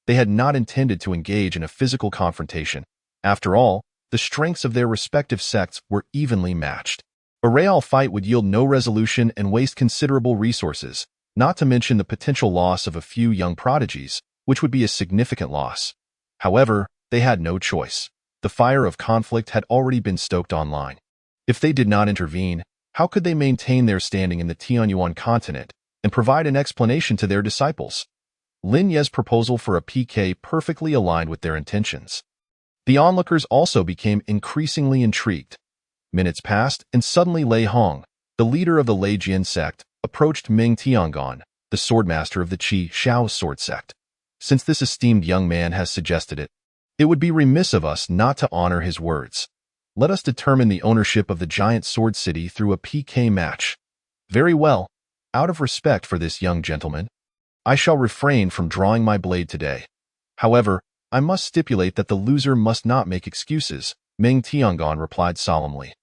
They had not intended to engage in a physical confrontation. After all, the strengths of their respective sects were evenly matched. A real fight would yield no resolution and waste considerable resources, not to mention the potential loss of a few young prodigies, which would be a significant loss. However, they had no choice. The fire of conflict had already been stoked online. If they did not intervene, how could they maintain their standing in the Tianyuan continent and provide an explanation to their disciples? Lin Ye's proposal for a PK perfectly aligned with their intentions. The onlookers also became increasingly intrigued. Minutes passed, and suddenly Lei Hong, the leader of the Lei Jian sect, approached Meng Tiangong, the swordmaster of the Qi Shao sword sect. Since this esteemed young man has suggested it, it would be remiss of us not to honor his words. Let us determine the ownership of the giant sword city through a PK match. Very well. Out of respect for this young gentleman, I shall refrain from drawing my blade today. However, I must stipulate that the loser must not make excuses, Meng Tiangong replied solemnly.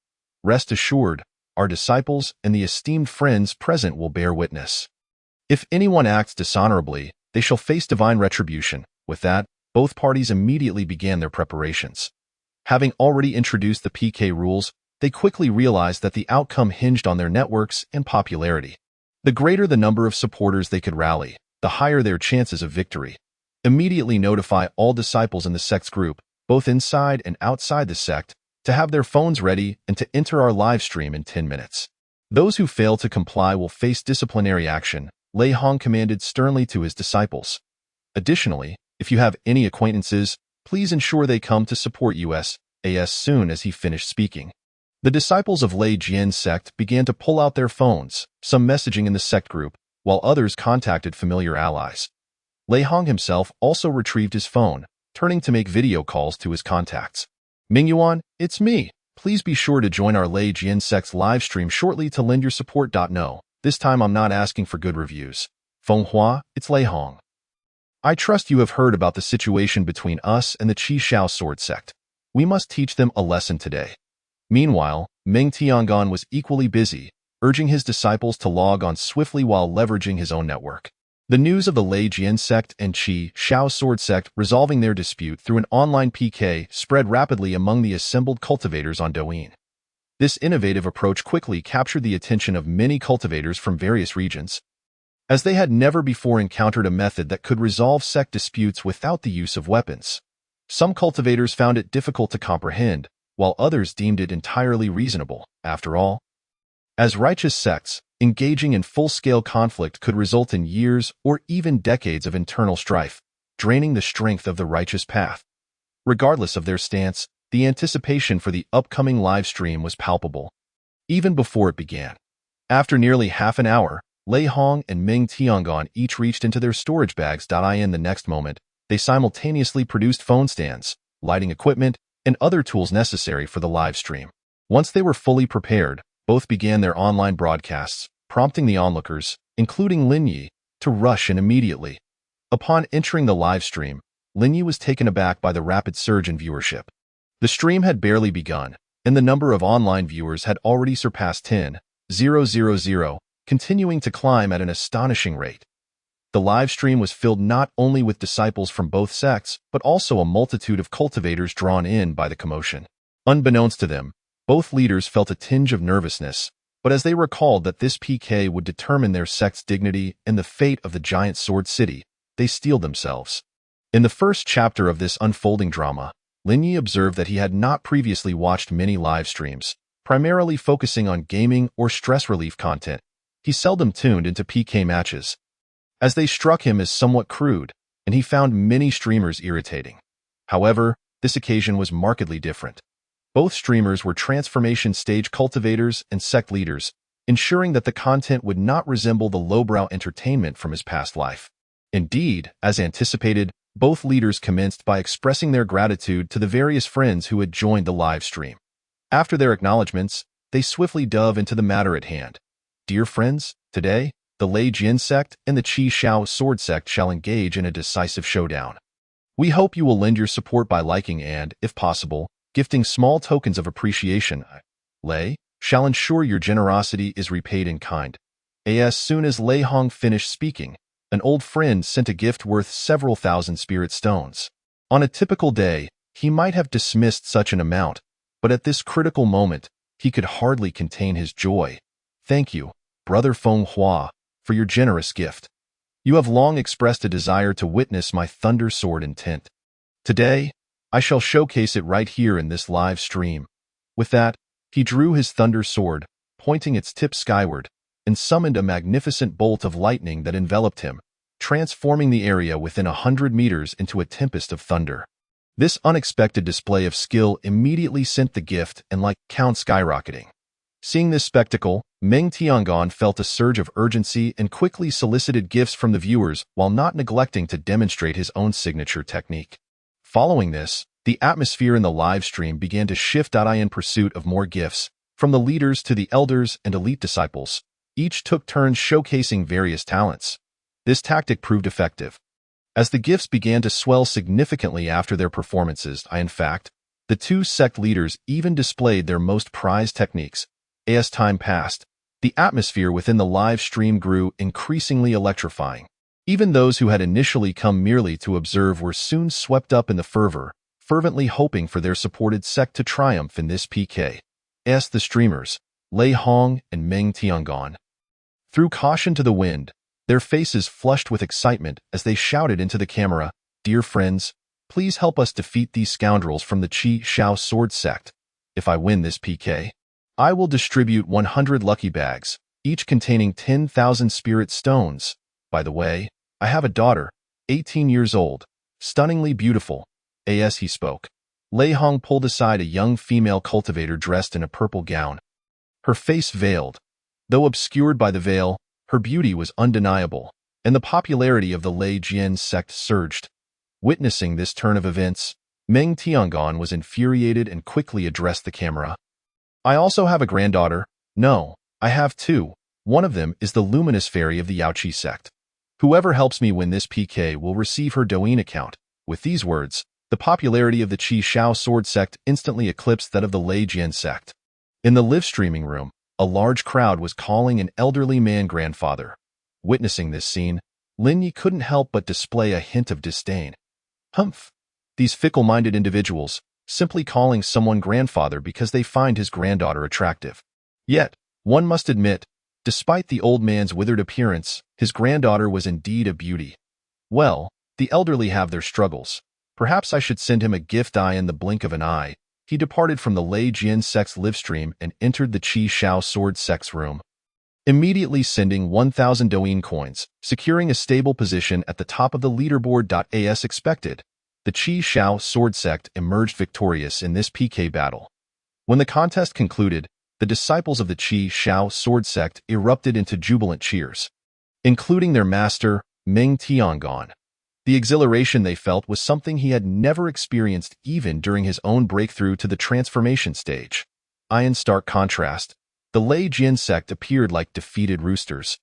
Rest assured, our disciples and the esteemed friends present will bear witness. If anyone acts dishonorably, they shall face divine retribution. With that, both parties immediately began their preparations. Having already introduced the PK rules, they quickly realized that the outcome hinged on their networks and popularity. The greater the number of supporters they could rally, the higher their chances of victory. Immediately notify all disciples in the sect's group, both inside and outside the sect, to have their phones ready and to enter our live stream in 10 minutes. Those who fail to comply will face disciplinary action, Lei Hong commanded sternly to his disciples. Additionally, if you have any acquaintances, please ensure they come to support us as soon as he finished speaking. The disciples of Lei Jian sect began to pull out their phones, some messaging in the sect group, while others contacted familiar allies. Lei Hong himself also retrieved his phone, turning to make video calls to his contacts. Mingyuan, it's me. Please be sure to join our Lei Jian sect's live stream shortly to lend your support. No, this time I'm not asking for good reviews. Fenghua, it's Lei Hong. I trust you have heard about the situation between us and the Qi Shao sword sect. We must teach them a lesson today. Meanwhile, Meng Tiangong was equally busy, urging his disciples to log on swiftly while leveraging his own network. The news of the Lei Jian sect and Qi Shao sword sect resolving their dispute through an online PK spread rapidly among the assembled cultivators on Douyin. This innovative approach quickly captured the attention of many cultivators from various regions, as they had never before encountered a method that could resolve sect disputes without the use of weapons. Some cultivators found it difficult to comprehend, while others deemed it entirely reasonable. After all, as righteous sects, engaging in full-scale conflict could result in years or even decades of internal strife, draining the strength of the righteous path. Regardless of their stance, the anticipation for the upcoming live stream was palpable, even before it began. After nearly half an hour, Lei Hong and Ming Tiangong each reached into their storage bags. In the next moment, they simultaneously produced phone stands, lighting equipment, and other tools necessary for the live stream. Once they were fully prepared, both began their online broadcasts, prompting the onlookers, including Lin Yi, to rush in immediately. Upon entering the live stream, Lin Yi was taken aback by the rapid surge in viewership. The stream had barely begun, and the number of online viewers had already surpassed 10,000, continuing to climb at an astonishing rate. The live stream was filled not only with disciples from both sects, but also a multitude of cultivators drawn in by the commotion. Unbeknownst to them, both leaders felt a tinge of nervousness, but as they recalled that this PK would determine their sect's dignity and the fate of the giant sword city, they steeled themselves. In the first chapter of this unfolding drama, Lin Yi observed that he had not previously watched many live streams, primarily focusing on gaming or stress relief content. He seldom tuned into PK matches, as they struck him as somewhat crude, and he found many streamers irritating. However, this occasion was markedly different. Both streamers were transformation stage cultivators and sect leaders, ensuring that the content would not resemble the lowbrow entertainment from his past life. Indeed, as anticipated, both leaders commenced by expressing their gratitude to the various friends who had joined the live stream. After their acknowledgments, they swiftly dove into the matter at hand. Dear friends, today, the Lei Jin sect and the Qi Shao sword sect shall engage in a decisive showdown. We hope you will lend your support by liking and, if possible, gifting small tokens of appreciation. Lei shall ensure your generosity is repaid in kind. As soon as Lei Hong finished speaking, an old friend sent a gift worth several thousand spirit stones. On a typical day, he might have dismissed such an amount, but at this critical moment, he could hardly contain his joy. Thank you, Brother Feng Hua, for your generous gift. You have long expressed a desire to witness my thunder sword intent. Today, I shall showcase it right here in this live stream. With that, he drew his thunder sword, pointing its tip skyward, and summoned a magnificent bolt of lightning that enveloped him, transforming the area within 100 meters into a tempest of thunder. This unexpected display of skill immediately sent the gift and like count skyrocketing. Seeing this spectacle, Ming Tiangong felt a surge of urgency and quickly solicited gifts from the viewers while not neglecting to demonstrate his own signature technique. Following this, the atmosphere in the live stream began to shift in pursuit of more gifts, from the leaders to the elders and elite disciples. Each took turns showcasing various talents. This tactic proved effective. As the gifts began to swell significantly after their performances, in fact, the two sect leaders even displayed their most prized techniques. As time passed, the atmosphere within the live stream grew increasingly electrifying. Even those who had initially come merely to observe were soon swept up in the fervor, fervently hoping for their supported sect to triumph in this PK. The streamers, Lei Hong and Ming Tiangong, threw caution to the wind, their faces flushed with excitement as they shouted into the camera, "Dear friends, please help us defeat these scoundrels from the Qi Shao sword sect. If I win this PK, I will distribute 100 lucky bags, each containing 10,000 spirit stones. By the way, I have a daughter, 18 years old, stunningly beautiful." As he spoke, Lei Hong pulled aside a young female cultivator dressed in a purple gown. Her face veiled. Though obscured by the veil, her beauty was undeniable, and the popularity of the Lei Jin sect surged. Witnessing this turn of events, Ming Tiangong was infuriated and quickly addressed the camera. "I also have a granddaughter. No, I have two. One of them is the luminous fairy of the Yaoqi sect. Whoever helps me win this PK will receive her Douyin account." With these words, the popularity of the Qi Shao sword sect instantly eclipsed that of the Lei Jin sect. In the live streaming room, a large crowd was calling an elderly man grandfather. Witnessing this scene, Lin Yi couldn't help but display a hint of disdain. Humph! These fickle-minded individuals, simply calling someone grandfather because they find his granddaughter attractive. Yet, one must admit, despite the old man's withered appearance, his granddaughter was indeed a beauty. Well, the elderly have their struggles. Perhaps I should send him a gift in the blink of an eye. He departed from the Lei Jian sect's livestream and entered the Qi Shao sword sect's room, immediately sending 1,000 Douyin coins, securing a stable position at the top of the leaderboard. As expected, the Qi Shao sword sect emerged victorious in this PK battle. When the contest concluded, the disciples of the Qi Shao sword sect erupted into jubilant cheers, including their master, Ming Tiangong. The exhilaration they felt was something he had never experienced even during his own breakthrough to the transformation stage. In stark contrast, the Lei Jian sect appeared like defeated roosters,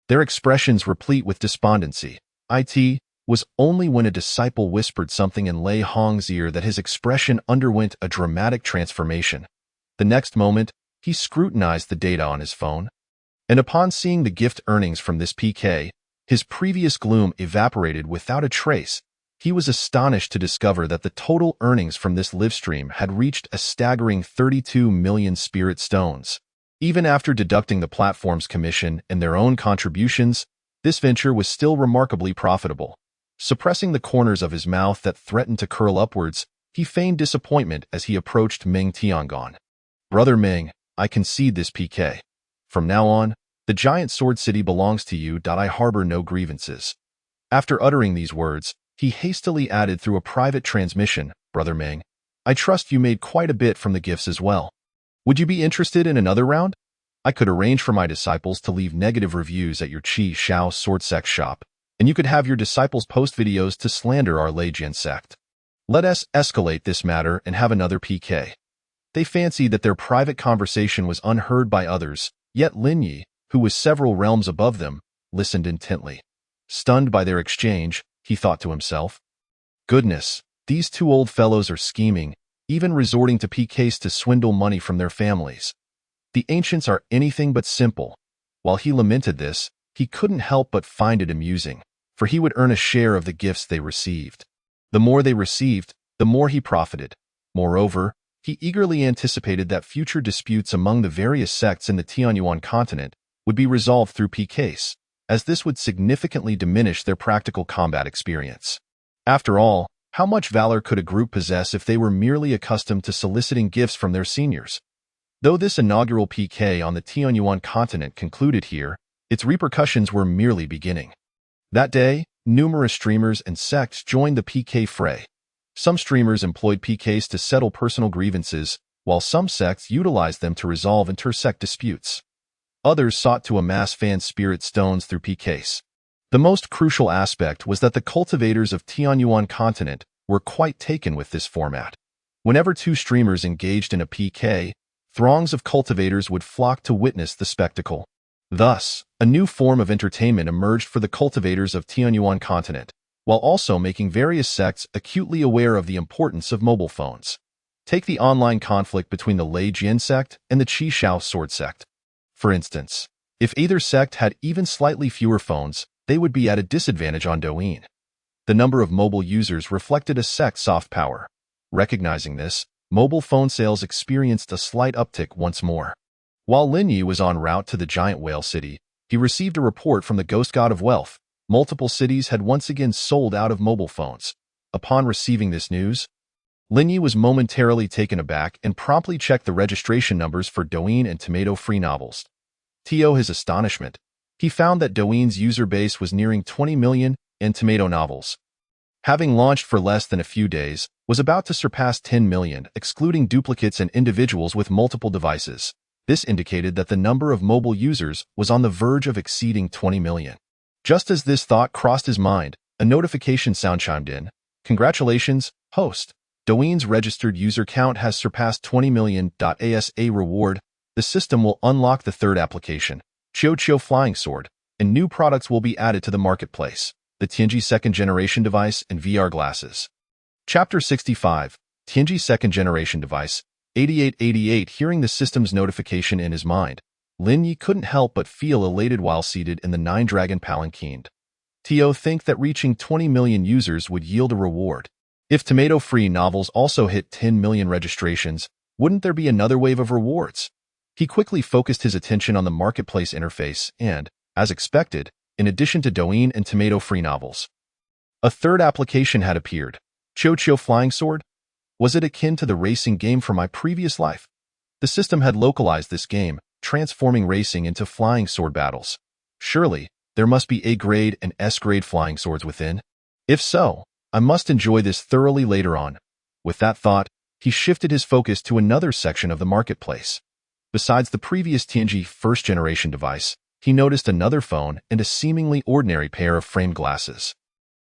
their expressions replete with despondency. It was only when a disciple whispered something in Lei Hong's ear that his expression underwent a dramatic transformation. The next moment, he scrutinized the data on his phone, and upon seeing the gift earnings from this PK, his previous gloom evaporated without a trace. He was astonished to discover that the total earnings from this livestream had reached a staggering 32 million spirit stones. Even after deducting the platform's commission and their own contributions, this venture was still remarkably profitable. Suppressing the corners of his mouth that threatened to curl upwards, he feigned disappointment as he approached Ming Tiangong. "Brother Ming, I concede this PK. From now on, the giant sword city belongs to you. I harbor no grievances." After uttering these words, he hastily added through a private transmission, "Brother Ming, I trust you made quite a bit from the gifts as well. Would you be interested in another round? I could arrange for my disciples to leave negative reviews at your Qi Shao sword sect shop, and you could have your disciples post videos to slander our Lei Jian sect. Let us escalate this matter and have another PK." They fancied that their private conversation was unheard by others, yet Lin Yi, who was several realms above them, listened intently. Stunned by their exchange, he thought to himself, "Goodness, these two old fellows are scheming, even resorting to PKs to swindle money from their families. The ancients are anything but simple." While he lamented this, he couldn't help but find it amusing, for he would earn a share of the gifts they received. The more they received, the more he profited. Moreover, he eagerly anticipated that future disputes among the various sects in the Tianyuan continent would be resolved through PKs, as this would significantly diminish their practical combat experience. After all, how much valor could a group possess if they were merely accustomed to soliciting gifts from their seniors? Though this inaugural PK on the Tianyuan continent concluded here, its repercussions were merely beginning. That day, numerous streamers and sects joined the PK fray. Some streamers employed PKs to settle personal grievances, while some sects utilized them to resolve inter-sect disputes. Others sought to amass fan spirit stones through PKs. The most crucial aspect was that the cultivators of Tianyuan continent were quite taken with this format. Whenever two streamers engaged in a PK, throngs of cultivators would flock to witness the spectacle. Thus, a new form of entertainment emerged for the cultivators of Tianyuan continent, while also making various sects acutely aware of the importance of mobile phones. Take the online conflict between the Lei Jian sect and the Qi Shao sword sect. For instance, if either sect had even slightly fewer phones, they would be at a disadvantage on Douyin. The number of mobile users reflected a sect's soft power. Recognizing this, mobile phone sales experienced a slight uptick once more. While Lin Yi was en route to the giant whale city, he received a report from the ghost god of wealth. Multiple cities had once again sold out of mobile phones. Upon receiving this news, Lin Yi was momentarily taken aback and promptly checked the registration numbers for Douyin and tomato-free novels. To his astonishment, he found that Douyin's user base was nearing 20 million and tomato novels, having launched for less than a few days, was about to surpass 10 million, excluding duplicates and individuals with multiple devices. This indicated that the number of mobile users was on the verge of exceeding 20 million. Just as this thought crossed his mind, a notification sound chimed in. "Congratulations, host. Douyin's registered user count has surpassed 20 million. As a reward, the system will unlock the third application, Qiu Flying Sword, and new products will be added to the marketplace, the Tianji second generation device and VR glasses." Chapter 65, Tianji second generation device, 8888. Hearing the system's notification in his mind, Lin Yi couldn't help but feel elated while seated in the nine-dragon palanquin. To think that reaching 20 million users would yield a reward. If tomato-free novels also hit 10 million registrations, wouldn't there be another wave of rewards? He quickly focused his attention on the marketplace interface and, as expected, in addition to Douyin and tomato-free novels, a third application had appeared. Cho Flying Sword? Was it akin to the racing game from my previous life? The system had localized this game, transforming racing into flying sword battles. Surely, there must be A-grade and S-grade flying swords within. If so, I must enjoy this thoroughly later on. With that thought, he shifted his focus to another section of the marketplace. Besides the previous Tianji first-generation device, he noticed another phone and a seemingly ordinary pair of framed glasses.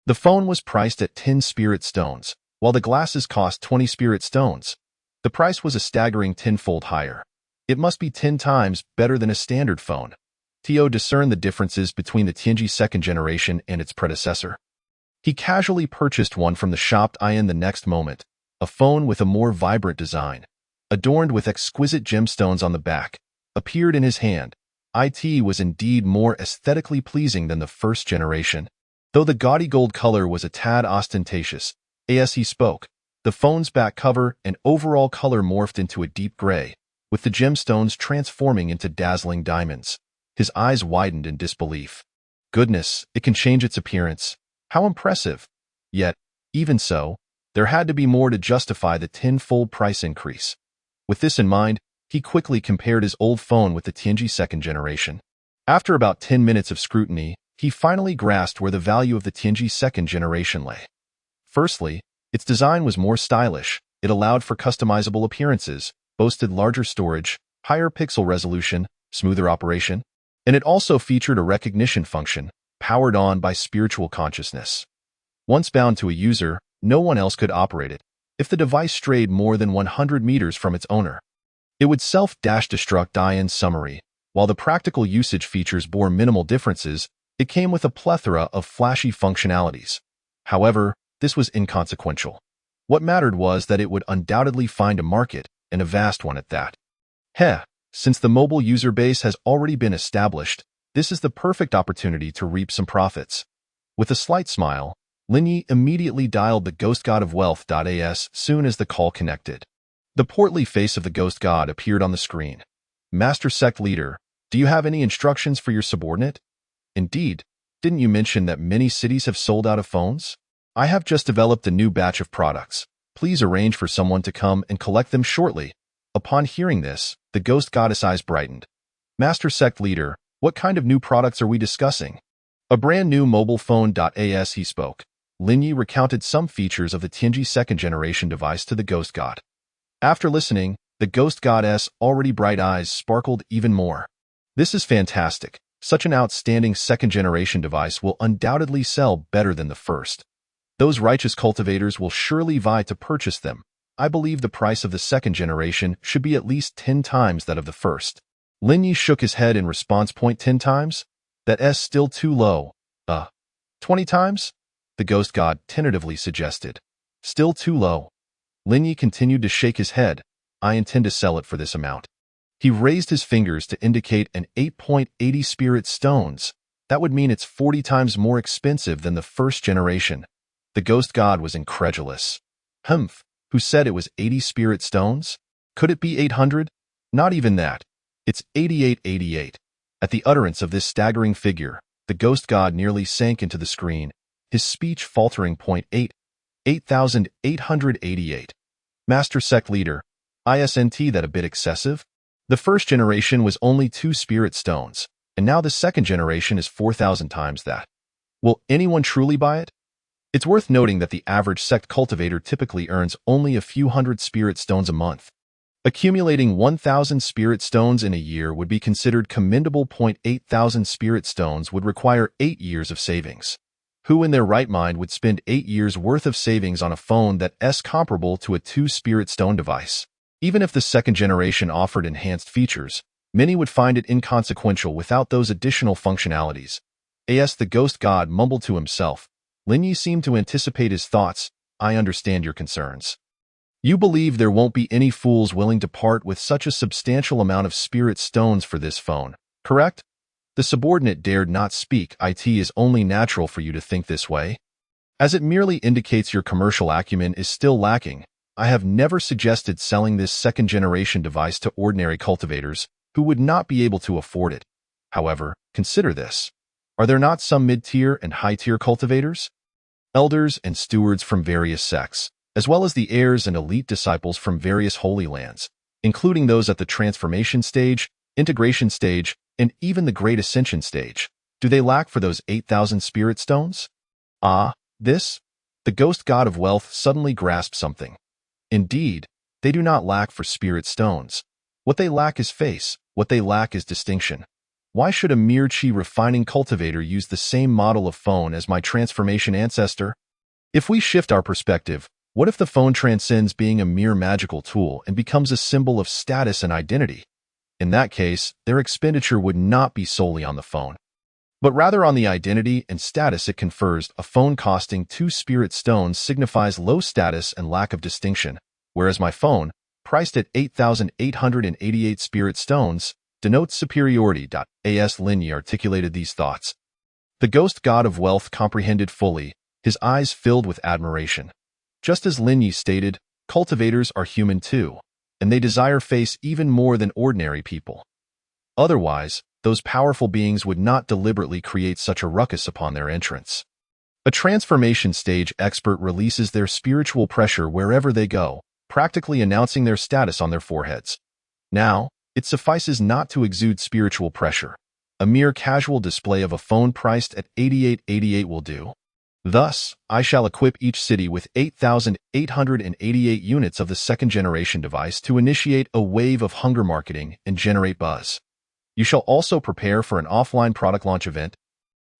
The phone was priced at 10 spirit stones, while the glasses cost 20 spirit stones. The price was a staggering 10-fold higher. It must be 10 times better than a standard phone. Tio discerned the differences between the Tianji second generation and its predecessor. He casually purchased one from the shop in the next moment, a phone with a more vibrant design, adorned with exquisite gemstones on the back, appeared in his hand. It was indeed more aesthetically pleasing than the first generation. Though the gaudy gold color was a tad ostentatious, as he spoke, the phone's back cover and overall color morphed into a deep gray, with the gemstones transforming into dazzling diamonds. His eyes widened in disbelief. Goodness, it can change its appearance. How impressive! Yet, even so, there had to be more to justify the 10-fold price increase. With this in mind, he quickly compared his old phone with the Tianji second generation. After about 10 minutes of scrutiny, he finally grasped where the value of the Tianji second generation lay. Firstly, its design was more stylish. It allowed for customizable appearances, boasted larger storage, higher pixel resolution, smoother operation, and it also featured a recognition function, powered on by spiritual consciousness. Once bound to a user, no one else could operate it. If the device strayed more than 100 meters from its owner, it would self-destruct. In summary, while the practical usage features bore minimal differences, it came with a plethora of flashy functionalities. However, this was inconsequential. What mattered was that it would undoubtedly find a market, and a vast one at that. Since the mobile user base has already been established, this is the perfect opportunity to reap some profits. With a slight smile, Linyi immediately dialed the Ghost God of Wealth. As soon as the call connected, the portly face of the Ghost God appeared on the screen. Master Sect Leader, do you have any instructions for your subordinate? Indeed, didn't you mention that many cities have sold out of phones? I have just developed a new batch of products. Please arrange for someone to come and collect them shortly. Upon hearing this, the Ghost Goddess' eyes brightened. Master Sect Leader, what kind of new products are we discussing? A brand new mobile phone. As he spoke, Linyi recounted some features of the Tianji second generation device to the Ghost God. After listening, the Ghost Goddess' already bright eyes sparkled even more. This is fantastic. Such an outstanding second-generation device will undoubtedly sell better than the first. Those righteous cultivators will surely vie to purchase them. I believe the price of the second generation should be at least 10 times that of the first. Linyi shook his head in response. 10 times? That's still too low. 20 times? The Ghost God tentatively suggested. Still too low. Linyi continued to shake his head. I intend to sell it for this amount. He raised his fingers to indicate an 8.80 spirit stones. That would mean it's 40 times more expensive than the first generation. The Ghost God was incredulous. Who said it was 80 spirit stones? Could it be 800? Not even that. It's 8888. At the utterance of this staggering figure, the Ghost God nearly sank into the screen, his speech faltering. 8,888. Master Sect Leader, isn't that a bit excessive? The first generation was only 2 spirit stones, and now the second generation is 4,000 times that. Will anyone truly buy it? It's worth noting that the average sect cultivator typically earns only a few hundred spirit stones a month. Accumulating 1,000 spirit stones in a year would be considered commendable. 8,000 spirit stones would require 8 years of savings. Who in their right mind would spend 8 years worth of savings on a phone that's comparable to a 2 spirit stone device? Even if the second generation offered enhanced features, many would find it inconsequential without those additional functionalities. The Ghost God mumbled to himself. Linyi seemed to anticipate his thoughts. I understand your concerns. You believe there won't be any fools willing to part with such a substantial amount of spirit stones for this phone, correct? The subordinate dared not speak. It is only natural for you to think this way. As it merely indicates your commercial acumen is still lacking, I have never suggested selling this second-generation device to ordinary cultivators who would not be able to afford it. However, consider this. Are there not some mid-tier and high-tier cultivators? Elders and stewards from various sects, as well as the heirs and elite disciples from various holy lands, including those at the transformation stage, integration stage, and even the great ascension stage. Do they lack for those 8,000 spirit stones? The ghost god of wealth suddenly grasped something. Indeed, they do not lack for spirit stones. What they lack is face, what they lack is distinction. Why should a mere chi refining cultivator use the same model of phone as my transformation ancestor? If we shift our perspective, what if the phone transcends being a mere magical tool and becomes a symbol of status and identity? In that case, their expenditure would not be solely on the phone, but rather on the identity and status it confers. A phone costing 2 spirit stones signifies low status and lack of distinction, whereas my phone, priced at 8,888 spirit stones, denotes superiority. As Lin Yi articulated these thoughts, the ghost god of wealth comprehended fully, his eyes filled with admiration. Just as Lin Yi stated, cultivators are human too, and they desire face even more than ordinary people. Otherwise, those powerful beings would not deliberately create such a ruckus upon their entrance. A transformation stage expert releases their spiritual pressure wherever they go, practically announcing their status on their foreheads. Now, it suffices not to exude spiritual pressure. A mere casual display of a phone priced at 8888 will do. Thus, I shall equip each city with 8,888 units of the second-generation device to initiate a wave of hunger marketing and generate buzz. You shall also prepare for an offline product launch event,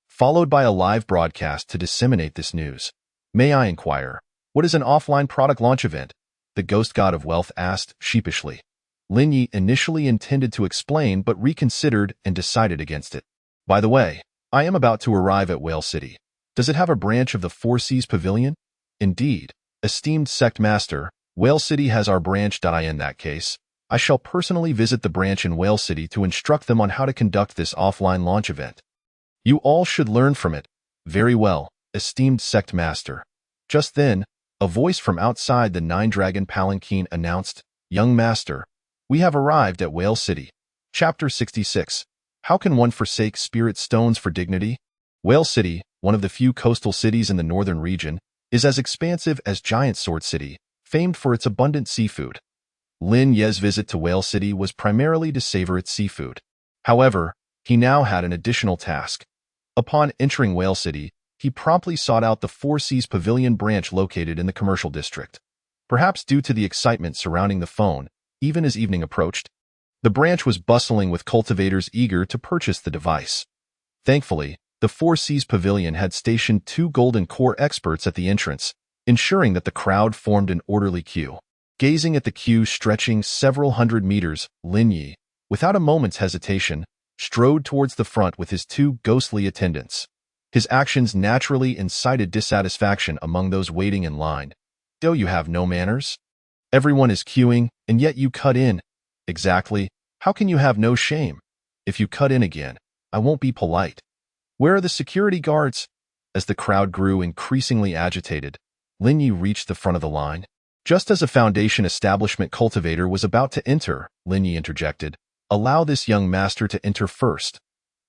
followed by a live broadcast to disseminate this news. May I inquire, what is an offline product launch event? The ghost god of wealth asked sheepishly. Lin Yi initially intended to explain but reconsidered and decided against it. By the way, I am about to arrive at Whale City. Does it have a branch of the Four Seas Pavilion? Indeed, esteemed sect master, Whale City has our branch. In that case, I shall personally visit the branch in Whale City to instruct them on how to conduct this offline launch event. You all should learn from it. Very well, esteemed sect master. Just then, a voice from outside the Nine-Dragon Palanquin announced, Young master, we have arrived at Whale City. Chapter 66. How can one forsake spirit stones for dignity? Whale City, one of the few coastal cities in the northern region, is as expansive as Giant Sword City, famed for its abundant seafood. Lin Ye's visit to Whale City was primarily to savor its seafood. However, he now had an additional task. Upon entering Whale City, he promptly sought out the Four Seas Pavilion branch located in the commercial district. Perhaps due to the excitement surrounding the phone, even as evening approached, the branch was bustling with cultivators eager to purchase the device. Thankfully, the Four Seas Pavilion had stationed 2 golden core experts at the entrance, ensuring that the crowd formed an orderly queue. Gazing at the queue stretching several hundred meters, Lin Yi, without a moment's hesitation, strode towards the front with his 2 ghostly attendants. His actions naturally incited dissatisfaction among those waiting in line. "Oh, you have no manners? Everyone is queuing, and yet you cut in. Exactly. How can you have no shame? If you cut in again, I won't be polite. Where are the security guards?" As the crowd grew increasingly agitated, Lin Yi reached the front of the line. Just as a foundation establishment cultivator was about to enter, Lin Yi interjected, "Allow this young master to enter first."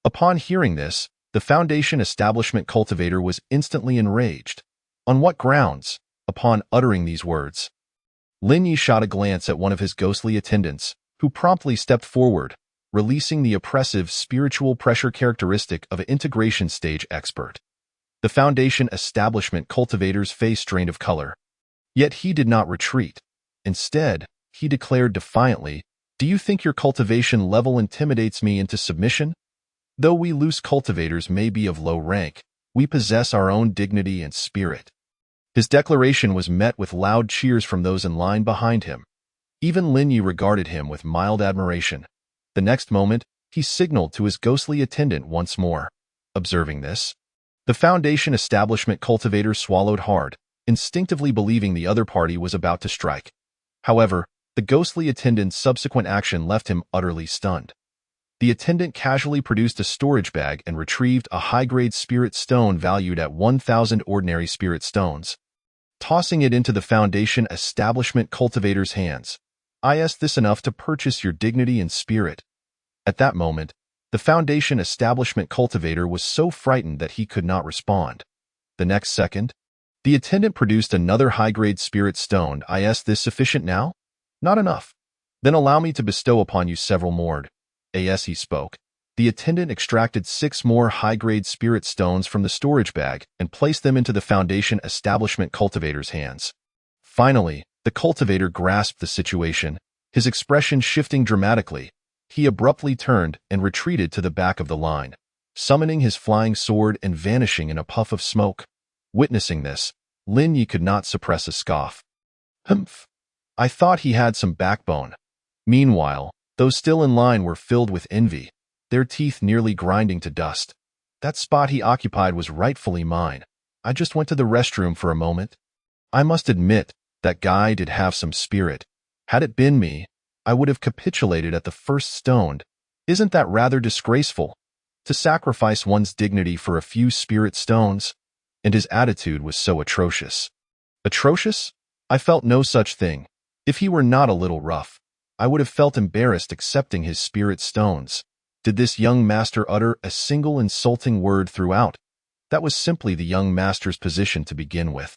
Upon hearing this, the foundation establishment cultivator was instantly enraged. On what grounds? Upon uttering these words, Lin Yi shot a glance at one of his ghostly attendants, who promptly stepped forward, releasing the oppressive spiritual pressure characteristic of an integration stage expert. The foundation establishment cultivator's face drained of color. Yet he did not retreat. Instead, he declared defiantly, "Do you think your cultivation level intimidates me into submission? Though we loose cultivators may be of low rank, we possess our own dignity and spirit." His declaration was met with loud cheers from those in line behind him. Even Lin Yi regarded him with mild admiration. The next moment, he signaled to his ghostly attendant once more. Observing this, the foundation establishment cultivator swallowed hard, instinctively believing the other party was about to strike. However, the ghostly attendant's subsequent action left him utterly stunned. The attendant casually produced a storage bag and retrieved a high-grade spirit stone valued at 1,000 ordinary spirit stones. Tossing it into the Foundation establishment cultivator's hands. Is this enough to purchase your dignity and spirit? At that moment, the Foundation establishment cultivator was so frightened that he could not respond. The next second, the attendant produced another high-grade spirit stone. Is this sufficient now? Not enough. Then allow me to bestow upon you several more. As he spoke, the attendant extracted 6 more high-grade spirit stones from the storage bag and placed them into the Foundation establishment cultivator's hands. Finally, the cultivator grasped the situation, his expression shifting dramatically. He abruptly turned and retreated to the back of the line, summoning his flying sword and vanishing in a puff of smoke. Witnessing this, Lin Yi could not suppress a scoff. Humph! I thought he had some backbone. Meanwhile, those still in line were filled with envy, their teeth nearly grinding to dust. That spot he occupied was rightfully mine. I just went to the restroom for a moment. I must admit, that guy did have some spirit. Had it been me, I would have capitulated at the first stone. Isn't that rather disgraceful? To sacrifice one's dignity for a few spirit stones? And his attitude was so atrocious. Atrocious? I felt no such thing. If he were not a little rough, I would have felt embarrassed accepting his spirit stones. Did this young master utter a single insulting word throughout? That was simply the young master's position to begin with.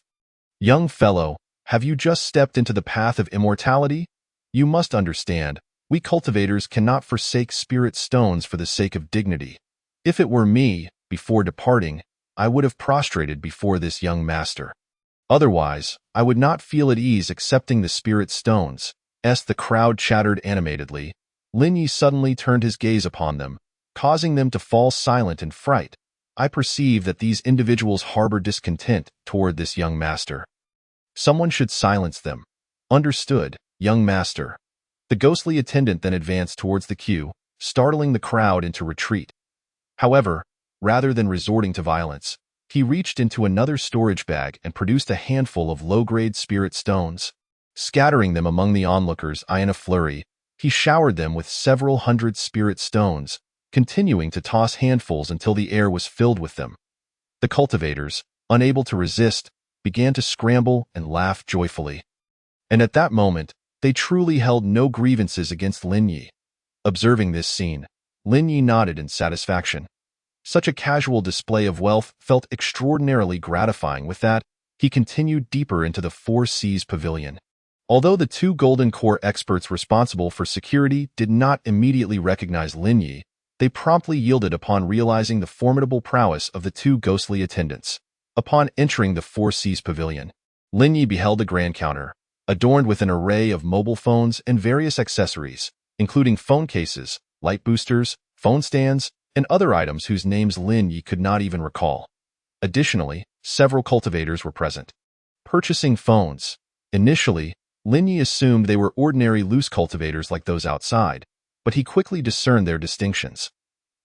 Young fellow, have you just stepped into the path of immortality? You must understand, we cultivators cannot forsake spirit stones for the sake of dignity. If it were me, before departing, I would have prostrated before this young master. Otherwise, I would not feel at ease accepting the spirit stones. The crowd chattered animatedly. Lin Yi suddenly turned his gaze upon them, causing them to fall silent in fright. I perceive that these individuals harbor discontent toward this young master. Someone should silence them. Understood, young master. The ghostly attendant then advanced towards the queue, startling the crowd into retreat. However, rather than resorting to violence, he reached into another storage bag and produced a handful of low-grade spirit stones. Scattering them among the onlookers in a flurry, he showered them with several hundred spirit stones, continuing to toss handfuls until the air was filled with them. The cultivators, unable to resist, began to scramble and laugh joyfully. And at that moment, they truly held no grievances against Lin Yi. Observing this scene, Lin Yi nodded in satisfaction. Such a casual display of wealth felt extraordinarily gratifying. With that, he continued deeper into the Four Seas Pavilion. Although the 2 Golden Core experts responsible for security did not immediately recognize Lin Yi, they promptly yielded upon realizing the formidable prowess of the 2 ghostly attendants. Upon entering the Four Seas Pavilion, Lin Yi beheld a grand counter, adorned with an array of mobile phones and various accessories, including phone cases, light boosters, phone stands, and other items whose names Lin Yi could not even recall. Additionally, several cultivators were present. Purchasing phones. Initially, Lin Yi assumed they were ordinary loose cultivators like those outside, but he quickly discerned their distinctions.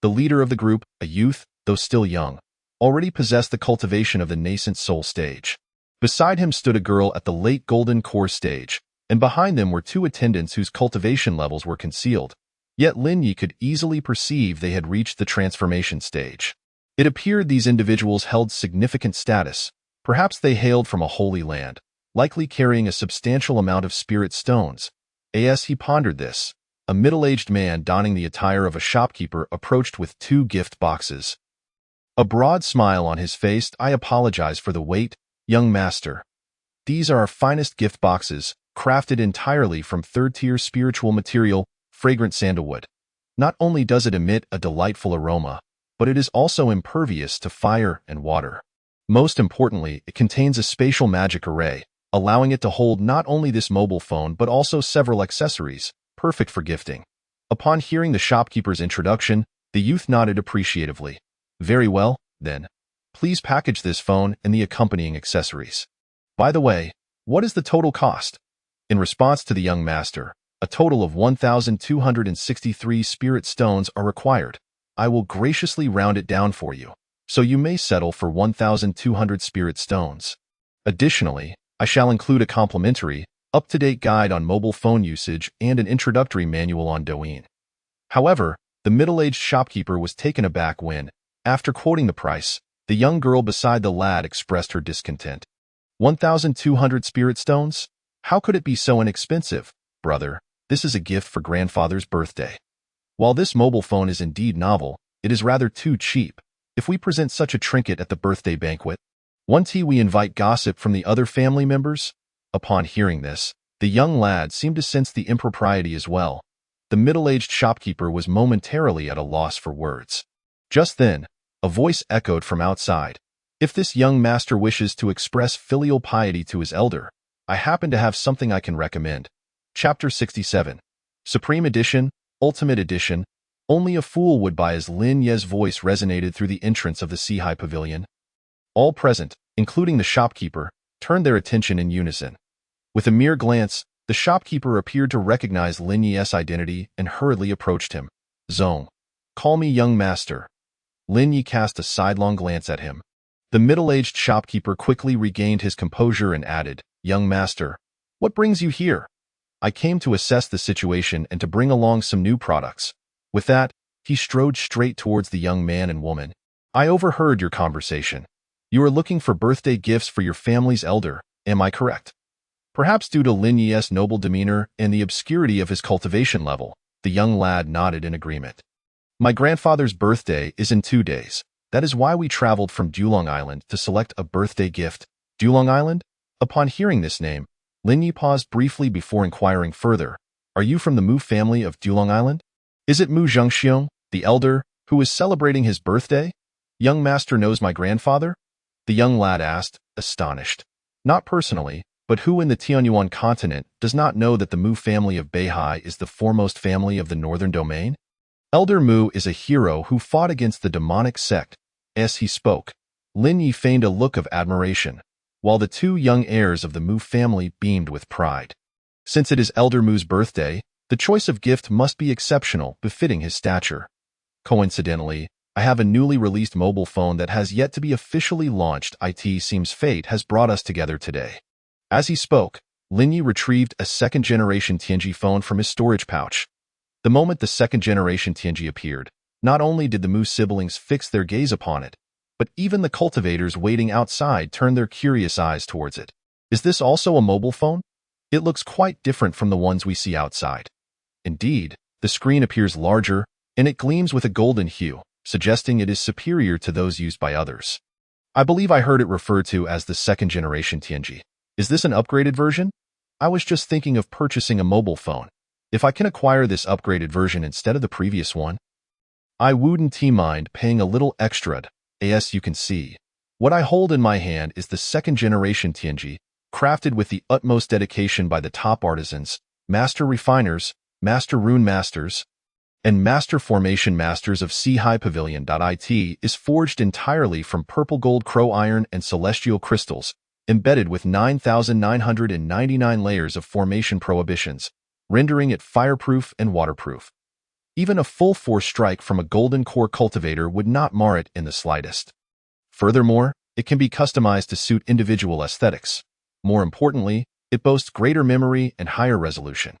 The leader of the group, a youth, though still young, already possessed the cultivation of the nascent soul stage. Beside him stood a girl at the late Golden Core stage, and behind them were 2 attendants whose cultivation levels were concealed. Yet Lin Yi could easily perceive they had reached the transformation stage. It appeared these individuals held significant status. Perhaps they hailed from a holy land, likely carrying a substantial amount of spirit stones. As he pondered this, a middle-aged man donning the attire of a shopkeeper approached with 2 gift boxes. A broad smile on his face. I apologize for the wait, young master. These are our finest gift boxes, crafted entirely from third-tier spiritual material, fragrant sandalwood. Not only does it emit a delightful aroma, but it is also impervious to fire and water. Most importantly, it contains a spatial magic array, allowing it to hold not only this mobile phone but also several accessories, perfect for gifting. Upon hearing the shopkeeper's introduction, the youth nodded appreciatively. Very well, then. Please package this phone and the accompanying accessories. By the way, what is the total cost? In response to the young master, a total of 1,263 spirit stones are required. I will graciously round it down for you, so you may settle for 1,200 spirit stones. Additionally, I shall include a complimentary, up-to-date guide on mobile phone usage and an introductory manual on Douyin. However, The middle-aged shopkeeper was taken aback when, after quoting the price, the young girl beside the lad expressed her discontent. 1,200 spirit stones? How could it be so inexpensive? Brother, this is a gift for grandfather's birthday. While this mobile phone is indeed novel, it is rather too cheap. If we present such a trinket at the birthday banquet, we invite gossip from the other family members? Upon hearing this, the young lad seemed to sense the impropriety as well. The middle-aged shopkeeper was momentarily at a loss for words. Just then, a voice echoed from outside. If this young master wishes to express filial piety to his elder, I happen to have something I can recommend. Chapter 67. Supreme Edition, Ultimate Edition. Only a fool would buy. As Lin Ye's voice resonated through the entrance of the Sea-High Pavilion. All present, including the shopkeeper, turned their attention in unison. With a mere glance, the shopkeeper appeared to recognize Lin Ye's identity and hurriedly approached him. Zong. Call me young master. Lin Yi cast a sidelong glance at him. The middle-aged shopkeeper quickly regained his composure and added, Young master, what brings you here? I came to assess the situation and to bring along some new products. With that, he strode straight towards the young man and woman. I overheard your conversation. You are looking for birthday gifts for your family's elder, am I correct? Perhaps due to Lin Yi's noble demeanor and the obscurity of his cultivation level, the young lad nodded in agreement. My grandfather's birthday is in 2 days. That is why we traveled from Douyin Island to select a birthday gift. Douyin Island? Upon hearing this name, Lin Yi paused briefly before inquiring further. Are you from the Mu family of Douyin Island? Is it Mu Zhengxiong, the elder, who is celebrating his birthday? Young master knows my grandfather? The young lad asked, astonished. Not personally, but who in the Tianyuan continent does not know that the Mu family of Beihai is the foremost family of the northern domain? Elder Mu is a hero who fought against the demonic sect. As he spoke, Lin Yi feigned a look of admiration, while the 2 young heirs of the Mu family beamed with pride. Since it is Elder Mu's birthday, the choice of gift must be exceptional, befitting his stature. Coincidentally, I have a newly released mobile phone that has yet to be officially launched. It seems fate has brought us together today. As he spoke, Lin Yi retrieved a second-generation Tianji phone from his storage pouch. The moment the second-generation Tianji appeared, not only did the Mu siblings fix their gaze upon it, but even the cultivators waiting outside turned their curious eyes towards it. Is this also a mobile phone? It looks quite different from the ones we see outside. Indeed, the screen appears larger, and it gleams with a golden hue, suggesting it is superior to those used by others. I believe I heard it referred to as the second-generation Tianji. Is this an upgraded version? I was just thinking of purchasing a mobile phone. If I can acquire this upgraded version instead of the previous one, I wouldn't mind paying a little extra. As you can see, what I hold in my hand is the second-generation Tianji, crafted with the utmost dedication by the top artisans, master refiners, master rune masters, and master formation masters of Sea-High Pavilion. It is forged entirely from purple gold crow iron and celestial crystals, embedded with 9,999 layers of formation prohibitions, rendering it fireproof and waterproof. Even a full-force strike from a golden core cultivator would not mar it in the slightest. Furthermore, it can be customized to suit individual aesthetics. More importantly, it boasts greater memory and higher resolution.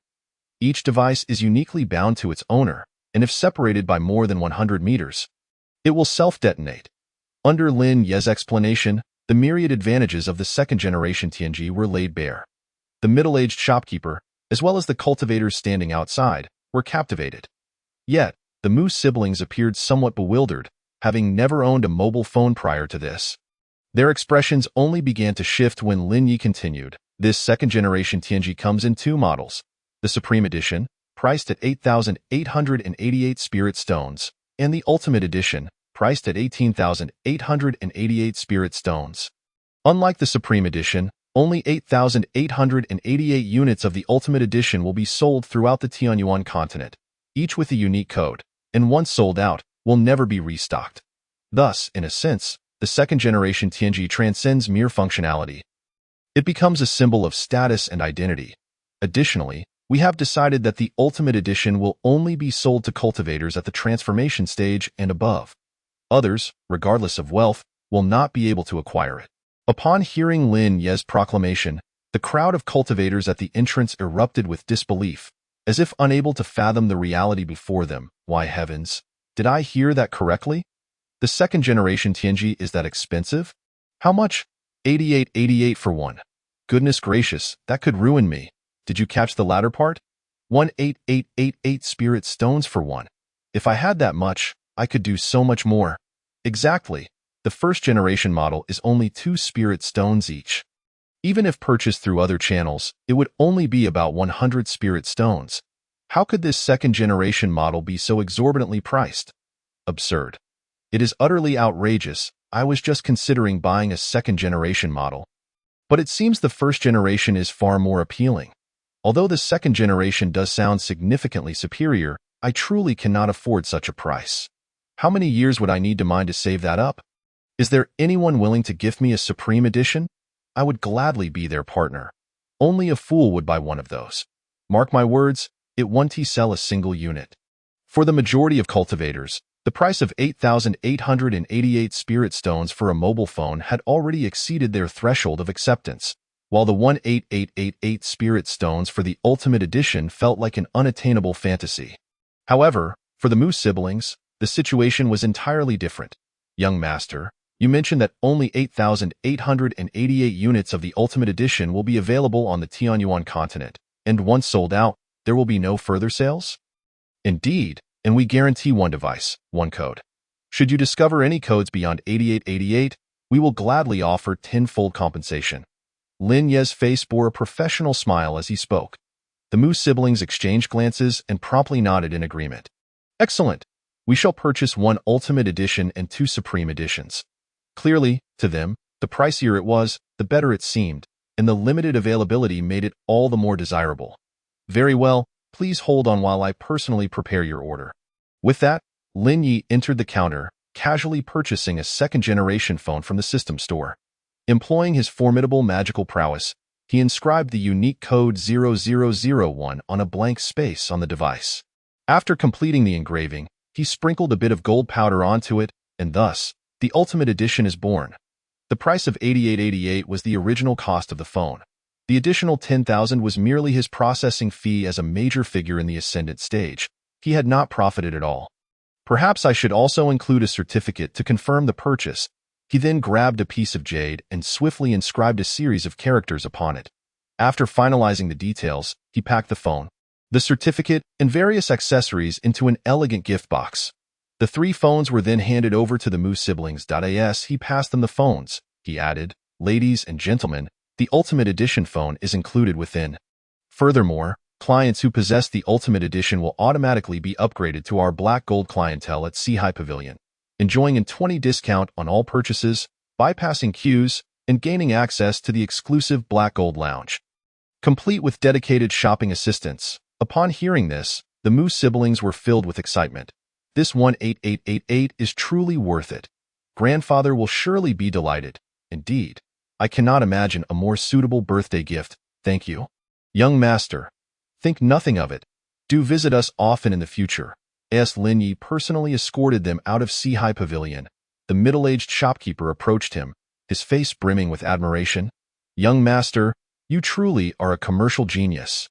Each device is uniquely bound to its owner, and if separated by more than 100 meters, it will self-detonate. Under Lin Ye's explanation, the myriad advantages of the second-generation Tianji were laid bare. The middle-aged shopkeeper, as well as the cultivators standing outside, were captivated. Yet, the Mu siblings appeared somewhat bewildered, having never owned a mobile phone prior to this. Their expressions only began to shift when Lin Yi continued. This second-generation Tianji comes in 2 models. The Supreme Edition, priced at 8,888 spirit stones, and the Ultimate Edition, priced at 18,888 spirit stones. Unlike the Supreme Edition, only 8,888 units of the Ultimate Edition will be sold throughout the Tianyuan continent, each with a unique code, and once sold out, will never be restocked. Thus, in a sense, the second-generation Tianji transcends mere functionality. It becomes a symbol of status and identity. Additionally, we have decided that the Ultimate Edition will only be sold to cultivators at the transformation stage and above. Others, regardless of wealth, will not be able to acquire it. Upon hearing Lin Ye's proclamation, the crowd of cultivators at the entrance erupted with disbelief. as if unable to fathom the reality before them. Why heavens, did I hear that correctly? The second generation Tianji is that expensive? How much? 8888 for one. Goodness gracious, that could ruin me. Did you catch the latter part? 18888 spirit stones for one. If I had that much, I could do so much more. Exactly. The first generation model is only 2 spirit stones each. Even if purchased through other channels, it would only be about 100 spirit stones. How could this second generation model be so exorbitantly priced? Absurd. It is utterly outrageous. I was just considering buying a second generation model. But it seems the first generation is far more appealing. Although the second generation does sound significantly superior, I truly cannot afford such a price. How many years would I need to mine to save that up? Is there anyone willing to gift me a Supreme Edition? I would gladly be their partner. Only a fool would buy one of those. Mark my words, it won't sell a single unit. For the majority of cultivators, the price of 8,888 spirit stones for a mobile phone had already exceeded their threshold of acceptance, while the 18888 spirit stones for the Ultimate Edition felt like an unattainable fantasy. However, for the Moose siblings, the situation was entirely different. Young Master, you mentioned that only 8,888 units of the Ultimate Edition will be available on the Tianyuan continent, and once sold out, there will be no further sales? Indeed, and we guarantee one device, one code. Should you discover any codes beyond 8888, we will gladly offer tenfold compensation. Lin Ye's face bore a professional smile as he spoke. The Moose siblings exchanged glances and promptly nodded in agreement. Excellent. We shall purchase 1 Ultimate Edition and 2 Supreme Editions. Clearly, to them, the pricier it was, the better it seemed, and the limited availability made it all the more desirable. Very well, please hold on while I personally prepare your order. With that, Lin Yi entered the counter, casually purchasing a second-generation phone from the system store. Employing his formidable magical prowess, he inscribed the unique code 0001 on a blank space on the device. After completing the engraving, he sprinkled a bit of gold powder onto it, and thus, the Ultimate Edition is born. The price of 8888 was the original cost of the phone. The additional 10,000 was merely his processing fee as a major figure in the ascendant stage. He had not profited at all. Perhaps I should also include a certificate to confirm the purchase. He then grabbed a piece of jade and swiftly inscribed a series of characters upon it. After finalizing the details, he packed the phone, the certificate, and various accessories into an elegant gift box. The 3 phones were then handed over to the Moose siblings. As he passed them the phones, he added, "Ladies and gentlemen, the Ultimate Edition phone is included within. Furthermore, clients who possess the Ultimate Edition will automatically be upgraded to our Black Gold clientele at Seahai Pavilion, enjoying a 20% discount on all purchases, bypassing queues, and gaining access to the exclusive Black Gold Lounge, complete with dedicated shopping assistance." Upon hearing this, the Moose siblings were filled with excitement. This 18888 is truly worth it. Grandfather will surely be delighted. Indeed, I cannot imagine a more suitable birthday gift, thank you. Young Master, think nothing of it. Do visit us often in the future. As Lin Yi personally escorted them out of Seahai Pavilion, the middle-aged shopkeeper approached him, his face brimming with admiration. Young Master, you truly are a commercial genius.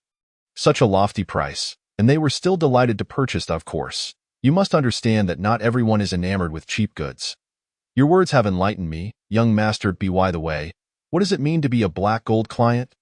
Such a lofty price, and they were still delighted to purchase, of course. You must understand that not everyone is enamored with cheap goods. Your words have enlightened me, young Master. By the way, what does it mean to be a Black Gold client?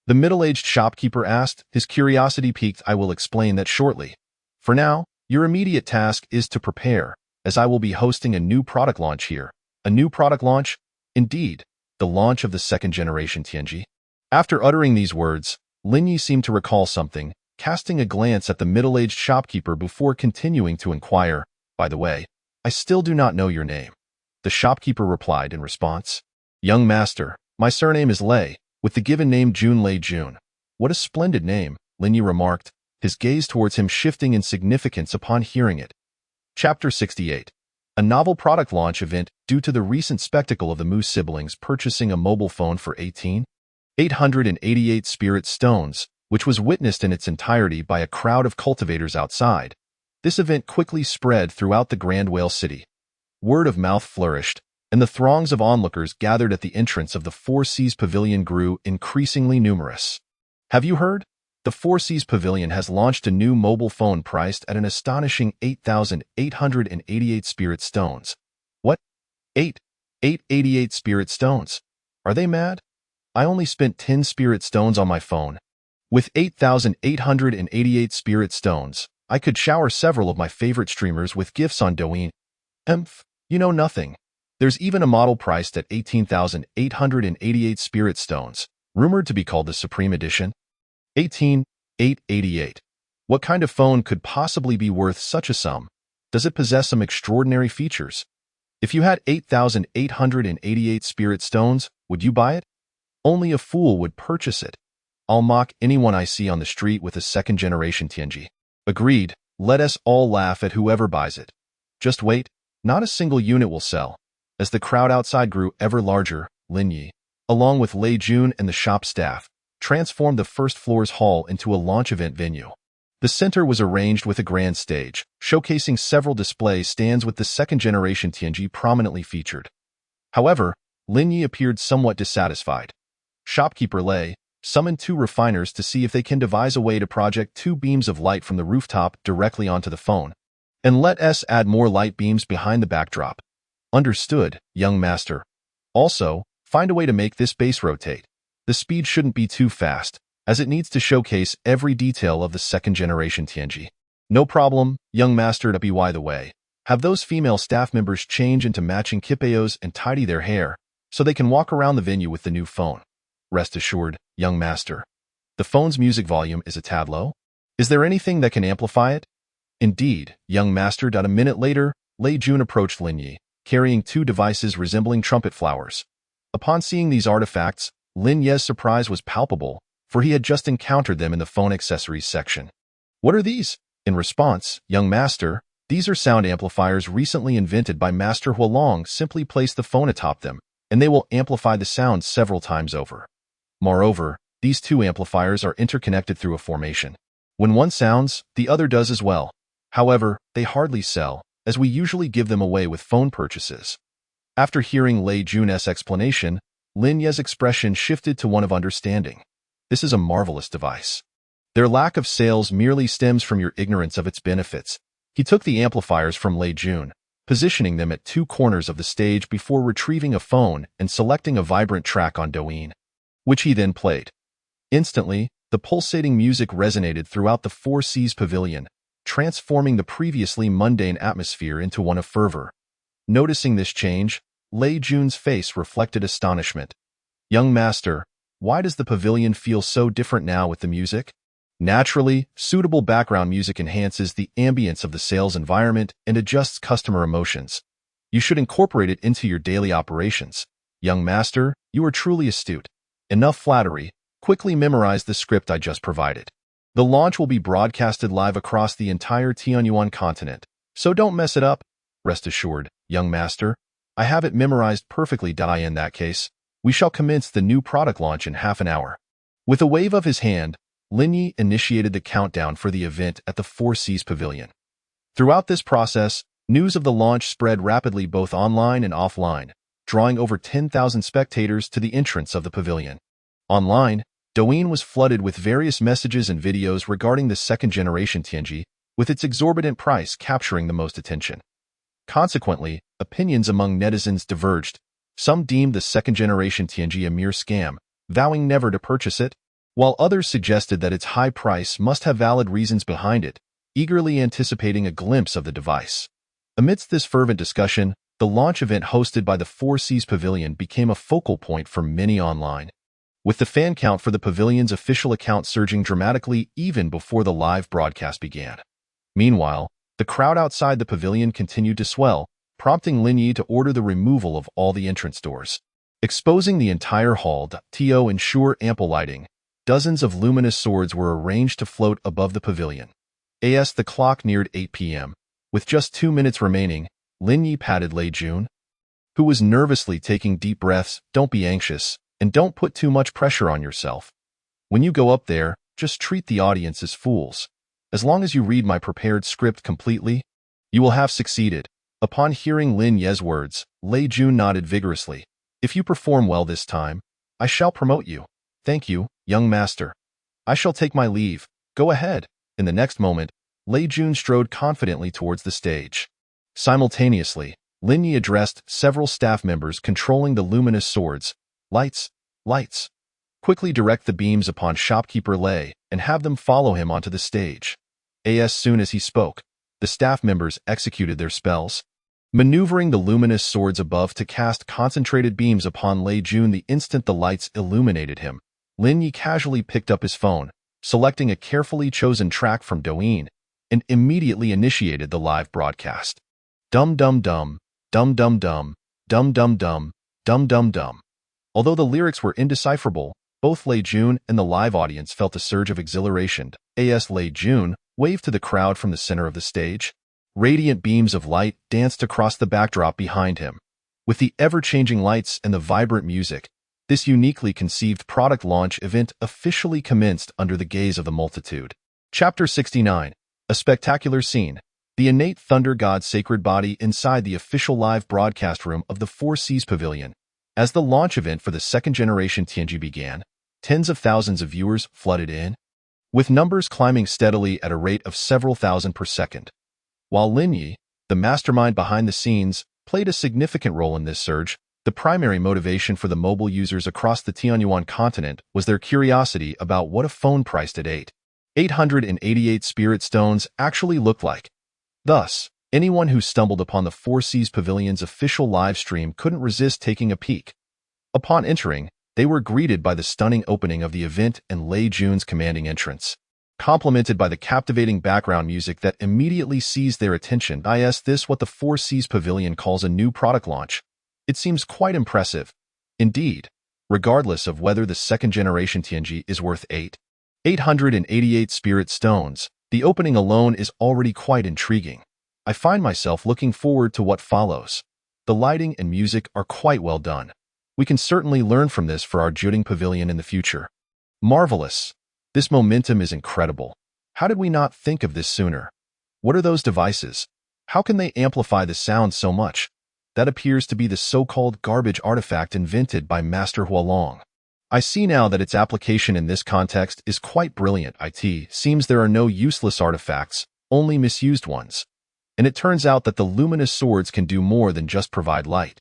The middle-aged shopkeeper asked, his curiosity piqued. I will explain that shortly. For now, your immediate task is to prepare, as I will be hosting a new product launch here. A new product launch? Indeed, the launch of the second-generation Tianji. After uttering these words, Lin Yi seemed to recall something, casting a glance at the middle-aged shopkeeper before continuing to inquire, "By the way, I still do not know your name." The shopkeeper replied in response, "Young Master, my surname is Lei, with the given name Jun Lei Jun." "What a splendid name," Lin Yi remarked, his gaze towards him shifting in significance upon hearing it. Chapter 68. A novel product launch event due to the recent spectacle of the Moose siblings purchasing a mobile phone for 18,888 spirit stones, which was witnessed in its entirety by a crowd of cultivators outside. This event quickly spread throughout the Grand Whale City. Word of mouth flourished, and the throngs of onlookers gathered at the entrance of the Four Seas Pavilion grew increasingly numerous. "Have you heard? The Four Seas Pavilion has launched a new mobile phone priced at an astonishing 8,888 spirit stones. What? 888 spirit stones? Are they mad? I only spent 10 spirit stones on my phone. With 8,888 spirit stones, I could shower several of my favorite streamers with gifts on Douyin. You know nothing. There's even a model priced at 18,888 spirit stones, rumored to be called the Supreme Edition. 18,888. What kind of phone could possibly be worth such a sum? Does it possess some extraordinary features? If you had 8,888 spirit stones, would you buy it? Only a fool would purchase it. I'll mock anyone I see on the street with a second-generation Tianji. Agreed, let us all laugh at whoever buys it. Just wait, not a single unit will sell. As the crowd outside grew ever larger, Lin Yi, along with Lei Jun and the shop staff, transformed the first floor's hall into a launch event venue. The center was arranged with a grand stage, showcasing several display stands with the second-generation Tianji prominently featured. However, Lin Yi appeared somewhat dissatisfied. Shopkeeper Lei summoned 2 refiners to see if they can devise a way to project 2 beams of light from the rooftop directly onto the phone. And let us add more light beams behind the backdrop. Understood, young master. Also, find a way to make this base rotate. The speed shouldn't be too fast, as it needs to showcase every detail of the second-generation Tianji. No problem, young master. By the way, have those female staff members change into matching kipayos and tidy their hair, so they can walk around the venue with the new phone. Rest assured, young master. The phone's music volume is a tad low. Is there anything that can amplify it? Indeed, young master. A minute later, Lei Jun approached Lin Yi, carrying 2 devices resembling trumpet flowers. Upon seeing these artifacts, Lin Yi's surprise was palpable, for he had just encountered them in the phone accessories section. What are these? In response, young master, these are sound amplifiers recently invented by Master Huolong. Simply place the phone atop them, and they will amplify the sound several times over. Moreover, these 2 amplifiers are interconnected through a formation. When one sounds, the other does as well. However, they hardly sell, as we usually give them away with phone purchases. After hearing Lei Jun's explanation, Lin Yi's expression shifted to one of understanding. This is a marvelous device. Their lack of sales merely stems from your ignorance of its benefits. He took the amplifiers from Lei Jun, positioning them at 2 corners of the stage before retrieving a phone and selecting a vibrant track on Douyin, which he then played. Instantly, the pulsating music resonated throughout the Four Seas Pavilion, transforming the previously mundane atmosphere into one of fervor. Noticing this change, Lei Jun's face reflected astonishment. Young master, why does the pavilion feel so different now with the music? Naturally, suitable background music enhances the ambience of the sales environment and adjusts customer emotions. You should incorporate it into your daily operations. Young master, you are truly astute. Enough flattery. Quickly memorize the script I just provided. The launch will be broadcasted live across the entire Tianyuan continent, so don't mess it up. Rest assured, young master, I have it memorized perfectly. In that case, we shall commence the new product launch in half an hour. With a wave of his hand, Lin Yi initiated the countdown for the event at the Four Seas Pavilion. Throughout this process, news of the launch spread rapidly both online and offline, drawing over 10,000 spectators to the entrance of the pavilion. Online, Douyin was flooded with various messages and videos regarding the second-generation Tianji, with its exorbitant price capturing the most attention. Consequently, opinions among netizens diverged. Some deemed the second-generation Tianji a mere scam, vowing never to purchase it, while others suggested that its high price must have valid reasons behind it, eagerly anticipating a glimpse of the device. Amidst this fervent discussion, the launch event hosted by the Four Seas Pavilion became a focal point for many online, with the fan count for the pavilion's official account surging dramatically even before the live broadcast began. Meanwhile, the crowd outside the pavilion continued to swell, prompting Lin Yi to order the removal of all the entrance doors, exposing the entire hall to ensure ample lighting. Dozens of luminous swords were arranged to float above the pavilion. As the clock neared 8 p.m., with just 2 minutes remaining, Lin Yi patted Lei Jun, who was nervously taking deep breaths. Don't be anxious, and don't put too much pressure on yourself. When you go up there, just treat the audience as fools. As long as you read my prepared script completely, you will have succeeded. Upon hearing Lin Yi's words, Lei Jun nodded vigorously. If you perform well this time, I shall promote you. Thank you, young master. I shall take my leave. Go ahead. In the next moment, Lei Jun strode confidently towards the stage. Simultaneously, Lin Yi addressed several staff members controlling the luminous swords. Lights, lights. Quickly direct the beams upon shopkeeper Lei and have them follow him onto the stage. As soon as he spoke, the staff members executed their spells, maneuvering the luminous swords above to cast concentrated beams upon Lei Jun the instant the lights illuminated him. Lin Yi casually picked up his phone, selecting a carefully chosen track from Douyin, and immediately initiated the live broadcast. Dum dum dum, dum dum dum, dum dum dum, dum dum dum. Although the lyrics were indecipherable, both Lei Jun and the live audience felt a surge of exhilaration. As Lei Jun waved to the crowd from the center of the stage, radiant beams of light danced across the backdrop behind him. With the ever-changing lights and the vibrant music, this uniquely conceived product launch event officially commenced under the gaze of the multitude. Chapter 69. A spectacular scene. The innate thunder god's sacred body inside the official live broadcast room of the Four Seas Pavilion. As the launch event for the second-generation Tianji began, tens of thousands of viewers flooded in, with numbers climbing steadily at a rate of several thousand per second. While Lin Yi, the mastermind behind the scenes, played a significant role in this surge, the primary motivation for the mobile users across the Tianyuan continent was their curiosity about what a phone priced at 888 spirit stones actually looked like. Thus, anyone who stumbled upon the Four Seas Pavilion's official live stream couldn't resist taking a peek. Upon entering, they were greeted by the stunning opening of the event and Lei Jun's commanding entrance, complemented by the captivating background music that immediately seized their attention. This what the Four Seas Pavilion calls a new product launch. It seems quite impressive. Indeed, regardless of whether the second-generation Tianji is worth 888 spirit stones, the opening alone is already quite intriguing. I find myself looking forward to what follows. The lighting and music are quite well done. We can certainly learn from this for our Douyin Pavilion in the future. Marvelous. This momentum is incredible. How did we not think of this sooner? What are those devices? How can they amplify the sound so much? That appears to be the so-called garbage artifact invented by Master Hualong. I see now that its application in this context is quite brilliant. It seems there are no useless artifacts, only misused ones. And it turns out that the luminous swords can do more than just provide light.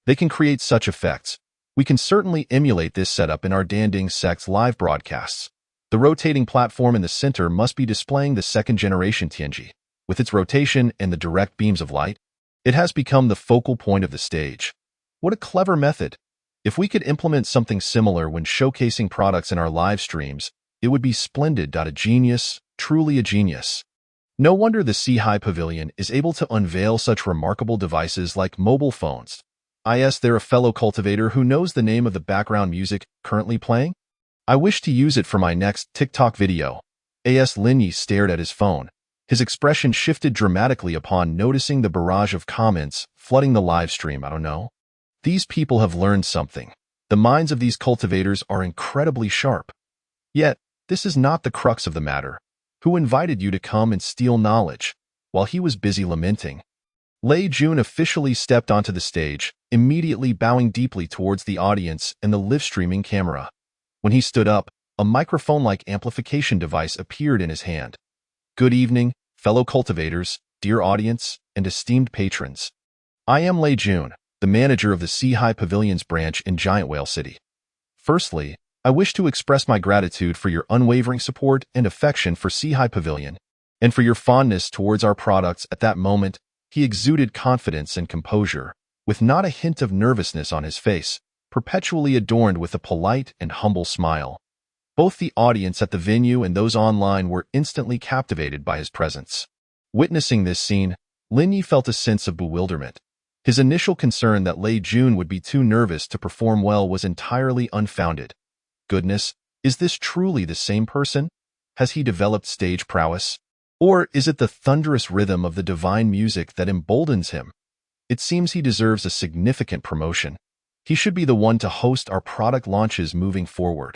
They can create such effects. We can certainly emulate this setup in our Danding sect's live broadcasts. The rotating platform in the center must be displaying the second-generation Tianji. With its rotation and the direct beams of light, it has become the focal point of the stage. What a clever method! If we could implement something similar when showcasing products in our live streams, it would be splendid. A genius, truly a genius. No wonder the Sea Pavilion is able to unveil such remarkable devices like mobile phones. Is there a fellow cultivator who knows the name of the background music currently playing? I wish to use it for my next TikTok video. Lin Yi stared at his phone. His expression shifted dramatically upon noticing the barrage of comments flooding the live stream. I don't know. These people have learned something. The minds of these cultivators are incredibly sharp. Yet, this is not the crux of the matter. Who invited you to come and steal knowledge? While he was busy lamenting, Lei Jun officially stepped onto the stage, immediately bowing deeply towards the audience and the live-streaming camera. When he stood up, a microphone-like amplification device appeared in his hand. Good evening, fellow cultivators, dear audience, and esteemed patrons. I am Lei Jun, the manager of the Sea Pavilion's branch in Giant Whale City. Firstly, I wish to express my gratitude for your unwavering support and affection for Sea Pavilion, and for your fondness towards our products. At that moment, he exuded confidence and composure, with not a hint of nervousness on his face, perpetually adorned with a polite and humble smile. Both the audience at the venue and those online were instantly captivated by his presence. Witnessing this scene, Lin Yi felt a sense of bewilderment. His initial concern that Lei Jun would be too nervous to perform well was entirely unfounded. Goodness, is this truly the same person? Has he developed stage prowess? Or is it the thunderous rhythm of the divine music that emboldens him? It seems he deserves a significant promotion. He should be the one to host our product launches moving forward.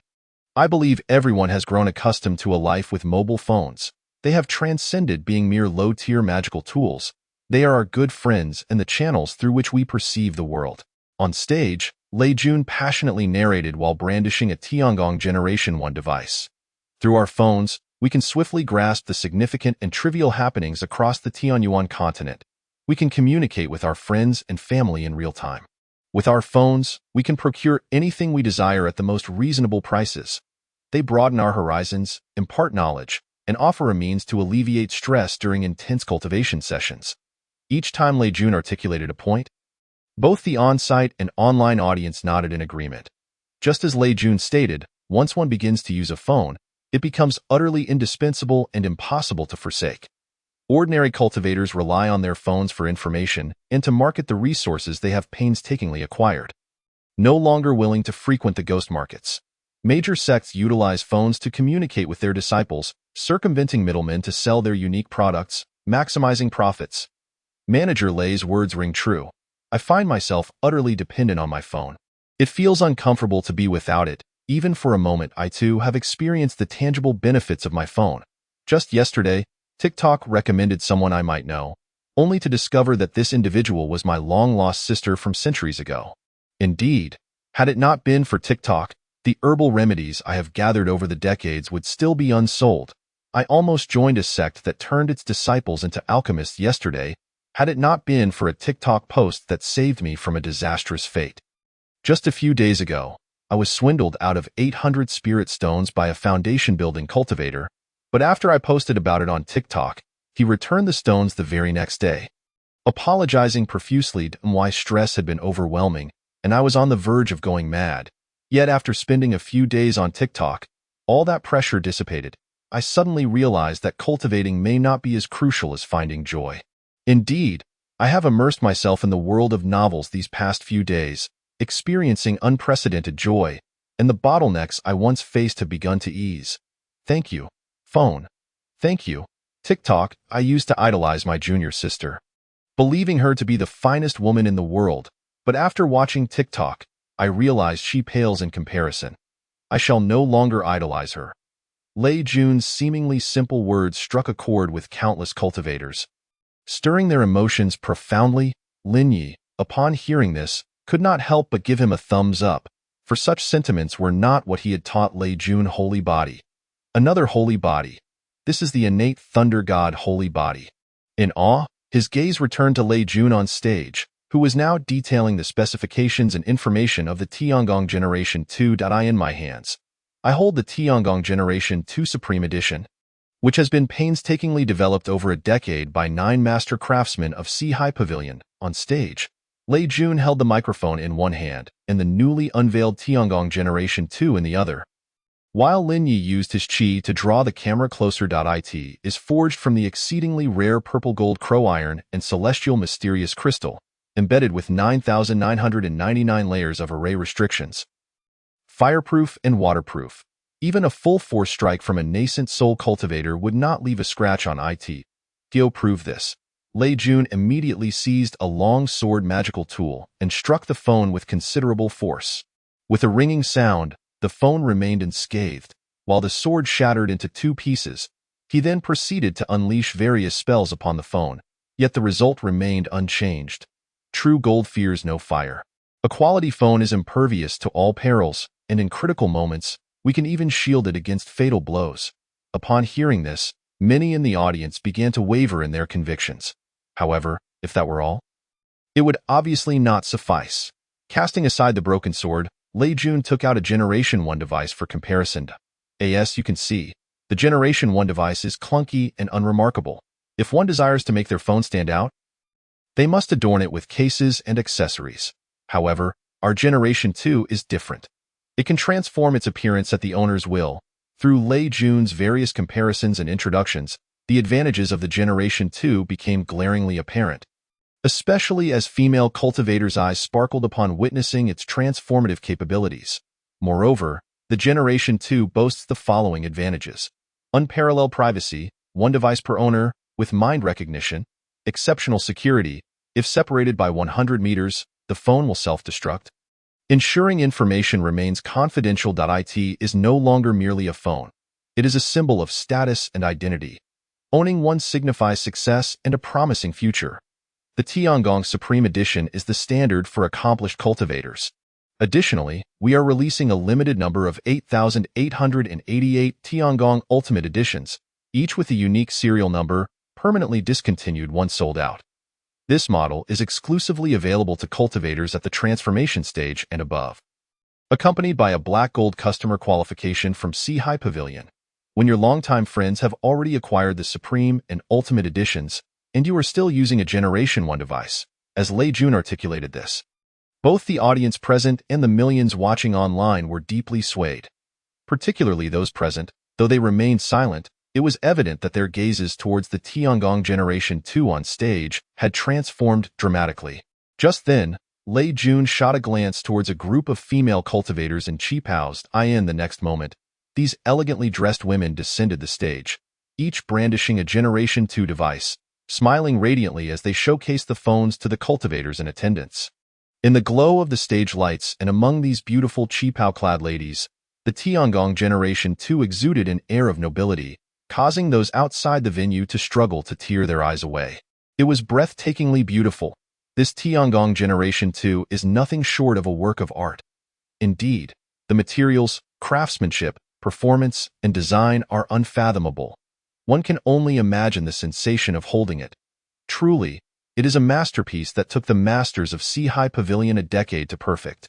I believe everyone has grown accustomed to a life with mobile phones. They have transcended being mere low-tier magical tools. They are our good friends and the channels through which we perceive the world. On stage, Lei Jun passionately narrated while brandishing a Tiangong Generation 1 device. Through our phones, we can swiftly grasp the significant and trivial happenings across the Tianyuan continent. We can communicate with our friends and family in real time. With our phones, we can procure anything we desire at the most reasonable prices. They broaden our horizons, impart knowledge, and offer a means to alleviate stress during intense cultivation sessions. Each time Lei Jun articulated a point, both the on-site and online audience nodded in agreement. Just as Lei Jun stated, once one begins to use a phone, it becomes utterly indispensable and impossible to forsake. Ordinary cultivators rely on their phones for information and to market the resources they have painstakingly acquired. No longer willing to frequent the ghost markets, major sects utilize phones to communicate with their disciples, circumventing middlemen to sell their unique products, maximizing profits. Manager Lei's words ring true. I find myself utterly dependent on my phone. It feels uncomfortable to be without it. Even for a moment, I too have experienced the tangible benefits of my phone. Just yesterday, TikTok recommended someone I might know, only to discover that this individual was my long-lost sister from centuries ago. Indeed, had it not been for TikTok, the herbal remedies I have gathered over the decades would still be unsold. I almost joined a sect that turned its disciples into alchemists yesterday, had it not been for a TikTok post that saved me from a disastrous fate. Just a few days ago, I was swindled out of 800 spirit stones by a foundation-building cultivator, but after I posted about it on TikTok, he returned the stones the very next day, apologizing profusely to why stress had been overwhelming, and I was on the verge of going mad. Yet after spending a few days on TikTok, all that pressure dissipated. I suddenly realized that cultivating may not be as crucial as finding joy. Indeed, I have immersed myself in the world of novels these past few days, experiencing unprecedented joy, and the bottlenecks I once faced have begun to ease. Thank you, phone. Thank you, TikTok. I used to idolize my junior sister, believing her to be the finest woman in the world, but after watching TikTok, I realized she pales in comparison. I shall no longer idolize her. Lei Jun's seemingly simple words struck a chord with countless cultivators. Stirring their emotions profoundly, Lin Yi, upon hearing this, could not help but give him a thumbs up, for such sentiments were not what he had taught Lei Jun. Holy body. Another holy body. This is the innate thunder god holy body. In awe, his gaze returned to Lei Jun on stage, who was now detailing the specifications and information of the Tiangong Generation 2. In my hands, I hold the Tiangong Generation 2 Supreme Edition, which has been painstakingly developed over a decade by 9 master craftsmen of Sea-High Pavilion. On stage, Lei Jun held the microphone in one hand and the newly unveiled Tiangong Generation 2 in the other, while Lin Yi used his qi to draw the camera closer. It is forged from the exceedingly rare purple gold crow iron and celestial mysterious crystal, embedded with 9,999 layers of array restrictions. Fireproof and waterproof. Even a full-force strike from a nascent soul cultivator would not leave a scratch on it. Dio proved this. Lei Jun immediately seized a long sword magical tool and struck the phone with considerable force. With a ringing sound, the phone remained unscathed, while the sword shattered into 2 pieces. He then proceeded to unleash various spells upon the phone, yet the result remained unchanged. True gold fears no fire. A quality phone is impervious to all perils, and in critical moments, we can even shield it against fatal blows. Upon hearing this, many in the audience began to waver in their convictions. However, if that were all, it would obviously not suffice. Casting aside the broken sword, Lei Jun took out a Generation 1 device for comparison. As you can see, the Generation 1 device is clunky and unremarkable. If one desires to make their phone stand out, they must adorn it with cases and accessories. However, our Generation 2 is different. It can transform its appearance at the owner's will. Through Lei Jun's various comparisons and introductions, the advantages of the Generation 2 became glaringly apparent, especially as female cultivators' eyes sparkled upon witnessing its transformative capabilities. Moreover, the Generation 2 boasts the following advantages: unparalleled privacy, 1 device per owner, with mind recognition, exceptional security. If separated by 100 meters, the phone will self-destruct, ensuring information remains confidential. It is no longer merely a phone. It is a symbol of status and identity. Owning one signifies success and a promising future. The Tiangong Supreme Edition is the standard for accomplished cultivators. Additionally, we are releasing a limited number of 8,888 Tiangong Ultimate Editions, each with a unique serial number, permanently discontinued once sold out. This model is exclusively available to cultivators at the transformation stage and above, accompanied by a black gold customer qualification from Sea Pavilion. When your longtime friends have already acquired the Supreme and Ultimate Editions, and you are still using a Generation 1 device, as Lei Jun articulated this. Both the audience present and the millions watching online were deeply swayed. Particularly those present, though they remained silent, it was evident that their gazes towards the Tiangong Generation 2 on stage had transformed dramatically. Just then, Lei Jun shot a glance towards a group of female cultivators in cheap-housed in the next moment. These elegantly dressed women descended the stage, each brandishing a Generation 2 device, smiling radiantly as they showcased the phones to the cultivators in attendance. In the glow of the stage lights and among these beautiful cheap-clad ladies, the Tiangong Generation 2 exuded an air of nobility, causing those outside the venue to struggle to tear their eyes away. It was breathtakingly beautiful. This Tiangong Generation 2 is nothing short of a work of art. Indeed, the materials, craftsmanship, performance, and design are unfathomable. One can only imagine the sensation of holding it. Truly, it is a masterpiece that took the masters of Sea Pavilion a decade to perfect.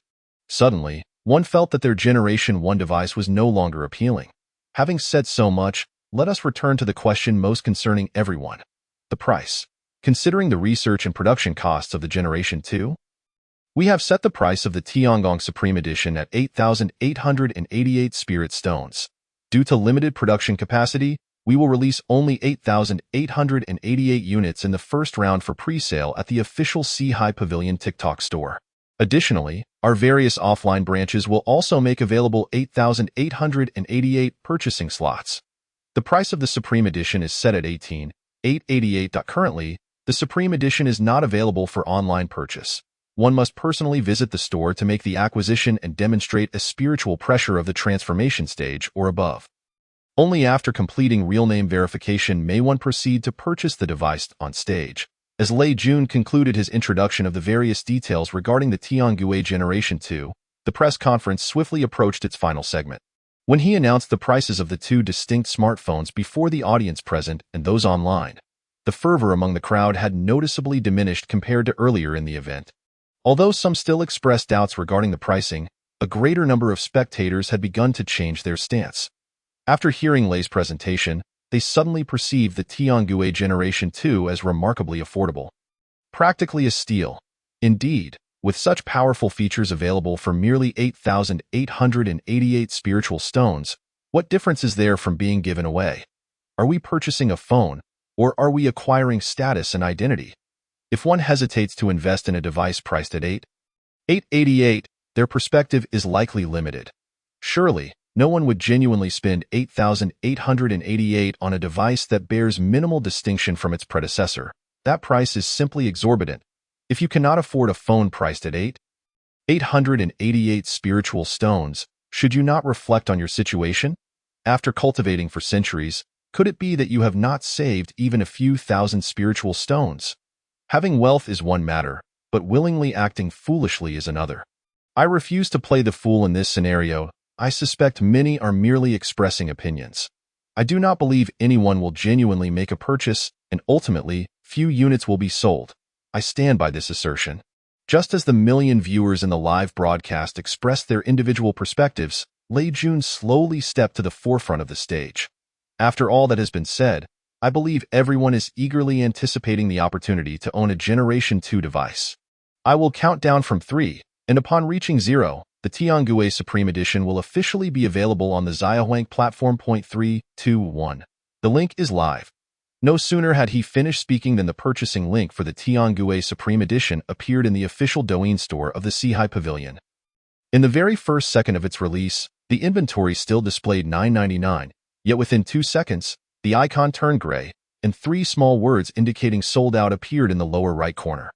Suddenly, one felt that their Generation 1 device was no longer appealing. Having said so much, let us return to the question most concerning everyone: the price. Considering the research and production costs of the Generation 2, we have set the price of the Tiangong Supreme Edition at 8,888 Spirit Stones. Due to limited production capacity, we will release only 8,888 units in the first round for pre-sale at the official Sea Pavilion TikTok store. Additionally, our various offline branches will also make available 8,888 purchasing slots. The price of the Supreme Edition is set at 18,888. Currently, the Supreme Edition is not available for online purchase. One must personally visit the store to make the acquisition and demonstrate a spiritual pressure of the transformation stage or above. Only after completing real name verification may one proceed to purchase the device on stage. As Lei Jun concluded his introduction of the various details regarding the Tiangong Generation 2, the press conference swiftly approached its final segment. When he announced the prices of the two distinct smartphones before the audience present and those online, the fervor among the crowd had noticeably diminished compared to earlier in the event. Although some still expressed doubts regarding the pricing, a greater number of spectators had begun to change their stance. After hearing Lei's presentation, they suddenly perceived the Tiangong Generation 2 as remarkably affordable. Practically a steal. Indeed, with such powerful features available for merely 8,888 spiritual stones, what difference is there from being given away? Are we purchasing a phone, or are we acquiring status and identity? If one hesitates to invest in a device priced at 8,888, their perspective is likely limited. Surely, no one would genuinely spend 8,888 on a device that bears minimal distinction from its predecessor. That price is simply exorbitant. If you cannot afford a phone priced at 8,888 spiritual stones, should you not reflect on your situation? After cultivating for centuries, could it be that you have not saved even a few thousand spiritual stones? Having wealth is one matter, but willingly acting foolishly is another. I refuse to play the fool in this scenario. I suspect many are merely expressing opinions. I do not believe anyone will genuinely make a purchase, and ultimately, few units will be sold. I stand by this assertion. Just as the million viewers in the live broadcast expressed their individual perspectives, Lei Jun slowly stepped to the forefront of the stage. After all that has been said, I believe everyone is eagerly anticipating the opportunity to own a Generation 2 device. I will count down from 3, and upon reaching 0, the Tiangong Supreme Edition will officially be available on the Xiaohuang platform. 3, 2, 1. The link is live. No sooner had he finished speaking than the purchasing link for the Tiangong Supreme Edition appeared in the official Douyin store of the Sea Pavilion. In the very first second of its release, the inventory still displayed $9.99, yet within 2 seconds, the icon turned gray, and 3 small words indicating sold out appeared in the lower right corner.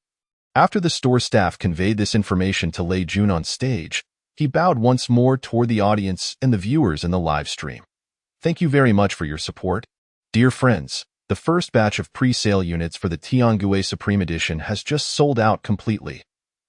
After the store staff conveyed this information to Lei Jun on stage, he bowed once more toward the audience and the viewers in the live stream. Thank you very much for your support. Dear friends, the first batch of pre-sale units for the Tiangong Supreme Edition has just sold out completely.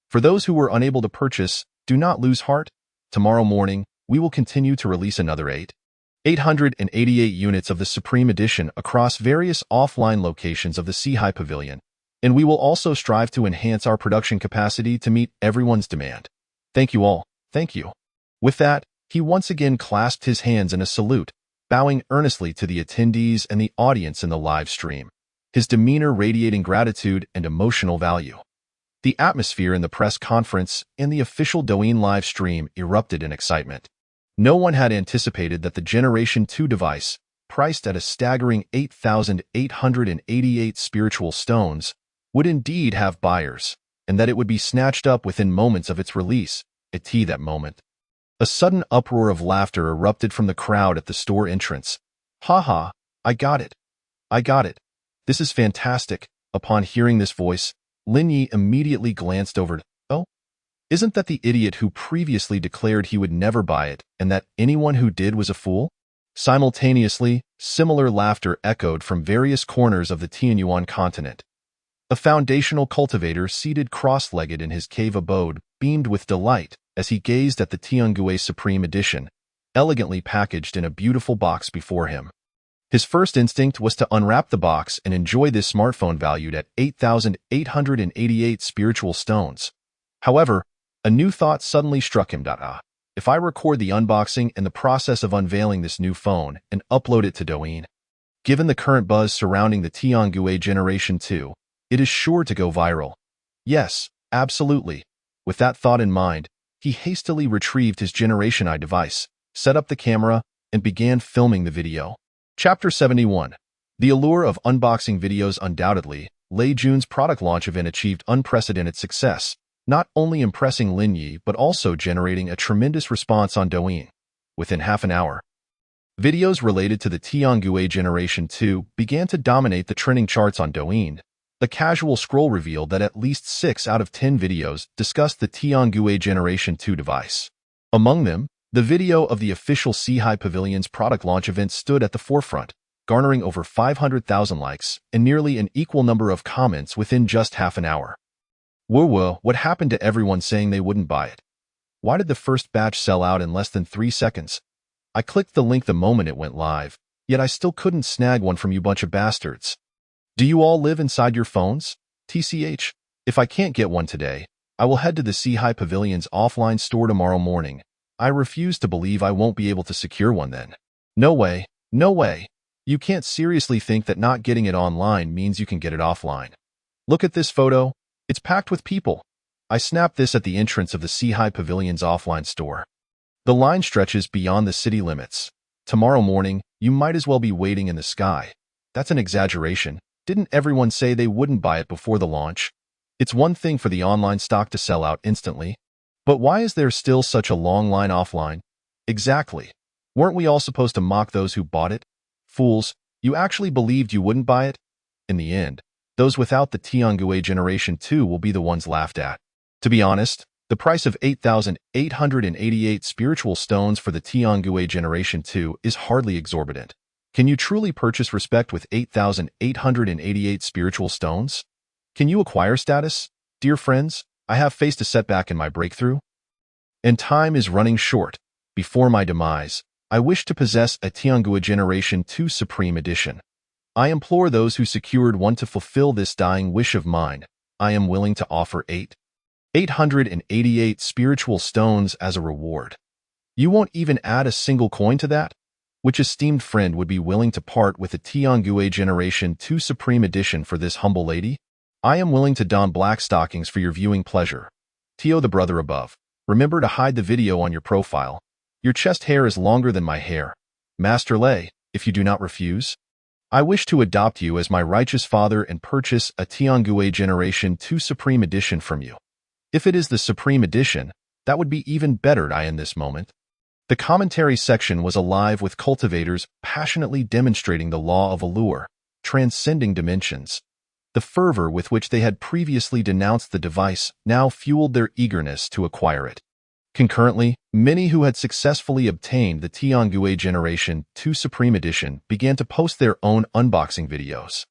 For those who were unable to purchase, Do not lose heart. Tomorrow morning, we will continue to release another 888 units of the Supreme Edition across various offline locations of the Seahai Pavilion, and we will also strive to enhance our production capacity to meet everyone's demand. Thank you all. Thank you. With that, he once again clasped his hands in a salute, bowing earnestly to the attendees and the audience in the live stream, his demeanor radiating gratitude and emotional value. The atmosphere in the press conference and the official Douyin live stream erupted in excitement. No one had anticipated that the Generation 2 device, priced at a staggering 8,888 spiritual stones, would indeed have buyers, and that it would be snatched up within moments of its release. That moment. A sudden uproar of laughter erupted from the crowd at the store entrance. Ha ha, I got it. I got it. This is fantastic. Upon hearing this voice, Lin Yi immediately glanced over. Oh? Isn't that the idiot who previously declared he would never buy it and that anyone who did was a fool? Simultaneously, similar laughter echoed from various corners of the Tianyuan continent. A foundational cultivator seated cross-legged in his cave abode beamed with delight as he gazed at the Tiangue Supreme Edition, elegantly packaged in a beautiful box before him. His first instinct was to unwrap the box and enjoy this smartphone valued at 8,888 spiritual stones. However, a new thought suddenly struck him. If I record the unboxing and the process of unveiling this new phone and upload it to Douyin, given the current buzz surrounding the Tiangue Generation 2, it is sure to go viral. Yes, absolutely. With that thought in mind, he hastily retrieved his Generation I device, set up the camera, and began filming the video. Chapter 71. The allure of unboxing videos. Undoubtedly, Lei Jun's product launch event achieved unprecedented success, not only impressing Lin Yi but also generating a tremendous response on Douyin. Within half an hour, videos related to the Tiangue Generation 2 began to dominate the trending charts on Douyin. The casual scroll revealed that at least 6 out of 10 videos discussed the Tiangue Generation 2 device. Among them, the video of the official Seahai Pavilion's product launch event stood at the forefront, garnering over 500,000 likes and nearly an equal number of comments within just half an hour. Whoa, what happened to everyone saying they wouldn't buy it? Why did the first batch sell out in less than 3 seconds? I clicked the link the moment it went live, yet I still couldn't snag one from you bunch of bastards. Do you all live inside your phones? TCH, if I can't get one today, I will head to the Seahai Pavilion's offline store tomorrow morning. I refuse to believe I won't be able to secure one then. No way, no way. You can't seriously think that not getting it online means you can get it offline. Look at this photo. It's packed with people. I snapped this at the entrance of the Seahai Pavilion's offline store. The line stretches beyond the city limits. Tomorrow morning, you might as well be waiting in the sky. That's an exaggeration. Didn't everyone say they wouldn't buy it before the launch? It's one thing for the online stock to sell out instantly. But why is there still such a long line offline? Exactly. Weren't we all supposed to mock those who bought it? Fools, you actually believed you wouldn't buy it? In the end, those without the Tiangue Generation 2 will be the ones laughed at. To be honest, the price of 8,888 spiritual stones for the Tiangue Generation 2 is hardly exorbitant. Can you truly purchase respect with 8,888 spiritual stones? Can you acquire status? Dear friends, I have faced a setback in my breakthrough, and time is running short. Before my demise, I wish to possess a Tiangue Generation 2 Supreme Edition. I implore those who secured one to fulfill this dying wish of mine. I am willing to offer 888 spiritual stones as a reward. You won't even add a single coin to that? Which esteemed friend would be willing to part with a Tiangue Generation 2 Supreme Edition for this humble lady? I am willing to don black stockings for your viewing pleasure. Tio the brother above. Remember to hide the video on your profile. Your chest hair is longer than my hair. Master Lei, if you do not refuse, I wish to adopt you as my righteous father and purchase a Tiangue Generation 2 Supreme Edition from you. If it is the Supreme Edition, that would be even better. In this moment, the commentary section was alive with cultivators passionately demonstrating the law of allure, transcending dimensions. The fervor with which they had previously denounced the device now fueled their eagerness to acquire it. Concurrently, many who had successfully obtained the Tiangue Generation 2 Supreme Edition began to post their own unboxing videos.